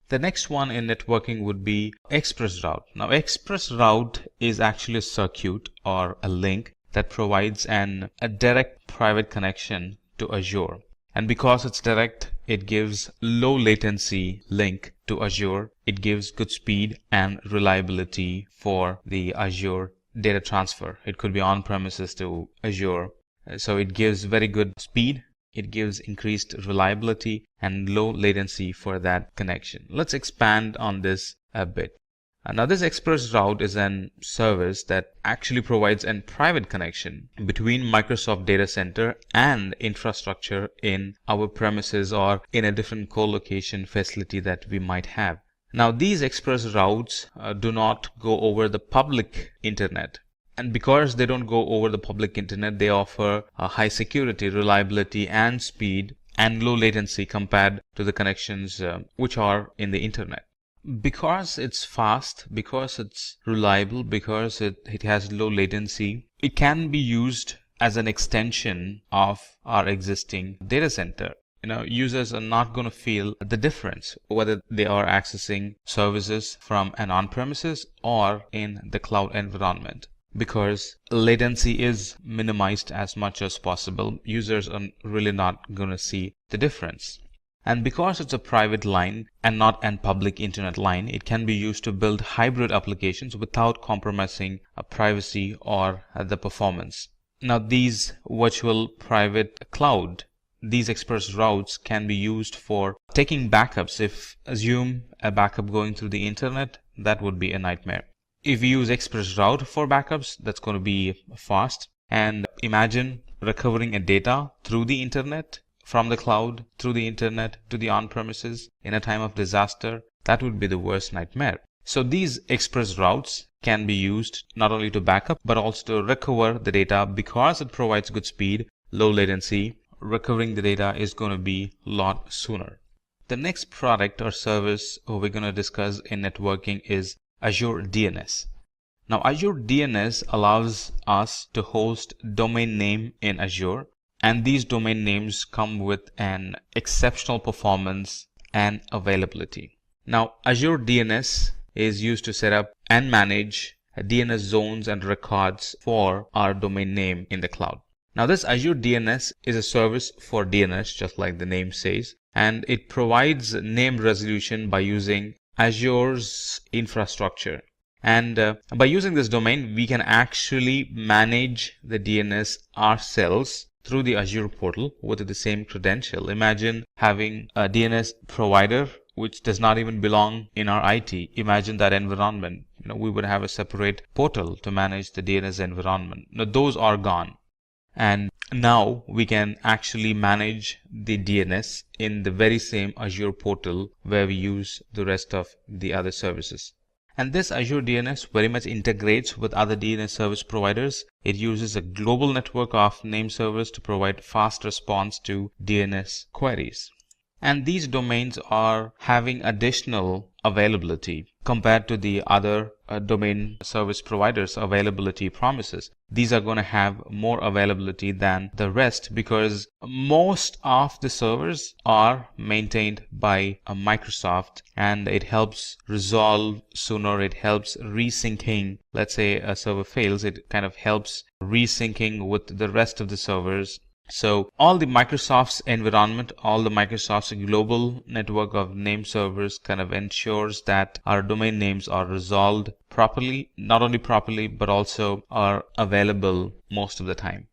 The next one in networking would be ExpressRoute. Now, ExpressRoute is actually a circuit or a link that provides a direct private connection to Azure. And because it's direct, it gives low latency link to Azure. It gives good speed and reliability for the Azure data transfer. It could be on-premises to Azure. So it gives very good speed. It gives increased reliability and low latency for that connection. Let's expand on this a bit. Now, this ExpressRoute is a service that actually provides a private connection between Microsoft data center and infrastructure in our premises or in a different co-location facility that we might have. Now, these ExpressRoutes do not go over the public internet. And because they don't go over the public internet, they offer a high security, reliability, and speed and low latency compared to the connections which are in the internet. Because it's fast, because it's reliable, because it has low latency, it can be used as an extension of our existing data center. Users are not going to feel the difference whether they are accessing services from an on-premises or in the cloud environment, because latency is minimized as much as possible. Users are really not going to see the difference. And because it's a private line and not an public internet line, it can be used to build hybrid applications without compromising privacy or the performance. Now, these virtual private cloud, these express routes can be used for taking backups. If assume a backup going through the internet, that would be a nightmare. If you use express route for backups, that's going to be fast. And imagine recovering a data through the internet, from the cloud, through the internet to the on-premises in a time of disaster. That would be the worst nightmare. So these express routes can be used not only to backup but also to recover the data. Because it provides good speed, low latency, recovering the data is going to be a lot sooner. The next product or service we're going to discuss in networking is Azure DNS. Now, Azure DNS allows us to host domain name in Azure, and these domain names come with an exceptional performance and availability. Now, Azure DNS is used to set up and manage DNS zones and records for our domain name in the cloud. Now, this Azure DNS is a service for DNS, just like the name says, and it provides name resolution by using Azure's infrastructure. And by using this domain, we can actually manage the DNS ourselves through the Azure portal with the same credential. Imagine having a DNS provider which does not even belong in our IT. Imagine that environment. We would have a separate portal to manage the DNS environment. Now, those are gone. And now we can actually manage the DNS in the very same Azure portal where we use the rest of the other services. And this Azure DNS very much integrates with other DNS service providers. It uses a global network of name servers to provide fast response to DNS queries. And these domains are having additional availability compared to the other domain service providers' availability promises. These are going to have more availability than the rest because most of the servers are maintained by Microsoft, and it helps resolve sooner. It helps resyncing. Let's say a server fails, it kind of helps resyncing with the rest of the servers. So all the Microsoft's environment, all the Microsoft's global network of name servers kind of ensures that our domain names are resolved properly, not only properly, but also are available most of the time.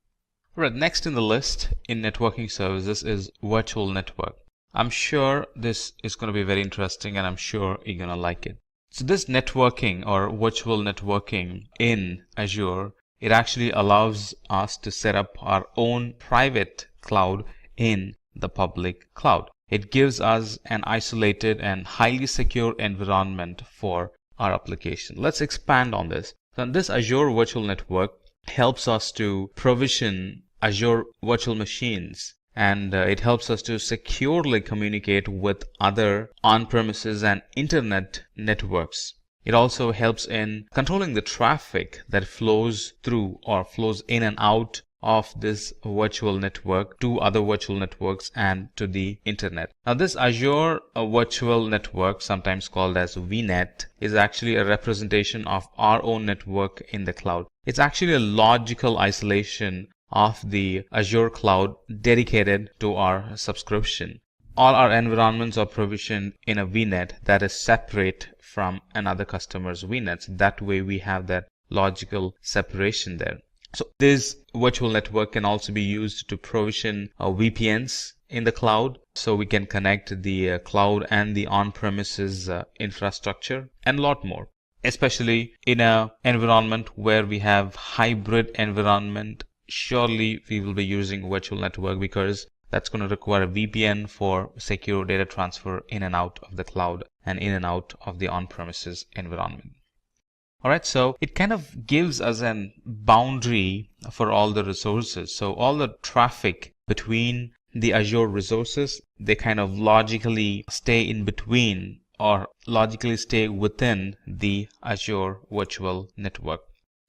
Right, next in the list in networking services is virtual network. I'm sure this is going to be very interesting and I'm sure you're going to like it. So this networking or virtual networking in Azure, it actually allows us to set up our own private cloud in the public cloud. It gives us an isolated and highly secure environment for our application. Let's expand on this. So this Azure Virtual Network helps us to provision Azure virtual machines, and it helps us to securely communicate with other on-premises and internet networks. It also helps in controlling the traffic that flows through or flows in and out of this virtual network to other virtual networks and to the internet. Now, this Azure virtual network, sometimes called as VNet, is actually a representation of our own network in the cloud. It's actually a logical isolation of the Azure cloud dedicated to our subscription. All our environments are provisioned in a VNet that is separate from another customer's VNets. That way we have that logical separation there. So this virtual network can also be used to provision VPNs in the cloud, so we can connect the cloud and the on-premises infrastructure and a lot more, especially in an environment where we have hybrid environment. Surely we will be using virtual network because that's going to require a VPN for secure data transfer in and out of the cloud and in and out of the on-premises environment. Alright, so it kind of gives us a boundary for all the resources. So all the traffic between the Azure resources, they kind of logically stay in between or logically stay within the Azure virtual network.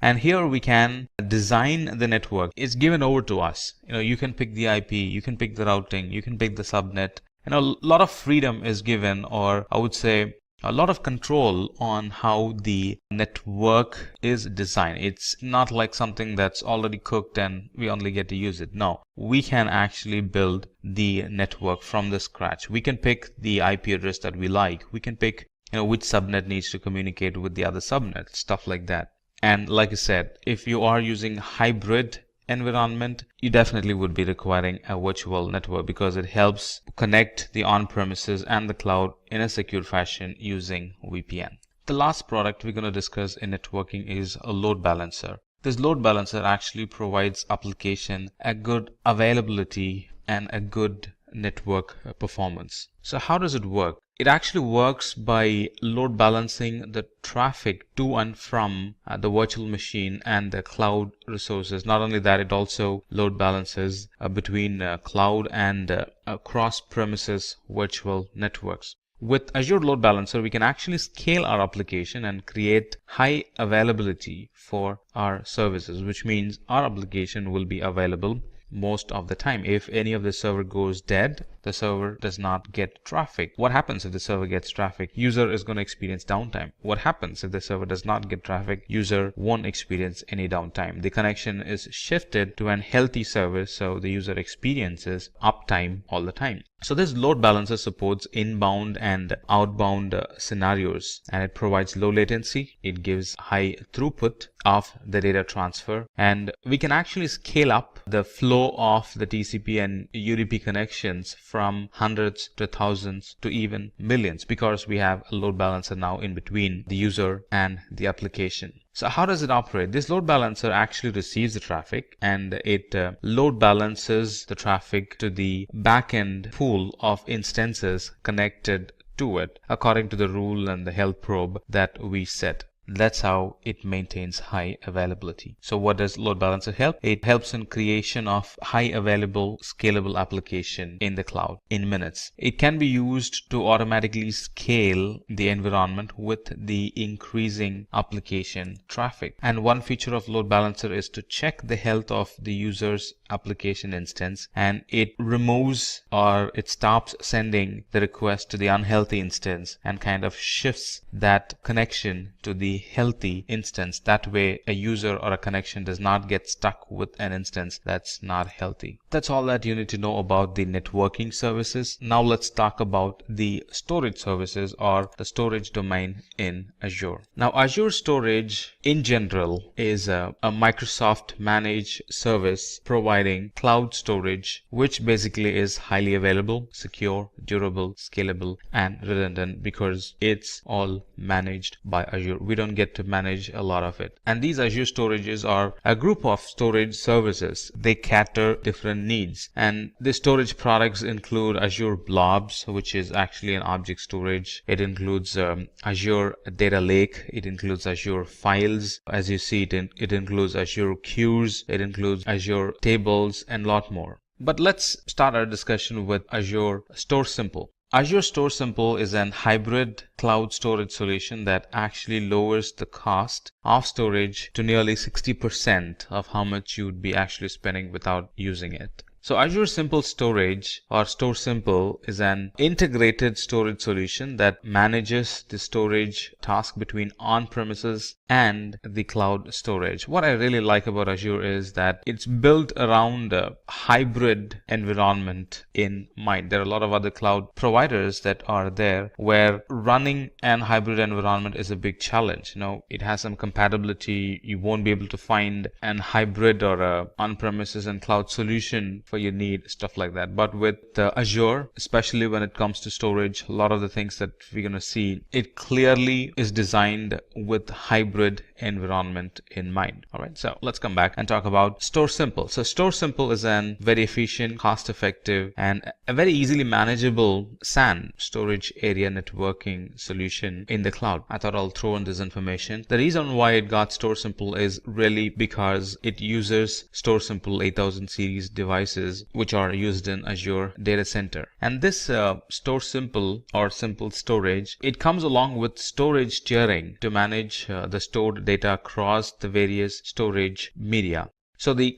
And here we can design the network. It's given over to us. You can pick the IP, you can pick the routing, you can pick the subnet. A lot of freedom is given, or I would say a lot of control on how the network is designed. It's not like something that's already cooked and we only get to use it. No, we can actually build the network from the scratch. We can pick the IP address that we like. We can pick which subnet needs to communicate with the other subnet, stuff like that. And like I said, if you are using hybrid environment, you definitely would be requiring a virtual network because it helps connect the on-premises and the cloud in a secure fashion using VPN. The last product we're going to discuss in networking is a load balancer. This load balancer actually provides application a good availability and a good network performance. So how does it work? It actually works by load balancing the traffic to and from the virtual machine and the cloud resources. Not only that, it also load balances between cloud and cross-premises virtual networks. With Azure Load Balancer, we can actually scale our application and create high availability for our services, which means our application will be available most of the time. If any of the server goes dead, the server does not get traffic. What happens if the server gets traffic? User is going to experience downtime. What happens if the server does not get traffic? User won't experience any downtime. The connection is shifted to an healthy service, so the user experiences uptime all the time. So this load balancer supports inbound and outbound scenarios, and it provides low latency. It gives high throughput of the data transfer, and we can actually scale up the flow of the TCP and UDP connections from hundreds to thousands to even millions because we have a load balancer now in between the user and the application. So how does it operate? This load balancer actually receives the traffic and it load balances the traffic to the backend pool of instances connected to it according to the rule and the health probe that we set. That's how it maintains high availability. So what does load balancer help? It helps in creation of high available scalable application in the cloud in minutes. It can be used to automatically scale the environment with the increasing application traffic. And one feature of load balancer is to check the health of the user's application instance, and it removes or it stops sending the request to the unhealthy instance and kind of shifts that connection to the healthy instance. That way a user or a connection does not get stuck with an instance that's not healthy. That's all that you need to know about the networking services. Now let's talk about the storage services or the storage domain in Azure. Now Azure Storage in general is a Microsoft managed service providing cloud storage, which basically is highly available, secure, durable, scalable, and redundant because it's all managed by Azure. We don't get to manage a lot of it. And these Azure storages are a group of storage services. They cater different needs. And the storage products include Azure Blobs, which is actually an object storage. It includes Azure Data Lake. It includes Azure Files. As you see, it includes Azure Queues. It includes Azure Tables and a lot more. But let's start our discussion with Azure Store Simple. Azure Store Simple is an hybrid cloud storage solution that actually lowers the cost of storage to nearly 60% of how much you would be actually spending without using it. So Azure Simple Storage or Store Simple is an integrated storage solution that manages the storage task between on-premises and the cloud storage. What I really like about Azure is that it's built around a hybrid environment in mind. There are a lot of other cloud providers that are there where running an hybrid environment is a big challenge. It has some compatibility. You won't be able to find an hybrid or a on-premises and cloud solution for your need, stuff like that. But with Azure, especially when it comes to storage, a lot of the things that we're going to see, it clearly is designed with hybrid environment in mind. All right, so let's come back and talk about Store Simple. So Store Simple is a very efficient, cost-effective, and a very easily manageable SAN, storage area networking solution in the cloud. I thought I'll throw in this information. The reason why it got Store Simple is really because it uses Store Simple 8000 series devices services which are used in Azure data center. And this Store Simple or Simple Storage, it comes along with storage tiering to manage the stored data across the various storage media. So the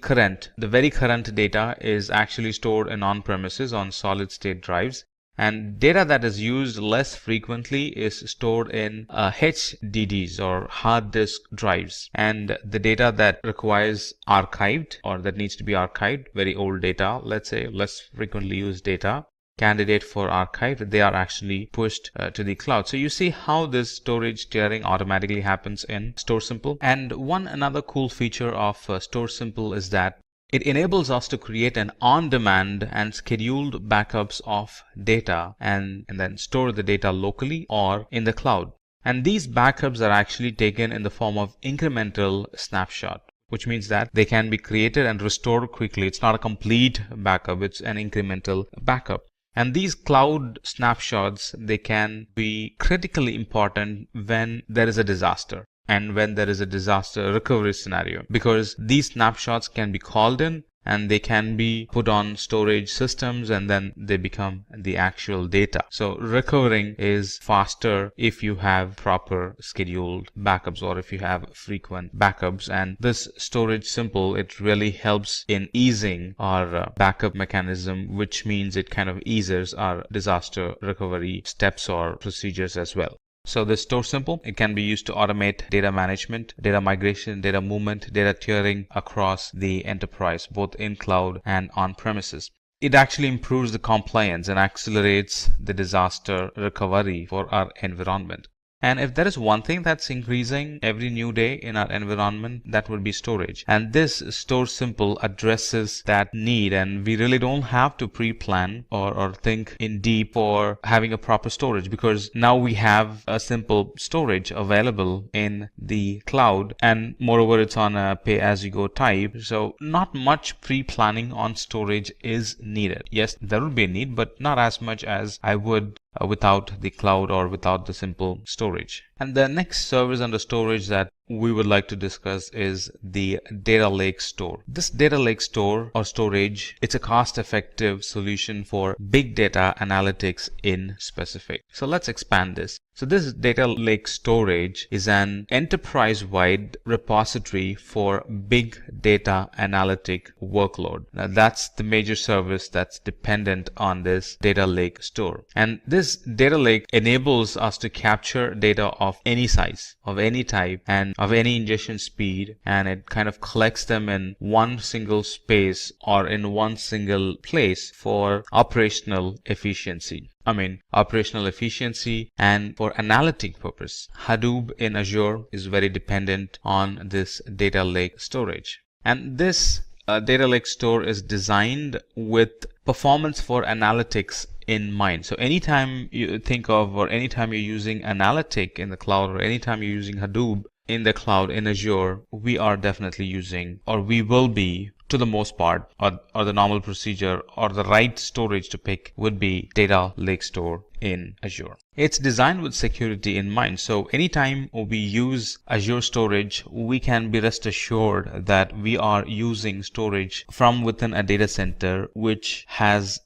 very current data is actually stored in on-premises on solid-state drives, and data that is used less frequently is stored in HDDs or hard disk drives. And the data that requires archived or that needs to be archived, very old data, let's say less frequently used data, candidate for archive, they are actually pushed to the cloud. So you see how this storage tiering automatically happens in Store Simple. And another cool feature of Store Simple is that it enables us to create an on-demand and scheduled backups of data and then store the data locally or in the cloud. And these backups are actually taken in the form of incremental snapshot, which means that they can be created and restored quickly. It's not a complete backup, it's an incremental backup. And these cloud snapshots, they can be critically important when there is a disaster and when there is a disaster recovery scenario, because these snapshots can be called in and they can be put on storage systems and then they become the actual data. So recovering is faster if you have proper scheduled backups or if you have frequent backups. And this Storage Simple, it really helps in easing our backup mechanism, which means it kind of eases our disaster recovery steps or procedures as well. So this Store Simple, it can be used to automate data management, data migration, data movement, data tiering across the enterprise, both in cloud and on premises. It actually improves the compliance and accelerates the disaster recovery for our environment. And if there is one thing that's increasing every new day in our environment, that would be storage. And this Store Simple addresses that need, and we really don't have to pre-plan or think in deep for having a proper storage, because now we have a simple storage available in the cloud, and moreover it's on a pay-as-you-go type. So not much pre-planning on storage is needed. Yes, there will be a need, but not as much as I would without the cloud or without the simple storage. And the next service under storage that we would like to discuss is the Data Lake Store. This Data Lake Store or storage, it's a cost-effective solution for big data analytics in specific. So let's expand this. So this Data Lake Storage is an enterprise-wide repository for big data analytic workload. Now that's the major service that's dependent on this Data Lake Store. And this Data Lake enables us to capture data of any size, of any type, and of any ingestion speed, and it kind of collects them in one single space or in one single place for operational efficiency. And for analytic purpose. Hadoop in Azure is very dependent on this Data Lake Storage. And this Data Lake Store is designed with performance for analytics in mind. So anytime you think of, or anytime you're using analytic in the cloud, or anytime you're using Hadoop in the cloud in Azure, we are definitely using, or we will be to the most part, or the normal procedure or the right storage to pick would be Data Lake Store in Azure. It's designed with security in mind. So anytime we use Azure storage, we can be rest assured that we are using storage from within a data center which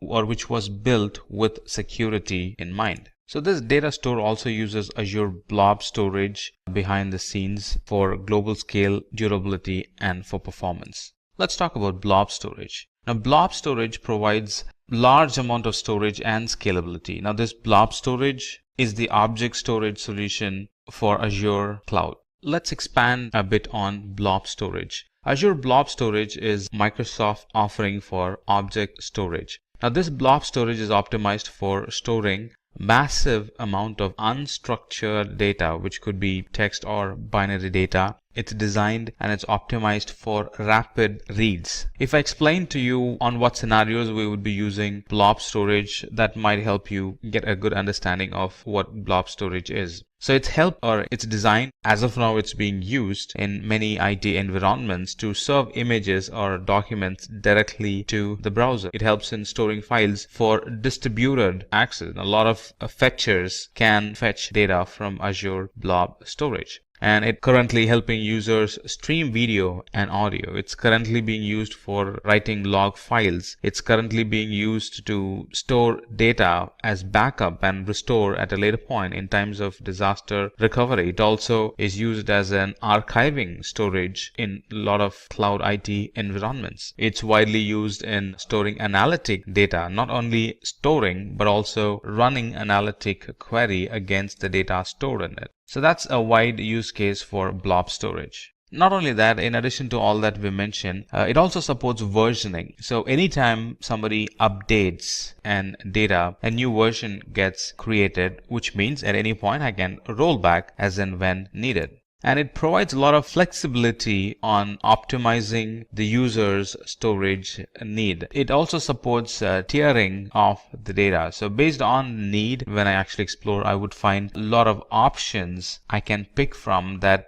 was built with security in mind. So this data store also uses Azure Blob Storage behind the scenes for global scale, durability, and for performance. Let's talk about blob storage. Now, blob storage provides large amount of storage and scalability. Now, this blob storage is the object storage solution for Azure Cloud. Let's expand a bit on blob storage. Azure Blob Storage is Microsoft offering for object storage. Now, this blob storage is optimized for storing massive amount of unstructured data, which could be text or binary data. It's designed and it's optimized for rapid reads. If I explain to you on what scenarios we would be using blob storage, that might help you get a good understanding of what blob storage is. So it's designed, as of now it's being used in many IT environments to serve images or documents directly to the browser. It helps in storing files for distributed access. A lot of fetchers can fetch data from Azure Blob Storage. and it's currently helping users stream video and audio. It's currently being used for writing log files. It's currently being used to store data as backup and restore at a later point in times of disaster recovery. It also is used as an archiving storage in a lot of cloud IT environments. It's widely used in storing analytic data, not only storing but also running analytic query against the data stored in it. So that's a wide use case for blob storage. Not only that, in addition to all that we mentioned, it also supports versioning. So anytime somebody updates an data, a new version gets created, which means at any point I can roll back as and when needed. And it provides a lot of flexibility on optimizing the user's storage need. It also supports tiering of the data. So based on need, when I actually explore, I would find a lot of options I can pick from that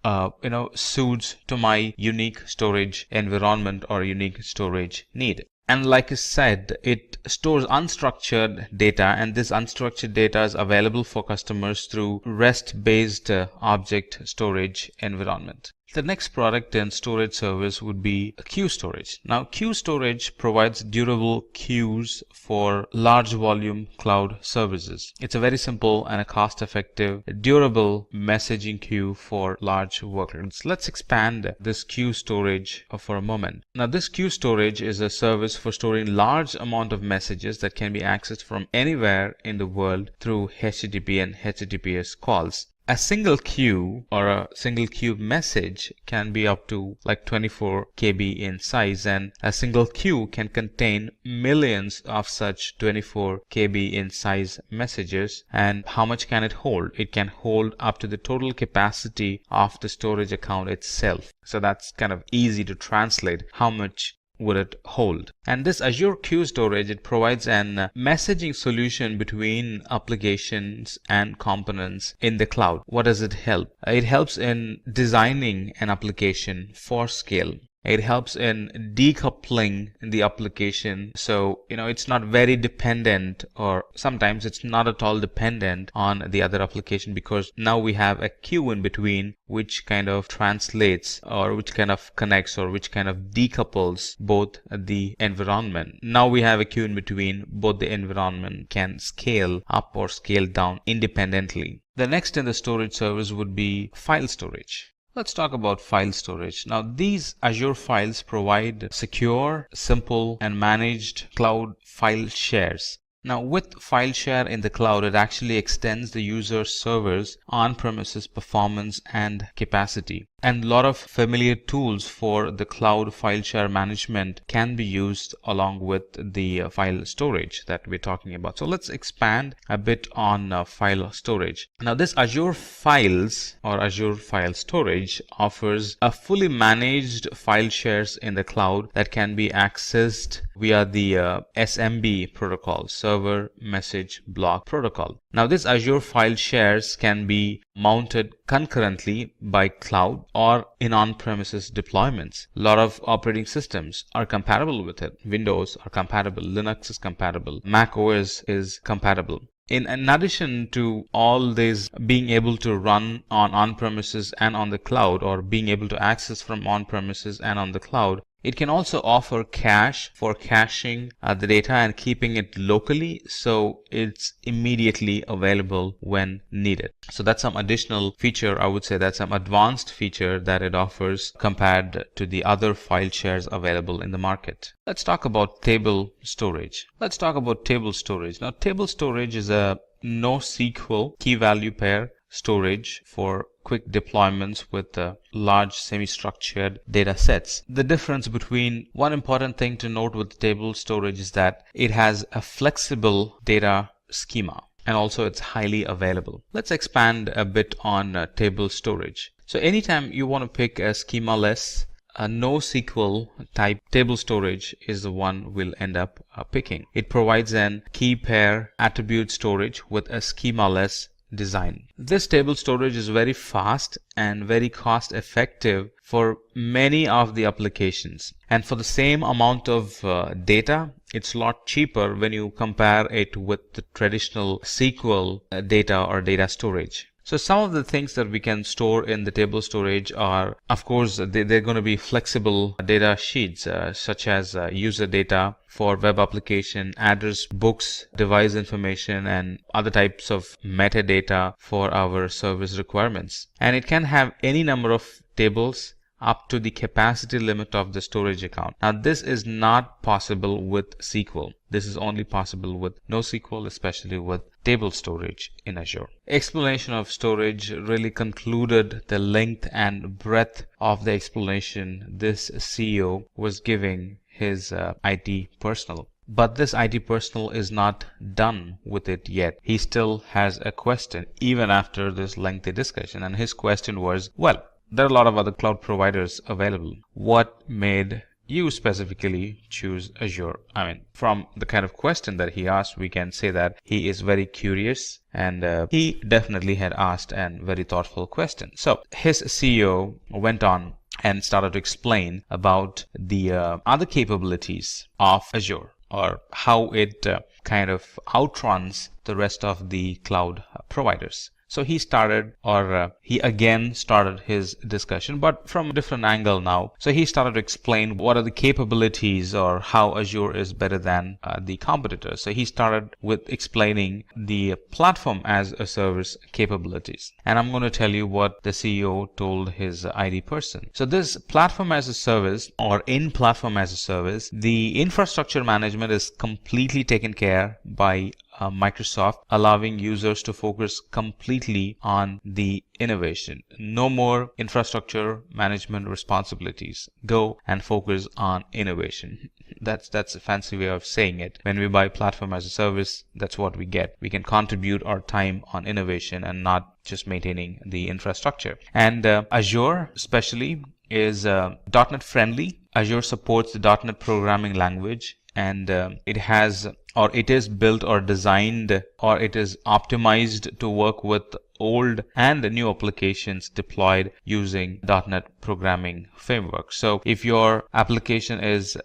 suits to my unique storage environment or unique storage need. And like I said, it stores unstructured data, and this unstructured data is available for customers through REST-based object storage environment. The next product and storage service would be queue storage. Now, queue storage provides durable queues for large volume cloud services. It's a very simple and a cost-effective, durable messaging queue for large workloads. Let's expand this queue storage for a moment. Now, this queue storage is a service for storing large amount of messages that can be accessed from anywhere in the world through HTTP and HTTPS calls. A single queue or a single queue message can be up to like 24 KB in size, and a single queue can contain millions of such 24 KB in size messages. And how much can it hold? It can hold up to the total capacity of the storage account itself. So that's kind of easy to translate. How much would it hold? And this Azure Queue Storage, it provides an messaging solution between applications and components in the cloud. What does it help? It helps in designing an application for scale. It helps in decoupling the application, so it's not very dependent, or sometimes it's not at all dependent on the other application, because now we have a queue in between which kind of translates or which kind of connects or which kind of decouples both the environment. Now we have a queue in between, both the environment can scale up or scale down independently. The next in the storage service would be file storage. Let's talk about file storage. Now, these Azure files provide secure, simple, and managed cloud file shares. Now, with file share in the cloud, it actually extends the user server's on-premises performance and capacity. And a lot of familiar tools for the cloud file share management can be used along with the file storage that we're talking about. So let's expand a bit on file storage. Now, this Azure Files or Azure File Storage offers a fully managed file shares in the cloud that can be accessed via the SMB protocol, Server Message Block Protocol. Now, this Azure file shares can be mounted concurrently by cloud or in on-premises deployments. A lot of operating systems are compatible with it. Windows are compatible, Linux is compatible, Mac OS is compatible. In addition to all this being able to run on-premises and on the cloud, or being able to access from on-premises and on the cloud, it can also offer cache for caching the data and keeping it locally, so it's immediately available when needed. So that's some additional feature, I would say that's some advanced feature that it offers compared to the other file shares available in the market. Let's talk about table storage. Now, table storage is a NoSQL key value pair storage for quick deployments with large semi-structured data sets. The difference between one important thing to note with table storage is that it has a flexible data schema, and also it's highly available. Let's expand a bit on table storage. So anytime you want to pick a schema-less, a NoSQL type table storage is the one we'll end up picking. It provides an key pair attribute storage with a schema-less design. This table storage is very fast and very cost effective for many of the applications, and for the same amount of data, it's a lot cheaper when you compare it with the traditional SQL data or data storage. So some of the things that we can store in the table storage are, of course, they're going to be flexible data sheets, such as user data for web application, address books, device information, and other types of metadata for our service requirements. And it can have any number of tables up to the capacity limit of the storage account. Now, this is not possible with SQL. This is only possible with NoSQL, especially with table storage in Azure. Explanation of storage really concluded the length and breadth of the explanation this CEO was giving his IT personnel. But this IT personnel is not done with it yet. He still has a question even after this lengthy discussion. And his question was, well, there are a lot of other cloud providers available. What made you specifically choose Azure? I mean, from the kind of question that he asked, we can say that he is very curious, and he definitely had asked a very thoughtful question. So his CEO went on and started to explain about the other capabilities of Azure, or how it kind of outruns the rest of the cloud providers. So he started, or he again started his discussion, but from a different angle now. So he started to explain what are the capabilities or how Azure is better than the competitors. So he started with explaining the platform as a service capabilities. And I'm going to tell you what the CEO told his IT person. So this platform as a service, or in platform as a service, the infrastructure management is completely taken care by Microsoft, allowing users to focus completely on the innovation. No more infrastructure management responsibilities. Go and focus on innovation. That's a fancy way of saying it. When we buy platform as a service, that's what we get. We can contribute our time on innovation and not just maintaining the infrastructure. And Azure especially is .NET friendly. Azure supports the .NET programming language, and it has, or it is built or designed, or it is optimized to work with old and new applications deployed using .NET programming framework. So if your application is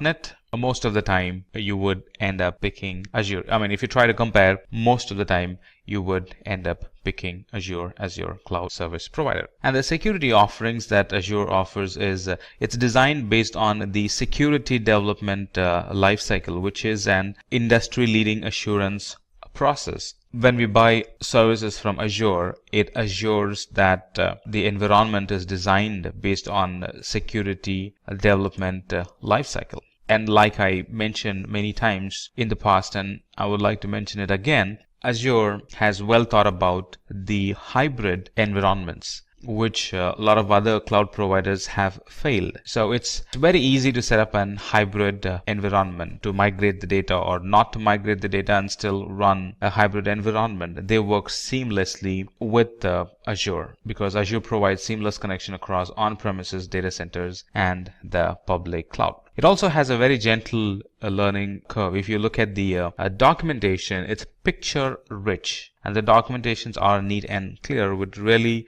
.NET, most of the time you would end up picking Azure. I mean, if you try to compare, most of the time you would end up picking Azure as your cloud service provider. And the security offerings that Azure offers is it's designed based on the security development lifecycle, which is an industry-leading assurance process. When we buy services from Azure, it assures that the environment is designed based on security development lifecycle. And like I mentioned many times in the past, and I would like to mention it again, Azure has well thought about the hybrid environments, which a lot of other cloud providers have failed. So it's very easy to set up an hybrid environment, to migrate the data or not to migrate the data and still run a hybrid environment. They work seamlessly with Azure, because Azure provides seamless connection across on-premises data centers and the public cloud. It also has a very gentle learning curve. If you look at the documentation, it's picture rich, and the documentations are neat and clear.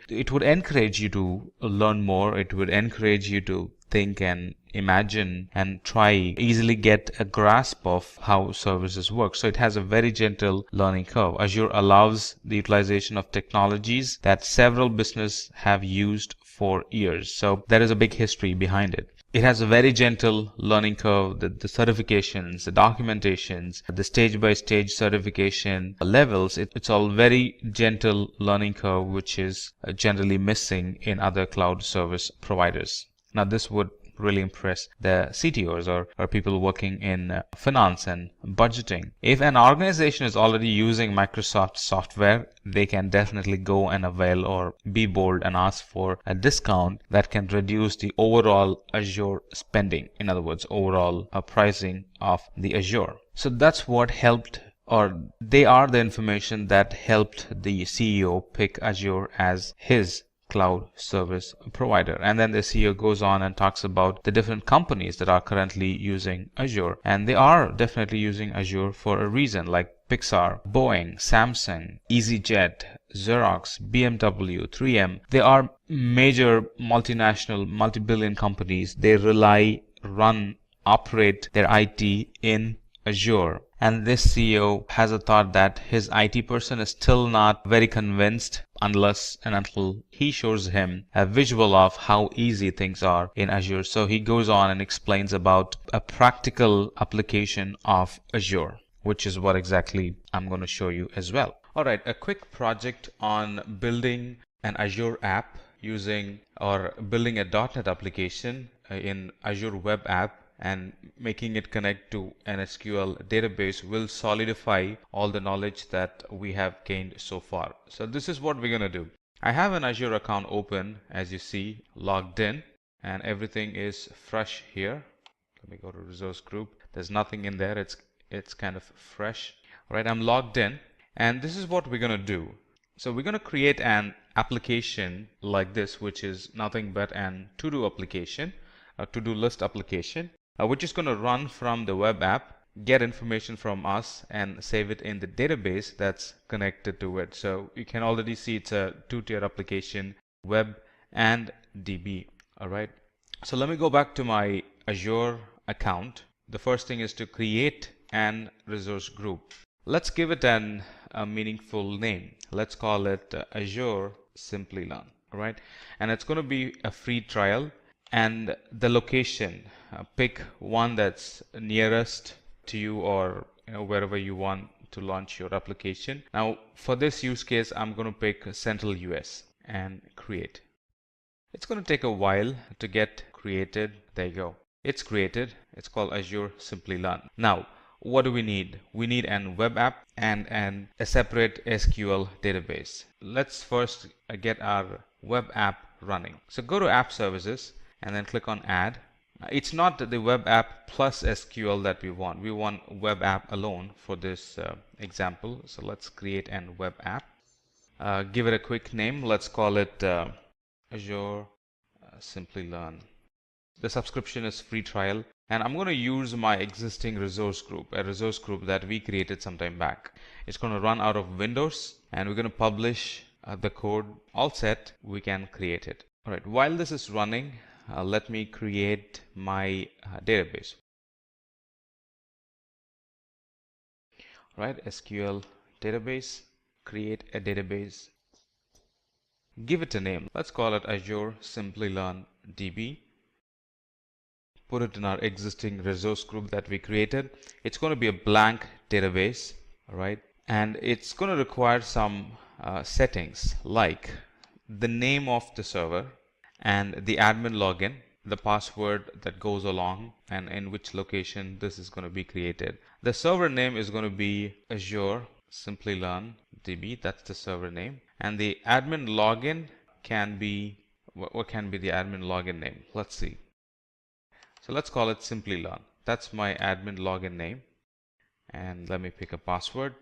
It would encourage you to learn more. It would encourage you to think and imagine and try easily get a grasp of how services work. So it has a very gentle learning curve. Azure allows the utilization of technologies that several businesses have used for years. So there is a big history behind it. It has a very gentle learning curve. The certifications, the documentations, the stage-by-stage certification levels, it's all very gentle learning curve, which is generally missing in other cloud service providers. Now, this would really impress the CTOs or people working in finance and budgeting. If an organization is already using Microsoft software, they can definitely go and avail or be bold and ask for a discount that can reduce the overall Azure spending. In other words, overall pricing of the Azure. So that's what helped, or they are the information that helped the CEO pick Azure as his cloud service provider. And then the CEO goes on and talks about the different companies that are currently using Azure, and they are definitely using Azure for a reason, like Pixar, Boeing, Samsung, EasyJet, Xerox, BMW, 3M. They are major multinational, multi-billion companies. They rely, run, operate their IT in Azure. And this CEO has a thought that his IT person is still not very convinced unless and until he shows him a visual of how easy things are in Azure. So he goes on and explains about a practical application of Azure, which is what exactly I'm going to show you as well. All right, a quick project on building an Azure app using or building a .NET application in Azure Web App and making it connect to an SQL database will solidify all the knowledge that we have gained so far. So this is what we're going to do. I have an Azure account open, as you see, logged in, and everything is fresh here. Let me go to resource group. There's nothing in there. It's kind of fresh. All right, I'm logged in, and this is what we're going to do. So we're going to create an application like this, which is nothing but an to-do application, a to-do list application, which is going to run from the web app, get information from us, and save it in the database that's connected to it. So you can already see it's a two-tier application, web and DB. All right. So let me go back to my Azure account. The first thing is to create an resource group. Let's give it a meaningful name. Let's call it Azure Simplilearn. All right. And it's going to be a free trial. And the location, pick one that's nearest to you or wherever you want to launch your application. Now for this use case, I'm going to pick Central US and create. It's going to take a while to get created. There you go. It's created. It's called Azure Simplilearn. Now what do we need? We need an web app and a separate SQL database. Let's first get our web app running. So go to App Services and then click on Add. It's not the web app plus SQL that we want. We want web app alone for this example. So let's create an web app. Give it a quick name. Let's call it Azure Simplilearn. The subscription is free trial. And I'm going to use my existing resource group, a resource group that we created some time back. It's going to run out of Windows, and we're going to publish the code. All set, we can create it. All right, while this is running, let me create my database. All right, SQL database, create a database. Give it a name. Let's call it Azure Simplilearn DB. Put it in our existing resource group that we created. It's going to be a blank database, all right? And it's going to require some settings like the name of the server and the admin login, the password that goes along, and in which location this is going to be created. The server name is going to be Azure Simplilearn DB. That's the server name. And the admin login can be, what can be the admin login name? Let's see. So let's call it Simplilearn. That's my admin login name. And let me pick a password.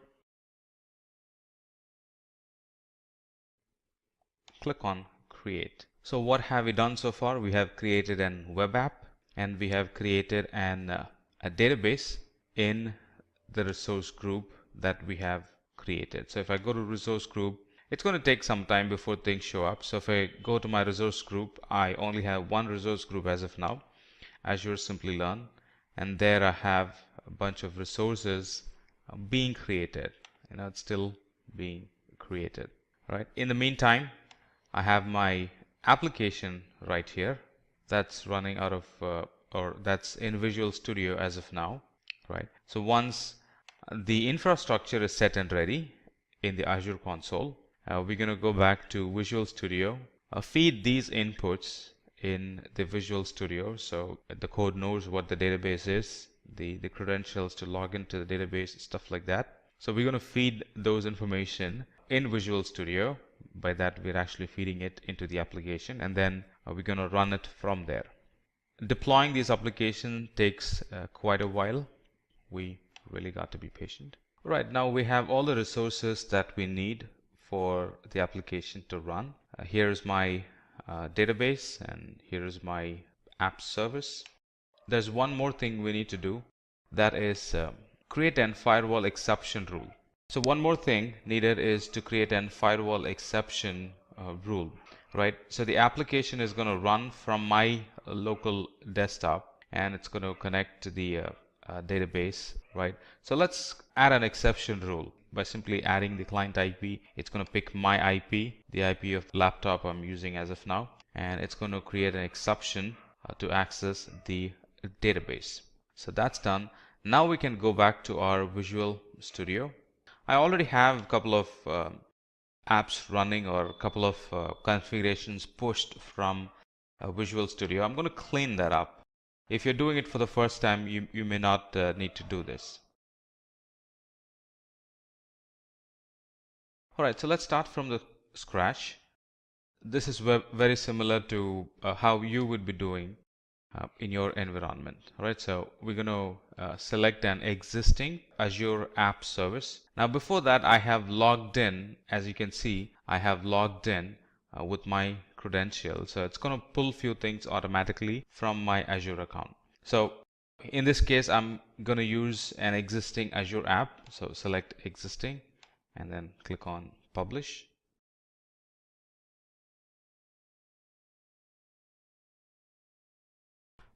Click on create. So what have we done so far? We have created an web app and we have created a database in the resource group that we have created. So if I go to resource group, it's going to take some time before things show up. So if I go to my resource group, I only have one resource group as of now, Azure Simplilearn, and there I have a bunch of resources being created. It's still being created. Right. In the meantime, I have my application right here that's running out of or that's in Visual Studio as of now. Right. So once the infrastructure is set and ready in the Azure console, we're going to go back to Visual Studio, feed these inputs in the Visual Studio, so the code knows what the database is, the credentials to log into the database, stuff like that. So we're going to feed those information in Visual Studio. By that, we're actually feeding it into the application, and then we're going to run it from there. Deploying these applications takes quite a while. We really got to be patient. Right, now we have all the resources that we need for the application to run. Here's my database, and here is my app service. There's one more thing we need to do, that is create an firewall exception rule. So one more thing needed is to create an firewall exception rule, right? So the application is going to run from my local desktop, and it's going to connect to the database, right? So let's add an exception rule by simply adding the client IP. It's going to pick my IP, the IP of the laptop I'm using as of now, and it's going to create an exception to access the database. So that's done. Now we can go back to our Visual Studio. I already have a couple of apps running, or a couple of configurations pushed from Visual Studio. I'm going to clean that up. If you're doing it for the first time, you may not need to do this. Alright, so let's start from the scratch. This is very similar to how you would be doing in your environment. Alright, so we're going to select an existing Azure app service. Now before that, I have logged in. As you can see, I have logged in with my credentials. So it's going to pull few things automatically from my Azure account. So in this case, I'm going to use an existing Azure app. So select existing and then click on publish.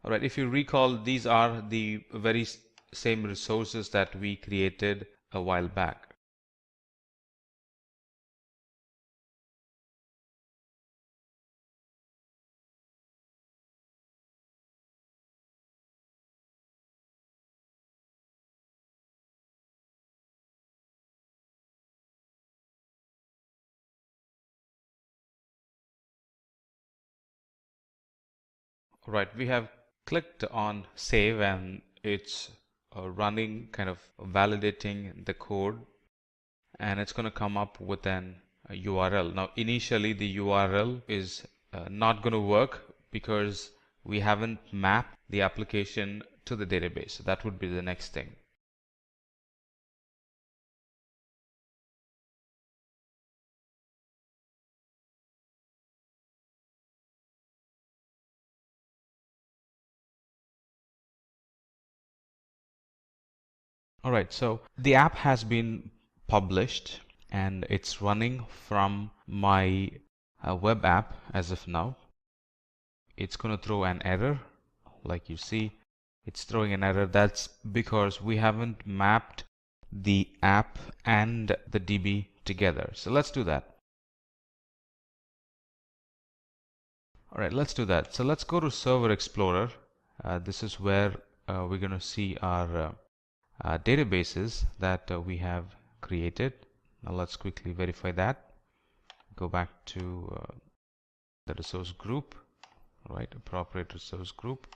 Alright, if you recall, these are the very same resources that we created a while back. Right, we have clicked on save and it's running, kind of validating the code, and it's going to come up with an URL. Now initially the URL is not going to work because we haven't mapped the application to the database. So that would be the next thing. Alright, so the app has been published and it's running from my web app as of now. It's going to throw an error. Like you see, it's throwing an error. That's because we haven't mapped the app and the DB together. So let's do that. Alright, let's do that. So let's go to Server Explorer. This is where we're going to see our databases that we have created. Now let's quickly verify that. Go back to the resource group, right? Appropriate resource group,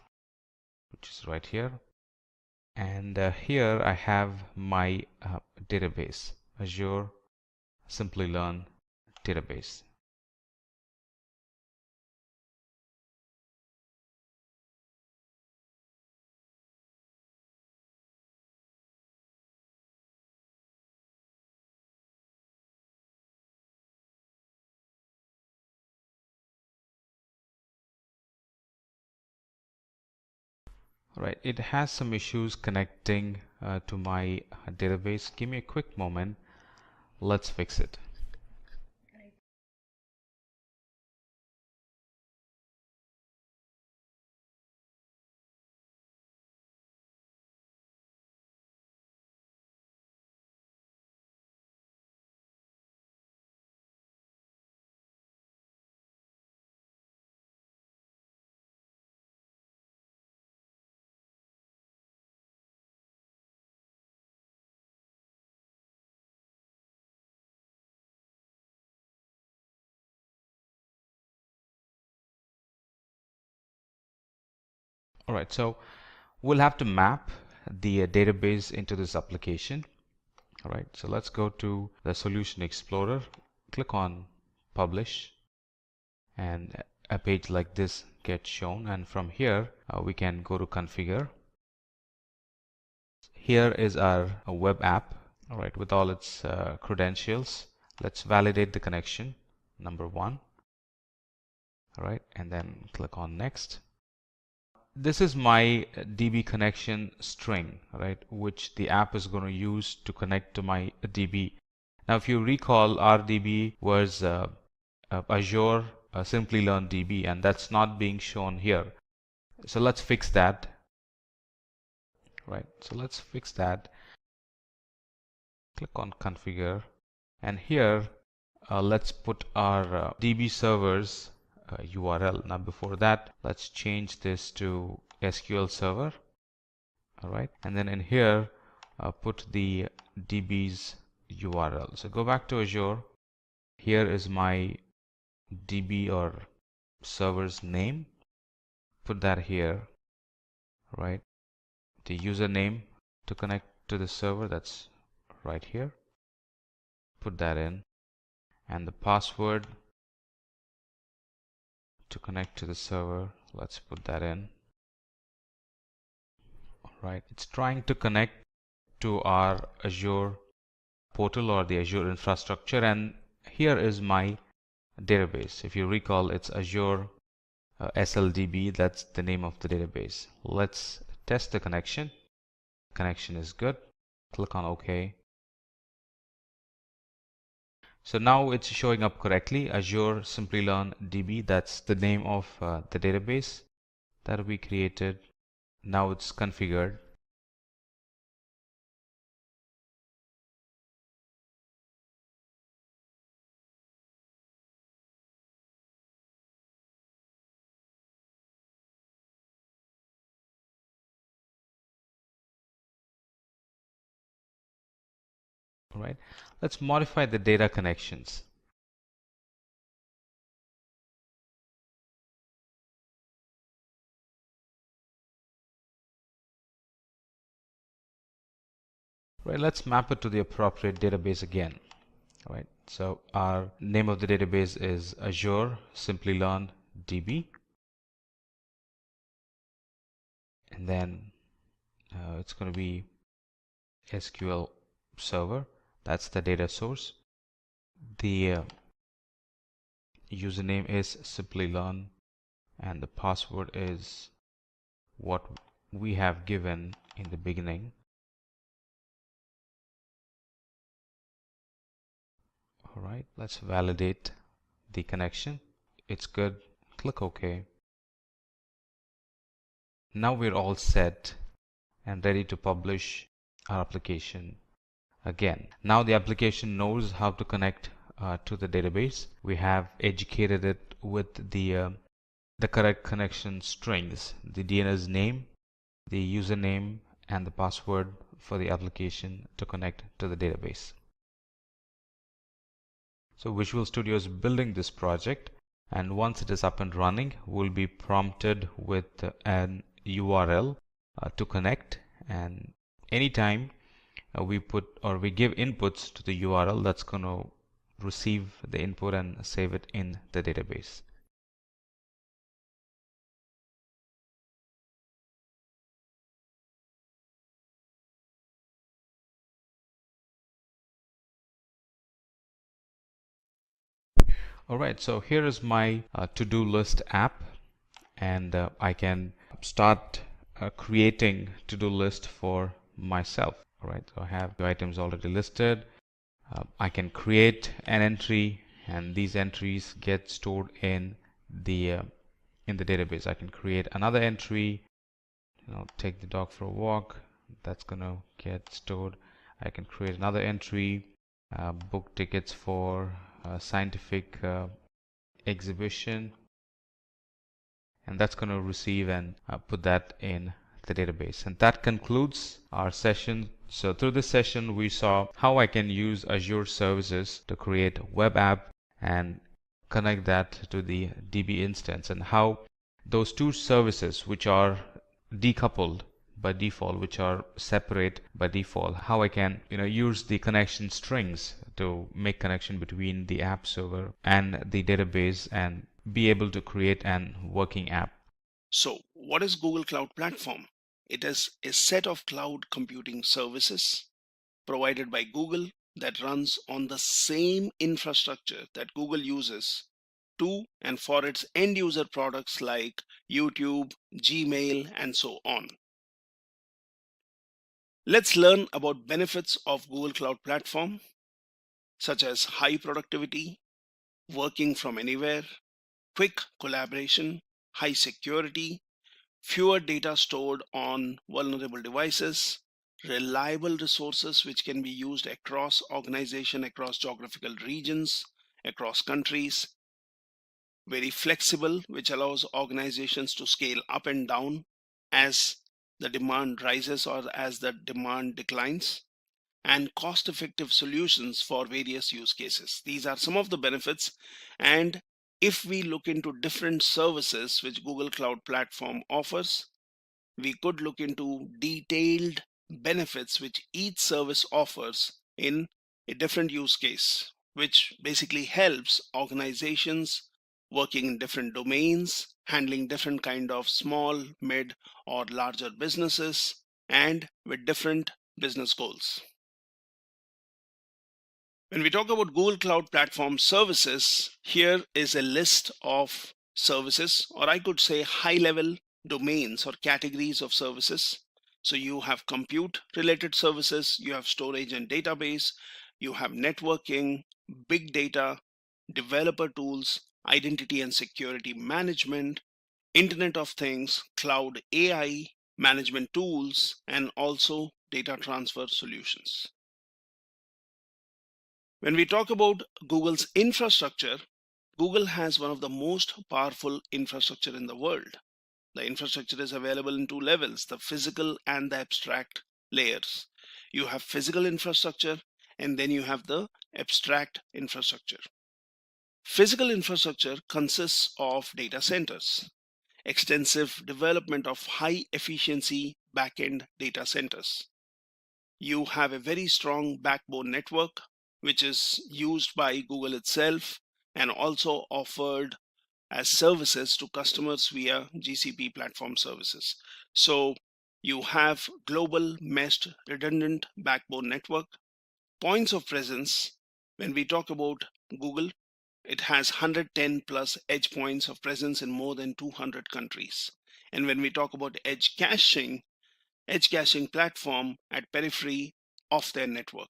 which is right here. And here I have my database, Azure Simplilearn database. Right, it has some issues connecting to my database. Give me a quick moment. Let's fix it. Alright, so we'll have to map the database into this application. Alright, so let's go to the Solution Explorer, click on Publish, and a page like this gets shown, and from here we can go to Configure. Here is our web app, alright, with all its credentials. Let's validate the connection, number 1. Alright, and then click on Next. This is my DB connection string, right, which the app is going to use to connect to my DB. Now, if you recall, our DB was Azure Simplilearn DB, and that's not being shown here. So let's fix that. right? So let's fix that. Click on configure, and here let's put our DB servers URL. Now before that, let's change this to SQL server. All right, and then in here put the DB's URL. So go back to Azure. Here is my DB or server's name. Put that here, right? The username to connect to the server, that's right here. Put that in, and the password to connect to the server, let's put that in. All right, it's trying to connect to our Azure portal or the Azure infrastructure, and here is my database. If you recall, it's Azure SLDB. That's the name of the database. Let's test the connection. Connection is good. Click on OK. So now it's showing up correctly. Azure Simplilearn DB. That's the name of the database that we created. Now it's configured. All right, let's modify the data connections. Right, let's map it to the appropriate database again. All right, so our name of the database is Azure Simplilearn DB, and then it's going to be SQL Server. That's the data source. The username is Simplilearn, and the password is what we have given in the beginning. All right, let's validate the connection. It's good. Click OK. Now we're all set and ready to publish our application again. Now the application knows how to connect to the database. We have educated it with the correct connection strings, the DNS name, the username, and the password for the application to connect to the database. So Visual Studio is building this project, and once it is up and running, we'll be prompted with an URL to connect, and anytime we put or we give inputs to the URL, that's going to receive the input and save it in the database. Alright, so here is my to-do list app, and I can start creating to-do list for myself. Alright, so I have the items already listed. I can create an entry, and these entries get stored in the database. I can create another entry, take the dog for a walk. That's gonna get stored. I can create another entry, book tickets for scientific exhibition, and that's going to receive and put that in the database. And that concludes our session. So through this session we saw how I can use Azure services to create web app and connect that to the DB instance, and how those two services which are decoupled by default, which are separate by default, how I can use the connection strings to make connection between the app server and the database and be able to create an working app. So what is Google Cloud Platform? It is a set of cloud computing services provided by Google that runs on the same infrastructure that Google uses to and for its end user products like YouTube, Gmail, and so on. Let's learn about benefits of Google Cloud Platform, such as high productivity, working from anywhere, quick collaboration, high security, fewer data stored on vulnerable devices, reliable resources which can be used across organization, across geographical regions, across countries, very flexible, which allows organizations to scale up and down as the demand rises or as the demand declines, and cost-effective solutions for various use cases. These are some of the benefits. And if we look into different services which Google Cloud Platform offers, we could look into detailed benefits which each service offers in a different use case, which basically helps organizations working in different domains, handling different kind of small, mid, or larger businesses, and with different business goals. When we talk about Google Cloud Platform services, here is a list of services, or I could say high-level domains or categories of services. So you have compute related services, you have storage and database, you have networking, big data, developer tools, identity and security management, Internet of Things, cloud AI, management tools, and also data transfer solutions. When we talk about Google's infrastructure, Google has one of the most powerful infrastructure in the world. The infrastructure is available in two levels, the physical and the abstract layers. You have physical infrastructure and then you have the abstract infrastructure. Physical infrastructure consists of data centers, extensive development of high efficiency backend data centers. You have a very strong backbone network which is used by Google itself and also offered as services to customers via GCP platform services. So you have global meshed redundant backbone network. Points of presence, when we talk about Google, it has 110 plus edge points of presence in more than 200 countries. And when we talk about edge caching platform at periphery of their network.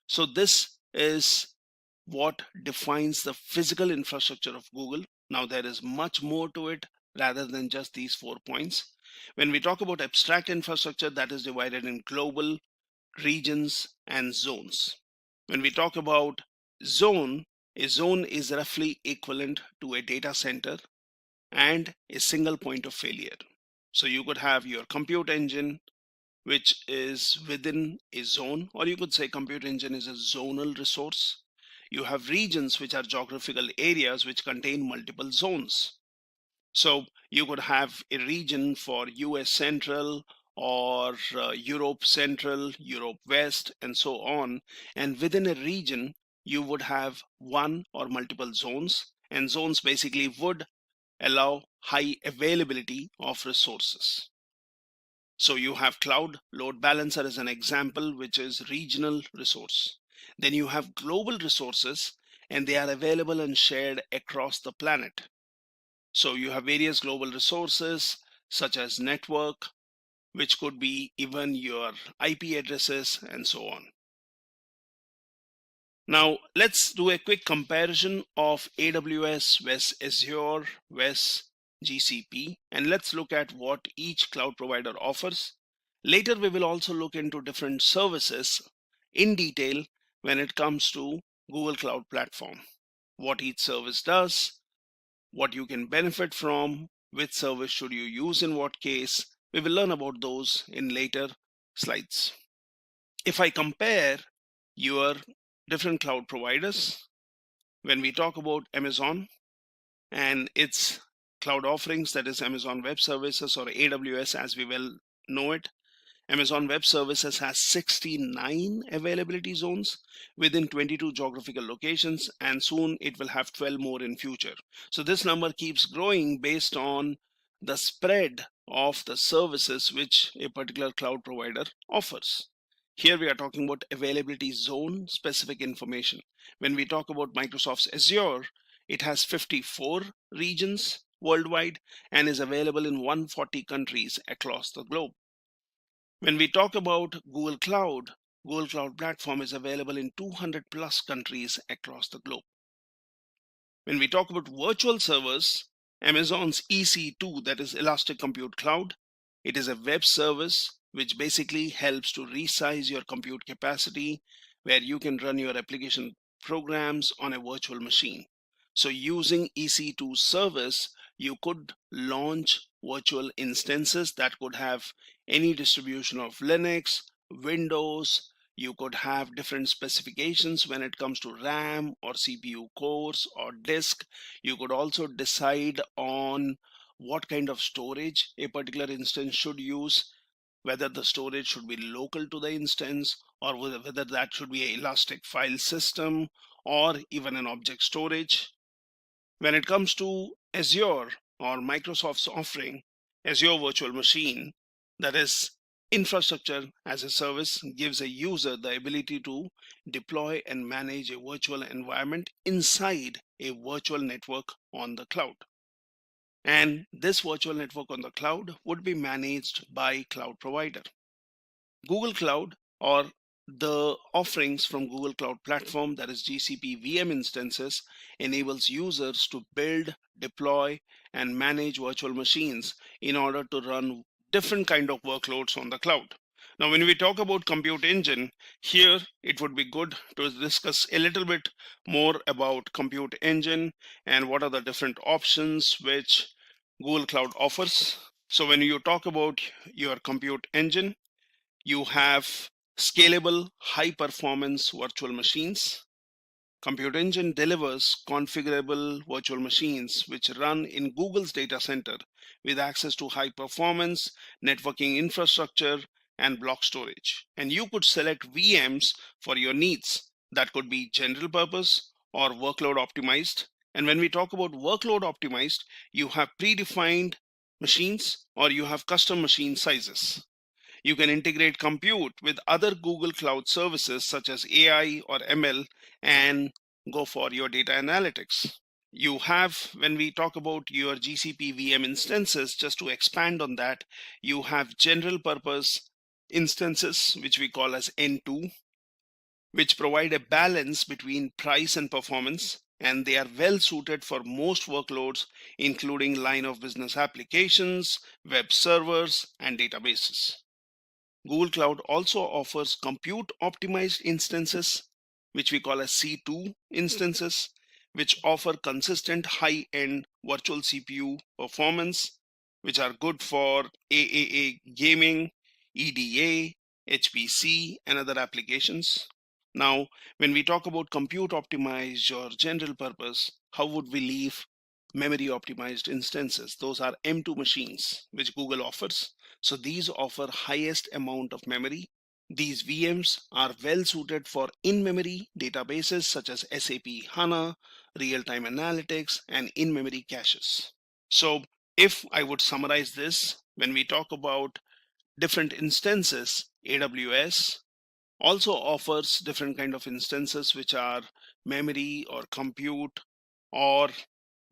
So this is what defines the physical infrastructure of Google. Now there is much more to it rather than just these 4 points. When we talk about abstract infrastructure, that is divided in global, regions, and zones. When we talk about zone, a zone is roughly equivalent to a data center and a single point of failure. So you could have your compute engine, which is within a zone, or you could say compute engine is a zonal resource. You have regions, which are geographical areas which contain multiple zones. So you could have a region for US Central or Europe Central, Europe West, and so on. And within a region, you would have one or multiple zones, and zones basically would allow high availability of resources. So you have cloud load balancer as an example, which is regional resource. Then you have global resources, and they are available and shared across the planet. So you have various global resources such as network, which could be even your IP addresses and so on. Now let's do a quick comparison of AWS vs Azure vs GCP, and let's look at what each cloud provider offers. Later we will also look into different services in detail when it comes to Google Cloud Platform, what each service does, what you can benefit from, which service should you use in what case. We will learn about those in later slides. If I compare your different cloud providers, when we talk about Amazon and its cloud offerings, that is Amazon Web Services or AWS as we well know it, Amazon Web Services has 69 availability zones within 22 geographical locations, and soon it will have 12 more in future. So this number keeps growing based on the spread of the services which a particular cloud provider offers. Here we are talking about availability zone specific information. When we talk about Microsoft's Azure, it has 54 regions worldwide and is available in 140 countries across the globe. When we talk about Google Cloud Platform is available in 200 plus countries across the globe. When we talk about virtual servers, Amazon's EC2, that is Elastic Compute Cloud. It is a web service which basically helps to resize your compute capacity, where you can run your application programs on a virtual machine. So using EC2 service, you could launch virtual instances that could have any distribution of Linux, Windows. You could have different specifications when it comes to RAM or CPU cores or disk. You could also decide on what kind of storage a particular instance should use, whether the storage should be local to the instance or whether that should be an elastic file system or even an object storage. When it comes to Azure or Microsoft's offering, Azure Virtual Machine, that is infrastructure as a service, gives a user the ability to deploy and manage a virtual environment inside a virtual network on the cloud. And this virtual network on the cloud would be managed by cloud provider. Google Cloud, or the offerings from Google Cloud Platform, that is GCP VM instances, enables users to build, deploy, and manage virtual machines in order to run different kind of workloads on the cloud. Now, when we talk about compute engine, here it would be good to discuss a little bit more about compute engine and what are the different options which Google Cloud offers. So when you talk about your compute engine, you have scalable, high-performance virtual machines. Compute Engine delivers configurable virtual machines which run in Google's data center with access to high-performance networking infrastructure and block storage. And you could select VMs for your needs. That could be general purpose or workload optimized. And when we talk about workload optimized, you have predefined machines or you have custom machine sizes. You can integrate compute with other Google Cloud services such as AI or ML and go for your data analytics. You have, when we talk about your GCP VM instances, just to expand on that, you have general purpose instances, which we call as N2, which provide a balance between price and performance, and they are well suited for most workloads, including line of business applications, web servers, and databases. Google Cloud also offers compute optimized instances, which we call as C2 instances, which offer consistent high-end virtual CPU performance, which are good for AAA gaming, EDA, HPC, and other applications. Now, when we talk about compute optimized or general purpose, how would we leave memory optimized instances? Those are M2 machines, which Google offers. So these offer highest amount of memory. These VMs are well suited for in-memory databases such as SAP HANA, real-time analytics, and in-memory caches. So if I would summarize this, when we talk about different instances, AWS also offers different kind of instances which are memory or compute or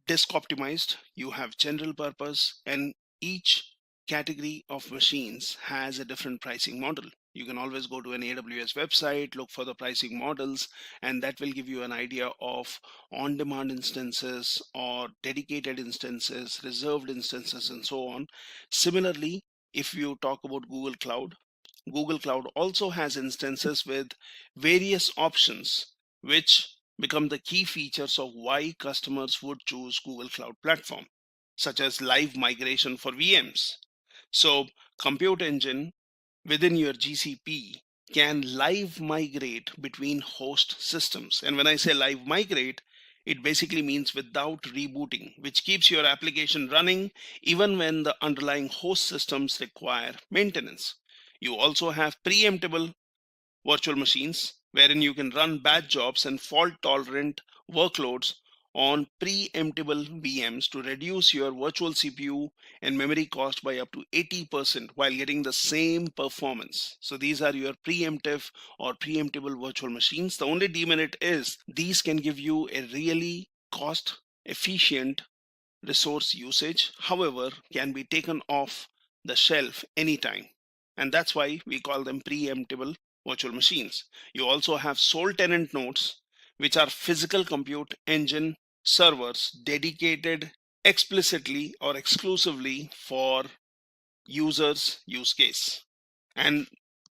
disk optimized. You have general purpose, and each category of machines has a different pricing model. You can always go to an AWS website, look for the pricing models, and that will give you an idea of on-demand instances or dedicated instances, reserved instances, and so on. Similarly, if you talk about Google Cloud also has instances with various options, which become the key features of why customers would choose Google Cloud Platform, such as live migration for VMs. So Compute Engine within your GCP can live migrate between host systems. And when I say live migrate, it basically means without rebooting, which keeps your application running even when the underlying host systems require maintenance. You also have preemptible virtual machines, wherein you can run batch jobs and fault-tolerant workloads on preemptible VMs to reduce your virtual CPU and memory cost by up to 80% while getting the same performance. So these are your preemptive or preemptible virtual machines. The only demerit is these can give you a really cost-efficient resource usage, however, can be taken off the shelf anytime. And that's why we call them preemptible virtual machines. You also have sole tenant nodes, which are physical compute engine servers dedicated explicitly or exclusively for users use case. And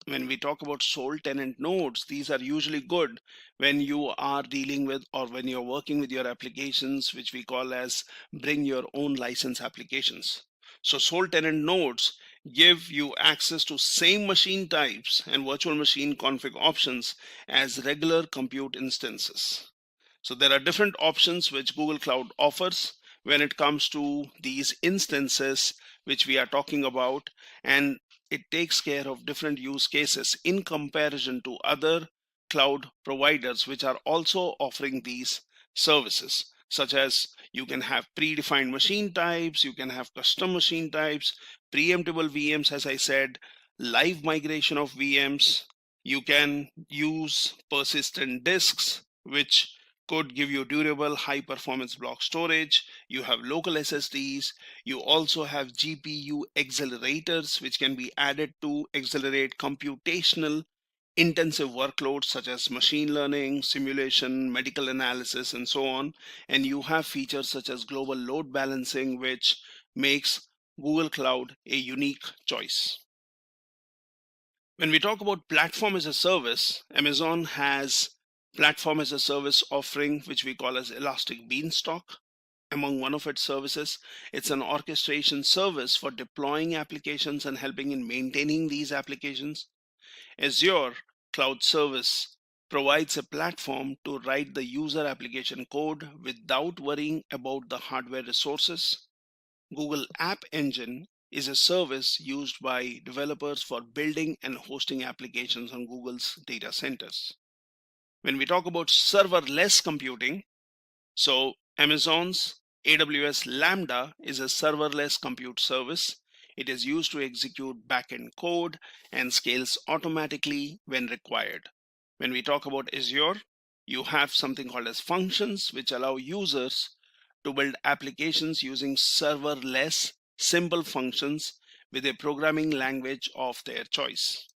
when we talk about sole tenant nodes, these are usually good when you are dealing with or when you're working with your applications, which we call as bring your own license applications. So sole tenant nodes give you access to same machine types and virtual machine config options as regular compute instances. So there are different options which Google Cloud offers when it comes to these instances which we are talking about, and it takes care of different use cases in comparison to other cloud providers which are also offering these services, such as you can have predefined machine types, you can have custom machine types, preemptible VMs, as I said, live migration of VMs. You can use persistent disks, which could give you durable high performance block storage. You have local SSDs. You also have GPU accelerators, which can be added to accelerate computational intensive workloads such as machine learning, simulation, medical analysis, and so on. And you have features such as global load balancing, which makes Google Cloud a unique choice. When we talk about platform as a service, Amazon has platform as a service offering, which we call as Elastic Beanstalk. Among one of its services, it's an orchestration service for deploying applications and helping in maintaining these applications. Azure Cloud Service provides a platform to write the user application code without worrying about the hardware resources. Google App Engine is a service used by developers for building and hosting applications on Google's data centers. When we talk about serverless computing, so Amazon's AWS Lambda is a serverless compute service. It is used to execute backend code and scales automatically when required. When we talk about Azure, you have something called as functions, which allow users to build applications using serverless simple functions with a programming language of their choice.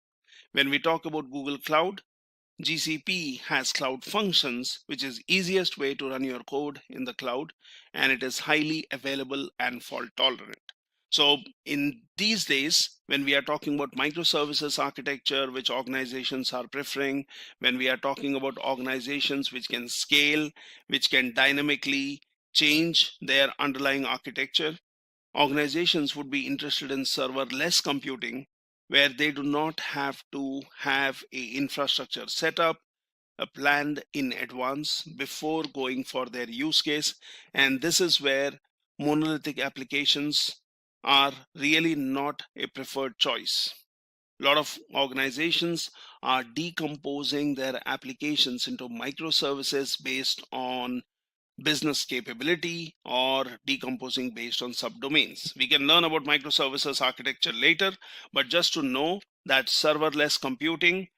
When we talk about Google Cloud, GCP has cloud functions, which is easiest way to run your code in the cloud, and it is highly available and fault tolerant. So in these days, when we are talking about microservices architecture, which organizations are preferring, when we are talking about organizations which can scale, which can dynamically change their underlying architecture, organizations would be interested in serverless computing, where they do not have to have a infrastructure set up, planned in advance before going for their use case. And this is where monolithic applications are really not a preferred choice. A lot of organizations are decomposing their applications into microservices based on business capability or decomposing based on subdomains. We can learn about microservices architecture later, but just to know that serverless computing,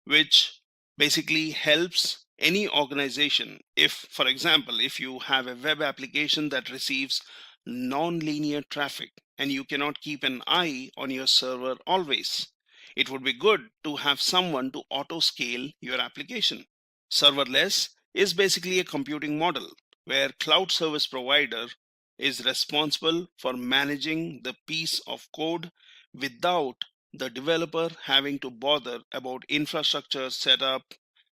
which basically helps any organization, if, for example, if you have a web application that receives non-linear traffic and you cannot keep an eye on your server always, it would be good to have someone to auto scale your application. Serverless is basically a computing model where cloud service provider is responsible for managing the piece of code without the developer having to bother about infrastructure setup,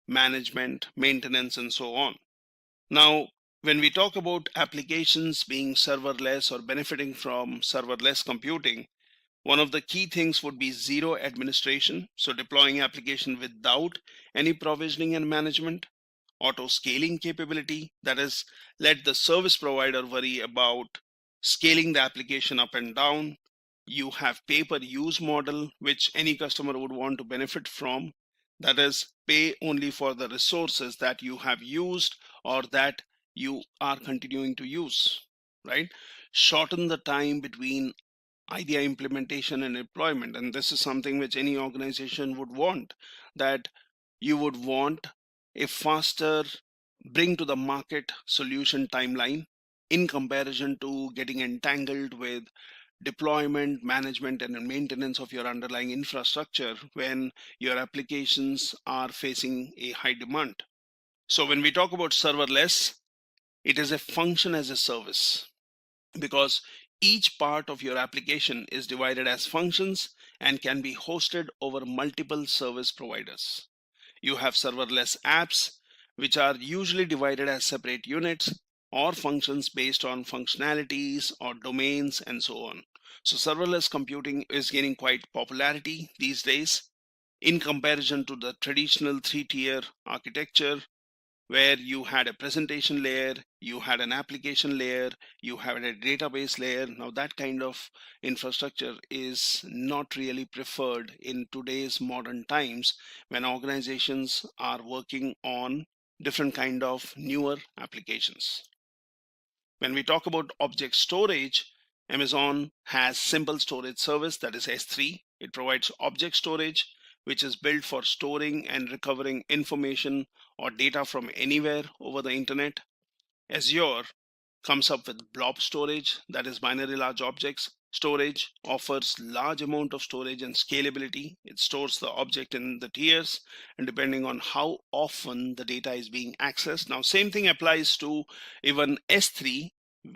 management, maintenance, and so on. Now, when we talk about applications being serverless or benefiting from serverless computing, one of the key things would be zero administration, so deploying application without any provisioning and management. Auto scaling capability, that is, let the service provider worry about scaling the application up and down. You have pay per use model, which any customer would want to benefit from, that is, pay only for the resources that you have used or that you are continuing to use, right? Shorten the time between idea implementation and deployment, and this is something which any organization would want, that you would want a faster bring to the market solution timeline in comparison to getting entangled with deployment, management, and maintenance of your underlying infrastructure when your applications are facing a high demand. So when we talk about serverless, it is a function as a service. because each part of your application is divided as functions and can be hosted over multiple service providers. You have serverless apps, which are usually divided as separate units or functions based on functionalities or domains and so on. So serverless computing is gaining quite popularity these days in comparison to the traditional three-tier architecture, where you had a presentation layer, you had an application layer, you had a database layer. Now that kind of infrastructure is not really preferred in today's modern times when organizations are working on different kind of newer applications. When we talk about object storage, Amazon has simple storage service, that is S3. It provides object storage, which is built for storing and recovering information or data from anywhere over the internet. Azure comes up with blob storage, that is binary large objects. Storage offers large amount of storage and scalability. It stores the object in the tiers and depending on how often the data is being accessed. Now same thing applies to even S3,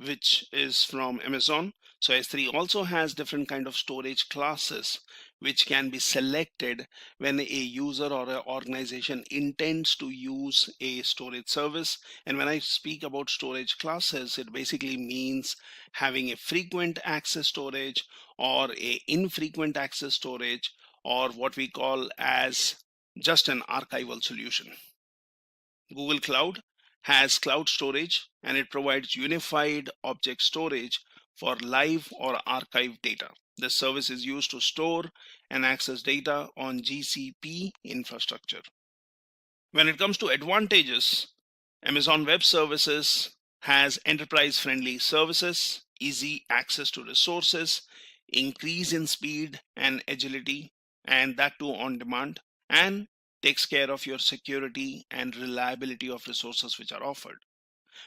which is from Amazon. So S3 also has different kind of storage classes which can be selected when a user or an organization intends to use a storage service. And when I speak about storage classes, it basically means having a frequent access storage or a infrequent access storage, or what we call as just an archival solution. Google Cloud has cloud storage and it provides unified object storage for live or archive data. This service is used to store and access data on GCP infrastructure. When it comes to advantages, Amazon Web Services has enterprise-friendly services, easy access to resources, increase in speed and agility, and that too on demand, and takes care of your security and reliability of resources which are offered.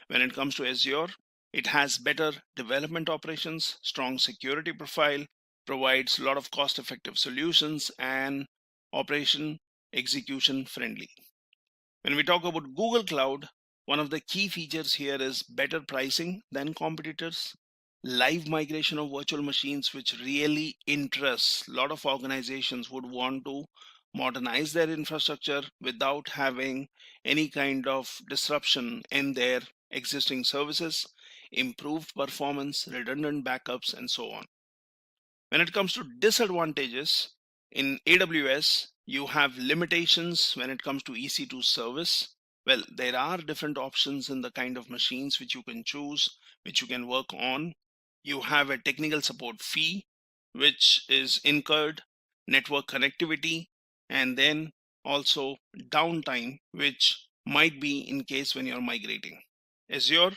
When it comes to Azure, it has better development operations, strong security profile, provides a lot of cost-effective solutions, and operation execution friendly. When we talk about Google Cloud, one of the key features here is better pricing than competitors, live migration of virtual machines, which really interests a lot of organizations would want to modernize their infrastructure without having any kind of disruption in their existing services, improved performance, redundant backups, and so on. When it comes to disadvantages, in AWS, you have limitations when it comes to EC2 service. Well, there are different options in the kind of machines which you can choose, which you can work on. You have a technical support fee, which is incurred, network connectivity, and then also downtime, which might be in case when you're migrating. Azure,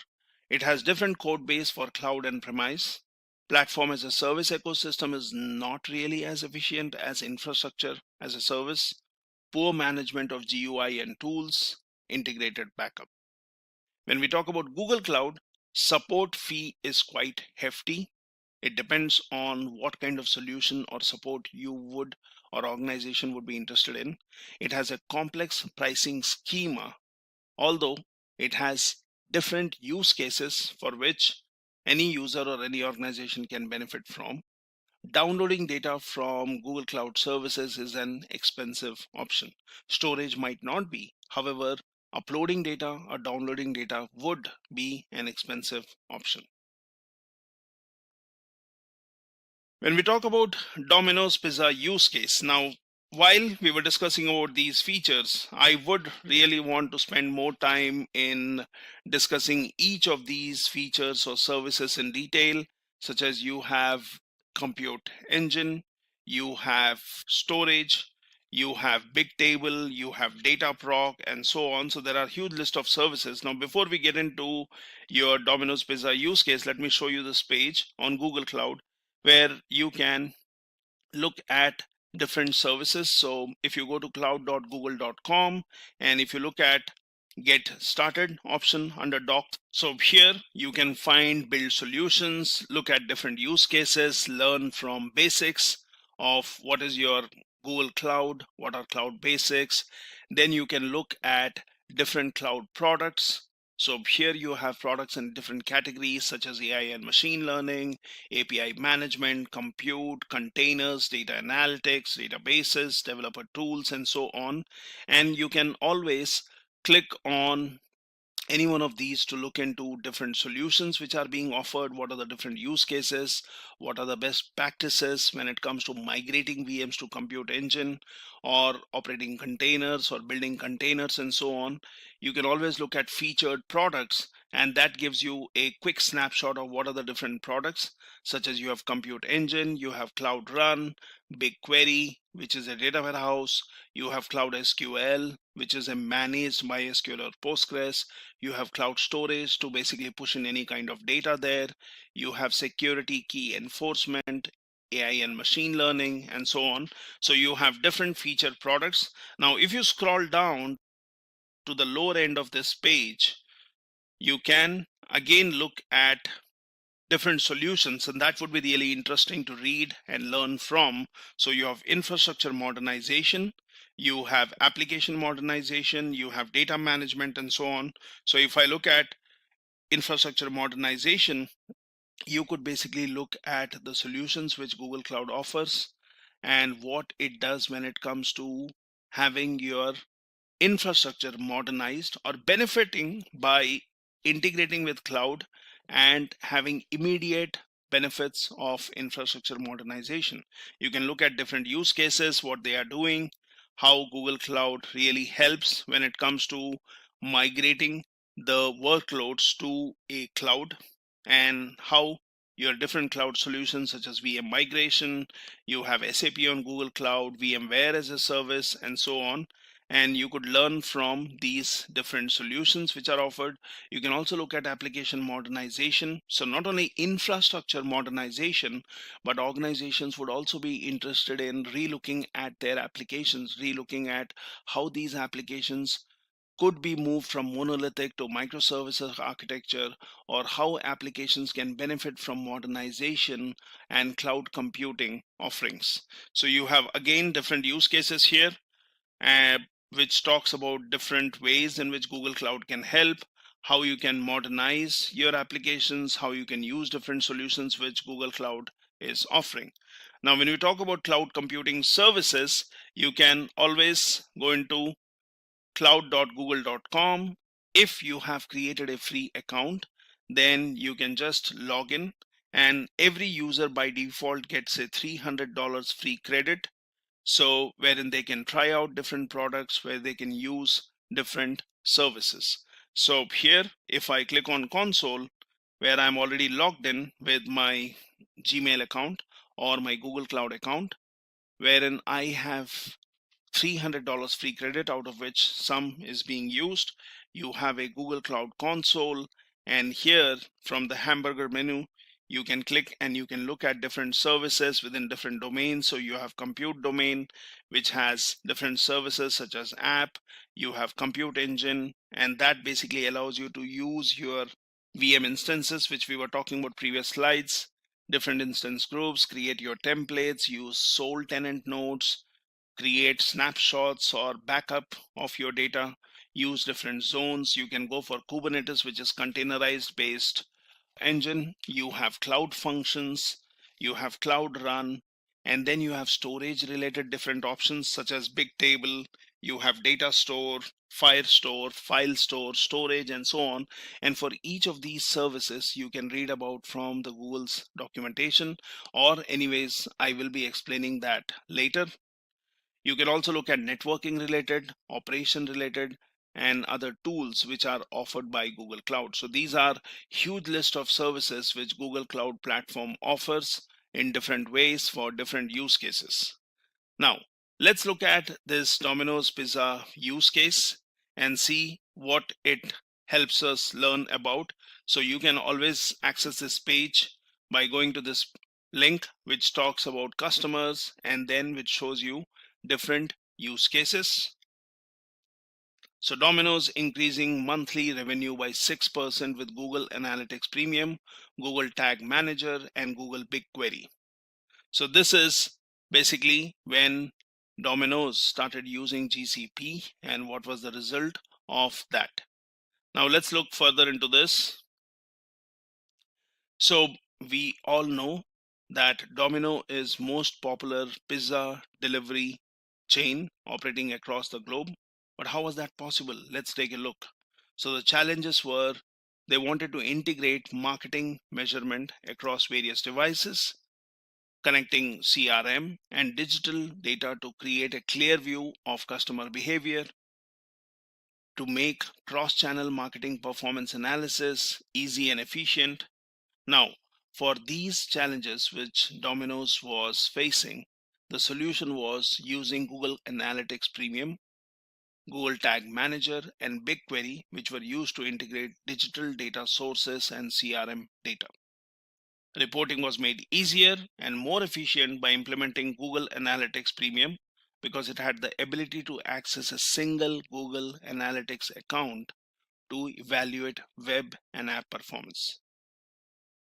it has different code base for cloud and premise. Platform as a service ecosystem is not really as efficient as infrastructure as a service. Poor management of GUI and tools, integrated backup. When we talk about Google Cloud, support fee is quite hefty. It depends on what kind of solution or support you would or organization would be interested in. It has a complex pricing schema, although it has different use cases for which any user or any organization can benefit from. Downloading data from Google Cloud services is an expensive option. Storage might not be. However, uploading data or downloading data would be an expensive option. When we talk about Domino's Pizza use case, now while we were discussing about these features, I would really want to spend more time in discussing each of these features or services in detail, such as you have compute engine, you have storage, you have big table, you have data proc, and so on. So there are a huge list of services. Now, before we get into your Domino's Pizza use case, let me show you this page on Google Cloud where you can look at different services. So if you go to cloud.google.com and if you look at get started option under doc, so here you can find build solutions, look at different use cases, learn from basics of what is your Google Cloud, what are cloud basics. Then you can look at different cloud products, So here you have products in different categories such as AI and machine learning, API management, compute, containers, data analytics, databases, developer tools, and so on. And you can always click on any one of these to look into different solutions which are being offered. What are the different use cases? What are the best practices when it comes to migrating VMs to compute engine, or operating containers, or building containers, and so on? You can always look at featured products, and that gives you a quick snapshot of what are the different products, such as you have compute engine, you have cloud run, BigQuery, which is a data warehouse, you have cloud SQL, which is a managed MySQL or Postgres, you have cloud storage to basically push in any kind of data there, you have security key enforcement, AI and machine learning, and so on. So you have different featured products. Now if you scroll down to the lower end of this page, you can again look at different solutions, and that would be really interesting to read and learn from. So you have infrastructure modernization, you have application modernization, you have data management, and so on. So if I look at infrastructure modernization, you could basically look at the solutions which Google Cloud offers and what it does when it comes to having your infrastructure modernized, or benefiting by integrating with cloud and having immediate benefits of infrastructure modernization. You can look at different use cases, what they are doing, how Google Cloud really helps when it comes to migrating the workloads to a cloud, and how your different cloud solutions such as VM migration, you have SAP on Google Cloud, VMware as a service, and so on. And you could learn from these different solutions which are offered. You can also look at application modernization. So not only infrastructure modernization, but organizations would also be interested in relooking at their applications, relooking at how these applications could be moved from monolithic to microservices architecture, or how applications can benefit from modernization and cloud computing offerings. So you have again different use cases here, uh, which talks about different ways in which Google Cloud can help, how you can modernize your applications, how you can use different solutions which Google Cloud is offering. Now, when we talk about cloud computing services, you can always go into cloud.google.com. If you have created a free account, then you can just log in, and every user by default gets a $300 free credit, so wherein they can try out different products, where they can use different services. So here, if I click on console, where I'm already logged in with my Gmail account or my Google Cloud account, wherein I have $300 free credit, out of which some is being used. You have a Google Cloud console, and here from the hamburger menu, you can click and you can look at different services within different domains. So you have compute domain, which has different services such as app. You have compute engine, and that basically allows you to use your VM instances, which we were talking about previous slides, different instance groups, create your templates, use sole tenant nodes, create snapshots or backup of your data, use different zones. You can go for Kubernetes, which is containerized based engine. You have cloud functions, you have cloud run, and then you have storage related different options such as Bigtable, you have data store, Firestore, file store, storage, and so on. And for each of these services, you can read about from the Google's documentation, or anyways, I will be explaining that later. You can also look at networking related, operation related, and other tools which are offered by Google Cloud. So these are huge list of services which Google Cloud Platform offers in different ways for different use cases. Now, let's look at this Domino's Pizza use case and see what it helps us learn about. So you can always access this page by going to this link which talks about customers, and then which shows you different use cases. So Domino's increasing monthly revenue by 6% with Google Analytics Premium, Google Tag Manager, and Google BigQuery. So this is basically when Domino's started using GCP and what was the result of that. Now let's look further into this. So we all know that Domino is most popular pizza delivery chain operating across the globe. But how was that possible? Let's take a look. So the challenges were they wanted to integrate marketing measurement across various devices, connecting CRM and digital data to create a clear view of customer behavior, to make cross-channel marketing performance analysis easy and efficient. Now, for these challenges which Domino's was facing, the solution was using Google Analytics Premium, Google Tag Manager, and BigQuery, which were used to integrate digital data sources and CRM data. Reporting was made easier and more efficient by implementing Google Analytics Premium because it had the ability to access a single Google Analytics account to evaluate web and app performance.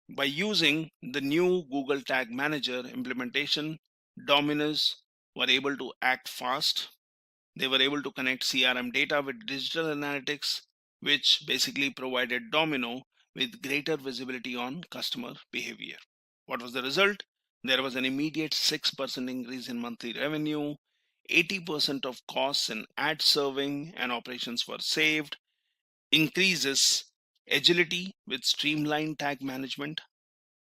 By using the new Google Tag Manager implementation, Domino's were able to act fast. They were able to connect CRM data with digital analytics, which basically provided Domino with greater visibility on customer behavior. What was the result? There was an immediate 6% increase in monthly revenue, 80% of costs in ad serving and operations were saved, increases agility with streamlined tag management.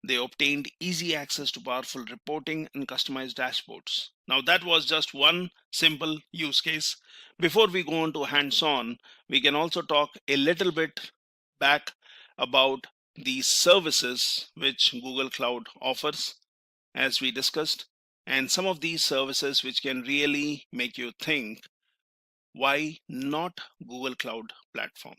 They obtained easy access to powerful reporting and customized dashboards. Now that was just one simple use case. Before we go on to hands-on, we can also talk a little bit back about the services which Google Cloud offers, as we discussed, and some of these services which can really make you think, why not Google Cloud Platform?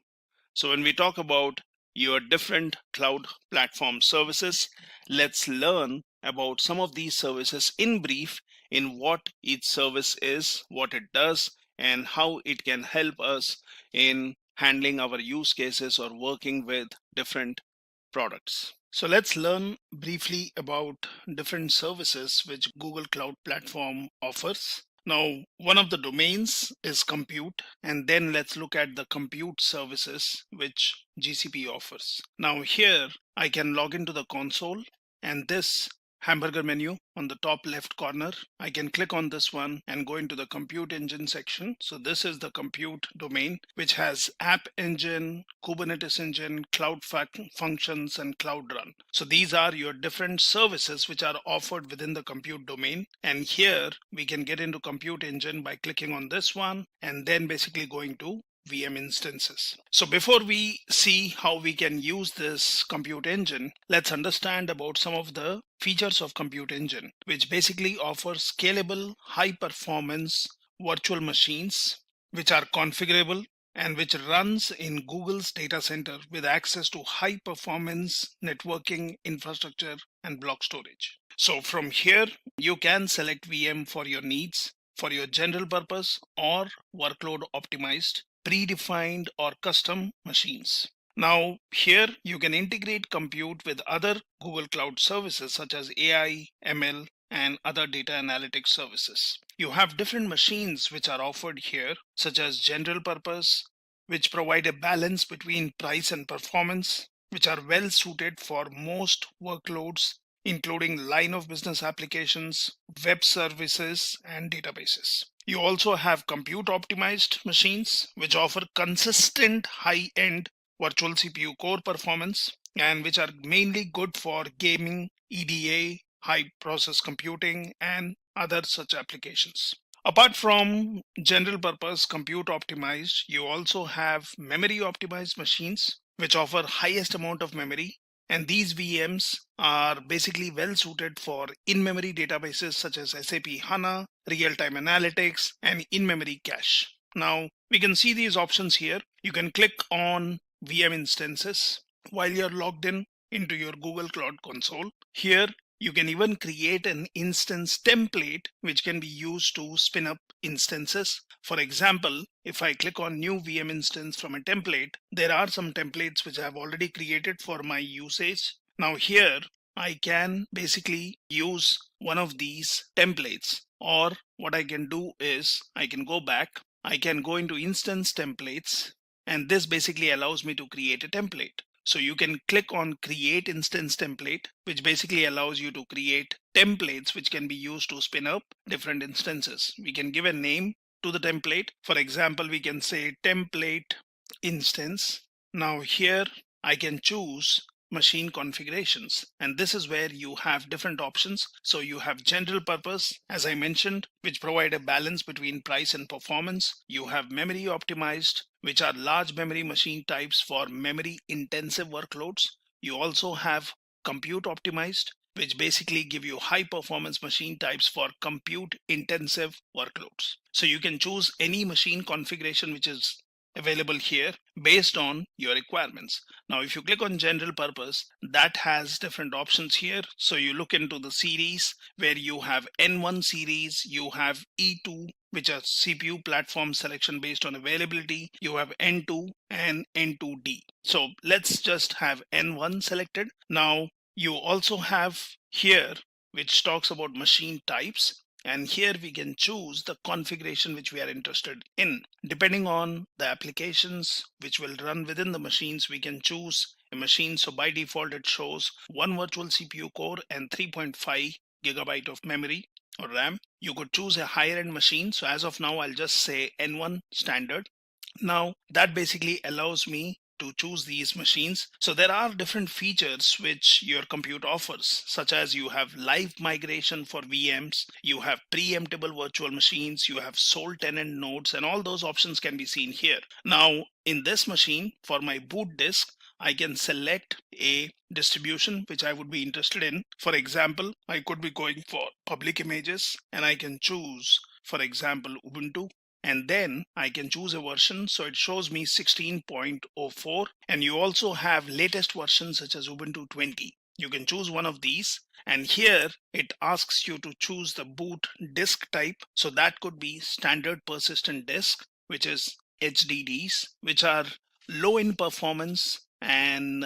So when we talk about your different cloud platform services, let's learn about some of these services in brief, in what each service is, what it does, and how it can help us in handling our use cases or working with different products. So let's learn briefly about different services which Google Cloud Platform offers. Now, one of the domains is compute, and then let's look at the compute services which GCP offers. Now here I can log into the console, and this hamburger menu on the top left corner, I can click on this one and go into the compute engine section. So this is the compute domain, which has app engine, Kubernetes engine, cloud functions, and cloud run. So these are your different services which are offered within the compute domain. And here we can get into compute engine by clicking on this one and then basically going to VM instances. So before we see how we can use this compute engine, let's understand about some of the features of compute engine, which basically offers scalable, high performance virtual machines, which are configurable and which runs in Google's data center with access to high performance networking infrastructure and block storage. So from here, you can select VM for your needs, for your general purpose or workload optimized, predefined or custom machines. Now here you can integrate compute with other Google Cloud services such as AI, ML, and other data analytics services. You have different machines which are offered here, such as general purpose, which provide a balance between price and performance, which are well suited for most workloads, including line of business applications, web services, and databases. You also have compute optimized machines, which offer consistent high-end virtual CPU core performance and which are mainly good for gaming, EDA, high process computing, and other such applications. Apart from general purpose compute optimized, you also have memory optimized machines, which offer highest amount of memory. And these VMs are basically well suited for in-memory databases such as SAP HANA, real-time analytics, and in-memory cache. Now, we can see these options here. You can click on VM instances while you're logged in into your Google Cloud Console. Here, you can even create an instance template which can be used to spin up instances. For example, if I click on new VM instance from a template, there are some templates which I have already created for my usage. Now here, I can basically use one of these templates, or what I can do is I can go back, I can go into instance templates, and this basically allows me to create a template. So you can click on create instance template, which basically allows you to create templates which can be used to spin up different instances. We can give a name to the template. For example, we can say template instance. Now here I can choose machine configurations, and this is where you have different options. So you have general purpose, as I mentioned, which provide a balance between price and performance. You have memory optimized, which are large memory machine types for memory intensive workloads. You also have compute optimized, which basically give you high performance machine types for compute intensive workloads. So you can choose any machine configuration which is available here based on your requirements. Now, if you click on general purpose, that has different options here. So you look into the series where you have N1 series, you have E2, which are CPU platform selection based on availability. You have N2 and N2D. So let's just have N1 selected. Now you also have here, which talks about machine types. And here we can choose the configuration which we are interested in. Depending on the applications which will run within the machines, we can choose a machine. So by default, it shows one virtual CPU core and 3.5 gigabyte of memory or RAM. You could choose a higher end machine. So as of now, I'll just say N1 standard. Now that basically allows me to choose these machines. So there are different features which your compute offers, such as you have live migration for VMs, you have preemptible virtual machines, you have sole tenant nodes, and all those options can be seen here. Now in this machine, for my boot disk, I can select a distribution which I would be interested in. For example, I could be going for public images, and I can choose, for example, Ubuntu. And then I can choose a version. So it shows me 16.04. And you also have latest versions such as Ubuntu 20. You can choose one of these. And here it asks you to choose the boot disk type. So that could be standard persistent disk, which is HDDs, which are low in performance and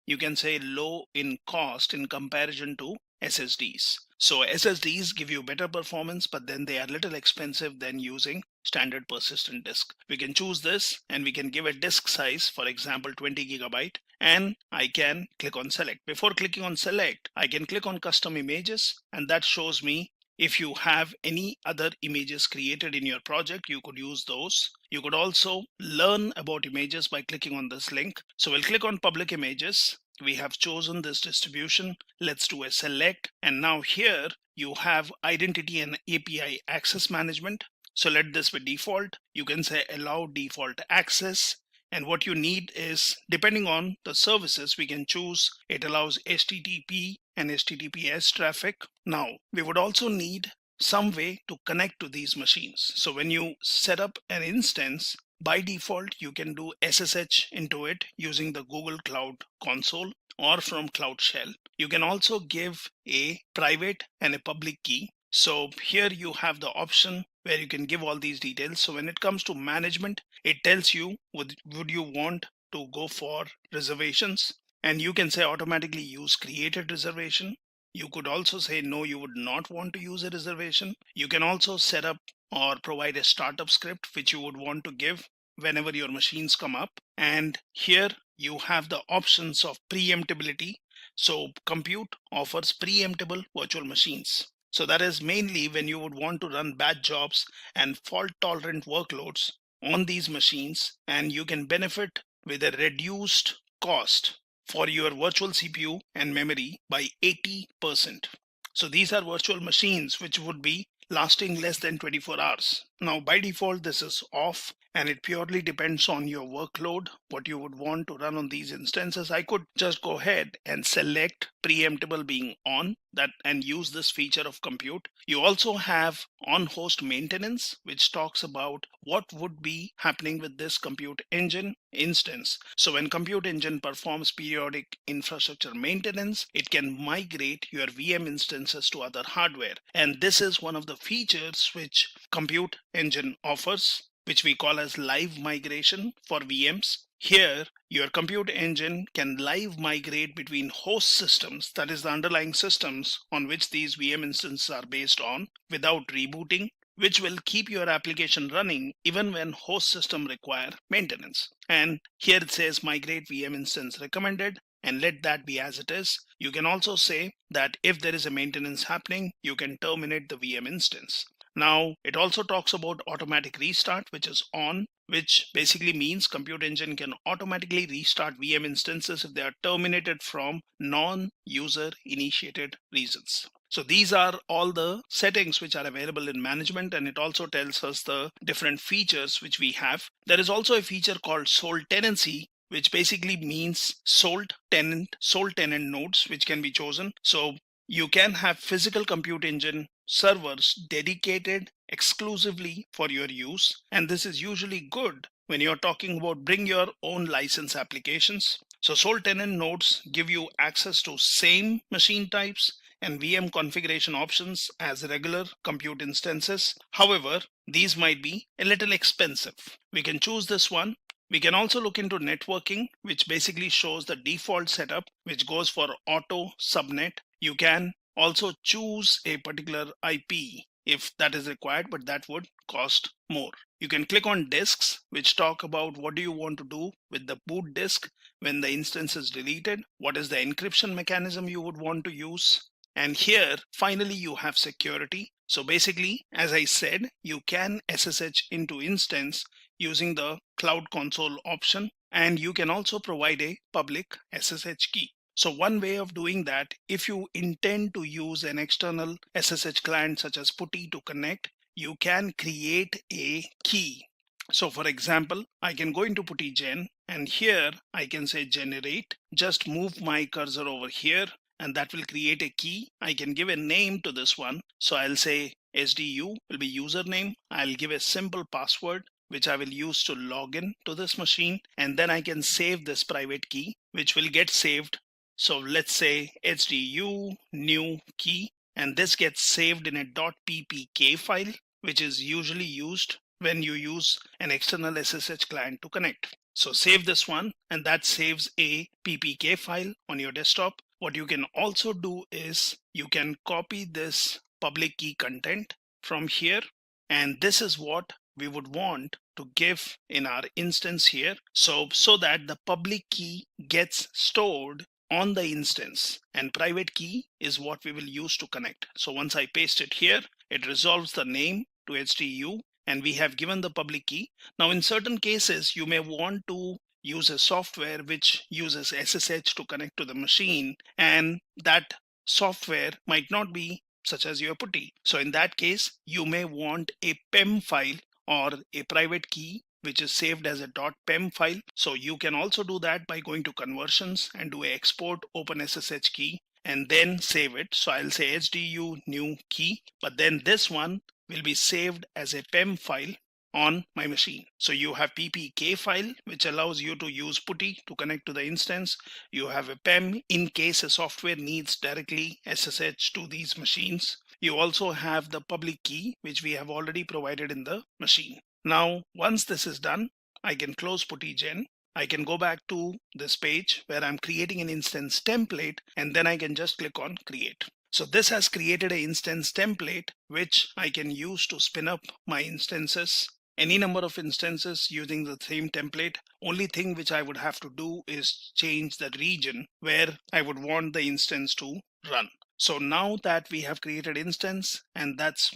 you can say low in cost in comparison to SSDs. So SSDs give you better performance, but then they are little expensive than using standard persistent disk. We can choose this and we can give a disk size, for example, 20 gigabyte, and I can click on select. Before clicking on select, I can click on custom images, and that shows me if you have any other images created in your project, you could use those. You could also learn about images by clicking on this link. So we'll click on public images. We have chosen this distribution. Let's do a select. And now here you have identity and API access management. So let this be default. You can say allow default access. And what you need is, depending on the services, we can choose it allows HTTP and HTTPS traffic. Now, we would also need some way to connect to these machines. So when you set up an instance, by default, you can do SSH into it using the Google Cloud Console or from Cloud Shell. You can also give a private and a public key. So here you have the option where you can give all these details. So when it comes to management, it tells you would you want to go for reservations, and you can say automatically use created reservation. You could also say no, you would not want to use a reservation. You can also set up or provide a startup script which you would want to give whenever your machines come up. And here you have the options of preemptibility. So compute offers preemptible virtual machines. So that is mainly when you would want to run batch jobs and fault tolerant workloads on these machines, and you can benefit with a reduced cost for your virtual CPU and memory by 80%. So these are virtual machines which would be lasting less than 24 hours. Now by default this is off, and it purely depends on your workload, what you would want to run on these instances. I could just go ahead and select preemptible being on that and use this feature of compute. You also have on host maintenance, which talks about what would be happening with this compute engine instance. So when compute engine performs periodic infrastructure maintenance, it can migrate your VM instances to other hardware. And this is one of the features which compute engine offers, which we call as live migration for VMs. Here, your compute engine can live migrate between host systems, that is the underlying systems on which these VM instances are based on, without rebooting, which will keep your application running even when host system require maintenance. And here it says migrate VM instance recommended, and let that be as it is. You can also say that if there is a maintenance happening, you can terminate the VM instance. Now, it also talks about automatic restart, which is on, which basically means Compute Engine can automatically restart VM instances if they are terminated from non-user initiated reasons. So these are all the settings which are available in management, and it also tells us the different features which we have. There is also a feature called sole tenancy, which basically means sole tenant nodes which can be chosen. So you can have physical Compute Engine servers dedicated exclusively for your use, and this is usually good when you're talking about bring your own license applications. So sole tenant nodes give you access to same machine types and VM configuration options as regular compute instances. However, these might be a little expensive. We can choose this one. We can also look into networking, which basically shows the default setup, which goes for auto subnet. You can also choose a particular IP if that is required, but that would cost more. You can click on disks, which talk about what do you want to do with the boot disk when the instance is deleted, what is the encryption mechanism you would want to use. And here, finally, you have security. So basically, as I said, you can SSH into instance using the Cloud Console option, and you can also provide a public SSH key. So one way of doing that, if you intend to use an external SSH client such as PuTTY to connect, you can create a key. So for example, I can go into PuTTY Gen, and here I can say generate, just move my cursor over here, and that will create a key. I can give a name to this one. So I'll say SDU will be username. I'll give a simple password, which I will use to log in to this machine. And then I can save this private key, which will get saved. So let's say SDU new key, and this gets saved in a .ppk file, which is usually used when you use an external SSH client to connect. So save this one, and that saves a ppk file on your desktop. What you can also do is you can copy this public key content from here, and this is what we would want to give in our instance here, so that the public key gets stored on the instance, and private key is what we will use to connect. So once I paste it here, it resolves the name to HDU, and we have given the public key. Now in certain cases, you may want to use a software which uses SSH to connect to the machine, and that software might not be such as your PuTTY. So in that case, you may want a PEM file or a private key which is saved as a .pem file. So you can also do that by going to conversions and do a export OpenSSH key and then save it. So I'll say HDU new key, but then this one will be saved as a PEM file on my machine. So you have ppk file, which allows you to use PuTTY to connect to the instance. You have a PEM in case a software needs directly SSH to these machines. You also have the public key, which we have already provided in the machine. Now, once this is done, I can close PuTTY Gen. I can go back to this page where I'm creating an instance template, and then I can just click on create. So this has created an instance template, which I can use to spin up my instances, any number of instances using the same template. Only thing which I would have to do is change the region where I would want the instance to run. So now that we have created instance, and that's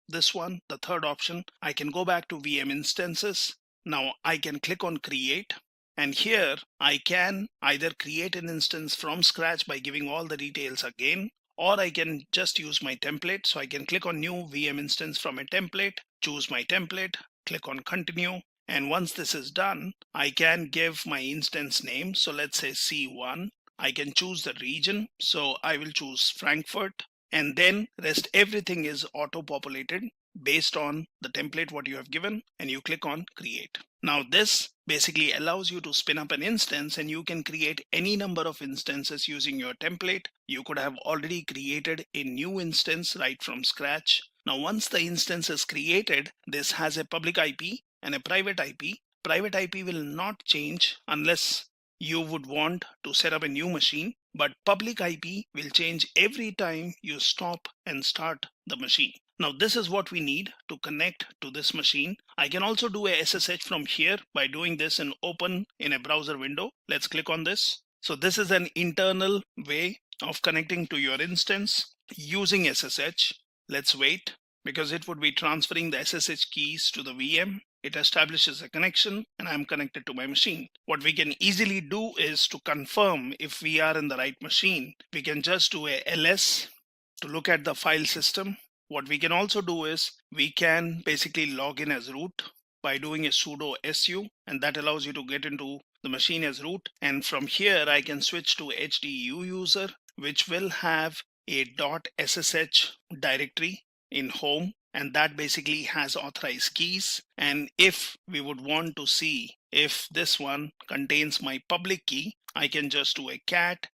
this one, the third option, I can go back to VM instances. Now I can click on create, and here I can either create an instance from scratch by giving all the details again, or I can just use my template. So I can click on new VM instance from a template, choose my template, click on continue. And once this is done, I can give my instance name. So let's say C1. I can choose the region. So I will choose Frankfurt, and then rest everything is auto populated based on the template what you have given, and you click on create. Now this basically allows you to spin up an instance, and you can create any number of instances using your template. You could have already created a new instance right from scratch. Now once the instance is created, this has a public IP and a private IP. Private IP will not change unless you would want to set up a new machine, but public IP will change every time you stop and start the machine. Now this is what we need to connect to this machine. I can also do a SSH from here by doing this and open in a browser window. Let's click on this. So this is an internal way of connecting to your instance using SSH. Let's wait because it would be transferring the SSH keys to the VM. It establishes a connection and I'm connected to my machine. What we can easily do is to confirm if we are in the right machine. We can just do a ls to look at the file system. What we can also do is we can basically log in as root by doing a sudo su, and that allows you to get into the machine as root. And from here I can switch to HDU user, which will have a .ssh directory in home, and that basically has authorized keys. And if we would want to see if this one contains my public key, I can just do a cat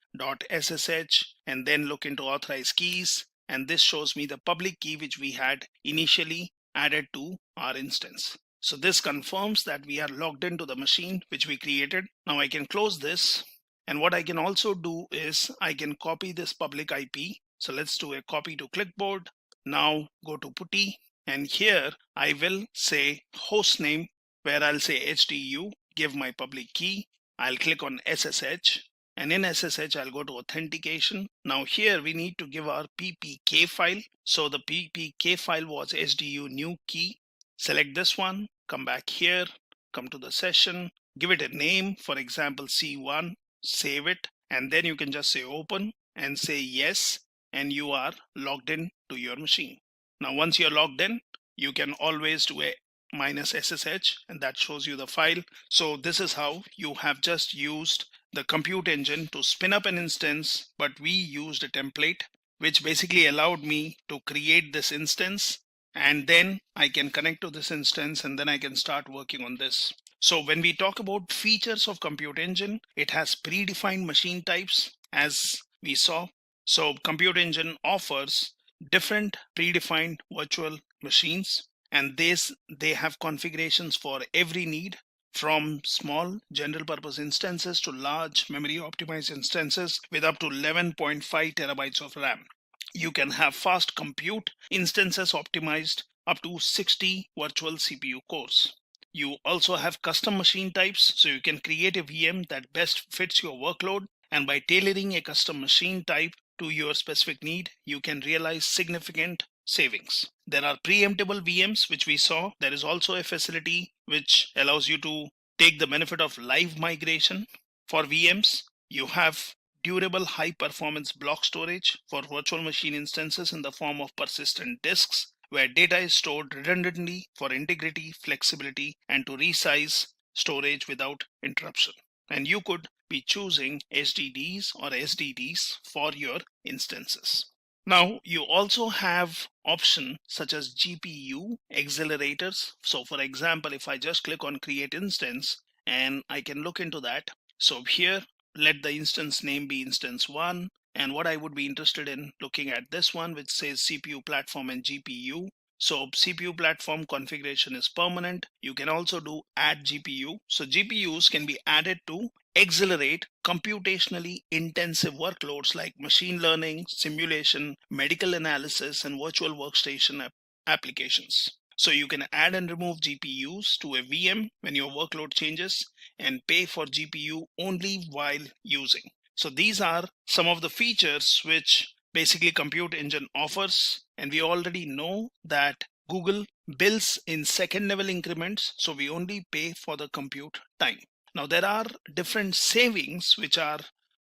.ssh and then look into authorized keys, and this shows me the public key which we had initially added to our instance. So this confirms that we are logged into the machine which we created. Now I can close this, and what I can also do is I can copy this public IP. So let's do a copy to clipboard. Now go to putty, and here I will say host name, where I'll say HDU, give my public key. I'll click on SSH, and in SSH I'll go to authentication. Now here we need to give our PPK file. So the PPK file was HDU new key. Select this one, come back here, come to the session, give it a name, for example C1, save it, and then you can just say open and say yes, and you are logged in to your machine. Now once you're logged in, you can always do a -SSH, and that shows you the file. So this is how you have just used the compute engine to spin up an instance, but we used a template which basically allowed me to create this instance, and then I can connect to this instance and then I can start working on this. So when we talk about features of compute engine, it has predefined machine types as we saw. So compute engine offers different predefined virtual machines, and they have configurations for every need, from small general purpose instances to large memory optimized instances with up to 11.5 terabytes of RAM. You can have fast compute instances optimized up to 60 virtual CPU cores. You also have custom machine types, so you can create a VM that best fits your workload, and by tailoring a custom machine type to your specific need, you can realize significant savings. There are preemptible VMs, which we saw. There is also a facility which allows you to take the benefit of live migration. For VMs, you have durable high performance block storage for virtual machine instances in the form of persistent disks, where data is stored redundantly for integrity, flexibility, and to resize storage without interruption. And you could be choosing HDDs or SDDs for your instances. Now you also have options such as GPU accelerators. So for example, if I just click on create instance and I can look into that. So here, let the instance name be instance 1. And what I would be interested in looking at this one, which says CPU platform and GPU. So CPU platform configuration is permanent. You can also do add GPU. So GPUs can be added to accelerate computationally intensive workloads like machine learning, simulation, medical analysis, and virtual workstation applications. So you can add and remove GPUs to a VM when your workload changes and pay for GPU only while using. So these are some of the features which basically compute engine offers, and we already know that Google bills in second level increments, so we only pay for the compute time. Now there are different savings which are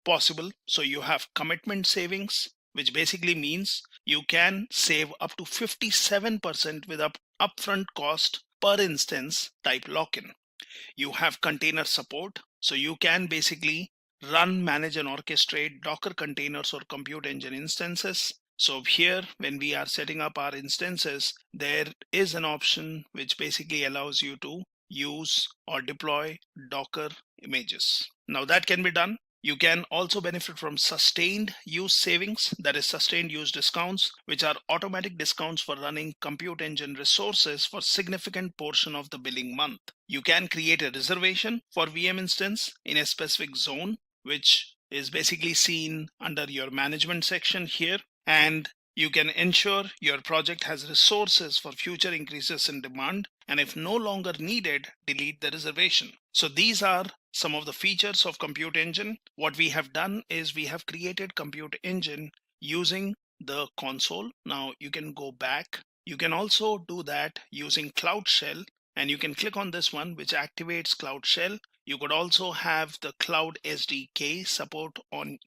possible. So you have commitment savings, which basically means you can save up to 57% with upfront cost per instance type lock-in. You have container support, so you can basically run, manage, and orchestrate Docker containers or compute engine instances. So here, when we are setting up our instances, there is an option which basically allows you to use or deploy Docker images. Now that can be done. You can also benefit from sustained use savings, that is sustained use discounts, which are automatic discounts for running compute engine resources for significant portion of the billing month. You can create a reservation for VM instance in a specific zone, which is basically seen under your management section here. And You can ensure your project has resources for future increases in demand, and if no longer needed, delete the reservation. So these are some of the features of Compute Engine. What we have done is we have created Compute Engine using the console. Now you can go back. You can also do that using Cloud Shell, and you can click on this one, which activates Cloud Shell. You could also have the Cloud SDK support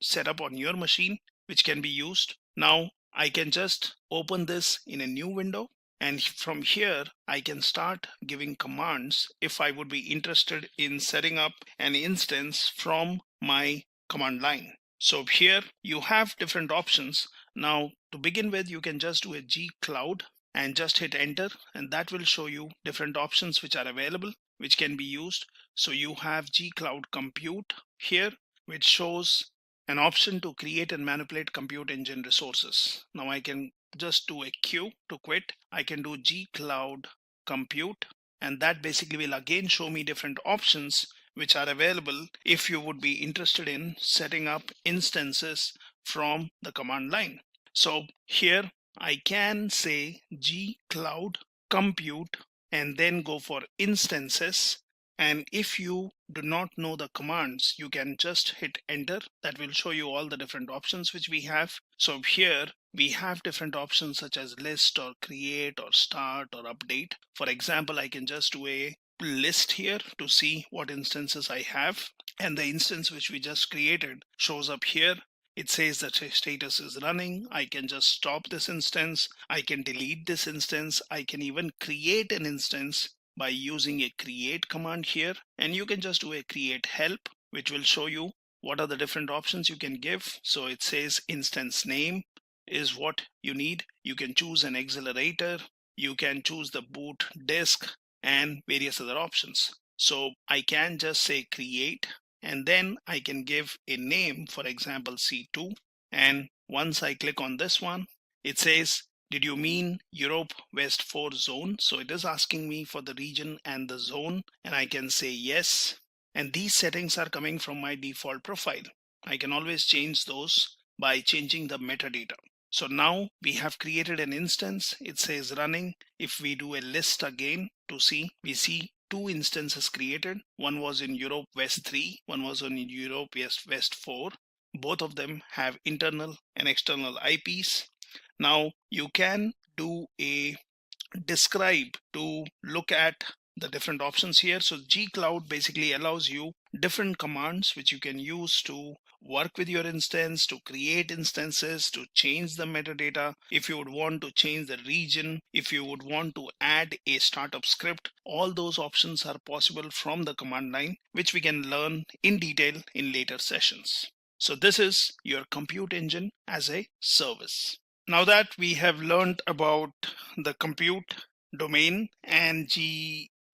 set up on your machine, which can be used. Now I can just open this in a new window, and from here I can start giving commands if I would be interested in setting up an instance from my command line. So here you have different options. Now to begin with, you can just do a G Cloud and just hit enter, and that will show you different options which are available, which can be used. So you have G Cloud Compute here, which shows an option to create and manipulate Compute Engine resources. Now I can just do a Q to quit. I can do G Cloud Compute, and that basically will again show me different options which are available if you would be interested in setting up instances from the command line. So here I can say G Cloud Compute and then go for instances. And if you do not know the commands, you can just hit enter. That will show you all the different options which we have. So here we have different options such as list or create or start or update. For example, I can just do a list here to see what instances I have. And the instance which we just created shows up here. It says that status is running. I can just stop this instance. I can delete this instance. I can even create an instance by using a create command here, and you can just do a create help, which will show you what are the different options you can give. So it says instance name is what you need. You can choose an accelerator, you can choose the boot disk, and various other options. So I can just say create, and then I can give a name, for example C2, and once I click on this one, it says, did you mean Europe West 4 zone? So it is asking me for the region and the zone, and I can say yes. And these settings are coming from my default profile. I can always change those by changing the metadata. So now we have created an instance. It says running. If we do a list again to see, we see two instances created. One was in Europe West 3, one was in Europe West 4. Both of them have internal and external IPs. Now you can do a describe to look at the different options here. So G Cloud basically allows you different commands which you can use to work with your instance, to create instances, to change the metadata. If you would want to change the region, if you would want to add a startup script, all those options are possible from the command line, which we can learn in detail in later sessions. So this is your Compute Engine as a service. Now that we have learned about the compute domain and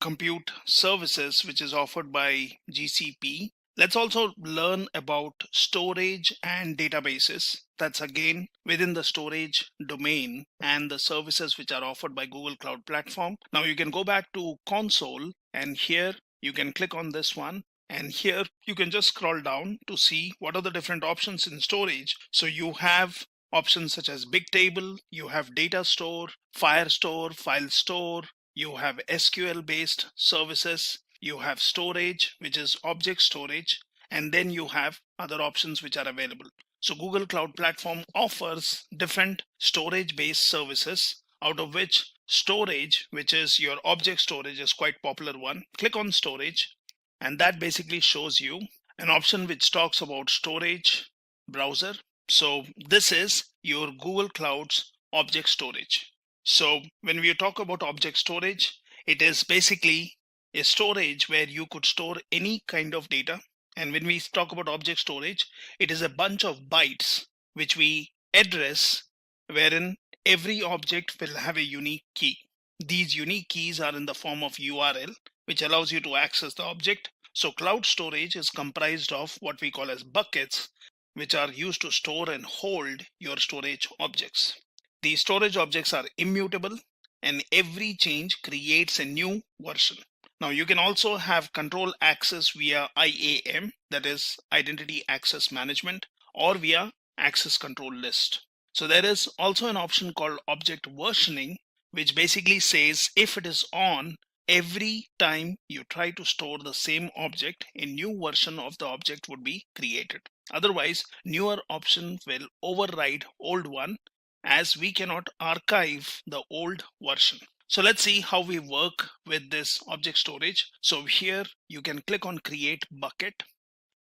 compute services, which is offered by GCP, let's also learn about storage and databases. That's again within the storage domain and the services which are offered by Google Cloud Platform. Now you can go back to console, and here you can click on this one. And here you can just scroll down to see what are the different options in storage. So you have options such as Bigtable, you have Data Store, Firestore, File Store, you have SQL based services, you have storage, which is object storage, and then you have other options which are available. So Google Cloud Platform offers different storage based services, out of which storage, which is your object storage, is quite popular one. Click on storage, and that basically shows you an option which talks about storage browser. So this is your Google Cloud's object storage. So when we talk about object storage, it is basically a storage where you could store any kind of data. And when we talk about object storage, it is a bunch of bytes which we address, wherein every object will have a unique key. These unique keys are in the form of URL, which allows you to access the object. So cloud storage is comprised of what we call as buckets, which are used to store and hold your storage objects. These storage objects are immutable, and every change creates a new version. Now you can also have control access via IAM, that is Identity Access Management, or via access control list. So there is also an option called object versioning, which basically says if it is on, every time you try to store the same object, a new version of the object would be created. Otherwise, newer option will override old one, as we cannot archive the old version. So let's see how we work with this object storage. So here you can click on create bucket.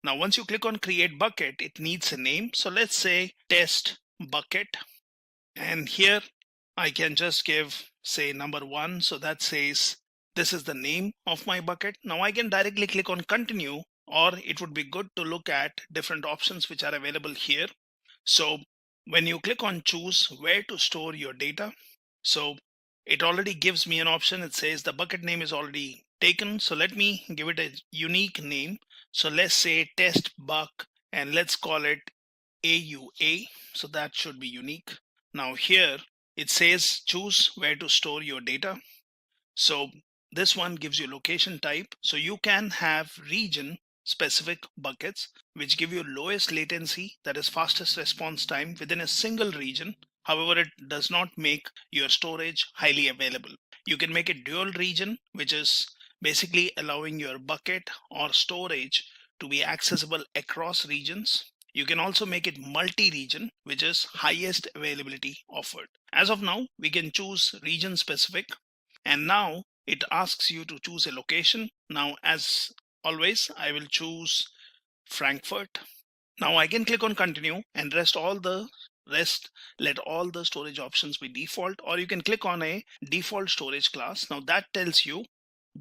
Now once you click on create bucket, it needs a name. So let's say test bucket, and here I can just give, say, number 1. So that says this is the name of my bucket. Now I can directly click on continue, or it would be good to look at different options which are available here. So when you click on choose where to store your data, so it already gives me an option. It says the bucket name is already taken. So let me give it a unique name. So let's say test buck, and let's call it AUA. So that should be unique. Now here it says choose where to store your data. So this one gives you location type. So you can have region specific buckets which give you lowest latency, that is fastest response time within a single region. However, it does not make your storage highly available. You can make it dual region, which is basically allowing your bucket or storage to be accessible across regions. You can also make it multi-region, which is highest availability offered. As of now, we can choose region specific, and now it asks you to choose a location. Now, as always, I will choose Frankfurt. Now I can click on continue and let all the storage options be default, or you can click on a default storage class. Now that tells you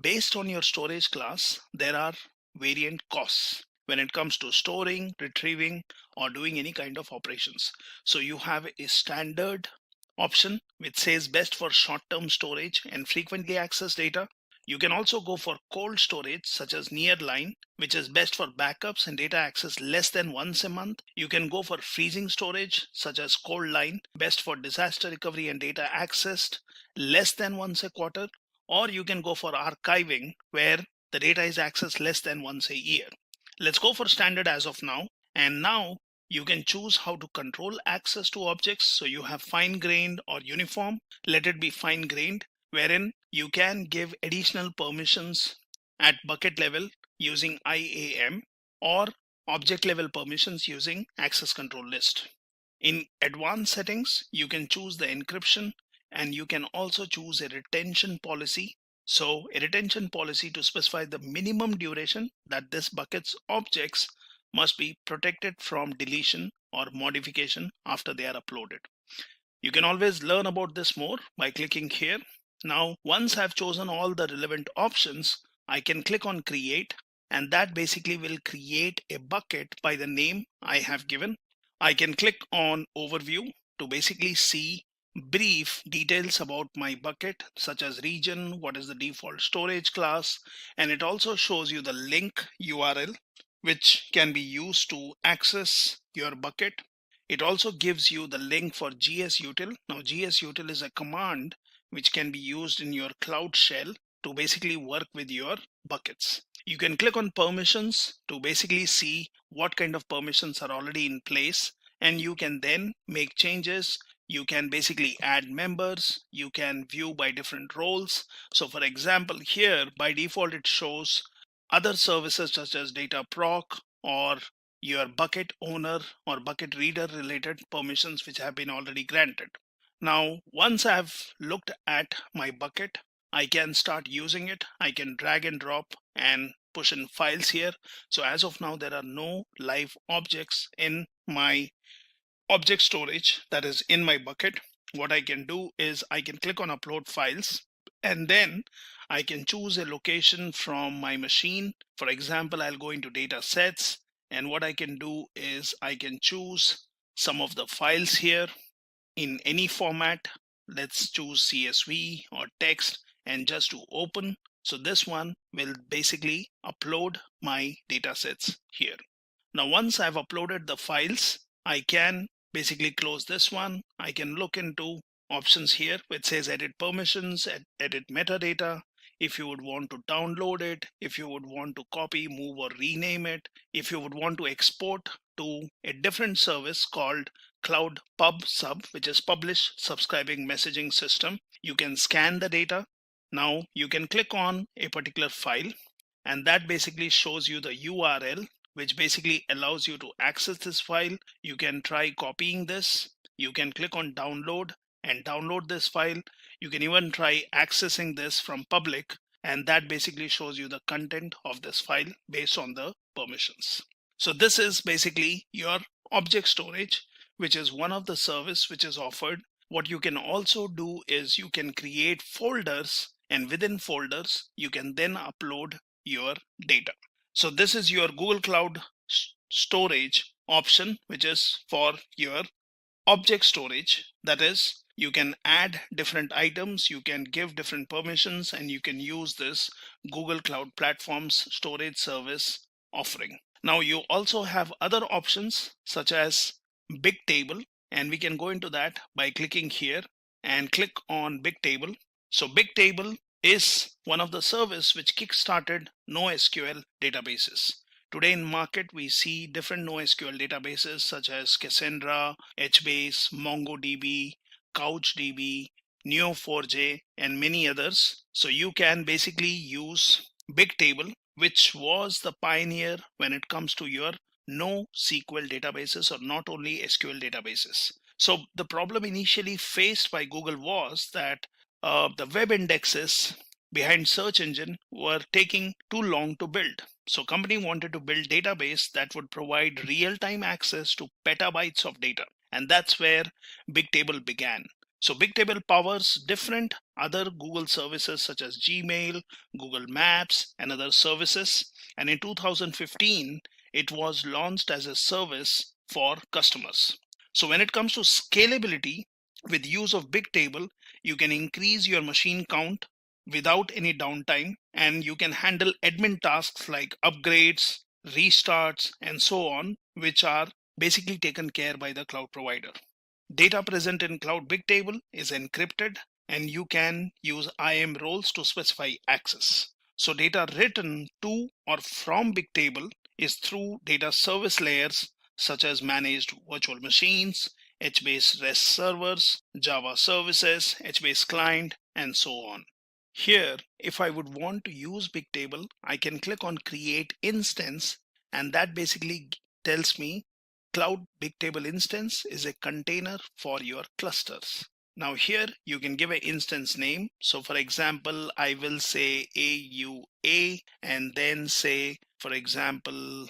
based on your storage class, there are variant costs when it comes to storing, retrieving, or doing any kind of operations. So you have a standard option which says best for short-term storage and frequently accessed data. You can also go for cold storage such as nearline, which is best for backups and data access less than once a month. You can go for freezing storage such as cold line, best for disaster recovery and data accessed less than once a quarter. Or you can go for archiving, where the data is accessed less than once a year. Let's go for standard as of now. And now you can choose how to control access to objects. So you have fine-grained or uniform. Let it be fine-grained, wherein you can give additional permissions at bucket level using IAM, or object level permissions using access control list. In advanced settings, you can choose the encryption, and you can also choose a retention policy. So a retention policy to specify the minimum duration that this bucket's objects must be protected from deletion or modification after they are uploaded. You can always learn about this more by clicking here. Now, once I've chosen all the relevant options, I can click on create, and that basically will create a bucket by the name I have given. I can click on overview to basically see brief details about my bucket, such as region, what is the default storage class, and it also shows you the link URL which can be used to access your bucket. It also gives you the link for gsutil. Now gsutil is a command which can be used in your Cloud Shell to basically work with your buckets. You can click on permissions to basically see what kind of permissions are already in place, and you can then make changes. You can basically add members. You can view by different roles. So for example, here by default it shows other services such as data proc or your bucket owner or bucket reader related permissions which have been already granted. Now, once I've looked at my bucket, I can start using it. I can drag and drop and push in files here. So as of now, there are no live objects in my object storage that is in my bucket. What I can do is I can click on upload files, and then I can choose a location from my machine. For example, I'll go into data sets, and what I can do is I can choose some of the files here in any format. Let's choose CSV or text, and just to open. So this one will basically upload my data sets here. Now, once I've uploaded the files, I can basically close this one. I can look into options here which says edit permissions, edit metadata, if you would want to download it, if you would want to copy, move, or rename it, if you would want to export to a different service called Cloud Pub Sub, which is Publish Subscribing Messaging System. You can scan the data. Now you can click on a particular file, and that basically shows you the URL, which basically allows you to access this file. You can try copying this. You can click on download and download this file. You can even try accessing this from public, and that basically shows you the content of this file based on the permissions. So this is basically your object storage, which is one of the service which is offered. What you can also do is you can create folders, and within folders you can then upload your data. So this is your Google Cloud storage option, which is for your object storage. That is, you can add different items, you can give different permissions, and you can use this Google Cloud Platform's storage service offering. Now you also have other options such as Bigtable, and we can go into that by clicking here and click on Bigtable. So Bigtable is one of the service which kickstarted NoSQL databases. Today in market, we see different NoSQL databases such as Cassandra, HBase, MongoDB, CouchDB, Neo4j, and many others. So you can basically use Bigtable, which was the pioneer when it comes to your NoSQL databases, or not only SQL databases. So the problem initially faced by Google was that the web indexes behind search engine were taking too long to build. So company wanted to build database that would provide real-time access to petabytes of data. And that's where Bigtable began. So Bigtable powers different other Google services such as Gmail, Google Maps, and other services. And in 2015, it was launched as a service for customers. So when it comes to scalability, with use of Bigtable, you can increase your machine count without any downtime, and you can handle admin tasks like upgrades, restarts, and so on, which are basically taken care by the cloud provider. Data present in Cloud Bigtable is encrypted, and you can use IAM roles to specify access. So data written to or from Bigtable is through data service layers such as managed virtual machines, HBase REST servers, Java services, HBase client, and so on. Here, if I would want to use Bigtable, I can click on Create Instance, and that basically tells me Cloud Bigtable Instance is a container for your clusters. Now here you can give an instance name. So for example, I will say AUA and then say, for example,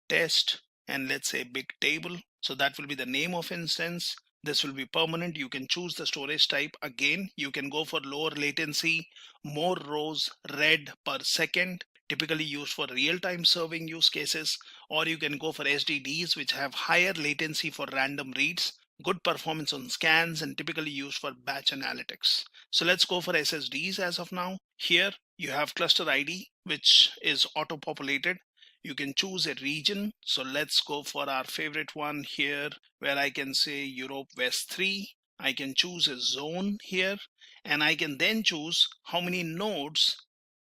test, and let's say Bigtable. So that will be the name of instance. This will be permanent. You can choose the storage type. Again, you can go for lower latency, more rows read per second, typically used for real-time serving use cases, or you can go for SDDs, which have higher latency for random reads, good performance on scans, and typically used for batch analytics. So let's go for SSDs as of now. Here you have cluster ID, which is auto-populated. You can choose a region. So let's go for our favorite one here, where I can say Europe West 3. I can choose a zone here, and I can then choose how many nodes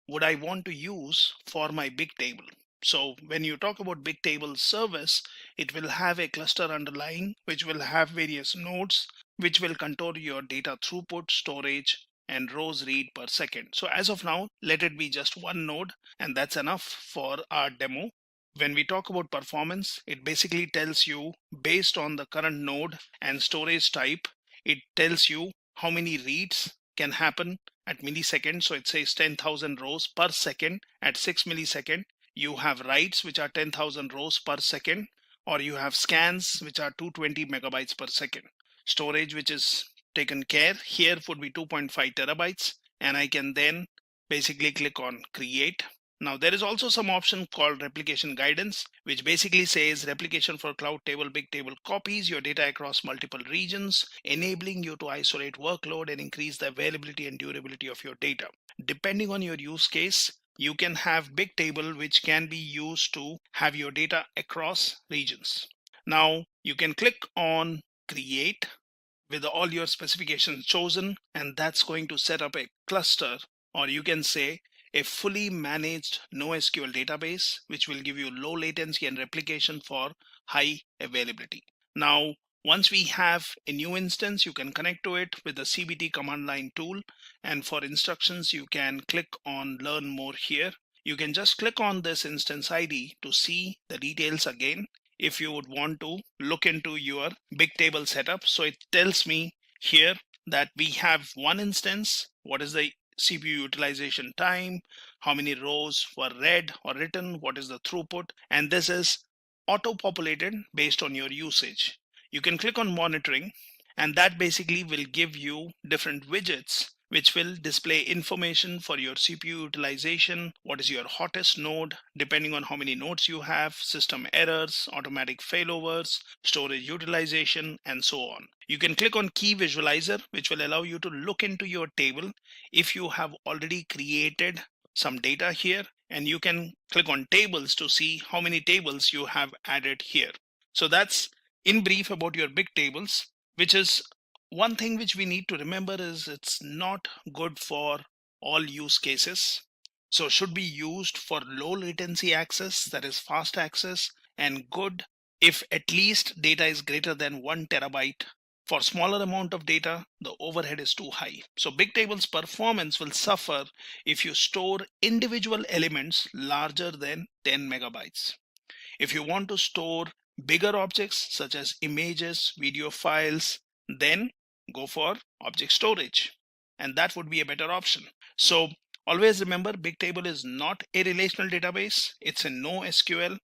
would I want to use for my Bigtable. So when you talk about Bigtable service, it will have a cluster underlying, which will have various nodes, which will control your data throughput, storage, and rows read per second. So as of now, let it be just one node, and that's enough for our demo. When we talk about performance, it basically tells you based on the current node and storage type, it tells you how many reads can happen at milliseconds. So it says 10,000 rows per second at 6 milliseconds. You have writes, which are 10,000 rows per second, or you have scans, which are 220 megabytes per second. Storage, which is taken care here, would be 2.5 terabytes, and I can then basically click on create. Now there is also some option called replication guidance, which basically says replication for Cloud Table Bigtable copies your data across multiple regions, enabling you to isolate workload and increase the availability and durability of your data. Depending on your use case, you can have Bigtable, which can be used to have your data across regions. Now you can click on create with all your specifications chosen, and that's going to set up a cluster, or you can say a fully managed NoSQL database, which will give you low latency and replication for high availability. Now, Once we have a new instance, you can connect to it with the CBT command line tool. And for instructions, you can click on Learn More here. You can just click on this instance ID to see the details again if you would want to look into your big table setup. So it tells me here that we have one instance, what is the CPU utilization time, how many rows were read or written, what is the throughput, and this is auto-populated based on your usage. You can click on monitoring, and that basically will give you different widgets which will display information for your CPU utilization, what is your hottest node, depending on how many nodes you have, system errors, automatic failovers, storage utilization, and so on. You can click on Key Visualizer, which will allow you to look into your table if you have already created some data here, and you can click on Tables to see how many tables you have added here. So that's in brief about your big tables, which is one thing which we need to remember is it's not good for all use cases. So should be used for low latency access, that is fast access, and good if at least data is greater than 1 terabyte. For smaller amount of data, the overhead is too high. So big tables performance will suffer if you store individual elements larger than 10 megabytes. If you want to store bigger objects such as images, video files, then go for object storage, and that would be a better option. So always remember, Bigtable is not a relational database, it's a NoSQL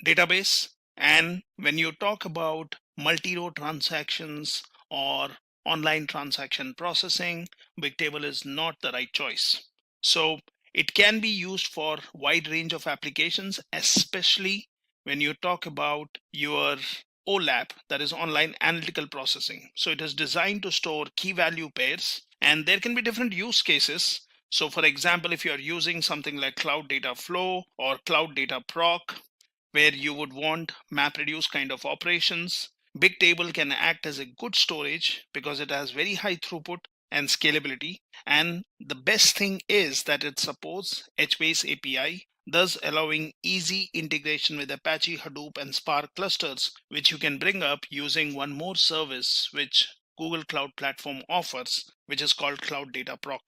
database. And when you talk about multi-row transactions or online transaction processing, Bigtable is not the right choice. So it can be used for wide range of applications, especially when you talk about your OLAP, that is online analytical processing. So it is designed to store key value pairs, and there can be different use cases. So for example, if you're using something like Cloud Data Flow or Cloud Data Proc, where you would want MapReduce kind of operations, Bigtable can act as a good storage because it has very high throughput and scalability. And the best thing is that it supports HBase API, thus allowing easy integration with Apache, Hadoop, and Spark clusters, which you can bring up using one more service which Google Cloud Platform offers, which is called Cloud Data Proc.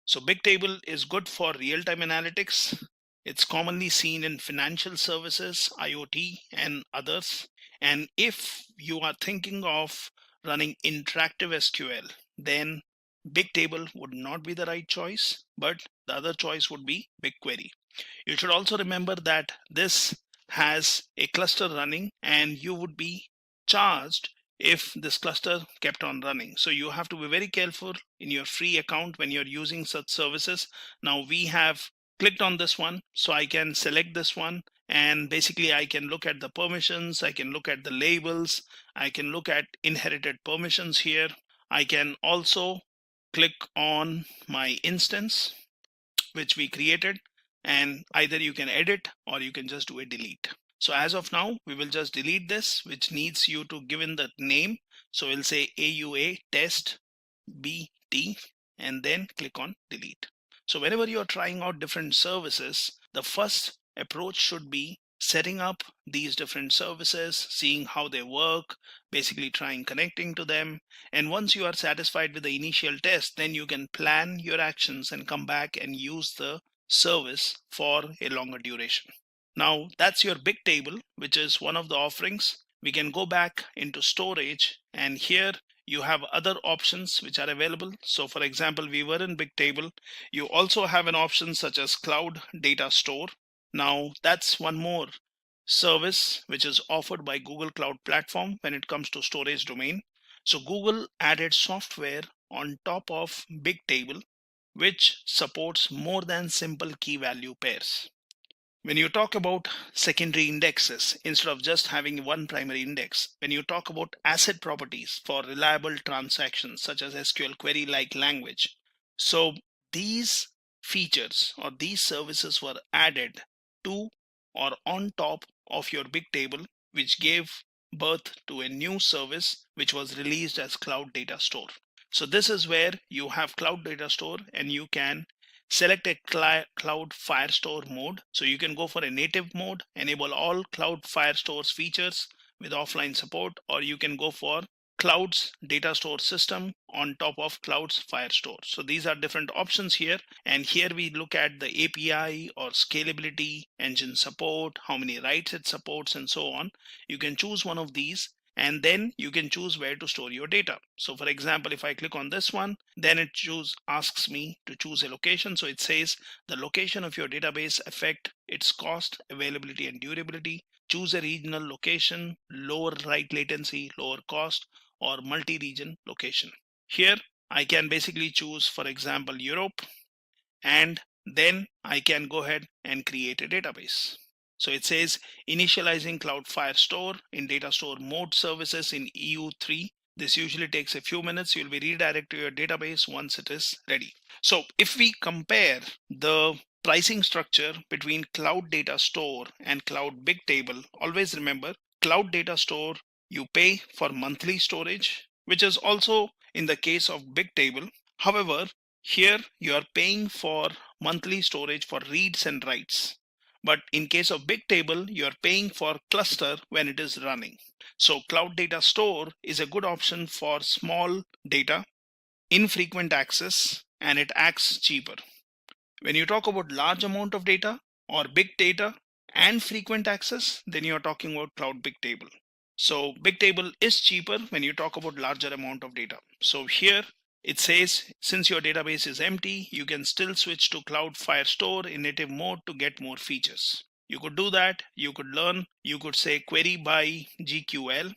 So Bigtable is good for real-time analytics. It's commonly seen in financial services, IoT, and others. And if you are thinking of running interactive SQL, then Bigtable would not be the right choice, but the other choice would be BigQuery. You should also remember that this has a cluster running, and you would be charged if this cluster kept on running. So you have to be very careful in your free account when you're using such services. Now we have clicked on this one, so I can select this one, and basically I can look at the permissions, I can look at the labels, I can look at inherited permissions here. I can also click on my instance which we created, and either you can edit or you can just do a delete. So as of now, we will just delete this, which needs you to give in the name. So we'll say AUA test BT and then click on delete. So whenever you're trying out different services, the first approach should be setting up these different services, seeing how they work, basically trying connecting to them. And once you are satisfied with the initial test, then you can plan your actions and come back and use the service for a longer duration. Now that's your Bigtable, which is one of the offerings. We can go back into storage, and here you have other options which are available. So for example, we were in Bigtable. You also have an option such as Cloud Data Store. Now that's one more service which is offered by Google Cloud Platform when it comes to storage domain. So Google added software on top of Bigtable which supports more than simple key value pairs. When you talk about secondary indexes, instead of just having one primary index, when you talk about asset properties for reliable transactions such as SQL query like language, so these features or these services were added to or on top of your Bigtable, which gave birth to a new service which was released as Cloud Data Store. So this is where you have Cloud Data Store, and you can select a Cloud Firestore mode. So you can go for a native mode, enable all Cloud Firestore's features, with offline support, or you can go for Cloud's data store system on top of Cloud's Firestore. So these are different options here. And here we look at the API or scalability, engine support, how many writes it supports, and so on. You can choose one of these, and then you can choose where to store your data. So for example, if I click on this one, then it asks me to choose a location. So it says the location of your database affect its cost, availability, and durability. Choose a regional location, lower write latency, lower cost, or multi-region location. Here I can basically choose, for example, Europe, and then I can go ahead and create a database. So it says initializing Cloud Firestore in data store mode services in EU3. This usually takes a few minutes. You'll be redirected to your database once it is ready. So if we compare the pricing structure between Cloud Data Store and Cloud Bigtable, always remember Cloud Data Store, you pay for monthly storage, which is also in the case of Bigtable. However, here you are paying for monthly storage for reads and writes. But in case of Bigtable, you are paying for cluster when it is running. So Cloud Data Store is a good option for small data, infrequent access, and it acts cheaper. When you talk about large amount of data or big data and frequent access, then you're talking about Cloud Bigtable. So Bigtable is cheaper when you talk about larger amount of data. So here it says, since your database is empty, you can still switch to Cloud Firestore in native mode to get more features. You could do that. You could learn. You could say query by GQL.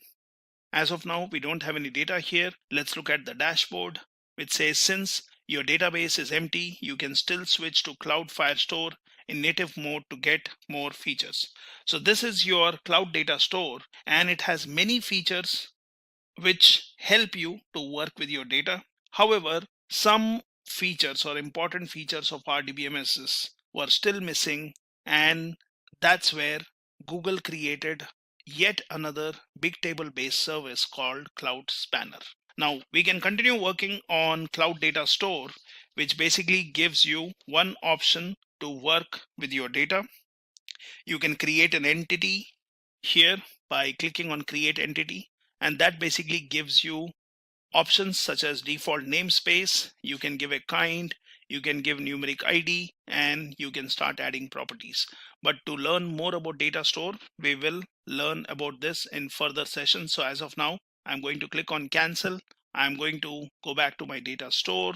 As of now, we don't have any data here. Let's look at the dashboard, which says since your database is empty, you can still switch to Cloud Firestore in native mode to get more features. So this is your Cloud Data Store, and it has many features which help you to work with your data. However, some features or important features of RDBMSs were still missing, and that's where Google created yet another Bigtable based service called Cloud Spanner. Now we can continue working on Cloud Data Store, which basically gives you one option to work with your data. You can create an entity here by clicking on create entity, and that basically gives you options such as default namespace. You can give a kind, you can give numeric ID, and you can start adding properties. But to learn more about data store, we will learn about this in further sessions. So as of now, I'm going to click on cancel. I'm going to go back to my data store,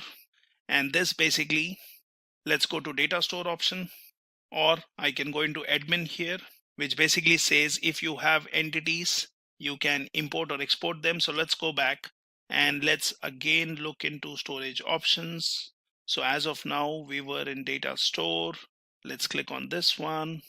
and this basically, let's go to data store option, or I can go into admin here, which basically says if you have entities, you can import or export them. So let's go back and let's again look into storage options. So as of now, we were in data store. Let's click on this one.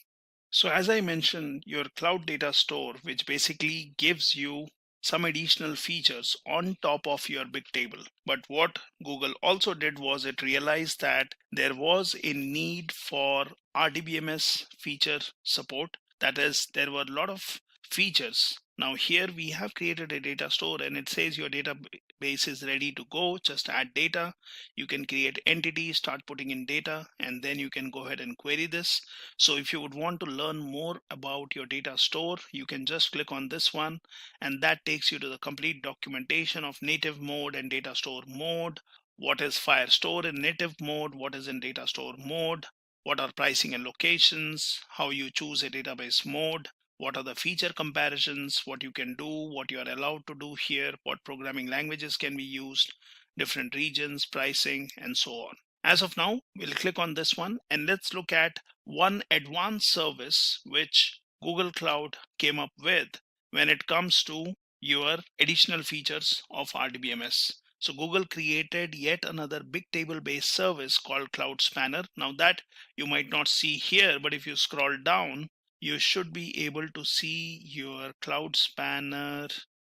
So as I mentioned, your Cloud Data Store, which basically gives you some additional features on top of your Bigtable. But what Google also did was it realized that there was a need for RDBMS feature support. That is, there were a lot of features. Now here we have created a data store, and it says your database is ready to go. Just add data. You can create entities, start putting in data, and then you can go ahead and query this. So if you would want to learn more about your data store, you can just click on this one, and that takes you to the complete documentation of native mode and data store mode. What is Firestore in native mode? What is in data store mode? What are pricing and locations? How you choose a database mode? What are the feature comparisons, what you can do, what you are allowed to do here, what programming languages can be used, different regions, pricing, and so on. As of now, we'll click on this one, and let's look at one advanced service which Google Cloud came up with when it comes to your additional features of RDBMS. So Google created yet another Bigtable based service called Cloud Spanner. Now that you might not see here, but if you scroll down, you should be able to see your Cloud Spanner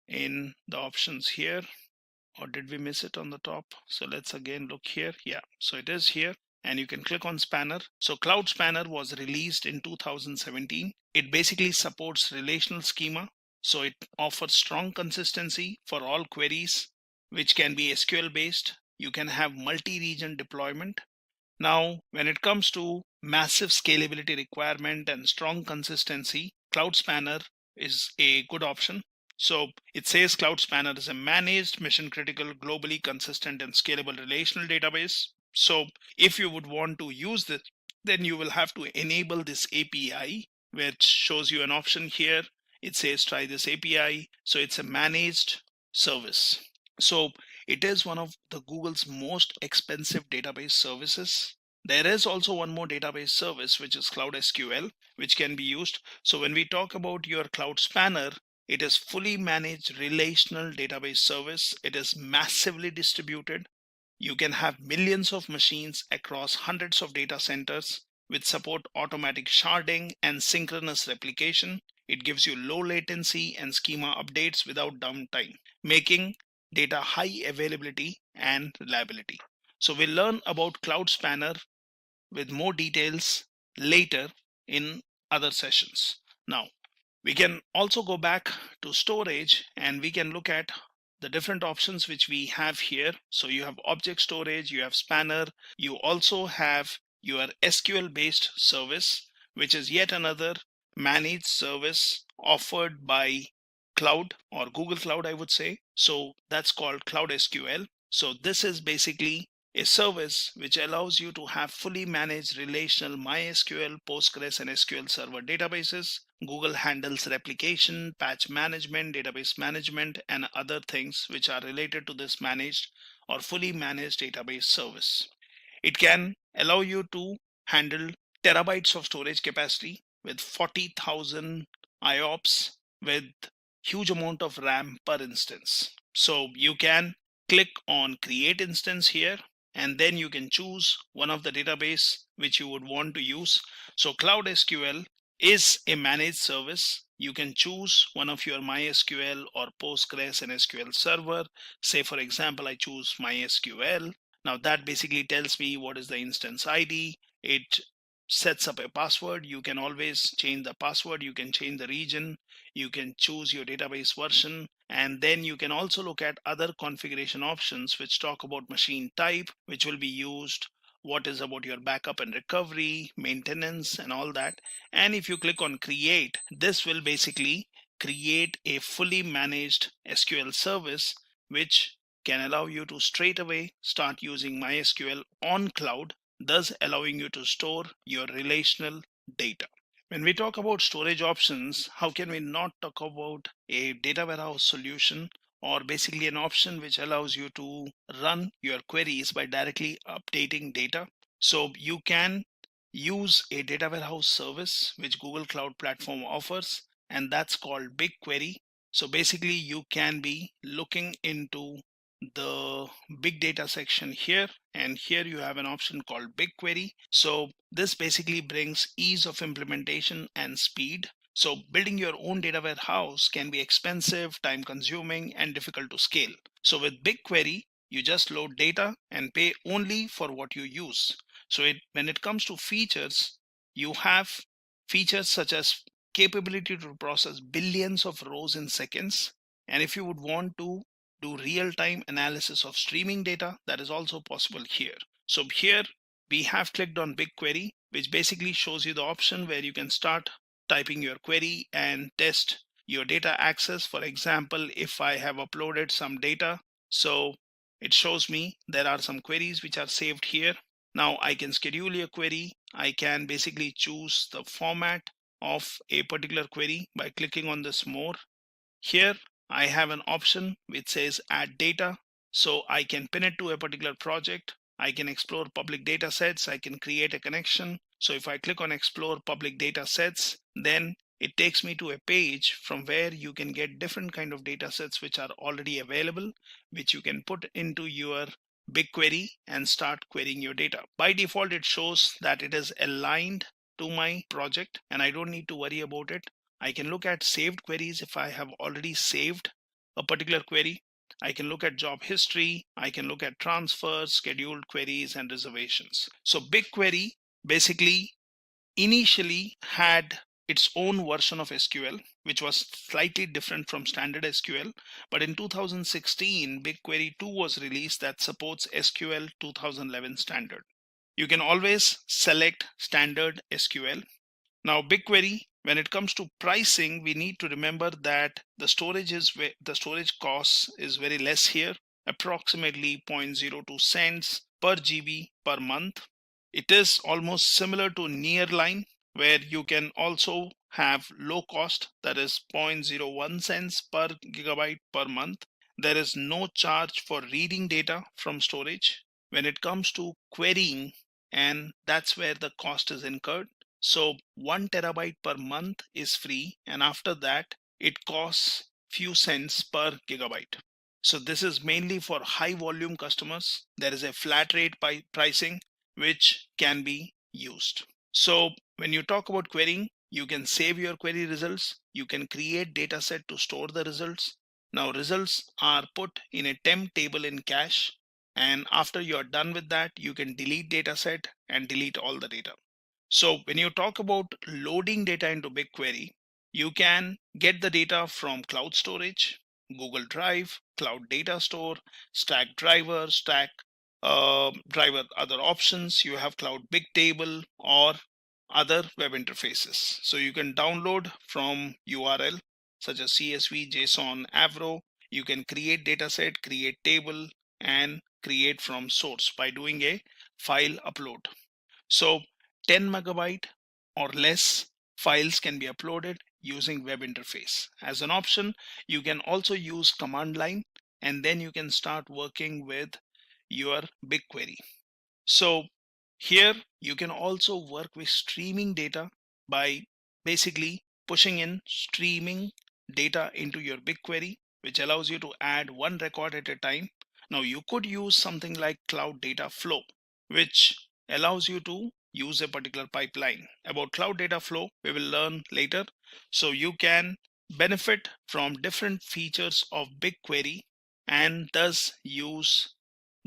in the options here. Or did we miss it on the top? So let's again look here. Yeah, so it is here, and you can click on Spanner. So Cloud Spanner was released in 2017. It basically supports relational schema. So it offers strong consistency for all queries, which can be SQL based. You can have multi-region deployment. Now, when it comes to massive scalability requirement and strong consistency, Cloud Spanner is a good option. So it says Cloud Spanner is a managed, mission critical, globally consistent and scalable relational database. So if you would want to use this, then you will have to enable this API, which shows you an option here. It says try this API. So it's a managed service. So it is one of the Google's most expensive database services. There is also one more database service, which is Cloud SQL, which can be used. So when we talk about your Cloud Spanner, it is fully managed relational database service. It is massively distributed. You can have millions of machines across hundreds of data centers with support automatic sharding and synchronous replication. It gives you low latency and schema updates without downtime, making data high availability and reliability. So we'll learn about Cloud Spanner with more details later in other sessions. Now, we can also go back to storage and we can look at the different options which we have here. So you have object storage, you have Spanner, you also have your SQL based service, which is yet another managed service offered by Cloud or Google Cloud, I would say. So that's called Cloud SQL. So this is basically a service which allows you to have fully managed relational MySQL, Postgres, and SQL Server databases. Google handles replication, patch management, database management, and other things which are related to this managed or fully managed database service. It can allow you to handle terabytes of storage capacity with 40,000 IOPS with huge amount of RAM per instance. So you can click on create instance here, and then you can choose one of the database which you would want to use. So Cloud SQL is a managed service. You can choose one of your MySQL or Postgres and SQL Server. Say for example, I choose MySQL. Now that basically tells me what is the instance ID. It sets up a password. You can always change the password. You can change the region. You can choose your database version. And then you can also look at other configuration options which talk about machine type, which will be used, what is about your backup and recovery, maintenance, and all that. And if you click on create, this will basically create a fully managed SQL service which can allow you to straight away start using MySQL on cloud, thus allowing you to store your relational data. When we talk about storage options, how can we not talk about a data warehouse solution, or basically an option which allows you to run your queries by directly updating data? So you can use a data warehouse service which Google Cloud Platform offers, and that's called BigQuery. So basically you can be looking into the big data section here, and here you have an option called BigQuery. So this basically brings ease of implementation and speed. So building your own data warehouse can be expensive, time consuming, and difficult to scale. So with BigQuery, you just load data and pay only for what you use. So when it comes to features, you have features such as capability to process billions of rows in seconds. And if you would want to do real-time analysis of streaming data, that is also possible here. So here we have clicked on BigQuery, which basically shows you the option where you can start typing your query and test your data access. For example, if I have uploaded some data, so it shows me there are some queries which are saved here. Now I can schedule a query. I can basically choose the format of a particular query by clicking on this more. Here I have an option which says add data. So I can pin it to a particular project. I can explore public data sets. I can create a connection. So if I click on explore public data sets, then it takes me to a page from where you can get different kind of data sets which are already available, which you can put into your BigQuery and start querying your data. By default, it shows that it is aligned to my project and I don't need to worry about it. I can look at saved queries if I have already saved a particular query. I can look at job history. I can look at transfers, scheduled queries, and reservations. So BigQuery basically initially had its own version of SQL, which was slightly different from standard SQL. But in 2016, BigQuery 2 was released that supports SQL 2011 standard. You can always select standard SQL. Now BigQuery When it comes to pricing, we need to remember that the storage cost is very less here, approximately 0.02 cents per GB per month. It is almost similar to Nearline, where you can also have low cost, that is 0.01 cents per gigabyte per month. There is no charge for reading data from storage. When it comes to querying, and that's where the cost is incurred. So 1 terabyte per month is free, and after that it costs few cents per gigabyte. So this is mainly for high volume customers. There is a flat rate pricing which can be used. So when you talk about querying, you can save your query results. You can create data set to store the results. Now results are put in a temp table in cache, and after you're done with that, you can delete data set and delete all the data. So when you talk about loading data into BigQuery, you can get the data from cloud storage, Google Drive, Cloud Data Store, Stack Driver, Stack Driver, other options. You have Cloud Bigtable or other web interfaces. So you can download from URL such as CSV, JSON, Avro. You can create dataset, create table, and create from source by doing a file upload. So 10 megabyte or less files can be uploaded using web interface. As an option, you can also use command line, and then you can start working with your BigQuery. So here you can also work with streaming data by basically pushing in streaming data into your BigQuery, which allows you to add one record at a time. Now you could use something like Cloud Data Flow, which allows you to use a particular pipeline. About Cloud Data Flow, we will learn later. So you can benefit from different features of BigQuery and thus use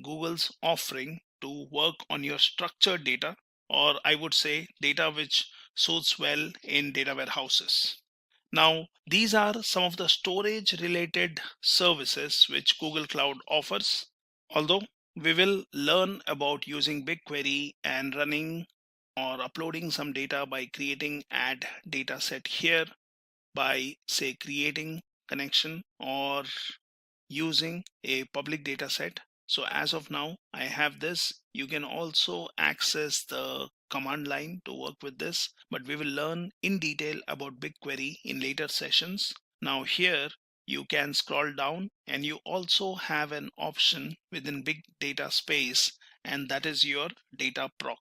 Google's offering to work on your structured data, or I would say data which suits well in data warehouses. Now, these are some of the storage related services which Google Cloud offers. Although we will learn about using BigQuery and running or uploading some data by creating add data set here, by say creating connection or using a public data set. So as of now, I have this. You can also access the command line to work with this, but we will learn in detail about BigQuery in later sessions. Now here you can scroll down and you also have an option within big data space, and that is your data proc.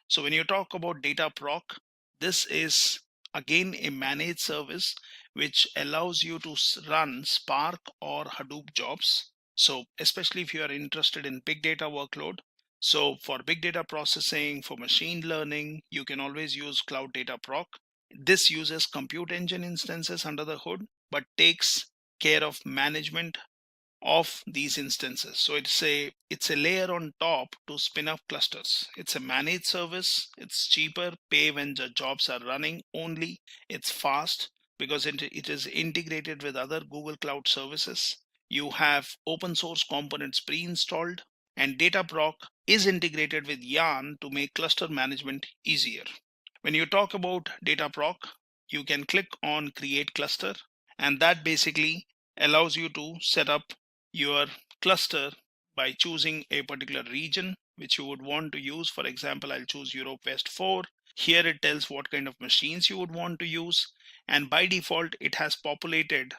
So when you talk about data proc, this is again a managed service which allows you to run Spark or Hadoop jobs. So especially if you are interested in big data workload. So for big data processing, for machine learning, you can always use Cloud Data Proc. This uses compute engine instances under the hood, but takes care of management of these instances. So it's a layer on top to spin up clusters. It's a managed service. It's cheaper, pay when the jobs are running only. It's fast because it is integrated with other Google Cloud services. You have open source components pre-installed, and Dataproc is integrated with Yarn to make cluster management easier. When you talk about Dataproc, you can click on create cluster, and that basically allows you to set up your cluster by choosing a particular region which you would want to use. For example, I'll choose Europe West 4. Here it tells what kind of machines you would want to use, and by default it has populated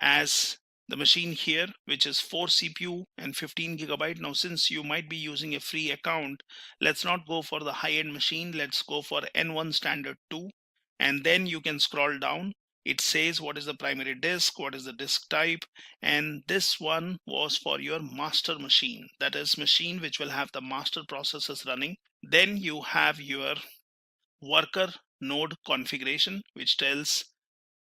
as the machine here, which is 4 CPU and 15 gigabyte. Now since you might be using a free account, let's not go for the high-end machine. Let's go for N1 standard 2, and then you can scroll down. It says what is the primary disk, what is the disk type, and this one was for your master machine, that is machine which will have the master processes running. Then you have your worker node configuration, which tells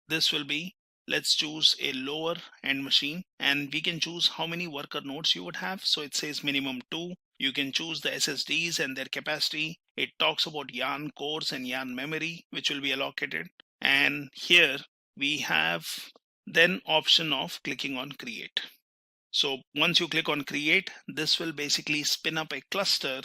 this will be, let's choose a lower end machine, and we can choose how many worker nodes you would have. So it says minimum 2. You can choose the SSDs and their capacity. It talks about Yarn cores and Yarn memory which will be allocated. And here we have then option of clicking on create. So once you click on create, this will basically spin up a cluster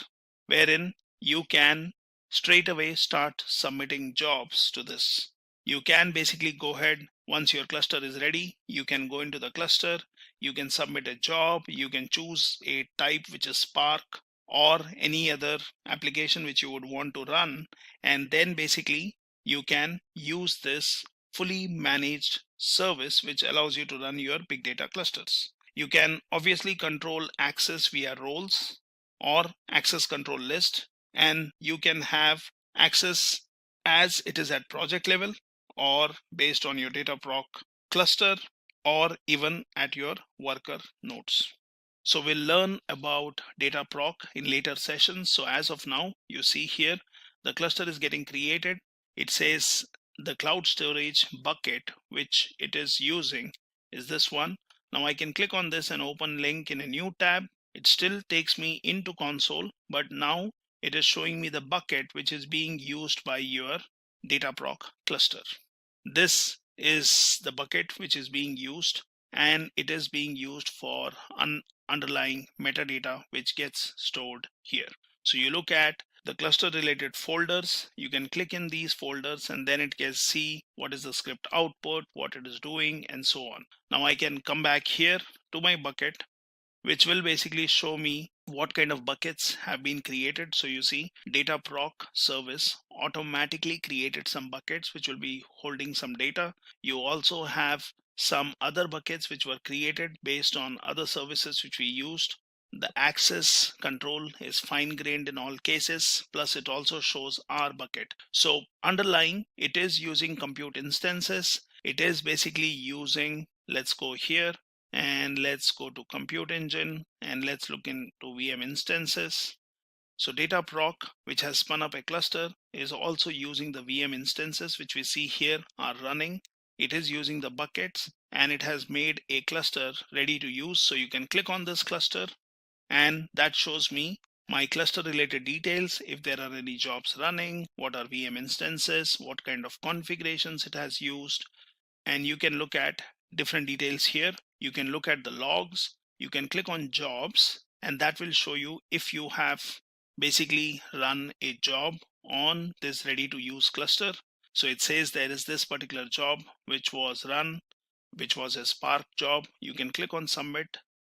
wherein you can straight away start submitting jobs to this. You can basically go ahead, once your cluster is ready, you can go into the cluster, you can submit a job, you can choose a type which is Spark or any other application which you would want to run, and then basically you can use this fully managed service which allows you to run your big data clusters. You can obviously control access via roles or access control list, and you can have access as it is at project level or based on your Dataproc cluster or even at your worker nodes. So we'll learn about Dataproc in later sessions. So as of now, you see here, the cluster is getting created. It says the cloud storage bucket, which it is using, is this one. Now I can click on this and open link in a new tab. It still takes me into console, but now it is showing me the bucket which is being used by your Dataproc cluster. This is the bucket which is being used, and it is being used for underlying metadata which gets stored here. So you look at the cluster related folders, you can click in these folders and then it can see what is the script output, what it is doing, and so on. Now I can come back here to my bucket, which will basically show me what kind of buckets have been created. So you see Dataproc service automatically created some buckets which will be holding some data. You also have some other buckets which were created based on other services which we used. The access control is fine-grained in all cases, plus it also shows our bucket. So underlying, it is using compute instances. It is basically using, let's go here, and let's go to compute engine and let's look into VM instances. So Dataproc, which has spun up a cluster, is also using the VM instances which we see here are running. It is using the buckets and it has made a cluster ready to use. So you can click on this cluster and that shows me my cluster related details, if there are any jobs running, what are VM instances, what kind of configurations it has used, and you can look at different details here. You can look at the logs, you can click on jobs, and that will show you if you have basically run a job on this ready to use cluster. So it says there is this particular job which was run, which was a Spark job. You can click on submit,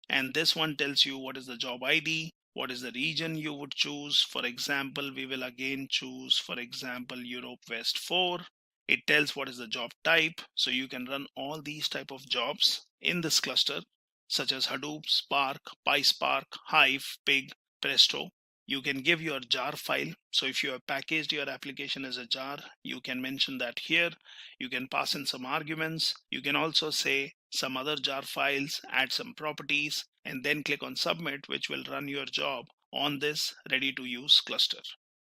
and this one tells you what is the job ID, what is the region you would choose. For example, we will again choose, for example, Europe West 4. It tells what is the job type. So you can run all these type of jobs in this cluster, such as Hadoop, Spark, PySpark, Hive, Pig, Presto. You can give your jar file. So if you have packaged your application as a jar, you can mention that here. You can pass in some arguments. You can also say some other jar files, add some properties, and then click on submit, which will run your job on this ready to use cluster.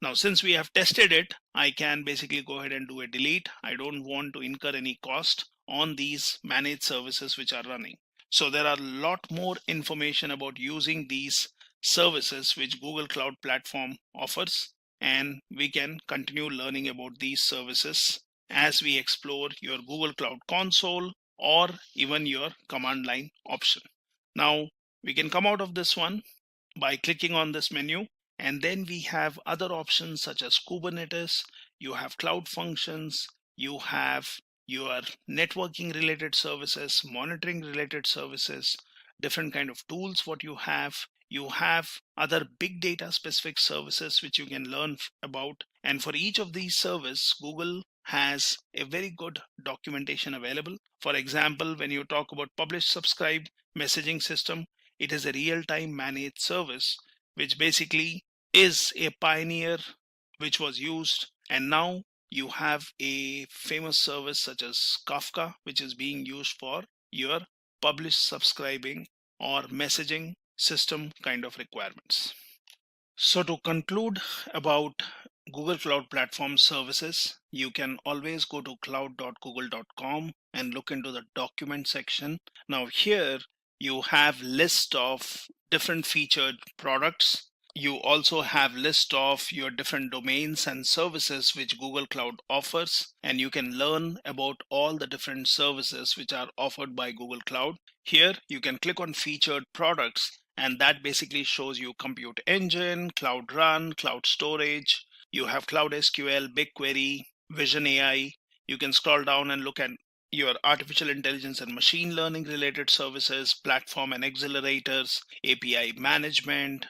Now, since we have tested it, I can basically go ahead and do a delete. I don't want to incur any cost on these managed services which are running. So there are a lot more information about using these services which Google Cloud Platform offers, and we can continue learning about these services as we explore your Google Cloud Console or even your command line option. Now we can come out of this one by clicking on this menu, and then we have other options such as Kubernetes, you have cloud functions, you have your networking related services, monitoring related services, different kind of tools what you have other big data specific services which you can learn about. And for each of these services, Google has a very good documentation available. For example, when you talk about publish subscribe messaging system, it is a real-time managed service which basically is a pioneer which was used, and now you have a famous service such as Kafka which is being used for your publish subscribing or messaging system kind of requirements. So to conclude about Google Cloud Platform services, you can always go to cloud.google.com and look into the document section. Now here you have list of different featured products. You also have list of your different domains and services which Google Cloud offers, and you can learn about all the different services which are offered by Google Cloud. Here you can click on featured products, and that basically shows you Compute Engine, Cloud Run, Cloud Storage. You have Cloud SQL, BigQuery, Vision AI. You can scroll down and look at your artificial intelligence and machine learning related services, platform and accelerators, API management.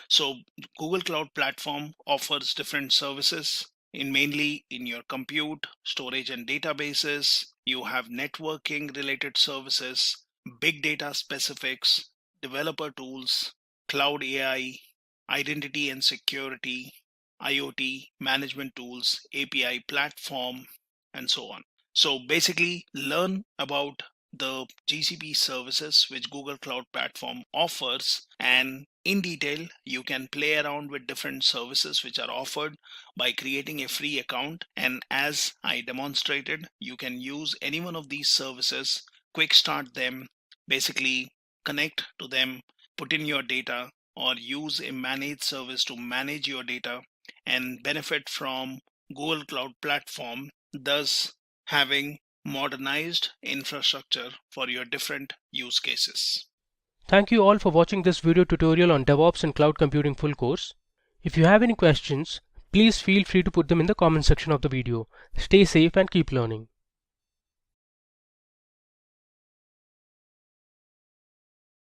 So Google Cloud Platform offers different services mainly in your compute, storage and databases. You have networking related services, big data specifics, developer tools, cloud AI, identity and security, IoT management tools, API platform, and so on. So basically learn about the GCP services which Google Cloud Platform offers, and in detail you can play around with different services which are offered by creating a free account, and as I demonstrated, you can use any one of these services, quick start them, basically connect to them, put in your data, or use a managed service to manage your data and benefit from Google Cloud Platform, thus having modernized infrastructure for your different use cases. Thank you all for watching this video tutorial on DevOps and Cloud Computing full course. If you have any questions, please feel free to put them in the comment section of the video. Stay safe and keep learning.